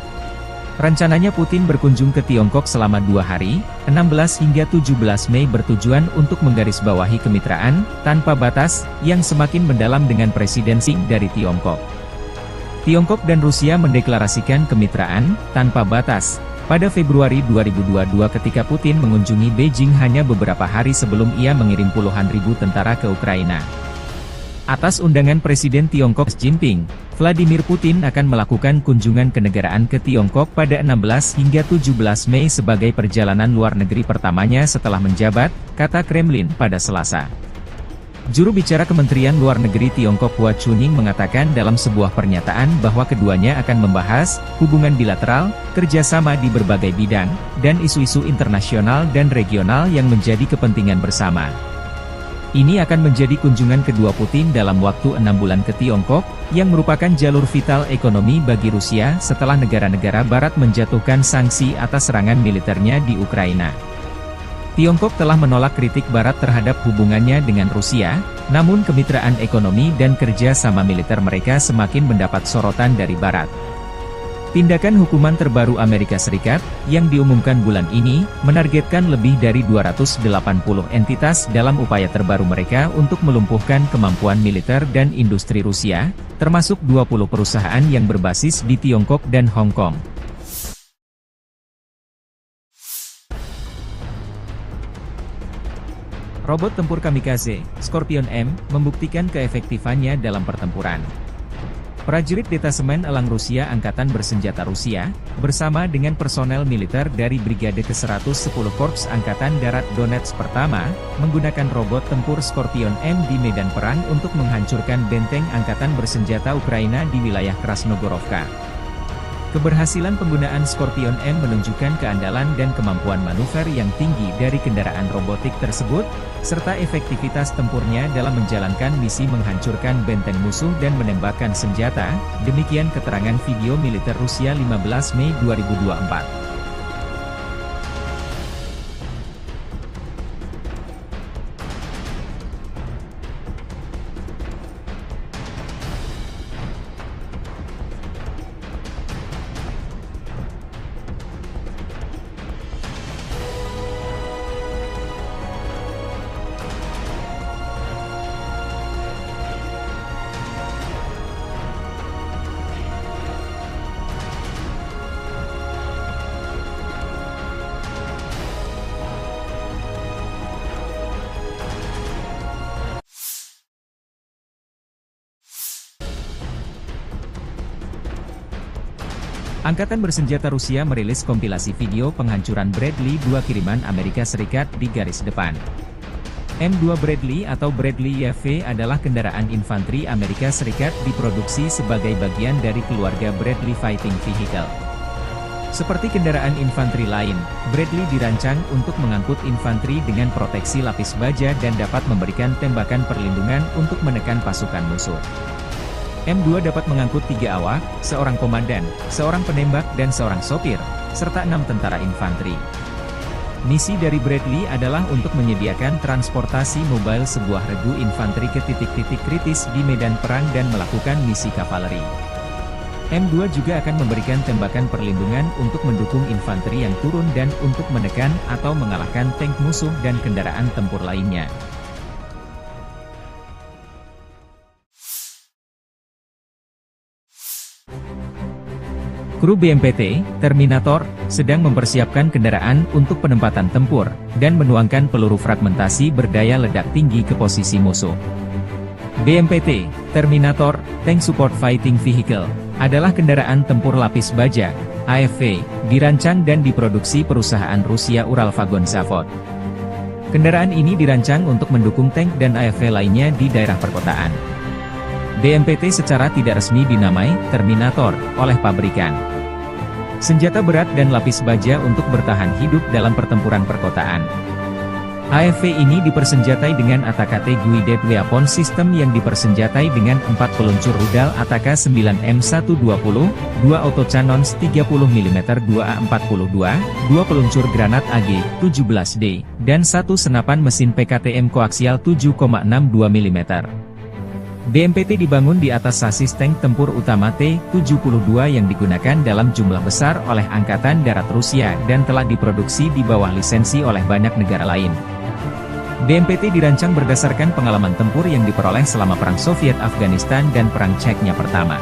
Rencananya Putin berkunjung ke Tiongkok selama 2 hari, 16 hingga 17 Mei bertujuan untuk menggarisbawahi kemitraan, tanpa batas, yang semakin mendalam dengan Presiden Xi dari Tiongkok. Tiongkok dan Rusia mendeklarasikan kemitraan, tanpa batas, pada Februari 2022 ketika Putin mengunjungi Beijing hanya beberapa hari sebelum ia mengirim puluhan ribu tentara ke Ukraina. Atas undangan Presiden Tiongkok Xi Jinping, Vladimir Putin akan melakukan kunjungan kenegaraan ke Tiongkok pada 16 hingga 17 Mei sebagai perjalanan luar negeri pertamanya setelah menjabat, kata Kremlin pada Selasa. Juru bicara Kementerian Luar Negeri Tiongkok Hua Chunying mengatakan dalam sebuah pernyataan bahwa keduanya akan membahas hubungan bilateral, kerjasama di berbagai bidang, dan isu-isu internasional dan regional yang menjadi kepentingan bersama. Ini akan menjadi kunjungan kedua Putin dalam waktu 6 bulan ke Tiongkok, yang merupakan jalur vital ekonomi bagi Rusia setelah negara-negara Barat menjatuhkan sanksi atas serangan militernya di Ukraina. Tiongkok telah menolak kritik Barat terhadap hubungannya dengan Rusia, namun kemitraan ekonomi dan kerja sama militer mereka semakin mendapat sorotan dari Barat. Tindakan hukuman terbaru Amerika Serikat, yang diumumkan bulan ini, menargetkan lebih dari 280 entitas dalam upaya terbaru mereka untuk melumpuhkan kemampuan militer dan industri Rusia, termasuk 20 perusahaan yang berbasis di Tiongkok dan Hong Kong. Robot tempur kamikaze, Scorpion M, membuktikan keefektifannya dalam pertempuran. Prajurit Detasemen Elang Rusia Angkatan Bersenjata Rusia, bersama dengan personel militer dari Brigade ke-110 Korps Angkatan Darat Donetsk Pertama, menggunakan robot tempur Scorpion M di medan perang untuk menghancurkan benteng Angkatan Bersenjata Ukraina di wilayah Krasnogorovka. Keberhasilan penggunaan Scorpion M menunjukkan keandalan dan kemampuan manuver yang tinggi dari kendaraan robotik tersebut, serta efektivitas tempurnya dalam menjalankan misi menghancurkan benteng musuh dan menembakkan senjata, demikian keterangan video militer Rusia 15 Mei 2024. Angkatan Bersenjata Rusia merilis kompilasi video penghancuran Bradley 2 kiriman Amerika Serikat di garis depan. M2 Bradley atau Bradley YV adalah kendaraan infanteri Amerika Serikat diproduksi sebagai bagian dari keluarga Bradley Fighting Vehicle. Seperti kendaraan infanteri lain, Bradley dirancang untuk mengangkut infanteri dengan proteksi lapis baja dan dapat memberikan tembakan perlindungan untuk menekan pasukan musuh. M2 dapat mengangkut 3 awak, seorang komandan, seorang penembak dan seorang sopir, serta 6 tentara infanteri. Misi dari Bradley adalah untuk menyediakan transportasi mobile sebuah regu infanteri ke titik-titik kritis di medan perang dan melakukan misi kavaleri. M2 juga akan memberikan tembakan perlindungan untuk mendukung infanteri yang turun dan untuk menekan atau mengalahkan tank musuh dan kendaraan tempur lainnya. Kru BMPT, Terminator, sedang mempersiapkan kendaraan untuk penempatan tempur, dan menuangkan peluru fragmentasi berdaya ledak tinggi ke posisi musuh. BMPT, Terminator, Tank Support Fighting Vehicle, adalah kendaraan tempur lapis baja, AFV, dirancang dan diproduksi perusahaan Rusia Uralvagon Zavod. Kendaraan ini dirancang untuk mendukung tank dan AFV lainnya di daerah perkotaan. BMPT secara tidak resmi dinamai Terminator oleh pabrikan. senjata berat dan lapis baja untuk bertahan hidup dalam pertempuran perkotaan. AFV ini dipersenjatai dengan ATAK Guided Weapon System yang dipersenjatai dengan 4 peluncur rudal ATAK 9M120, 2 autocannons 30mm 2A42, 2 peluncur granat AG-17D, dan 1 senapan mesin PKTM koaksial 7,62 mm. BMPT dibangun di atas sasis tank tempur utama T-72 yang digunakan dalam jumlah besar oleh Angkatan Darat Rusia dan telah diproduksi di bawah lisensi oleh banyak negara lain. BMPT dirancang berdasarkan pengalaman tempur yang diperoleh selama Perang Soviet-Afghanistan dan Perang Chechnya pertama.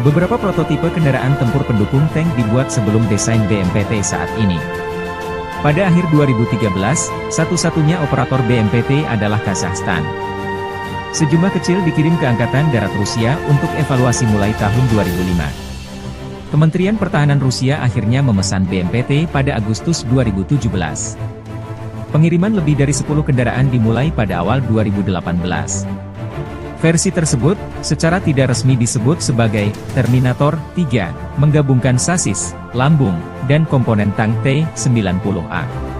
Beberapa prototipe kendaraan tempur pendukung tank dibuat sebelum desain BMPT saat ini. Pada akhir 2013, satu-satunya operator BMPT adalah Kazakhstan. Sejumlah kecil dikirim ke Angkatan Darat Rusia untuk evaluasi mulai tahun 2005. Kementerian Pertahanan Rusia akhirnya memesan BMPT pada Agustus 2017. Pengiriman lebih dari 10 kendaraan dimulai pada awal 2018. Versi tersebut, secara tidak resmi disebut sebagai Terminator 3, menggabungkan sasis, lambung, dan komponen tank T-90A.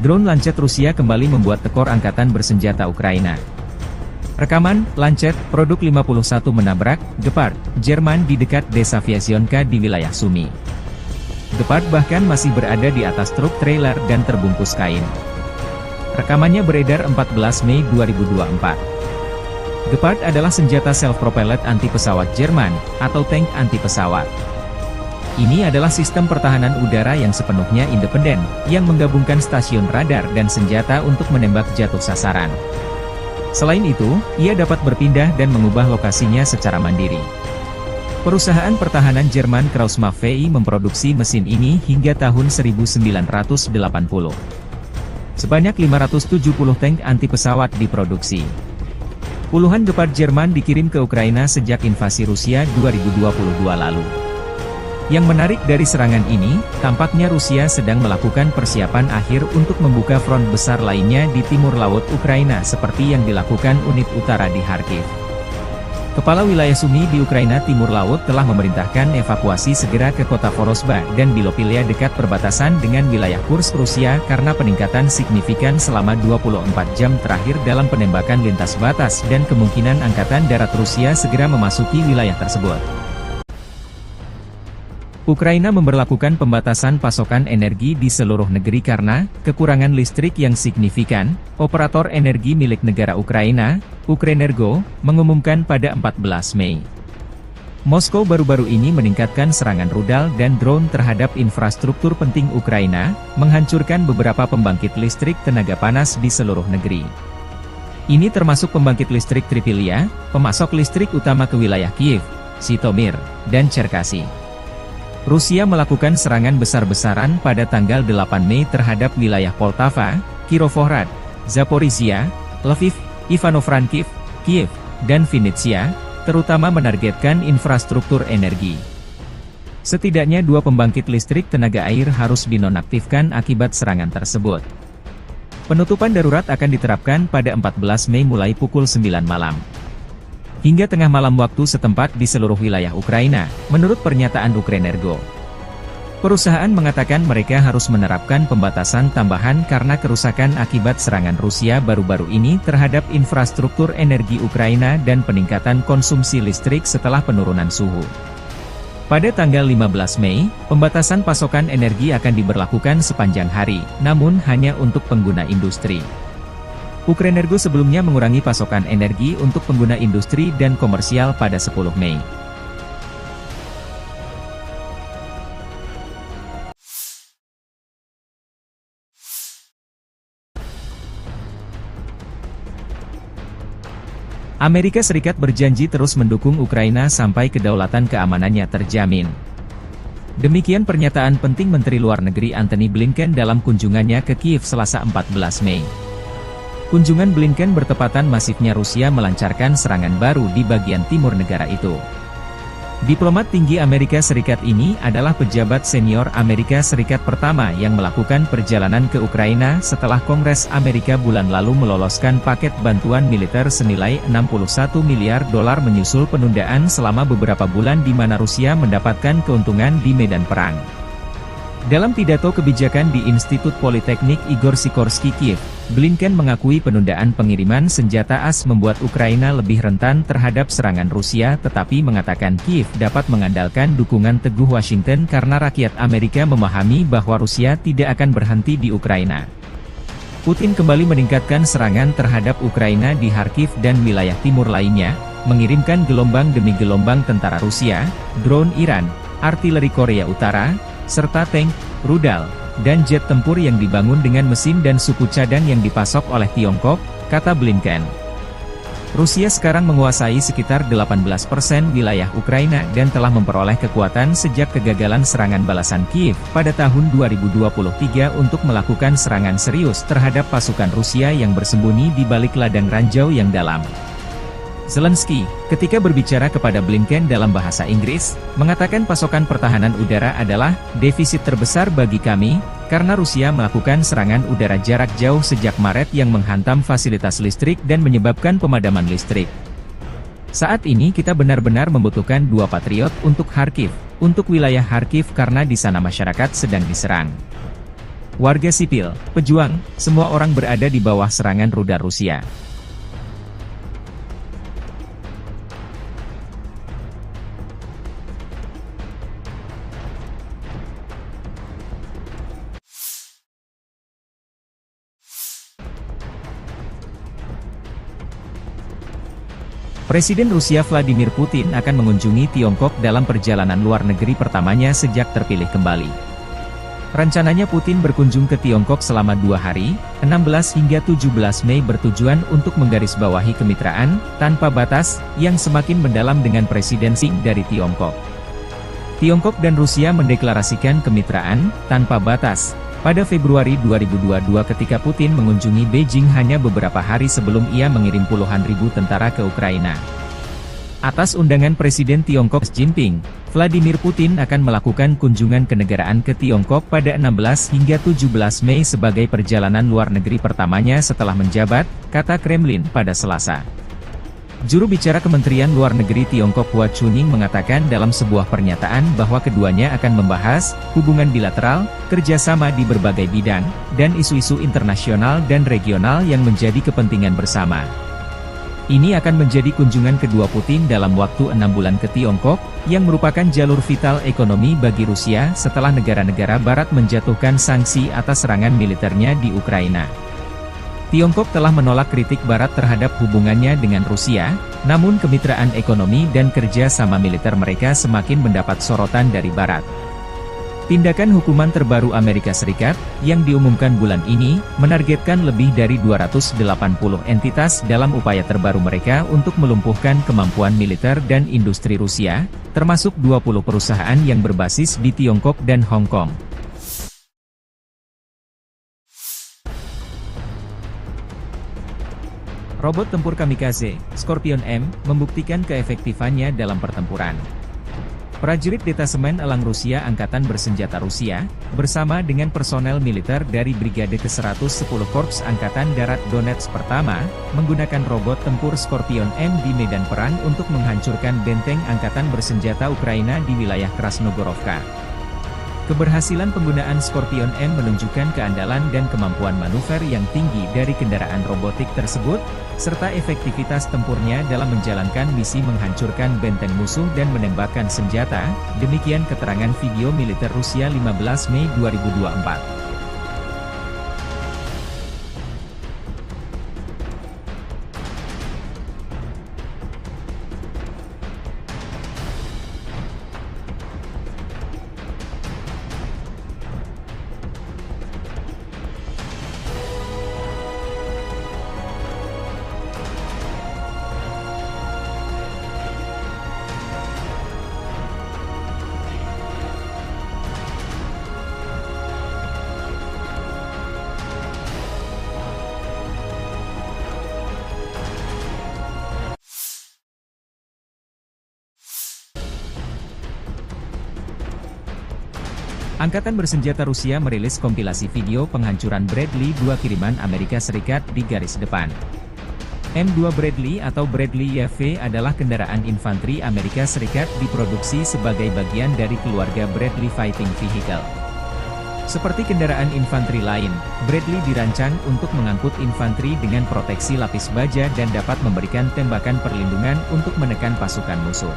Drone Lancet Rusia kembali membuat tekor angkatan bersenjata Ukraina. Rekaman, Lancet, produk 51 menabrak, Gepard, Jerman di dekat desa Vyazionka di wilayah Sumy. Gepard bahkan masih berada di atas truk trailer dan terbungkus kain. Rekamannya beredar 14 Mei 2024. Gepard adalah senjata self-propelled anti-pesawat Jerman, atau tank anti-pesawat. Ini adalah sistem pertahanan udara yang sepenuhnya independen, yang menggabungkan stasiun radar dan senjata untuk menembak jatuh sasaran. Selain itu, ia dapat berpindah dan mengubah lokasinya secara mandiri. Perusahaan pertahanan Jerman Krauss-Maffei memproduksi mesin ini hingga tahun 1980. Sebanyak 570 tank anti-pesawat diproduksi. Puluhan Gepard Jerman dikirim ke Ukraina sejak invasi Rusia 2022 lalu. Yang menarik dari serangan ini, tampaknya Rusia sedang melakukan persiapan akhir untuk membuka front besar lainnya di timur laut Ukraina seperti yang dilakukan unit utara di Kharkiv. Kepala wilayah Sumy di Ukraina Timur Laut telah memerintahkan evakuasi segera ke kota Vorosba dan Bilopilia dekat perbatasan dengan wilayah Kursk Rusia karena peningkatan signifikan selama 24 jam terakhir dalam penembakan lintas batas dan kemungkinan Angkatan Darat Rusia segera memasuki wilayah tersebut. Ukraina memberlakukan pembatasan pasokan energi di seluruh negeri karena kekurangan listrik yang signifikan. Operator energi milik negara Ukraina, Ukrenergo, mengumumkan pada 14 Mei. Moskow baru-baru ini meningkatkan serangan rudal dan drone terhadap infrastruktur penting Ukraina, menghancurkan beberapa pembangkit listrik tenaga panas di seluruh negeri. Ini termasuk pembangkit listrik Tripilia, pemasok listrik utama ke wilayah Kiev, Zhytomyr, dan Cherkasy. Rusia melakukan serangan besar-besaran pada tanggal 8 Mei terhadap wilayah Poltava, Kirovohrad, Zaporizhia, Lviv, Ivano-Frankivsk, Kiev, dan Vinnytsia, terutama menargetkan infrastruktur energi. Setidaknya 2 pembangkit listrik tenaga air harus dinonaktifkan akibat serangan tersebut. Penutupan darurat akan diterapkan pada 14 Mei mulai pukul 9 malam. Hingga tengah malam waktu setempat di seluruh wilayah Ukraina, menurut pernyataan Ukrenergo. Perusahaan mengatakan mereka harus menerapkan pembatasan tambahan karena kerusakan akibat serangan Rusia baru-baru ini terhadap infrastruktur energi Ukraina dan peningkatan konsumsi listrik setelah penurunan suhu. Pada tanggal 15 Mei, pembatasan pasokan energi akan diberlakukan sepanjang hari, namun hanya untuk pengguna industri. Ukrenergo sebelumnya mengurangi pasokan energi untuk pengguna industri dan komersial pada 10 Mei. Amerika Serikat berjanji terus mendukung Ukraina sampai kedaulatan keamanannya terjamin. Demikian pernyataan penting Menteri Luar Negeri Antony Blinken dalam kunjungannya ke Kiev Selasa 14 Mei. Kunjungan Blinken bertepatan masifnya Rusia melancarkan serangan baru di bagian timur negara itu. Diplomat tinggi Amerika Serikat ini adalah pejabat senior Amerika Serikat pertama yang melakukan perjalanan ke Ukraina setelah Kongres Amerika bulan lalu meloloskan paket bantuan militer senilai 61 miliar dolar menyusul penundaan selama beberapa bulan di mana Rusia mendapatkan keuntungan di medan perang. Dalam pidato kebijakan di Institut Politeknik Igor Sikorsky Kiev, Blinken mengakui penundaan pengiriman senjata AS membuat Ukraina lebih rentan terhadap serangan Rusia tetapi mengatakan Kiev dapat mengandalkan dukungan teguh Washington karena rakyat Amerika memahami bahwa Rusia tidak akan berhenti di Ukraina. Putin kembali meningkatkan serangan terhadap Ukraina di Kharkiv dan wilayah timur lainnya, mengirimkan gelombang demi gelombang tentara Rusia, drone Iran, artileri Korea Utara, serta tank, rudal, dan jet tempur yang dibangun dengan mesin dan suku cadang yang dipasok oleh Tiongkok, kata Blinken. Rusia sekarang menguasai sekitar 18% wilayah Ukraina dan telah memperoleh kekuatan sejak kegagalan serangan balasan Kiev pada tahun 2023 untuk melakukan serangan serius terhadap pasukan Rusia yang bersembunyi di balik ladang ranjau yang dalam. Zelensky, ketika berbicara kepada Blinken dalam bahasa Inggris, mengatakan pasokan pertahanan udara adalah defisit terbesar bagi kami, karena Rusia melakukan serangan udara jarak jauh sejak Maret yang menghantam fasilitas listrik dan menyebabkan pemadaman listrik. Saat ini kita benar-benar membutuhkan 2 Patriot untuk Kharkiv, untuk wilayah Kharkiv karena di sana masyarakat sedang diserang. Warga sipil, pejuang, semua orang berada di bawah serangan rudal Rusia. Presiden Rusia Vladimir Putin akan mengunjungi Tiongkok dalam perjalanan luar negeri pertamanya sejak terpilih kembali. Rencananya Putin berkunjung ke Tiongkok selama 2 hari, 16 hingga 17 Mei bertujuan untuk menggarisbawahi kemitraan, tanpa batas, yang semakin mendalam dengan Presiden Xi dari Tiongkok. Tiongkok dan Rusia mendeklarasikan kemitraan, tanpa batas, pada Februari 2022 ketika Putin mengunjungi Beijing hanya beberapa hari sebelum ia mengirim puluhan ribu tentara ke Ukraina. Atas undangan Presiden Tiongkok Xi Jinping, Vladimir Putin akan melakukan kunjungan kenegaraan ke Tiongkok pada 16 hingga 17 Mei sebagai perjalanan luar negeri pertamanya setelah menjabat, kata Kremlin pada Selasa. Juru bicara Kementerian Luar Negeri Tiongkok Hua Chunying mengatakan dalam sebuah pernyataan bahwa keduanya akan membahas hubungan bilateral, kerjasama di berbagai bidang, dan isu-isu internasional dan regional yang menjadi kepentingan bersama. Ini akan menjadi kunjungan kedua Putin dalam waktu 6 bulan ke Tiongkok, yang merupakan jalur vital ekonomi bagi Rusia setelah negara-negara Barat menjatuhkan sanksi atas serangan militernya di Ukraina. Tiongkok telah menolak kritik Barat terhadap hubungannya dengan Rusia, namun kemitraan ekonomi dan kerja sama militer mereka semakin mendapat sorotan dari Barat. Tindakan hukuman terbaru Amerika Serikat, yang diumumkan bulan ini, menargetkan lebih dari 280 entitas dalam upaya terbaru mereka untuk melumpuhkan kemampuan militer dan industri Rusia, termasuk 20 perusahaan yang berbasis di Tiongkok dan Hong Kong. Robot tempur kamikaze, Scorpion M, membuktikan keefektifannya dalam pertempuran. Prajurit Detasemen Elang Rusia Angkatan Bersenjata Rusia, bersama dengan personel militer dari Brigade ke-110 Korps Angkatan Darat Donetsk Pertama, menggunakan robot tempur Scorpion M di medan perang untuk menghancurkan benteng Angkatan Bersenjata Ukraina di wilayah Krasnogorovka. Keberhasilan penggunaan Scorpion M menunjukkan keandalan dan kemampuan manuver yang tinggi dari kendaraan robotik tersebut, serta efektivitas tempurnya dalam menjalankan misi menghancurkan benteng musuh dan menembakkan senjata, demikian keterangan video militer Rusia 15 Mei 2024. Angkatan bersenjata Rusia merilis kompilasi video penghancuran Bradley 2 kiriman Amerika Serikat di garis depan. M2 Bradley atau Bradley YV adalah kendaraan infanteri Amerika Serikat diproduksi sebagai bagian dari keluarga Bradley Fighting Vehicle. Seperti kendaraan infanteri lain, Bradley dirancang untuk mengangkut infanteri dengan proteksi lapis baja dan dapat memberikan tembakan perlindungan untuk menekan pasukan musuh.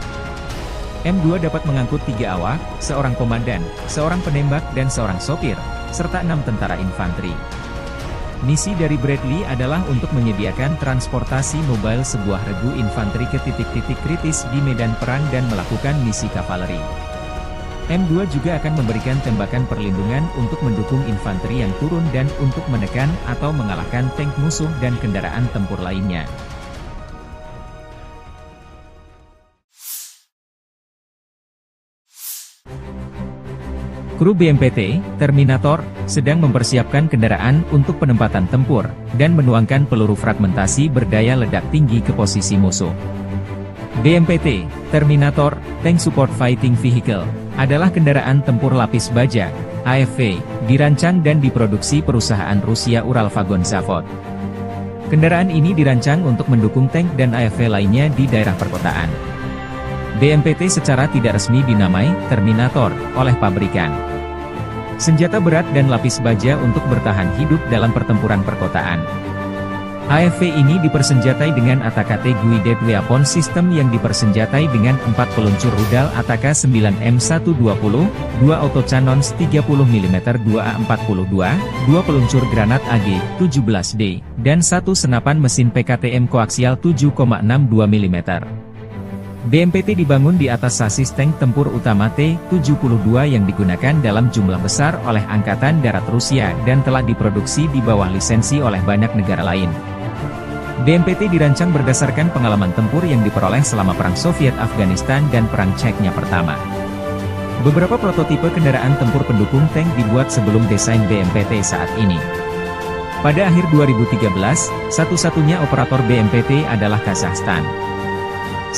M2 dapat mengangkut 3 awak, seorang komandan, seorang penembak dan seorang sopir, serta 6 tentara infanteri. Misi dari Bradley adalah untuk menyediakan transportasi mobile sebuah regu infanteri ke titik-titik kritis di medan perang dan melakukan misi kavaleri. M2 juga akan memberikan tembakan perlindungan untuk mendukung infanteri yang turun dan untuk menekan atau mengalahkan tank musuh dan kendaraan tempur lainnya. Kru BMPT, Terminator, sedang mempersiapkan kendaraan untuk penempatan tempur, dan menuangkan peluru fragmentasi berdaya ledak tinggi ke posisi musuh. BMPT, Terminator, Tank Support Fighting Vehicle, adalah kendaraan tempur lapis baja, AFV, dirancang dan diproduksi perusahaan Rusia Uralvagon Zavod. Kendaraan ini dirancang untuk mendukung tank dan AFV lainnya di daerah perkotaan. BMPT secara tidak resmi dinamai Terminator oleh pabrikan. Senjata berat dan lapis baja untuk bertahan hidup dalam pertempuran perkotaan. AFV ini dipersenjatai dengan ATAK Guided Weapon System yang dipersenjatai dengan 4 peluncur rudal ATAK 9M120, 2 autocannons 30 mm 2A42, 2 peluncur granat AG-17D, dan 1 senapan mesin PKTM koaksial 7,62 mm. BMPT dibangun di atas sasis tank tempur utama T-72 yang digunakan dalam jumlah besar oleh Angkatan Darat Rusia dan telah diproduksi di bawah lisensi oleh banyak negara lain. BMPT dirancang berdasarkan pengalaman tempur yang diperoleh selama Perang Soviet Afghanistan dan Perang Chechnya pertama. Beberapa prototipe kendaraan tempur pendukung tank dibuat sebelum desain BMPT saat ini. Pada akhir 2013, satu-satunya operator BMPT adalah Kazakhstan.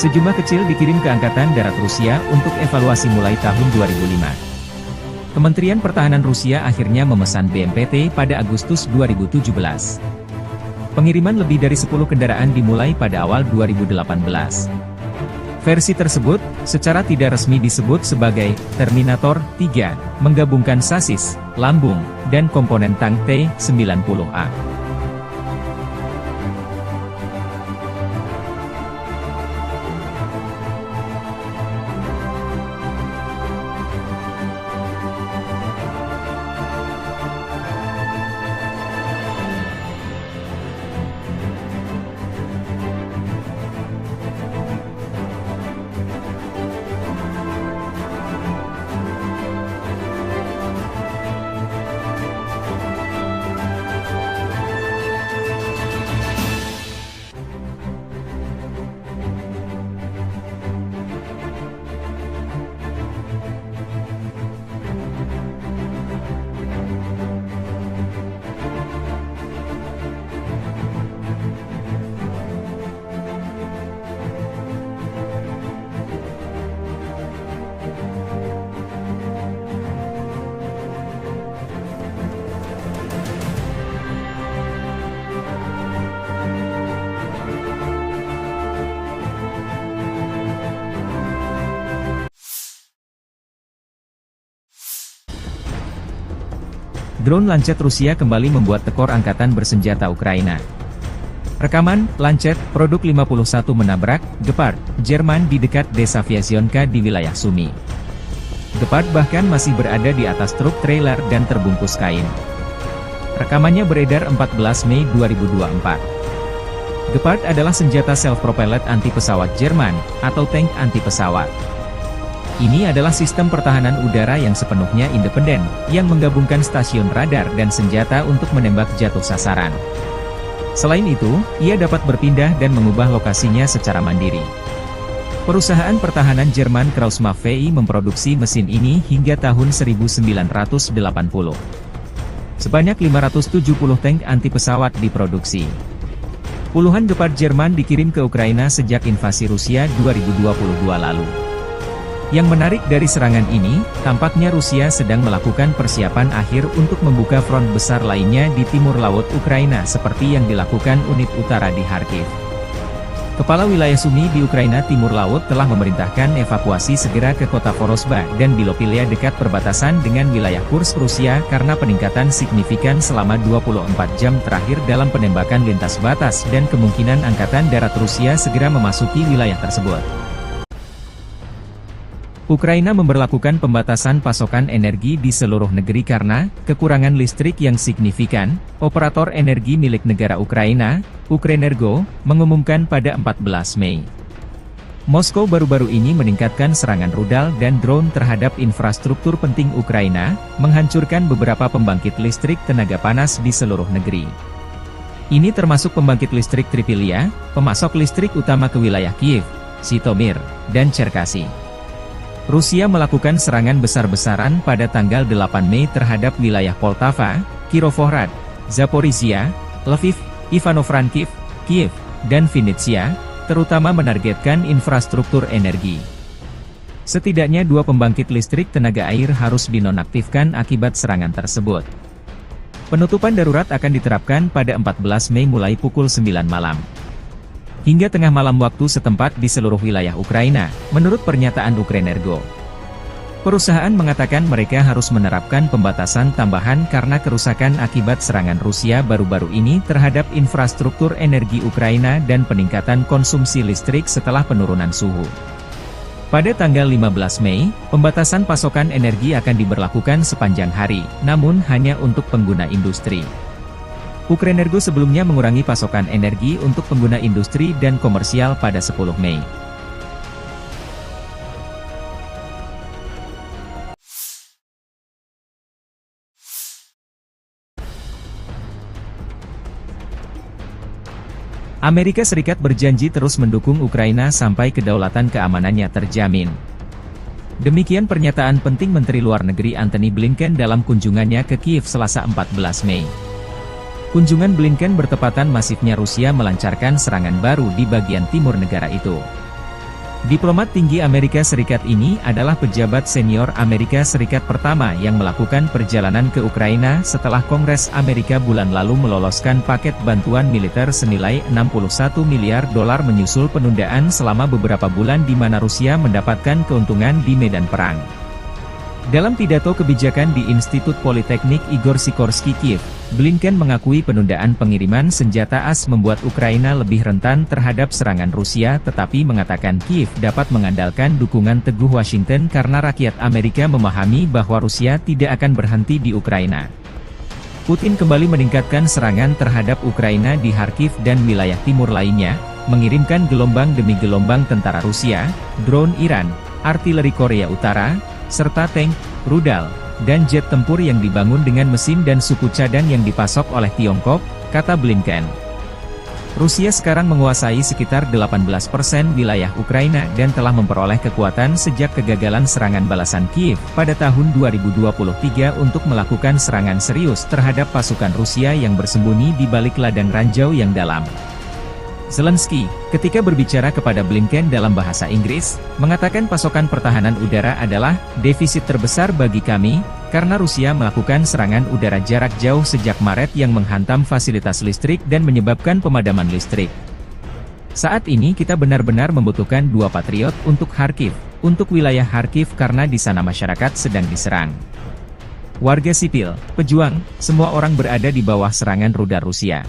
Sejumlah kecil dikirim ke Angkatan Darat Rusia untuk evaluasi mulai tahun 2005. Kementerian Pertahanan Rusia akhirnya memesan BMPT pada Agustus 2017. Pengiriman lebih dari 10 kendaraan dimulai pada awal 2018. Versi tersebut, secara tidak resmi disebut sebagai Terminator 3, menggabungkan sasis, lambung, dan komponen tank T-90A. Drone Lancet Rusia kembali membuat tekor angkatan bersenjata Ukraina. Rekaman, Lancet, produk 51 menabrak, Gepard, Jerman di dekat desa Vyasionka di wilayah Sumy. Gepard bahkan masih berada di atas truk trailer dan terbungkus kain. Rekamannya beredar 14 Mei 2024. Gepard adalah senjata self-propelled anti-pesawat Jerman, atau tank anti-pesawat. Ini adalah sistem pertahanan udara yang sepenuhnya independen, yang menggabungkan stasiun radar dan senjata untuk menembak jatuh sasaran. Selain itu, ia dapat berpindah dan mengubah lokasinya secara mandiri. Perusahaan pertahanan Jerman Krauss-Maffei memproduksi mesin ini hingga tahun 1980. Sebanyak 570 tank anti-pesawat diproduksi. Puluhan Gepard Jerman dikirim ke Ukraina sejak invasi Rusia 2022 lalu. Yang menarik dari serangan ini, tampaknya Rusia sedang melakukan persiapan akhir untuk membuka front besar lainnya di timur laut Ukraina seperti yang dilakukan unit utara di Kharkiv. Kepala wilayah Sumy di Ukraina Timur Laut telah memerintahkan evakuasi segera ke kota Vorosba dan Bilopilia dekat perbatasan dengan wilayah Kursk Rusia karena peningkatan signifikan selama 24 jam terakhir dalam penembakan lintas batas dan kemungkinan Angkatan Darat Rusia segera memasuki wilayah tersebut. Ukraina memberlakukan pembatasan pasokan energi di seluruh negeri karena kekurangan listrik yang signifikan. Operator energi milik negara Ukraina, Ukrenergo, mengumumkan pada 14 Mei. Moskow baru-baru ini meningkatkan serangan rudal dan drone terhadap infrastruktur penting Ukraina, menghancurkan beberapa pembangkit listrik tenaga panas di seluruh negeri. Ini termasuk pembangkit listrik Tripilia, pemasok listrik utama ke wilayah Kiev, Zhytomyr, dan Cherkasy. Rusia melakukan serangan besar-besaran pada tanggal 8 Mei terhadap wilayah Poltava, Kirovohrad, Zaporizhia, Lviv, Ivano-Frankivsk, Kiev, dan Vinnytsia, terutama menargetkan infrastruktur energi. Setidaknya 2 pembangkit listrik tenaga air harus dinonaktifkan akibat serangan tersebut. Penutupan darurat akan diterapkan pada 14 Mei mulai pukul 9 malam. Hingga tengah malam waktu setempat di seluruh wilayah Ukraina, menurut pernyataan Ukrenergo. Perusahaan mengatakan mereka harus menerapkan pembatasan tambahan karena kerusakan akibat serangan Rusia baru-baru ini terhadap infrastruktur energi Ukraina dan peningkatan konsumsi listrik setelah penurunan suhu. Pada tanggal 15 Mei, pembatasan pasokan energi akan diberlakukan sepanjang hari, namun hanya untuk pengguna industri. Ukrenergo sebelumnya mengurangi pasokan energi untuk pengguna industri dan komersial pada 10 Mei. Amerika Serikat berjanji terus mendukung Ukraina sampai kedaulatan keamanannya terjamin. Demikian pernyataan penting Menteri Luar Negeri Antony Blinken dalam kunjungannya ke Kiev Selasa 14 Mei. Kunjungan Blinken bertepatan masifnya Rusia melancarkan serangan baru di bagian timur negara itu. Diplomat tinggi Amerika Serikat ini adalah pejabat senior Amerika Serikat pertama yang melakukan perjalanan ke Ukraina setelah Kongres Amerika bulan lalu meloloskan paket bantuan militer senilai $61 miliar menyusul penundaan selama beberapa bulan di mana Rusia mendapatkan keuntungan di medan perang. Dalam pidato kebijakan di Institut Politeknik Igor Sikorsky Kiev, Blinken mengakui penundaan pengiriman senjata AS membuat Ukraina lebih rentan terhadap serangan Rusia tetapi mengatakan Kiev dapat mengandalkan dukungan teguh Washington karena rakyat Amerika memahami bahwa Rusia tidak akan berhenti di Ukraina. Putin kembali meningkatkan serangan terhadap Ukraina di Kharkiv dan wilayah timur lainnya, mengirimkan gelombang demi gelombang tentara Rusia, drone Iran, artileri Korea Utara, serta tank, rudal, dan jet tempur yang dibangun dengan mesin dan suku cadang yang dipasok oleh Tiongkok, kata Blinken. Rusia sekarang menguasai sekitar 18% wilayah Ukraina dan telah memperoleh kekuatan sejak kegagalan serangan balasan Kiev pada tahun 2023 untuk melakukan serangan serius terhadap pasukan Rusia yang bersembunyi di balik ladang ranjau yang dalam. Zelensky, ketika berbicara kepada Blinken dalam bahasa Inggris, mengatakan pasokan pertahanan udara adalah defisit terbesar bagi kami, karena Rusia melakukan serangan udara jarak jauh sejak Maret yang menghantam fasilitas listrik dan menyebabkan pemadaman listrik. Saat ini kita benar-benar membutuhkan 2 Patriot untuk Kharkiv, untuk wilayah Kharkiv karena di sana masyarakat sedang diserang. Warga sipil, pejuang, semua orang berada di bawah serangan rudal Rusia.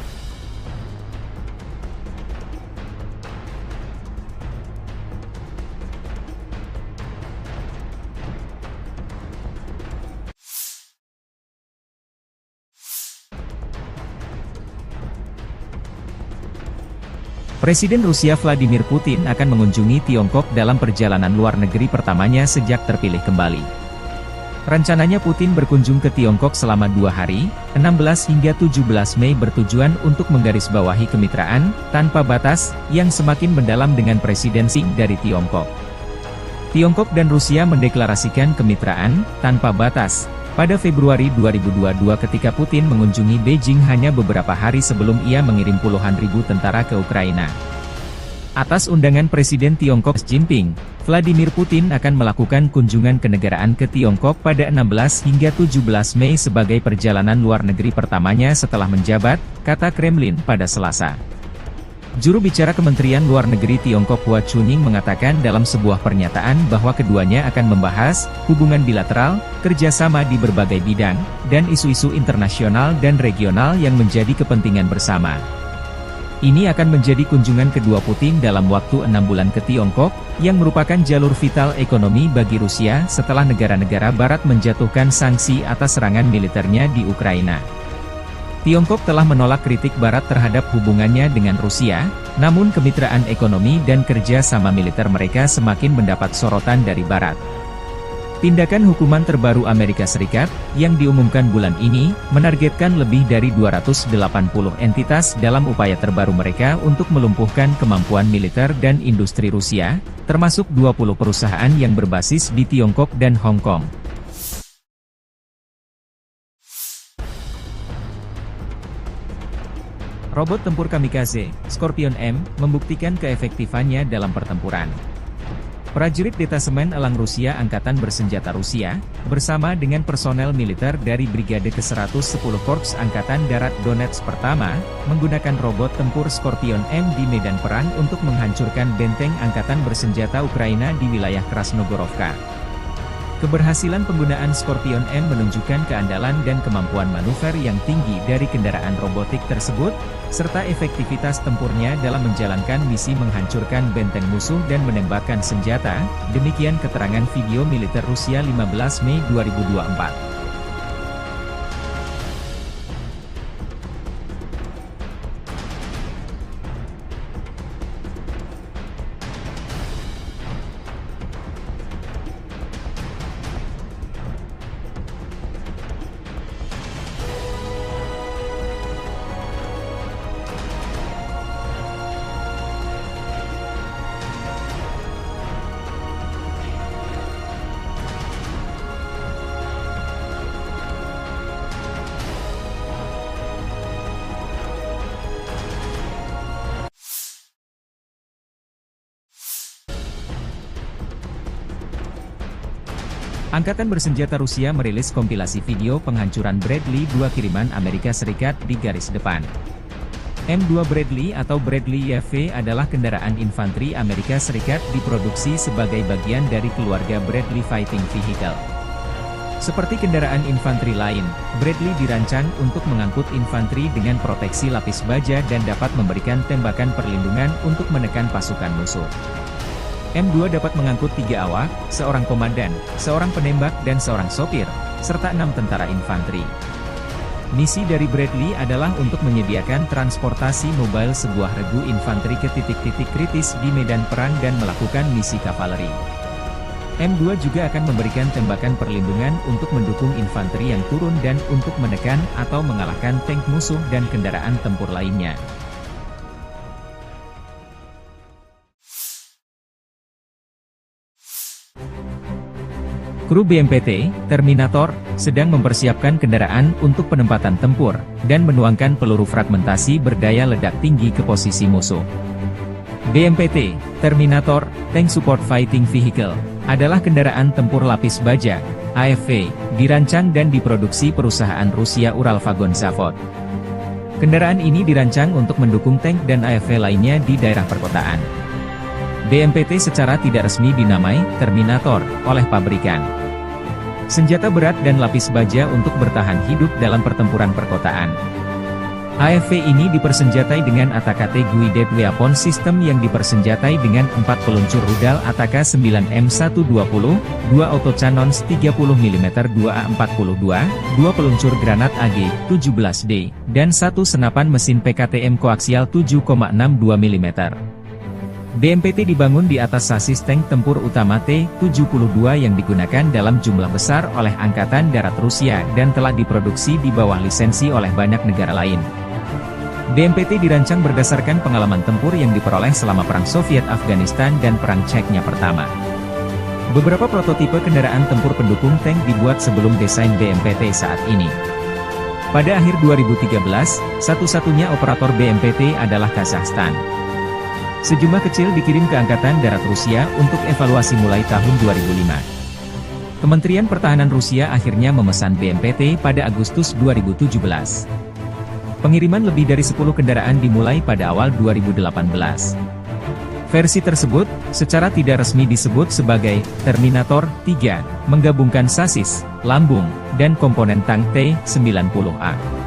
Presiden Rusia Vladimir Putin akan mengunjungi Tiongkok dalam perjalanan luar negeri pertamanya sejak terpilih kembali. Rencananya Putin berkunjung ke Tiongkok selama 2 hari, 16 hingga 17 Mei bertujuan untuk menggarisbawahi kemitraan, tanpa batas, yang semakin mendalam dengan Presiden Xi dari Tiongkok. Tiongkok dan Rusia mendeklarasikan kemitraan, tanpa batas, pada Februari 2022 ketika Putin mengunjungi Beijing hanya beberapa hari sebelum ia mengirim puluhan ribu tentara ke Ukraina. Atas undangan Presiden Tiongkok Xi Jinping, Vladimir Putin akan melakukan kunjungan kenegaraan ke Tiongkok pada 16 hingga 17 Mei sebagai perjalanan luar negeri pertamanya setelah menjabat, kata Kremlin pada Selasa. Juru bicara Kementerian Luar Negeri Tiongkok Hua Chunying mengatakan dalam sebuah pernyataan bahwa keduanya akan membahas hubungan bilateral, kerjasama di berbagai bidang, dan isu-isu internasional dan regional yang menjadi kepentingan bersama. Ini akan menjadi kunjungan kedua Putin dalam waktu 6 bulan ke Tiongkok, yang merupakan jalur vital ekonomi bagi Rusia setelah negara-negara Barat menjatuhkan sanksi atas serangan militernya di Ukraina. Tiongkok telah menolak kritik Barat terhadap hubungannya dengan Rusia, namun kemitraan ekonomi dan kerja sama militer mereka semakin mendapat sorotan dari Barat. Tindakan hukuman terbaru Amerika Serikat, yang diumumkan bulan ini, menargetkan lebih dari 280 entitas dalam upaya terbaru mereka untuk melumpuhkan kemampuan militer dan industri Rusia, termasuk 20 perusahaan yang berbasis di Tiongkok dan Hong Kong. Robot tempur kamikaze, Scorpion M, membuktikan keefektifannya dalam pertempuran. Prajurit Detasemen Elang Rusia Angkatan Bersenjata Rusia, bersama dengan personel militer dari Brigade ke-110 Korps Angkatan Darat Donetsk Pertama, menggunakan robot tempur Scorpion M di medan perang untuk menghancurkan benteng Angkatan Bersenjata Ukraina di wilayah Krasnogorovka. Keberhasilan penggunaan Scorpion M menunjukkan keandalan dan kemampuan manuver yang tinggi dari kendaraan robotik tersebut, serta efektivitas tempurnya dalam menjalankan misi menghancurkan benteng musuh dan menembakkan senjata, demikian keterangan video militer Rusia 15 Mei 2024. Angkatan Bersenjata Rusia merilis kompilasi video penghancuran Bradley 2 kiriman Amerika Serikat di garis depan. M2 Bradley atau Bradley YV adalah kendaraan infanteri Amerika Serikat diproduksi sebagai bagian dari keluarga Bradley Fighting Vehicle. Seperti kendaraan infanteri lain, Bradley dirancang untuk mengangkut infanteri dengan proteksi lapis baja dan dapat memberikan tembakan perlindungan untuk menekan pasukan musuh. M2 dapat mengangkut 3 awak, seorang komandan, seorang penembak dan seorang sopir, serta 6 tentara infanteri. Misi dari Bradley adalah untuk menyediakan transportasi mobile sebuah regu infanteri ke titik-titik kritis di medan perang dan melakukan misi kavaleri. M2 juga akan memberikan tembakan perlindungan untuk mendukung infanteri yang turun dan untuk menekan atau mengalahkan tank musuh dan kendaraan tempur lainnya. Kru BMPT, Terminator, sedang mempersiapkan kendaraan untuk penempatan tempur, dan menuangkan peluru fragmentasi berdaya ledak tinggi ke posisi musuh. BMPT, Terminator, Tank Support Fighting Vehicle, adalah kendaraan tempur lapis baja, AFV, dirancang dan diproduksi perusahaan Rusia Uralvagon Zavod. Kendaraan ini dirancang untuk mendukung tank dan AFV lainnya di daerah perkotaan. BMPT secara tidak resmi dinamai Terminator oleh pabrikan. senjata berat dan lapis baja untuk bertahan hidup dalam pertempuran perkotaan. AFV ini dipersenjatai dengan ATAK Guided Weapon System yang dipersenjatai dengan 4 peluncur rudal ATAK 9M120, 2 autocannons 30mm 2A42, 2 peluncur granat AG-17D, dan 1 senapan mesin PKTM koaksial 7,62 mm. BMPT dibangun di atas sasis tank tempur utama T-72 yang digunakan dalam jumlah besar oleh Angkatan Darat Rusia dan telah diproduksi di bawah lisensi oleh banyak negara lain. BMPT dirancang berdasarkan pengalaman tempur yang diperoleh selama Perang Soviet-Afghanistan dan Perang Chechnya pertama. Beberapa prototipe kendaraan tempur pendukung tank dibuat sebelum desain BMPT saat ini. Pada akhir 2013, satu-satunya operator BMPT adalah Kazakhstan. Sejumlah kecil dikirim ke Angkatan Darat Rusia untuk evaluasi mulai tahun 2005. Kementerian Pertahanan Rusia akhirnya memesan BMPT pada Agustus 2017. Pengiriman lebih dari 10 kendaraan dimulai pada awal 2018. Versi tersebut, secara tidak resmi disebut sebagai Terminator 3, menggabungkan sasis, lambung, dan komponen tank T-90A.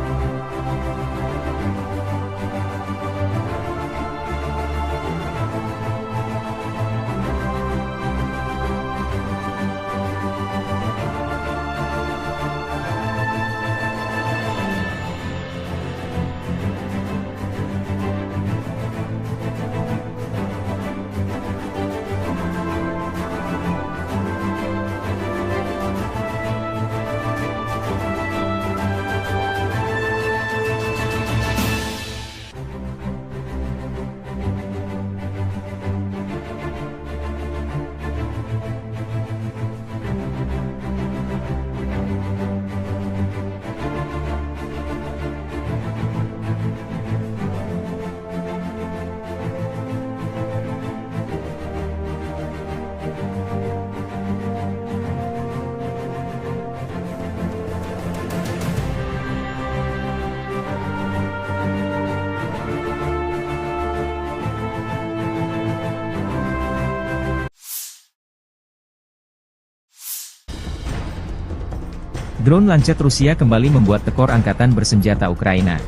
Drone Lancet Rusia kembali membuat tekor angkatan bersenjata Ukraina.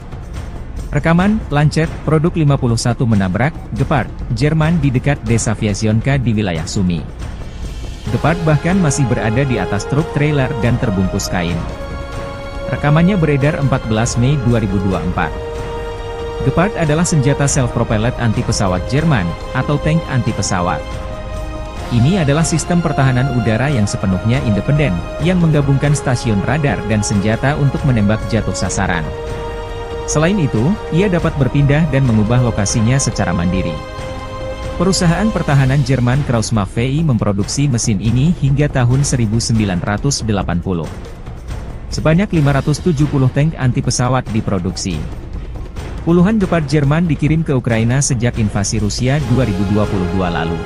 Rekaman, Lancet, produk 51 menabrak, Gepard, Jerman di dekat desa Vyazionka di wilayah Sumy. Gepard bahkan masih berada di atas truk trailer dan terbungkus kain. Rekamannya beredar 14 Mei 2024. Gepard adalah senjata self-propelled anti-pesawat Jerman, atau tank anti-pesawat. Ini adalah sistem pertahanan udara yang sepenuhnya independen, yang menggabungkan stasiun radar dan senjata untuk menembak jatuh sasaran. Selain itu, ia dapat berpindah dan mengubah lokasinya secara mandiri. Perusahaan pertahanan Jerman Krauss-Maffei memproduksi mesin ini hingga tahun 1980. Sebanyak 570 tank anti-pesawat diproduksi. Puluhan Gepard Jerman dikirim ke Ukraina sejak invasi Rusia 2022 lalu.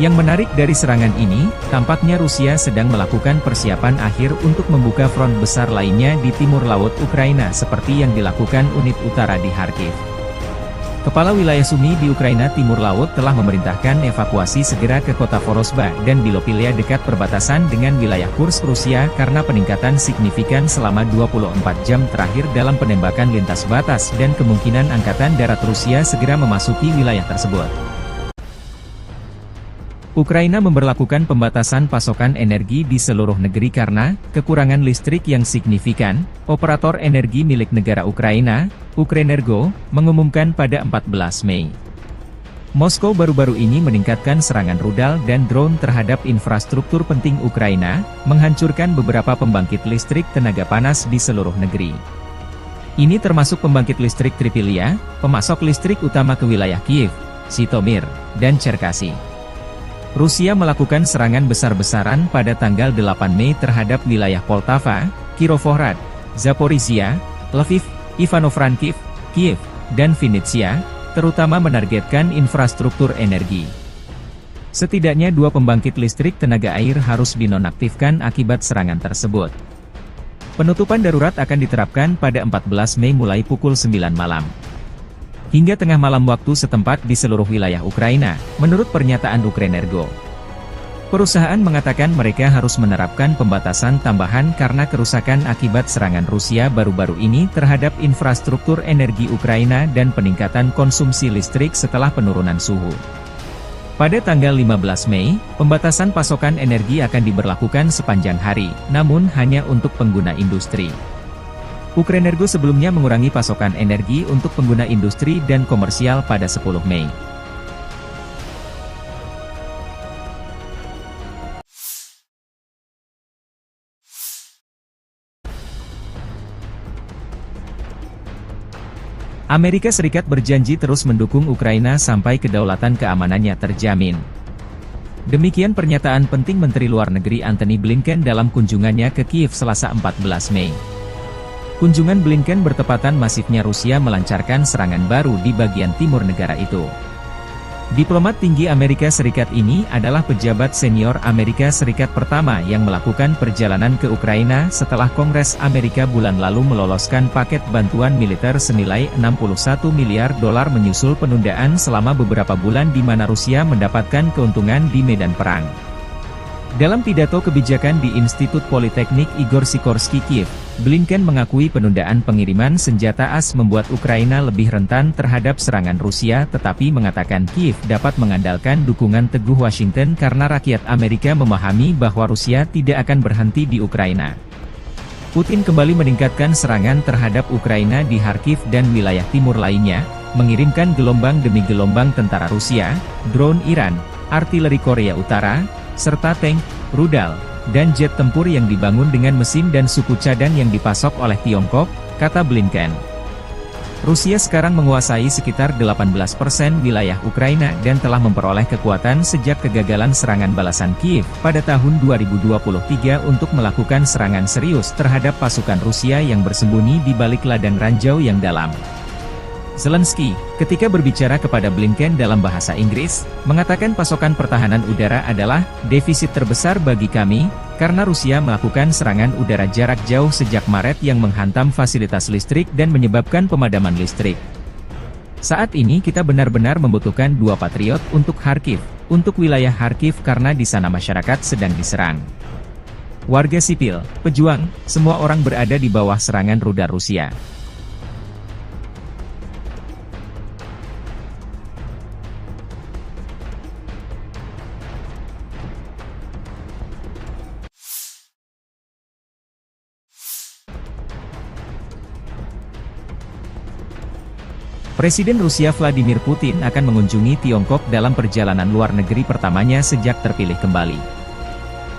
Yang menarik dari serangan ini, tampaknya Rusia sedang melakukan persiapan akhir untuk membuka front besar lainnya di timur laut Ukraina seperti yang dilakukan unit utara di Kharkiv. Kepala wilayah Sumy di Ukraina Timur Laut telah memerintahkan evakuasi segera ke kota Vorosba dan Bilopilia dekat perbatasan dengan wilayah Kursk Rusia karena peningkatan signifikan selama 24 jam terakhir dalam penembakan lintas batas dan kemungkinan Angkatan Darat Rusia segera memasuki wilayah tersebut. Ukraina memberlakukan pembatasan pasokan energi di seluruh negeri karena kekurangan listrik yang signifikan. Operator energi milik negara Ukraina, Ukrenergo, mengumumkan pada 14 Mei. Moskow baru-baru ini meningkatkan serangan rudal dan drone terhadap infrastruktur penting Ukraina, menghancurkan beberapa pembangkit listrik tenaga panas di seluruh negeri. Ini termasuk pembangkit listrik Tripilia, pemasok listrik utama ke wilayah Kiev, Zhytomyr, dan Cherkasy. Rusia melakukan serangan besar-besaran pada tanggal 8 Mei terhadap wilayah Poltava, Kirovohrad, Zaporizhia, Lviv, Ivano-Frankivsk, Kiev, dan Vinnytsia, terutama menargetkan infrastruktur energi. Setidaknya 2 pembangkit listrik tenaga air harus dinonaktifkan akibat serangan tersebut. Penutupan darurat akan diterapkan pada 14 Mei mulai pukul 9 malam. Hingga tengah malam waktu setempat di seluruh wilayah Ukraina, menurut pernyataan Ukrenergo. Perusahaan mengatakan mereka harus menerapkan pembatasan tambahan karena kerusakan akibat serangan Rusia baru-baru ini terhadap infrastruktur energi Ukraina dan peningkatan konsumsi listrik setelah penurunan suhu. Pada tanggal 15 Mei, pembatasan pasokan energi akan diberlakukan sepanjang hari, namun hanya untuk pengguna industri. Ukrenergo sebelumnya mengurangi pasokan energi untuk pengguna industri dan komersial pada 10 Mei. Amerika Serikat berjanji terus mendukung Ukraina sampai kedaulatan keamanannya terjamin. Demikian pernyataan penting Menteri Luar Negeri Antony Blinken dalam kunjungannya ke Kiev Selasa 14 Mei. Kunjungan Blinken bertepatan masifnya Rusia melancarkan serangan baru di bagian timur negara itu. Diplomat tinggi Amerika Serikat ini adalah pejabat senior Amerika Serikat pertama yang melakukan perjalanan ke Ukraina setelah Kongres Amerika bulan lalu meloloskan paket bantuan militer senilai 61 miliar dolar menyusul penundaan selama beberapa bulan di mana Rusia mendapatkan keuntungan di medan perang. Dalam pidato kebijakan di Institut Politeknik Igor Sikorsky Kiev, Blinken mengakui penundaan pengiriman senjata AS membuat Ukraina lebih rentan terhadap serangan Rusia tetapi mengatakan Kiev dapat mengandalkan dukungan teguh Washington karena rakyat Amerika memahami bahwa Rusia tidak akan berhenti di Ukraina. Putin kembali meningkatkan serangan terhadap Ukraina di Kharkiv dan wilayah timur lainnya, mengirimkan gelombang demi gelombang tentara Rusia, drone Iran, artileri Korea Utara, serta tank, rudal, dan jet tempur yang dibangun dengan mesin dan suku cadang yang dipasok oleh Tiongkok, kata Blinken. Rusia sekarang menguasai sekitar 18% wilayah Ukraina dan telah memperoleh kekuatan sejak kegagalan serangan balasan Kiev pada tahun 2023 untuk melakukan serangan serius terhadap pasukan Rusia yang bersembunyi di balik ladang ranjau yang dalam. Zelensky, ketika berbicara kepada Blinken dalam bahasa Inggris, mengatakan pasokan pertahanan udara adalah defisit terbesar bagi kami, karena Rusia melakukan serangan udara jarak jauh sejak Maret yang menghantam fasilitas listrik dan menyebabkan pemadaman listrik. Saat ini kita benar-benar membutuhkan 2 Patriot untuk Kharkiv, untuk wilayah Kharkiv karena di sana masyarakat sedang diserang. Warga sipil, pejuang, semua orang berada di bawah serangan rudal Rusia. Presiden Rusia Vladimir Putin akan mengunjungi Tiongkok dalam perjalanan luar negeri pertamanya sejak terpilih kembali.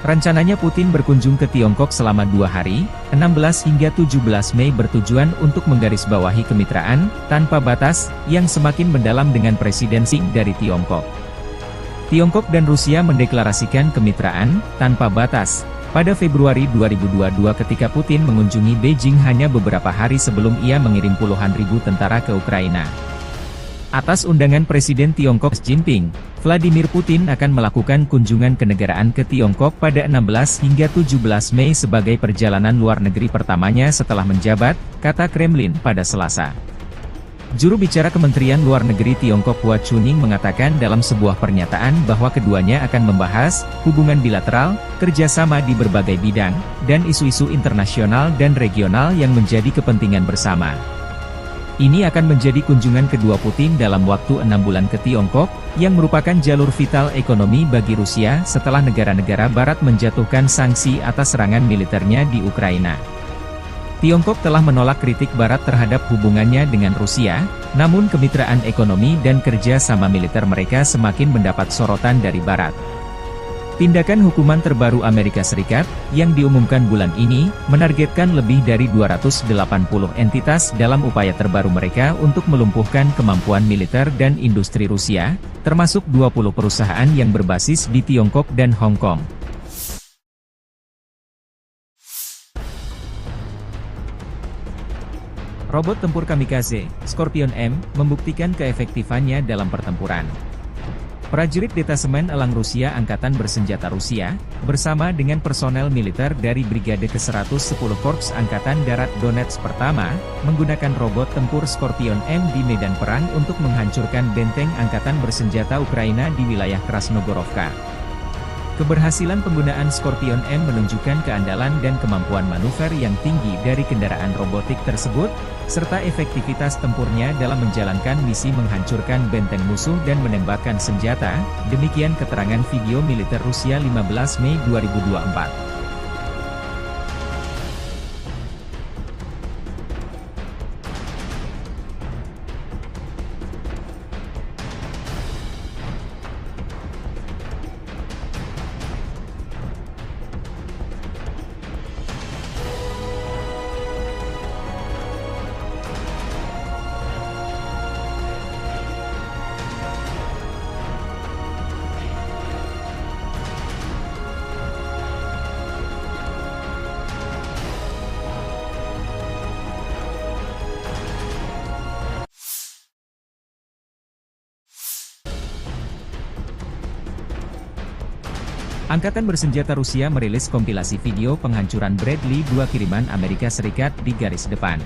Rencananya Putin berkunjung ke Tiongkok selama 2 hari, 16 hingga 17 Mei bertujuan untuk menggarisbawahi kemitraan tanpa batas yang semakin mendalam dengan Presiden Xi dari Tiongkok. Tiongkok dan Rusia mendeklarasikan kemitraan tanpa batas pada Februari 2022 ketika Putin mengunjungi Beijing hanya beberapa hari sebelum ia mengirim puluhan ribu tentara ke Ukraina. Atas undangan Presiden Tiongkok Xi Jinping, Vladimir Putin akan melakukan kunjungan kenegaraan ke Tiongkok pada 16 hingga 17 Mei sebagai perjalanan luar negeri pertamanya setelah menjabat, kata Kremlin pada Selasa. Juru bicara Kementerian Luar Negeri Tiongkok Hua Chunying mengatakan dalam sebuah pernyataan bahwa keduanya akan membahas hubungan bilateral, kerjasama di berbagai bidang, dan isu-isu internasional dan regional yang menjadi kepentingan bersama. Ini akan menjadi kunjungan kedua Putin dalam waktu 6 bulan ke Tiongkok, yang merupakan jalur vital ekonomi bagi Rusia setelah negara-negara Barat menjatuhkan sanksi atas serangan militernya di Ukraina. Tiongkok telah menolak kritik Barat terhadap hubungannya dengan Rusia, namun kemitraan ekonomi dan kerja sama militer mereka semakin mendapat sorotan dari Barat. Tindakan hukuman terbaru Amerika Serikat, yang diumumkan bulan ini, menargetkan lebih dari 280 entitas dalam upaya terbaru mereka untuk melumpuhkan kemampuan militer dan industri Rusia, termasuk 20 perusahaan yang berbasis di Tiongkok dan Hong Kong. Robot tempur kamikaze, Scorpion M, membuktikan keefektifannya dalam pertempuran. Prajurit Detasemen Elang Rusia Angkatan Bersenjata Rusia, bersama dengan personel militer dari Brigade ke-110 Korps Angkatan Darat Donetsk pertama, menggunakan robot tempur Scorpion M di medan perang untuk menghancurkan benteng Angkatan Bersenjata Ukraina di wilayah Krasnogorovka. Keberhasilan penggunaan Scorpion M menunjukkan keandalan dan kemampuan manuver yang tinggi dari kendaraan robotik tersebut, serta efektivitas tempurnya dalam menjalankan misi menghancurkan benteng musuh dan menembakkan senjata, demikian keterangan video militer Rusia 15 Mei 2024. Angkatan Bersenjata Rusia merilis kompilasi video penghancuran Bradley 2 kiriman Amerika Serikat di garis depan.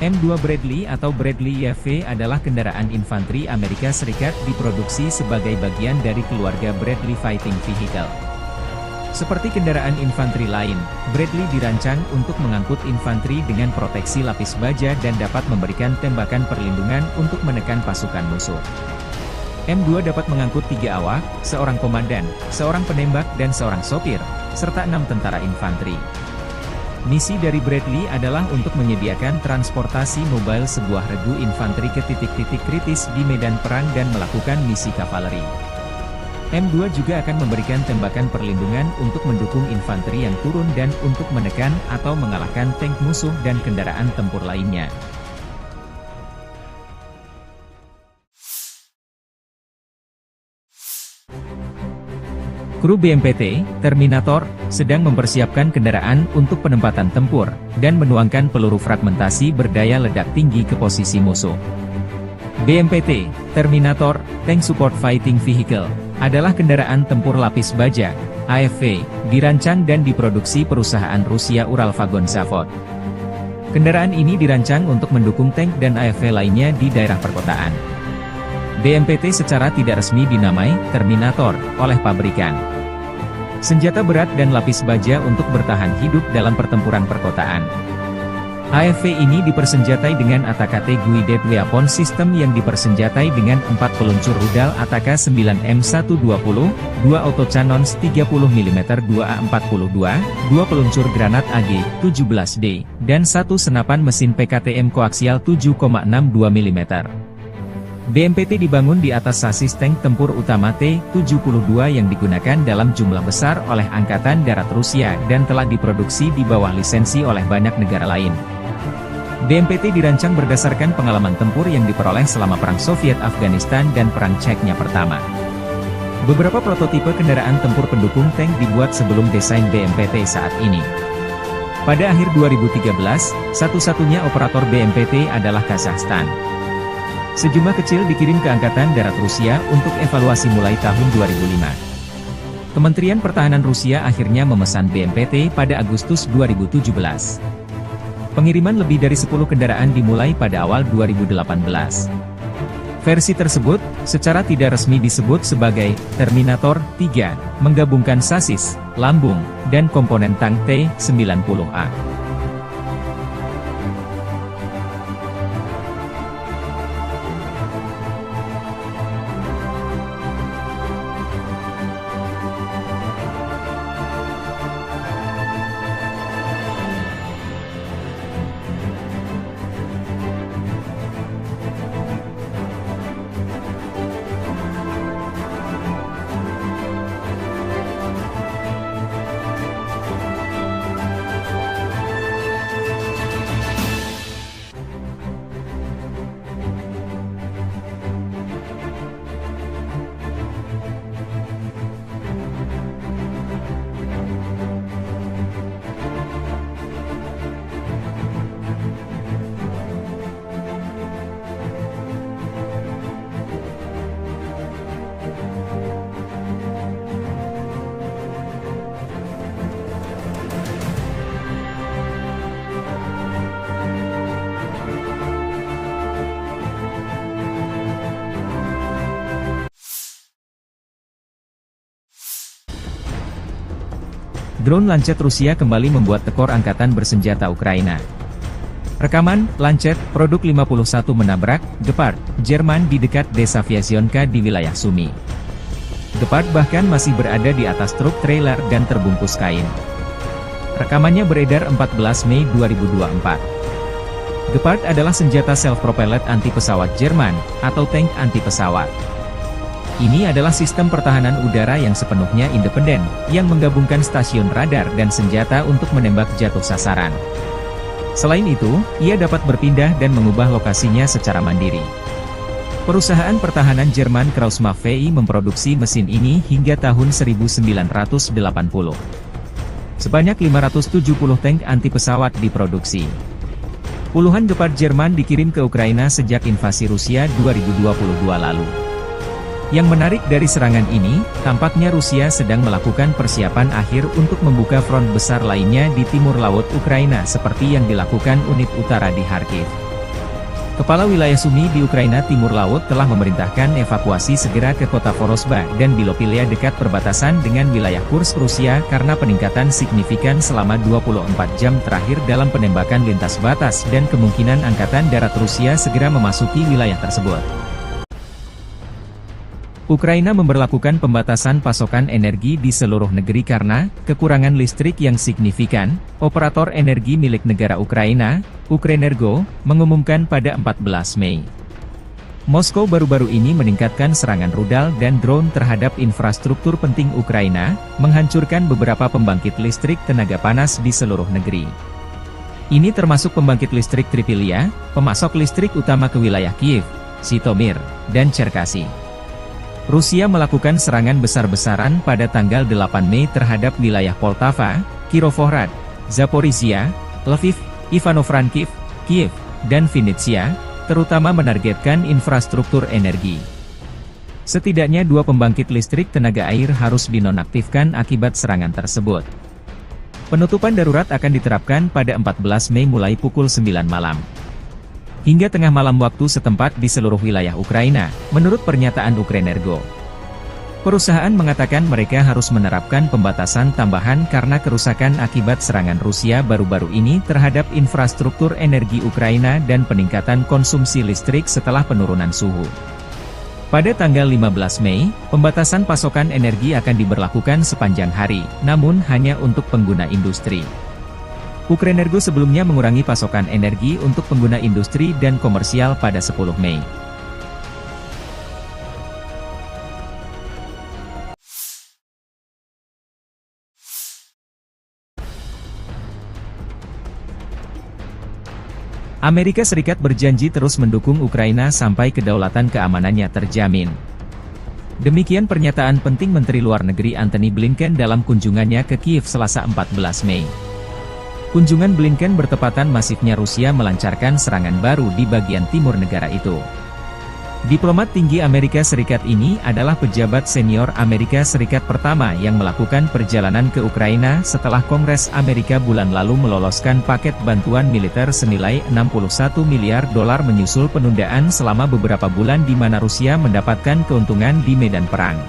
M2 Bradley atau Bradley YV adalah kendaraan infanteri Amerika Serikat diproduksi sebagai bagian dari keluarga Bradley Fighting Vehicle. Seperti kendaraan infanteri lain, Bradley dirancang untuk mengangkut infanteri dengan proteksi lapis baja dan dapat memberikan tembakan perlindungan untuk menekan pasukan musuh. M2 dapat mengangkut 3 awak, seorang komandan, seorang penembak dan seorang sopir, serta 6 tentara infanteri. Misi dari Bradley adalah untuk menyediakan transportasi mobile sebuah regu infanteri ke titik-titik kritis di medan perang dan melakukan misi kavaleri. M2 juga akan memberikan tembakan perlindungan untuk mendukung infanteri yang turun dan untuk menekan atau mengalahkan tank musuh dan kendaraan tempur lainnya. Kru BMPT, Terminator, sedang mempersiapkan kendaraan untuk penempatan tempur, dan menuangkan peluru fragmentasi berdaya ledak tinggi ke posisi musuh. BMPT, Terminator, Tank Support Fighting Vehicle, adalah kendaraan tempur lapis baja, AFV, dirancang dan diproduksi perusahaan Rusia Uralvagon Zavod. Kendaraan ini dirancang untuk mendukung tank dan AFV lainnya di daerah perkotaan. BMPT secara tidak resmi dinamai Terminator oleh pabrikan. Senjata berat dan lapis baja untuk bertahan hidup dalam pertempuran perkotaan. AFV ini dipersenjatai dengan ATAK Guided Weapon System yang dipersenjatai dengan 4 peluncur rudal ATAK 9M120, 2 autocannons 30mm 2A42, 2 peluncur granat AG-17D, dan 1 senapan mesin PKTM koaksial 7,62 mm. BMPT dibangun di atas sasis tank tempur utama T-72 yang digunakan dalam jumlah besar oleh Angkatan Darat Rusia dan telah diproduksi di bawah lisensi oleh banyak negara lain. BMPT dirancang berdasarkan pengalaman tempur yang diperoleh selama Perang Soviet-Afghanistan dan Perang Chechnya pertama. Beberapa prototipe kendaraan tempur pendukung tank dibuat sebelum desain BMPT saat ini. Pada akhir 2013, satu-satunya operator BMPT adalah Kazakhstan. Sejumlah kecil dikirim ke Angkatan Darat Rusia untuk evaluasi mulai tahun 2005. Kementerian Pertahanan Rusia akhirnya memesan BMPT pada Agustus 2017. Pengiriman lebih dari 10 kendaraan dimulai pada awal 2018. Versi tersebut, secara tidak resmi disebut sebagai Terminator 3, menggabungkan sasis, lambung, dan komponen tank T-90A. Drone Lancet Rusia kembali membuat tekor angkatan bersenjata Ukraina. Rekaman, Lancet, produk 51 menabrak, Gepard, Jerman di dekat desa Vyazionka di wilayah Sumy. Gepard bahkan masih berada di atas truk trailer dan terbungkus kain. Rekamannya beredar 14 Mei 2024. Gepard adalah senjata self-propelled anti-pesawat Jerman, atau tank anti-pesawat. Ini adalah sistem pertahanan udara yang sepenuhnya independen, yang menggabungkan stasiun radar dan senjata untuk menembak jatuh sasaran. Selain itu, ia dapat berpindah dan mengubah lokasinya secara mandiri. Perusahaan pertahanan Jerman Krauss-Maffei VI memproduksi mesin ini hingga tahun 1980. Sebanyak 570 tank anti-pesawat diproduksi. Puluhan Gepard Jerman dikirim ke Ukraina sejak invasi Rusia 2022 lalu. Yang menarik dari serangan ini, tampaknya Rusia sedang melakukan persiapan akhir untuk membuka front besar lainnya di timur laut Ukraina seperti yang dilakukan unit utara di Kharkiv. Kepala wilayah Sumy di Ukraina Timur Laut telah memerintahkan evakuasi segera ke kota Vorosba dan Bilopilia dekat perbatasan dengan wilayah Kursk Rusia karena peningkatan signifikan selama 24 jam terakhir dalam penembakan lintas batas dan kemungkinan Angkatan Darat Rusia segera memasuki wilayah tersebut. Ukraina memberlakukan pembatasan pasokan energi di seluruh negeri karena kekurangan listrik yang signifikan. Operator energi milik negara Ukraina, Ukrenergo, mengumumkan pada 14 Mei. Moskow baru-baru ini meningkatkan serangan rudal dan drone terhadap infrastruktur penting Ukraina, menghancurkan beberapa pembangkit listrik tenaga panas di seluruh negeri. Ini termasuk pembangkit listrik Tripilia, pemasok listrik utama ke wilayah Kiev, Zhytomyr, dan Cherkasy. Rusia melakukan serangan besar-besaran pada tanggal 8 Mei terhadap wilayah Poltava, Kirovohrad, Zaporizhia, Lviv, Ivano-Frankivsk, Kiev, dan Vinnytsia, terutama menargetkan infrastruktur energi. Setidaknya 2 pembangkit listrik tenaga air harus dinonaktifkan akibat serangan tersebut. Penutupan darurat akan diterapkan pada 14 Mei mulai pukul 9 malam. Hingga tengah malam waktu setempat di seluruh wilayah Ukraina, menurut pernyataan Ukrenergo. Perusahaan mengatakan mereka harus menerapkan pembatasan tambahan karena kerusakan akibat serangan Rusia baru-baru ini terhadap infrastruktur energi Ukraina dan peningkatan konsumsi listrik setelah penurunan suhu. Pada tanggal 15 Mei, pembatasan pasokan energi akan diberlakukan sepanjang hari, namun hanya untuk pengguna industri. Ukrenergo sebelumnya mengurangi pasokan energi untuk pengguna industri dan komersial pada 10 Mei. Amerika Serikat berjanji terus mendukung Ukraina sampai kedaulatan keamanannya terjamin. Demikian pernyataan penting Menteri Luar Negeri Antony Blinken dalam kunjungannya ke Kiev Selasa 14 Mei. Kunjungan Blinken bertepatan masifnya Rusia melancarkan serangan baru di bagian timur negara itu. Diplomat tinggi Amerika Serikat ini adalah pejabat senior Amerika Serikat pertama yang melakukan perjalanan ke Ukraina setelah Kongres Amerika bulan lalu meloloskan paket bantuan militer senilai $61 miliar menyusul penundaan selama beberapa bulan di mana Rusia mendapatkan keuntungan di medan perang.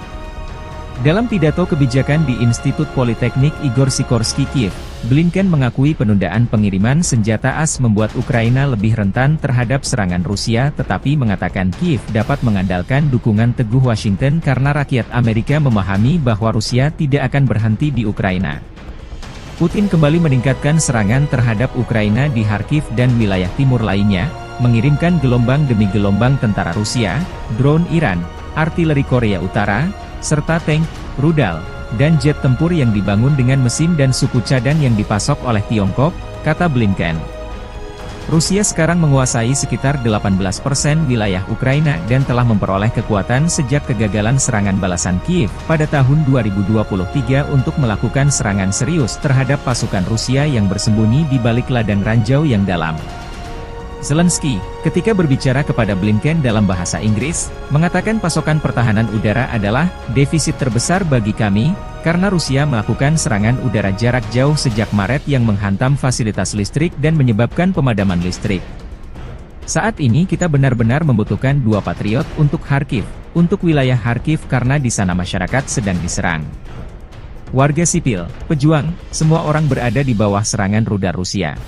Dalam pidato kebijakan di Institut Politeknik Igor Sikorsky Kiev, Blinken mengakui penundaan pengiriman senjata AS membuat Ukraina lebih rentan terhadap serangan Rusia tetapi mengatakan Kiev dapat mengandalkan dukungan teguh Washington karena rakyat Amerika memahami bahwa Rusia tidak akan berhenti di Ukraina. Putin kembali meningkatkan serangan terhadap Ukraina di Kharkiv dan wilayah timur lainnya, mengirimkan gelombang demi gelombang tentara Rusia, drone Iran, artileri Korea Utara, serta tank, rudal, dan jet tempur yang dibangun dengan mesin dan suku cadang yang dipasok oleh Tiongkok, kata Blinken. Rusia sekarang menguasai sekitar 18% wilayah Ukraina dan telah memperoleh kekuatan sejak kegagalan serangan balasan Kiev pada tahun 2023 untuk melakukan serangan serius terhadap pasukan Rusia yang bersembunyi di balik ladang ranjau yang dalam. Zelensky, ketika berbicara kepada Blinken dalam bahasa Inggris, mengatakan pasokan pertahanan udara adalah defisit terbesar bagi kami, karena Rusia melakukan serangan udara jarak jauh sejak Maret yang menghantam fasilitas listrik dan menyebabkan pemadaman listrik. Saat ini kita benar-benar membutuhkan 2 Patriot untuk Kharkiv, untuk wilayah Kharkiv karena di sana masyarakat sedang diserang. Warga sipil, pejuang, semua orang berada di bawah serangan rudal Rusia.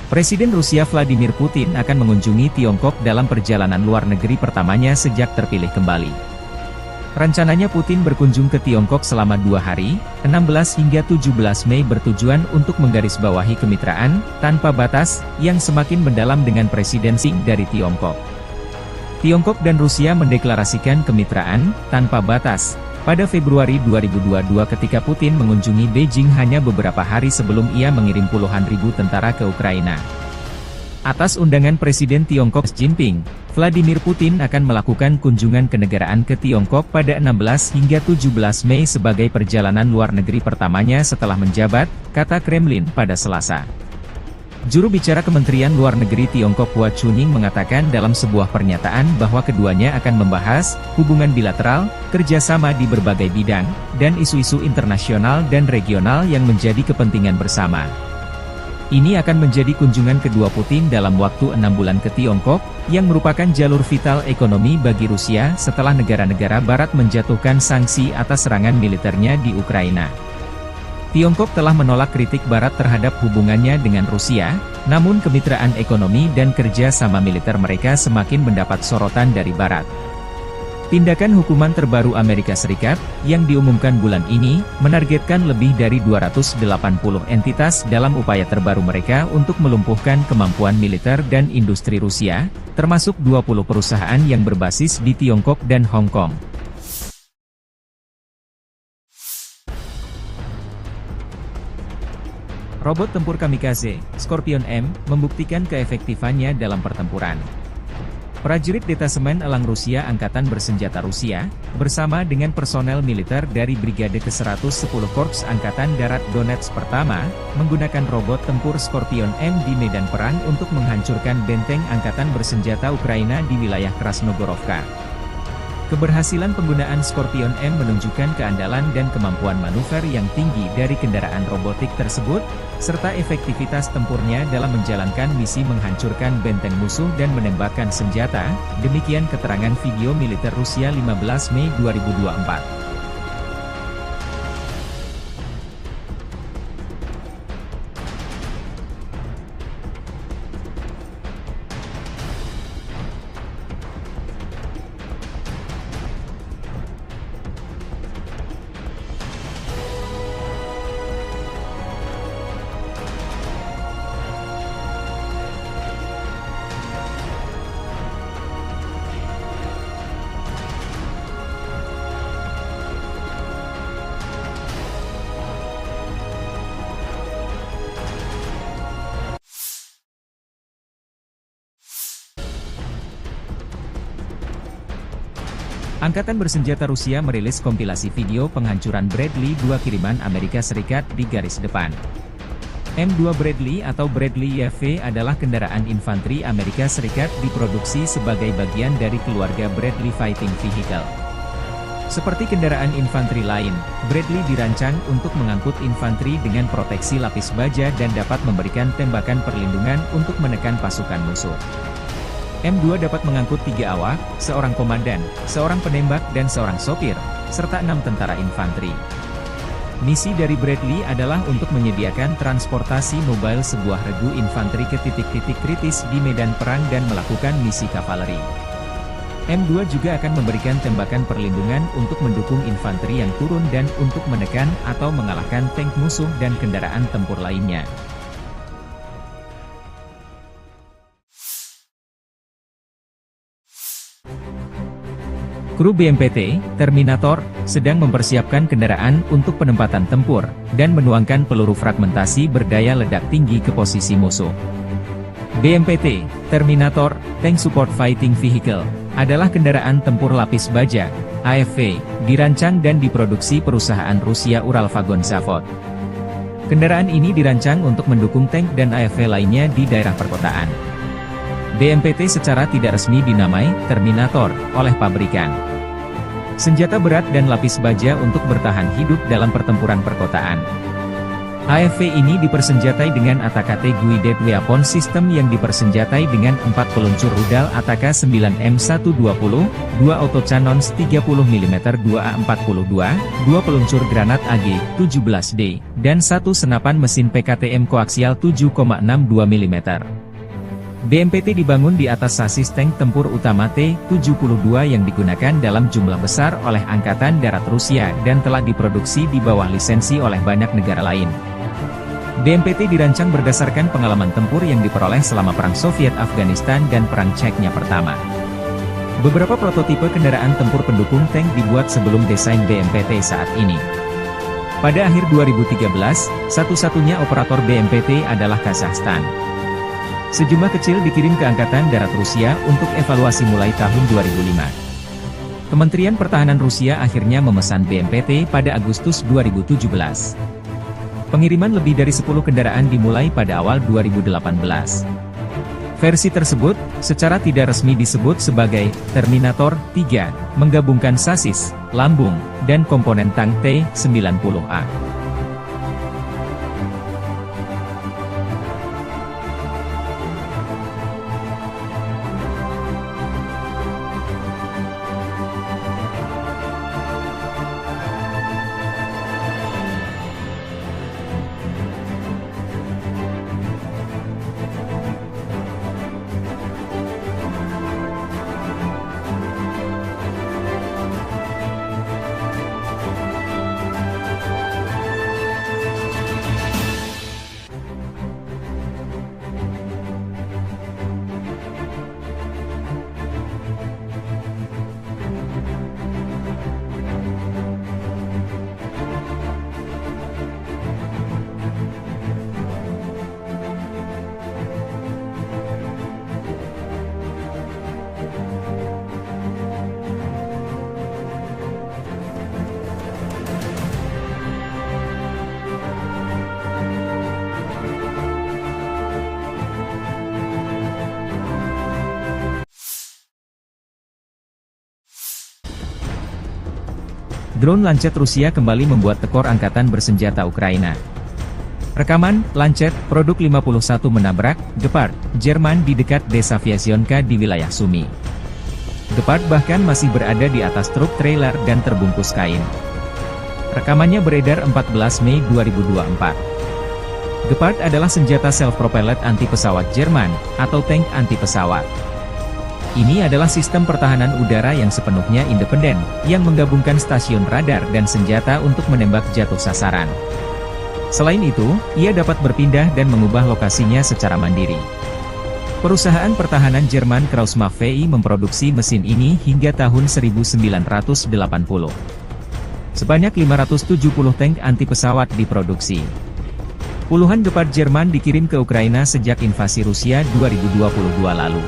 Presiden Rusia Vladimir Putin akan mengunjungi Tiongkok dalam perjalanan luar negeri pertamanya sejak terpilih kembali. Rencananya Putin berkunjung ke Tiongkok selama 2 hari, 16 hingga 17 Mei bertujuan untuk menggarisbawahi kemitraan tanpa batas yang semakin mendalam dengan Presiden Xi dari Tiongkok. Tiongkok dan Rusia mendeklarasikan kemitraan tanpa batas pada Februari 2022 ketika Putin mengunjungi Beijing hanya beberapa hari sebelum ia mengirim puluhan ribu tentara ke Ukraina. Atas undangan Presiden Tiongkok Xi Jinping, Vladimir Putin akan melakukan kunjungan kenegaraan ke Tiongkok pada 16 hingga 17 Mei sebagai perjalanan luar negeri pertamanya setelah menjabat, kata Kremlin pada Selasa. Juru bicara Kementerian Luar Negeri Tiongkok Hua Chunying mengatakan dalam sebuah pernyataan bahwa keduanya akan membahas hubungan bilateral, kerjasama di berbagai bidang, dan isu-isu internasional dan regional yang menjadi kepentingan bersama. Ini akan menjadi kunjungan kedua Putin dalam waktu 6 bulan ke Tiongkok, yang merupakan jalur vital ekonomi bagi Rusia setelah negara-negara Barat menjatuhkan sanksi atas serangan militernya di Ukraina. Tiongkok telah menolak kritik Barat terhadap hubungannya dengan Rusia, namun kemitraan ekonomi dan kerja sama militer mereka semakin mendapat sorotan dari Barat. Tindakan hukuman terbaru Amerika Serikat, yang diumumkan bulan ini, menargetkan lebih dari 280 entitas dalam upaya terbaru mereka untuk melumpuhkan kemampuan militer dan industri Rusia, termasuk 20 perusahaan yang berbasis di Tiongkok dan Hong Kong. Robot tempur kamikaze, Scorpion M, membuktikan keefektifannya dalam pertempuran. Prajurit Detasemen Elang Rusia Angkatan Bersenjata Rusia, bersama dengan personel militer dari Brigade ke-110 Korps Angkatan Darat Donetsk Pertama, menggunakan robot tempur Scorpion M di medan perang untuk menghancurkan benteng Angkatan Bersenjata Ukraina di wilayah Krasnogorovka. Keberhasilan penggunaan Scorpion M menunjukkan keandalan dan kemampuan manuver yang tinggi dari kendaraan robotik tersebut, serta efektivitas tempurnya dalam menjalankan misi menghancurkan benteng musuh dan menembakkan senjata, demikian keterangan video militer Rusia 15 Mei 2024. Angkatan Bersenjata Rusia merilis kompilasi video penghancuran Bradley 2 kiriman Amerika Serikat di garis depan. M2 Bradley atau Bradley YV adalah kendaraan infanteri Amerika Serikat diproduksi sebagai bagian dari keluarga Bradley Fighting Vehicle. Seperti kendaraan infanteri lain, Bradley dirancang untuk mengangkut infanteri dengan proteksi lapis baja dan dapat memberikan tembakan perlindungan untuk menekan pasukan musuh. M2 dapat mengangkut 3 awak, seorang komandan, seorang penembak dan seorang sopir, serta 6 tentara infanteri. Misi dari Bradley adalah untuk menyediakan transportasi mobile sebuah regu infanteri ke titik-titik kritis di medan perang dan melakukan misi kavaleri. M2 juga akan memberikan tembakan perlindungan untuk mendukung infanteri yang turun dan untuk menekan atau mengalahkan tank musuh dan kendaraan tempur lainnya. Kru BMPT, Terminator, sedang mempersiapkan kendaraan untuk penempatan tempur, dan menuangkan peluru fragmentasi berdaya ledak tinggi ke posisi musuh. BMPT, Terminator, Tank Support Fighting Vehicle, adalah kendaraan tempur lapis baja, AFV, dirancang dan diproduksi perusahaan Rusia Uralvagon Zavod. Kendaraan ini dirancang untuk mendukung tank dan AFV lainnya di daerah perkotaan. BMPT secara tidak resmi dinamai Terminator oleh pabrikan. senjata berat dan lapis baja untuk bertahan hidup dalam pertempuran perkotaan. AFV ini dipersenjatai dengan ATAK Guided Weapon System yang dipersenjatai dengan 4 peluncur rudal ATAK 9M120, 2 autocannons 30mm 2A42, 2 peluncur granat AG-17D, dan 1 senapan mesin PKTM koaksial 7,62 mm. BMPT dibangun di atas sasis tank tempur utama T-72 yang digunakan dalam jumlah besar oleh Angkatan Darat Rusia dan telah diproduksi di bawah lisensi oleh banyak negara lain. BMPT dirancang berdasarkan pengalaman tempur yang diperoleh selama Perang Soviet-Afghanistan dan Perang Chechnya pertama. Beberapa prototipe kendaraan tempur pendukung tank dibuat sebelum desain BMPT saat ini. Pada akhir 2013, satu-satunya operator BMPT adalah Kazakhstan. Sejumlah kecil dikirim ke Angkatan Darat Rusia untuk evaluasi mulai tahun 2005. Kementerian Pertahanan Rusia akhirnya memesan BMPT pada Agustus 2017. Pengiriman lebih dari 10 kendaraan dimulai pada awal 2018. Versi tersebut, secara tidak resmi disebut sebagai Terminator 3, menggabungkan sasis, lambung, dan komponen tank T-90A. Drone Lancet Rusia kembali membuat tekor angkatan bersenjata Ukraina. Rekaman, Lancet, produk 51 menabrak, Gepard, Jerman di dekat desa Vyasionka di wilayah Sumy. Gepard bahkan masih berada di atas truk trailer dan terbungkus kain. Rekamannya beredar 14 Mei 2024. Gepard adalah senjata self-propelled anti-pesawat Jerman, atau tank anti-pesawat. Ini adalah sistem pertahanan udara yang sepenuhnya independen, yang menggabungkan stasiun radar dan senjata untuk menembak jatuh sasaran. Selain itu, ia dapat berpindah dan mengubah lokasinya secara mandiri. Perusahaan pertahanan Jerman Krauss-Maffei memproduksi mesin ini hingga tahun 1980. Sebanyak 570 tank anti-pesawat diproduksi. Puluhan Gepard Jerman dikirim ke Ukraina sejak invasi Rusia 2022 lalu.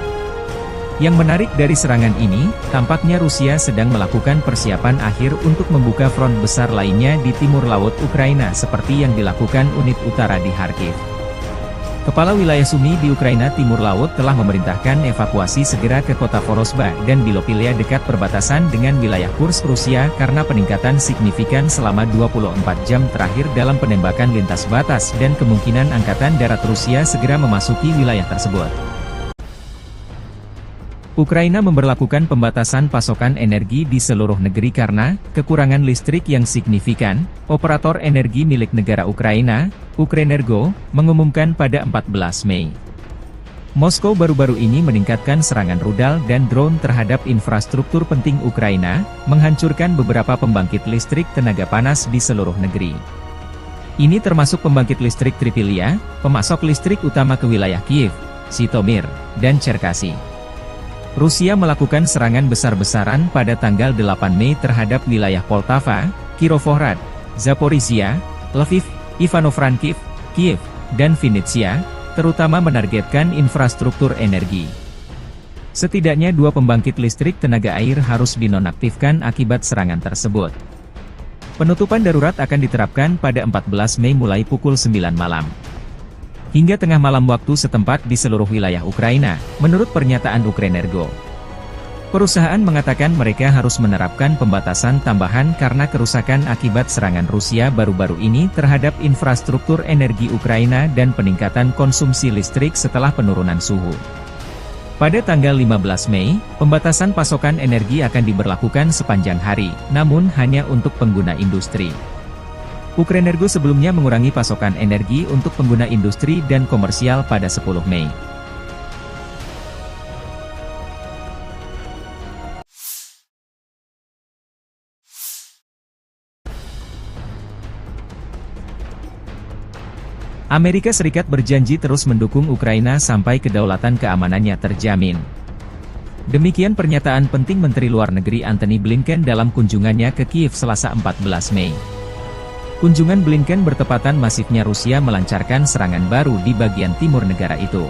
Yang menarik dari serangan ini, tampaknya Rusia sedang melakukan persiapan akhir untuk membuka front besar lainnya di timur laut Ukraina seperti yang dilakukan unit utara di Kharkiv. Kepala wilayah Sumy di Ukraina Timur Laut telah memerintahkan evakuasi segera ke kota Vorosba dan Bilopilia dekat perbatasan dengan wilayah Kursk Rusia karena peningkatan signifikan selama 24 jam terakhir dalam penembakan lintas batas dan kemungkinan Angkatan Darat Rusia segera memasuki wilayah tersebut. Ukraina memberlakukan pembatasan pasokan energi di seluruh negeri karena kekurangan listrik yang signifikan. Operator energi milik negara Ukraina, Ukrenergo, mengumumkan pada 14 Mei. Moskow baru-baru ini meningkatkan serangan rudal dan drone terhadap infrastruktur penting Ukraina, menghancurkan beberapa pembangkit listrik tenaga panas di seluruh negeri. Ini termasuk pembangkit listrik Tripilia, pemasok listrik utama ke wilayah Kiev, Zhytomyr, dan Cherkasy. Rusia melakukan serangan besar-besaran pada tanggal 8 Mei terhadap wilayah Poltava, Kirovohrad, Zaporizhia, Lviv, Ivano-Frankivsk, Kiev, dan Vinnytsia, terutama menargetkan infrastruktur energi. Setidaknya 2 pembangkit listrik tenaga air harus dinonaktifkan akibat serangan tersebut. Penutupan darurat akan diterapkan pada 14 Mei mulai pukul 9 malam. Hingga tengah malam waktu setempat di seluruh wilayah Ukraina, menurut pernyataan Ukrenergo. Perusahaan mengatakan mereka harus menerapkan pembatasan tambahan karena kerusakan akibat serangan Rusia baru-baru ini terhadap infrastruktur energi Ukraina dan peningkatan konsumsi listrik setelah penurunan suhu. Pada tanggal 15 Mei, pembatasan pasokan energi akan diberlakukan sepanjang hari, namun hanya untuk pengguna industri. Ukrenergo sebelumnya mengurangi pasokan energi untuk pengguna industri dan komersial pada 10 Mei. Amerika Serikat berjanji terus mendukung Ukraina sampai kedaulatan keamanannya terjamin. Demikian pernyataan penting Menteri Luar Negeri Antony Blinken dalam kunjungannya ke Kiev Selasa 14 Mei. Kunjungan Blinken bertepatan masifnya Rusia melancarkan serangan baru di bagian timur negara itu.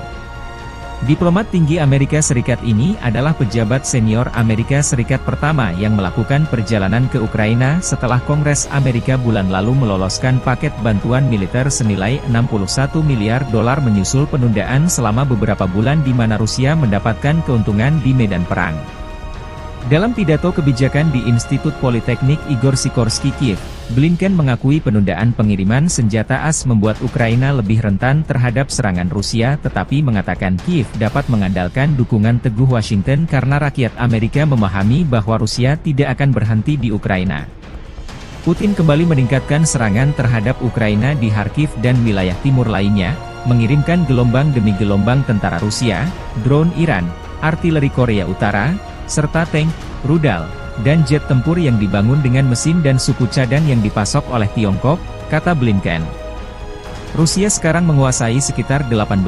Diplomat tinggi Amerika Serikat ini adalah pejabat senior Amerika Serikat pertama yang melakukan perjalanan ke Ukraina setelah Kongres Amerika bulan lalu meloloskan paket bantuan militer senilai 61 miliar dolar menyusul penundaan selama beberapa bulan di mana Rusia mendapatkan keuntungan di medan perang. Dalam pidato kebijakan di Institut Politeknik Igor Sikorsky Kiev, Blinken mengakui penundaan pengiriman senjata AS membuat Ukraina lebih rentan terhadap serangan Rusia tetapi mengatakan Kiev dapat mengandalkan dukungan teguh Washington karena rakyat Amerika memahami bahwa Rusia tidak akan berhenti di Ukraina. Putin kembali meningkatkan serangan terhadap Ukraina di Kharkiv dan wilayah timur lainnya, mengirimkan gelombang demi gelombang tentara Rusia, drone Iran, artileri Korea Utara, serta tank, rudal, dan jet tempur yang dibangun dengan mesin dan suku cadang yang dipasok oleh Tiongkok, kata Blinken. Rusia sekarang menguasai sekitar 18%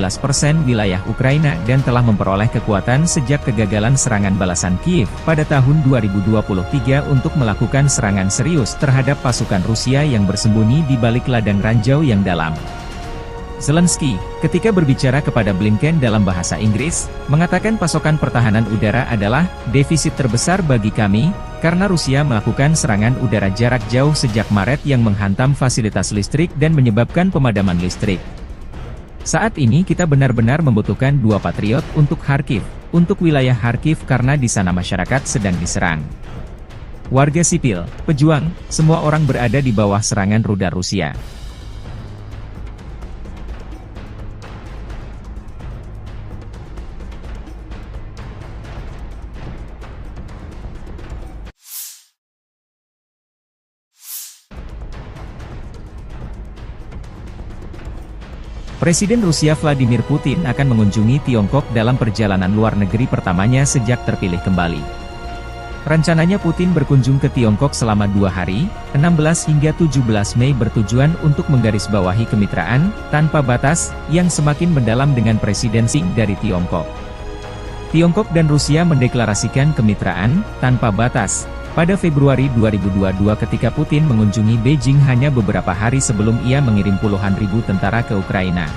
wilayah Ukraina dan telah memperoleh kekuatan sejak kegagalan serangan balasan Kiev pada tahun 2023 untuk melakukan serangan serius terhadap pasukan Rusia yang bersembunyi di balik ladang ranjau yang dalam. Zelensky, ketika berbicara kepada Blinken dalam bahasa Inggris, mengatakan pasokan pertahanan udara adalah defisit terbesar bagi kami, karena Rusia melakukan serangan udara jarak jauh sejak Maret yang menghantam fasilitas listrik dan menyebabkan pemadaman listrik. Saat ini kita benar-benar membutuhkan 2 Patriot untuk Kharkiv, untuk wilayah Kharkiv karena di sana masyarakat sedang diserang. Warga sipil, pejuang, semua orang berada di bawah serangan rudal Rusia. Presiden Rusia Vladimir Putin akan mengunjungi Tiongkok dalam perjalanan luar negeri pertamanya sejak terpilih kembali. Rencananya Putin berkunjung ke Tiongkok selama 2 hari, 16 hingga 17 Mei bertujuan untuk menggarisbawahi kemitraan tanpa batas yang semakin mendalam dengan Presiden Xi dari Tiongkok. Tiongkok dan Rusia mendeklarasikan kemitraan tanpa batas pada Februari 2022 ketika Putin mengunjungi Beijing hanya beberapa hari sebelum ia mengirim puluhan ribu tentara ke Ukraina.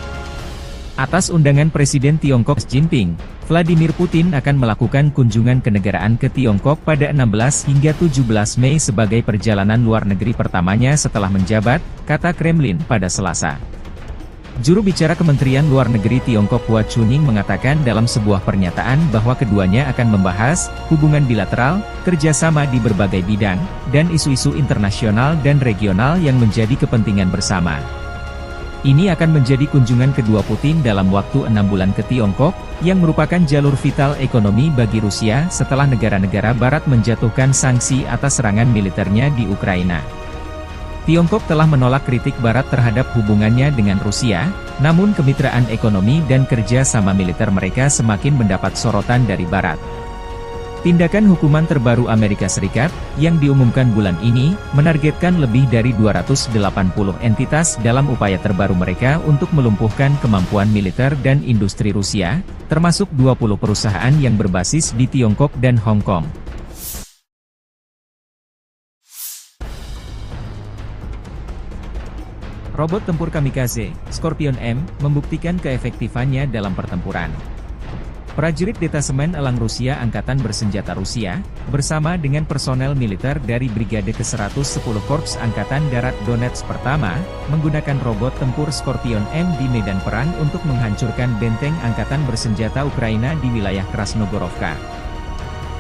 Atas undangan Presiden Tiongkok Xi Jinping, Vladimir Putin akan melakukan kunjungan kenegaraan ke Tiongkok pada 16 hingga 17 Mei sebagai perjalanan luar negeri pertamanya setelah menjabat, kata Kremlin pada Selasa. Juru bicara Kementerian Luar Negeri Tiongkok Hua Chunying mengatakan dalam sebuah pernyataan bahwa keduanya akan membahas hubungan bilateral, kerjasama di berbagai bidang, dan isu-isu internasional dan regional yang menjadi kepentingan bersama. Ini akan menjadi kunjungan kedua Putin dalam waktu 6 bulan ke Tiongkok, yang merupakan jalur vital ekonomi bagi Rusia setelah negara-negara Barat menjatuhkan sanksi atas serangan militernya di Ukraina. Tiongkok telah menolak kritik Barat terhadap hubungannya dengan Rusia, namun kemitraan ekonomi dan kerja sama militer mereka semakin mendapat sorotan dari Barat. Tindakan hukuman terbaru Amerika Serikat, yang diumumkan bulan ini, menargetkan lebih dari 280 entitas dalam upaya terbaru mereka untuk melumpuhkan kemampuan militer dan industri Rusia, termasuk 20 perusahaan yang berbasis di Tiongkok dan Hong Kong. Robot tempur kamikaze, Scorpion M, membuktikan keefektifannya dalam pertempuran. Prajurit Detasemen Elang Rusia Angkatan Bersenjata Rusia, bersama dengan personel militer dari Brigade ke-110 Korps Angkatan Darat Donetsk pertama, menggunakan robot tempur Scorpion M di medan perang untuk menghancurkan benteng Angkatan Bersenjata Ukraina di wilayah Krasnogorovka.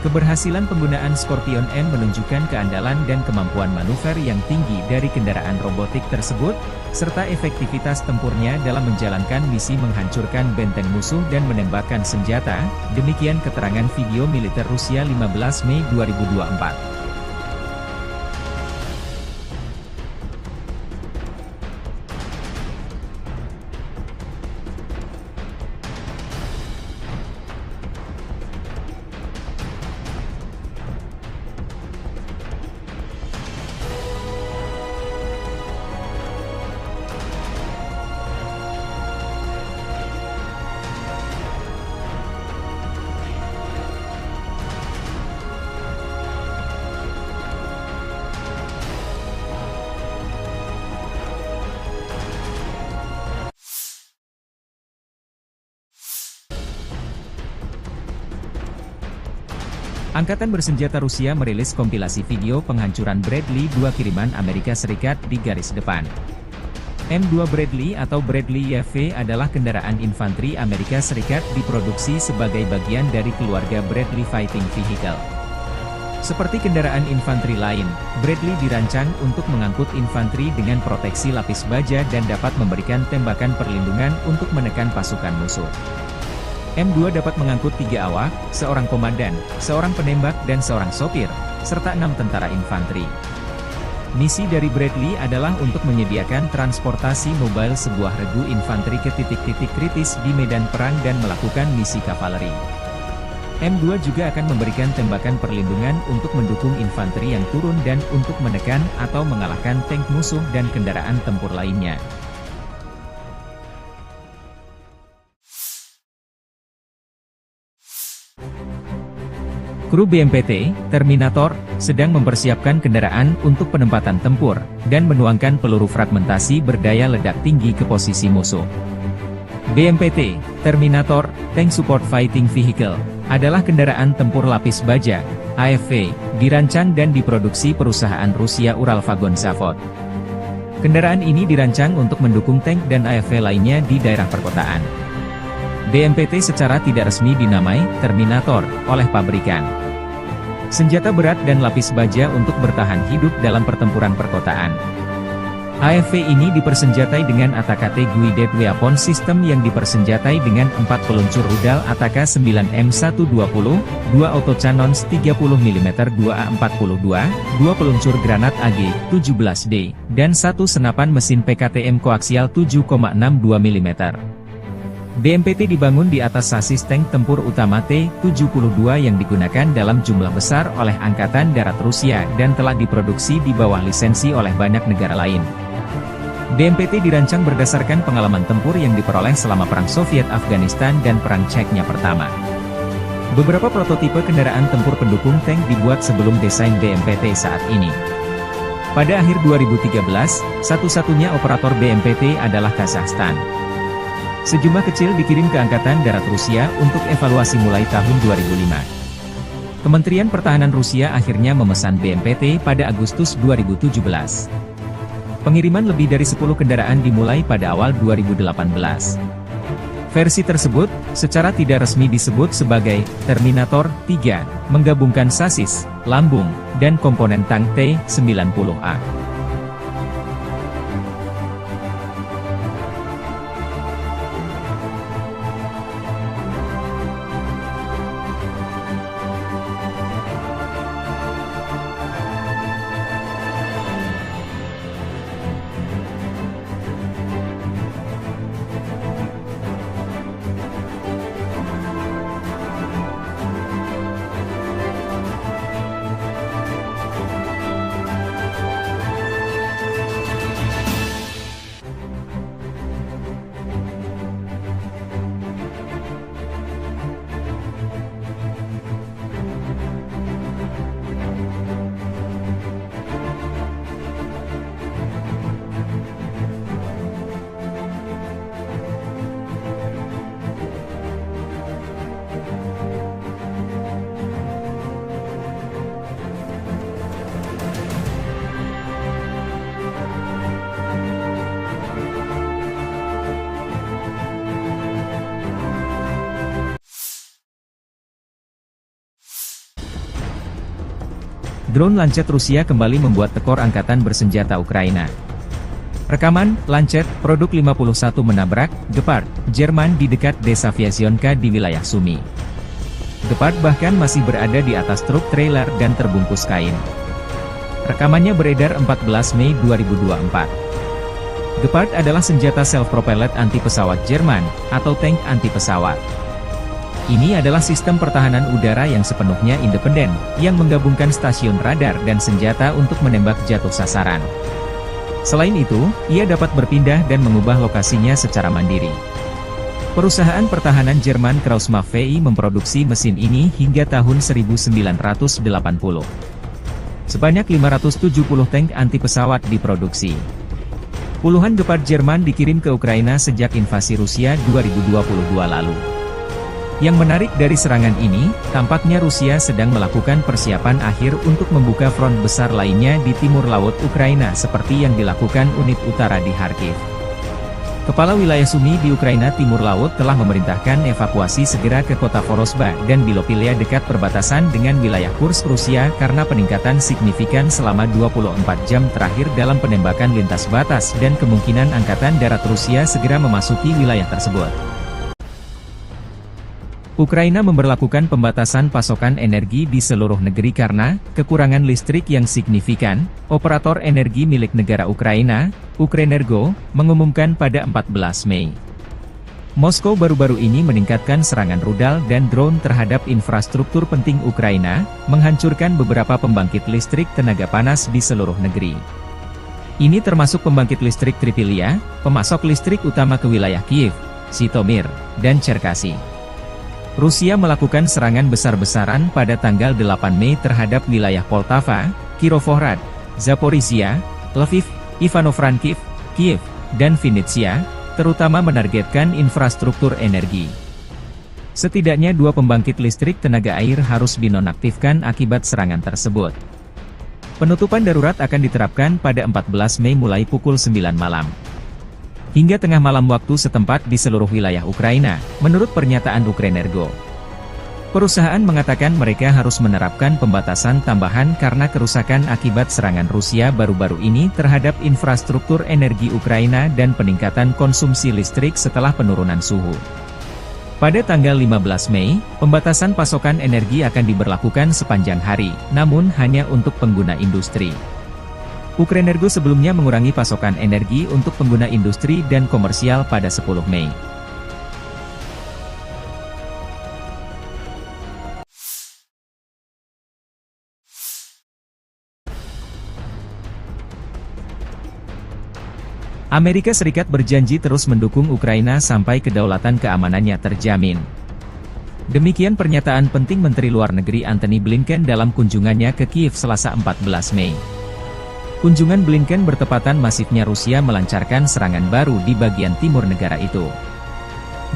Keberhasilan penggunaan Scorpion M menunjukkan keandalan dan kemampuan manuver yang tinggi dari kendaraan robotik tersebut, serta efektivitas tempurnya dalam menjalankan misi menghancurkan benteng musuh dan menembakkan senjata, demikian keterangan video militer Rusia 15 Mei 2024. Angkatan bersenjata Rusia merilis kompilasi video penghancuran Bradley 2 kiriman Amerika Serikat di garis depan. M2 Bradley atau Bradley YV adalah kendaraan infanteri Amerika Serikat diproduksi sebagai bagian dari keluarga Bradley Fighting Vehicle. Seperti kendaraan infanteri lain, Bradley dirancang untuk mengangkut infanteri dengan proteksi lapis baja dan dapat memberikan tembakan perlindungan untuk menekan pasukan musuh. M2 dapat mengangkut 3 awak, seorang komandan, seorang penembak dan seorang sopir, serta 6 tentara infanteri. Misi dari Bradley adalah untuk menyediakan transportasi mobile sebuah regu infanteri ke titik-titik kritis di medan perang dan melakukan misi kavaleri. M2 juga akan memberikan tembakan perlindungan untuk mendukung infanteri yang turun dan untuk menekan atau mengalahkan tank musuh dan kendaraan tempur lainnya. Kru BMPT, Terminator, sedang mempersiapkan kendaraan untuk penempatan tempur, dan menuangkan peluru fragmentasi berdaya ledak tinggi ke posisi musuh. BMPT, Terminator, Tank Support Fighting Vehicle, adalah kendaraan tempur lapis baja, AFV, dirancang dan diproduksi perusahaan Rusia Uralvagon Zavod. Kendaraan ini dirancang untuk mendukung tank dan AFV lainnya di daerah perkotaan. BMPT secara tidak resmi dinamai Terminator oleh pabrikan. Senjata berat dan lapis baja untuk bertahan hidup dalam pertempuran perkotaan. AFV ini dipersenjatai dengan ATAK-T Guided Weapon System yang dipersenjatai dengan 4 peluncur rudal ATK-9M120, 2 autocannons 30 mm 2A42, 2 peluncur granat AG-17D, dan 1 senapan mesin PKTM koaksial 7,62 mm. BMPT dibangun di atas sasis tank tempur utama T-72 yang digunakan dalam jumlah besar oleh Angkatan Darat Rusia dan telah diproduksi di bawah lisensi oleh banyak negara lain. BMPT dirancang berdasarkan pengalaman tempur yang diperoleh selama Perang Soviet-Afghanistan dan Perang Chechnya pertama. Beberapa prototipe kendaraan tempur pendukung tank dibuat sebelum desain BMPT saat ini. Pada akhir 2013, satu-satunya operator BMPT adalah Kazakhstan. Sejumlah kecil dikirim ke Angkatan Darat Rusia untuk evaluasi mulai tahun 2005. Kementerian Pertahanan Rusia akhirnya memesan BMPT pada Agustus 2017. Pengiriman lebih dari 10 kendaraan dimulai pada awal 2018. Versi tersebut, secara tidak resmi disebut sebagai Terminator 3, menggabungkan sasis, lambung, dan komponen tank T-90A. Drone Lancet Rusia kembali membuat tekor angkatan bersenjata Ukraina. Rekaman, Lancet, produk 51 menabrak, Gepard, Jerman di dekat desa Vyazionka di wilayah Sumy. Gepard bahkan masih berada di atas truk trailer dan terbungkus kain. Rekamannya beredar 14 Mei 2024. Gepard adalah senjata self-propelled anti-pesawat Jerman, atau tank anti-pesawat. Ini adalah sistem pertahanan udara yang sepenuhnya independen, yang menggabungkan stasiun radar dan senjata untuk menembak jatuh sasaran. Selain itu, ia dapat berpindah dan mengubah lokasinya secara mandiri. Perusahaan pertahanan Jerman Krauss-Maffei VI memproduksi mesin ini hingga tahun 1980. Sebanyak 570 tank anti-pesawat diproduksi. Puluhan Gepard Jerman dikirim ke Ukraina sejak invasi Rusia 2022 lalu. Yang menarik dari serangan ini, tampaknya Rusia sedang melakukan persiapan akhir untuk membuka front besar lainnya di timur laut Ukraina seperti yang dilakukan unit utara di Kharkiv. Kepala wilayah Sumy di Ukraina Timur Laut telah memerintahkan evakuasi segera ke kota Vorosba dan Bilopilia dekat perbatasan dengan wilayah Kursk Rusia karena peningkatan signifikan selama 24 jam terakhir dalam penembakan lintas batas dan kemungkinan Angkatan Darat Rusia segera memasuki wilayah tersebut. Ukraina memberlakukan pembatasan pasokan energi di seluruh negeri karena kekurangan listrik yang signifikan. Operator energi milik negara Ukraina, Ukrenergo, mengumumkan pada 14 Mei. Moskow baru-baru ini meningkatkan serangan rudal dan drone terhadap infrastruktur penting Ukraina, menghancurkan beberapa pembangkit listrik tenaga panas di seluruh negeri. Ini termasuk pembangkit listrik Tripilia, pemasok listrik utama ke wilayah Kiev, Zhytomyr, dan Cherkasy. Rusia melakukan serangan besar-besaran pada tanggal 8 Mei terhadap wilayah Poltava, Kirovohrad, Zaporizhia, Lviv, Ivano-Frankivsk, Kiev, dan Vinnytsia, terutama menargetkan infrastruktur energi. Setidaknya 2 pembangkit listrik tenaga air harus dinonaktifkan akibat serangan tersebut. Penutupan darurat akan diterapkan pada 14 Mei mulai pukul 9 malam. Hingga tengah malam waktu setempat di seluruh wilayah Ukraina, menurut pernyataan Ukrenergo. Perusahaan mengatakan mereka harus menerapkan pembatasan tambahan karena kerusakan akibat serangan Rusia baru-baru ini terhadap infrastruktur energi Ukraina dan peningkatan konsumsi listrik setelah penurunan suhu. Pada tanggal 15 Mei, pembatasan pasokan energi akan diberlakukan sepanjang hari, namun hanya untuk pengguna industri. Ukrenergo sebelumnya mengurangi pasokan energi untuk pengguna industri dan komersial pada 10 Mei. Amerika Serikat berjanji terus mendukung Ukraina sampai kedaulatan keamanannya terjamin. Demikian pernyataan penting Menteri Luar Negeri Antony Blinken dalam kunjungannya ke Kiev Selasa 14 Mei. Kunjungan Blinken bertepatan masifnya Rusia melancarkan serangan baru di bagian timur negara itu.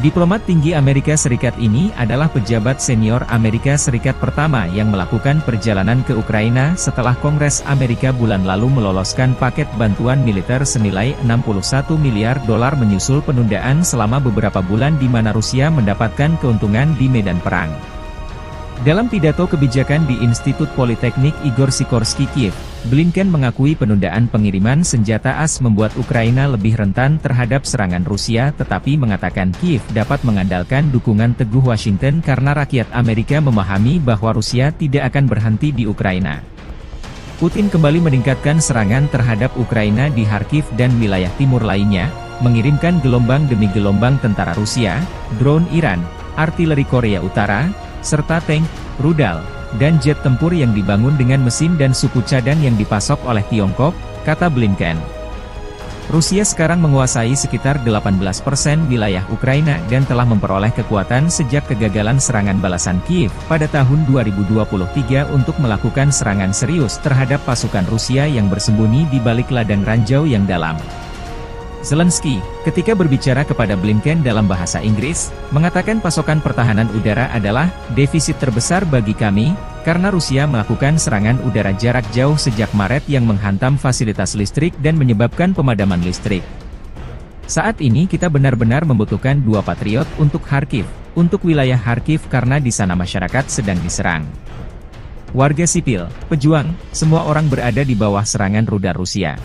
Diplomat tinggi Amerika Serikat ini adalah pejabat senior Amerika Serikat pertama yang melakukan perjalanan ke Ukraina setelah Kongres Amerika bulan lalu meloloskan paket bantuan militer senilai $61 miliar menyusul penundaan selama beberapa bulan di mana Rusia mendapatkan keuntungan di medan perang. Dalam pidato kebijakan di Institut Politeknik Igor Sikorsky Kiev, Blinken mengakui penundaan pengiriman senjata AS membuat Ukraina lebih rentan terhadap serangan Rusia tetapi mengatakan Kiev dapat mengandalkan dukungan teguh Washington karena rakyat Amerika memahami bahwa Rusia tidak akan berhenti di Ukraina. Putin kembali meningkatkan serangan terhadap Ukraina di Kharkiv dan wilayah timur lainnya, mengirimkan gelombang demi gelombang tentara Rusia, drone Iran, artileri Korea Utara, serta tank, rudal, dan jet tempur yang dibangun dengan mesin dan suku cadang yang dipasok oleh Tiongkok, kata Blinken. Rusia sekarang menguasai sekitar 18% wilayah Ukraina dan telah memperoleh kekuatan sejak kegagalan serangan balasan Kiev pada tahun 2023 untuk melakukan serangan serius terhadap pasukan Rusia yang bersembunyi di balik ladang ranjau yang dalam. Zelensky, ketika berbicara kepada Blinken dalam bahasa Inggris, mengatakan pasokan pertahanan udara adalah defisit terbesar bagi kami, karena Rusia melakukan serangan udara jarak jauh sejak Maret yang menghantam fasilitas listrik dan menyebabkan pemadaman listrik. Saat ini kita benar-benar membutuhkan 2 Patriot untuk Kharkiv, untuk wilayah Kharkiv karena di sana masyarakat sedang diserang. Warga sipil, pejuang, semua orang berada di bawah serangan rudal Rusia.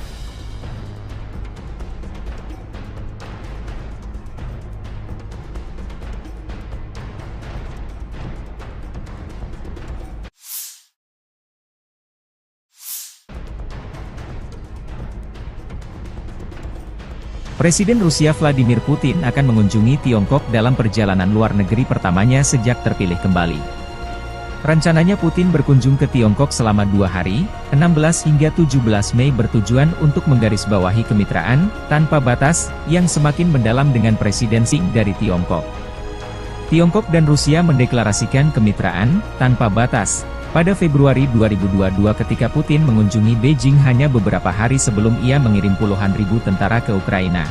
Presiden Rusia Vladimir Putin akan mengunjungi Tiongkok dalam perjalanan luar negeri pertamanya sejak terpilih kembali. Rencananya Putin berkunjung ke Tiongkok selama 2 hari, 16 hingga 17 Mei bertujuan untuk menggarisbawahi kemitraan, tanpa batas, yang semakin mendalam dengan Presiden Xi dari Tiongkok. Tiongkok dan Rusia mendeklarasikan kemitraan, tanpa batas, pada Februari 2022 ketika Putin mengunjungi Beijing hanya beberapa hari sebelum ia mengirim puluhan ribu tentara ke Ukraina.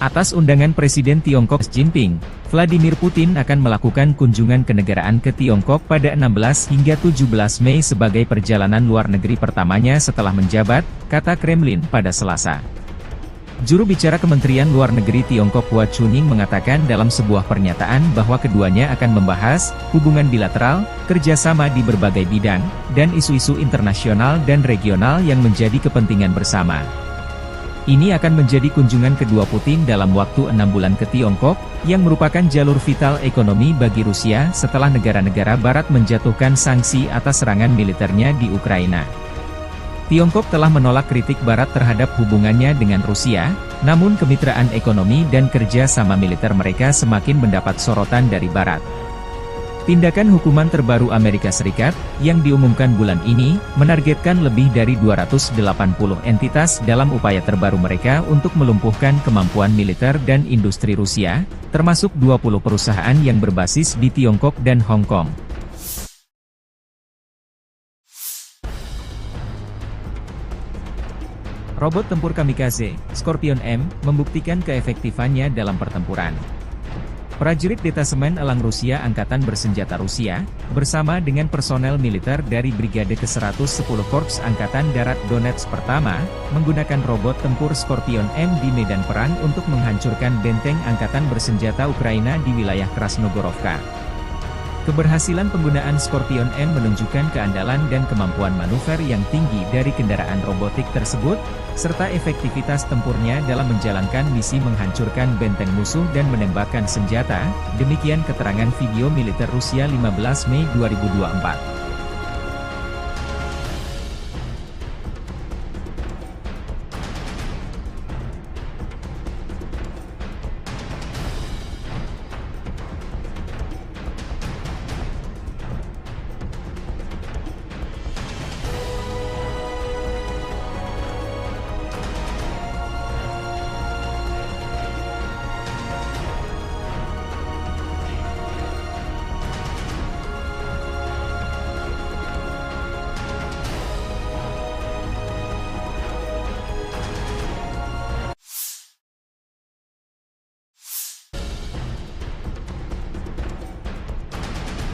Atas undangan Presiden Tiongkok Xi Jinping, Vladimir Putin akan melakukan kunjungan kenegaraan ke Tiongkok pada 16 hingga 17 Mei sebagai perjalanan luar negeri pertamanya setelah menjabat, kata Kremlin pada Selasa. Juru bicara Kementerian Luar Negeri Tiongkok Hua Chunying mengatakan dalam sebuah pernyataan bahwa keduanya akan membahas hubungan bilateral, kerjasama di berbagai bidang, dan isu-isu internasional dan regional yang menjadi kepentingan bersama. Ini akan menjadi kunjungan kedua Putin dalam waktu 6 bulan ke Tiongkok, yang merupakan jalur vital ekonomi bagi Rusia setelah negara-negara Barat menjatuhkan sanksi atas serangan militernya di Ukraina. Tiongkok telah menolak kritik Barat terhadap hubungannya dengan Rusia, namun kemitraan ekonomi dan kerja sama militer mereka semakin mendapat sorotan dari Barat. Tindakan hukuman terbaru Amerika Serikat, yang diumumkan bulan ini, menargetkan lebih dari 280 entitas dalam upaya terbaru mereka untuk melumpuhkan kemampuan militer dan industri Rusia, termasuk 20 perusahaan yang berbasis di Tiongkok dan Hong Kong. Robot tempur kamikaze, Scorpion M, membuktikan keefektifannya dalam pertempuran. Prajurit Detasemen Elang Rusia Angkatan Bersenjata Rusia, bersama dengan personel militer dari Brigade ke-110 Korps Angkatan Darat Donetsk Pertama, menggunakan robot tempur Scorpion M di medan perang untuk menghancurkan benteng Angkatan Bersenjata Ukraina di wilayah Krasnogorovka. Keberhasilan penggunaan Scorpion M menunjukkan keandalan dan kemampuan manuver yang tinggi dari kendaraan robotik tersebut, serta efektivitas tempurnya dalam menjalankan misi menghancurkan benteng musuh dan menembakkan senjata, demikian keterangan video militer Rusia 15 Mei 2024.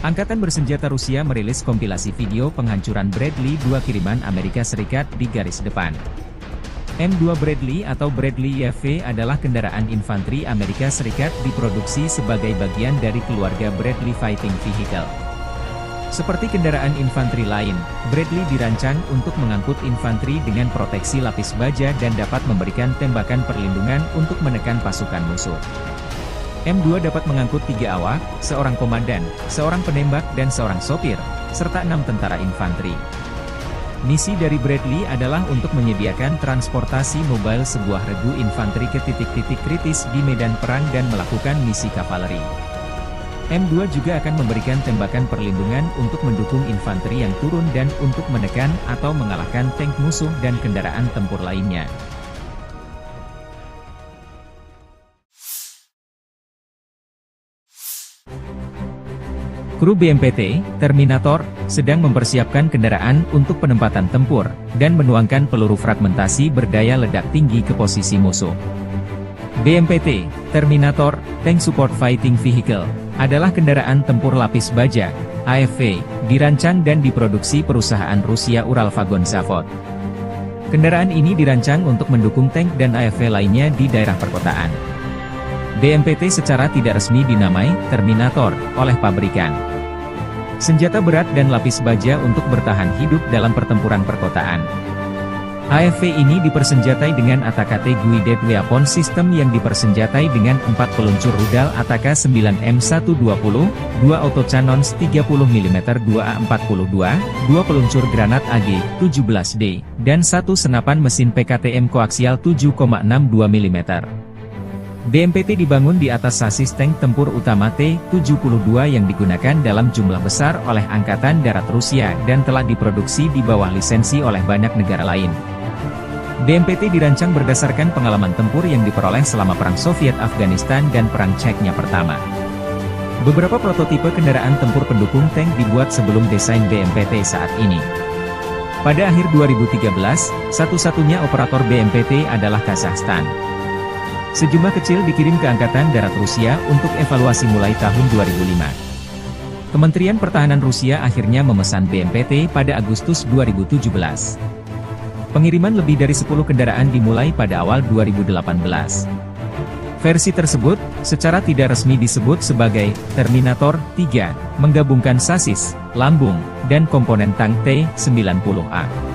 Angkatan Bersenjata Rusia merilis kompilasi video penghancuran Bradley 2 kiriman Amerika Serikat di garis depan. M2 Bradley atau Bradley YV adalah kendaraan infanteri Amerika Serikat diproduksi sebagai bagian dari keluarga Bradley Fighting Vehicle. Seperti kendaraan infanteri lain, Bradley dirancang untuk mengangkut infanteri dengan proteksi lapis baja dan dapat memberikan tembakan perlindungan untuk menekan pasukan musuh. M2 dapat mengangkut 3 awak, seorang komandan, seorang penembak dan seorang sopir, serta 6 tentara infanteri. Misi dari Bradley adalah untuk menyediakan transportasi mobile sebuah regu infanteri ke titik-titik kritis di medan perang dan melakukan misi kavaleri. M2 juga akan memberikan tembakan perlindungan untuk mendukung infanteri yang turun dan untuk menekan atau mengalahkan tank musuh dan kendaraan tempur lainnya. Kru BMPT, Terminator, sedang mempersiapkan kendaraan untuk penempatan tempur, dan menuangkan peluru fragmentasi berdaya ledak tinggi ke posisi musuh. BMPT, Terminator, Tank Support Fighting Vehicle, adalah kendaraan tempur lapis baja, AFV, dirancang dan diproduksi perusahaan Rusia Uralvagon Zavod. Kendaraan ini dirancang untuk mendukung tank dan AFV lainnya di daerah perkotaan. BMPT secara tidak resmi dinamai Terminator oleh pabrikan. senjata berat dan lapis baja untuk bertahan hidup dalam pertempuran perkotaan. AFV ini dipersenjatai dengan ATAK Guided Weapon System yang dipersenjatai dengan 4 peluncur rudal ATAK 9M120, 2 autocannons 30mm 2A42, 2 peluncur granat AG-17D, dan 1 senapan mesin PKTM koaksial 7,62 mm. BMPT dibangun di atas sasis tank tempur utama T-72 yang digunakan dalam jumlah besar oleh Angkatan Darat Rusia dan telah diproduksi di bawah lisensi oleh banyak negara lain. BMPT dirancang berdasarkan pengalaman tempur yang diperoleh selama Perang Soviet-Afghanistan dan Perang Chechnya pertama. Beberapa prototipe kendaraan tempur pendukung tank dibuat sebelum desain BMPT saat ini. Pada akhir 2013, satu-satunya operator BMPT adalah Kazakhstan. Sejumlah kecil dikirim ke Angkatan Darat Rusia untuk evaluasi mulai tahun 2005. Kementerian Pertahanan Rusia akhirnya memesan BMPT pada Agustus 2017. Pengiriman lebih dari 10 kendaraan dimulai pada awal 2018. Versi tersebut, secara tidak resmi disebut sebagai Terminator 3, menggabungkan sasis, lambung, dan komponen tank T-90A.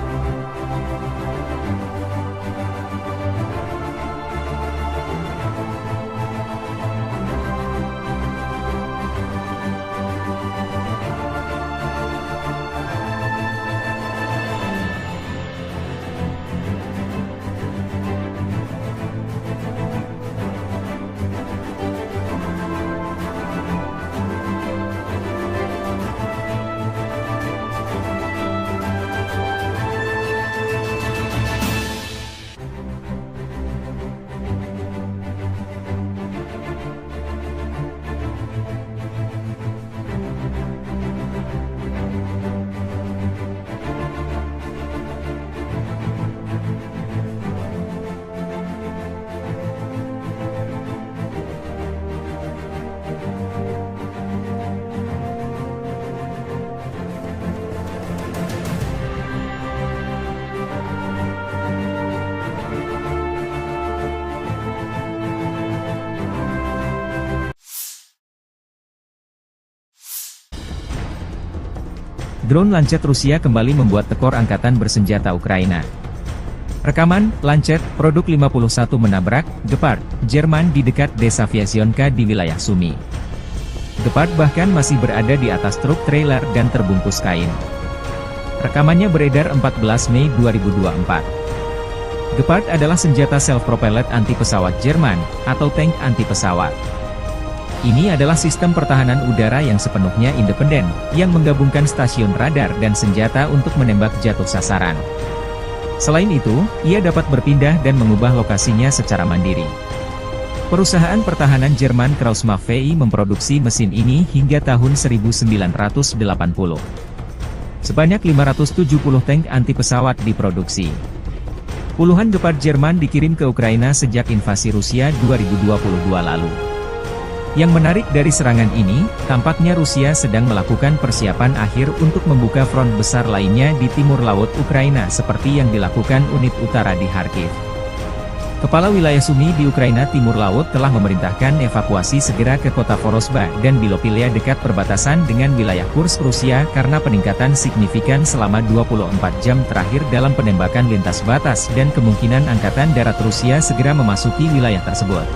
Drone Lancet Rusia kembali membuat tekor angkatan bersenjata Ukraina. Rekaman, Lancet, produk 51 menabrak, Gepard, Jerman di dekat desa Vyasionka di wilayah Sumy. Gepard bahkan masih berada di atas truk trailer dan terbungkus kain. Rekamannya beredar 14 Mei 2024. Gepard adalah senjata self-propelled anti-pesawat Jerman, atau tank anti-pesawat. Ini adalah sistem pertahanan udara yang sepenuhnya independen, yang menggabungkan stasiun radar dan senjata untuk menembak jatuh sasaran. Selain itu, ia dapat berpindah dan mengubah lokasinya secara mandiri. Perusahaan pertahanan Jerman Krauss-Maffei memproduksi mesin ini hingga tahun 1980. Sebanyak 570 tank anti-pesawat diproduksi. Puluhan Gepard Jerman dikirim ke Ukraina sejak invasi Rusia 2022 lalu. Yang menarik dari serangan ini, tampaknya Rusia sedang melakukan persiapan akhir untuk membuka front besar lainnya di timur laut Ukraina seperti yang dilakukan unit utara di Kharkiv. Kepala wilayah Sumy di Ukraina Timur Laut telah memerintahkan evakuasi segera ke kota Vorosba dan Bilopilia dekat perbatasan dengan wilayah Kursk Rusia karena peningkatan signifikan selama 24 jam terakhir dalam penembakan lintas batas dan kemungkinan Angkatan Darat Rusia segera memasuki wilayah tersebut.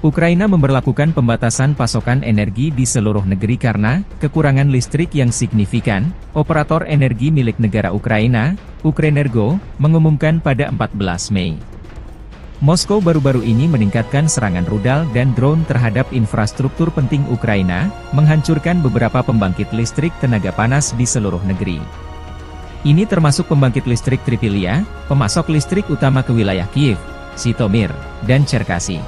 Ukraina memberlakukan pembatasan pasokan energi di seluruh negeri karena kekurangan listrik yang signifikan. Operator energi milik negara Ukraina, Ukrenergo, mengumumkan pada 14 Mei. Moskow baru-baru ini meningkatkan serangan rudal dan drone terhadap infrastruktur penting Ukraina, menghancurkan beberapa pembangkit listrik tenaga panas di seluruh negeri. Ini termasuk pembangkit listrik Tripilia, pemasok listrik utama ke wilayah Kiev, Zhytomyr, dan Cherkasy.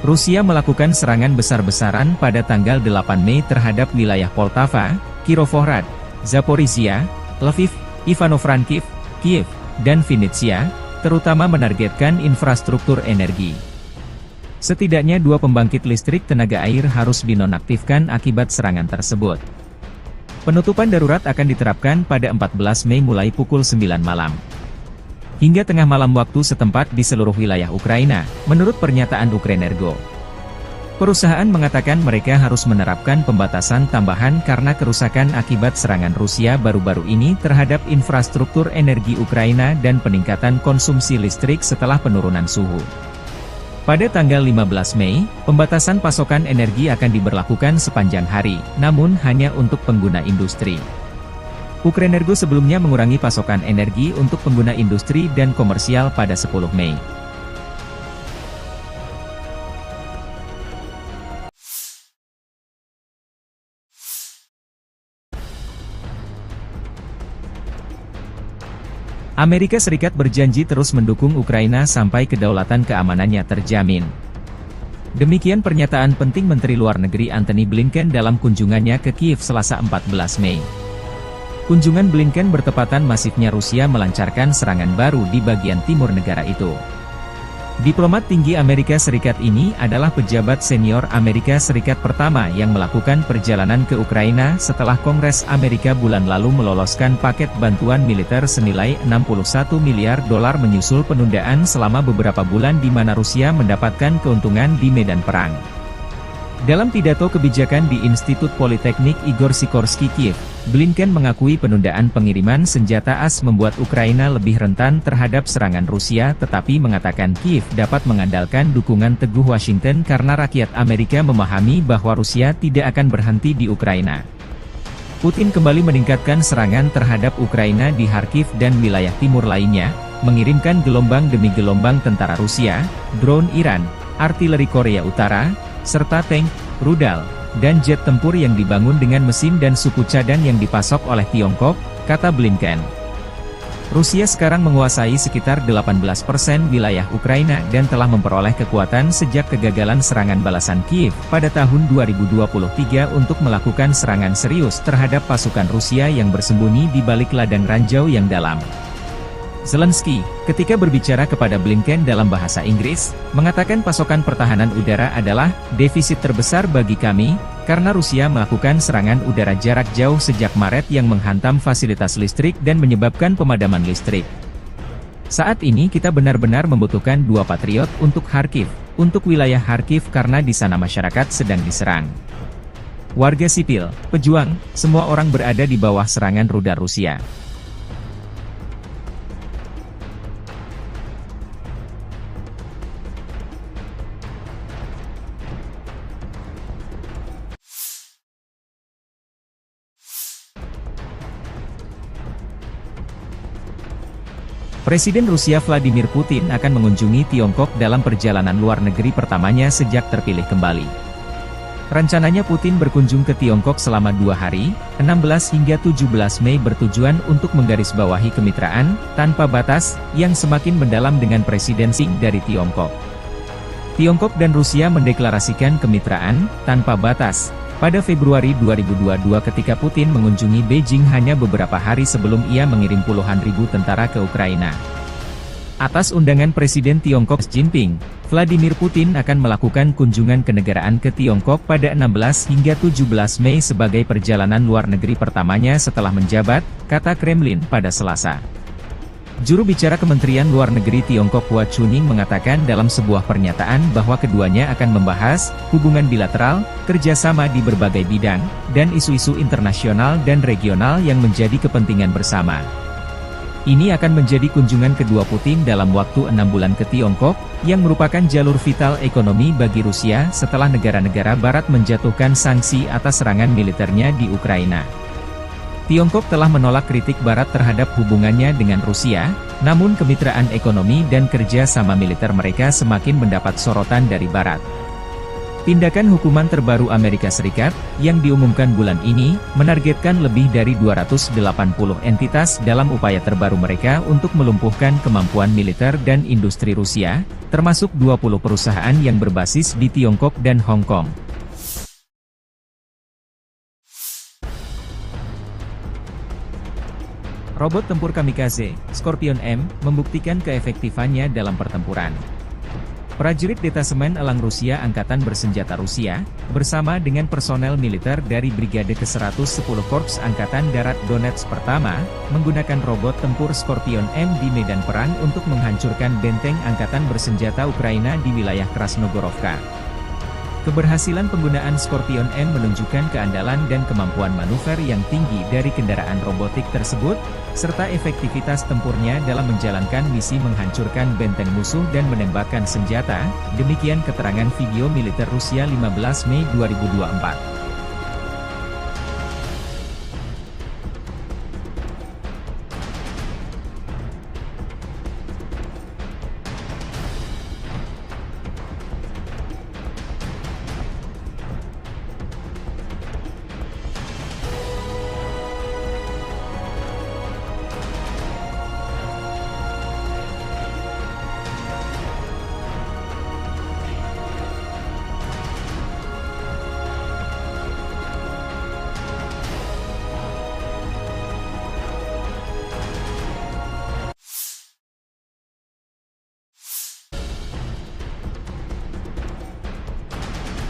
Rusia melakukan serangan besar-besaran pada tanggal 8 Mei terhadap wilayah Poltava, Kirovohrad, Zaporizhia, Lviv, Ivano-Frankivsk, Kiev, dan Vinnytsia, terutama menargetkan infrastruktur energi. Setidaknya 2 pembangkit listrik tenaga air harus dinonaktifkan akibat serangan tersebut. Penutupan darurat akan diterapkan pada 14 Mei mulai pukul 9 malam. Hingga tengah malam waktu setempat di seluruh wilayah Ukraina, menurut pernyataan Ukrenergo. Perusahaan mengatakan mereka harus menerapkan pembatasan tambahan karena kerusakan akibat serangan Rusia baru-baru ini terhadap infrastruktur energi Ukraina dan peningkatan konsumsi listrik setelah penurunan suhu. Pada tanggal 15 Mei, pembatasan pasokan energi akan diberlakukan sepanjang hari, namun hanya untuk pengguna industri. Ukrenergo sebelumnya mengurangi pasokan energi untuk pengguna industri dan komersial pada 10 Mei. Amerika Serikat berjanji terus mendukung Ukraina sampai kedaulatan keamanannya terjamin. Demikian pernyataan penting Menteri Luar Negeri Antony Blinken dalam kunjungannya ke Kiev Selasa 14 Mei. Kunjungan Blinken bertepatan masifnya Rusia melancarkan serangan baru di bagian timur negara itu. Diplomat tinggi Amerika Serikat ini adalah pejabat senior Amerika Serikat pertama yang melakukan perjalanan ke Ukraina setelah Kongres Amerika bulan lalu meloloskan paket bantuan militer senilai 61 miliar dolar menyusul penundaan selama beberapa bulan di mana Rusia mendapatkan keuntungan di medan perang. Dalam pidato kebijakan di Institut Politeknik Igor Sikorsky Kiev, Blinken mengakui penundaan pengiriman senjata AS membuat Ukraina lebih rentan terhadap serangan Rusia tetapi mengatakan Kiev dapat mengandalkan dukungan teguh Washington karena rakyat Amerika memahami bahwa Rusia tidak akan berhenti di Ukraina. Putin kembali meningkatkan serangan terhadap Ukraina di Kharkiv dan wilayah timur lainnya, mengirimkan gelombang demi gelombang tentara Rusia, drone Iran, artileri Korea Utara, serta tank, rudal, dan jet tempur yang dibangun dengan mesin dan suku cadang yang dipasok oleh Tiongkok, kata Blinken. Rusia sekarang menguasai sekitar 18% wilayah Ukraina dan telah memperoleh kekuatan sejak kegagalan serangan balasan Kiev pada tahun 2023 untuk melakukan serangan serius terhadap pasukan Rusia yang bersembunyi di balik ladang ranjau yang dalam. Zelensky, ketika berbicara kepada Blinken dalam bahasa Inggris, mengatakan pasokan pertahanan udara adalah defisit terbesar bagi kami, karena Rusia melakukan serangan udara jarak jauh sejak Maret yang menghantam fasilitas listrik dan menyebabkan pemadaman listrik. Saat ini kita benar-benar membutuhkan 2 Patriot untuk Kharkiv, untuk wilayah Kharkiv karena di sana masyarakat sedang diserang. Warga sipil, pejuang, semua orang berada di bawah serangan rudal Rusia. Presiden Rusia Vladimir Putin akan mengunjungi Tiongkok dalam perjalanan luar negeri pertamanya sejak terpilih kembali. Rencananya Putin berkunjung ke Tiongkok selama 2 hari, 16 hingga 17 Mei bertujuan untuk menggarisbawahi kemitraan tanpa batas yang semakin mendalam dengan Presiden Xi dari Tiongkok. Tiongkok dan Rusia mendeklarasikan kemitraan tanpa batas pada Februari 2022 ketika Putin mengunjungi Beijing hanya beberapa hari sebelum ia mengirim puluhan ribu tentara ke Ukraina. Atas undangan Presiden Tiongkok Xi Jinping, Vladimir Putin akan melakukan kunjungan kenegaraan ke Tiongkok pada 16 hingga 17 Mei sebagai perjalanan luar negeri pertamanya setelah menjabat, kata Kremlin pada Selasa. Juru bicara Kementerian Luar Negeri Tiongkok Hua Chunying mengatakan dalam sebuah pernyataan bahwa keduanya akan membahas hubungan bilateral, kerjasama di berbagai bidang, dan isu-isu internasional dan regional yang menjadi kepentingan bersama. Ini akan menjadi kunjungan kedua Putin dalam waktu 6 bulan ke Tiongkok, yang merupakan jalur vital ekonomi bagi Rusia setelah negara-negara Barat menjatuhkan sanksi atas serangan militernya di Ukraina. Tiongkok telah menolak kritik Barat terhadap hubungannya dengan Rusia, namun kemitraan ekonomi dan kerja sama militer mereka semakin mendapat sorotan dari Barat. Tindakan hukuman terbaru Amerika Serikat, yang diumumkan bulan ini, menargetkan lebih dari 280 entitas dalam upaya terbaru mereka untuk melumpuhkan kemampuan militer dan industri Rusia, termasuk 20 perusahaan yang berbasis di Tiongkok dan Hong Kong. Robot tempur kamikaze, Scorpion M, membuktikan keefektifannya dalam pertempuran. Prajurit Detasemen Elang Rusia Angkatan Bersenjata Rusia, bersama dengan personel militer dari Brigade ke-110 Korps Angkatan Darat Donetsk Pertama, menggunakan robot tempur Scorpion M di medan perang untuk menghancurkan benteng Angkatan Bersenjata Ukraina di wilayah Krasnogorovka. Keberhasilan penggunaan Scorpion M menunjukkan keandalan dan kemampuan manuver yang tinggi dari kendaraan robotik tersebut, serta efektivitas tempurnya dalam menjalankan misi menghancurkan benteng musuh dan menembakkan senjata, demikian keterangan video militer Rusia 15 Mei 2024.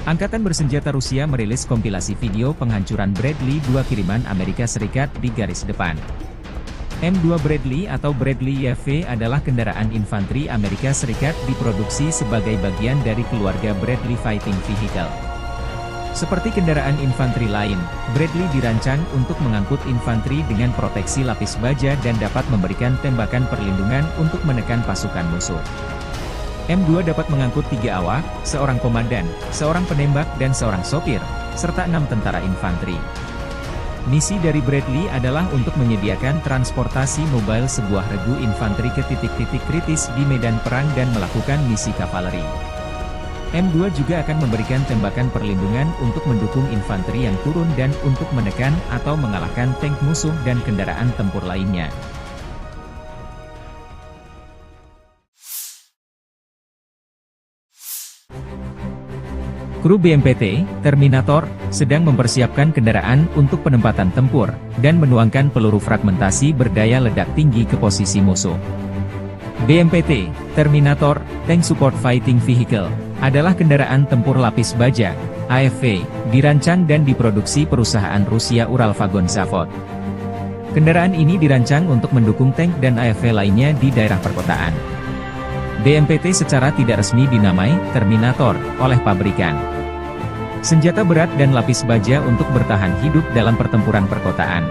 Angkatan bersenjata Rusia merilis kompilasi video penghancuran Bradley 2 kiriman Amerika Serikat di garis depan. M2 Bradley atau Bradley YV adalah kendaraan infanteri Amerika Serikat diproduksi sebagai bagian dari keluarga Bradley Fighting Vehicle. Seperti kendaraan infanteri lain, Bradley dirancang untuk mengangkut infanteri dengan proteksi lapis baja dan dapat memberikan tembakan perlindungan untuk menekan pasukan musuh. M2 dapat mengangkut 3 awak, seorang komandan, seorang penembak dan seorang sopir, serta 6 tentara infanteri. Misi dari Bradley adalah untuk menyediakan transportasi mobile sebuah regu infanteri ke titik-titik kritis di medan perang dan melakukan misi kavaleri. M2 juga akan memberikan tembakan perlindungan untuk mendukung infanteri yang turun dan untuk menekan atau mengalahkan tank musuh dan kendaraan tempur lainnya. Kru BMPT, Terminator, sedang mempersiapkan kendaraan untuk penempatan tempur, dan menuangkan peluru fragmentasi berdaya ledak tinggi ke posisi musuh. BMPT, Terminator, Tank Support Fighting Vehicle, adalah kendaraan tempur lapis baja, AFV, dirancang dan diproduksi perusahaan Rusia Uralvagon Zavod. Kendaraan ini dirancang untuk mendukung tank dan AFV lainnya di daerah perkotaan. BMPT secara tidak resmi dinamai Terminator oleh pabrikan. Senjata berat dan lapis baja untuk bertahan hidup dalam pertempuran perkotaan.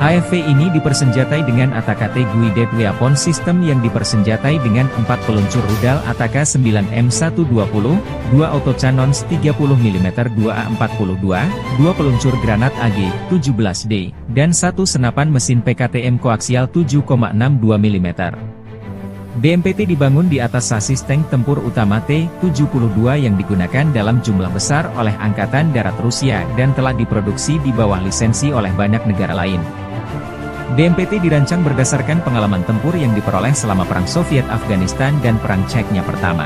AFV ini dipersenjatai dengan ATAK Guided Weapon System yang dipersenjatai dengan 4 peluncur rudal ATAK 9M120, 2 autocannons 30 mm 2A42, 2 peluncur granat AG-17D, dan 1 senapan mesin PKTM koaksial 7,62 mm. BMPT dibangun di atas sasis tank tempur utama T-72 yang digunakan dalam jumlah besar oleh Angkatan Darat Rusia dan telah diproduksi di bawah lisensi oleh banyak negara lain. BMPT dirancang berdasarkan pengalaman tempur yang diperoleh selama Perang Soviet-Afghanistan dan Perang Chechnya pertama.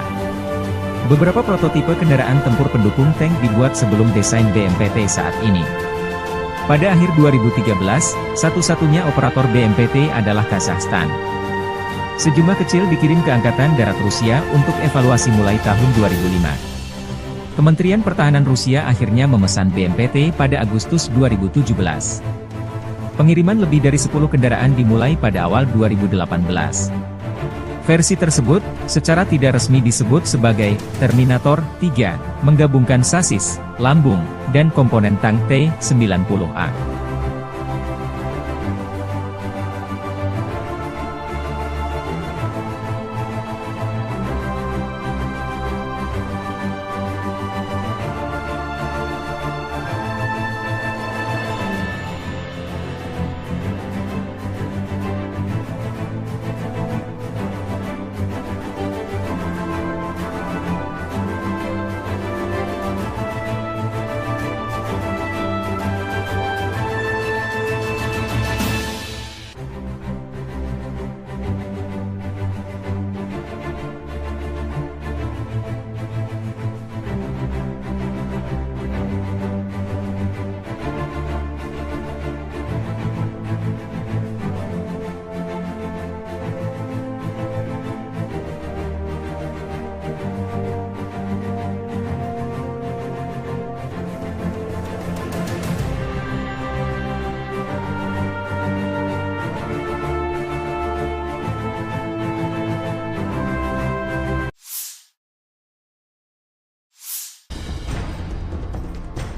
Beberapa prototipe kendaraan tempur pendukung tank dibuat sebelum desain BMPT saat ini. Pada akhir 2013, satu-satunya operator BMPT adalah Kazakhstan. Sejumlah kecil dikirim ke Angkatan Darat Rusia untuk evaluasi mulai tahun 2005. Kementerian Pertahanan Rusia akhirnya memesan BMPT pada Agustus 2017. Pengiriman lebih dari 10 kendaraan dimulai pada awal 2018. Versi tersebut, secara tidak resmi disebut sebagai Terminator 3, menggabungkan sasis, lambung, dan komponen tank T-90A.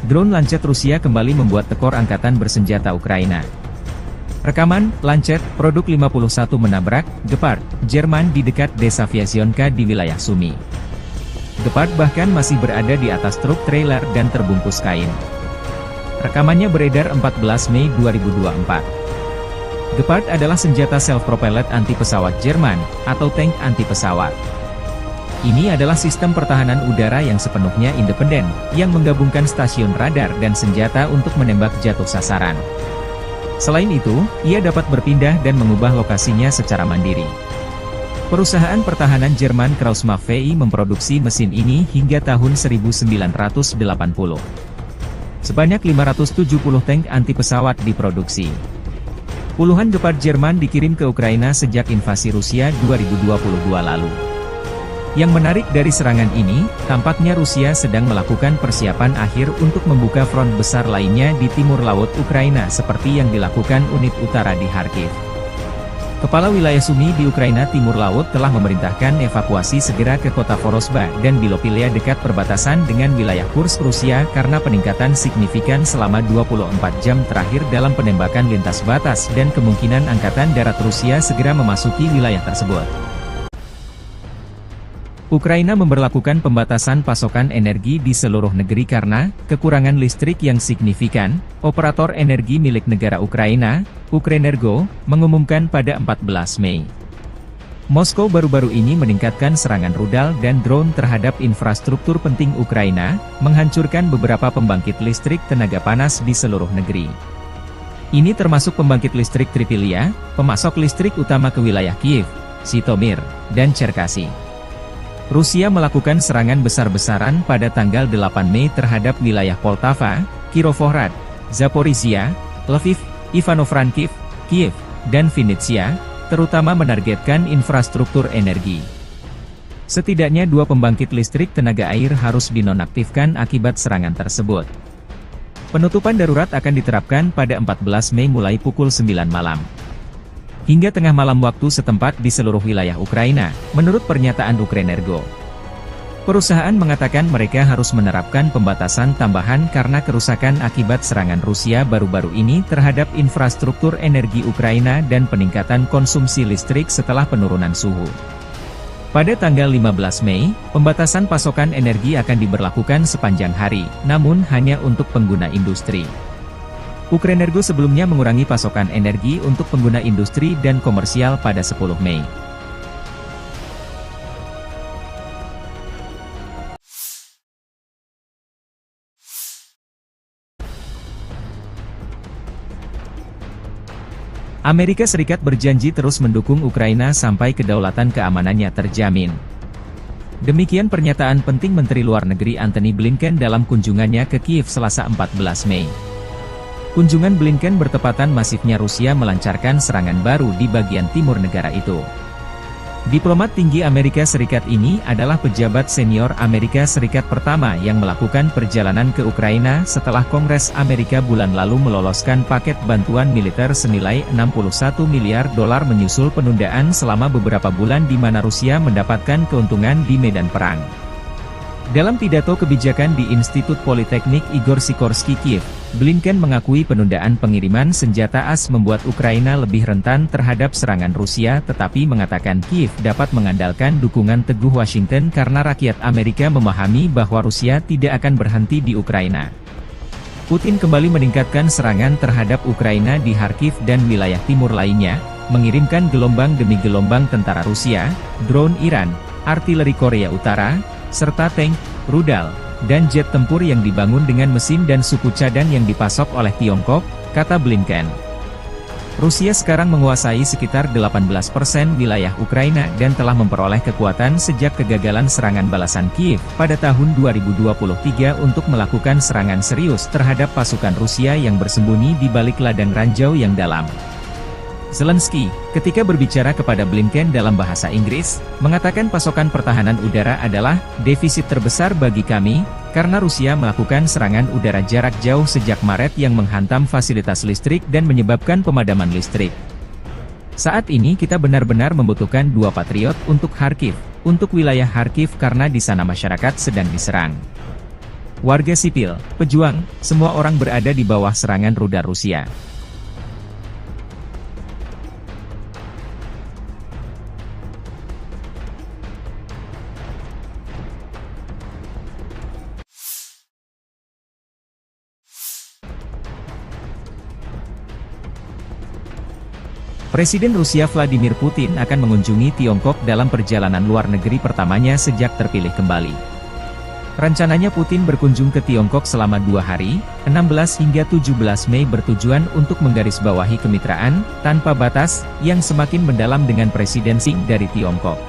Drone Lancet Rusia kembali membuat tekor angkatan bersenjata Ukraina. Rekaman, Lancet, produk 51 menabrak, Gepard, Jerman di dekat desa Vyasionka di wilayah Sumy. Gepard bahkan masih berada di atas truk trailer dan terbungkus kain. Rekamannya beredar 14 Mei 2024. Gepard adalah senjata self-propelled anti-pesawat Jerman, atau tank anti-pesawat. Ini adalah sistem pertahanan udara yang sepenuhnya independen, yang menggabungkan stasiun radar dan senjata untuk menembak jatuh sasaran. Selain itu, ia dapat berpindah dan mengubah lokasinya secara mandiri. Perusahaan pertahanan Jerman Krauss-Maffei VI memproduksi mesin ini hingga tahun 1980. Sebanyak 570 tank anti-pesawat diproduksi. Puluhan Gepard Jerman dikirim ke Ukraina sejak invasi Rusia 2022 lalu. Yang menarik dari serangan ini, tampaknya Rusia sedang melakukan persiapan akhir untuk membuka front besar lainnya di timur laut Ukraina seperti yang dilakukan unit utara di Kharkiv. Kepala wilayah Sumy di Ukraina Timur Laut telah memerintahkan evakuasi segera ke kota Vorosba dan Bilopilia dekat perbatasan dengan wilayah Kursk Rusia karena peningkatan signifikan selama 24 jam terakhir dalam penembakan lintas batas dan kemungkinan angkatan darat Rusia segera memasuki wilayah tersebut. Ukraina memberlakukan pembatasan pasokan energi di seluruh negeri karena kekurangan listrik yang signifikan. Operator energi milik negara Ukraina, Ukrenergo, mengumumkan pada 14 Mei. Moskow baru-baru ini meningkatkan serangan rudal dan drone terhadap infrastruktur penting Ukraina, menghancurkan beberapa pembangkit listrik tenaga panas di seluruh negeri. Ini termasuk pembangkit listrik Tripilia, pemasok listrik utama ke wilayah Kiev, Zhytomyr, dan Cherkasy. Rusia melakukan serangan besar-besaran pada tanggal 8 Mei terhadap wilayah Poltava, Kirovohrad, Zaporizhia, Lviv, Ivano-Frankivsk, Kiev, dan Vinnytsia, terutama menargetkan infrastruktur energi. Setidaknya 2 pembangkit listrik tenaga air harus dinonaktifkan akibat serangan tersebut. Penutupan darurat akan diterapkan pada 14 Mei mulai pukul 9 malam. Hingga tengah malam waktu setempat di seluruh wilayah Ukraina, menurut pernyataan Ukrenergo. Perusahaan mengatakan mereka harus menerapkan pembatasan tambahan karena kerusakan akibat serangan Rusia baru-baru ini terhadap infrastruktur energi Ukraina dan peningkatan konsumsi listrik setelah penurunan suhu. Pada tanggal 15 Mei, pembatasan pasokan energi akan diberlakukan sepanjang hari, namun hanya untuk pengguna industri. Ukrenergo sebelumnya mengurangi pasokan energi untuk pengguna industri dan komersial pada 10 Mei. Amerika Serikat berjanji terus mendukung Ukraina sampai kedaulatan keamanannya terjamin. Demikian pernyataan penting Menteri Luar Negeri Antony Blinken dalam kunjungannya ke Kiev Selasa 14 Mei. Kunjungan Blinken bertepatan masifnya Rusia melancarkan serangan baru di bagian timur negara itu. Diplomat tinggi Amerika Serikat ini adalah pejabat senior Amerika Serikat pertama yang melakukan perjalanan ke Ukraina setelah Kongres Amerika bulan lalu meloloskan paket bantuan militer senilai $61 miliar menyusul penundaan selama beberapa bulan di mana Rusia mendapatkan keuntungan di medan perang. Dalam pidato kebijakan di Institut Politeknik Igor Sikorsky Kiev, Blinken mengakui penundaan pengiriman senjata AS membuat Ukraina lebih rentan terhadap serangan Rusia tetapi mengatakan Kiev dapat mengandalkan dukungan teguh Washington karena rakyat Amerika memahami bahwa Rusia tidak akan berhenti di Ukraina. Putin kembali meningkatkan serangan terhadap Ukraina di Kharkiv dan wilayah timur lainnya, mengirimkan gelombang demi gelombang tentara Rusia, drone Iran, artileri Korea Utara, serta tank, rudal, dan jet tempur yang dibangun dengan mesin dan suku cadang yang dipasok oleh Tiongkok, kata Blinken. Rusia sekarang menguasai sekitar 18% wilayah Ukraina dan telah memperoleh kekuatan sejak kegagalan serangan balasan Kiev pada tahun 2023 untuk melakukan serangan serius terhadap pasukan Rusia yang bersembunyi di balik ladang ranjau yang dalam. Zelensky, ketika berbicara kepada Blinken dalam bahasa Inggris, mengatakan pasokan pertahanan udara adalah defisit terbesar bagi kami, karena Rusia melakukan serangan udara jarak jauh sejak Maret yang menghantam fasilitas listrik dan menyebabkan pemadaman listrik. Saat ini kita benar-benar membutuhkan 2 Patriot untuk Kharkiv, untuk wilayah Kharkiv karena di sana masyarakat sedang diserang. Warga sipil, pejuang, semua orang berada di bawah serangan rudal Rusia. Presiden Rusia Vladimir Putin akan mengunjungi Tiongkok dalam perjalanan luar negeri pertamanya sejak terpilih kembali. Rencananya Putin berkunjung ke Tiongkok selama 2 hari, 16 hingga 17 Mei bertujuan untuk menggarisbawahi kemitraan, tanpa batas, yang semakin mendalam dengan Presiden Xi dari Tiongkok.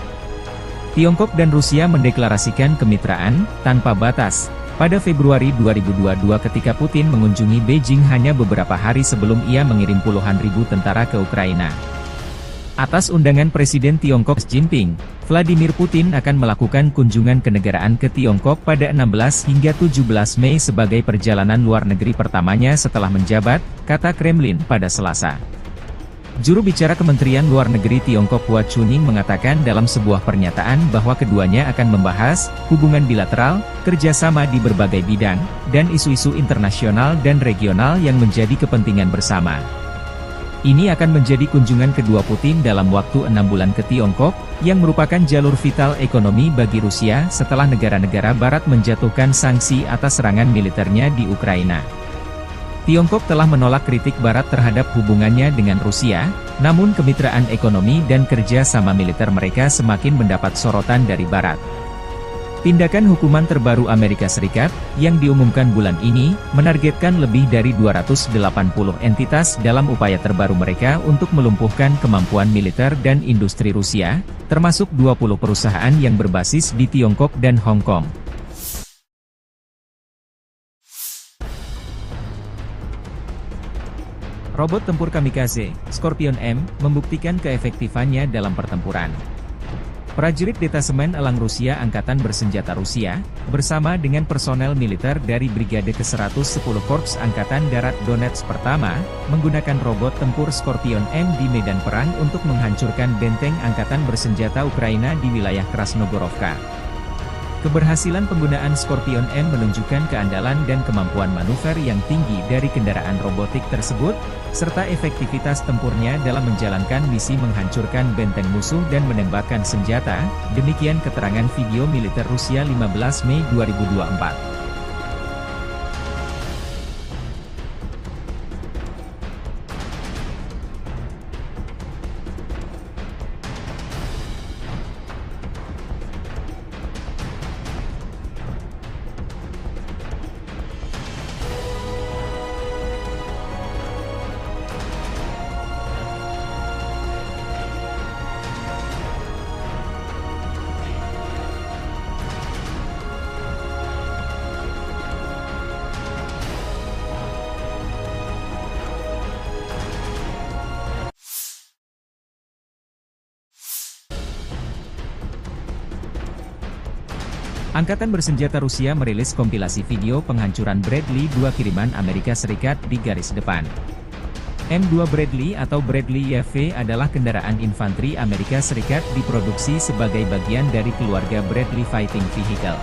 Tiongkok dan Rusia mendeklarasikan kemitraan, tanpa batas, pada Februari 2022 ketika Putin mengunjungi Beijing hanya beberapa hari sebelum ia mengirim puluhan ribu tentara ke Ukraina. Atas undangan Presiden Tiongkok Xi Jinping, Vladimir Putin akan melakukan kunjungan kenegaraan ke Tiongkok pada 16 hingga 17 Mei sebagai perjalanan luar negeri pertamanya setelah menjabat, kata Kremlin pada Selasa. Juru bicara Kementerian Luar Negeri Tiongkok Hua Chunying mengatakan dalam sebuah pernyataan bahwa keduanya akan membahas hubungan bilateral, kerjasama di berbagai bidang, dan isu-isu internasional dan regional yang menjadi kepentingan bersama. Ini akan menjadi kunjungan kedua Putin dalam waktu 6 bulan ke Tiongkok, yang merupakan jalur vital ekonomi bagi Rusia setelah negara-negara Barat menjatuhkan sanksi atas serangan militernya di Ukraina. Tiongkok telah menolak kritik Barat terhadap hubungannya dengan Rusia, namun kemitraan ekonomi dan kerja sama militer mereka semakin mendapat sorotan dari Barat. Tindakan hukuman terbaru Amerika Serikat, yang diumumkan bulan ini, menargetkan lebih dari 280 entitas dalam upaya terbaru mereka untuk melumpuhkan kemampuan militer dan industri Rusia, termasuk 20 perusahaan yang berbasis di Tiongkok dan Hong Kong. Robot tempur kamikaze, Scorpion M, membuktikan keefektifannya dalam pertempuran. Prajurit Detasemen Elang Rusia Angkatan Bersenjata Rusia, bersama dengan personel militer dari Brigade ke-110 Korps Angkatan Darat Donetsk Pertama, menggunakan robot tempur Scorpion M di medan perang untuk menghancurkan benteng Angkatan Bersenjata Ukraina di wilayah Krasnogorovka. Keberhasilan penggunaan Scorpion M menunjukkan keandalan dan kemampuan manuver yang tinggi dari kendaraan robotik tersebut, serta efektivitas tempurnya dalam menjalankan misi menghancurkan benteng musuh dan menembakkan senjata, demikian keterangan video militer Rusia 15 Mei 2024. Angkatan Bersenjata Rusia merilis kompilasi video penghancuran Bradley 2 kiriman Amerika Serikat di garis depan. M2 Bradley atau Bradley YV adalah kendaraan infanteri Amerika Serikat diproduksi sebagai bagian dari keluarga Bradley Fighting Vehicle.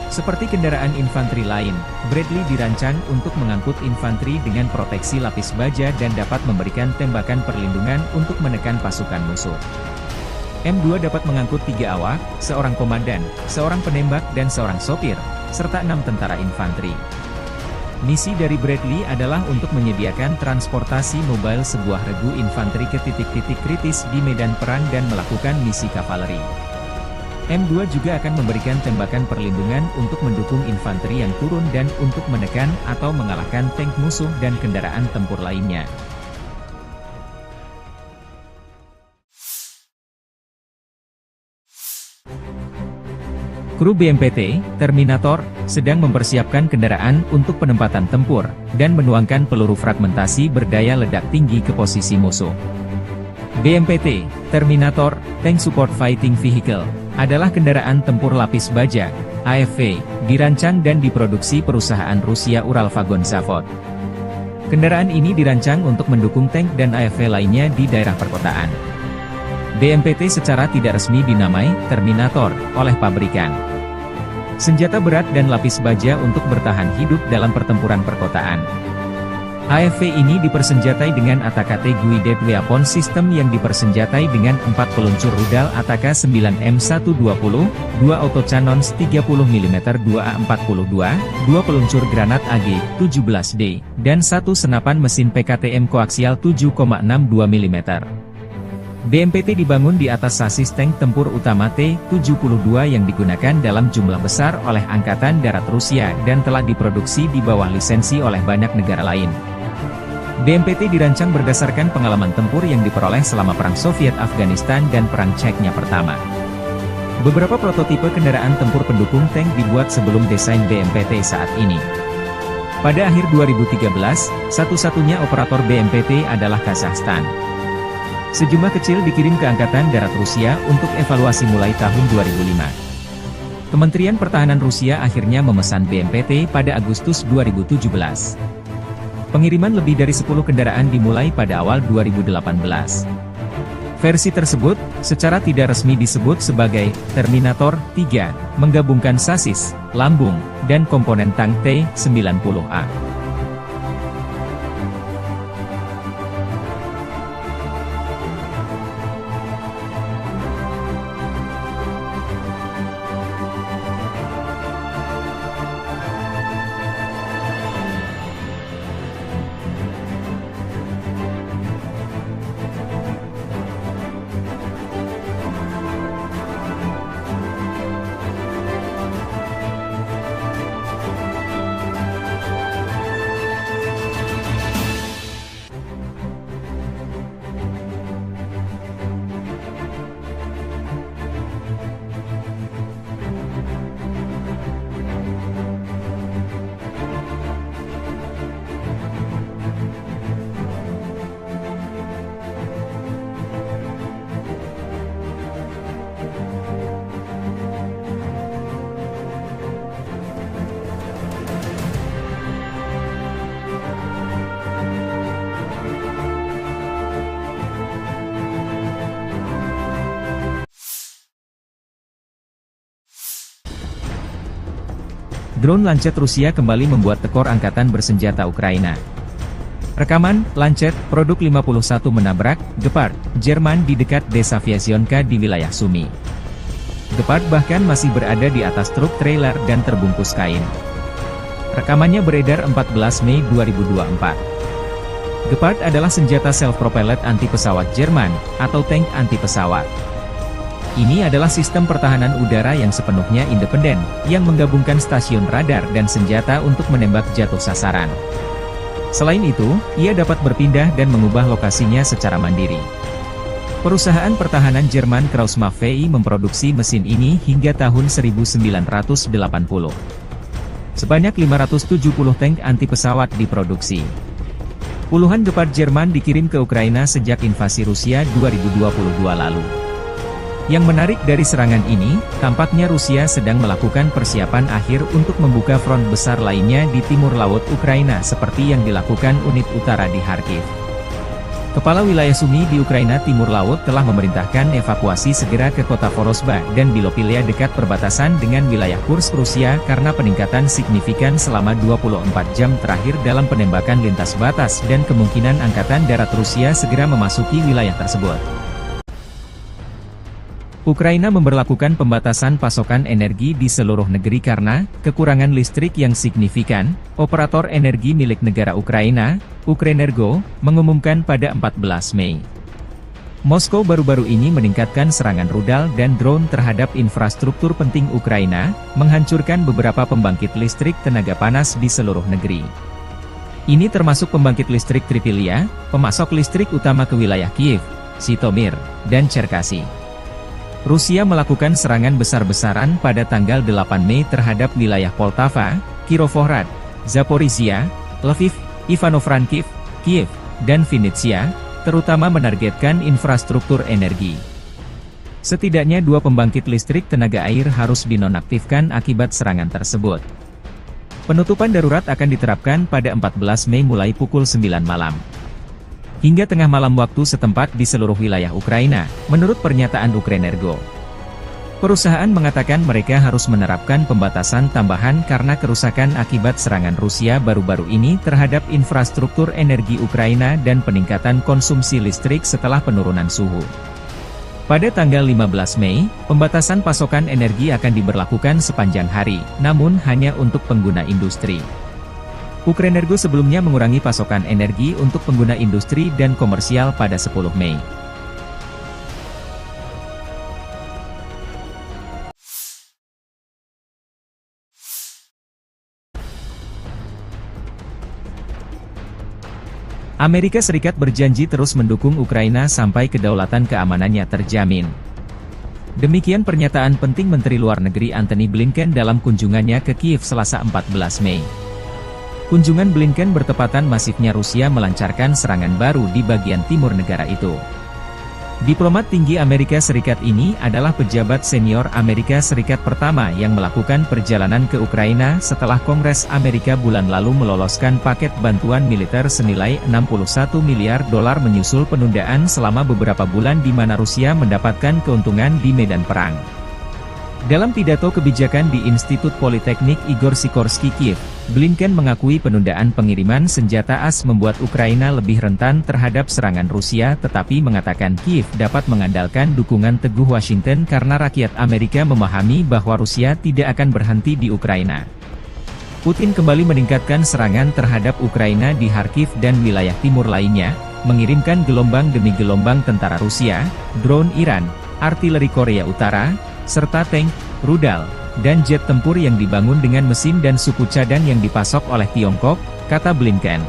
Seperti kendaraan infanteri lain, Bradley dirancang untuk mengangkut infanteri dengan proteksi lapis baja dan dapat memberikan tembakan perlindungan untuk menekan pasukan musuh. M2 dapat mengangkut 3 awak, seorang komandan, seorang penembak dan seorang sopir, serta 6 tentara infanteri. Misi dari Bradley adalah untuk menyediakan transportasi mobile sebuah regu infanteri ke titik-titik kritis di medan perang dan melakukan misi kavaleri. M2 juga akan memberikan tembakan perlindungan untuk mendukung infanteri yang turun dan untuk menekan atau mengalahkan tank musuh dan kendaraan tempur lainnya. Kru BMPT, Terminator, sedang mempersiapkan kendaraan untuk penempatan tempur, dan menuangkan peluru fragmentasi berdaya ledak tinggi ke posisi musuh. BMPT, Terminator, Tank Support Fighting Vehicle, adalah kendaraan tempur lapis baja, AFV, dirancang dan diproduksi perusahaan Rusia Uralvagon Zavod. Kendaraan ini dirancang untuk mendukung tank dan AFV lainnya di daerah perkotaan. BMPT secara tidak resmi dinamai Terminator oleh pabrikan. senjata berat dan lapis baja untuk bertahan hidup dalam pertempuran perkotaan. AFV ini dipersenjatai dengan ATAK Guided Weapon System yang dipersenjatai dengan 4 peluncur rudal ATAK 9M120, 2 autocannons 30mm 2A42, 2 peluncur granat AG-17D, dan 1 senapan mesin PKTM koaksial 7,62 mm. BMPT dibangun di atas sasis tank tempur utama T-72 yang digunakan dalam jumlah besar oleh Angkatan Darat Rusia dan telah diproduksi di bawah lisensi oleh banyak negara lain. BMPT dirancang berdasarkan pengalaman tempur yang diperoleh selama Perang Soviet-Afghanistan dan Perang Chechnya pertama. Beberapa prototipe kendaraan tempur pendukung tank dibuat sebelum desain BMPT saat ini. Pada akhir 2013, satu-satunya operator BMPT adalah Kazakhstan. Sejumlah kecil dikirim ke Angkatan Darat Rusia untuk evaluasi mulai tahun 2005. Kementerian Pertahanan Rusia akhirnya memesan BMPT pada Agustus 2017. Pengiriman lebih dari 10 kendaraan dimulai pada awal 2018. Versi tersebut, secara tidak resmi disebut sebagai Terminator 3, menggabungkan sasis, lambung, dan komponen tank T-90A. Drone Lancet Rusia kembali membuat tekor angkatan bersenjata Ukraina. Rekaman, Lancet, produk 51 menabrak, Gepard, Jerman di dekat desa Vyazionka di wilayah Sumy. Gepard bahkan masih berada di atas truk trailer dan terbungkus kain. Rekamannya beredar 14 Mei 2024. Gepard adalah senjata self-propelled anti-pesawat Jerman, atau tank anti-pesawat. Ini adalah sistem pertahanan udara yang sepenuhnya independen, yang menggabungkan stasiun radar dan senjata untuk menembak jatuh sasaran. Selain itu, ia dapat berpindah dan mengubah lokasinya secara mandiri. Perusahaan pertahanan Jerman Krauss-Maffei memproduksi mesin ini hingga tahun 1980. Sebanyak 570 tank anti-pesawat diproduksi. Puluhan Gepard Jerman dikirim ke Ukraina sejak invasi Rusia 2022 lalu. Yang menarik dari serangan ini, tampaknya Rusia sedang melakukan persiapan akhir untuk membuka front besar lainnya di timur laut Ukraina seperti yang dilakukan unit utara di Kharkiv. Kepala wilayah Sumy di Ukraina Timur Laut telah memerintahkan evakuasi segera ke kota Vorosba dan Bilopilia dekat perbatasan dengan wilayah Kursk Rusia karena peningkatan signifikan selama 24 jam terakhir dalam penembakan lintas batas dan kemungkinan Angkatan Darat Rusia segera memasuki wilayah tersebut. Ukraina memberlakukan pembatasan pasokan energi di seluruh negeri karena kekurangan listrik yang signifikan. Operator energi milik negara Ukraina, Ukrenergo, mengumumkan pada 14 Mei. Moskow baru-baru ini meningkatkan serangan rudal dan drone terhadap infrastruktur penting Ukraina, menghancurkan beberapa pembangkit listrik tenaga panas di seluruh negeri. Ini termasuk pembangkit listrik Tripilia, pemasok listrik utama ke wilayah Kiev, Zhytomyr, dan Cherkasy. Rusia melakukan serangan besar-besaran pada tanggal 8 Mei terhadap wilayah Poltava, Kirovohrad, Zaporizhia, Lviv, Ivano-Frankivsk, Kiev, dan Vinnytsia, terutama menargetkan infrastruktur energi. Setidaknya 2 pembangkit listrik tenaga air harus dinonaktifkan akibat serangan tersebut. Penutupan darurat akan diterapkan pada 14 Mei mulai pukul 9 malam. Hingga tengah malam waktu setempat di seluruh wilayah Ukraina, menurut pernyataan Ukrenergo. Perusahaan mengatakan mereka harus menerapkan pembatasan tambahan karena kerusakan akibat serangan Rusia baru-baru ini terhadap infrastruktur energi Ukraina dan peningkatan konsumsi listrik setelah penurunan suhu. Pada tanggal 15 Mei, pembatasan pasokan energi akan diberlakukan sepanjang hari, namun hanya untuk pengguna industri. Ukrenergo sebelumnya mengurangi pasokan energi untuk pengguna industri dan komersial pada 10 Mei. Amerika Serikat berjanji terus mendukung Ukraina sampai kedaulatan keamanannya terjamin. Demikian pernyataan penting Menteri Luar Negeri Antony Blinken dalam kunjungannya ke Kiev Selasa 14 Mei. Kunjungan Blinken bertepatan masifnya Rusia melancarkan serangan baru di bagian timur negara itu. Diplomat tinggi Amerika Serikat ini adalah pejabat senior Amerika Serikat pertama yang melakukan perjalanan ke Ukraina setelah Kongres Amerika bulan lalu meloloskan paket bantuan militer senilai 61 miliar dolar menyusul penundaan selama beberapa bulan di mana Rusia mendapatkan keuntungan di medan perang. Dalam pidato kebijakan di Institut Politeknik Igor Sikorsky Kiev, Blinken mengakui penundaan pengiriman senjata AS membuat Ukraina lebih rentan terhadap serangan Rusia tetapi mengatakan Kiev dapat mengandalkan dukungan teguh Washington karena rakyat Amerika memahami bahwa Rusia tidak akan berhenti di Ukraina. Putin kembali meningkatkan serangan terhadap Ukraina di Kharkiv dan wilayah timur lainnya, mengirimkan gelombang demi gelombang tentara Rusia, drone Iran, artileri Korea Utara, serta tank, rudal, dan jet tempur yang dibangun dengan mesin dan suku cadang yang dipasok oleh Tiongkok, kata Blinken.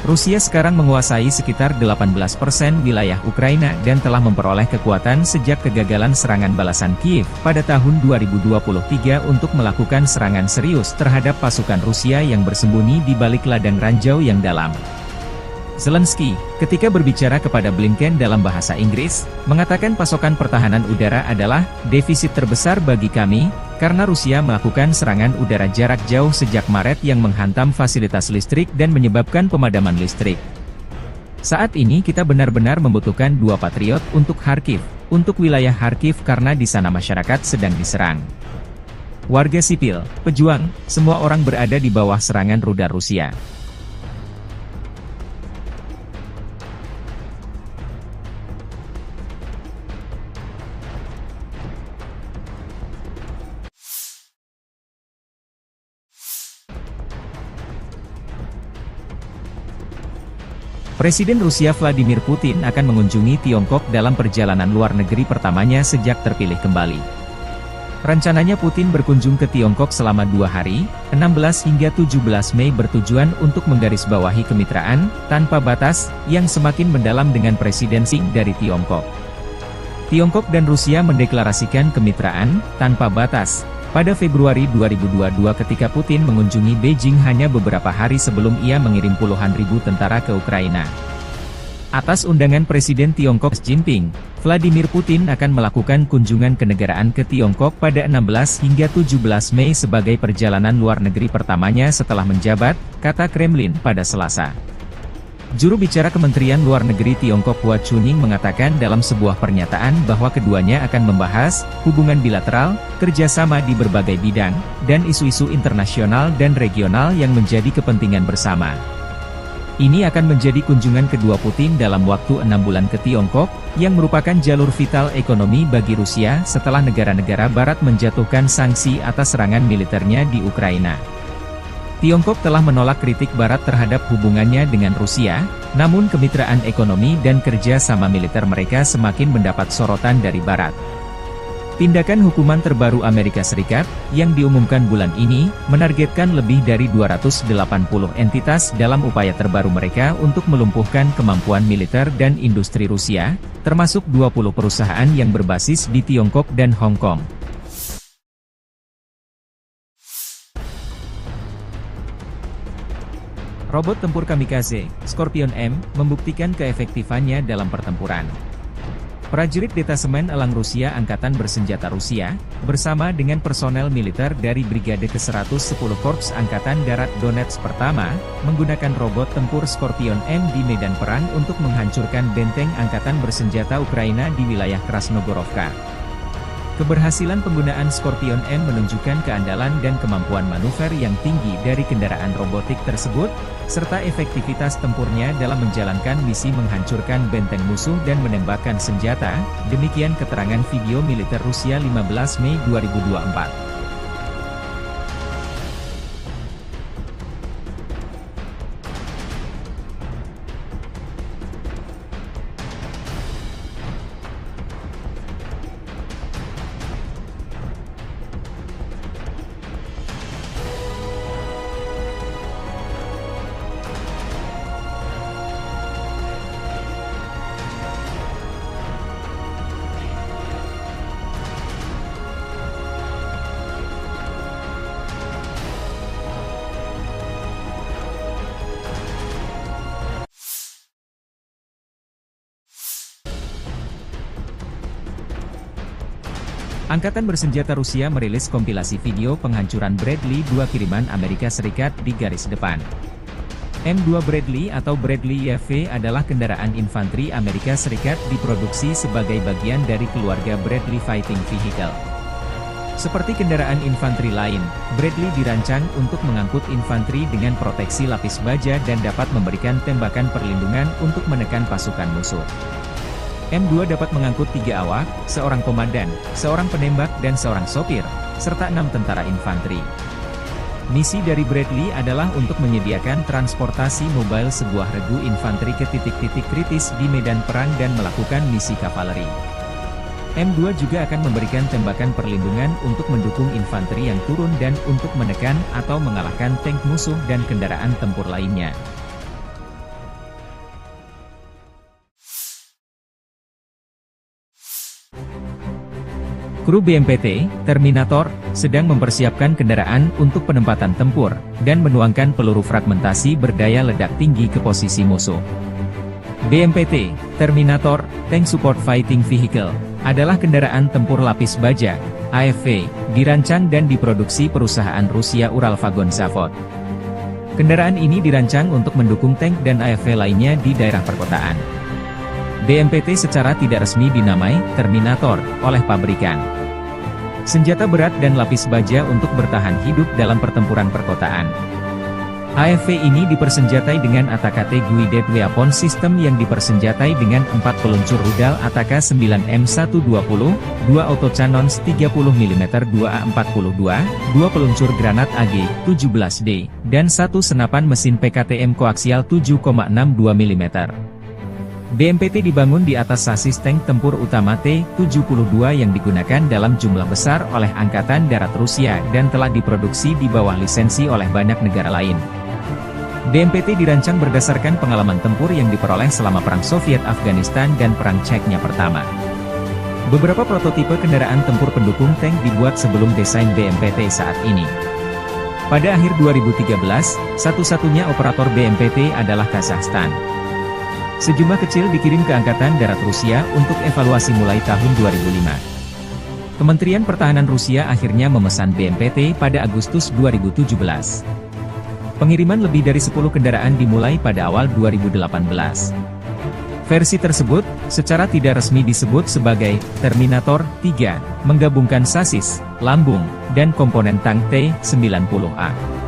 Rusia sekarang menguasai sekitar 18% wilayah Ukraina dan telah memperoleh kekuatan sejak kegagalan serangan balasan Kiev pada tahun 2023 untuk melakukan serangan serius terhadap pasukan Rusia yang bersembunyi di balik ladang ranjau yang dalam. Zelensky, ketika berbicara kepada Blinken dalam bahasa Inggris, mengatakan pasokan pertahanan udara adalah defisit terbesar bagi kami, karena Rusia melakukan serangan udara jarak jauh sejak Maret yang menghantam fasilitas listrik dan menyebabkan pemadaman listrik. Saat ini kita benar-benar membutuhkan 2 Patriot untuk Kharkiv, untuk wilayah Kharkiv karena di sana masyarakat sedang diserang. Warga sipil, pejuang, semua orang berada di bawah serangan rudal Rusia. Presiden Rusia Vladimir Putin akan mengunjungi Tiongkok dalam perjalanan luar negeri pertamanya sejak terpilih kembali. Rencananya Putin berkunjung ke Tiongkok selama 2 hari, 16 hingga 17 Mei bertujuan untuk menggarisbawahi kemitraan tanpa batas yang semakin mendalam dengan Presiden Xi dari Tiongkok. Tiongkok dan Rusia mendeklarasikan kemitraan tanpa batas pada Februari 2022 ketika Putin mengunjungi Beijing hanya beberapa hari sebelum ia mengirim puluhan ribu tentara ke Ukraina. Atas undangan Presiden Tiongkok Xi Jinping, Vladimir Putin akan melakukan kunjungan kenegaraan ke Tiongkok pada 16 hingga 17 Mei sebagai perjalanan luar negeri pertamanya setelah menjabat, kata Kremlin pada Selasa. Juru bicara Kementerian Luar Negeri Tiongkok Hua Chunying mengatakan dalam sebuah pernyataan bahwa keduanya akan membahas hubungan bilateral, kerjasama di berbagai bidang, dan isu-isu internasional dan regional yang menjadi kepentingan bersama. Ini akan menjadi kunjungan kedua Putin dalam waktu 6 bulan ke Tiongkok, yang merupakan jalur vital ekonomi bagi Rusia setelah negara-negara Barat menjatuhkan sanksi atas serangan militernya di Ukraina. Tiongkok telah menolak kritik Barat terhadap hubungannya dengan Rusia, namun kemitraan ekonomi dan kerja sama militer mereka semakin mendapat sorotan dari Barat. Tindakan hukuman terbaru Amerika Serikat, yang diumumkan bulan ini, menargetkan lebih dari 280 entitas dalam upaya terbaru mereka untuk melumpuhkan kemampuan militer dan industri Rusia, termasuk 20 perusahaan yang berbasis di Tiongkok dan Hong Kong. Robot tempur kamikaze, Scorpion M, membuktikan keefektifannya dalam pertempuran. Prajurit Detasemen Elang Rusia Angkatan Bersenjata Rusia, bersama dengan personel militer dari Brigade ke-110 Korps Angkatan Darat Donetsk Pertama, menggunakan robot tempur Scorpion M di medan perang untuk menghancurkan benteng Angkatan Bersenjata Ukraina di wilayah Krasnogorovka. Keberhasilan penggunaan Scorpion M menunjukkan keandalan dan kemampuan manuver yang tinggi dari kendaraan robotik tersebut, serta efektivitas tempurnya dalam menjalankan misi menghancurkan benteng musuh dan menembakkan senjata, demikian keterangan video militer Rusia 15 Mei 2024. Angkatan bersenjata Rusia merilis kompilasi video penghancuran Bradley 2 kiriman Amerika Serikat di garis depan. M2 Bradley atau Bradley YV adalah kendaraan infanteri Amerika Serikat diproduksi sebagai bagian dari keluarga Bradley Fighting Vehicle. Seperti kendaraan infanteri lain, Bradley dirancang untuk mengangkut infanteri dengan proteksi lapis baja dan dapat memberikan tembakan perlindungan untuk menekan pasukan musuh. M2 dapat mengangkut 3 awak, seorang komandan, seorang penembak dan seorang sopir, serta 6 tentara infanteri. Misi dari Bradley adalah untuk menyediakan transportasi mobile sebuah regu infanteri ke titik-titik kritis di medan perang dan melakukan misi kavaleri. M2 juga akan memberikan tembakan perlindungan untuk mendukung infanteri yang turun dan untuk menekan atau mengalahkan tank musuh dan kendaraan tempur lainnya. Kru BMPT, Terminator, sedang mempersiapkan kendaraan untuk penempatan tempur, dan menuangkan peluru fragmentasi berdaya ledak tinggi ke posisi musuh. BMPT, Terminator, Tank Support Fighting Vehicle, adalah kendaraan tempur lapis baja, AFV, dirancang dan diproduksi perusahaan Rusia Uralvagon Zavod. Kendaraan ini dirancang untuk mendukung tank dan AFV lainnya di daerah perkotaan. BMPT secara tidak resmi dinamai Terminator oleh pabrikan. Senjata berat dan lapis baja untuk bertahan hidup dalam pertempuran perkotaan. AFV ini dipersenjatai dengan ATAK Guided Weapon System yang dipersenjatai dengan 4 peluncur rudal ATAK 9M120, 2 autocannons 30 mm 2A42, 2 peluncur granat AG-17D, dan 1 senapan mesin PKTM koaksial 7,62 mm. BMPT dibangun di atas sasis tank tempur utama T-72 yang digunakan dalam jumlah besar oleh Angkatan Darat Rusia dan telah diproduksi di bawah lisensi oleh banyak negara lain. BMPT dirancang berdasarkan pengalaman tempur yang diperoleh selama Perang Soviet-Afghanistan dan Perang Chechnya pertama. Beberapa prototipe kendaraan tempur pendukung tank dibuat sebelum desain BMPT saat ini. Pada akhir 2013, satu-satunya operator BMPT adalah Kazakhstan. Sejumlah kecil dikirim ke Angkatan Darat Rusia untuk evaluasi mulai tahun 2005. Kementerian Pertahanan Rusia akhirnya memesan BMPT pada Agustus 2017. Pengiriman lebih dari 10 kendaraan dimulai pada awal 2018. Versi tersebut, secara tidak resmi disebut sebagai Terminator 3, menggabungkan sasis, lambung, dan komponen tank T-90A.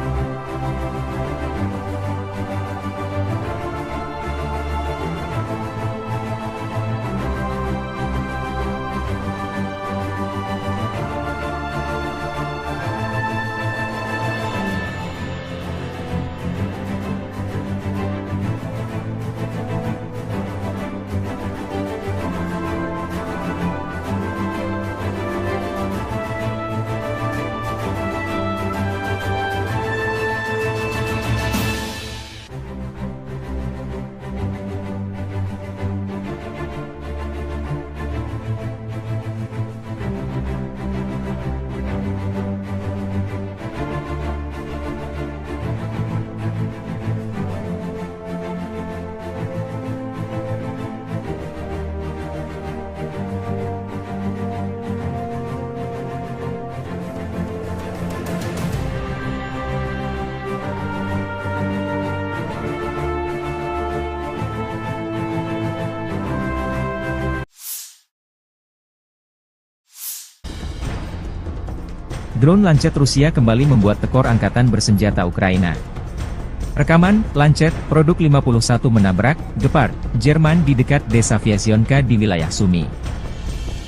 Drone Lancet Rusia kembali membuat tekor angkatan bersenjata Ukraina. Rekaman, Lancet, produk 51 menabrak, Gepard, Jerman di dekat desa Vyasionka di wilayah Sumy.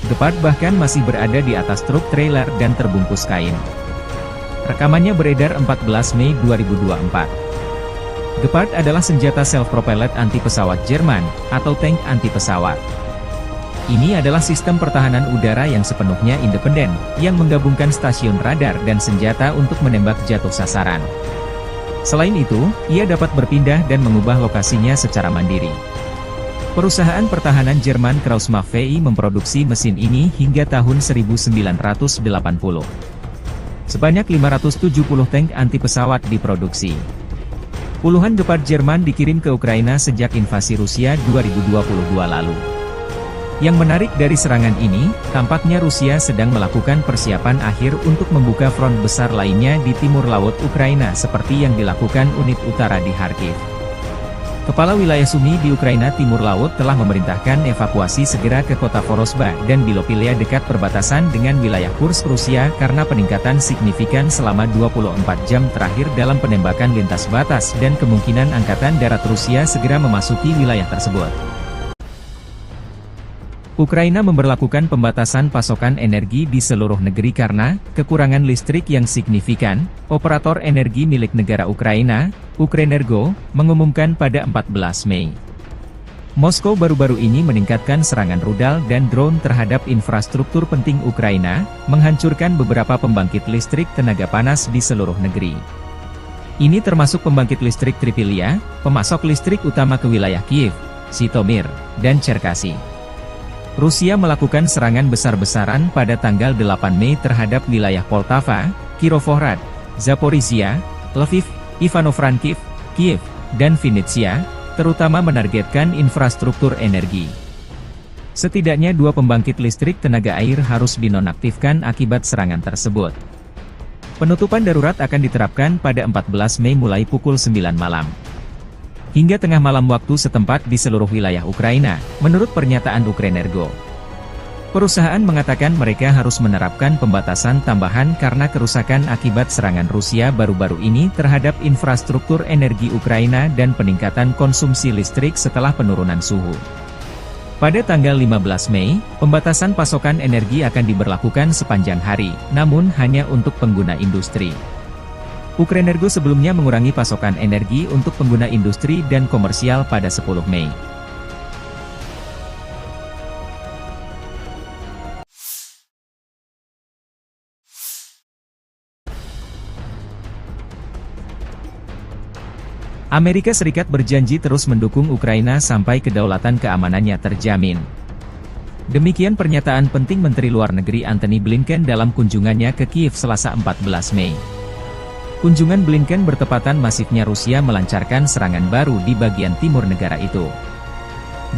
Gepard bahkan masih berada di atas truk trailer dan terbungkus kain. Rekamannya beredar 14 Mei 2024. Gepard adalah senjata self-propelled anti-pesawat Jerman, atau tank anti-pesawat. Ini adalah sistem pertahanan udara yang sepenuhnya independen, yang menggabungkan stasiun radar dan senjata untuk menembak jatuh sasaran. Selain itu, ia dapat berpindah dan mengubah lokasinya secara mandiri. Perusahaan pertahanan Jerman Krauss-Maffei VI memproduksi mesin ini hingga tahun 1980. Sebanyak 570 tank anti-pesawat diproduksi. Puluhan Gepard Jerman dikirim ke Ukraina sejak invasi Rusia 2022 lalu. Yang menarik dari serangan ini, tampaknya Rusia sedang melakukan persiapan akhir untuk membuka front besar lainnya di timur laut Ukraina seperti yang dilakukan unit utara di Kharkiv. Kepala wilayah Sumy di Ukraina Timur Laut telah memerintahkan evakuasi segera ke kota Vorosba dan Bilopilia dekat perbatasan dengan wilayah Kursk Rusia karena peningkatan signifikan selama 24 jam terakhir dalam penembakan lintas batas dan kemungkinan angkatan darat Rusia segera memasuki wilayah tersebut. Ukraina memberlakukan pembatasan pasokan energi di seluruh negeri karena kekurangan listrik yang signifikan. Operator energi milik negara Ukraina, Ukrenergo, mengumumkan pada 14 Mei. Moskow baru-baru ini meningkatkan serangan rudal dan drone terhadap infrastruktur penting Ukraina, menghancurkan beberapa pembangkit listrik tenaga panas di seluruh negeri. Ini termasuk pembangkit listrik Tripilia, pemasok listrik utama ke wilayah Kiev, Zhytomyr, dan Cherkasy. Rusia melakukan serangan besar-besaran pada tanggal 8 Mei terhadap wilayah Poltava, Kirovohrad, Zaporizhia, Lviv, Ivano-Frankivsk, Kiev, dan Vinnytsia, terutama menargetkan infrastruktur energi. Setidaknya 2 pembangkit listrik tenaga air harus dinonaktifkan akibat serangan tersebut. Penutupan darurat akan diterapkan pada 14 Mei mulai pukul 9 malam. Hingga tengah malam waktu setempat di seluruh wilayah Ukraina, menurut pernyataan Ukrenergo. Perusahaan mengatakan mereka harus menerapkan pembatasan tambahan karena kerusakan akibat serangan Rusia baru-baru ini terhadap infrastruktur energi Ukraina dan peningkatan konsumsi listrik setelah penurunan suhu. Pada tanggal 15 Mei, pembatasan pasokan energi akan diberlakukan sepanjang hari, namun hanya untuk pengguna industri. Ukrenergo sebelumnya mengurangi pasokan energi untuk pengguna industri dan komersial pada 10 Mei. Amerika Serikat berjanji terus mendukung Ukraina sampai kedaulatan keamanannya terjamin. Demikian pernyataan penting Menteri Luar Negeri Antony Blinken dalam kunjungannya ke Kiev Selasa 14 Mei. Kunjungan Blinken bertepatan masifnya Rusia melancarkan serangan baru di bagian timur negara itu.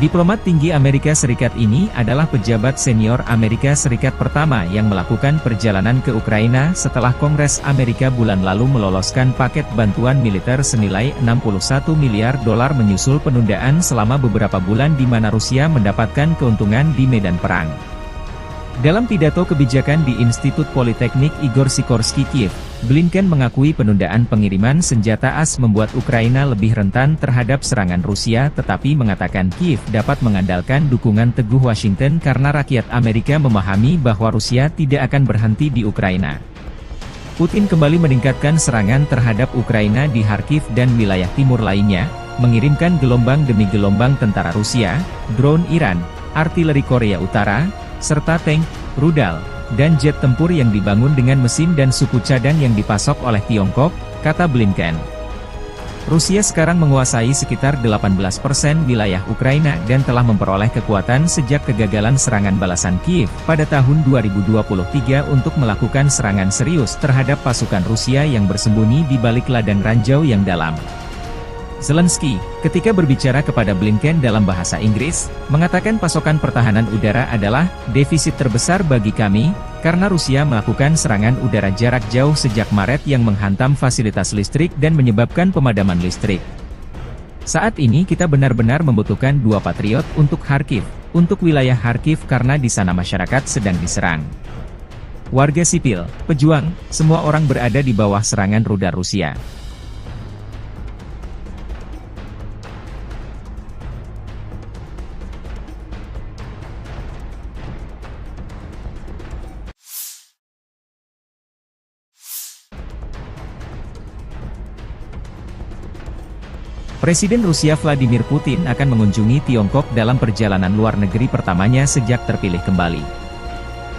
Diplomat tinggi Amerika Serikat ini adalah pejabat senior Amerika Serikat pertama yang melakukan perjalanan ke Ukraina setelah Kongres Amerika bulan lalu meloloskan paket bantuan militer senilai $61 miliar menyusul penundaan selama beberapa bulan di mana Rusia mendapatkan keuntungan di medan perang. Dalam pidato kebijakan di Institut Politeknik Igor Sikorsky Kiev, Blinken mengakui penundaan pengiriman senjata AS membuat Ukraina lebih rentan terhadap serangan Rusia tetapi mengatakan Kiev dapat mengandalkan dukungan teguh Washington karena rakyat Amerika memahami bahwa Rusia tidak akan berhenti di Ukraina. Putin kembali meningkatkan serangan terhadap Ukraina di Kharkiv dan wilayah timur lainnya, mengirimkan gelombang demi gelombang tentara Rusia, drone Iran, artileri Korea Utara, serta tank, rudal, dan jet tempur yang dibangun dengan mesin dan suku cadang yang dipasok oleh Tiongkok, kata Blinken. Rusia sekarang menguasai sekitar 18% wilayah Ukraina dan telah memperoleh kekuatan sejak kegagalan serangan balasan Kiev pada tahun 2023 untuk melakukan serangan serius terhadap pasukan Rusia yang bersembunyi di balik ladang ranjau yang dalam. Zelensky, ketika berbicara kepada Blinken dalam bahasa Inggris, mengatakan pasokan pertahanan udara adalah defisit terbesar bagi kami, karena Rusia melakukan serangan udara jarak jauh sejak Maret yang menghantam fasilitas listrik dan menyebabkan pemadaman listrik. Saat ini kita benar-benar membutuhkan 2 Patriot untuk Kharkiv, untuk wilayah Kharkiv karena di sana masyarakat sedang diserang. warga sipil, pejuang, semua orang berada di bawah serangan rudal Rusia. Presiden Rusia Vladimir Putin akan mengunjungi Tiongkok dalam perjalanan luar negeri pertamanya sejak terpilih kembali.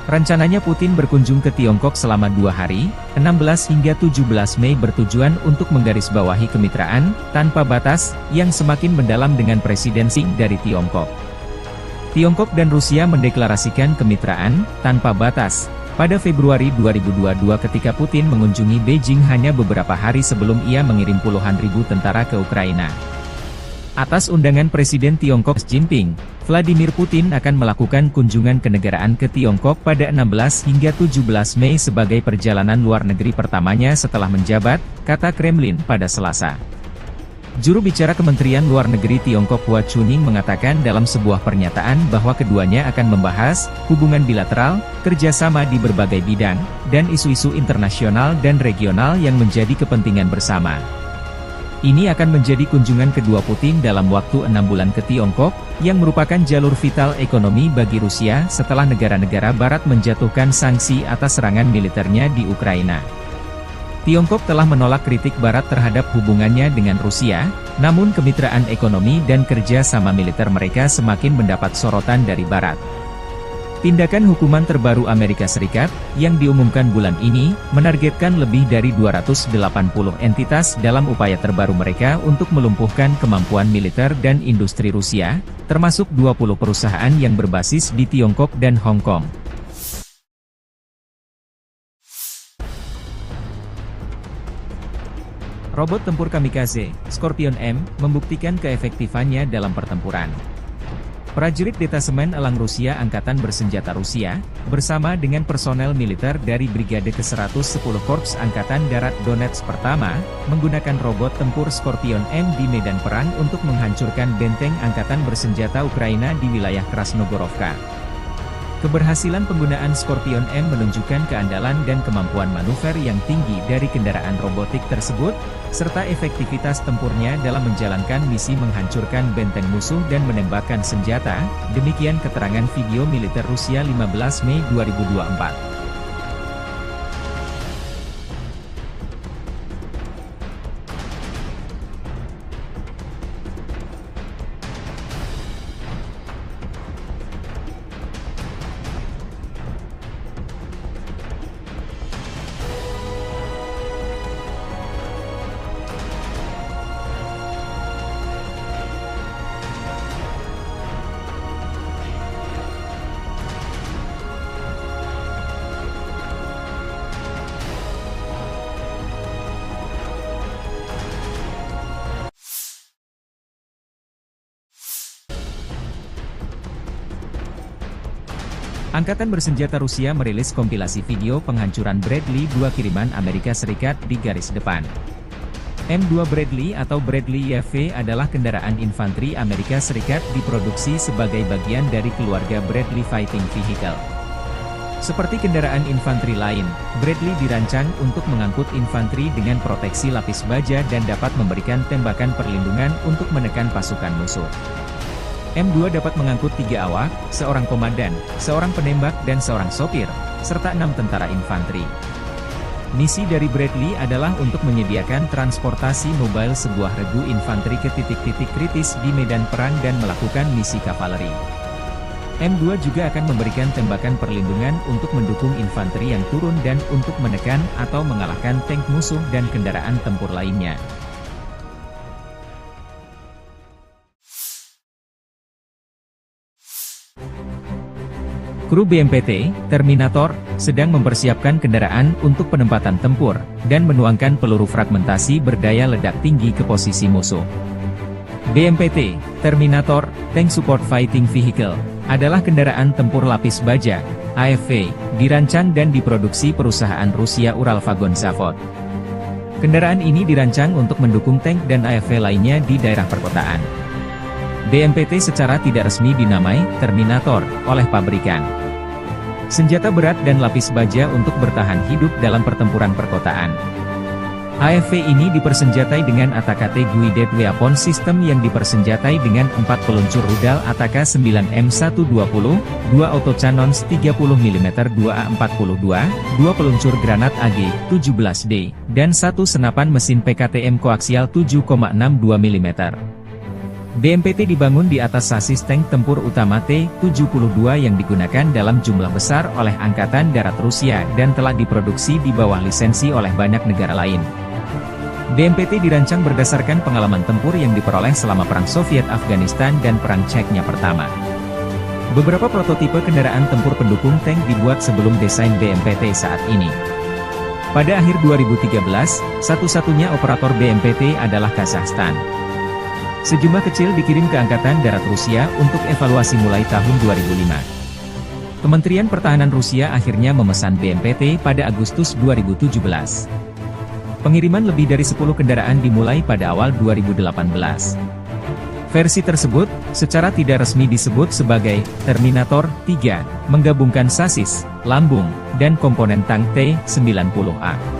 Rencananya Putin berkunjung ke Tiongkok selama 2 hari, 16 hingga 17 Mei bertujuan untuk menggarisbawahi kemitraan, tanpa batas, yang semakin mendalam dengan Presiden Xi dari Tiongkok. Tiongkok dan Rusia mendeklarasikan kemitraan, tanpa batas, pada Februari 2022 ketika Putin mengunjungi Beijing hanya beberapa hari sebelum ia mengirim puluhan ribu tentara ke Ukraina. Atas undangan Presiden Tiongkok Xi Jinping, Vladimir Putin akan melakukan kunjungan kenegaraan ke Tiongkok pada 16 hingga 17 Mei sebagai perjalanan luar negeri pertamanya setelah menjabat, kata Kremlin pada Selasa. Juru bicara Kementerian Luar Negeri Tiongkok Hua Chunying mengatakan dalam sebuah pernyataan bahwa keduanya akan membahas hubungan bilateral, kerjasama di berbagai bidang, dan isu-isu internasional dan regional yang menjadi kepentingan bersama. Ini akan menjadi kunjungan kedua Putin dalam waktu 6 bulan ke Tiongkok, yang merupakan jalur vital ekonomi bagi Rusia setelah negara-negara Barat menjatuhkan sanksi atas serangan militernya di Ukraina. Tiongkok telah menolak kritik Barat terhadap hubungannya dengan Rusia, namun kemitraan ekonomi dan kerja sama militer mereka semakin mendapat sorotan dari Barat. Tindakan hukuman terbaru Amerika Serikat, yang diumumkan bulan ini, menargetkan lebih dari 280 entitas dalam upaya terbaru mereka untuk melumpuhkan kemampuan militer dan industri Rusia, termasuk 20 perusahaan yang berbasis di Tiongkok dan Hong Kong. Robot tempur kamikaze, Scorpion M, membuktikan keefektifannya dalam pertempuran. Prajurit Detasemen Elang Rusia Angkatan Bersenjata Rusia, bersama dengan personel militer dari Brigade ke-110 Korps Angkatan Darat Donetsk Pertama, menggunakan robot tempur Scorpion M di medan perang untuk menghancurkan benteng Angkatan Bersenjata Ukraina di wilayah Krasnogorovka. Keberhasilan penggunaan Scorpion M menunjukkan keandalan dan kemampuan manuver yang tinggi dari kendaraan robotik tersebut, serta efektivitas tempurnya dalam menjalankan misi menghancurkan benteng musuh dan menembakkan senjata, demikian keterangan video militer Rusia 15 Mei 2024. Angkatan Bersenjata Rusia merilis kompilasi video penghancuran Bradley 2 kiriman Amerika Serikat di garis depan. M2 Bradley atau Bradley YV adalah kendaraan infanteri Amerika Serikat diproduksi sebagai bagian dari keluarga Bradley Fighting Vehicle. Seperti kendaraan infanteri lain, Bradley dirancang untuk mengangkut infanteri dengan proteksi lapis baja dan dapat memberikan tembakan perlindungan untuk menekan pasukan musuh. M2 dapat mengangkut 3 awak, seorang komandan, seorang penembak dan seorang sopir, serta 6 tentara infanteri. Misi dari Bradley adalah untuk menyediakan transportasi mobile sebuah regu infanteri ke titik-titik kritis di medan perang dan melakukan misi kavaleri. M2 juga akan memberikan tembakan perlindungan untuk mendukung infanteri yang turun dan untuk menekan atau mengalahkan tank musuh dan kendaraan tempur lainnya. Kru BMPT, Terminator, sedang mempersiapkan kendaraan untuk penempatan tempur, dan menuangkan peluru fragmentasi berdaya ledak tinggi ke posisi musuh. BMPT, Terminator, Tank Support Fighting Vehicle, adalah kendaraan tempur lapis baja, AFV, dirancang dan diproduksi perusahaan Rusia Uralvagon Zavod. Kendaraan ini dirancang untuk mendukung tank dan AFV lainnya di daerah perkotaan. BMPT secara tidak resmi dinamai Terminator oleh pabrikan. senjata berat dan lapis baja untuk bertahan hidup dalam pertempuran perkotaan. AFV ini dipersenjatai dengan ATAK Guided Weapon System yang dipersenjatai dengan 4 peluncur rudal ATAK 9M120, 2 autocannons 30 mm 2A42, 2 peluncur granat AG-17D, dan 1 senapan mesin PKTM koaksial 7,62 mm. BMPT dibangun di atas sasis tank tempur utama T-72 yang digunakan dalam jumlah besar oleh Angkatan Darat Rusia dan telah diproduksi di bawah lisensi oleh banyak negara lain. BMPT dirancang berdasarkan pengalaman tempur yang diperoleh selama Perang Soviet-Afghanistan dan Perang Chechnya pertama. Beberapa prototipe kendaraan tempur pendukung tank dibuat sebelum desain BMPT saat ini. Pada akhir 2013, satu-satunya operator BMPT adalah Kazakhstan. Sejumlah kecil dikirim ke Angkatan Darat Rusia untuk evaluasi mulai tahun 2005. Kementerian Pertahanan Rusia akhirnya memesan BMPT pada Agustus 2017. Pengiriman lebih dari 10 kendaraan dimulai pada awal 2018. Versi tersebut, secara tidak resmi disebut sebagai Terminator 3, menggabungkan sasis, lambung, dan komponen tank T-90A.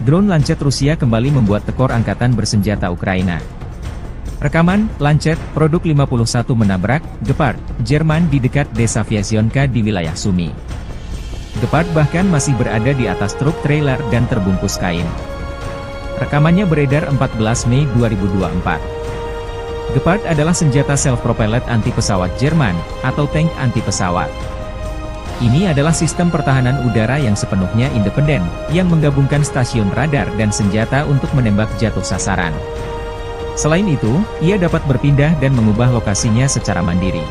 Drone Lancet Rusia kembali membuat tekor angkatan bersenjata Ukraina. Rekaman, Lancet, produk 51 menabrak, Gepard, Jerman di dekat desa Vyazionka di wilayah Sumy. Gepard bahkan masih berada di atas truk trailer dan terbungkus kain. Rekamannya beredar 14 Mei 2024. Gepard adalah senjata self-propelled anti-pesawat Jerman, atau tank anti-pesawat. Ini adalah sistem pertahanan udara yang sepenuhnya independen, yang menggabungkan stasiun radar dan senjata untuk menembak jatuh sasaran. Selain itu, ia dapat berpindah dan mengubah lokasinya secara mandiri.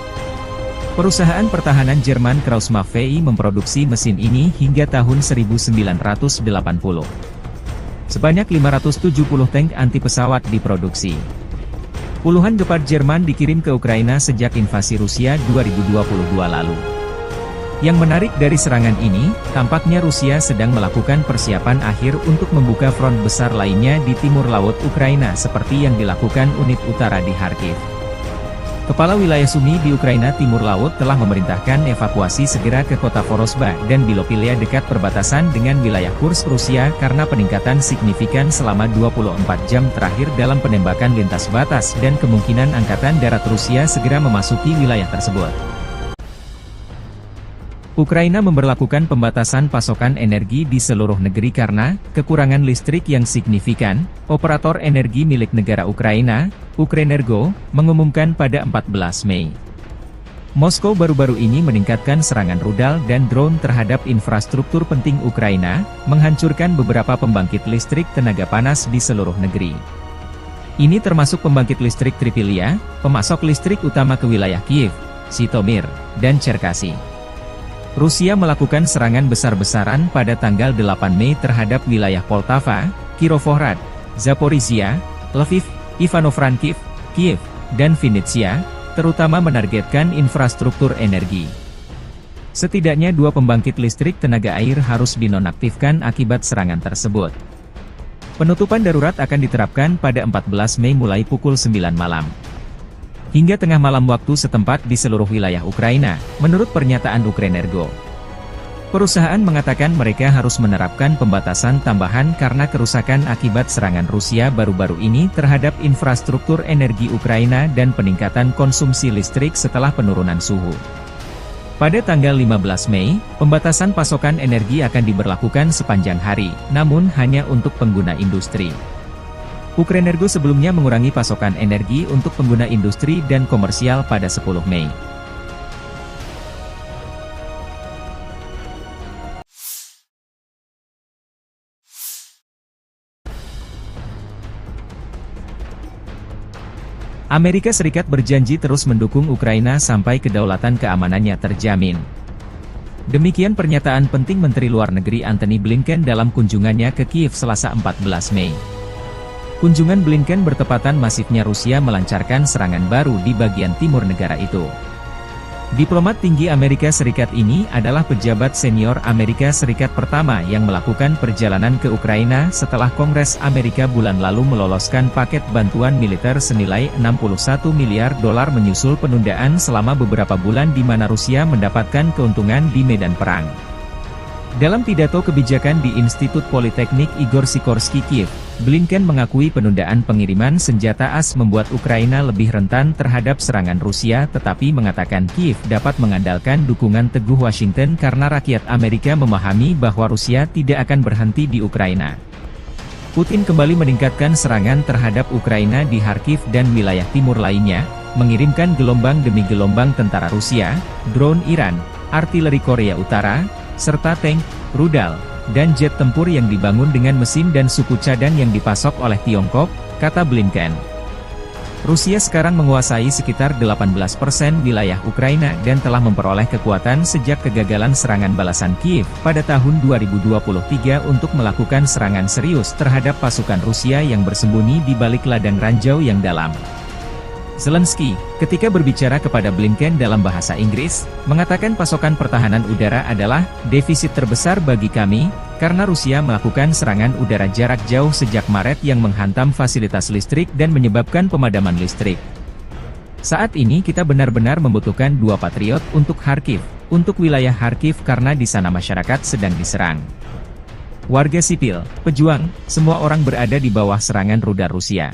Perusahaan pertahanan Jerman Krauss-Maffei memproduksi mesin ini hingga tahun 1980. Sebanyak 570 tank anti-pesawat diproduksi. Puluhan Gepard Jerman dikirim ke Ukraina sejak invasi Rusia 2022 lalu. Yang menarik dari serangan ini, tampaknya Rusia sedang melakukan persiapan akhir untuk membuka front besar lainnya di timur laut Ukraina seperti yang dilakukan unit utara di Kharkiv. Kepala wilayah Sumy di Ukraina Timur Laut telah memerintahkan evakuasi segera ke kota Vorosba dan Bilopilia dekat perbatasan dengan wilayah Kursk Rusia karena peningkatan signifikan selama 24 jam terakhir dalam penembakan lintas batas dan kemungkinan Angkatan Darat Rusia segera memasuki wilayah tersebut. Ukraina memberlakukan pembatasan pasokan energi di seluruh negeri karena kekurangan listrik yang signifikan. Operator energi milik negara Ukraina, Ukrenergo, mengumumkan pada 14 Mei. Moskow baru-baru ini meningkatkan serangan rudal dan drone terhadap infrastruktur penting Ukraina, menghancurkan beberapa pembangkit listrik tenaga panas di seluruh negeri. Ini termasuk pembangkit listrik Tripilia, pemasok listrik utama ke wilayah Kiev, Zhytomyr, dan Cherkasy. Rusia melakukan serangan besar-besaran pada tanggal 8 Mei terhadap wilayah Poltava, Kirovohrad, Zaporizhia, Lviv, Ivano-Frankivsk, Kiev, dan Vinnytsia, terutama menargetkan infrastruktur energi. Setidaknya 2 pembangkit listrik tenaga air harus dinonaktifkan akibat serangan tersebut. Penutupan darurat akan diterapkan pada 14 Mei mulai pukul 9 malam. Hingga tengah malam waktu setempat di seluruh wilayah Ukraina, menurut pernyataan Ukrenergo. Perusahaan mengatakan mereka harus menerapkan pembatasan tambahan karena kerusakan akibat serangan Rusia baru-baru ini terhadap infrastruktur energi Ukraina dan peningkatan konsumsi listrik setelah penurunan suhu. Pada tanggal 15 Mei, pembatasan pasokan energi akan diberlakukan sepanjang hari, namun hanya untuk pengguna industri. Ukrenergo sebelumnya mengurangi pasokan energi untuk pengguna industri dan komersial pada 10 Mei. Amerika Serikat berjanji terus mendukung Ukraina sampai kedaulatan keamanannya terjamin. Demikian pernyataan penting Menteri Luar Negeri Antony Blinken dalam kunjungannya ke Kiev Selasa 14 Mei. Kunjungan Blinken bertepatan masifnya Rusia melancarkan serangan baru di bagian timur negara itu. Diplomat tinggi Amerika Serikat ini adalah pejabat senior Amerika Serikat pertama yang melakukan perjalanan ke Ukraina setelah Kongres Amerika bulan lalu meloloskan paket bantuan militer senilai 61 miliar dolar menyusul penundaan selama beberapa bulan di mana Rusia mendapatkan keuntungan di medan perang. Dalam pidato kebijakan di Institut Politeknik Igor Sikorsky Kiev, Blinken mengakui penundaan pengiriman senjata AS membuat Ukraina lebih rentan terhadap serangan Rusia tetapi mengatakan Kiev dapat mengandalkan dukungan teguh Washington karena rakyat Amerika memahami bahwa Rusia tidak akan berhenti di Ukraina. Putin kembali meningkatkan serangan terhadap Ukraina di Kharkiv dan wilayah timur lainnya, mengirimkan gelombang demi gelombang tentara Rusia, drone Iran, artileri Korea Utara, serta tank, rudal, dan jet tempur yang dibangun dengan mesin dan suku cadang yang dipasok oleh Tiongkok, kata Blinken. Rusia sekarang menguasai sekitar 18% wilayah Ukraina dan telah memperoleh kekuatan sejak kegagalan serangan balasan Kiev pada tahun 2023 untuk melakukan serangan serius terhadap pasukan Rusia yang bersembunyi di balik ladang ranjau yang dalam. Zelensky, ketika berbicara kepada Blinken dalam bahasa Inggris, mengatakan pasokan pertahanan udara adalah defisit terbesar bagi kami, karena Rusia melakukan serangan udara jarak jauh sejak Maret yang menghantam fasilitas listrik dan menyebabkan pemadaman listrik. Saat ini kita benar-benar membutuhkan 2 Patriot untuk Kharkiv, untuk wilayah Kharkiv karena di sana masyarakat sedang diserang. Warga sipil, pejuang, semua orang berada di bawah serangan rudal Rusia.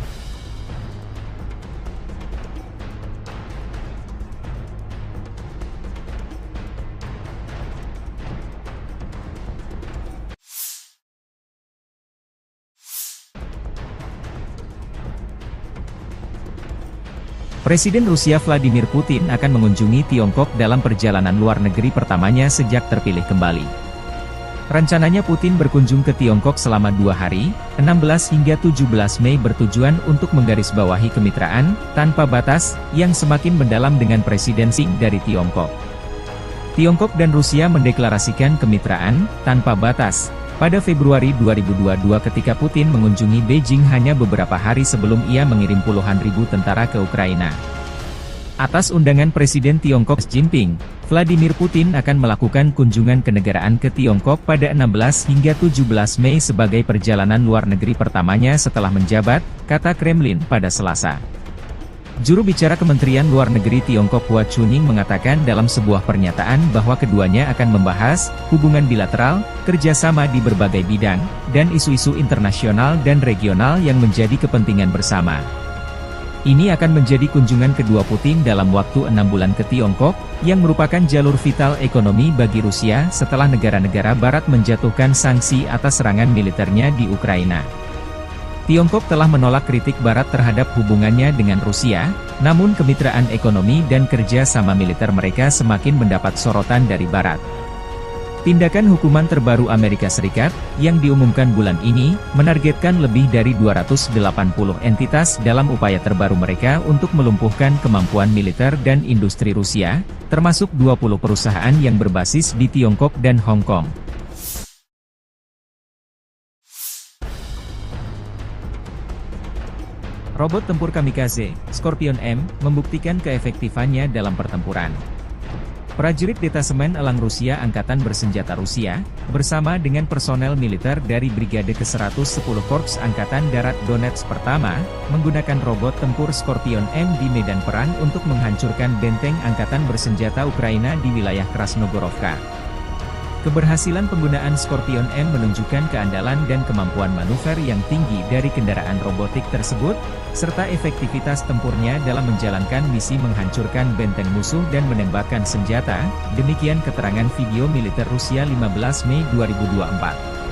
Presiden Rusia Vladimir Putin akan mengunjungi Tiongkok dalam perjalanan luar negeri pertamanya sejak terpilih kembali. Rencananya Putin berkunjung ke Tiongkok selama 2 hari, 16 hingga 17 Mei bertujuan untuk menggarisbawahi kemitraan tanpa batas yang semakin mendalam dengan Presiden Xi dari Tiongkok. Tiongkok dan Rusia mendeklarasikan kemitraan tanpa batas pada Februari 2022 ketika Putin mengunjungi Beijing hanya beberapa hari sebelum ia mengirim puluhan ribu tentara ke Ukraina. Atas undangan Presiden Tiongkok Xi Jinping, Vladimir Putin akan melakukan kunjungan kenegaraan ke Tiongkok pada 16 hingga 17 Mei sebagai perjalanan luar negeri pertamanya setelah menjabat, kata Kremlin pada Selasa. Juru bicara Kementerian Luar Negeri Tiongkok Hua Chunying mengatakan dalam sebuah pernyataan bahwa keduanya akan membahas hubungan bilateral, kerjasama di berbagai bidang, dan isu-isu internasional dan regional yang menjadi kepentingan bersama. Ini akan menjadi kunjungan kedua Putin dalam waktu 6 bulan ke Tiongkok, yang merupakan jalur vital ekonomi bagi Rusia setelah negara-negara Barat menjatuhkan sanksi atas serangan militernya di Ukraina. Tiongkok telah menolak kritik Barat terhadap hubungannya dengan Rusia, namun kemitraan ekonomi dan kerja sama militer mereka semakin mendapat sorotan dari Barat. Tindakan hukuman terbaru Amerika Serikat, yang diumumkan bulan ini, menargetkan lebih dari 280 entitas dalam upaya terbaru mereka untuk melumpuhkan kemampuan militer dan industri Rusia, termasuk 20 perusahaan yang berbasis di Tiongkok dan Hong Kong. Robot tempur kamikaze, Scorpion M, membuktikan keefektifannya dalam pertempuran. Prajurit Detasemen Elang Rusia Angkatan Bersenjata Rusia, bersama dengan personel militer dari Brigade ke-110 Korps Angkatan Darat Donetsk Pertama, menggunakan robot tempur Scorpion M di medan perang untuk menghancurkan benteng Angkatan Bersenjata Ukraina di wilayah Krasnogorovka. Keberhasilan penggunaan Scorpion M menunjukkan keandalan dan kemampuan manuver yang tinggi dari kendaraan robotik tersebut, serta efektivitas tempurnya dalam menjalankan misi menghancurkan benteng musuh dan menembakkan senjata, demikian keterangan video militer Rusia 15 Mei 2024.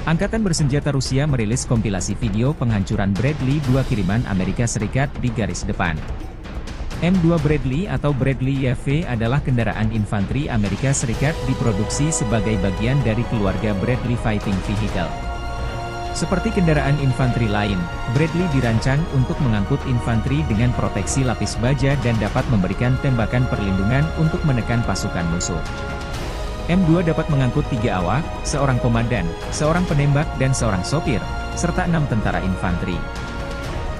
Angkatan bersenjata Rusia merilis kompilasi video penghancuran Bradley 2 kiriman Amerika Serikat di garis depan. M2 Bradley atau Bradley YV adalah kendaraan infanteri Amerika Serikat diproduksi sebagai bagian dari keluarga Bradley Fighting Vehicle. Seperti kendaraan infanteri lain, Bradley dirancang untuk mengangkut infanteri dengan proteksi lapis baja dan dapat memberikan tembakan perlindungan untuk menekan pasukan musuh. M2 dapat mengangkut 3 awak, seorang komandan, seorang penembak dan seorang sopir, serta 6 tentara infanteri.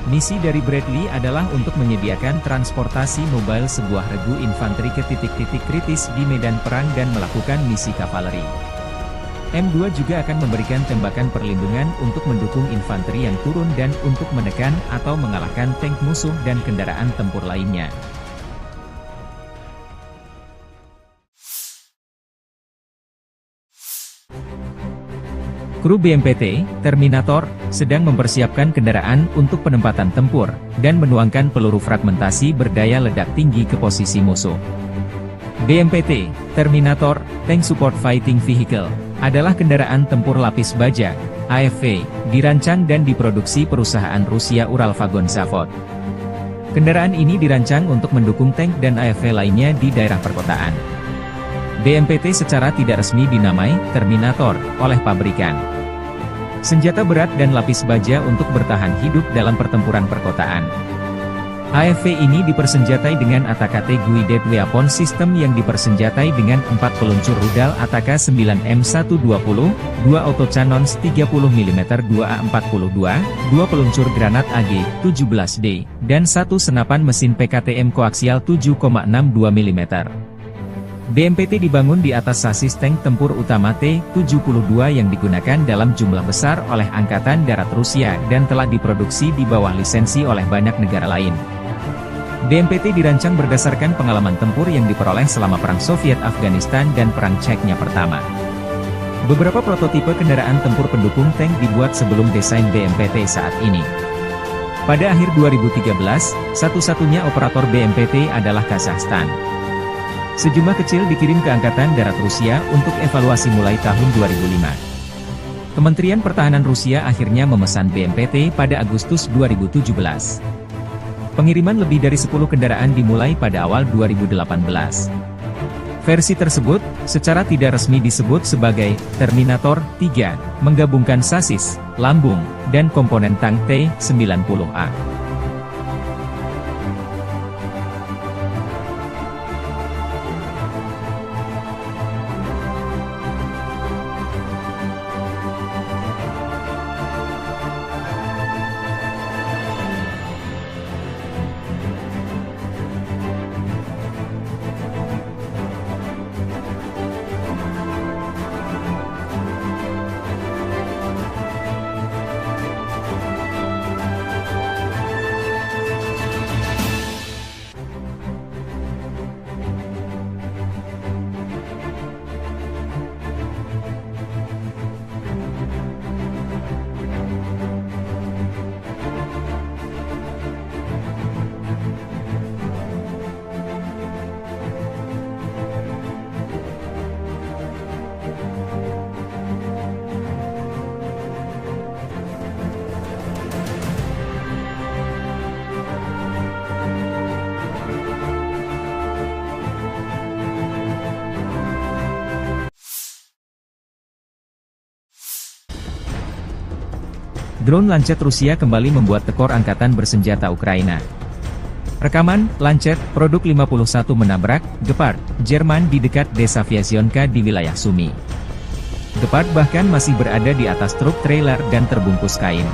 Misi dari Bradley adalah untuk menyediakan transportasi mobile sebuah regu infanteri ke titik-titik kritis di medan perang dan melakukan misi kavaleri. M2 juga akan memberikan tembakan perlindungan untuk mendukung infanteri yang turun dan untuk menekan atau mengalahkan tank musuh dan kendaraan tempur lainnya. Kru BMPT, Terminator, sedang mempersiapkan kendaraan untuk penempatan tempur, dan menuangkan peluru fragmentasi berdaya ledak tinggi ke posisi musuh. BMPT, Terminator, Tank Support Fighting Vehicle, adalah kendaraan tempur lapis baja, AFV, dirancang dan diproduksi perusahaan Rusia Uralvagon Zavod. Kendaraan ini dirancang untuk mendukung tank dan AFV lainnya di daerah perkotaan. BMPT secara tidak resmi dinamai Terminator oleh pabrikan. Senjata berat dan lapis baja untuk bertahan hidup dalam pertempuran perkotaan. AFV ini dipersenjatai dengan ATAK Guided Weapon System yang dipersenjatai dengan 4 peluncur rudal ATAK 9M120, 2 autocannons 30 mm 2A42, 2 peluncur granat AG-17D, dan 1 senapan mesin PKTM koaksial 7,62 mm. BMPT dibangun di atas sasis tank tempur utama T-72 yang digunakan dalam jumlah besar oleh Angkatan Darat Rusia dan telah diproduksi di bawah lisensi oleh banyak negara lain. BMPT dirancang berdasarkan pengalaman tempur yang diperoleh selama Perang Soviet-Afghanistan dan Perang Chechnya pertama. Beberapa prototipe kendaraan tempur pendukung tank dibuat sebelum desain BMPT saat ini. Pada akhir 2013, satu-satunya operator BMPT adalah Kazakhstan. Sejumlah kecil dikirim ke Angkatan Darat Rusia untuk evaluasi mulai tahun 2005. Kementerian Pertahanan Rusia akhirnya memesan BMPT pada Agustus 2017. Pengiriman lebih dari 10 kendaraan dimulai pada awal 2018. Versi tersebut, secara tidak resmi disebut sebagai Terminator 3, menggabungkan sasis, lambung, dan komponen tank T-90A. Drone Lancet Rusia kembali membuat tekor angkatan bersenjata Ukraina. Rekaman, Lancet, produk 51 menabrak, Gepard, Jerman di dekat desa Vyazionka di wilayah Sumy. Gepard bahkan masih berada di atas truk trailer dan terbungkus kain.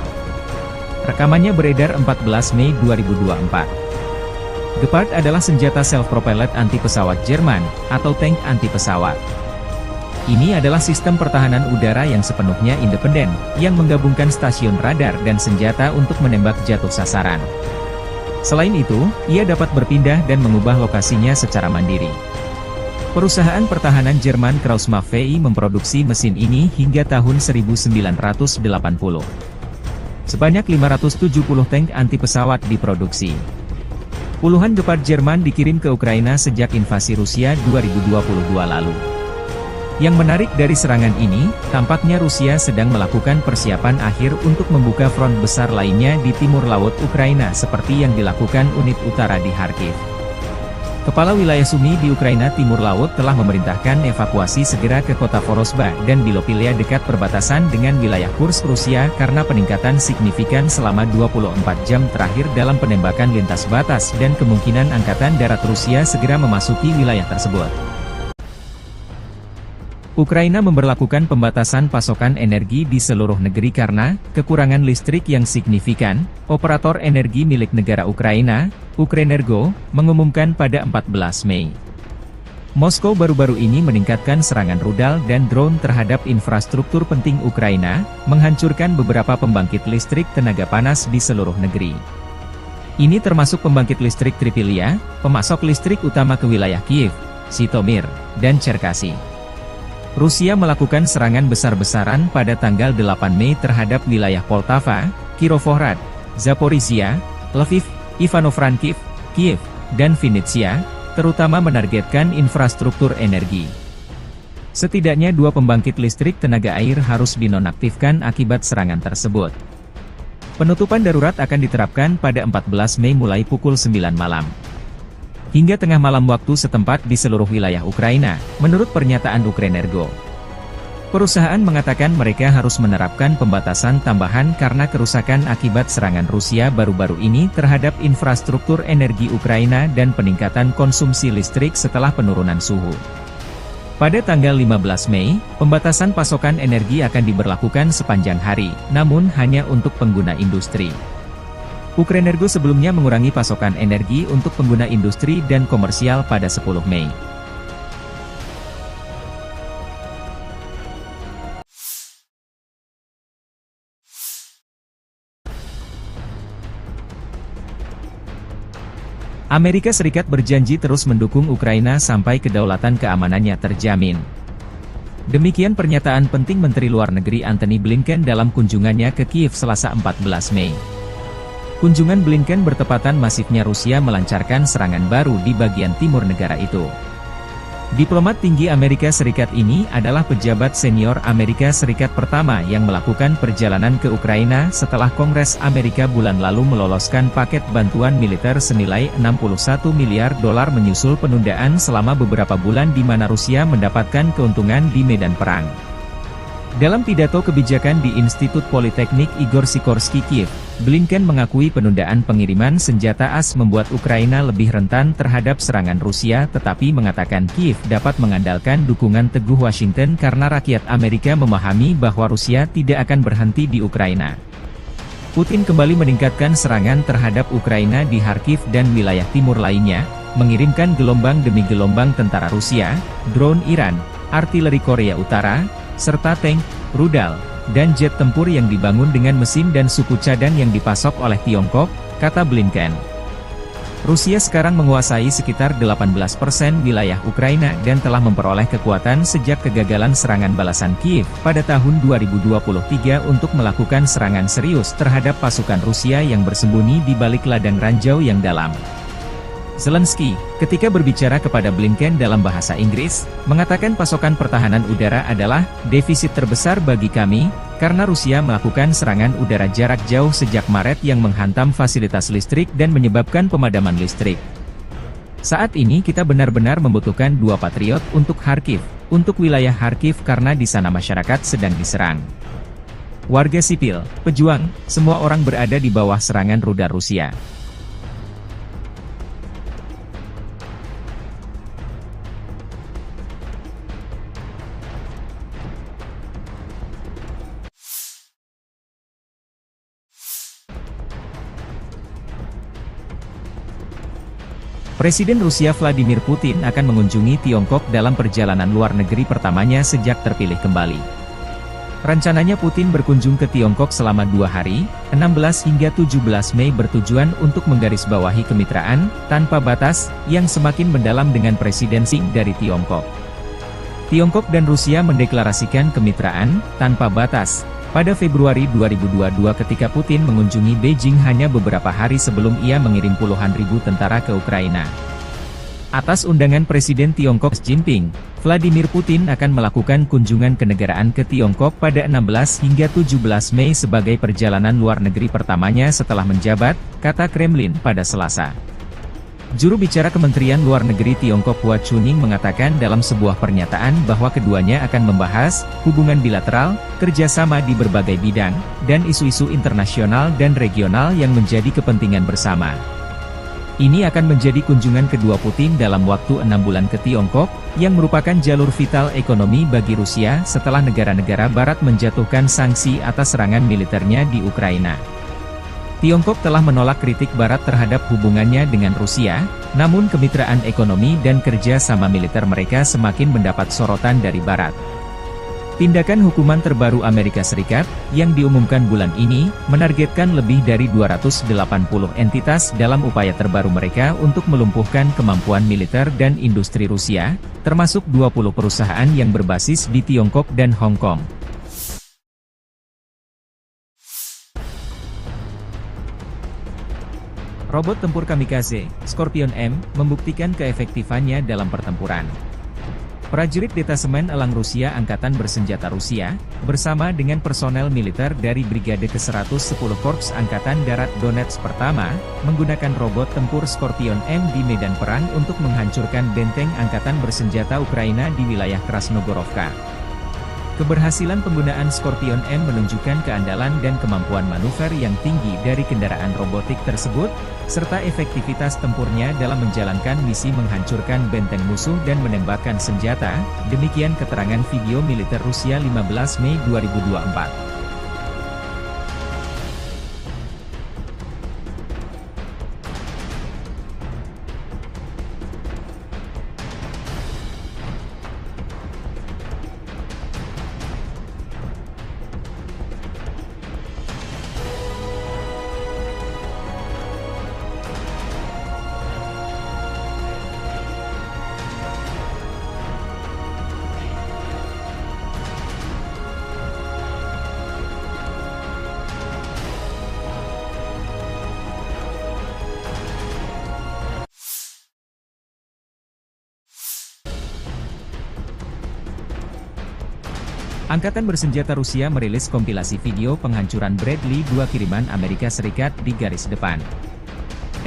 Rekamannya beredar 14 Mei 2024. Gepard adalah senjata self-propelled anti-pesawat Jerman, atau tank anti-pesawat. Ini adalah sistem pertahanan udara yang sepenuhnya independen, yang menggabungkan stasiun radar dan senjata untuk menembak jatuh sasaran. Selain itu, ia dapat berpindah dan mengubah lokasinya secara mandiri. Perusahaan pertahanan Jerman Krauss-Maffei VI memproduksi mesin ini hingga tahun 1980. Sebanyak 570 tank anti-pesawat diproduksi. Puluhan Gepard Jerman dikirim ke Ukraina sejak invasi Rusia 2022 lalu. Yang menarik dari serangan ini, tampaknya Rusia sedang melakukan persiapan akhir untuk membuka front besar lainnya di timur laut Ukraina seperti yang dilakukan unit utara di Kharkiv. Kepala wilayah Sumy di Ukraina Timur Laut telah memerintahkan evakuasi segera ke kota Vorosba dan Bilopilia dekat perbatasan dengan wilayah Kursk Rusia karena peningkatan signifikan selama 24 jam terakhir dalam penembakan lintas batas dan kemungkinan angkatan darat Rusia segera memasuki wilayah tersebut. Ukraina memberlakukan pembatasan pasokan energi di seluruh negeri karena kekurangan listrik yang signifikan. Operator energi milik negara Ukraina, Ukrenergo, mengumumkan pada 14 Mei. Moskow baru-baru ini meningkatkan serangan rudal dan drone terhadap infrastruktur penting Ukraina, menghancurkan beberapa pembangkit listrik tenaga panas di seluruh negeri. Ini termasuk pembangkit listrik Tripilia, pemasok listrik utama ke wilayah Kiev, Zhytomyr, dan Cherkasy. Rusia melakukan serangan besar-besaran pada tanggal 8 Mei terhadap wilayah Poltava, Kirovohrad, Zaporizhia, Lviv, Ivano-Frankivsk, Kiev, dan Vinnytsia, terutama menargetkan infrastruktur energi. Setidaknya 2 pembangkit listrik tenaga air harus dinonaktifkan akibat serangan tersebut. Penutupan darurat akan diterapkan pada 14 Mei mulai pukul 9 malam. Hingga tengah malam waktu setempat di seluruh wilayah Ukraina, menurut pernyataan Ukrenergo. Perusahaan mengatakan mereka harus menerapkan pembatasan tambahan karena kerusakan akibat serangan Rusia baru-baru ini terhadap infrastruktur energi Ukraina dan peningkatan konsumsi listrik setelah penurunan suhu. Pada tanggal 15 Mei, pembatasan pasokan energi akan diberlakukan sepanjang hari, namun hanya untuk pengguna industri. Ukrenergo sebelumnya mengurangi pasokan energi untuk pengguna industri dan komersial pada 10 Mei. Amerika Serikat berjanji terus mendukung Ukraina sampai kedaulatan keamanannya terjamin. Demikian pernyataan penting Menteri Luar Negeri Antony Blinken dalam kunjungannya ke Kiev Selasa 14 Mei. Kunjungan Blinken bertepatan masifnya Rusia melancarkan serangan baru di bagian timur negara itu. Diplomat tinggi Amerika Serikat ini adalah pejabat senior Amerika Serikat pertama yang melakukan perjalanan ke Ukraina setelah Kongres Amerika bulan lalu meloloskan paket bantuan militer senilai $61 miliar menyusul penundaan selama beberapa bulan di mana Rusia mendapatkan keuntungan di medan perang. Dalam pidato kebijakan di Institut Politeknik Igor Sikorsky Kiev, Blinken mengakui penundaan pengiriman senjata AS membuat Ukraina lebih rentan terhadap serangan Rusia tetapi mengatakan Kiev dapat mengandalkan dukungan teguh Washington karena rakyat Amerika memahami bahwa Rusia tidak akan berhenti di Ukraina. Putin kembali meningkatkan serangan terhadap Ukraina di Kharkiv dan wilayah timur lainnya, mengirimkan gelombang demi gelombang tentara Rusia, drone Iran, artileri Korea Utara, serta tank, rudal, dan jet tempur yang dibangun dengan mesin dan suku cadang yang dipasok oleh Tiongkok, kata Blinken. Rusia sekarang menguasai sekitar 18% wilayah Ukraina dan telah memperoleh kekuatan sejak kegagalan serangan balasan Kiev pada tahun 2023 untuk melakukan serangan serius terhadap pasukan Rusia yang bersembunyi di balik ladang ranjau yang dalam. Zelensky, ketika berbicara kepada Blinken dalam bahasa Inggris, mengatakan pasokan pertahanan udara adalah defisit terbesar bagi kami, karena Rusia melakukan serangan udara jarak jauh sejak Maret yang menghantam fasilitas listrik dan menyebabkan pemadaman listrik. Saat ini kita benar-benar membutuhkan 2 Patriot untuk Kharkiv, untuk wilayah Kharkiv karena di sana masyarakat sedang diserang. warga sipil, pejuang, semua orang berada di bawah serangan rudal Rusia. Presiden Rusia Vladimir Putin akan mengunjungi Tiongkok dalam perjalanan luar negeri pertamanya sejak terpilih kembali. Rencananya Putin berkunjung ke Tiongkok selama 2 hari, 16 hingga 17 Mei bertujuan untuk menggarisbawahi kemitraan, tanpa batas, yang semakin mendalam dengan Presiden Xi dari Tiongkok. Tiongkok dan Rusia mendeklarasikan kemitraan, tanpa batas, pada Februari 2022 ketika Putin mengunjungi Beijing hanya beberapa hari sebelum ia mengirim puluhan ribu tentara ke Ukraina. Atas undangan Presiden Tiongkok Xi Jinping, Vladimir Putin akan melakukan kunjungan kenegaraan ke Tiongkok pada 16 hingga 17 Mei sebagai perjalanan luar negeri pertamanya setelah menjabat, kata Kremlin pada Selasa. Juru bicara Kementerian Luar Negeri Tiongkok Hua Chunying mengatakan dalam sebuah pernyataan bahwa keduanya akan membahas hubungan bilateral, kerjasama di berbagai bidang, dan isu-isu internasional dan regional yang menjadi kepentingan bersama. Ini akan menjadi kunjungan kedua Putin dalam waktu 6 bulan ke Tiongkok, yang merupakan jalur vital ekonomi bagi Rusia setelah negara-negara Barat menjatuhkan sanksi atas serangan militernya di Ukraina. Tiongkok telah menolak kritik Barat terhadap hubungannya dengan Rusia, namun kemitraan ekonomi dan kerja sama militer mereka semakin mendapat sorotan dari Barat. Tindakan hukuman terbaru Amerika Serikat, yang diumumkan bulan ini, menargetkan lebih dari 280 entitas dalam upaya terbaru mereka untuk melumpuhkan kemampuan militer dan industri Rusia, termasuk 20 perusahaan yang berbasis di Tiongkok dan Hong Kong. Robot tempur kamikaze, Scorpion M, membuktikan keefektifannya dalam pertempuran. Prajurit Detasemen Elang Rusia Angkatan Bersenjata Rusia, bersama dengan personel militer dari Brigade ke-110 Korps Angkatan Darat Donetsk pertama, menggunakan robot tempur Scorpion M di medan perang untuk menghancurkan benteng Angkatan Bersenjata Ukraina di wilayah Krasnogorovka. Keberhasilan penggunaan Scorpion M menunjukkan keandalan dan kemampuan manuver yang tinggi dari kendaraan robotik tersebut, serta efektivitas tempurnya dalam menjalankan misi menghancurkan benteng musuh dan menembakkan senjata, demikian keterangan video militer Rusia 15 Mei 2024. Angkatan Bersenjata Rusia merilis kompilasi video penghancuran Bradley 2 kiriman Amerika Serikat di garis depan.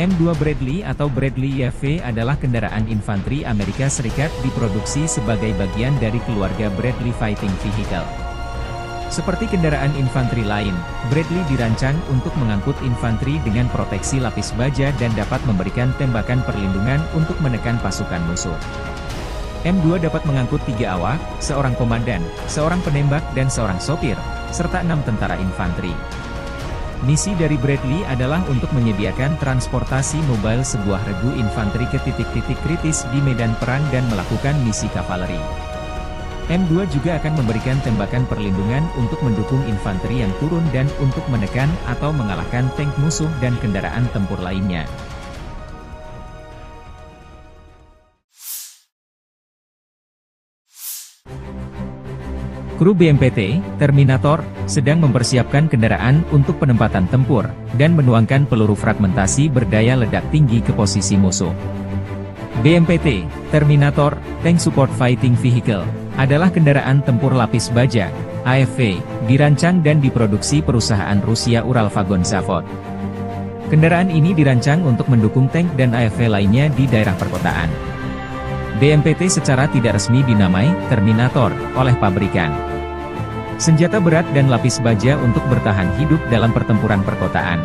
M2 Bradley atau Bradley YV adalah kendaraan infanteri Amerika Serikat diproduksi sebagai bagian dari keluarga Bradley Fighting Vehicle. Seperti kendaraan infanteri lain, Bradley dirancang untuk mengangkut infanteri dengan proteksi lapis baja dan dapat memberikan tembakan perlindungan untuk menekan pasukan musuh. M2 dapat mengangkut 3 awak, seorang komandan, seorang penembak dan seorang sopir, serta 6 tentara infanteri. Misi dari Bradley adalah untuk menyediakan transportasi mobile sebuah regu infanteri ke titik-titik kritis di medan perang dan melakukan misi kavaleri. M2 juga akan memberikan tembakan perlindungan untuk mendukung infanteri yang turun dan untuk menekan atau mengalahkan tank musuh dan kendaraan tempur lainnya. Kru BMPT, Terminator, sedang mempersiapkan kendaraan untuk penempatan tempur, dan menuangkan peluru fragmentasi berdaya ledak tinggi ke posisi musuh. BMPT, Terminator, Tank Support Fighting Vehicle, adalah kendaraan tempur lapis baja, AFV, dirancang dan diproduksi perusahaan Rusia Uralvagon Zavod. Kendaraan ini dirancang untuk mendukung tank dan AFV lainnya di daerah perkotaan. BMPT secara tidak resmi dinamai Terminator oleh pabrikan. senjata berat dan lapis baja untuk bertahan hidup dalam pertempuran perkotaan.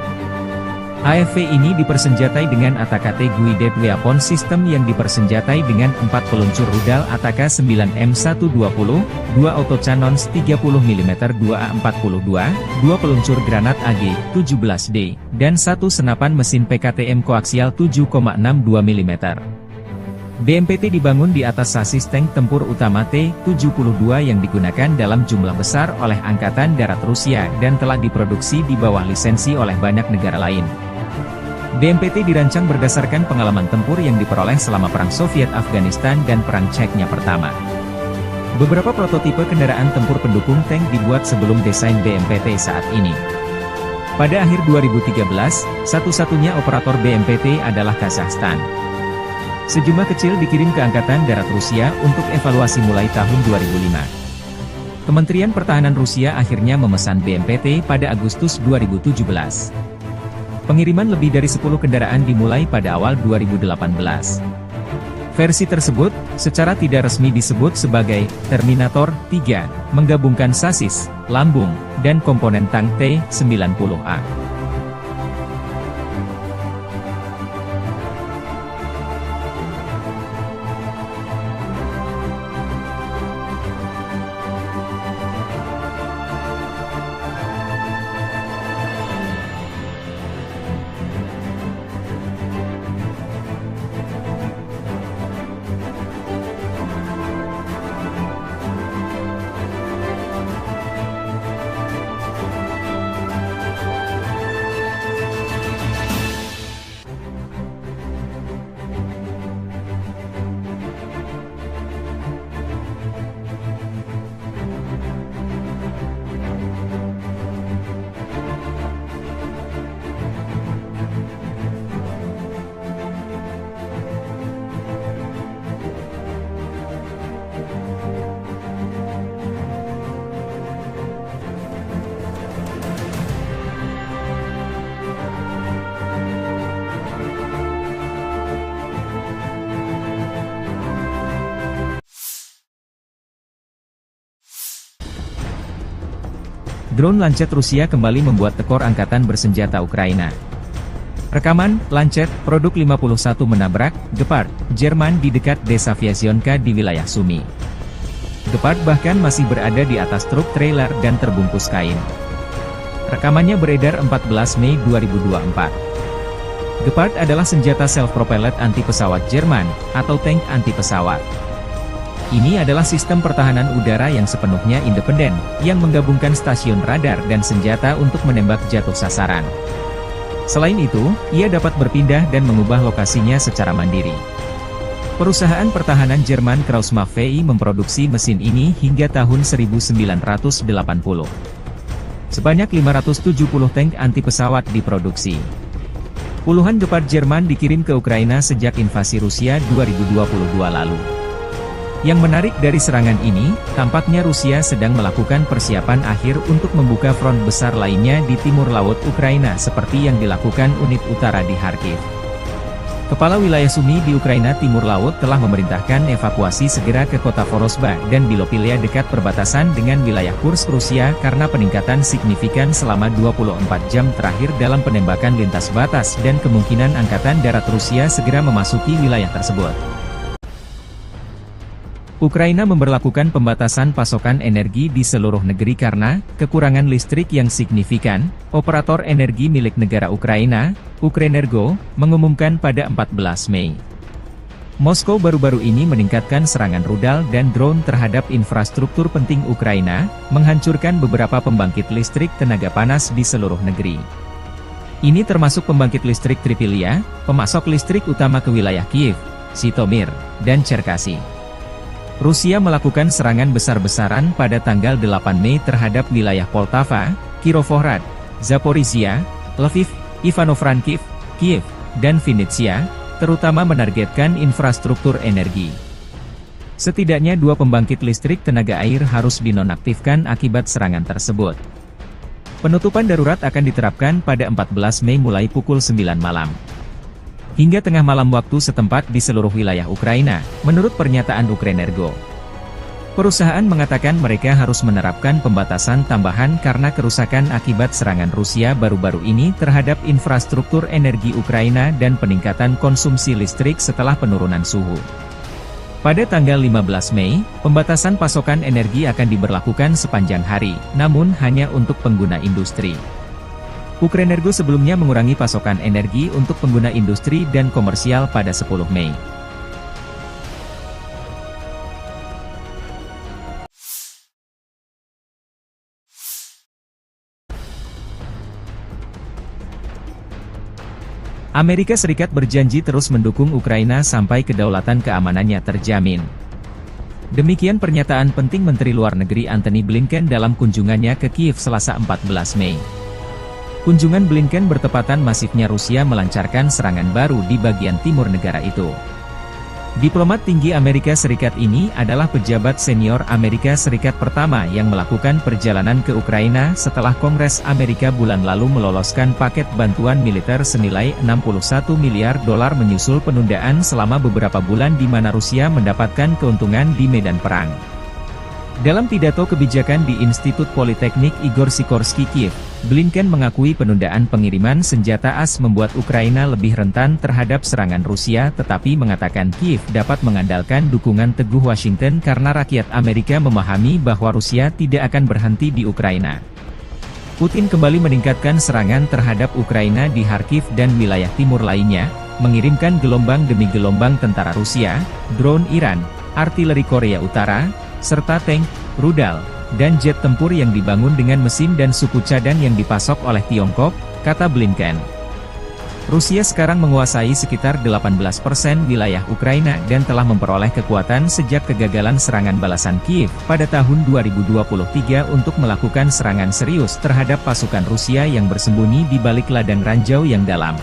AFV ini dipersenjatai dengan ATAK Guided Weapon System yang dipersenjatai dengan 4 peluncur rudal ATAK 9M120, 2 autocannons 30 mm 2A42, 2 peluncur granat AG-17D, dan 1 senapan mesin PKTM koaksial 7,62 mm. BMPT dibangun di atas sasis tank tempur utama T-72 yang digunakan dalam jumlah besar oleh Angkatan Darat Rusia dan telah diproduksi di bawah lisensi oleh banyak negara lain. BMPT dirancang berdasarkan pengalaman tempur yang diperoleh selama Perang Soviet-Afghanistan dan Perang Chechnya pertama. Beberapa prototipe kendaraan tempur pendukung tank dibuat sebelum desain BMPT saat ini. Pada akhir 2013, satu-satunya operator BMPT adalah Kazakhstan. Sejumlah kecil dikirim ke Angkatan Darat Rusia untuk evaluasi mulai tahun 2005. Kementerian Pertahanan Rusia akhirnya memesan BMPT pada Agustus 2017. Pengiriman lebih dari 10 kendaraan dimulai pada awal 2018. Versi tersebut, secara tidak resmi disebut sebagai Terminator 3, menggabungkan sasis, lambung, dan komponen tank T-90A. Drone Lancet Rusia kembali membuat tekor angkatan bersenjata Ukraina. Rekaman, Lancet, produk 51 menabrak, Gepard, Jerman di dekat desa Vyazionka di wilayah Sumy. Gepard bahkan masih berada di atas truk trailer dan terbungkus kain. Rekamannya beredar 14 Mei 2024. Gepard adalah senjata self-propelled anti-pesawat Jerman, atau tank anti-pesawat. Ini adalah sistem pertahanan udara yang sepenuhnya independen, yang menggabungkan stasiun radar dan senjata untuk menembak jatuh sasaran. Selain itu, ia dapat berpindah dan mengubah lokasinya secara mandiri. Perusahaan pertahanan Jerman Krauss-Maffei VI memproduksi mesin ini hingga tahun 1980. Sebanyak 570 tank anti-pesawat diproduksi. Puluhan Gepard Jerman dikirim ke Ukraina sejak invasi Rusia 2022 lalu. Yang menarik dari serangan ini, tampaknya Rusia sedang melakukan persiapan akhir untuk membuka front besar lainnya di timur laut Ukraina seperti yang dilakukan unit utara di Kharkiv. Kepala wilayah Sumy di Ukraina Timur Laut telah memerintahkan evakuasi segera ke kota Vorosba dan Bilopilia dekat perbatasan dengan wilayah Kursk Rusia karena peningkatan signifikan selama 24 jam terakhir dalam penembakan lintas batas dan kemungkinan Angkatan Darat Rusia segera memasuki wilayah tersebut. Ukraina memberlakukan pembatasan pasokan energi di seluruh negeri karena kekurangan listrik yang signifikan. Operator energi milik negara Ukraina, Ukrenergo, mengumumkan pada 14 Mei. Moskow baru-baru ini meningkatkan serangan rudal dan drone terhadap infrastruktur penting Ukraina, menghancurkan beberapa pembangkit listrik tenaga panas di seluruh negeri. Ini termasuk pembangkit listrik Tripilia, pemasok listrik utama ke wilayah Kiev, Zhytomyr, dan Cherkasy. Rusia melakukan serangan besar-besaran pada tanggal 8 Mei terhadap wilayah Poltava, Kirovohrad, Zaporizhia, Lviv, Ivano-Frankivsk, Kiev, dan Vinnytsia, terutama menargetkan infrastruktur energi. Setidaknya 2 pembangkit listrik tenaga air harus dinonaktifkan akibat serangan tersebut. Penutupan darurat akan diterapkan pada 14 Mei mulai pukul 9 malam. Hingga tengah malam waktu setempat di seluruh wilayah Ukraina, menurut pernyataan Ukrenergo. Perusahaan mengatakan mereka harus menerapkan pembatasan tambahan karena kerusakan akibat serangan Rusia baru-baru ini terhadap infrastruktur energi Ukraina dan peningkatan konsumsi listrik setelah penurunan suhu. Pada tanggal 15 Mei, pembatasan pasokan energi akan diberlakukan sepanjang hari, namun hanya untuk pengguna industri. Ukrenergo sebelumnya mengurangi pasokan energi untuk pengguna industri dan komersial pada 10 Mei. Amerika Serikat berjanji terus mendukung Ukraina sampai kedaulatan keamanannya terjamin. Demikian pernyataan penting Menteri Luar Negeri Antony Blinken dalam kunjungannya ke Kiev Selasa 14 Mei. Kunjungan Blinken bertepatan masifnya Rusia melancarkan serangan baru di bagian timur negara itu. Diplomat tinggi Amerika Serikat ini adalah pejabat senior Amerika Serikat pertama yang melakukan perjalanan ke Ukraina setelah Kongres Amerika bulan lalu meloloskan paket bantuan militer senilai $61 miliar menyusul penundaan selama beberapa bulan di mana Rusia mendapatkan keuntungan di medan perang. Dalam pidato kebijakan di Institut Politeknik Igor Sikorsky Kiev, Blinken mengakui penundaan pengiriman senjata AS membuat Ukraina lebih rentan terhadap serangan Rusia tetapi mengatakan Kiev dapat mengandalkan dukungan teguh Washington karena rakyat Amerika memahami bahwa Rusia tidak akan berhenti di Ukraina. Putin kembali meningkatkan serangan terhadap Ukraina di Kharkiv dan wilayah timur lainnya, mengirimkan gelombang demi gelombang tentara Rusia, drone Iran, artileri Korea Utara, serta tank, rudal, dan jet tempur yang dibangun dengan mesin dan suku cadang yang dipasok oleh Tiongkok, kata Blinken. Rusia sekarang menguasai sekitar 18% wilayah Ukraina dan telah memperoleh kekuatan sejak kegagalan serangan balasan Kiev pada tahun 2023 untuk melakukan serangan serius terhadap pasukan Rusia yang bersembunyi di balik ladang ranjau yang dalam.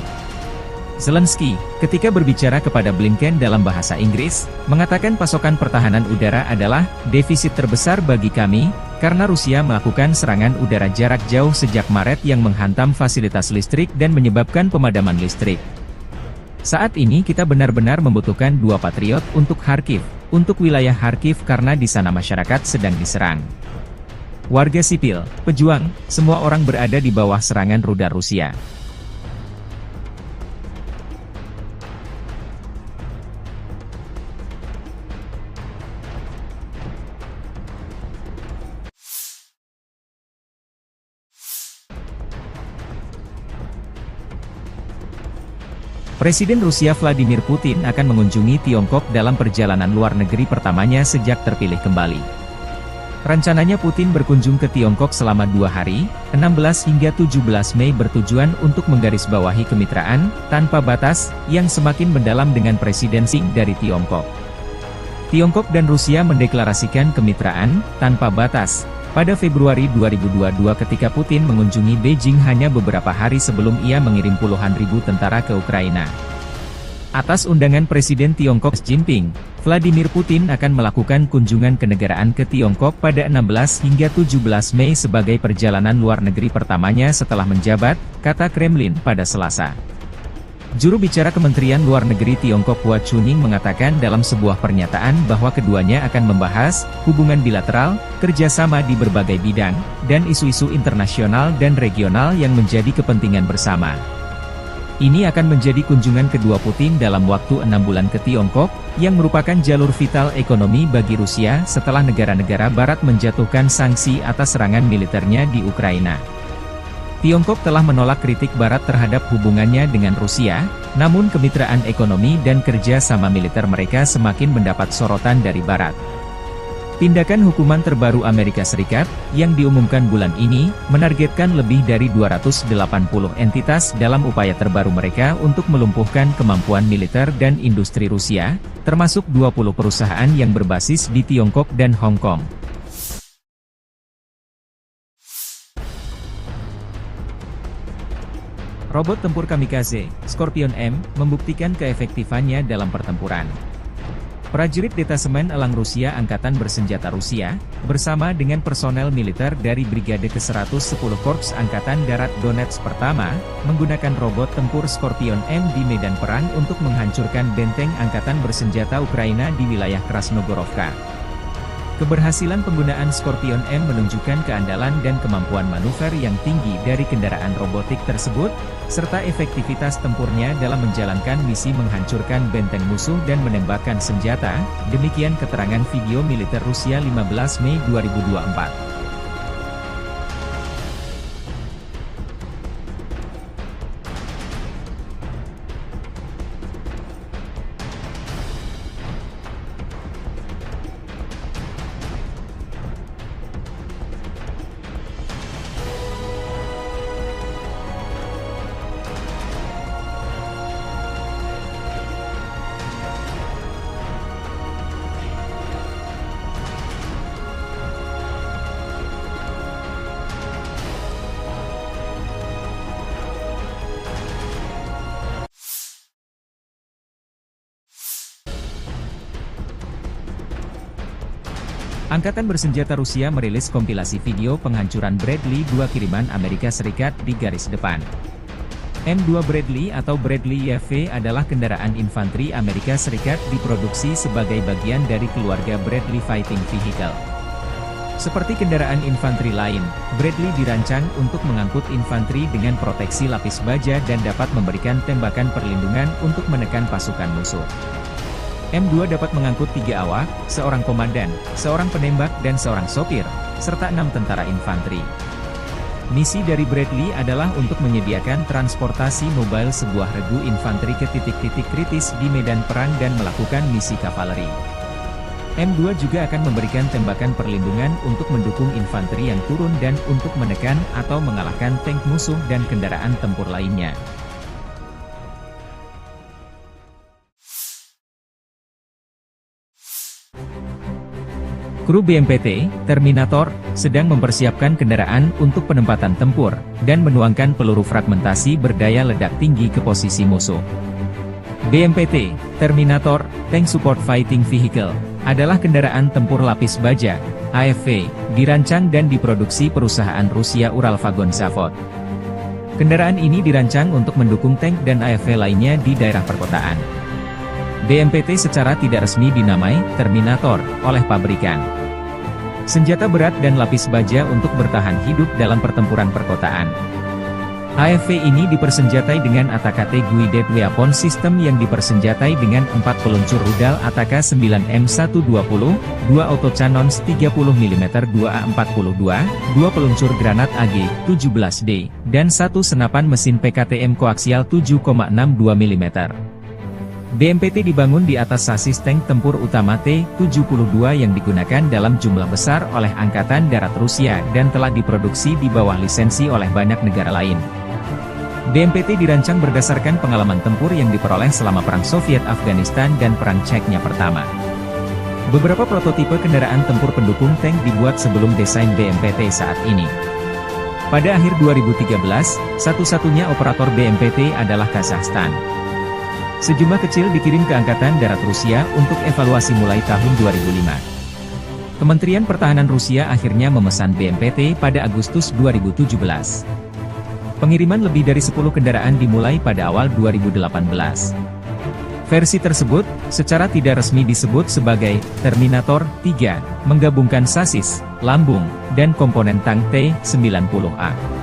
Zelensky, ketika berbicara kepada Blinken dalam bahasa Inggris, mengatakan pasokan pertahanan udara adalah defisit terbesar bagi kami, karena Rusia melakukan serangan udara jarak jauh sejak Maret yang menghantam fasilitas listrik dan menyebabkan pemadaman listrik. Saat ini kita benar-benar membutuhkan 2 Patriot untuk Kharkiv, untuk wilayah Kharkiv karena di sana masyarakat sedang diserang. Warga sipil, pejuang, semua orang berada di bawah serangan rudal Rusia. Presiden Rusia Vladimir Putin akan mengunjungi Tiongkok dalam perjalanan luar negeri pertamanya sejak terpilih kembali. Rencananya Putin berkunjung ke Tiongkok selama 2 hari, 16 hingga 17 Mei bertujuan untuk menggarisbawahi kemitraan tanpa batas yang semakin mendalam dengan Presiden Xi dari Tiongkok. Tiongkok dan Rusia mendeklarasikan kemitraan tanpa batas pada Februari 2022 ketika Putin mengunjungi Beijing hanya beberapa hari sebelum ia mengirim puluhan ribu tentara ke Ukraina. Atas undangan Presiden Tiongkok Xi Jinping, Vladimir Putin akan melakukan kunjungan kenegaraan ke Tiongkok pada 16 hingga 17 Mei sebagai perjalanan luar negeri pertamanya setelah menjabat, kata Kremlin pada Selasa. Juru bicara Kementerian Luar Negeri Tiongkok Hua Chunying mengatakan dalam sebuah pernyataan bahwa keduanya akan membahas hubungan bilateral, kerjasama di berbagai bidang, dan isu-isu internasional dan regional yang menjadi kepentingan bersama. Ini akan menjadi kunjungan kedua Putin dalam waktu 6 bulan ke Tiongkok, yang merupakan jalur vital ekonomi bagi Rusia setelah negara-negara Barat menjatuhkan sanksi atas serangan militernya di Ukraina. Tiongkok telah menolak kritik Barat terhadap hubungannya dengan Rusia, namun kemitraan ekonomi dan kerja sama militer mereka semakin mendapat sorotan dari Barat. Tindakan hukuman terbaru Amerika Serikat, yang diumumkan bulan ini, menargetkan lebih dari 280 entitas dalam upaya terbaru mereka untuk melumpuhkan kemampuan militer dan industri Rusia, termasuk 20 perusahaan yang berbasis di Tiongkok dan Hong Kong. Robot tempur kamikaze, Scorpion M, membuktikan keefektifannya dalam pertempuran. Prajurit Detasemen Elang Rusia Angkatan Bersenjata Rusia, bersama dengan personel militer dari Brigade ke-110 Korps Angkatan Darat Donetsk Pertama, menggunakan robot tempur Scorpion M di medan perang untuk menghancurkan benteng Angkatan Bersenjata Ukraina di wilayah Krasnogorovka. Keberhasilan penggunaan Scorpion M menunjukkan keandalan dan kemampuan manuver yang tinggi dari kendaraan robotik tersebut, serta efektivitas tempurnya dalam menjalankan misi menghancurkan benteng musuh dan menembakkan senjata, demikian keterangan video militer Rusia 15 Mei 2024. Angkatan bersenjata Rusia merilis kompilasi video penghancuran Bradley 2 kiriman Amerika Serikat di garis depan. M2 Bradley atau Bradley YV adalah kendaraan infanteri Amerika Serikat diproduksi sebagai bagian dari keluarga Bradley Fighting Vehicle. Seperti kendaraan infanteri lain, Bradley dirancang untuk mengangkut infanteri dengan proteksi lapis baja dan dapat memberikan tembakan perlindungan untuk menekan pasukan musuh. M2 dapat mengangkut 3 awak, seorang komandan, seorang penembak dan seorang sopir, serta 6 tentara infanteri. Misi dari Bradley adalah untuk menyediakan transportasi mobile sebuah regu infanteri ke titik-titik kritis di medan perang dan melakukan misi kavaleri. M2 juga akan memberikan tembakan perlindungan untuk mendukung infanteri yang turun dan untuk menekan atau mengalahkan tank musuh dan kendaraan tempur lainnya. Kru BMPT, Terminator, sedang mempersiapkan kendaraan untuk penempatan tempur, dan menuangkan peluru fragmentasi berdaya ledak tinggi ke posisi musuh. BMPT, Terminator, Tank Support Fighting Vehicle, adalah kendaraan tempur lapis baja, AFV, dirancang dan diproduksi perusahaan Rusia Uralvagon Zavod. Kendaraan ini dirancang untuk mendukung tank dan AFV lainnya di daerah perkotaan. BMPT secara tidak resmi dinamai Terminator oleh pabrikan. Senjata berat dan lapis baja untuk bertahan hidup dalam pertempuran perkotaan. AFV ini dipersenjatai dengan ATAK Guided Weapon System yang dipersenjatai dengan 4 peluncur rudal ATAK 9M120, 2 autocannons 30 mm 2A42, 2 peluncur granat AG-17D, dan 1 senapan mesin PKTM koaksial 7,62 mm. BMPT dibangun di atas sasis tank tempur utama T-72 yang digunakan dalam jumlah besar oleh Angkatan Darat Rusia dan telah diproduksi di bawah lisensi oleh banyak negara lain. BMPT dirancang berdasarkan pengalaman tempur yang diperoleh selama Perang Soviet-Afghanistan dan Perang Chechnya pertama. Beberapa prototipe kendaraan tempur pendukung tank dibuat sebelum desain BMPT saat ini. Pada akhir 2013, satu-satunya operator BMPT adalah Kazakhstan. Sejumlah kecil dikirim ke Angkatan Darat Rusia untuk evaluasi mulai tahun 2005. Kementerian Pertahanan Rusia akhirnya memesan BMPT pada Agustus 2017. Pengiriman lebih dari 10 kendaraan dimulai pada awal 2018. Versi tersebut, secara tidak resmi disebut sebagai Terminator 3, menggabungkan sasis, lambung, dan komponen tank T-90A.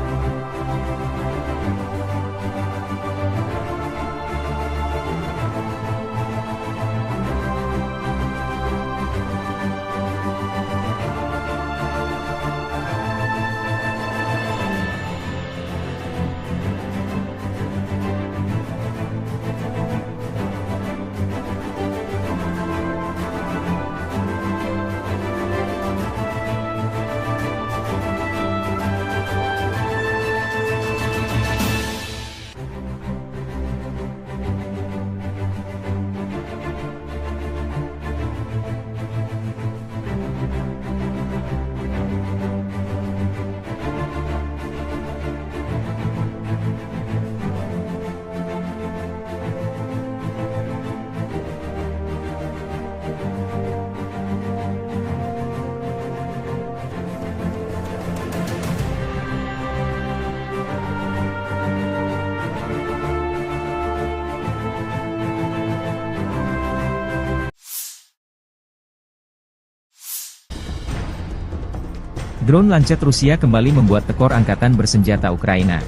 Drone Lancet Rusia kembali membuat tekor angkatan bersenjata Ukraina.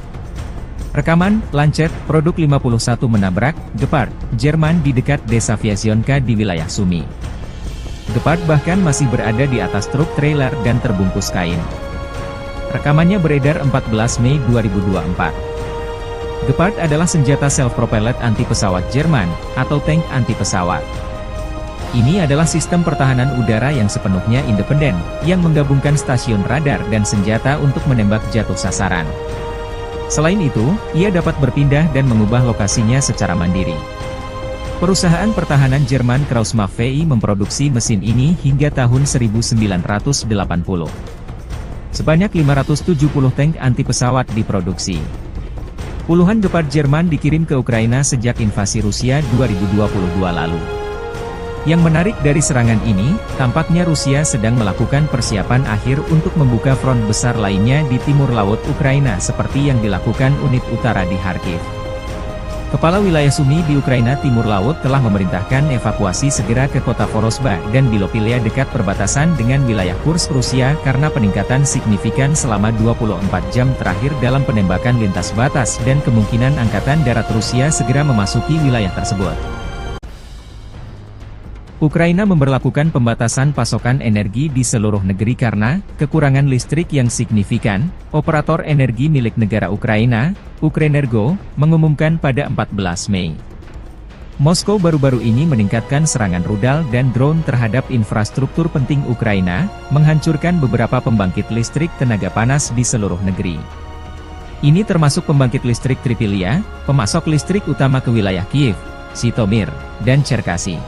Rekaman, Lancet, produk 51 menabrak, Gepard, Jerman di dekat desa Vyasionka di wilayah Sumy. Gepard bahkan masih berada di atas truk trailer dan terbungkus kain. Rekamannya beredar 14 Mei 2024. Gepard adalah senjata self-propelled anti-pesawat Jerman, atau tank anti-pesawat. Ini adalah sistem pertahanan udara yang sepenuhnya independen, yang menggabungkan stasiun radar dan senjata untuk menembak jatuh sasaran. Selain itu, ia dapat berpindah dan mengubah lokasinya secara mandiri. Perusahaan pertahanan Jerman Krauss-Maffei memproduksi mesin ini hingga tahun 1980. Sebanyak 570 tank anti-pesawat diproduksi. Puluhan Gepard Jerman dikirim ke Ukraina sejak invasi Rusia 2022 lalu. Yang menarik dari serangan ini, tampaknya Rusia sedang melakukan persiapan akhir untuk membuka front besar lainnya di timur laut Ukraina seperti yang dilakukan unit utara di Kharkiv. Kepala wilayah Sumy di Ukraina Timur Laut telah memerintahkan evakuasi segera ke kota Vorosba dan Bilopilia dekat perbatasan dengan wilayah Kursk Rusia karena peningkatan signifikan selama 24 jam terakhir dalam penembakan lintas batas dan kemungkinan angkatan darat Rusia segera memasuki wilayah tersebut. Ukraina memberlakukan pembatasan pasokan energi di seluruh negeri karena kekurangan listrik yang signifikan. Operator energi milik negara Ukraina, Ukrenergo, mengumumkan pada 14 Mei. Moskow baru-baru ini meningkatkan serangan rudal dan drone terhadap infrastruktur penting Ukraina, menghancurkan beberapa pembangkit listrik tenaga panas di seluruh negeri. Ini termasuk pembangkit listrik Tripilia, pemasok listrik utama ke wilayah Kiev, Zhytomyr, dan Cherkasy.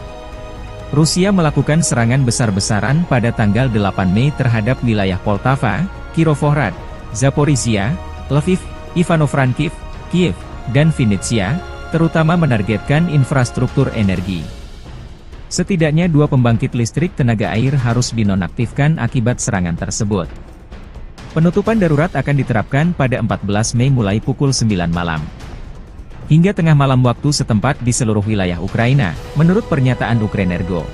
Rusia melakukan serangan besar-besaran pada tanggal 8 Mei terhadap wilayah Poltava, Kirovohrad, Zaporizhia, Lviv, Ivano-Frankivsk, Kiev, dan Vinnytsia, terutama menargetkan infrastruktur energi. Setidaknya 2 pembangkit listrik tenaga air harus dinonaktifkan akibat serangan tersebut. Penutupan darurat akan diterapkan pada 14 Mei mulai pukul 9 malam. Hingga tengah malam waktu setempat di seluruh wilayah Ukraina, menurut pernyataan Ukrenergo.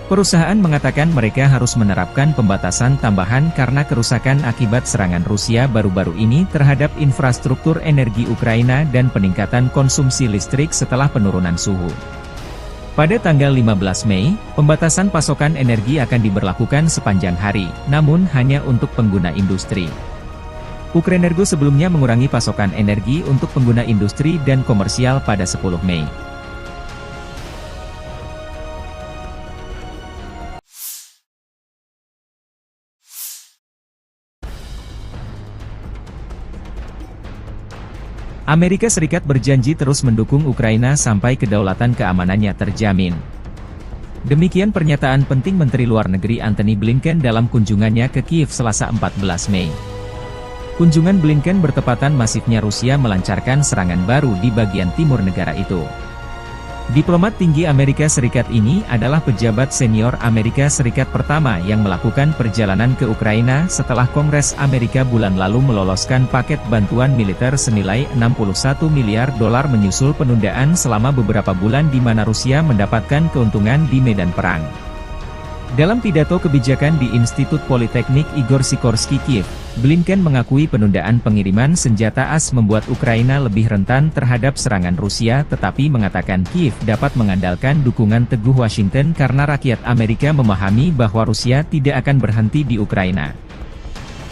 Perusahaan mengatakan mereka harus menerapkan pembatasan tambahan karena kerusakan akibat serangan Rusia baru-baru ini terhadap infrastruktur energi Ukraina dan peningkatan konsumsi listrik setelah penurunan suhu. Pada tanggal 15 Mei, pembatasan pasokan energi akan diberlakukan sepanjang hari, namun hanya untuk pengguna industri. Ukrenergo sebelumnya mengurangi pasokan energi untuk pengguna industri dan komersial pada 10 Mei. Amerika Serikat berjanji terus mendukung Ukraina sampai kedaulatan keamanannya terjamin. Demikian pernyataan penting Menteri Luar Negeri Antony Blinken dalam kunjungannya ke Kiev Selasa 14 Mei. Kunjungan Blinken bertepatan masifnya Rusia melancarkan serangan baru di bagian timur negara itu. Diplomat tinggi Amerika Serikat ini adalah pejabat senior Amerika Serikat pertama yang melakukan perjalanan ke Ukraina setelah Kongres Amerika bulan lalu meloloskan paket bantuan militer senilai $61 miliar menyusul penundaan selama beberapa bulan di mana Rusia mendapatkan keuntungan di medan perang. Dalam pidato kebijakan di Institut Politeknik Igor Sikorsky Kiev, Blinken mengakui penundaan pengiriman senjata AS membuat Ukraina lebih rentan terhadap serangan Rusia tetapi mengatakan Kiev dapat mengandalkan dukungan teguh Washington karena rakyat Amerika memahami bahwa Rusia tidak akan berhenti di Ukraina.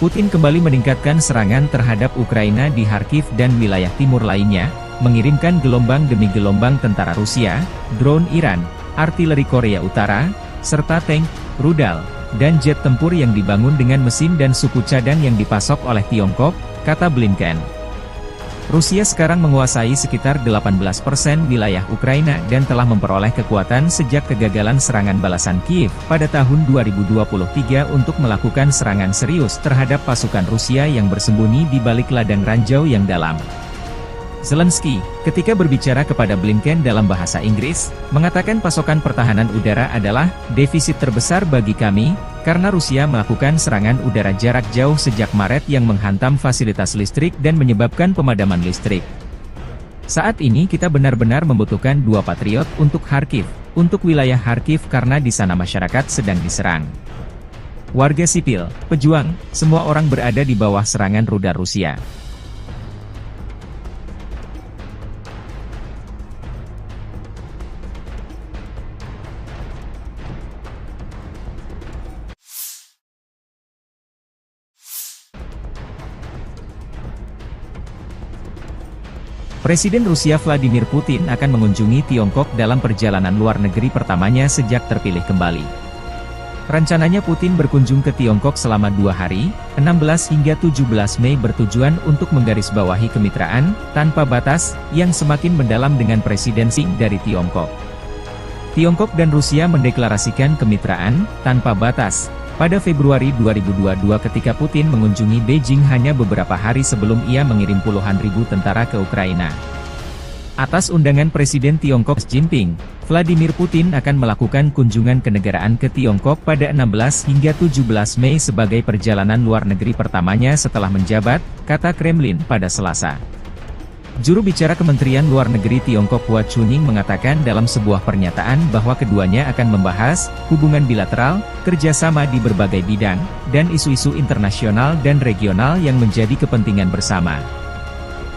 Putin kembali meningkatkan serangan terhadap Ukraina di Kharkiv dan wilayah timur lainnya, mengirimkan gelombang demi gelombang tentara Rusia, drone Iran, artileri Korea Utara, serta tank, rudal, dan jet tempur yang dibangun dengan mesin dan suku cadang yang dipasok oleh Tiongkok, kata Blinken. Rusia sekarang menguasai sekitar 18% wilayah Ukraina dan telah memperoleh kekuatan sejak kegagalan serangan balasan Kiev pada tahun 2023 untuk melakukan serangan serius terhadap pasukan Rusia yang bersembunyi di balik ladang ranjau yang dalam. Zelensky, ketika berbicara kepada Blinken dalam bahasa Inggris, mengatakan pasokan pertahanan udara adalah defisit terbesar bagi kami, karena Rusia melakukan serangan udara jarak jauh sejak Maret yang menghantam fasilitas listrik dan menyebabkan pemadaman listrik. Saat ini kita benar-benar membutuhkan 2 Patriot untuk Kharkiv, untuk wilayah Kharkiv karena di sana masyarakat sedang diserang. warga sipil, pejuang, semua orang berada di bawah serangan rudal Rusia. Presiden Rusia Vladimir Putin akan mengunjungi Tiongkok dalam perjalanan luar negeri pertamanya sejak terpilih kembali. Rencananya Putin berkunjung ke Tiongkok selama 2 hari, 16 hingga 17 Mei bertujuan untuk menggarisbawahi kemitraan, tanpa batas, yang semakin mendalam dengan Presiden Xi dari Tiongkok. Tiongkok dan Rusia mendeklarasikan kemitraan, tanpa batas, pada Februari 2022 ketika Putin mengunjungi Beijing hanya beberapa hari sebelum ia mengirim puluhan ribu tentara ke Ukraina. Atas undangan Presiden Tiongkok Xi Jinping, Vladimir Putin akan melakukan kunjungan kenegaraan ke Tiongkok pada 16 hingga 17 Mei sebagai perjalanan luar negeri pertamanya setelah menjabat, kata Kremlin pada Selasa. Juru bicara Kementerian Luar Negeri Tiongkok Hua Chunying mengatakan dalam sebuah pernyataan bahwa keduanya akan membahas hubungan bilateral, kerjasama di berbagai bidang, dan isu-isu internasional dan regional yang menjadi kepentingan bersama.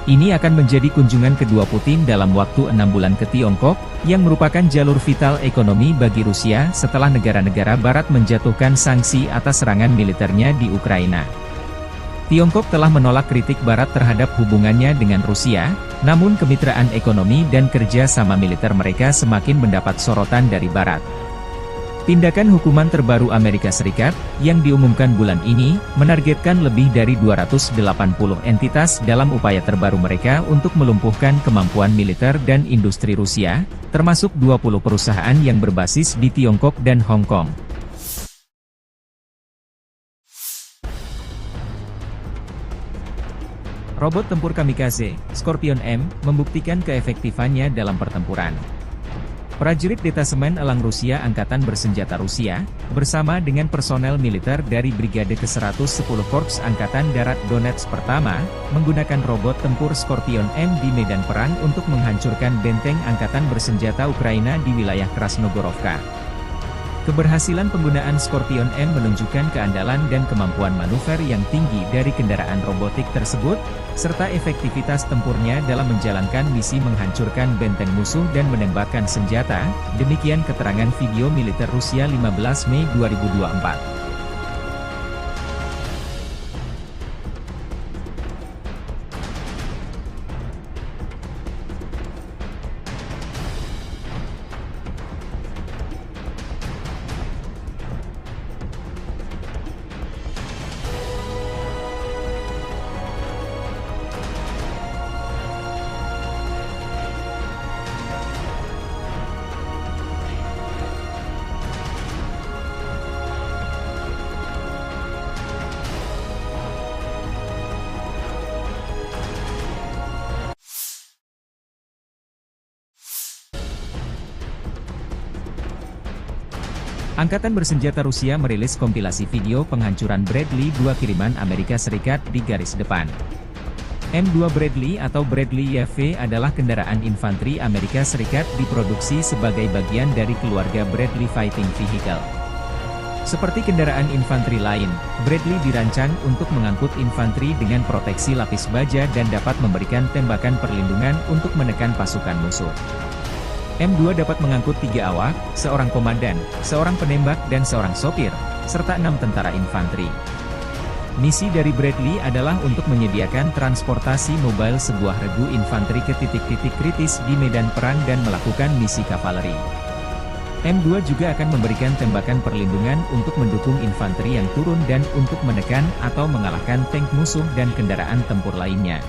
Ini akan menjadi kunjungan kedua Putin dalam waktu 6 bulan ke Tiongkok, yang merupakan jalur vital ekonomi bagi Rusia setelah negara-negara Barat menjatuhkan sanksi atas serangan militernya di Ukraina. Tiongkok telah menolak kritik Barat terhadap hubungannya dengan Rusia, namun kemitraan ekonomi dan kerja sama militer mereka semakin mendapat sorotan dari Barat. Tindakan hukuman terbaru Amerika Serikat, yang diumumkan bulan ini, menargetkan lebih dari 280 entitas dalam upaya terbaru mereka untuk melumpuhkan kemampuan militer dan industri Rusia, termasuk 20 perusahaan yang berbasis di Tiongkok dan Hong Kong. Robot tempur kamikaze, Scorpion M, membuktikan keefektifannya dalam pertempuran. Prajurit Detasemen Elang Rusia Angkatan Bersenjata Rusia, bersama dengan personel militer dari Brigade ke-110 Korps Angkatan Darat Donetsk Pertama, menggunakan robot tempur Scorpion M di medan perang untuk menghancurkan benteng Angkatan Bersenjata Ukraina di wilayah Krasnogorovka. Keberhasilan penggunaan Scorpion M menunjukkan keandalan dan kemampuan manuver yang tinggi dari kendaraan robotik tersebut, serta efektivitas tempurnya dalam menjalankan misi menghancurkan benteng musuh dan menembakkan senjata, demikian keterangan video militer Rusia 15 Mei 2024. Angkatan Bersenjata Rusia merilis kompilasi video penghancuran Bradley 2 kiriman Amerika Serikat di garis depan. M2 Bradley atau Bradley YV adalah kendaraan infanteri Amerika Serikat diproduksi sebagai bagian dari keluarga Bradley Fighting Vehicle. Seperti kendaraan infanteri lain, Bradley dirancang untuk mengangkut infanteri dengan proteksi lapis baja dan dapat memberikan tembakan perlindungan untuk menekan pasukan musuh. M2 dapat mengangkut 3 awak, seorang komandan, seorang penembak dan seorang sopir, serta 6 tentara infanteri. Misi dari Bradley adalah untuk menyediakan transportasi mobile sebuah regu infanteri ke titik-titik kritis di medan perang dan melakukan misi kavaleri. M2 juga akan memberikan tembakan perlindungan untuk mendukung infanteri yang turun dan untuk menekan atau mengalahkan tank musuh dan kendaraan tempur lainnya.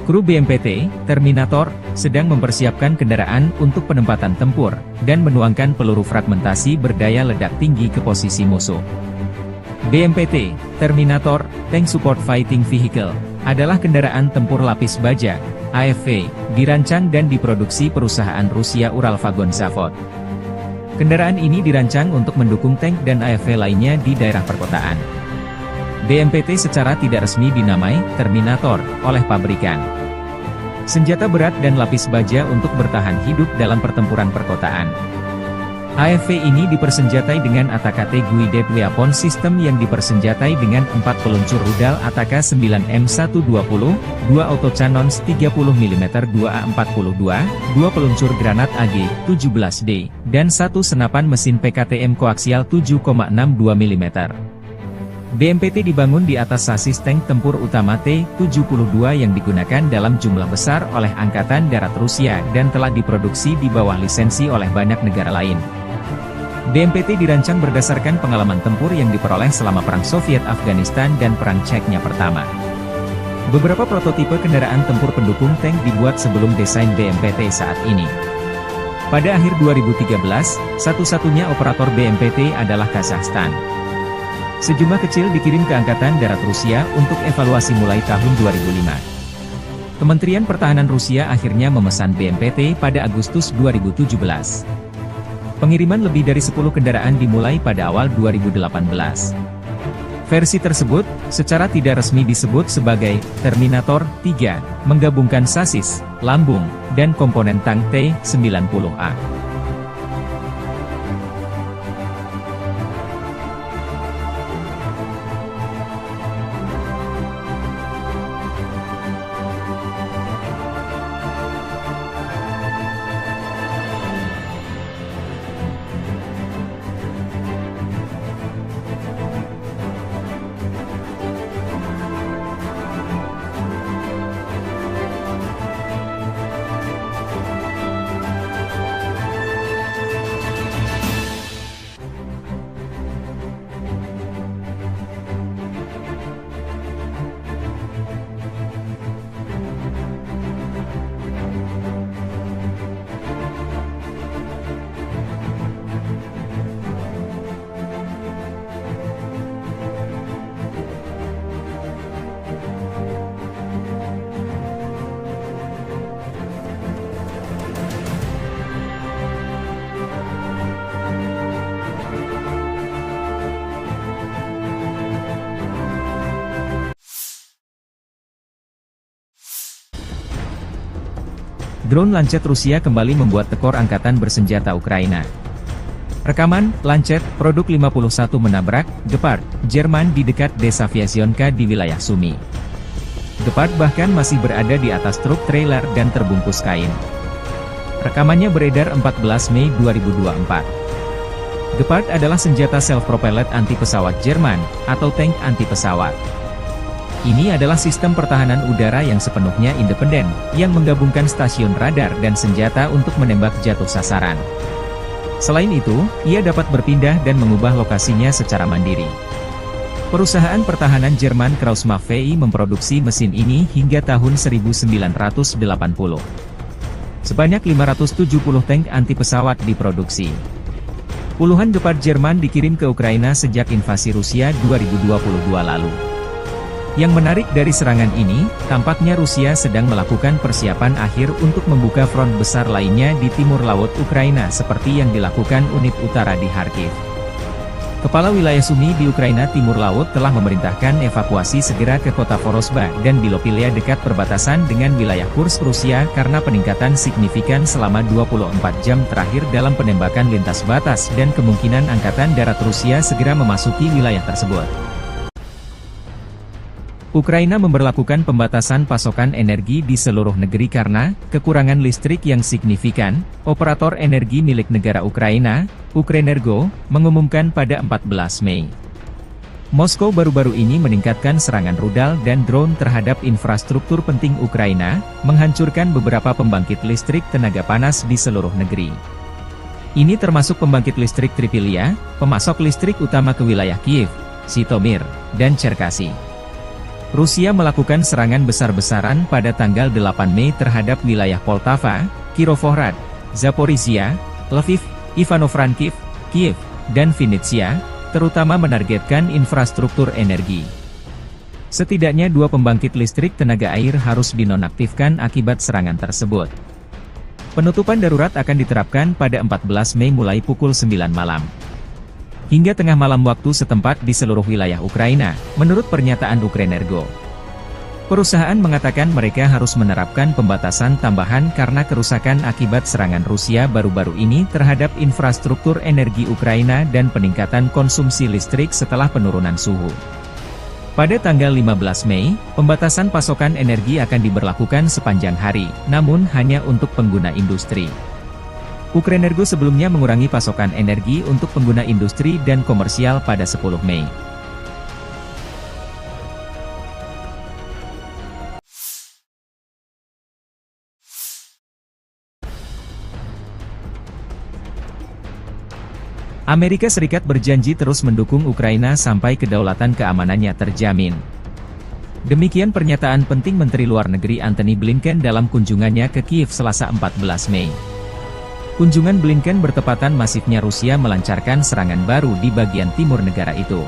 Kru BMPT, Terminator, sedang mempersiapkan kendaraan untuk penempatan tempur, dan menuangkan peluru fragmentasi berdaya ledak tinggi ke posisi musuh. BMPT, Terminator, Tank Support Fighting Vehicle, adalah kendaraan tempur lapis baja, AFV, dirancang dan diproduksi perusahaan Rusia Uralvagon Zavod. Kendaraan ini dirancang untuk mendukung tank dan AFV lainnya di daerah perkotaan. BMPT secara tidak resmi dinamai Terminator oleh pabrikan. senjata berat dan lapis baja untuk bertahan hidup dalam pertempuran perkotaan. AFV ini dipersenjatai dengan ATAK Guided Weapon System yang dipersenjatai dengan 4 peluncur rudal ATAK 9M120, 2 autocannons 30mm 2A42, 2 peluncur granat AG-17D, dan 1 senapan mesin PKTM koaksial 7,62 mm. BMPT dibangun di atas sasis tank tempur utama T-72 yang digunakan dalam jumlah besar oleh Angkatan Darat Rusia dan telah diproduksi di bawah lisensi oleh banyak negara lain. BMPT dirancang berdasarkan pengalaman tempur yang diperoleh selama Perang Soviet-Afghanistan dan Perang Chechnya pertama. Beberapa prototipe kendaraan tempur pendukung tank dibuat sebelum desain BMPT saat ini. Pada akhir 2013, satu-satunya operator BMPT adalah Kazakhstan. Sejumlah kecil dikirim ke Angkatan Darat Rusia untuk evaluasi mulai tahun 2005. Kementerian Pertahanan Rusia akhirnya memesan BMPT pada Agustus 2017. Pengiriman lebih dari 10 kendaraan dimulai pada awal 2018. Versi tersebut, secara tidak resmi disebut sebagai Terminator 3, menggabungkan sasis, lambung, dan komponen tank T-90A. Drone Lancet Rusia kembali membuat tekor angkatan bersenjata Ukraina. Rekaman, Lancet, produk 51 menabrak, Gepard, Jerman di dekat desa Vyasionka di wilayah Sumy. Gepard bahkan masih berada di atas truk trailer dan terbungkus kain. Rekamannya beredar 14 Mei 2024. Gepard adalah senjata self-propelled anti-pesawat Jerman, atau tank anti-pesawat. Ini adalah sistem pertahanan udara yang sepenuhnya independen, yang menggabungkan stasiun radar dan senjata untuk menembak jatuh sasaran. Selain itu, ia dapat berpindah dan mengubah lokasinya secara mandiri. Perusahaan pertahanan Jerman Krauss-Maffei memproduksi mesin ini hingga tahun 1980. Sebanyak 570 tank anti-pesawat diproduksi. Puluhan Gepard Jerman dikirim ke Ukraina sejak invasi Rusia 2022 lalu. Yang menarik dari serangan ini, tampaknya Rusia sedang melakukan persiapan akhir untuk membuka front besar lainnya di timur laut Ukraina seperti yang dilakukan unit utara di Kharkiv. Kepala wilayah Sumy di Ukraina Timur Laut telah memerintahkan evakuasi segera ke kota Vorosba dan Bilopilia dekat perbatasan dengan wilayah Kursk Rusia karena peningkatan signifikan selama 24 jam terakhir dalam penembakan lintas batas dan kemungkinan Angkatan Darat Rusia segera memasuki wilayah tersebut. Ukraina memberlakukan pembatasan pasokan energi di seluruh negeri karena kekurangan listrik yang signifikan. Operator energi milik negara Ukraina, Ukrenergo, mengumumkan pada 14 Mei. Moskow baru-baru ini meningkatkan serangan rudal dan drone terhadap infrastruktur penting Ukraina, menghancurkan beberapa pembangkit listrik tenaga panas di seluruh negeri. Ini termasuk pembangkit listrik Tripilia, pemasok listrik utama ke wilayah Kiev, Zhytomyr, dan Cherkasy. Rusia melakukan serangan besar-besaran pada tanggal 8 Mei terhadap wilayah Poltava, Kirovohrad, Zaporizhia, Lviv, Ivano-Frankivsk, Kiev, dan Vinnytsia, terutama menargetkan infrastruktur energi. Setidaknya 2 pembangkit listrik tenaga air harus dinonaktifkan akibat serangan tersebut. Penutupan darurat akan diterapkan pada 14 Mei mulai pukul 9 malam. Hingga tengah malam waktu setempat di seluruh wilayah Ukraina, menurut pernyataan Ukrenergo. Perusahaan mengatakan mereka harus menerapkan pembatasan tambahan karena kerusakan akibat serangan Rusia baru-baru ini terhadap infrastruktur energi Ukraina dan peningkatan konsumsi listrik setelah penurunan suhu. Pada tanggal 15 Mei, pembatasan pasokan energi akan diberlakukan sepanjang hari, namun hanya untuk pengguna industri. Ukrenergo sebelumnya mengurangi pasokan energi untuk pengguna industri dan komersial pada 10 Mei. Amerika Serikat berjanji terus mendukung Ukraina sampai kedaulatan keamanannya terjamin. Demikian pernyataan penting Menteri Luar Negeri Antony Blinken dalam kunjungannya ke Kiev Selasa 14 Mei. Kunjungan Blinken bertepatan masifnya Rusia melancarkan serangan baru di bagian timur negara itu.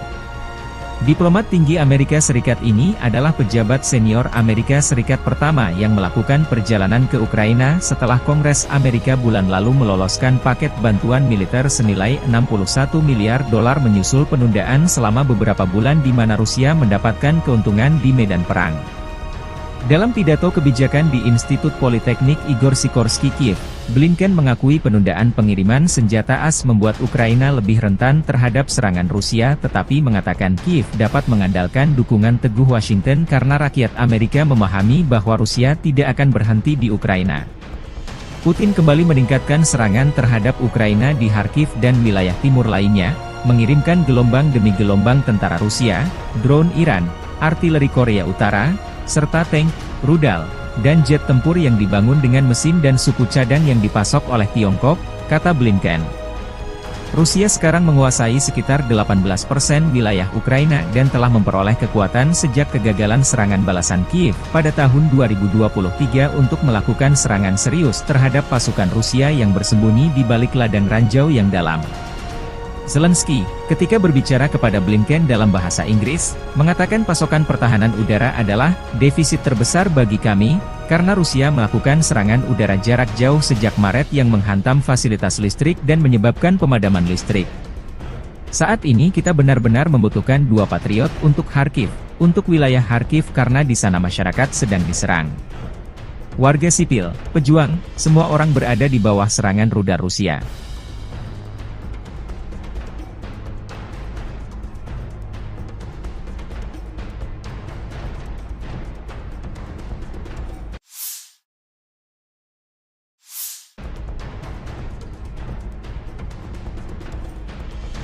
Diplomat tinggi Amerika Serikat ini adalah pejabat senior Amerika Serikat pertama yang melakukan perjalanan ke Ukraina setelah Kongres Amerika bulan lalu meloloskan paket bantuan militer senilai $61 miliar menyusul penundaan selama beberapa bulan di mana Rusia mendapatkan keuntungan di medan perang. Dalam pidato kebijakan di Institut Politeknik Igor Sikorsky Kiev, Blinken mengakui penundaan pengiriman senjata AS membuat Ukraina lebih rentan terhadap serangan Rusia tetapi mengatakan Kiev dapat mengandalkan dukungan teguh Washington karena rakyat Amerika memahami bahwa Rusia tidak akan berhenti di Ukraina. Putin kembali meningkatkan serangan terhadap Ukraina di Kharkiv dan wilayah timur lainnya, mengirimkan gelombang demi gelombang tentara Rusia, drone Iran, artileri Korea Utara, serta tank, rudal, dan jet tempur yang dibangun dengan mesin dan suku cadang yang dipasok oleh Tiongkok, kata Blinken. Rusia sekarang menguasai sekitar 18% wilayah Ukraina dan telah memperoleh kekuatan sejak kegagalan serangan balasan Kiev pada tahun 2023 untuk melakukan serangan serius terhadap pasukan Rusia yang bersembunyi di balik ladang ranjau yang dalam. Zelensky, ketika berbicara kepada Blinken dalam bahasa Inggris, mengatakan pasokan pertahanan udara adalah defisit terbesar bagi kami, karena Rusia melakukan serangan udara jarak jauh sejak Maret yang menghantam fasilitas listrik dan menyebabkan pemadaman listrik. Saat ini kita benar-benar membutuhkan 2 Patriot untuk Kharkiv, untuk wilayah Kharkiv karena di sana masyarakat sedang diserang. Warga sipil, pejuang, semua orang berada di bawah serangan rudal Rusia.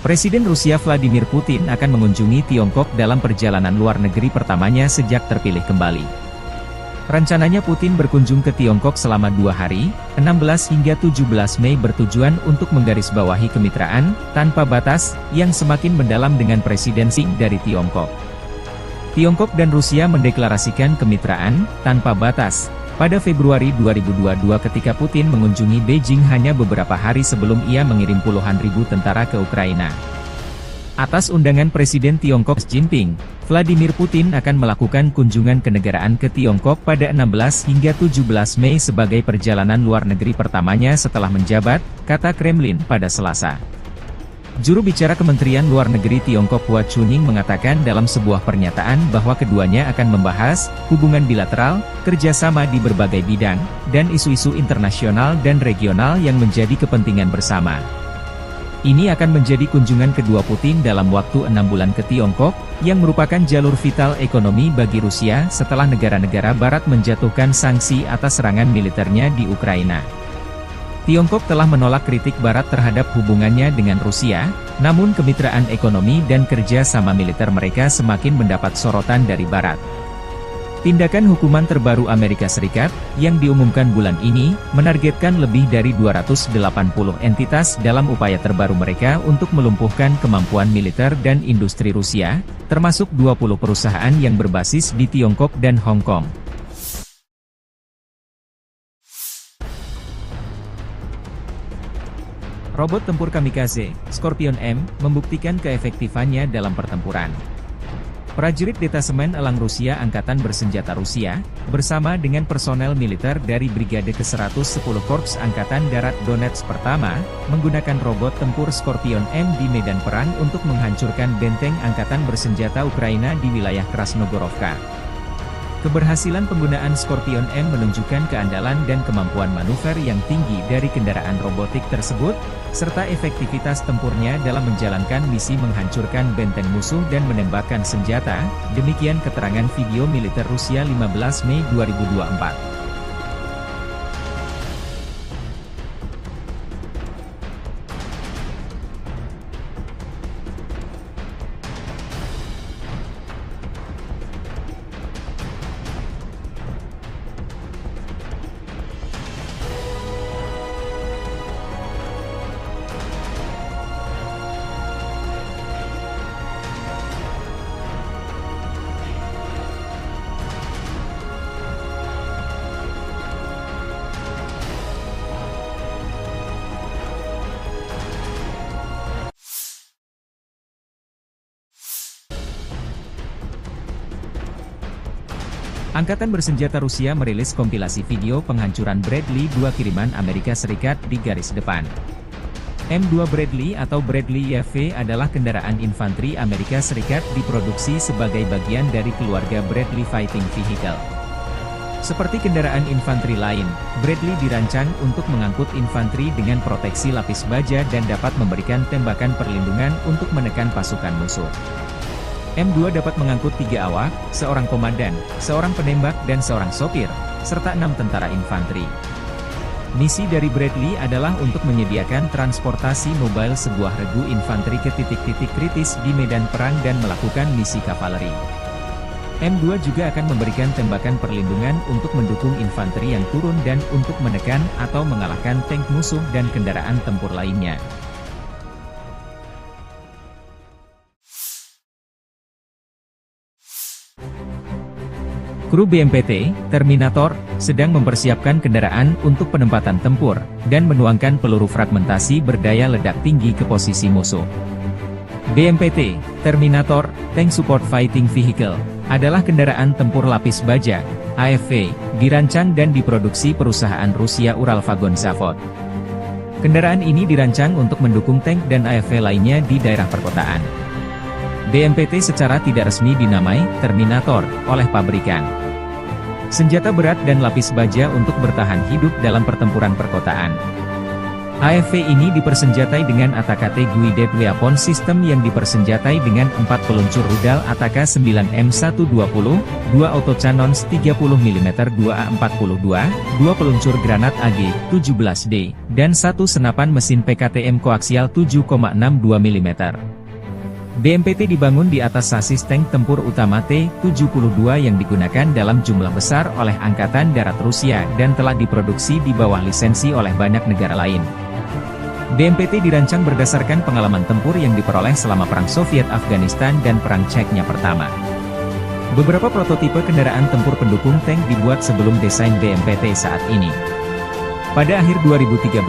Presiden Rusia Vladimir Putin akan mengunjungi Tiongkok dalam perjalanan luar negeri pertamanya sejak terpilih kembali. Rencananya Putin berkunjung ke Tiongkok selama 2 hari, 16 hingga 17 Mei bertujuan untuk menggarisbawahi kemitraan tanpa batas yang semakin mendalam dengan Presiden Xi dari Tiongkok. Tiongkok dan Rusia mendeklarasikan kemitraan tanpa batas pada Februari 2022 ketika Putin mengunjungi Beijing hanya beberapa hari sebelum ia mengirim puluhan ribu tentara ke Ukraina. Atas undangan Presiden Tiongkok Xi Jinping, Vladimir Putin akan melakukan kunjungan kenegaraan ke Tiongkok pada 16 hingga 17 Mei sebagai perjalanan luar negeri pertamanya setelah menjabat, kata Kremlin pada Selasa. Juru bicara Kementerian Luar Negeri Tiongkok Hua Chunying mengatakan dalam sebuah pernyataan bahwa keduanya akan membahas hubungan bilateral, kerjasama di berbagai bidang, dan isu-isu internasional dan regional yang menjadi kepentingan bersama. Ini akan menjadi kunjungan kedua Putin dalam waktu 6 bulan ke Tiongkok, yang merupakan jalur vital ekonomi bagi Rusia setelah negara-negara Barat menjatuhkan sanksi atas serangan militernya di Ukraina. Tiongkok telah menolak kritik Barat terhadap hubungannya dengan Rusia, namun kemitraan ekonomi dan kerja sama militer mereka semakin mendapat sorotan dari Barat. Tindakan hukuman terbaru Amerika Serikat, yang diumumkan bulan ini, menargetkan lebih dari 280 entitas dalam upaya terbaru mereka untuk melumpuhkan kemampuan militer dan industri Rusia, termasuk 20 perusahaan yang berbasis di Tiongkok dan Hong Kong. Robot tempur kamikaze, Scorpion M, membuktikan keefektifannya dalam pertempuran. Prajurit Detasemen Elang Rusia Angkatan Bersenjata Rusia, bersama dengan personel militer dari Brigade ke-110 Korps Angkatan Darat Donetsk pertama, menggunakan robot tempur Scorpion M di medan perang untuk menghancurkan benteng Angkatan Bersenjata Ukraina di wilayah Krasnogorovka. Keberhasilan penggunaan Scorpion M menunjukkan keandalan dan kemampuan manuver yang tinggi dari kendaraan robotik tersebut, serta efektivitas tempurnya dalam menjalankan misi menghancurkan benteng musuh dan menembakkan senjata, demikian keterangan video militer Rusia 15 Mei 2024. Angkatan bersenjata Rusia merilis kompilasi video penghancuran Bradley 2 kiriman Amerika Serikat di garis depan. M2 Bradley atau Bradley YV adalah kendaraan infanteri Amerika Serikat diproduksi sebagai bagian dari keluarga Bradley Fighting Vehicle. Seperti kendaraan infanteri lain, Bradley dirancang untuk mengangkut infanteri dengan proteksi lapis baja dan dapat memberikan tembakan perlindungan untuk menekan pasukan musuh. M2 dapat mengangkut 3 awak, seorang komandan, seorang penembak dan seorang sopir, serta 6 tentara infanteri. Misi dari Bradley adalah untuk menyediakan transportasi mobile sebuah regu infanteri ke titik-titik kritis di medan perang dan melakukan misi kavaleri. M2 juga akan memberikan tembakan perlindungan untuk mendukung infanteri yang turun dan untuk menekan atau mengalahkan tank musuh dan kendaraan tempur lainnya. Kru BMPT, Terminator, sedang mempersiapkan kendaraan untuk penempatan tempur, dan menuangkan peluru fragmentasi berdaya ledak tinggi ke posisi musuh. BMPT, Terminator, Tank Support Fighting Vehicle, adalah kendaraan tempur lapis baja, AFV, dirancang dan diproduksi perusahaan Rusia Uralvagon Zavod. Kendaraan ini dirancang untuk mendukung tank dan AFV lainnya di daerah perkotaan. BMPT secara tidak resmi dinamai Terminator oleh pabrikan. Senjata berat dan lapis baja untuk bertahan hidup dalam pertempuran perkotaan. AFV ini dipersenjatai dengan ATAK Guided Weapon System yang dipersenjatai dengan 4 peluncur rudal ATAK 9M120, 2 autocannons 30 mm 2A42, 2 peluncur granat AG-17D, dan 1 senapan mesin PKTM koaksial 7,62 mm. BMPT dibangun di atas sasis tank tempur utama T-72 yang digunakan dalam jumlah besar oleh Angkatan Darat Rusia dan telah diproduksi di bawah lisensi oleh banyak negara lain. BMPT dirancang berdasarkan pengalaman tempur yang diperoleh selama Perang Soviet-Afghanistan dan Perang Chechnya pertama. Beberapa prototipe kendaraan tempur pendukung tank dibuat sebelum desain BMPT saat ini. Pada akhir 2013,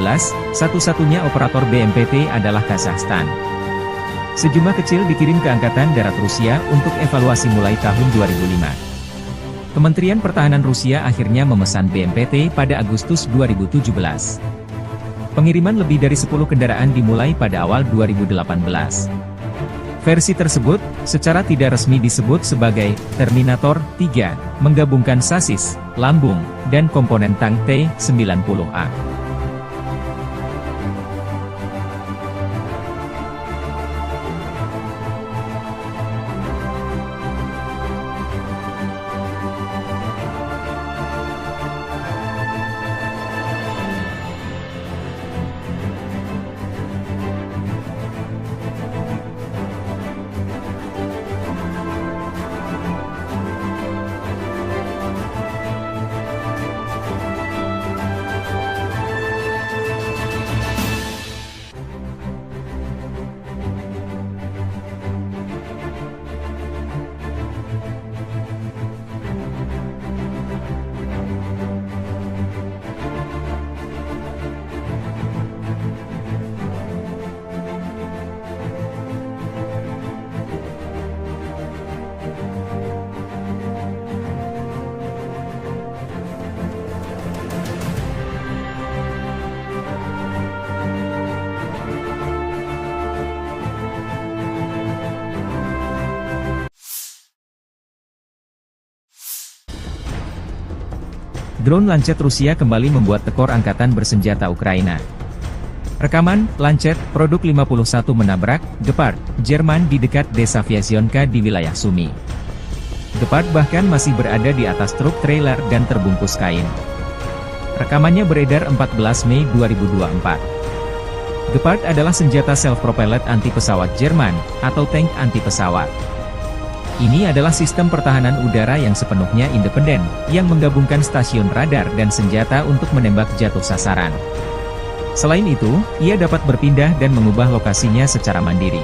satu-satunya operator BMPT adalah Kazakhstan. Sejumlah kecil dikirim ke Angkatan Darat Rusia untuk evaluasi mulai tahun 2005. Kementerian Pertahanan Rusia akhirnya memesan BMPT pada Agustus 2017. Pengiriman lebih dari 10 kendaraan dimulai pada awal 2018. Versi tersebut, secara tidak resmi disebut sebagai Terminator 3, menggabungkan sasis, lambung, dan komponen tank T-90A. Drone Lancet Rusia kembali membuat tekor angkatan bersenjata Ukraina. Rekaman, Lancet, produk 51 menabrak, Gepard, Jerman di dekat desa Vyasionka di wilayah Sumy. Gepard bahkan masih berada di atas truk trailer dan terbungkus kain. Rekamannya beredar 14 Mei 2024. Gepard adalah senjata self-propelled anti-pesawat Jerman, atau tank anti-pesawat. Ini adalah sistem pertahanan udara yang sepenuhnya independen, yang menggabungkan stasiun radar dan senjata untuk menembak jatuh sasaran. Selain itu, ia dapat berpindah dan mengubah lokasinya secara mandiri.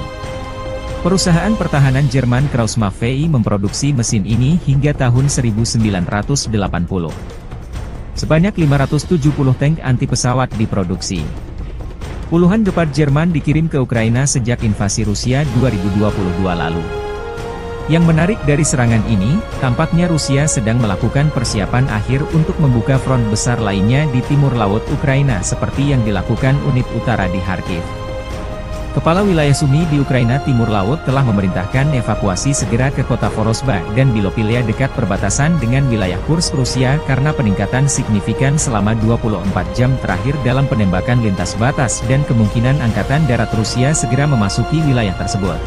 Perusahaan pertahanan Jerman Krauss-Maffei memproduksi mesin ini hingga tahun 1980. Sebanyak 570 tank anti-pesawat diproduksi. Puluhan Gepard Jerman dikirim ke Ukraina sejak invasi Rusia 2022 lalu. Yang menarik dari serangan ini, tampaknya Rusia sedang melakukan persiapan akhir untuk membuka front besar lainnya di timur laut Ukraina seperti yang dilakukan unit utara di Kharkiv. Kepala wilayah Sumy di Ukraina Timur Laut telah memerintahkan evakuasi segera ke kota Vorosba dan Bilopilia dekat perbatasan dengan wilayah Kursk Rusia karena peningkatan signifikan selama 24 jam terakhir dalam penembakan lintas batas dan kemungkinan angkatan darat Rusia segera memasuki wilayah tersebut.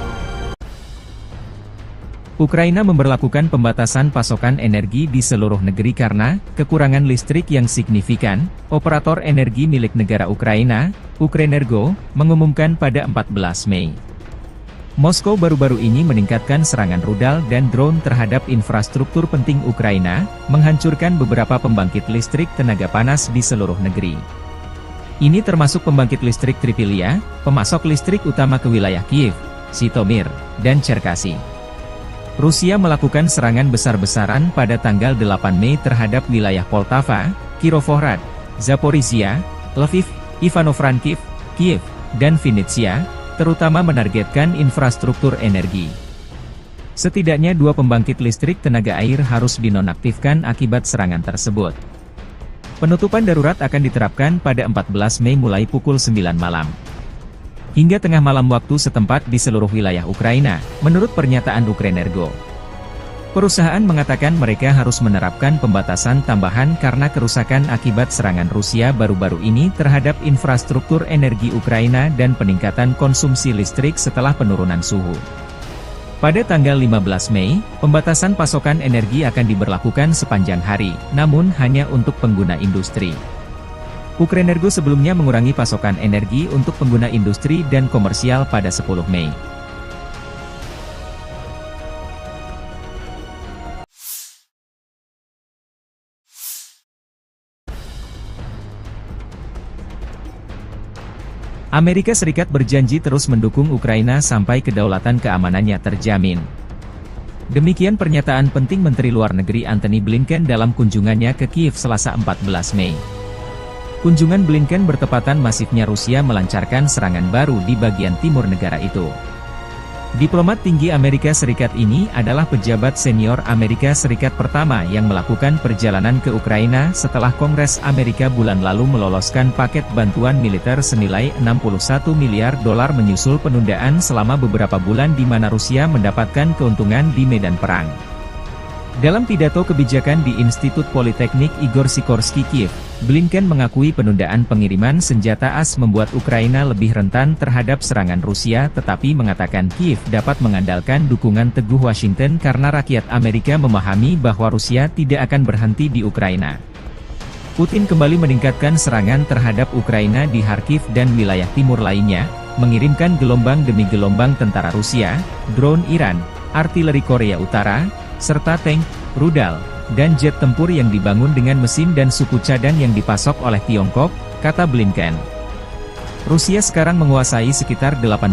Ukraina memberlakukan pembatasan pasokan energi di seluruh negeri karena kekurangan listrik yang signifikan. Operator energi milik negara Ukraina, Ukrenergo, mengumumkan pada 14 Mei. Moskow baru-baru ini meningkatkan serangan rudal dan drone terhadap infrastruktur penting Ukraina, menghancurkan beberapa pembangkit listrik tenaga panas di seluruh negeri. Ini termasuk pembangkit listrik Tripilia, pemasok listrik utama ke wilayah Kiev, Zhytomyr, dan Cherkasy. Rusia melakukan serangan besar-besaran pada tanggal 8 Mei terhadap wilayah Poltava, Kirovohrad, Zaporizhia, Lviv, Ivano-Frankivsk, Kiev, dan Vinnytsia, terutama menargetkan infrastruktur energi. Setidaknya 2 pembangkit listrik tenaga air harus dinonaktifkan akibat serangan tersebut. Penutupan darurat akan diterapkan pada 14 Mei mulai pukul 9 malam. Hingga tengah malam waktu setempat di seluruh wilayah Ukraina, menurut pernyataan Ukrenergo. Perusahaan mengatakan mereka harus menerapkan pembatasan tambahan karena kerusakan akibat serangan Rusia baru-baru ini terhadap infrastruktur energi Ukraina dan peningkatan konsumsi listrik setelah penurunan suhu. Pada tanggal 15 Mei, pembatasan pasokan energi akan diberlakukan sepanjang hari, namun hanya untuk pengguna industri. Ukrenergo sebelumnya mengurangi pasokan energi untuk pengguna industri dan komersial pada 10 Mei. Amerika Serikat berjanji terus mendukung Ukraina sampai kedaulatan keamanannya terjamin. Demikian pernyataan penting Menteri Luar Negeri Antony Blinken dalam kunjungannya ke Kiev Selasa 14 Mei. Kunjungan Blinken bertepatan masifnya Rusia melancarkan serangan baru di bagian timur negara itu. Diplomat tinggi Amerika Serikat ini adalah pejabat senior Amerika Serikat pertama yang melakukan perjalanan ke Ukraina setelah Kongres Amerika bulan lalu meloloskan paket bantuan militer senilai $61 miliar menyusul penundaan selama beberapa bulan di mana Rusia mendapatkan keuntungan di medan perang. Dalam pidato kebijakan di Institut Politeknik Igor Sikorsky Kiev, Blinken mengakui penundaan pengiriman senjata AS membuat Ukraina lebih rentan terhadap serangan Rusia tetapi mengatakan Kiev dapat mengandalkan dukungan teguh Washington karena rakyat Amerika memahami bahwa Rusia tidak akan berhenti di Ukraina. Putin kembali meningkatkan serangan terhadap Ukraina di Kharkiv dan wilayah timur lainnya, mengirimkan gelombang demi gelombang tentara Rusia, drone Iran, artileri Korea Utara, serta tank, rudal, dan jet tempur yang dibangun dengan mesin dan suku cadang yang dipasok oleh Tiongkok, kata Blinken. Rusia sekarang menguasai sekitar 18%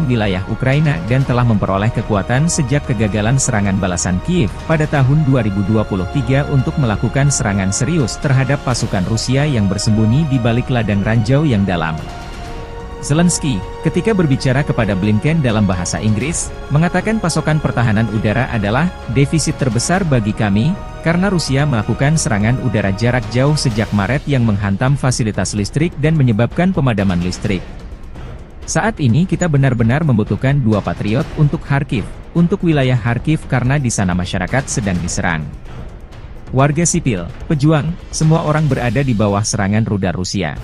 wilayah Ukraina dan telah memperoleh kekuatan sejak kegagalan serangan balasan Kiev pada tahun 2023 untuk melakukan serangan serius terhadap pasukan Rusia yang bersembunyi di balik ladang ranjau yang dalam. Zelensky, ketika berbicara kepada Blinken dalam bahasa Inggris, mengatakan pasokan pertahanan udara adalah defisit terbesar bagi kami, karena Rusia melakukan serangan udara jarak jauh sejak Maret yang menghantam fasilitas listrik dan menyebabkan pemadaman listrik. Saat ini kita benar-benar membutuhkan 2 Patriot untuk Kharkiv, untuk wilayah Kharkiv karena di sana masyarakat sedang diserang. Warga sipil, pejuang, semua orang berada di bawah serangan rudal Rusia.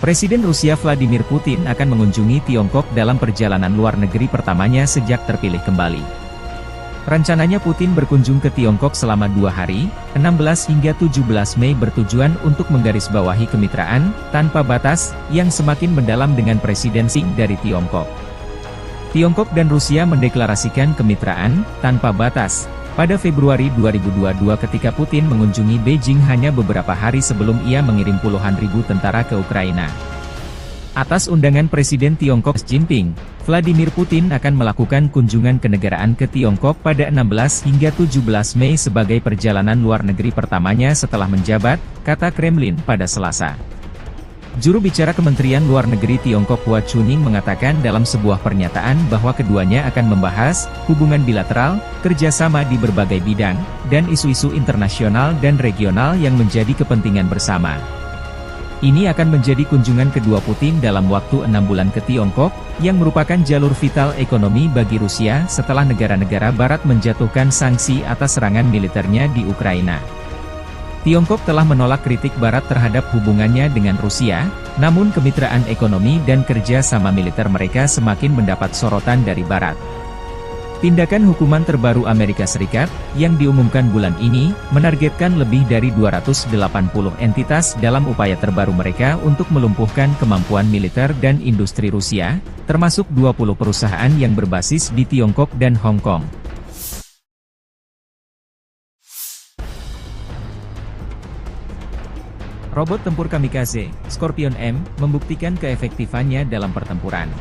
Presiden Rusia Vladimir Putin akan mengunjungi Tiongkok dalam perjalanan luar negeri pertamanya sejak terpilih kembali. Rencananya Putin berkunjung ke Tiongkok selama 2 hari, 16 hingga 17 Mei bertujuan untuk menggarisbawahi kemitraan tanpa batas yang semakin mendalam dengan Presiden Xi dari Tiongkok. Tiongkok dan Rusia mendeklarasikan kemitraan tanpa batas pada Februari 2022 ketika Putin mengunjungi Beijing hanya beberapa hari sebelum ia mengirim puluhan ribu tentara ke Ukraina. Atas undangan Presiden Tiongkok Xi Jinping, Vladimir Putin akan melakukan kunjungan kenegaraan ke Tiongkok pada 16 hingga 17 Mei sebagai perjalanan luar negeri pertamanya setelah menjabat, kata Kremlin pada Selasa. Juru bicara Kementerian Luar Negeri Tiongkok Hua Chunying mengatakan dalam sebuah pernyataan bahwa keduanya akan membahas hubungan bilateral, kerjasama di berbagai bidang, dan isu-isu internasional dan regional yang menjadi kepentingan bersama. Ini akan menjadi kunjungan kedua Putin dalam waktu 6 bulan ke Tiongkok, yang merupakan jalur vital ekonomi bagi Rusia setelah negara-negara Barat menjatuhkan sanksi atas serangan militernya di Ukraina. Tiongkok telah menolak kritik Barat terhadap hubungannya dengan Rusia, namun kemitraan ekonomi dan kerja sama militer mereka semakin mendapat sorotan dari Barat. Tindakan hukuman terbaru Amerika Serikat, yang diumumkan bulan ini, menargetkan lebih dari 280 entitas dalam upaya terbaru mereka untuk melumpuhkan kemampuan militer dan industri Rusia, termasuk 20 perusahaan yang berbasis di Tiongkok dan Hong Kong. Robot tempur kamikaze, Scorpion M, membuktikan keefektifannya dalam pertempuran.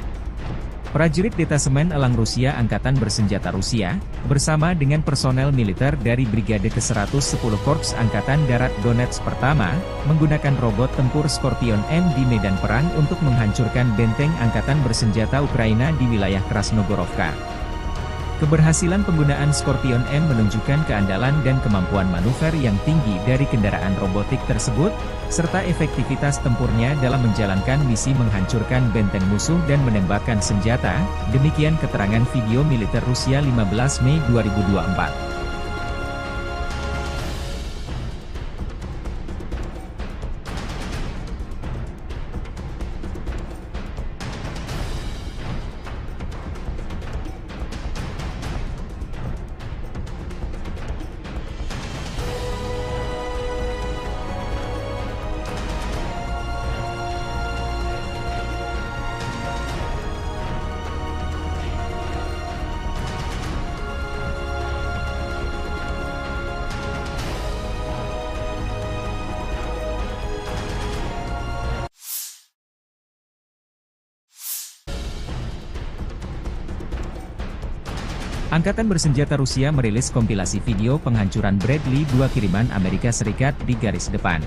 Prajurit Detasemen Elang Rusia Angkatan Bersenjata Rusia, bersama dengan personel militer dari Brigade ke-110 Korps Angkatan Darat Donetsk Pertama, menggunakan robot tempur Scorpion M di medan perang untuk menghancurkan benteng Angkatan Bersenjata Ukraina di wilayah Krasnogorovka. Keberhasilan penggunaan Scorpion M menunjukkan keandalan dan kemampuan manuver yang tinggi dari kendaraan robotik tersebut, serta efektivitas tempurnya dalam menjalankan misi menghancurkan benteng musuh dan menembakkan senjata, demikian keterangan video militer Rusia 15 Mei 2024. Angkatan Bersenjata Rusia merilis kompilasi video penghancuran Bradley 2 kiriman Amerika Serikat di garis depan.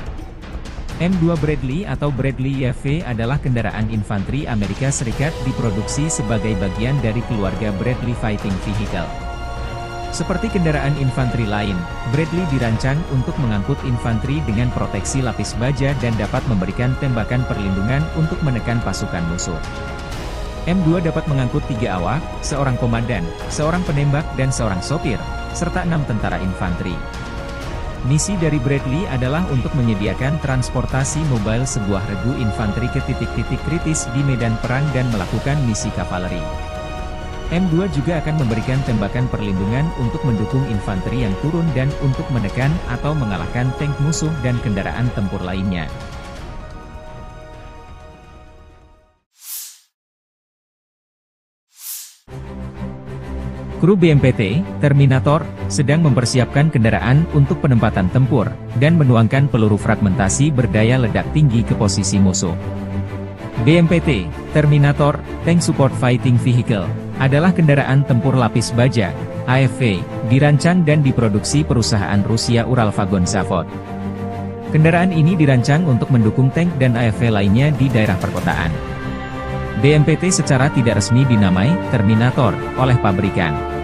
M2 Bradley atau Bradley YV adalah kendaraan infanteri Amerika Serikat diproduksi sebagai bagian dari keluarga Bradley Fighting Vehicle. Seperti kendaraan infanteri lain, Bradley dirancang untuk mengangkut infanteri dengan proteksi lapis baja dan dapat memberikan tembakan perlindungan untuk menekan pasukan musuh. M2 dapat mengangkut 3 awak, seorang komandan, seorang penembak dan seorang sopir, serta 6 tentara infanteri. Misi dari Bradley adalah untuk menyediakan transportasi mobile sebuah regu infanteri ke titik-titik kritis di medan perang dan melakukan misi kavaleri. M2 juga akan memberikan tembakan perlindungan untuk mendukung infanteri yang turun dan untuk menekan atau mengalahkan tank musuh dan kendaraan tempur lainnya. Kru BMPT, Terminator, sedang mempersiapkan kendaraan untuk penempatan tempur, dan menuangkan peluru fragmentasi berdaya ledak tinggi ke posisi musuh. BMPT, Terminator, Tank Support Fighting Vehicle, adalah kendaraan tempur lapis baja, AFV, dirancang dan diproduksi perusahaan Rusia Uralvagon Zavod. Kendaraan ini dirancang untuk mendukung tank dan AFV lainnya di daerah perkotaan. BMPT secara tidak resmi dinamai Terminator oleh pabrikan.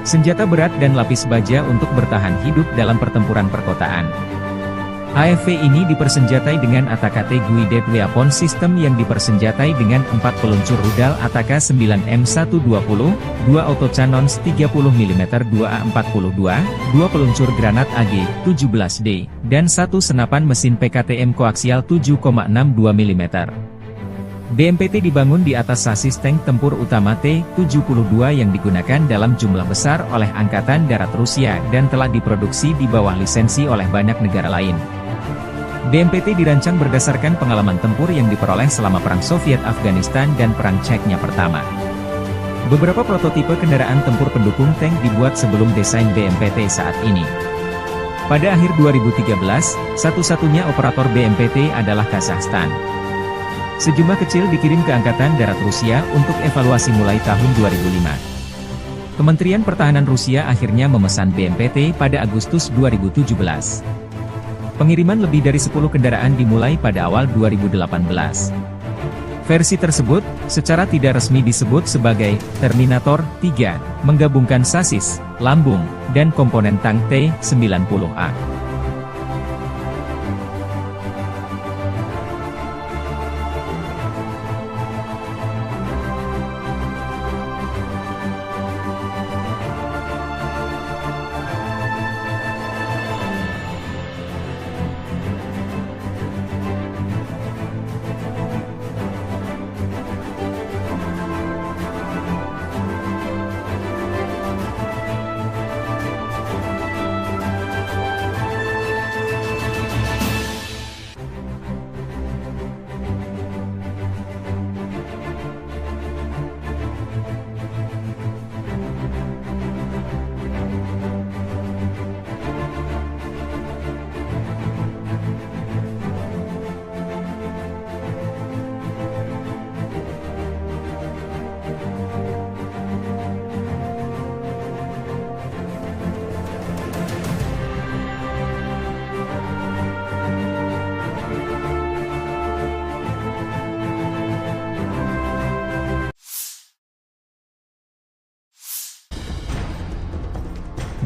senjata berat dan lapis baja untuk bertahan hidup dalam pertempuran perkotaan. AFV ini dipersenjatai dengan ATAK Guided Weapon System yang dipersenjatai dengan 4 peluncur rudal ATAK 9M120, 2 autocannons 30mm 2A42, 2 peluncur granat AG-17D, dan 1 senapan mesin PKTM koaksial 7,62 mm. BMPT dibangun di atas sasis tank tempur utama T-72 yang digunakan dalam jumlah besar oleh Angkatan Darat Rusia dan telah diproduksi di bawah lisensi oleh banyak negara lain. BMPT dirancang berdasarkan pengalaman tempur yang diperoleh selama Perang Soviet-Afghanistan dan Perang Chechnya pertama. Beberapa prototipe kendaraan tempur pendukung tank dibuat sebelum desain BMPT saat ini. Pada akhir 2013, satu-satunya operator BMPT adalah Kazakhstan. Sejumlah kecil dikirim ke Angkatan Darat Rusia untuk evaluasi mulai tahun 2005. Kementerian Pertahanan Rusia akhirnya memesan BMPT pada Agustus 2017. Pengiriman lebih dari 10 kendaraan dimulai pada awal 2018. Versi tersebut, secara tidak resmi disebut sebagai Terminator 3, menggabungkan sasis, lambung, dan komponen tank T-90A.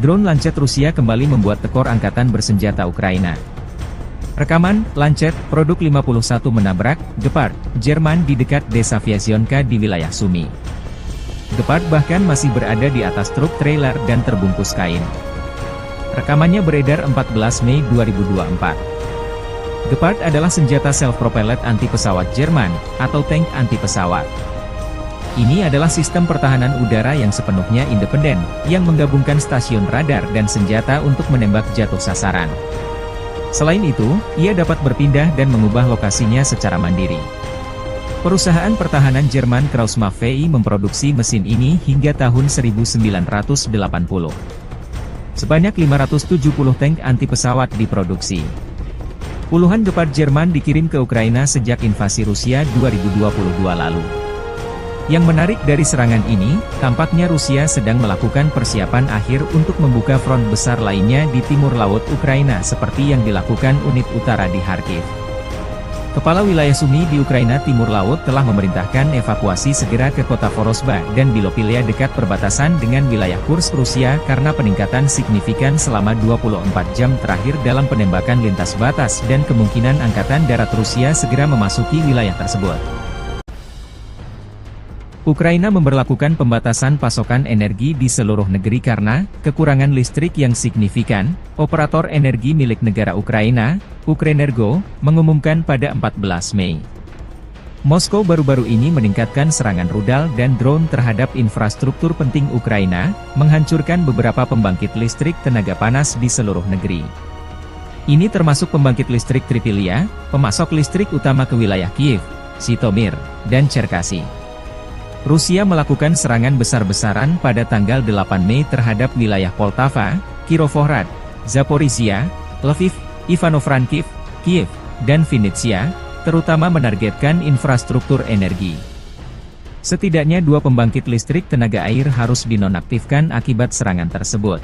Drone Lancet Rusia kembali membuat tekor angkatan bersenjata Ukraina. Rekaman, Lancet, produk 51 menabrak, Gepard, Jerman di dekat desa Vyazionka di wilayah Sumy. Gepard bahkan masih berada di atas truk trailer dan terbungkus kain. Rekamannya beredar 14 Mei 2024. Gepard adalah senjata self-propelled anti-pesawat Jerman, atau tank anti-pesawat. Ini adalah sistem pertahanan udara yang sepenuhnya independen, yang menggabungkan stasiun radar dan senjata untuk menembak jatuh sasaran. Selain itu, ia dapat berpindah dan mengubah lokasinya secara mandiri. Perusahaan pertahanan Jerman Krauss-Maffei memproduksi mesin ini hingga tahun 1980. Sebanyak 570 tank anti-pesawat diproduksi. Puluhan Gepard Jerman dikirim ke Ukraina sejak invasi Rusia 2022 lalu. Yang menarik dari serangan ini, tampaknya Rusia sedang melakukan persiapan akhir untuk membuka front besar lainnya di timur laut Ukraina seperti yang dilakukan unit utara di Kharkiv. Kepala wilayah Sumy di Ukraina Timur Laut telah memerintahkan evakuasi segera ke kota Vorosba dan Bilopilia dekat perbatasan dengan wilayah Kursk Rusia karena peningkatan signifikan selama 24 jam terakhir dalam penembakan lintas batas dan kemungkinan Angkatan Darat Rusia segera memasuki wilayah tersebut. Ukraina memberlakukan pembatasan pasokan energi di seluruh negeri karena kekurangan listrik yang signifikan. Operator energi milik negara Ukraina, Ukrenergo, mengumumkan pada 14 Mei. Moskow baru-baru ini meningkatkan serangan rudal dan drone terhadap infrastruktur penting Ukraina, menghancurkan beberapa pembangkit listrik tenaga panas di seluruh negeri. Ini termasuk pembangkit listrik Tripilia, pemasok listrik utama ke wilayah Kiev, Zhytomyr, dan Cherkasy. Rusia melakukan serangan besar-besaran pada tanggal 8 Mei terhadap wilayah Poltava, Kirovohrad, Zaporizhia, Lviv, Ivano-Frankivsk, Kiev, dan Vinnytsia, terutama menargetkan infrastruktur energi. Setidaknya 2 pembangkit listrik tenaga air harus dinonaktifkan akibat serangan tersebut.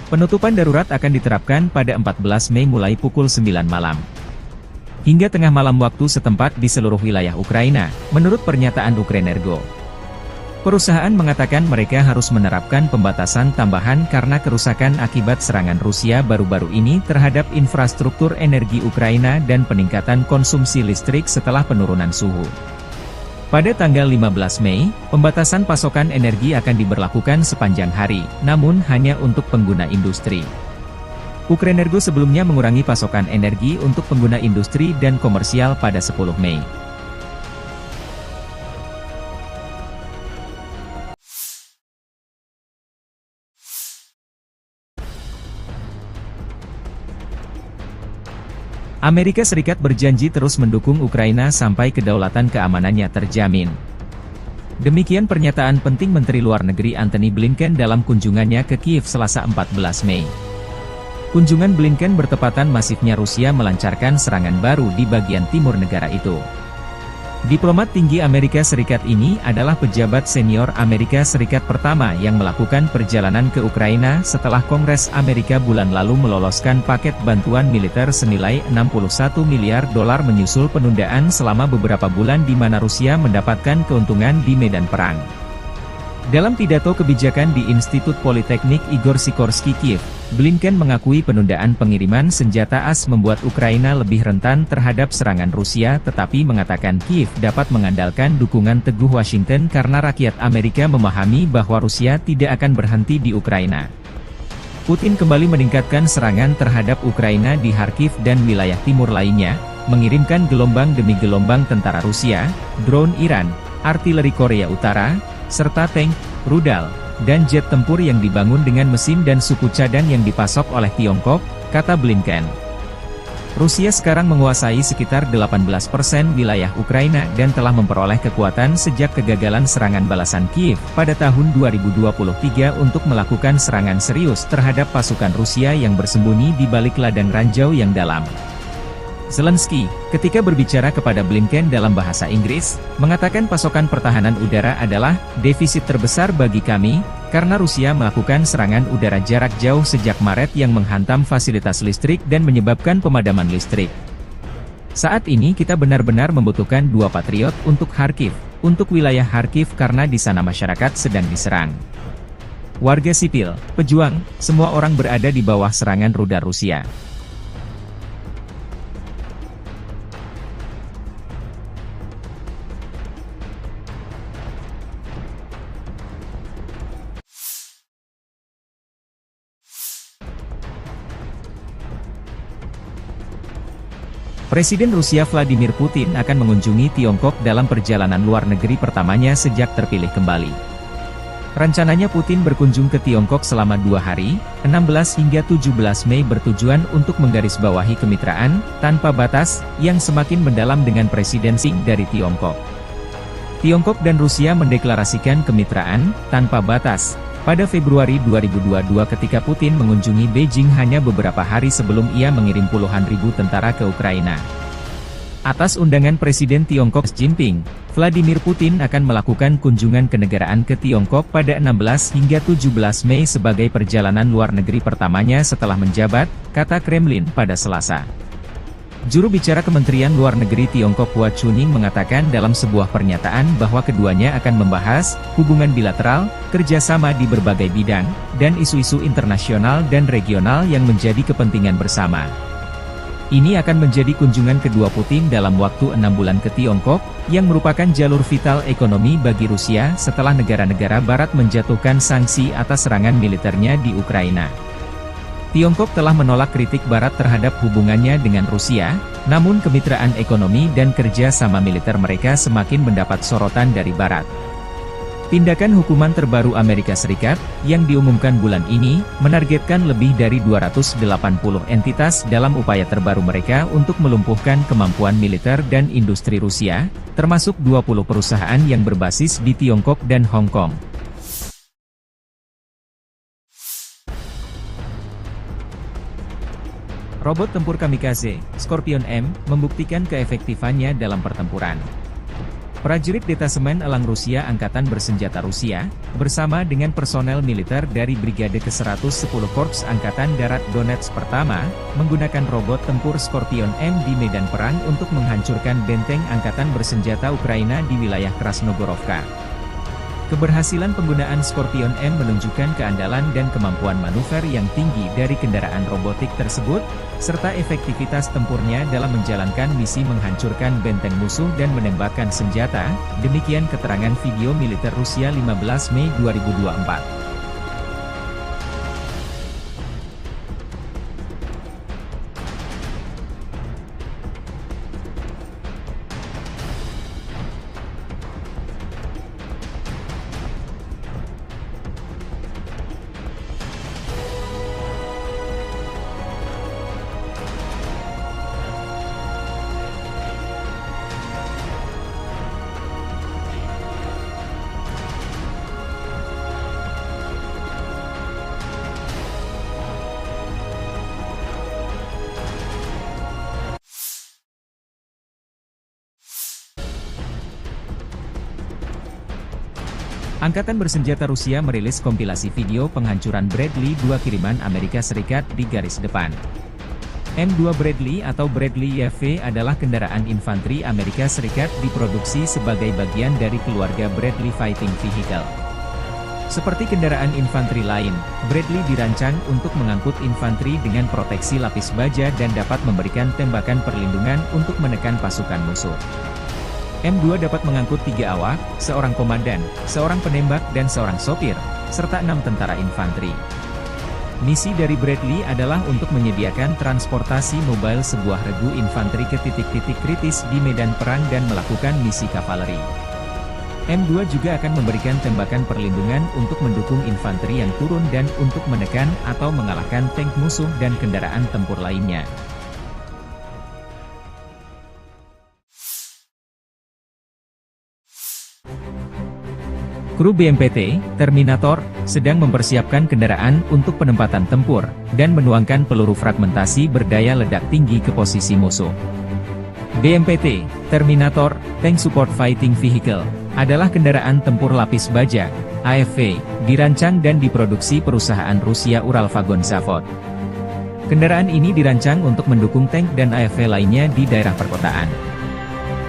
Penutupan darurat akan diterapkan pada 14 Mei mulai pukul 9 malam. Hingga tengah malam waktu setempat di seluruh wilayah Ukraina, menurut pernyataan Ukrenergo. Perusahaan mengatakan mereka harus menerapkan pembatasan tambahan karena kerusakan akibat serangan Rusia baru-baru ini terhadap infrastruktur energi Ukraina dan peningkatan konsumsi listrik setelah penurunan suhu. Pada tanggal 15 Mei, pembatasan pasokan energi akan diberlakukan sepanjang hari, namun hanya untuk pengguna industri. Ukrenergo sebelumnya mengurangi pasokan energi untuk pengguna industri dan komersial pada 10 Mei. Amerika Serikat berjanji terus mendukung Ukraina sampai kedaulatan keamanannya terjamin. Demikian pernyataan penting Menteri Luar Negeri Antony Blinken dalam kunjungannya ke Kiev Selasa 14 Mei. Kunjungan Blinken bertepatan masifnya Rusia melancarkan serangan baru di bagian timur negara itu. Diplomat tinggi Amerika Serikat ini adalah pejabat senior Amerika Serikat pertama yang melakukan perjalanan ke Ukraina setelah Kongres Amerika bulan lalu meloloskan paket bantuan militer senilai 61 miliar dolar menyusul penundaan selama beberapa bulan di mana Rusia mendapatkan keuntungan di medan perang. Dalam pidato kebijakan di Institut Politeknik Igor Sikorsky Kiev, Blinken mengakui penundaan pengiriman senjata AS membuat Ukraina lebih rentan terhadap serangan Rusia tetapi mengatakan Kiev dapat mengandalkan dukungan teguh Washington karena rakyat Amerika memahami bahwa Rusia tidak akan berhenti di Ukraina. Putin kembali meningkatkan serangan terhadap Ukraina di Kharkiv dan wilayah timur lainnya, mengirimkan gelombang demi gelombang tentara Rusia, drone Iran, artileri Korea Utara, serta tank, rudal, dan jet tempur yang dibangun dengan mesin dan suku cadang yang dipasok oleh Tiongkok, kata Blinken. Rusia sekarang menguasai sekitar 18% wilayah Ukraina dan telah memperoleh kekuatan sejak kegagalan serangan balasan Kiev pada tahun 2023 untuk melakukan serangan serius terhadap pasukan Rusia yang bersembunyi di balik ladang ranjau yang dalam. Zelensky, ketika berbicara kepada Blinken dalam bahasa Inggris, mengatakan pasokan pertahanan udara adalah defisit terbesar bagi kami, karena Rusia melakukan serangan udara jarak jauh sejak Maret yang menghantam fasilitas listrik dan menyebabkan pemadaman listrik. Saat ini kita benar-benar membutuhkan 2 Patriot untuk Kharkiv, untuk wilayah Kharkiv karena di sana masyarakat sedang diserang. Warga sipil, pejuang, semua orang berada di bawah serangan rudal Rusia. Presiden Rusia Vladimir Putin akan mengunjungi Tiongkok dalam perjalanan luar negeri pertamanya sejak terpilih kembali. Rencananya Putin berkunjung ke Tiongkok selama 2 hari, 16 hingga 17 Mei bertujuan untuk menggarisbawahi kemitraan, tanpa batas, yang semakin mendalam dengan Presiden Xi dari Tiongkok. Tiongkok dan Rusia mendeklarasikan kemitraan, tanpa batas, pada Februari 2022 ketika Putin mengunjungi Beijing hanya beberapa hari sebelum ia mengirim puluhan ribu tentara ke Ukraina. Atas undangan Presiden Tiongkok Xi Jinping, Vladimir Putin akan melakukan kunjungan kenegaraan ke Tiongkok pada 16 hingga 17 Mei sebagai perjalanan luar negeri pertamanya setelah menjabat, kata Kremlin pada Selasa. Juru bicara Kementerian Luar Negeri Tiongkok Hua Chunying mengatakan dalam sebuah pernyataan bahwa keduanya akan membahas hubungan bilateral, kerjasama di berbagai bidang, dan isu-isu internasional dan regional yang menjadi kepentingan bersama. Ini akan menjadi kunjungan kedua Putin dalam waktu 6 bulan ke Tiongkok, yang merupakan jalur vital ekonomi bagi Rusia setelah negara-negara Barat menjatuhkan sanksi atas serangan militernya di Ukraina. Tiongkok telah menolak kritik Barat terhadap hubungannya dengan Rusia, namun kemitraan ekonomi dan kerja sama militer mereka semakin mendapat sorotan dari Barat. Tindakan hukuman terbaru Amerika Serikat, yang diumumkan bulan ini, menargetkan lebih dari 280 entitas dalam upaya terbaru mereka untuk melumpuhkan kemampuan militer dan industri Rusia, termasuk 20 perusahaan yang berbasis di Tiongkok dan Hong Kong. Robot tempur kamikaze, Scorpion M, membuktikan keefektifannya dalam pertempuran. Prajurit Detasemen Elang Rusia Angkatan Bersenjata Rusia, bersama dengan personel militer dari Brigade ke-110 Korps Angkatan Darat Donetsk Pertama, menggunakan robot tempur Scorpion M di medan perang untuk menghancurkan benteng Angkatan Bersenjata Ukraina di wilayah Krasnogorovka. Keberhasilan penggunaan Scorpion M menunjukkan keandalan dan kemampuan manuver yang tinggi dari kendaraan robotik tersebut, serta efektivitas tempurnya dalam menjalankan misi menghancurkan benteng musuh dan menembakkan senjata, demikian keterangan video militer Rusia 15 Mei 2024. Angkatan bersenjata Rusia merilis kompilasi video penghancuran Bradley 2 kiriman Amerika Serikat di garis depan. M2 Bradley atau Bradley YV adalah kendaraan infanteri Amerika Serikat diproduksi sebagai bagian dari keluarga Bradley Fighting Vehicle. Seperti kendaraan infanteri lain, Bradley dirancang untuk mengangkut infanteri dengan proteksi lapis baja dan dapat memberikan tembakan perlindungan untuk menekan pasukan musuh. M2 dapat mengangkut 3 awak, seorang komandan, seorang penembak dan seorang sopir, serta 6 tentara infanteri. Misi dari Bradley adalah untuk menyediakan transportasi mobile sebuah regu infanteri ke titik-titik kritis di medan perang dan melakukan misi kavaleri. M2 juga akan memberikan tembakan perlindungan untuk mendukung infanteri yang turun dan untuk menekan atau mengalahkan tank musuh dan kendaraan tempur lainnya. Kru BMPT, Terminator, sedang mempersiapkan kendaraan untuk penempatan tempur, dan menuangkan peluru fragmentasi berdaya ledak tinggi ke posisi musuh. BMPT, Terminator, Tank Support Fighting Vehicle, adalah kendaraan tempur lapis baja, AFV, dirancang dan diproduksi perusahaan Rusia Uralvagon Zavod. Kendaraan ini dirancang untuk mendukung tank dan AFV lainnya di daerah perkotaan.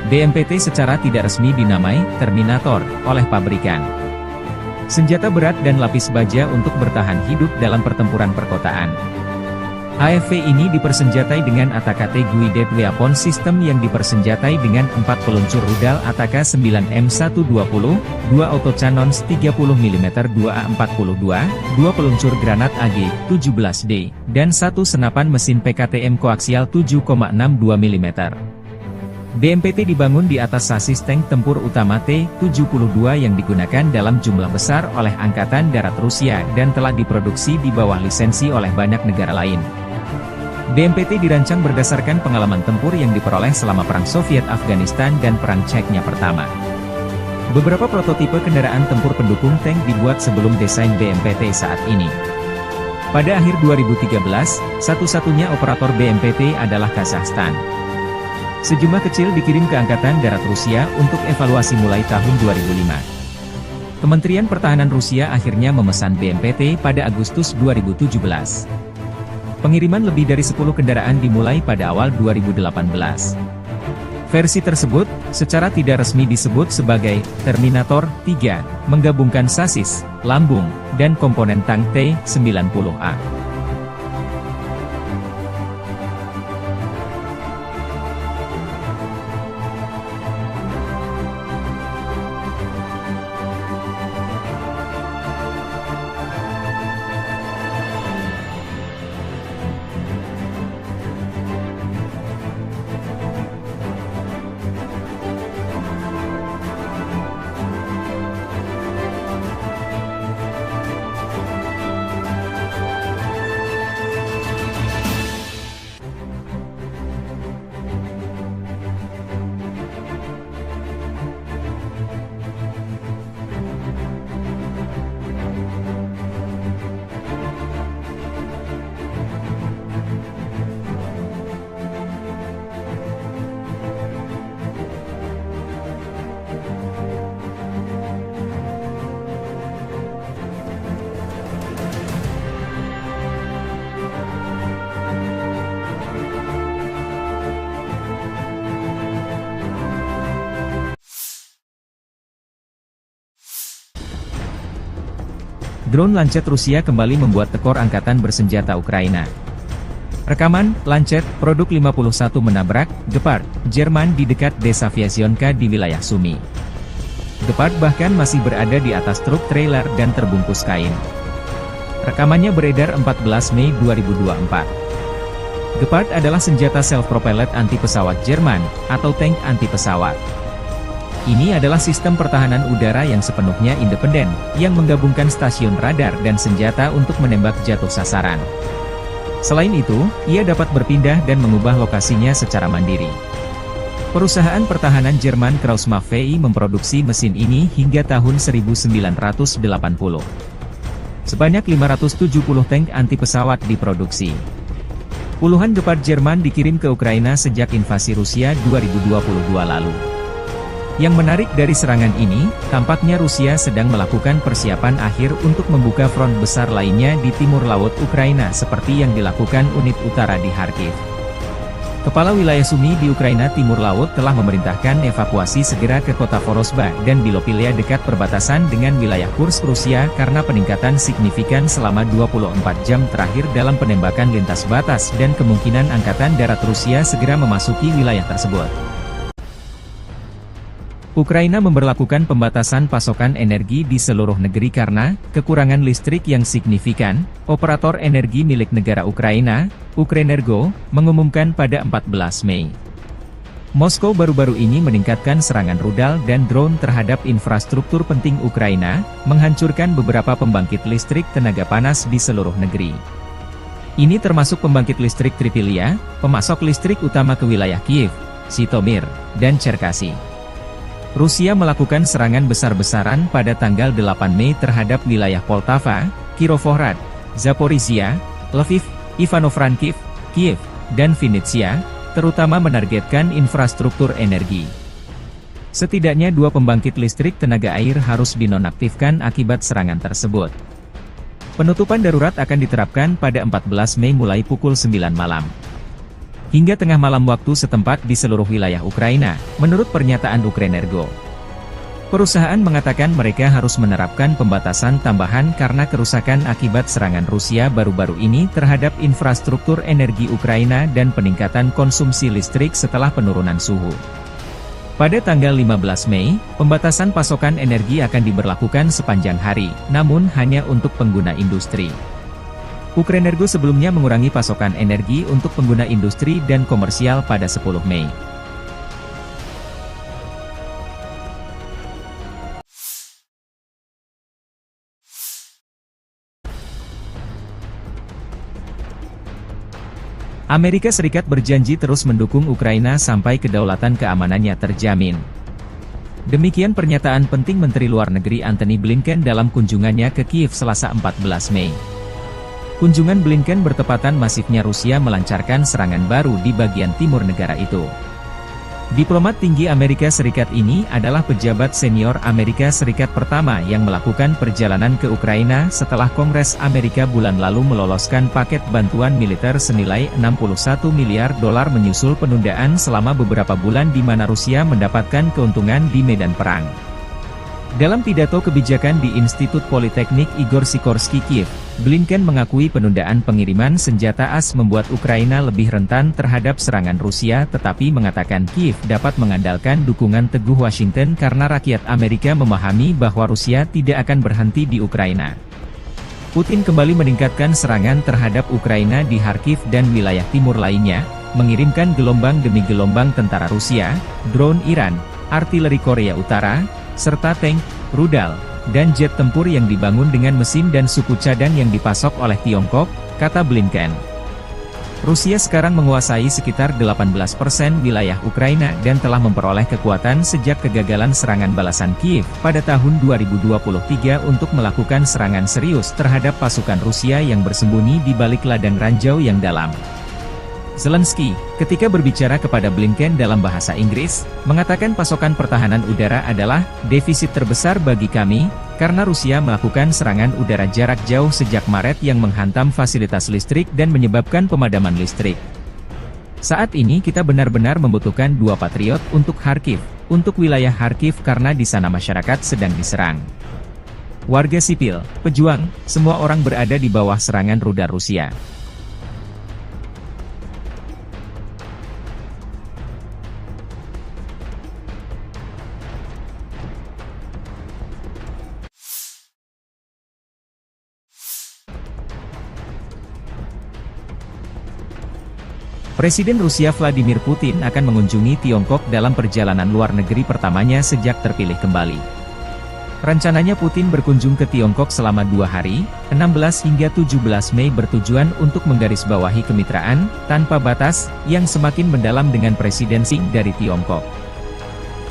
BMPT secara tidak resmi dinamai Terminator oleh pabrikan. Senjata berat dan lapis baja untuk bertahan hidup dalam pertempuran perkotaan. AFV ini dipersenjatai dengan ATAK Guided Weapon System yang dipersenjatai dengan 4 peluncur rudal ATAK 9M120, 2 autocannons 30 mm 2A42, 2 peluncur granat AG-17D, dan 1 senapan mesin PKTM koaksial 7,62 mm. BMPT dibangun di atas sasis tank tempur utama T-72 yang digunakan dalam jumlah besar oleh Angkatan Darat Rusia dan telah diproduksi di bawah lisensi oleh banyak negara lain. BMPT dirancang berdasarkan pengalaman tempur yang diperoleh selama Perang Soviet Afghanistan dan Perang Chechnya pertama. Beberapa prototipe kendaraan tempur pendukung tank dibuat sebelum desain BMPT saat ini. Pada akhir 2013, satu-satunya operator BMPT adalah Kazakhstan. Sejumlah kecil dikirim ke Angkatan Darat Rusia untuk evaluasi mulai tahun 2005. Kementerian Pertahanan Rusia akhirnya memesan BMPT pada Agustus 2017. Pengiriman lebih dari 10 kendaraan dimulai pada awal 2018. Versi tersebut, secara tidak resmi disebut sebagai Terminator 3, menggabungkan sasis, lambung, dan komponen tank T-90A. Drone Lancet Rusia kembali membuat tekor angkatan bersenjata Ukraina. Rekaman, Lancet, produk 51 menabrak, Gepard, Jerman di dekat desa Vyasionka di wilayah Sumy. Gepard bahkan masih berada di atas truk trailer dan terbungkus kain. Rekamannya beredar 14 Mei 2024. Gepard adalah senjata self-propelled anti-pesawat Jerman, atau tank anti-pesawat. Ini adalah sistem pertahanan udara yang sepenuhnya independen, yang menggabungkan stasiun radar dan senjata untuk menembak jatuh sasaran. Selain itu, ia dapat berpindah dan mengubah lokasinya secara mandiri. Perusahaan pertahanan Jerman Krauss-Maffei memproduksi mesin ini hingga tahun 1980. Sebanyak 570 tank anti-pesawat diproduksi. Puluhan Gepard Jerman dikirim ke Ukraina sejak invasi Rusia 2022 lalu. Yang menarik dari serangan ini, tampaknya Rusia sedang melakukan persiapan akhir untuk membuka front besar lainnya di timur laut Ukraina seperti yang dilakukan unit utara di Kharkiv. Kepala wilayah Sumy di Ukraina Timur Laut telah memerintahkan evakuasi segera ke kota Vorosba dan Bilopilia dekat perbatasan dengan wilayah Kursk Rusia karena peningkatan signifikan selama 24 jam terakhir dalam penembakan lintas batas dan kemungkinan angkatan darat Rusia segera memasuki wilayah tersebut. Ukraina memberlakukan pembatasan pasokan energi di seluruh negeri karena kekurangan listrik yang signifikan. Operator energi milik negara Ukraina, Ukrenergo, mengumumkan pada 14 Mei. Moskow baru-baru ini meningkatkan serangan rudal dan drone terhadap infrastruktur penting Ukraina, menghancurkan beberapa pembangkit listrik tenaga panas di seluruh negeri. Ini termasuk pembangkit listrik Tripilia, pemasok listrik utama ke wilayah Kiev, Zhytomyr, dan Cherkasy. Rusia melakukan serangan besar-besaran pada tanggal 8 Mei terhadap wilayah Poltava, Kirovohrad, Zaporizhia, Lviv, Ivano-Frankivsk, Kiev, dan Vinnytsia, terutama menargetkan infrastruktur energi. Setidaknya 2 pembangkit listrik tenaga air harus dinonaktifkan akibat serangan tersebut. Penutupan darurat akan diterapkan pada 14 Mei mulai pukul 9 malam. Hingga tengah malam waktu setempat di seluruh wilayah Ukraina, menurut pernyataan Ukrenergo. Perusahaan mengatakan mereka harus menerapkan pembatasan tambahan karena kerusakan akibat serangan Rusia baru-baru ini terhadap infrastruktur energi Ukraina dan peningkatan konsumsi listrik setelah penurunan suhu. Pada tanggal 15 Mei, pembatasan pasokan energi akan diberlakukan sepanjang hari, namun hanya untuk pengguna industri. Ukrenergo sebelumnya mengurangi pasokan energi untuk pengguna industri dan komersial pada 10 Mei. Amerika Serikat berjanji terus mendukung Ukraina sampai kedaulatan keamanannya terjamin. Demikian pernyataan penting Menteri Luar Negeri Antony Blinken dalam kunjungannya ke Kiev Selasa 14 Mei. Kunjungan Blinken bertepatan masifnya Rusia melancarkan serangan baru di bagian timur negara itu. Diplomat tinggi Amerika Serikat ini adalah pejabat senior Amerika Serikat pertama yang melakukan perjalanan ke Ukraina setelah Kongres Amerika bulan lalu meloloskan paket bantuan militer senilai $61 miliar menyusul penundaan selama beberapa bulan di mana Rusia mendapatkan keuntungan di medan perang. Dalam pidato kebijakan di Institut Politeknik Igor Sikorsky Kiev, Blinken mengakui penundaan pengiriman senjata AS membuat Ukraina lebih rentan terhadap serangan Rusia tetapi mengatakan Kiev dapat mengandalkan dukungan teguh Washington karena rakyat Amerika memahami bahwa Rusia tidak akan berhenti di Ukraina. Putin kembali meningkatkan serangan terhadap Ukraina di Kharkiv dan wilayah timur lainnya, mengirimkan gelombang demi gelombang tentara Rusia, drone Iran, artileri Korea Utara, serta tank, rudal, dan jet tempur yang dibangun dengan mesin dan suku cadang yang dipasok oleh Tiongkok, kata Blinken. Rusia sekarang menguasai sekitar 18% wilayah Ukraina dan telah memperoleh kekuatan sejak kegagalan serangan balasan Kiev pada tahun 2023 untuk melakukan serangan serius terhadap pasukan Rusia yang bersembunyi di balik ladang ranjau yang dalam. Zelensky, ketika berbicara kepada Blinken dalam bahasa Inggris, mengatakan pasokan pertahanan udara adalah defisit terbesar bagi kami, karena Rusia melakukan serangan udara jarak jauh sejak Maret yang menghantam fasilitas listrik dan menyebabkan pemadaman listrik. Saat ini kita benar-benar membutuhkan 2 Patriot untuk Kharkiv, untuk wilayah Kharkiv karena di sana masyarakat sedang diserang. Warga sipil, pejuang, semua orang berada di bawah serangan rudal Rusia. Presiden Rusia Vladimir Putin akan mengunjungi Tiongkok dalam perjalanan luar negeri pertamanya sejak terpilih kembali. Rencananya Putin berkunjung ke Tiongkok selama 2 hari, 16 hingga 17 Mei bertujuan untuk menggarisbawahi kemitraan tanpa batas yang semakin mendalam dengan Presiden Xi dari Tiongkok.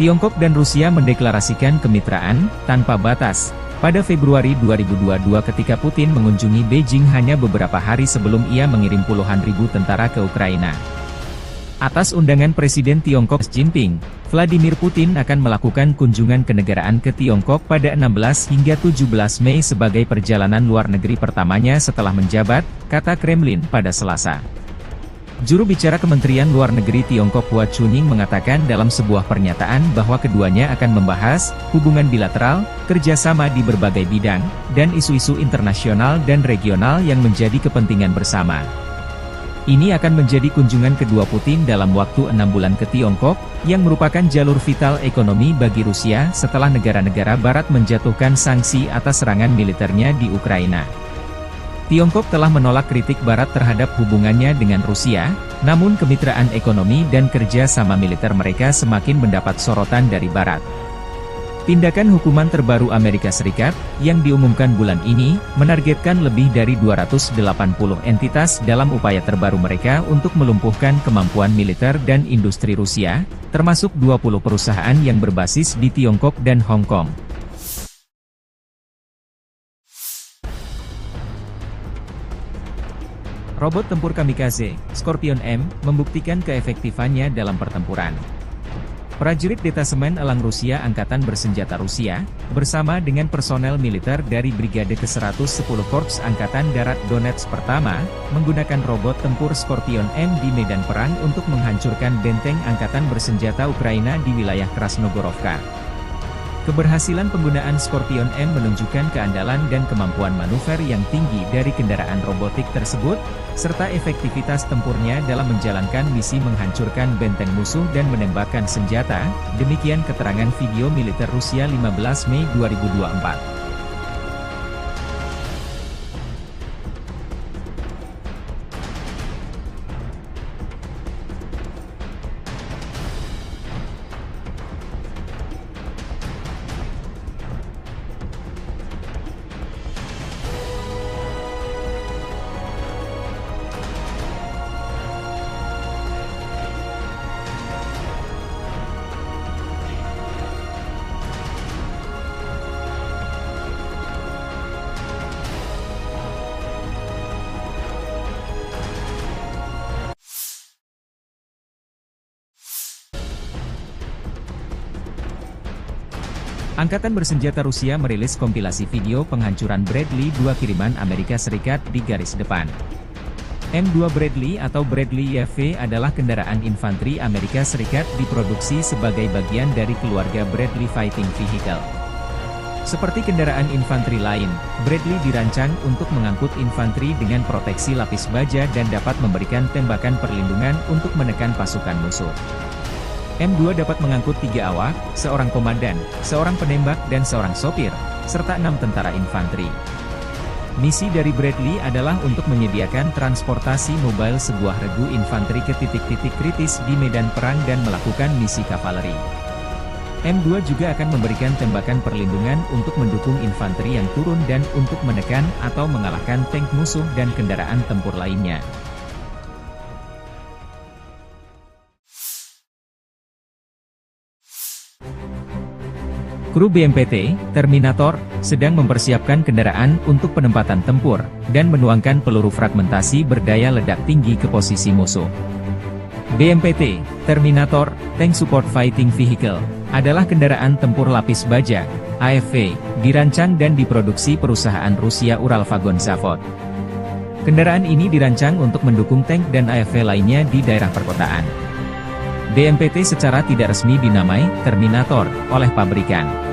Tiongkok dan Rusia mendeklarasikan kemitraan tanpa batas pada Februari 2022 ketika Putin mengunjungi Beijing hanya beberapa hari sebelum ia mengirim puluhan ribu tentara ke Ukraina. Atas undangan Presiden Tiongkok Xi Jinping, Vladimir Putin akan melakukan kunjungan kenegaraan ke Tiongkok pada 16 hingga 17 Mei sebagai perjalanan luar negeri pertamanya setelah menjabat, kata Kremlin pada Selasa. Juru bicara Kementerian Luar Negeri Tiongkok Hua Chunying mengatakan dalam sebuah pernyataan bahwa keduanya akan membahas hubungan bilateral, kerjasama di berbagai bidang, dan isu-isu internasional dan regional yang menjadi kepentingan bersama. Ini akan menjadi kunjungan kedua Putin dalam waktu 6 bulan ke Tiongkok, yang merupakan jalur vital ekonomi bagi Rusia setelah negara-negara Barat menjatuhkan sanksi atas serangan militernya di Ukraina. Tiongkok telah menolak kritik Barat terhadap hubungannya dengan Rusia, namun kemitraan ekonomi dan kerja sama militer mereka semakin mendapat sorotan dari Barat. Tindakan hukuman terbaru Amerika Serikat, yang diumumkan bulan ini, menargetkan lebih dari 280 entitas dalam upaya terbaru mereka untuk melumpuhkan kemampuan militer dan industri Rusia, termasuk 20 perusahaan yang berbasis di Tiongkok dan Hong Kong. Robot tempur kamikaze, Scorpion M, membuktikan keefektifannya dalam pertempuran. Prajurit Detasemen Elang Rusia Angkatan Bersenjata Rusia, bersama dengan personel militer dari Brigade ke-110 Korps Angkatan Darat Donetsk Pertama, menggunakan robot tempur Scorpion M di medan perang untuk menghancurkan benteng Angkatan Bersenjata Ukraina di wilayah Krasnogorovka. Keberhasilan penggunaan Scorpion M menunjukkan keandalan dan kemampuan manuver yang tinggi dari kendaraan robotik tersebut, serta efektivitas tempurnya dalam menjalankan misi menghancurkan benteng musuh dan menembakkan senjata, demikian keterangan video militer Rusia 15 Mei 2024. Angkatan Bersenjata Rusia merilis kompilasi video penghancuran Bradley 2 kiriman Amerika Serikat di garis depan. M2 Bradley atau Bradley YV adalah kendaraan infanteri Amerika Serikat diproduksi sebagai bagian dari keluarga Bradley Fighting Vehicle. Seperti kendaraan infanteri lain, Bradley dirancang untuk mengangkut infanteri dengan proteksi lapis baja dan dapat memberikan tembakan perlindungan untuk menekan pasukan musuh. M2 dapat mengangkut 3 awak, seorang komandan, seorang penembak dan seorang sopir, serta 6 tentara infanteri. Misi dari Bradley adalah untuk menyediakan transportasi mobile sebuah regu infanteri ke titik-titik kritis di medan perang dan melakukan misi kavaleri. M2 juga akan memberikan tembakan perlindungan untuk mendukung infanteri yang turun dan untuk menekan atau mengalahkan tank musuh dan kendaraan tempur lainnya. Kru BMPT, Terminator, sedang mempersiapkan kendaraan untuk penempatan tempur, dan menuangkan peluru fragmentasi berdaya ledak tinggi ke posisi musuh. BMPT, Terminator, Tank Support Fighting Vehicle, adalah kendaraan tempur lapis baja, AFV, dirancang dan diproduksi perusahaan Rusia Uralvagon Zavod. Kendaraan ini dirancang untuk mendukung tank dan AFV lainnya di daerah perkotaan. BMPT secara tidak resmi dinamai Terminator oleh pabrikan.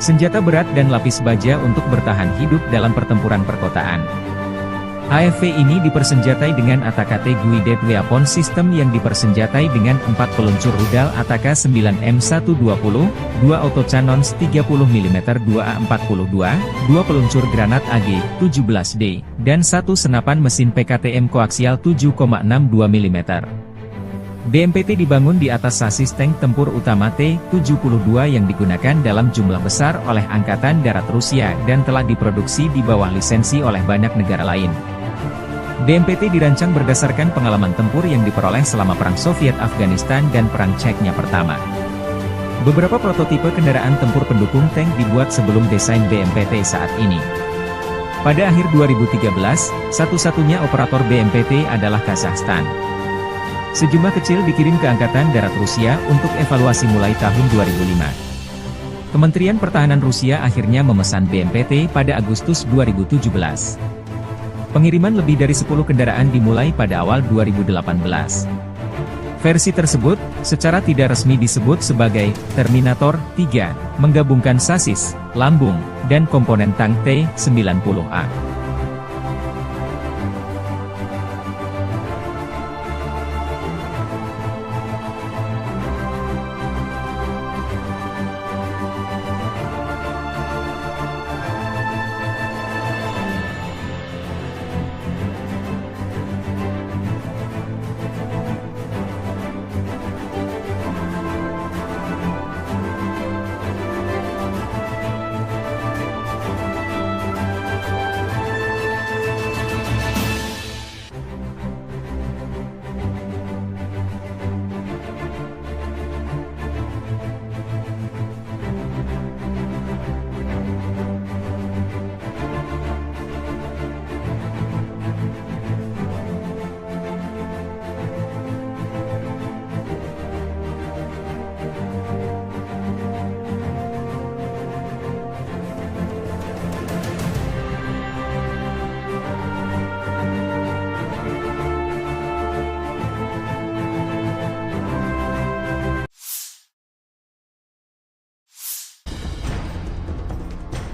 senjata berat dan lapis baja untuk bertahan hidup dalam pertempuran perkotaan. AFV ini dipersenjatai dengan ATAK Guided Weapon System yang dipersenjatai dengan 4 peluncur rudal ATAK 9M120, 2 autocannons 30mm 2A42, 2 peluncur granat AG-17D, dan 1 senapan mesin PKTM koaksial 7,62 mm. BMPT dibangun di atas sasis tank tempur utama T-72 yang digunakan dalam jumlah besar oleh Angkatan Darat Rusia dan telah diproduksi di bawah lisensi oleh banyak negara lain. BMPT dirancang berdasarkan pengalaman tempur yang diperoleh selama Perang Soviet-Afghanistan dan Perang Chechnya pertama. Beberapa prototipe kendaraan tempur pendukung tank dibuat sebelum desain BMPT saat ini. Pada akhir 2013, satu-satunya operator BMPT adalah Kazakhstan. Sejumlah kecil dikirim ke Angkatan Darat Rusia untuk evaluasi mulai tahun 2005. Kementerian Pertahanan Rusia akhirnya memesan BMPT pada Agustus 2017. Pengiriman lebih dari 10 kendaraan dimulai pada awal 2018. Versi tersebut, secara tidak resmi disebut sebagai Terminator 3, menggabungkan sasis, lambung, dan komponen tank T-90A.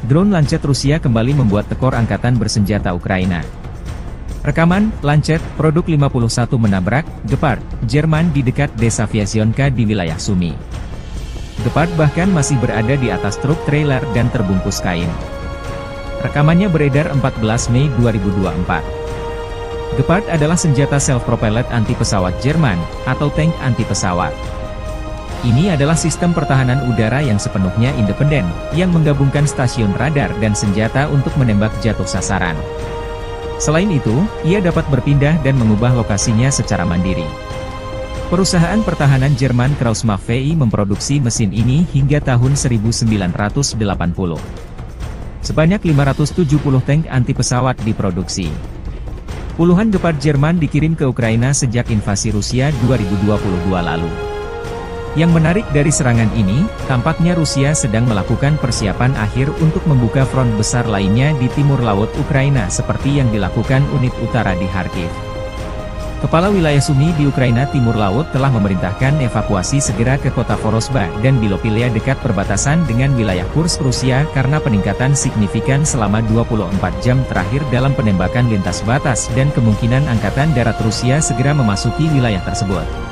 Drone Lancet Rusia kembali membuat tekor angkatan bersenjata Ukraina. Rekaman, Lancet, produk 51 menabrak, Gepard, Jerman di dekat desa Vyazionka di wilayah Sumy. Gepard bahkan masih berada di atas truk trailer dan terbungkus kain. Rekamannya beredar 14 Mei 2024. Gepard adalah senjata self-propelled anti-pesawat Jerman, atau tank anti-pesawat. Ini adalah sistem pertahanan udara yang sepenuhnya independen, yang menggabungkan stasiun radar dan senjata untuk menembak jatuh sasaran. Selain itu, ia dapat berpindah dan mengubah lokasinya secara mandiri. Perusahaan pertahanan Jerman Kraussmaff VI memproduksi mesin ini hingga tahun 1980. Sebanyak 570 tank anti-pesawat diproduksi. Puluhan Gepard Jerman dikirim ke Ukraina sejak invasi Rusia 2022 lalu. Yang menarik dari serangan ini, tampaknya Rusia sedang melakukan persiapan akhir untuk membuka front besar lainnya di timur laut Ukraina seperti yang dilakukan unit utara di Kharkiv. Kepala wilayah Sumy di Ukraina Timur Laut telah memerintahkan evakuasi segera ke kota Vorosba dan Bilopilia dekat perbatasan dengan wilayah Kursk Rusia karena peningkatan signifikan selama 24 jam terakhir dalam penembakan lintas batas dan kemungkinan Angkatan Darat Rusia segera memasuki wilayah tersebut.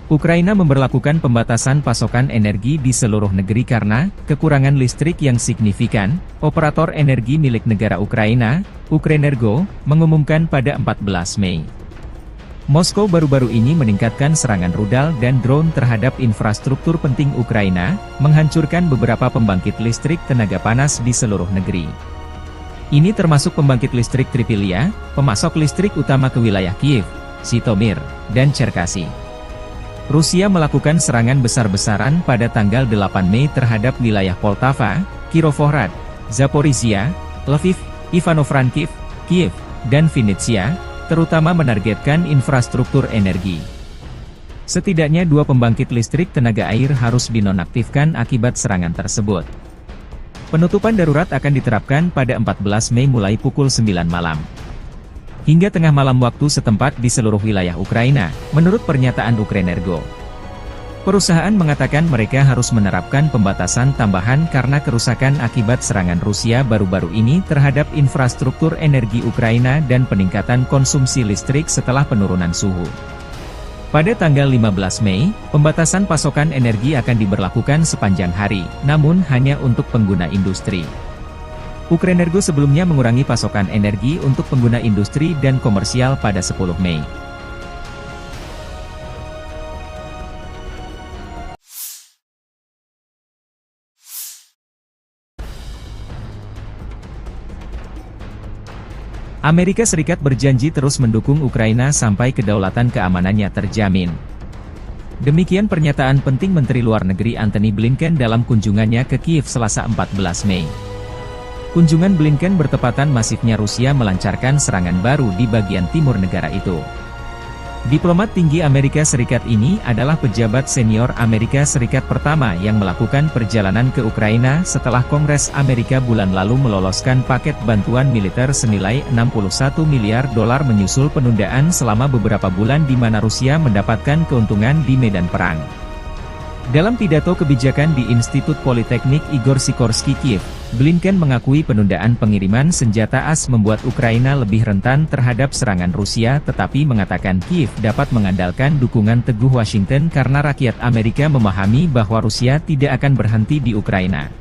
Ukraina memberlakukan pembatasan pasokan energi di seluruh negeri karena kekurangan listrik yang signifikan. Operator energi milik negara Ukraina, Ukrenergo, mengumumkan pada 14 Mei. Moskow baru-baru ini meningkatkan serangan rudal dan drone terhadap infrastruktur penting Ukraina, menghancurkan beberapa pembangkit listrik tenaga panas di seluruh negeri. Ini termasuk pembangkit listrik Tripilia, pemasok listrik utama ke wilayah Kiev, Zhytomyr, dan Cherkasy. Rusia melakukan serangan besar-besaran pada tanggal 8 Mei terhadap wilayah Poltava, Kirovohrad, Zaporizhia, Lviv, Ivano-Frankivsk, Kiev, dan Vinnytsia, terutama menargetkan infrastruktur energi. Setidaknya 2 pembangkit listrik tenaga air harus dinonaktifkan akibat serangan tersebut. Penutupan darurat akan diterapkan pada 14 Mei mulai pukul 9 malam. Hingga tengah malam waktu setempat di seluruh wilayah Ukraina, menurut pernyataan Ukrenergo. Perusahaan mengatakan mereka harus menerapkan pembatasan tambahan karena kerusakan akibat serangan Rusia baru-baru ini terhadap infrastruktur energi Ukraina dan peningkatan konsumsi listrik setelah penurunan suhu. Pada tanggal 15 Mei, pembatasan pasokan energi akan diberlakukan sepanjang hari, namun hanya untuk pengguna industri. Ukrenergo sebelumnya mengurangi pasokan energi untuk pengguna industri dan komersial pada 10 Mei. Amerika Serikat berjanji terus mendukung Ukraina sampai kedaulatan keamanannya terjamin. Demikian pernyataan penting Menteri Luar Negeri Antony Blinken dalam kunjungannya ke Kiev Selasa 14 Mei. Kunjungan Blinken bertepatan masifnya Rusia melancarkan serangan baru di bagian timur negara itu. Diplomat tinggi Amerika Serikat ini adalah pejabat senior Amerika Serikat pertama yang melakukan perjalanan ke Ukraina setelah Kongres Amerika bulan lalu meloloskan paket bantuan militer senilai 61 miliar dolar menyusul penundaan selama beberapa bulan di mana Rusia mendapatkan keuntungan di medan perang. Dalam pidato kebijakan di Institut Politeknik Igor Sikorsky Kiev, Blinken mengakui penundaan pengiriman senjata AS membuat Ukraina lebih rentan terhadap serangan Rusia tetapi mengatakan Kiev dapat mengandalkan dukungan teguh Washington karena rakyat Amerika memahami bahwa Rusia tidak akan berhenti di Ukraina.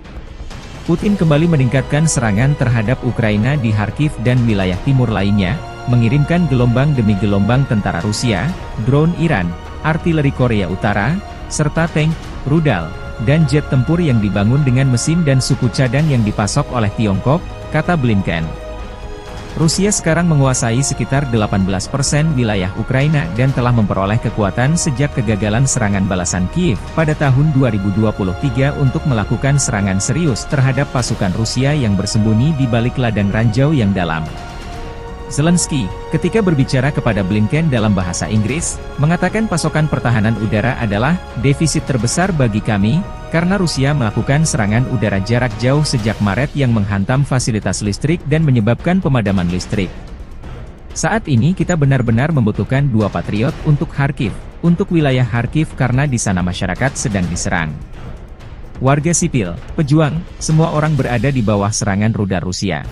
Putin kembali meningkatkan serangan terhadap Ukraina di Kharkiv dan wilayah timur lainnya, mengirimkan gelombang demi gelombang tentara Rusia, drone Iran, artileri Korea Utara, serta tank, rudal, dan jet tempur yang dibangun dengan mesin dan suku cadang yang dipasok oleh Tiongkok, kata Blinken. Rusia sekarang menguasai sekitar 18% wilayah Ukraina dan telah memperoleh kekuatan sejak kegagalan serangan balasan Kiev pada tahun 2023 untuk melakukan serangan serius terhadap pasukan Rusia yang bersembunyi di balik ladang ranjau yang dalam. Zelensky, ketika berbicara kepada Blinken dalam bahasa Inggris, mengatakan pasokan pertahanan udara adalah defisit terbesar bagi kami, karena Rusia melakukan serangan udara jarak jauh sejak Maret yang menghantam fasilitas listrik dan menyebabkan pemadaman listrik. Saat ini kita benar-benar membutuhkan 2 Patriot untuk Kharkiv, untuk wilayah Kharkiv karena di sana masyarakat sedang diserang. Warga sipil, pejuang, semua orang berada di bawah serangan rudal Rusia.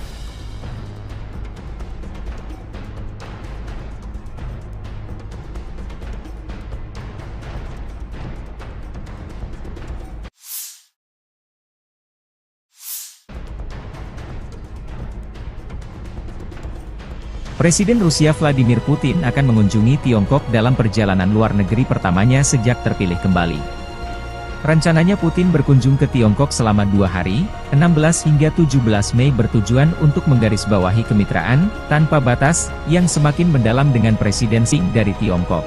Presiden Rusia Vladimir Putin akan mengunjungi Tiongkok dalam perjalanan luar negeri pertamanya sejak terpilih kembali. Rencananya Putin berkunjung ke Tiongkok selama 2 hari, 16 hingga 17 Mei bertujuan untuk menggarisbawahi kemitraan tanpa batas yang semakin mendalam dengan Presiden Xi dari Tiongkok.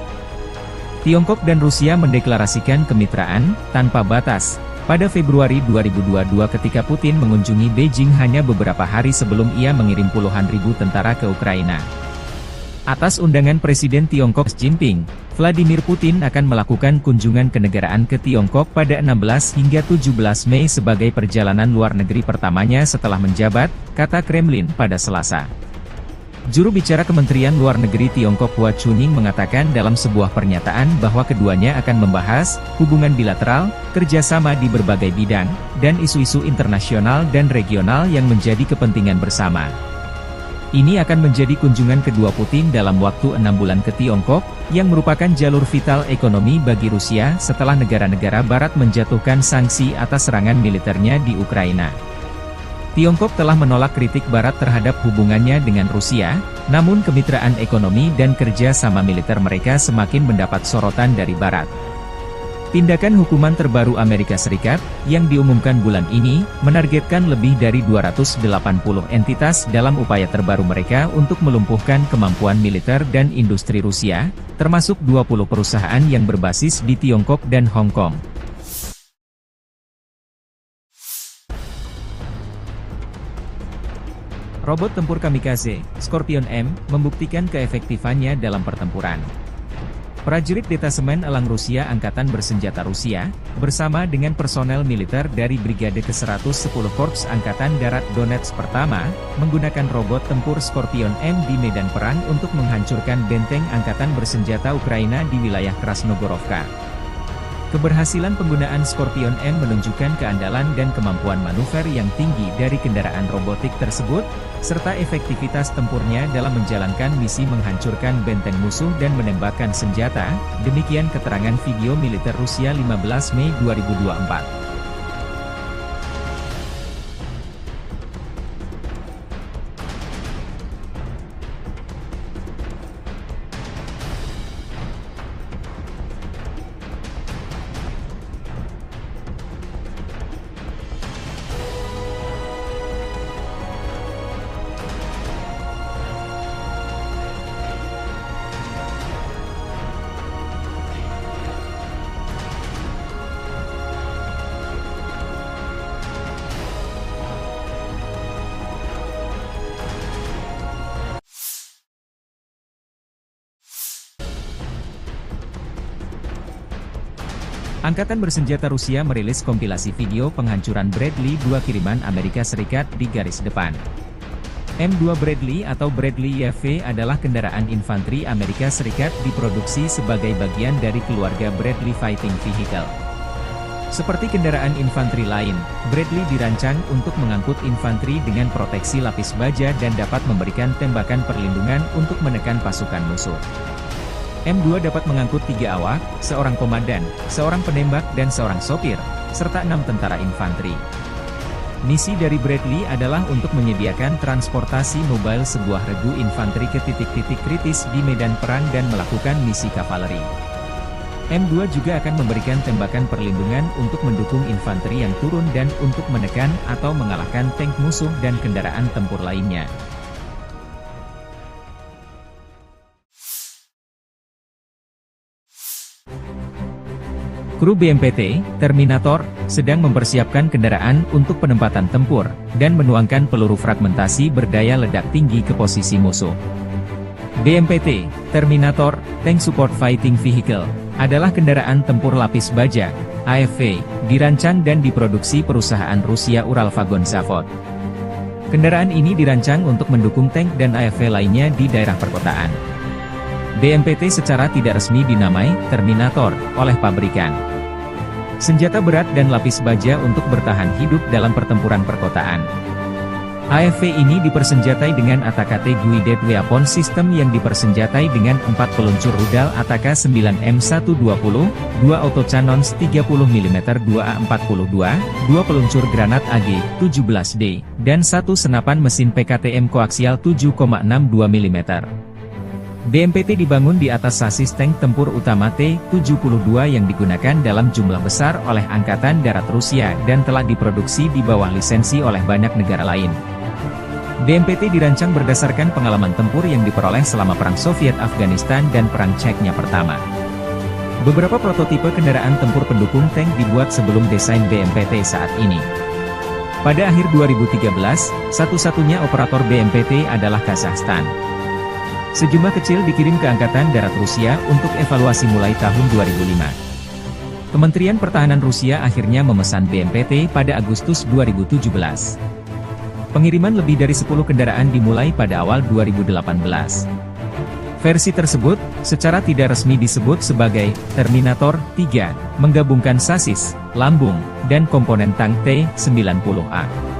Tiongkok dan Rusia mendeklarasikan kemitraan tanpa batas pada Februari 2022 ketika Putin mengunjungi Beijing hanya beberapa hari sebelum ia mengirim puluhan ribu tentara ke Ukraina. Atas undangan Presiden Tiongkok Xi Jinping, Vladimir Putin akan melakukan kunjungan kenegaraan ke Tiongkok pada 16 hingga 17 Mei sebagai perjalanan luar negeri pertamanya setelah menjabat, kata Kremlin pada Selasa. Juru bicara Kementerian Luar Negeri Tiongkok Hua Chunying mengatakan dalam sebuah pernyataan bahwa keduanya akan membahas hubungan bilateral, kerjasama di berbagai bidang, dan isu-isu internasional dan regional yang menjadi kepentingan bersama. Ini akan menjadi kunjungan kedua Putin dalam waktu 6 bulan ke Tiongkok, yang merupakan jalur vital ekonomi bagi Rusia setelah negara-negara Barat menjatuhkan sanksi atas serangan militernya di Ukraina. Tiongkok telah menolak kritik Barat terhadap hubungannya dengan Rusia, namun kemitraan ekonomi dan kerja sama militer mereka semakin mendapat sorotan dari Barat. Tindakan hukuman terbaru Amerika Serikat, yang diumumkan bulan ini, menargetkan lebih dari 280 entitas dalam upaya terbaru mereka untuk melumpuhkan kemampuan militer dan industri Rusia, termasuk 20 perusahaan yang berbasis di Tiongkok dan Hong Kong. Robot tempur kamikaze, Scorpion M, membuktikan keefektifannya dalam pertempuran. Prajurit Detasemen Elang Rusia Angkatan Bersenjata Rusia, bersama dengan personel militer dari Brigade ke-110 Korps Angkatan Darat Donetsk pertama, menggunakan robot tempur Scorpion M di medan perang untuk menghancurkan benteng Angkatan Bersenjata Ukraina di wilayah Krasnogorovka. Keberhasilan penggunaan Scorpion M menunjukkan keandalan dan kemampuan manuver yang tinggi dari kendaraan robotik tersebut, serta efektivitas tempurnya dalam menjalankan misi menghancurkan benteng musuh dan menembakkan senjata, demikian keterangan video militer Rusia 15 Mei 2024. Angkatan bersenjata Rusia merilis kompilasi video penghancuran Bradley 2 kiriman Amerika Serikat di garis depan. M2 Bradley atau Bradley YV adalah kendaraan infanteri Amerika Serikat diproduksi sebagai bagian dari keluarga Bradley Fighting Vehicle. Seperti kendaraan infanteri lain, Bradley dirancang untuk mengangkut infanteri dengan proteksi lapis baja dan dapat memberikan tembakan perlindungan untuk menekan pasukan musuh. M2 dapat mengangkut 3 awak, seorang komandan, seorang penembak dan seorang sopir, serta 6 tentara infanteri. Misi dari Bradley adalah untuk menyediakan transportasi mobile sebuah regu infanteri ke titik-titik kritis di medan perang dan melakukan misi kavaleri. M2 juga akan memberikan tembakan perlindungan untuk mendukung infanteri yang turun dan untuk menekan atau mengalahkan tank musuh dan kendaraan tempur lainnya. Kru BMPT, Terminator, sedang mempersiapkan kendaraan untuk penempatan tempur, dan menuangkan peluru fragmentasi berdaya ledak tinggi ke posisi musuh. BMPT, Terminator, Tank Support Fighting Vehicle, adalah kendaraan tempur lapis baja, AFV, dirancang dan diproduksi perusahaan Rusia Uralvagon Zavod. Kendaraan ini dirancang untuk mendukung tank dan AFV lainnya di daerah perkotaan. BMPT secara tidak resmi dinamai Terminator oleh pabrikan. Senjata berat dan lapis baja untuk bertahan hidup dalam pertempuran perkotaan. AFV ini dipersenjatai dengan ATAK-T Guided Weapon System yang dipersenjatai dengan 4 peluncur rudal ATAK 9M120, 2 autocannons 30mm 2A42, 2 peluncur granat AG-17D, dan 1 senapan mesin PKTM koaksial 7,62 mm. BMPT dibangun di atas sasis tank tempur utama T-72 yang digunakan dalam jumlah besar oleh Angkatan Darat Rusia dan telah diproduksi di bawah lisensi oleh banyak negara lain. BMPT dirancang berdasarkan pengalaman tempur yang diperoleh selama Perang Soviet-Afghanistan dan Perang Chechnya pertama. Beberapa prototipe kendaraan tempur pendukung tank dibuat sebelum desain BMPT saat ini. Pada akhir 2013, satu-satunya operator BMPT adalah Kazakhstan. Sejumlah kecil dikirim ke Angkatan Darat Rusia untuk evaluasi mulai tahun 2005. Kementerian Pertahanan Rusia akhirnya memesan BMPT pada Agustus 2017. Pengiriman lebih dari 10 kendaraan dimulai pada awal 2018. Versi tersebut, secara tidak resmi disebut sebagai Terminator 3, menggabungkan sasis, lambung, dan komponen tank T-90A.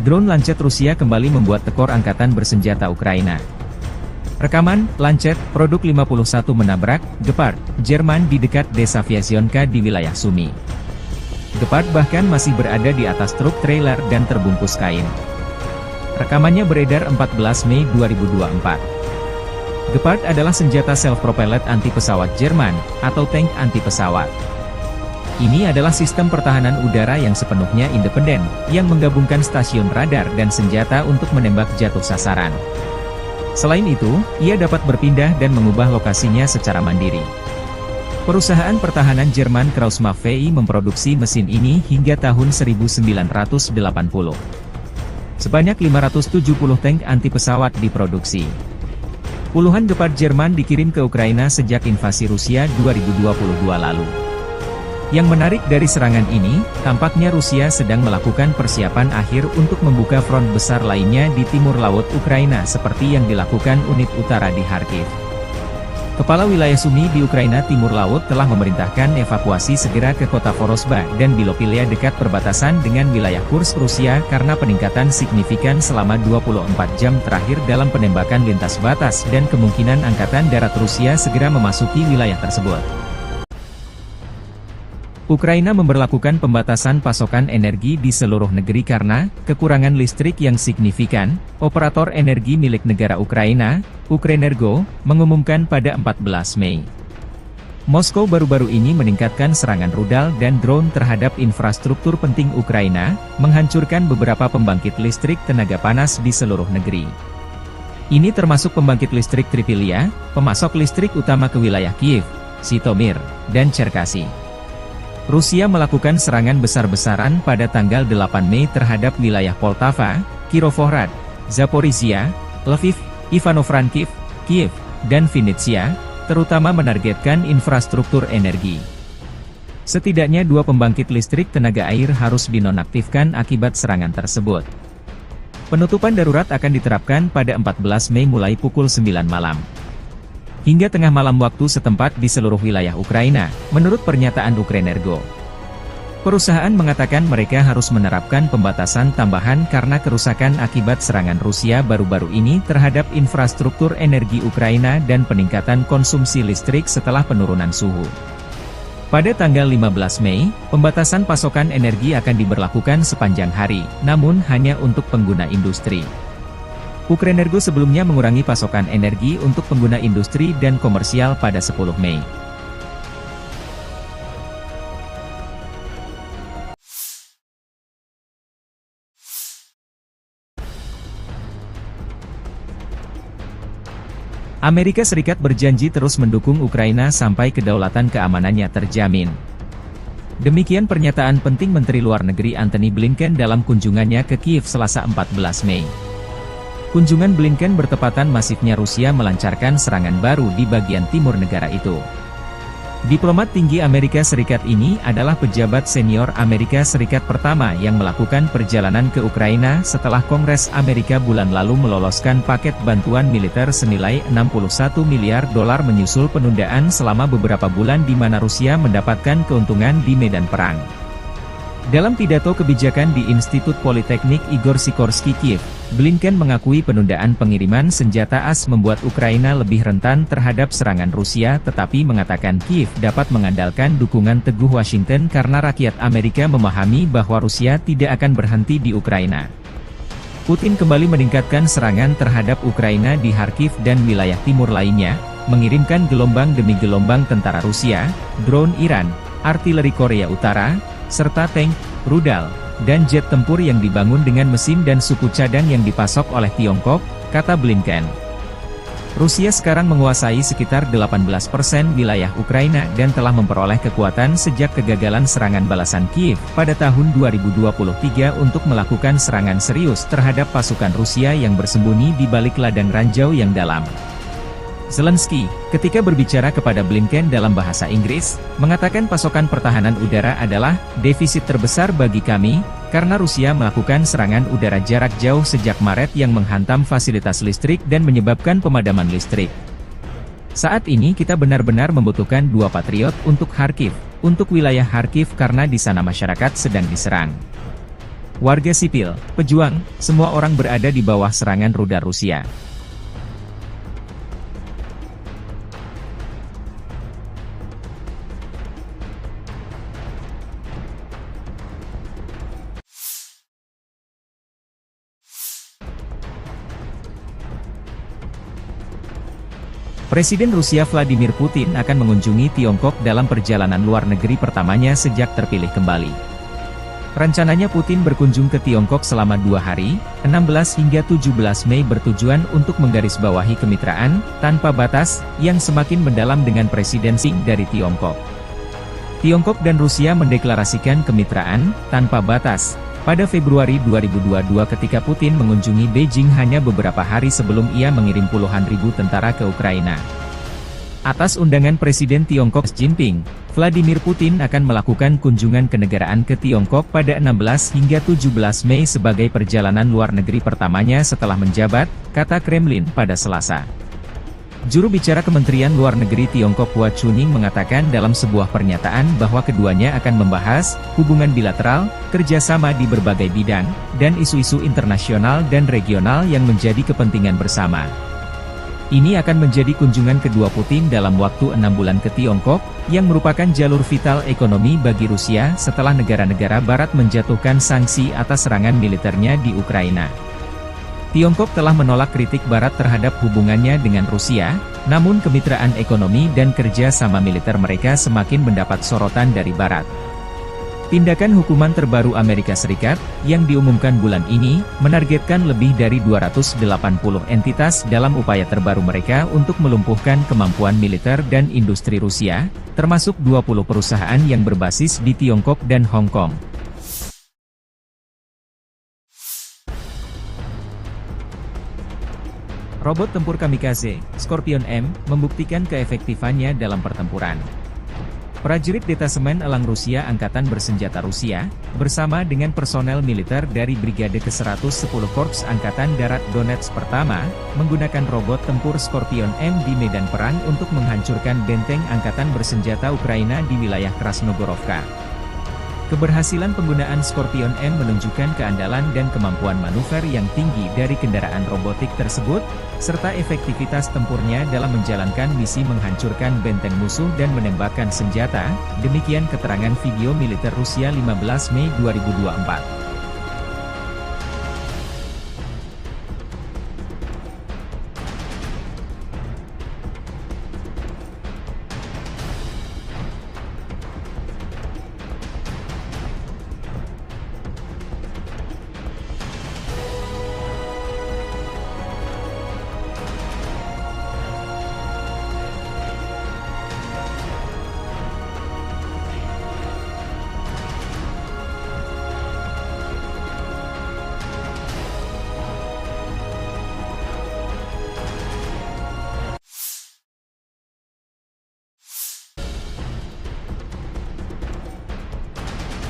Drone Lancet Rusia kembali membuat tekor angkatan bersenjata Ukraina. Rekaman, Lancet, produk 51 menabrak, Gepard, Jerman di dekat desa Vyazionka di wilayah Sumy. Gepard bahkan masih berada di atas truk trailer dan terbungkus kain. Rekamannya beredar 14 Mei 2024. Gepard adalah senjata self-propelled anti-pesawat Jerman, atau tank anti-pesawat. Ini adalah sistem pertahanan udara yang sepenuhnya independen, yang menggabungkan stasiun radar dan senjata untuk menembak jatuh sasaran. Selain itu, ia dapat berpindah dan mengubah lokasinya secara mandiri. Perusahaan pertahanan Jerman Krauss-Maffei memproduksi mesin ini hingga tahun 1980. Sebanyak 570 tank anti-pesawat diproduksi. Puluhan Gepard Jerman dikirim ke Ukraina sejak invasi Rusia 2022 lalu. Yang menarik dari serangan ini, tampaknya Rusia sedang melakukan persiapan akhir untuk membuka front besar lainnya di timur laut Ukraina seperti yang dilakukan unit utara di Kharkiv. Kepala wilayah Sumy di Ukraina Timur Laut telah memerintahkan evakuasi segera ke kota Vorosba dan Bilopilia dekat perbatasan dengan wilayah Kursk Rusia karena peningkatan signifikan selama 24 jam terakhir dalam penembakan lintas batas dan kemungkinan Angkatan Darat Rusia segera memasuki wilayah tersebut. Ukraina memberlakukan pembatasan pasokan energi di seluruh negeri karena kekurangan listrik yang signifikan. Operator energi milik negara Ukraina, Ukrenergo, mengumumkan pada 14 Mei. Moskow baru-baru ini meningkatkan serangan rudal dan drone terhadap infrastruktur penting Ukraina, menghancurkan beberapa pembangkit listrik tenaga panas di seluruh negeri. Ini termasuk pembangkit listrik Tripilia, pemasok listrik utama ke wilayah Kiev, Zhytomyr, dan Cherkasy. Rusia melakukan serangan besar-besaran pada tanggal 8 Mei terhadap wilayah Poltava, Kirovohrad, Zaporizhia, Lviv, Ivano-Frankivsk, Kiev, dan Vinnytsia, terutama menargetkan infrastruktur energi. Setidaknya 2 pembangkit listrik tenaga air harus dinonaktifkan akibat serangan tersebut. Penutupan darurat akan diterapkan pada 14 Mei mulai pukul 9 malam. Hingga tengah malam waktu setempat di seluruh wilayah Ukraina, menurut pernyataan Ukrenergo. Perusahaan mengatakan mereka harus menerapkan pembatasan tambahan karena kerusakan akibat serangan Rusia baru-baru ini terhadap infrastruktur energi Ukraina dan peningkatan konsumsi listrik setelah penurunan suhu. Pada tanggal 15 Mei, pembatasan pasokan energi akan diberlakukan sepanjang hari, namun hanya untuk pengguna industri. Ukrenergo sebelumnya mengurangi pasokan energi untuk pengguna industri dan komersial pada 10 Mei. Amerika Serikat berjanji terus mendukung Ukraina sampai kedaulatan keamanannya terjamin. Demikian pernyataan penting Menteri Luar Negeri Antony Blinken dalam kunjungannya ke Kiev Selasa 14 Mei. Kunjungan Blinken bertepatan masifnya Rusia melancarkan serangan baru di bagian timur negara itu. Diplomat tinggi Amerika Serikat ini adalah pejabat senior Amerika Serikat pertama yang melakukan perjalanan ke Ukraina setelah Kongres Amerika bulan lalu meloloskan paket bantuan militer senilai $61 miliar menyusul penundaan selama beberapa bulan di mana Rusia mendapatkan keuntungan di medan perang. Dalam pidato kebijakan di Institut Politeknik Igor Sikorsky Kiev, Blinken mengakui penundaan pengiriman senjata AS membuat Ukraina lebih rentan terhadap serangan Rusia tetapi mengatakan Kiev dapat mengandalkan dukungan teguh Washington karena rakyat Amerika memahami bahwa Rusia tidak akan berhenti di Ukraina. Putin kembali meningkatkan serangan terhadap Ukraina di Kharkiv dan wilayah timur lainnya, mengirimkan gelombang demi gelombang tentara Rusia, drone Iran, artileri Korea Utara, serta tank, rudal, dan jet tempur yang dibangun dengan mesin dan suku cadang yang dipasok oleh Tiongkok, kata Blinken. Rusia sekarang menguasai sekitar 18% wilayah Ukraina dan telah memperoleh kekuatan sejak kegagalan serangan balasan Kiev pada tahun 2023 untuk melakukan serangan serius terhadap pasukan Rusia yang bersembunyi di balik ladang ranjau yang dalam. Zelensky, ketika berbicara kepada Blinken dalam bahasa Inggris, mengatakan pasokan pertahanan udara adalah defisit terbesar bagi kami, karena Rusia melakukan serangan udara jarak jauh sejak Maret yang menghantam fasilitas listrik dan menyebabkan pemadaman listrik. Saat ini kita benar-benar membutuhkan 2 Patriot untuk Kharkiv, untuk wilayah Kharkiv karena di sana masyarakat sedang diserang. Warga sipil, pejuang, semua orang berada di bawah serangan rudal Rusia. Presiden Rusia Vladimir Putin akan mengunjungi Tiongkok dalam perjalanan luar negeri pertamanya sejak terpilih kembali. Rencananya Putin berkunjung ke Tiongkok selama 2 hari, 16 hingga 17 Mei bertujuan untuk menggarisbawahi kemitraan tanpa batas yang semakin mendalam dengan Presiden Xi dari Tiongkok. Tiongkok dan Rusia mendeklarasikan kemitraan tanpa batas pada Februari 2022 ketika Putin mengunjungi Beijing hanya beberapa hari sebelum ia mengirim puluhan ribu tentara ke Ukraina. Atas undangan Presiden Tiongkok Xi Jinping, Vladimir Putin akan melakukan kunjungan kenegaraan ke Tiongkok pada 16 hingga 17 Mei sebagai perjalanan luar negeri pertamanya setelah menjabat, kata Kremlin pada Selasa. Juru bicara Kementerian Luar Negeri Tiongkok Hua Chunying mengatakan dalam sebuah pernyataan bahwa keduanya akan membahas hubungan bilateral, kerjasama di berbagai bidang, dan isu-isu internasional dan regional yang menjadi kepentingan bersama. Ini akan menjadi kunjungan kedua Putin dalam waktu 6 bulan ke Tiongkok, yang merupakan jalur vital ekonomi bagi Rusia setelah negara-negara Barat menjatuhkan sanksi atas serangan militernya di Ukraina. Tiongkok telah menolak kritik Barat terhadap hubungannya dengan Rusia, namun kemitraan ekonomi dan kerja sama militer mereka semakin mendapat sorotan dari Barat. Tindakan hukuman terbaru Amerika Serikat, yang diumumkan bulan ini, menargetkan lebih dari 280 entitas dalam upaya terbaru mereka untuk melumpuhkan kemampuan militer dan industri Rusia, termasuk 20 perusahaan yang berbasis di Tiongkok dan Hong Kong. Robot tempur kamikaze, Scorpion M, membuktikan keefektifannya dalam pertempuran. Prajurit Detasemen Elang Rusia Angkatan Bersenjata Rusia, bersama dengan personel militer dari Brigade ke-110 Korps Angkatan Darat Donetsk Pertama, menggunakan robot tempur Scorpion M di medan perang untuk menghancurkan benteng Angkatan Bersenjata Ukraina di wilayah Krasnogorovka. Keberhasilan penggunaan Scorpion M menunjukkan keandalan dan kemampuan manuver yang tinggi dari kendaraan robotik tersebut, serta efektivitas tempurnya dalam menjalankan misi menghancurkan benteng musuh dan menembakkan senjata, demikian keterangan video militer Rusia 15 Mei 2024.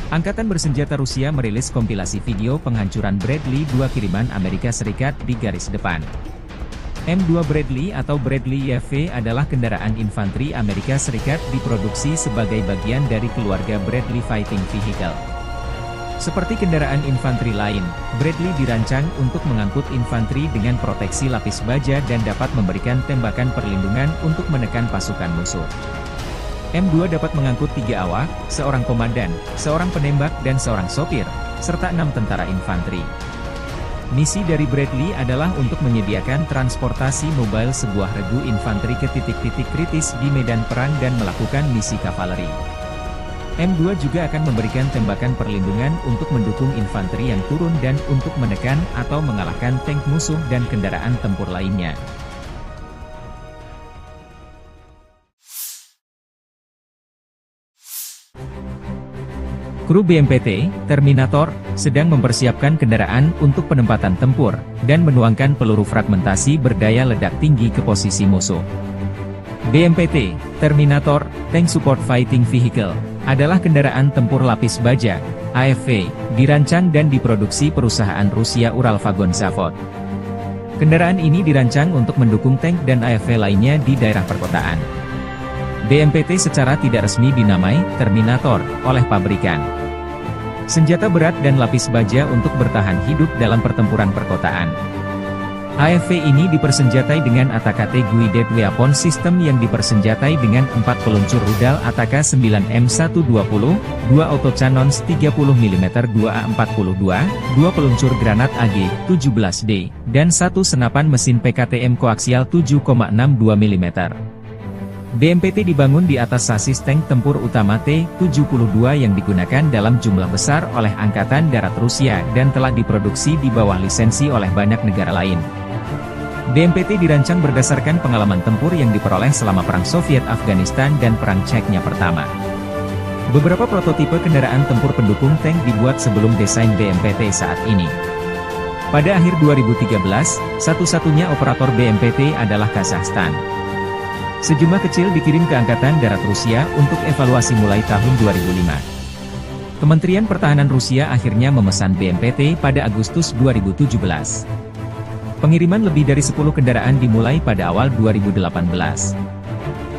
Angkatan Bersenjata Rusia merilis kompilasi video penghancuran Bradley 2 kiriman Amerika Serikat di garis depan. M2 Bradley atau Bradley YV adalah kendaraan infanteri Amerika Serikat diproduksi sebagai bagian dari keluarga Bradley Fighting Vehicle. Seperti kendaraan infanteri lain, Bradley dirancang untuk mengangkut infanteri dengan proteksi lapis baja dan dapat memberikan tembakan perlindungan untuk menekan pasukan musuh. M2 dapat mengangkut 3 awak, seorang komandan, seorang penembak dan seorang sopir, serta 6 tentara infanteri. Misi dari Bradley adalah untuk menyediakan transportasi mobile sebuah regu infanteri ke titik-titik kritis di medan perang dan melakukan misi kavaleri. M2 juga akan memberikan tembakan perlindungan untuk mendukung infanteri yang turun dan untuk menekan atau mengalahkan tank musuh dan kendaraan tempur lainnya. Kru BMPT, Terminator, sedang mempersiapkan kendaraan untuk penempatan tempur, dan menuangkan peluru fragmentasi berdaya ledak tinggi ke posisi musuh. BMPT, Terminator, Tank Support Fighting Vehicle, adalah kendaraan tempur lapis baja, AFV, dirancang dan diproduksi perusahaan Rusia Uralvagon Zavod. Kendaraan ini dirancang untuk mendukung tank dan AFV lainnya di daerah perkotaan. BMPT secara tidak resmi dinamai Terminator oleh pabrikan. senjata berat dan lapis baja untuk bertahan hidup dalam pertempuran perkotaan. AFV ini dipersenjatai dengan ATAK Guided Weapon System yang dipersenjatai dengan 4 peluncur rudal ATAK 9M120, 2 autocannons 30mm 2A42, 2 peluncur granat AG-17D, dan 1 senapan mesin PKTM koaksial 7,62 mm. BMPT dibangun di atas sasis tank tempur utama T-72 yang digunakan dalam jumlah besar oleh Angkatan Darat Rusia dan telah diproduksi di bawah lisensi oleh banyak negara lain. BMPT dirancang berdasarkan pengalaman tempur yang diperoleh selama Perang Soviet-Afghanistan dan Perang Chechnya pertama. Beberapa prototipe kendaraan tempur pendukung tank dibuat sebelum desain BMPT saat ini. Pada akhir 2013, satu-satunya operator BMPT adalah Kazakhstan. Sejumlah kecil dikirim ke Angkatan Darat Rusia untuk evaluasi mulai tahun 2005. Kementerian Pertahanan Rusia akhirnya memesan BMPT pada Agustus 2017. Pengiriman lebih dari 10 kendaraan dimulai pada awal 2018.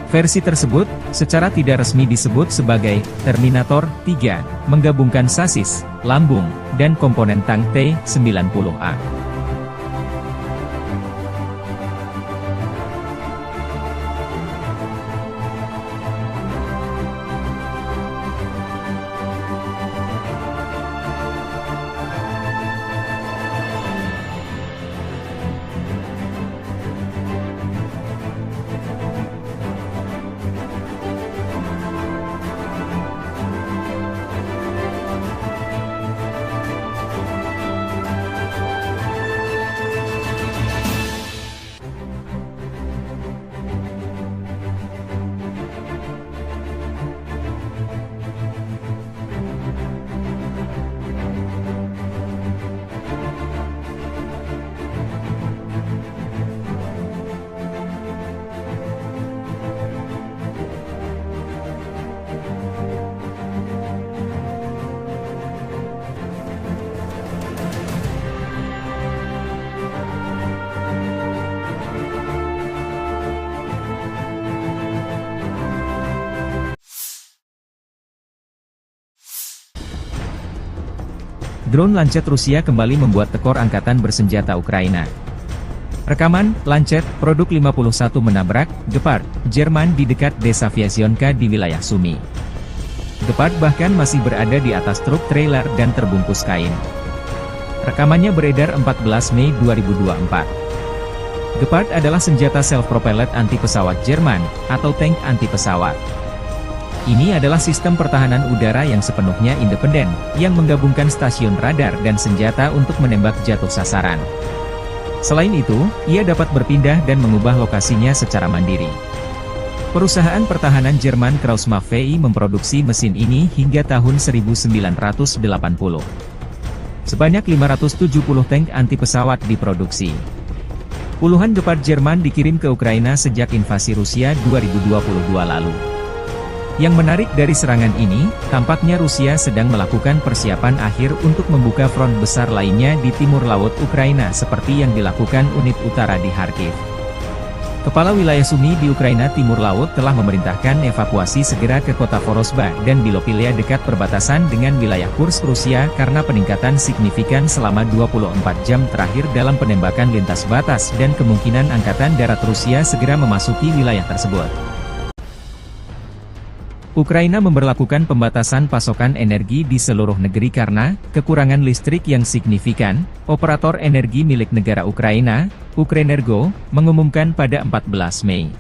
Versi tersebut, secara tidak resmi disebut sebagai Terminator 3, menggabungkan sasis, lambung, dan komponen tank T-90A. Drone Lancet Rusia kembali membuat tekor angkatan bersenjata Ukraina. Rekaman, Lancet, produk 51 menabrak, Gepard, Jerman di dekat desa Vyasionka di wilayah Sumy. Gepard bahkan masih berada di atas truk trailer dan terbungkus kain. Rekamannya beredar 14 Mei 2024. Gepard adalah senjata self-propelled anti-pesawat Jerman, atau tank anti-pesawat. Ini adalah sistem pertahanan udara yang sepenuhnya independen, yang menggabungkan stasiun radar dan senjata untuk menembak jatuh sasaran. Selain itu, ia dapat berpindah dan mengubah lokasinya secara mandiri. Perusahaan pertahanan Jerman Krauss-Maffei memproduksi mesin ini hingga tahun 1980. Sebanyak 570 tank anti-pesawat diproduksi. Puluhan Gepard Jerman dikirim ke Ukraina sejak invasi Rusia 2022 lalu. Yang menarik dari serangan ini, tampaknya Rusia sedang melakukan persiapan akhir untuk membuka front besar lainnya di timur laut Ukraina seperti yang dilakukan unit utara di Kharkiv. Kepala wilayah Sumy di Ukraina Timur Laut telah memerintahkan evakuasi segera ke kota Vorosba dan Bilopilia dekat perbatasan dengan wilayah Kursk Rusia karena peningkatan signifikan selama 24 jam terakhir dalam penembakan lintas batas dan kemungkinan Angkatan Darat Rusia segera memasuki wilayah tersebut. Ukraina memberlakukan pembatasan pasokan energi di seluruh negeri karena kekurangan listrik yang signifikan. Operator energi milik negara Ukraina, Ukrenergo, mengumumkan pada 14 Mei.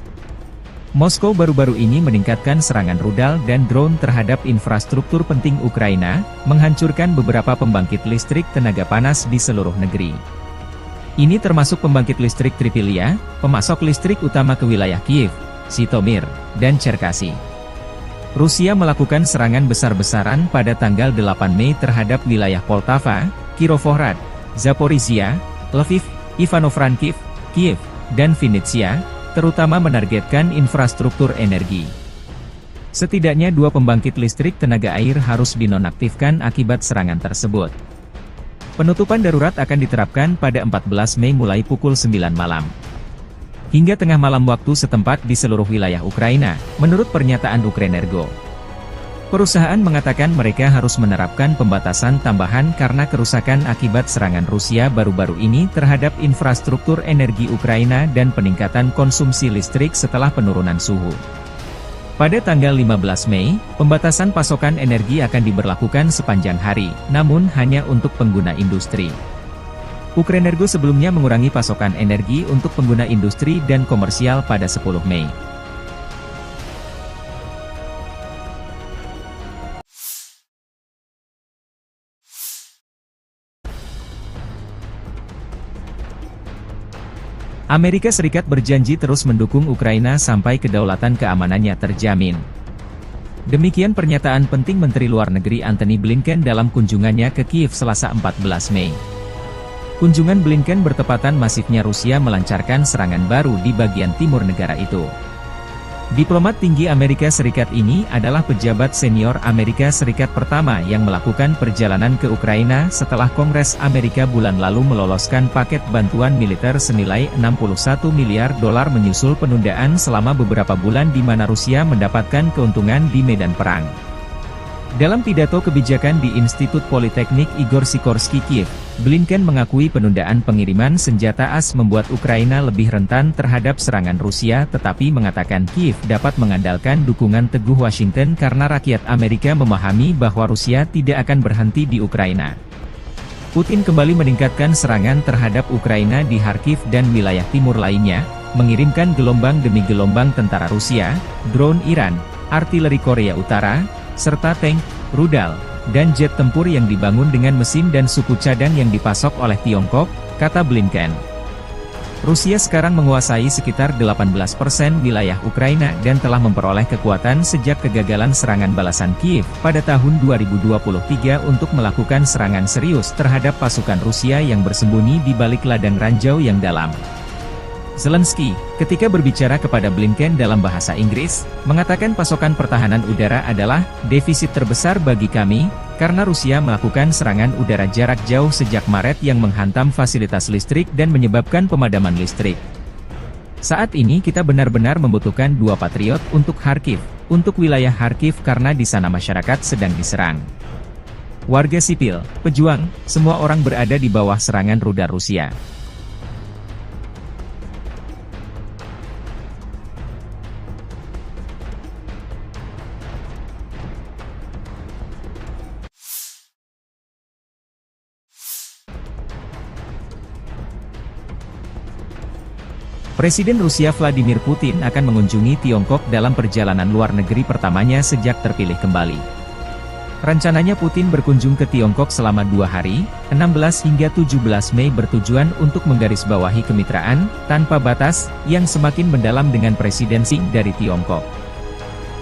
Moskow baru-baru ini meningkatkan serangan rudal dan drone terhadap infrastruktur penting Ukraina, menghancurkan beberapa pembangkit listrik tenaga panas di seluruh negeri. Ini termasuk pembangkit listrik Tripilia, pemasok listrik utama ke wilayah Kiev, Zhytomyr, dan Cherkasy. Rusia melakukan serangan besar-besaran pada tanggal 8 Mei terhadap wilayah Poltava, Kirovohrad, Zaporizhia, Lviv, Ivano-Frankivsk, Kiev, dan Vinnytsia, terutama menargetkan infrastruktur energi. Setidaknya 2 pembangkit listrik tenaga air harus dinonaktifkan akibat serangan tersebut. Penutupan darurat akan diterapkan pada 14 Mei mulai pukul 9 malam. Hingga tengah malam waktu setempat di seluruh wilayah Ukraina, menurut pernyataan Ukrenergo. Perusahaan mengatakan mereka harus menerapkan pembatasan tambahan karena kerusakan akibat serangan Rusia baru-baru ini terhadap infrastruktur energi Ukraina dan peningkatan konsumsi listrik setelah penurunan suhu. Pada tanggal 15 Mei, pembatasan pasokan energi akan diberlakukan sepanjang hari, namun hanya untuk pengguna industri. Ukrenergo sebelumnya mengurangi pasokan energi untuk pengguna industri dan komersial pada 10 Mei. Amerika Serikat berjanji terus mendukung Ukraina sampai kedaulatan keamanannya terjamin. Demikian pernyataan penting Menteri Luar Negeri Antony Blinken dalam kunjungannya ke Kiev Selasa 14 Mei. Kunjungan Blinken bertepatan masifnya Rusia melancarkan serangan baru di bagian timur negara itu. Diplomat tinggi Amerika Serikat ini adalah pejabat senior Amerika Serikat pertama yang melakukan perjalanan ke Ukraina setelah Kongres Amerika bulan lalu meloloskan paket bantuan militer senilai 61 miliar dolar menyusul penundaan selama beberapa bulan di mana Rusia mendapatkan keuntungan di medan perang. Dalam pidato kebijakan di Institut Politeknik Igor Sikorsky Kiev, Blinken mengakui penundaan pengiriman senjata AS membuat Ukraina lebih rentan terhadap serangan Rusia tetapi mengatakan Kiev dapat mengandalkan dukungan teguh Washington karena rakyat Amerika memahami bahwa Rusia tidak akan berhenti di Ukraina. Putin kembali meningkatkan serangan terhadap Ukraina di Kharkiv dan wilayah timur lainnya, mengirimkan gelombang demi gelombang tentara Rusia, drone Iran, artileri Korea Utara, serta tank, rudal, dan jet tempur yang dibangun dengan mesin dan suku cadang yang dipasok oleh Tiongkok, kata Blinken. Rusia sekarang menguasai sekitar 18% wilayah Ukraina dan telah memperoleh kekuatan sejak kegagalan serangan balasan Kiev pada tahun 2023 untuk melakukan serangan serius terhadap pasukan Rusia yang bersembunyi di balik ladang ranjau yang dalam. Zelensky, ketika berbicara kepada Blinken dalam bahasa Inggris, mengatakan pasokan pertahanan udara adalah defisit terbesar bagi kami, karena Rusia melakukan serangan udara jarak jauh sejak Maret yang menghantam fasilitas listrik dan menyebabkan pemadaman listrik. Saat ini kita benar-benar membutuhkan 2 Patriot untuk Kharkiv, untuk wilayah Kharkiv karena di sana masyarakat sedang diserang. Warga sipil, pejuang, semua orang berada di bawah serangan rudal Rusia. Presiden Rusia Vladimir Putin akan mengunjungi Tiongkok dalam perjalanan luar negeri pertamanya sejak terpilih kembali. Rencananya Putin berkunjung ke Tiongkok selama 2 hari, 16 hingga 17 Mei bertujuan untuk menggarisbawahi kemitraan tanpa batas yang semakin mendalam dengan Presiden Xi dari Tiongkok.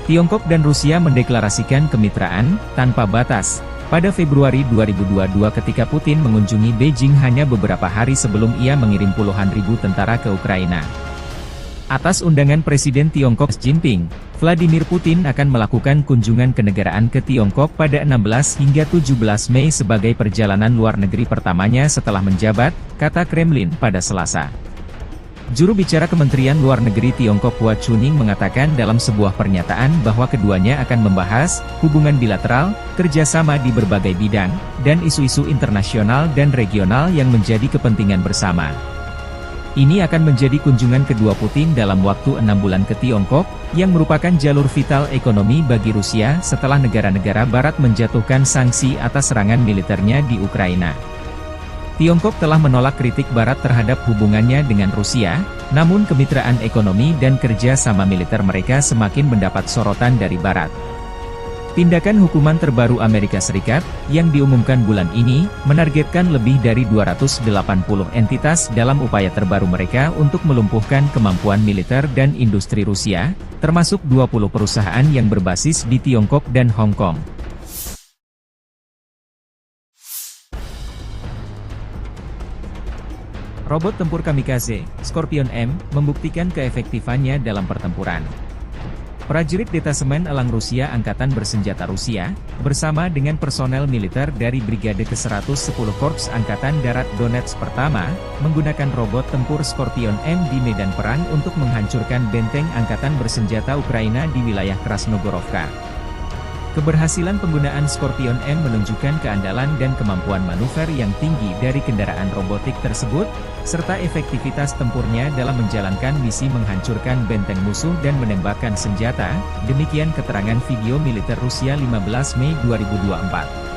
Tiongkok dan Rusia mendeklarasikan kemitraan tanpa batas pada Februari 2022 ketika Putin mengunjungi Beijing hanya beberapa hari sebelum ia mengirim puluhan ribu tentara ke Ukraina. Atas undangan Presiden Tiongkok Xi Jinping, Vladimir Putin akan melakukan kunjungan kenegaraan ke Tiongkok pada 16 hingga 17 Mei sebagai perjalanan luar negeri pertamanya setelah menjabat, kata Kremlin pada Selasa. Juru bicara Kementerian Luar Negeri Tiongkok Hua Chunying mengatakan dalam sebuah pernyataan bahwa keduanya akan membahas hubungan bilateral, kerjasama di berbagai bidang, dan isu-isu internasional dan regional yang menjadi kepentingan bersama. Ini akan menjadi kunjungan kedua Putin dalam waktu 6 bulan ke Tiongkok, yang merupakan jalur vital ekonomi bagi Rusia setelah negara-negara Barat menjatuhkan sanksi atas serangan militernya di Ukraina. Tiongkok telah menolak kritik Barat terhadap hubungannya dengan Rusia, namun kemitraan ekonomi dan kerja sama militer mereka semakin mendapat sorotan dari Barat. Tindakan hukuman terbaru Amerika Serikat, yang diumumkan bulan ini, menargetkan lebih dari 280 entitas dalam upaya terbaru mereka untuk melumpuhkan kemampuan militer dan industri Rusia, termasuk 20 perusahaan yang berbasis di Tiongkok dan Hong Kong. Robot tempur kamikaze, Scorpion M, membuktikan keefektifannya dalam pertempuran. Prajurit Detasemen Elang Rusia Angkatan Bersenjata Rusia, bersama dengan personel militer dari Brigade ke-110 Korps Angkatan Darat Donetsk pertama, menggunakan robot tempur Scorpion M di medan perang untuk menghancurkan benteng Angkatan Bersenjata Ukraina di wilayah Krasnogorovka. Keberhasilan penggunaan Scorpion M menunjukkan keandalan dan kemampuan manuver yang tinggi dari kendaraan robotik tersebut, serta efektivitas tempurnya dalam menjalankan misi menghancurkan benteng musuh dan menembakkan senjata, demikian keterangan video militer Rusia 15 Mei 2024.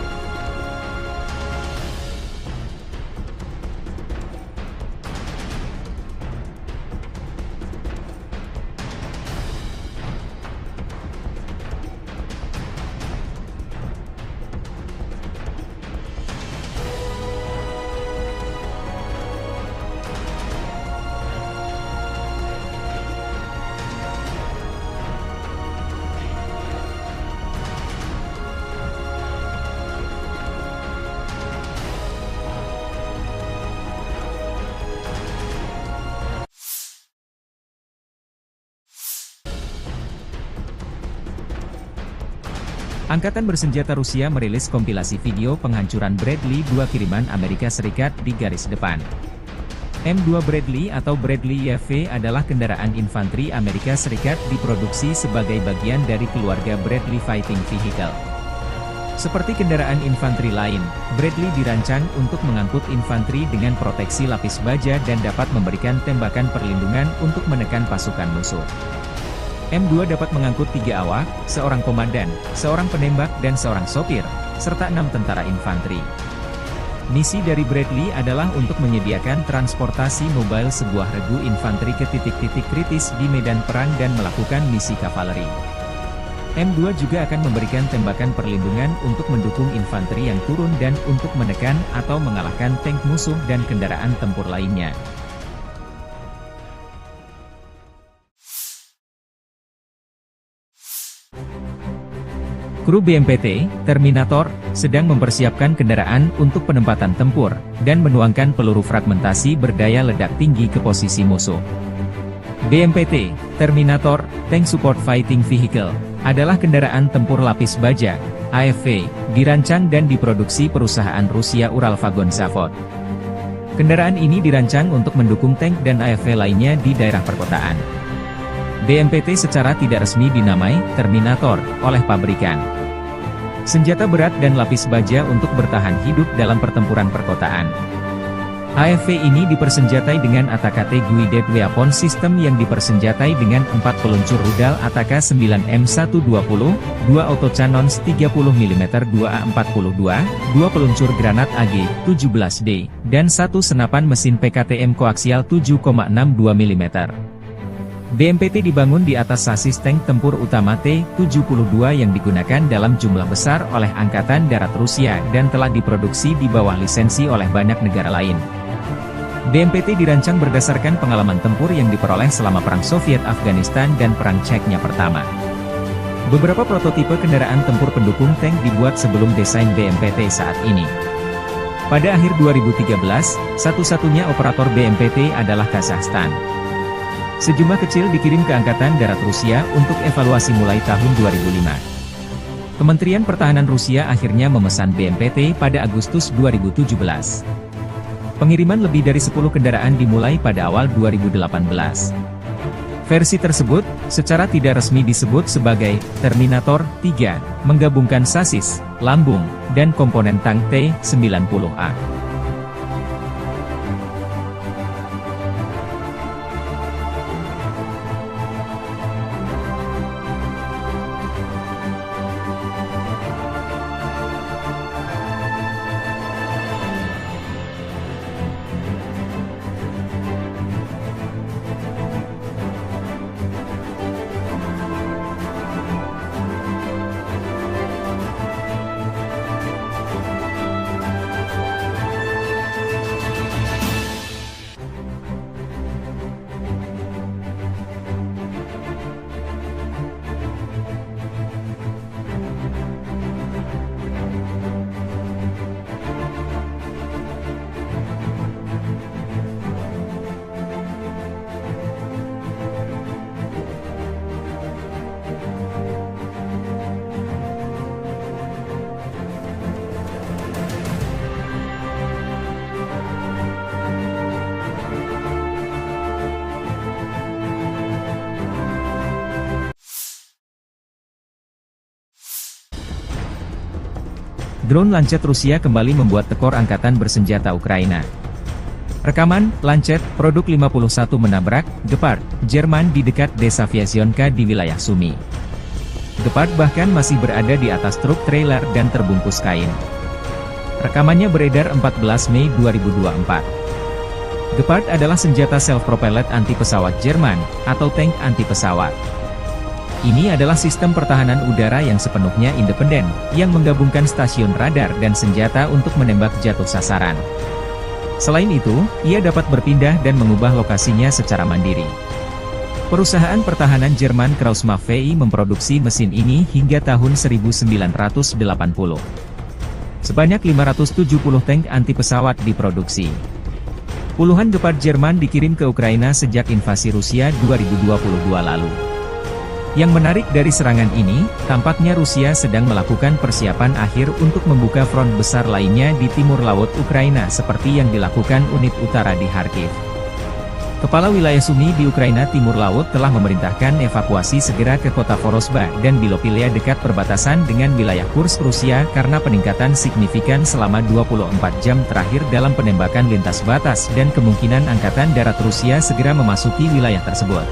Angkatan bersenjata Rusia merilis kompilasi video penghancuran Bradley 2 kiriman Amerika Serikat di garis depan. M2 Bradley atau Bradley YV adalah kendaraan infanteri Amerika Serikat diproduksi sebagai bagian dari keluarga Bradley Fighting Vehicle. Seperti kendaraan infanteri lain, Bradley dirancang untuk mengangkut infanteri dengan proteksi lapis baja dan dapat memberikan tembakan perlindungan untuk menekan pasukan musuh. M2 dapat mengangkut 3 awak, seorang komandan, seorang penembak dan seorang sopir, serta 6 tentara infanteri. Misi dari Bradley adalah untuk menyediakan transportasi mobile sebuah regu infanteri ke titik-titik kritis di medan perang dan melakukan misi kavaleri. M2 juga akan memberikan tembakan perlindungan untuk mendukung infanteri yang turun dan untuk menekan atau mengalahkan tank musuh dan kendaraan tempur lainnya. Kru BMPT, Terminator, sedang mempersiapkan kendaraan untuk penempatan tempur, dan menuangkan peluru fragmentasi berdaya ledak tinggi ke posisi musuh. BMPT, Terminator, Tank Support Fighting Vehicle, adalah kendaraan tempur lapis baja, AFV, dirancang dan diproduksi perusahaan Rusia Uralvagon Zavod. Kendaraan ini dirancang untuk mendukung tank dan AFV lainnya di daerah perkotaan. BMPT secara tidak resmi dinamai Terminator oleh pabrikan. Senjata berat dan lapis baja untuk bertahan hidup dalam pertempuran perkotaan. AFV ini dipersenjatai dengan ATAK-T Guided Weapon System yang dipersenjatai dengan 4 peluncur rudal ATK-9M120, 2 autocannons 30 mm 2A42, 2 peluncur granat AG-17D, dan 1 senapan mesin PKTM koaksial 7,62 mm. BMPT dibangun di atas sasis tank tempur utama T-72 yang digunakan dalam jumlah besar oleh Angkatan Darat Rusia dan telah diproduksi di bawah lisensi oleh banyak negara lain. BMPT dirancang berdasarkan pengalaman tempur yang diperoleh selama Perang Soviet-Afghanistan dan Perang Chechnya pertama. Beberapa prototipe kendaraan tempur pendukung tank dibuat sebelum desain BMPT saat ini. Pada akhir 2013, satu-satunya operator BMPT adalah Kazakhstan. Sejumlah kecil dikirim ke Angkatan Darat Rusia untuk evaluasi mulai tahun 2005. Kementerian Pertahanan Rusia akhirnya memesan BMPT pada Agustus 2017. Pengiriman lebih dari 10 kendaraan dimulai pada awal 2018. Versi tersebut, secara tidak resmi disebut sebagai Terminator 3, menggabungkan sasis, lambung, dan komponen tank T-90A. Drone Lancet Rusia kembali membuat tekor angkatan bersenjata Ukraina. Rekaman, Lancet, produk 51 menabrak, Gepard, Jerman di dekat desa Vyazionka di wilayah Sumy. Gepard bahkan masih berada di atas truk trailer dan terbungkus kain. Rekamannya beredar 14 Mei 2024. Gepard adalah senjata self-propelled anti-pesawat Jerman, atau tank anti-pesawat. Ini adalah sistem pertahanan udara yang sepenuhnya independen, yang menggabungkan stasiun radar dan senjata untuk menembak jatuh sasaran. Selain itu, ia dapat berpindah dan mengubah lokasinya secara mandiri. Perusahaan pertahanan Jerman Krauss-Maffei VI memproduksi mesin ini hingga tahun 1980. Sebanyak 570 tank anti-pesawat diproduksi. Puluhan Gepard Jerman dikirim ke Ukraina sejak invasi Rusia 2022 lalu. Yang menarik dari serangan ini, tampaknya Rusia sedang melakukan persiapan akhir untuk membuka front besar lainnya di timur laut Ukraina seperti yang dilakukan unit utara di Kharkiv. Kepala wilayah Sumy di Ukraina Timur Laut telah memerintahkan evakuasi segera ke kota Vorosba dan Bilopilia dekat perbatasan dengan wilayah Kursk Rusia karena peningkatan signifikan selama 24 jam terakhir dalam penembakan lintas batas dan kemungkinan Angkatan Darat Rusia segera memasuki wilayah tersebut.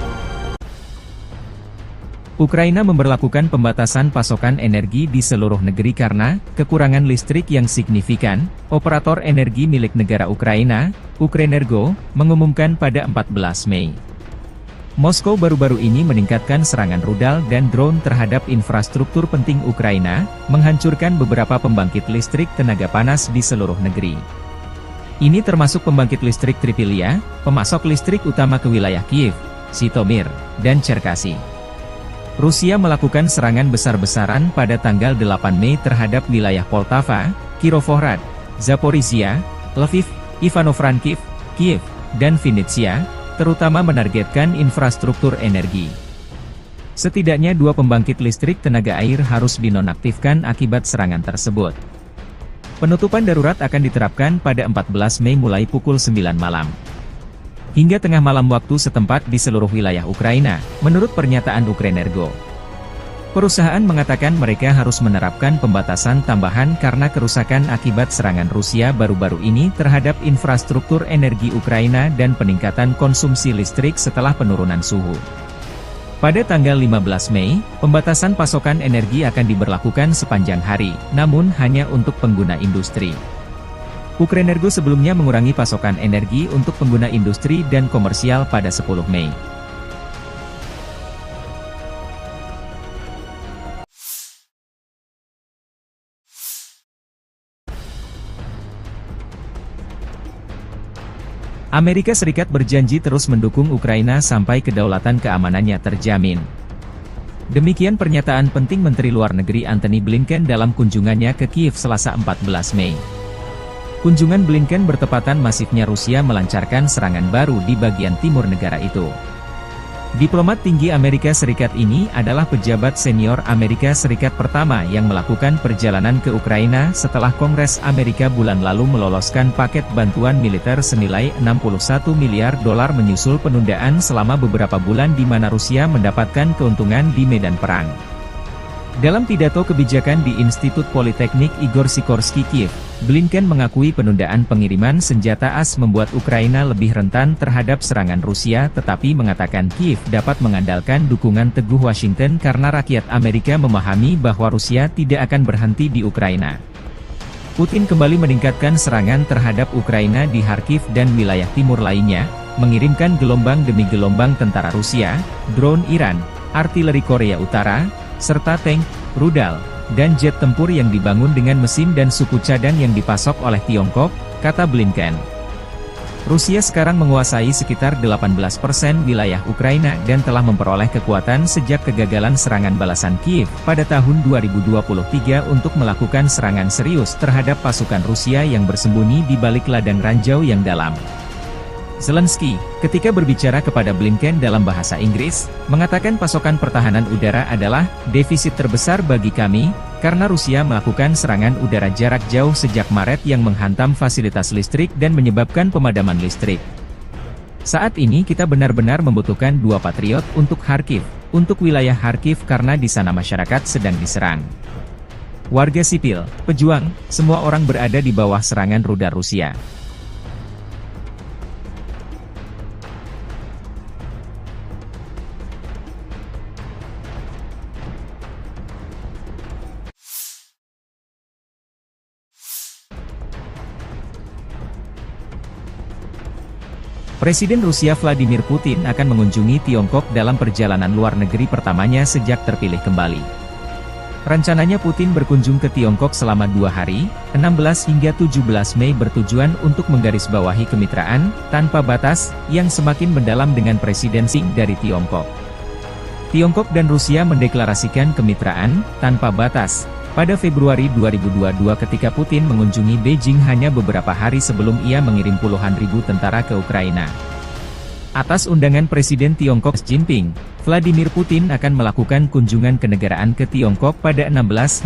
Ukraina memberlakukan pembatasan pasokan energi di seluruh negeri karena kekurangan listrik yang signifikan. Operator energi milik negara Ukraina, Ukrenergo, mengumumkan pada 14 Mei. Moskow baru-baru ini meningkatkan serangan rudal dan drone terhadap infrastruktur penting Ukraina, menghancurkan beberapa pembangkit listrik tenaga panas di seluruh negeri. Ini termasuk pembangkit listrik Tripilia, pemasok listrik utama ke wilayah Kiev, Zhytomyr, dan Cherkasy. Rusia melakukan serangan besar-besaran pada tanggal 8 Mei terhadap wilayah Poltava, Kirovohrad, Zaporizhia, Lviv, Ivano-Frankivsk, Kiev, dan Vinnytsia, terutama menargetkan infrastruktur energi. Setidaknya 2 pembangkit listrik tenaga air harus dinonaktifkan akibat serangan tersebut. Penutupan darurat akan diterapkan pada 14 Mei mulai pukul 9 malam. Hingga tengah malam waktu setempat di seluruh wilayah Ukraina, menurut pernyataan Ukrenergo. Perusahaan mengatakan mereka harus menerapkan pembatasan tambahan karena kerusakan akibat serangan Rusia baru-baru ini terhadap infrastruktur energi Ukraina dan peningkatan konsumsi listrik setelah penurunan suhu. Pada tanggal 15 Mei, pembatasan pasokan energi akan diberlakukan sepanjang hari, namun hanya untuk pengguna industri. Ukrenergo sebelumnya mengurangi pasokan energi untuk pengguna industri dan komersial pada 10 Mei. Amerika Serikat berjanji terus mendukung Ukraina sampai kedaulatan keamanannya terjamin. Demikian pernyataan penting Menteri Luar Negeri Antony Blinken dalam kunjungannya ke Kiev Selasa 14 Mei. Kunjungan Blinken bertepatan masifnya Rusia melancarkan serangan baru di bagian timur negara itu. Diplomat tinggi Amerika Serikat ini adalah pejabat senior Amerika Serikat pertama yang melakukan perjalanan ke Ukraina setelah Kongres Amerika bulan lalu meloloskan paket bantuan militer senilai $61 miliar menyusul penundaan selama beberapa bulan di mana Rusia mendapatkan keuntungan di medan perang. Dalam pidato kebijakan di Institut Politeknik Igor Sikorsky Kiev, Blinken mengakui penundaan pengiriman senjata AS membuat Ukraina lebih rentan terhadap serangan Rusia tetapi mengatakan Kiev dapat mengandalkan dukungan teguh Washington karena rakyat Amerika memahami bahwa Rusia tidak akan berhenti di Ukraina. Putin kembali meningkatkan serangan terhadap Ukraina di Kharkiv dan wilayah timur lainnya, mengirimkan gelombang demi gelombang tentara Rusia, drone Iran, artileri Korea Utara, serta tank, rudal, dan jet tempur yang dibangun dengan mesin dan suku cadang yang dipasok oleh Tiongkok, kata Blinken. Rusia sekarang menguasai sekitar 18% wilayah Ukraina dan telah memperoleh kekuatan sejak kegagalan serangan balasan Kiev pada tahun 2023 untuk melakukan serangan serius terhadap pasukan Rusia yang bersembunyi di balik ladang ranjau yang dalam. Zelensky, ketika berbicara kepada Blinken dalam bahasa Inggris, mengatakan pasokan pertahanan udara adalah defisit terbesar bagi kami, karena Rusia melakukan serangan udara jarak jauh sejak Maret yang menghantam fasilitas listrik dan menyebabkan pemadaman listrik. Saat ini kita benar-benar membutuhkan 2 Patriot untuk Kharkiv, untuk wilayah Kharkiv karena di sana masyarakat sedang diserang. Warga sipil, pejuang, semua orang berada di bawah serangan rudal Rusia. Presiden Rusia Vladimir Putin akan mengunjungi Tiongkok dalam perjalanan luar negeri pertamanya sejak terpilih kembali. Rencananya Putin berkunjung ke Tiongkok selama 2 hari, 16 hingga 17 Mei bertujuan untuk menggarisbawahi kemitraan, tanpa batas, yang semakin mendalam dengan Presiden Xi dari Tiongkok. Tiongkok dan Rusia mendeklarasikan kemitraan, tanpa batas, pada Februari 2022 ketika Putin mengunjungi Beijing hanya beberapa hari sebelum ia mengirim puluhan ribu tentara ke Ukraina. Atas undangan Presiden Tiongkok Xi Jinping, Vladimir Putin akan melakukan kunjungan kenegaraan ke Tiongkok pada 16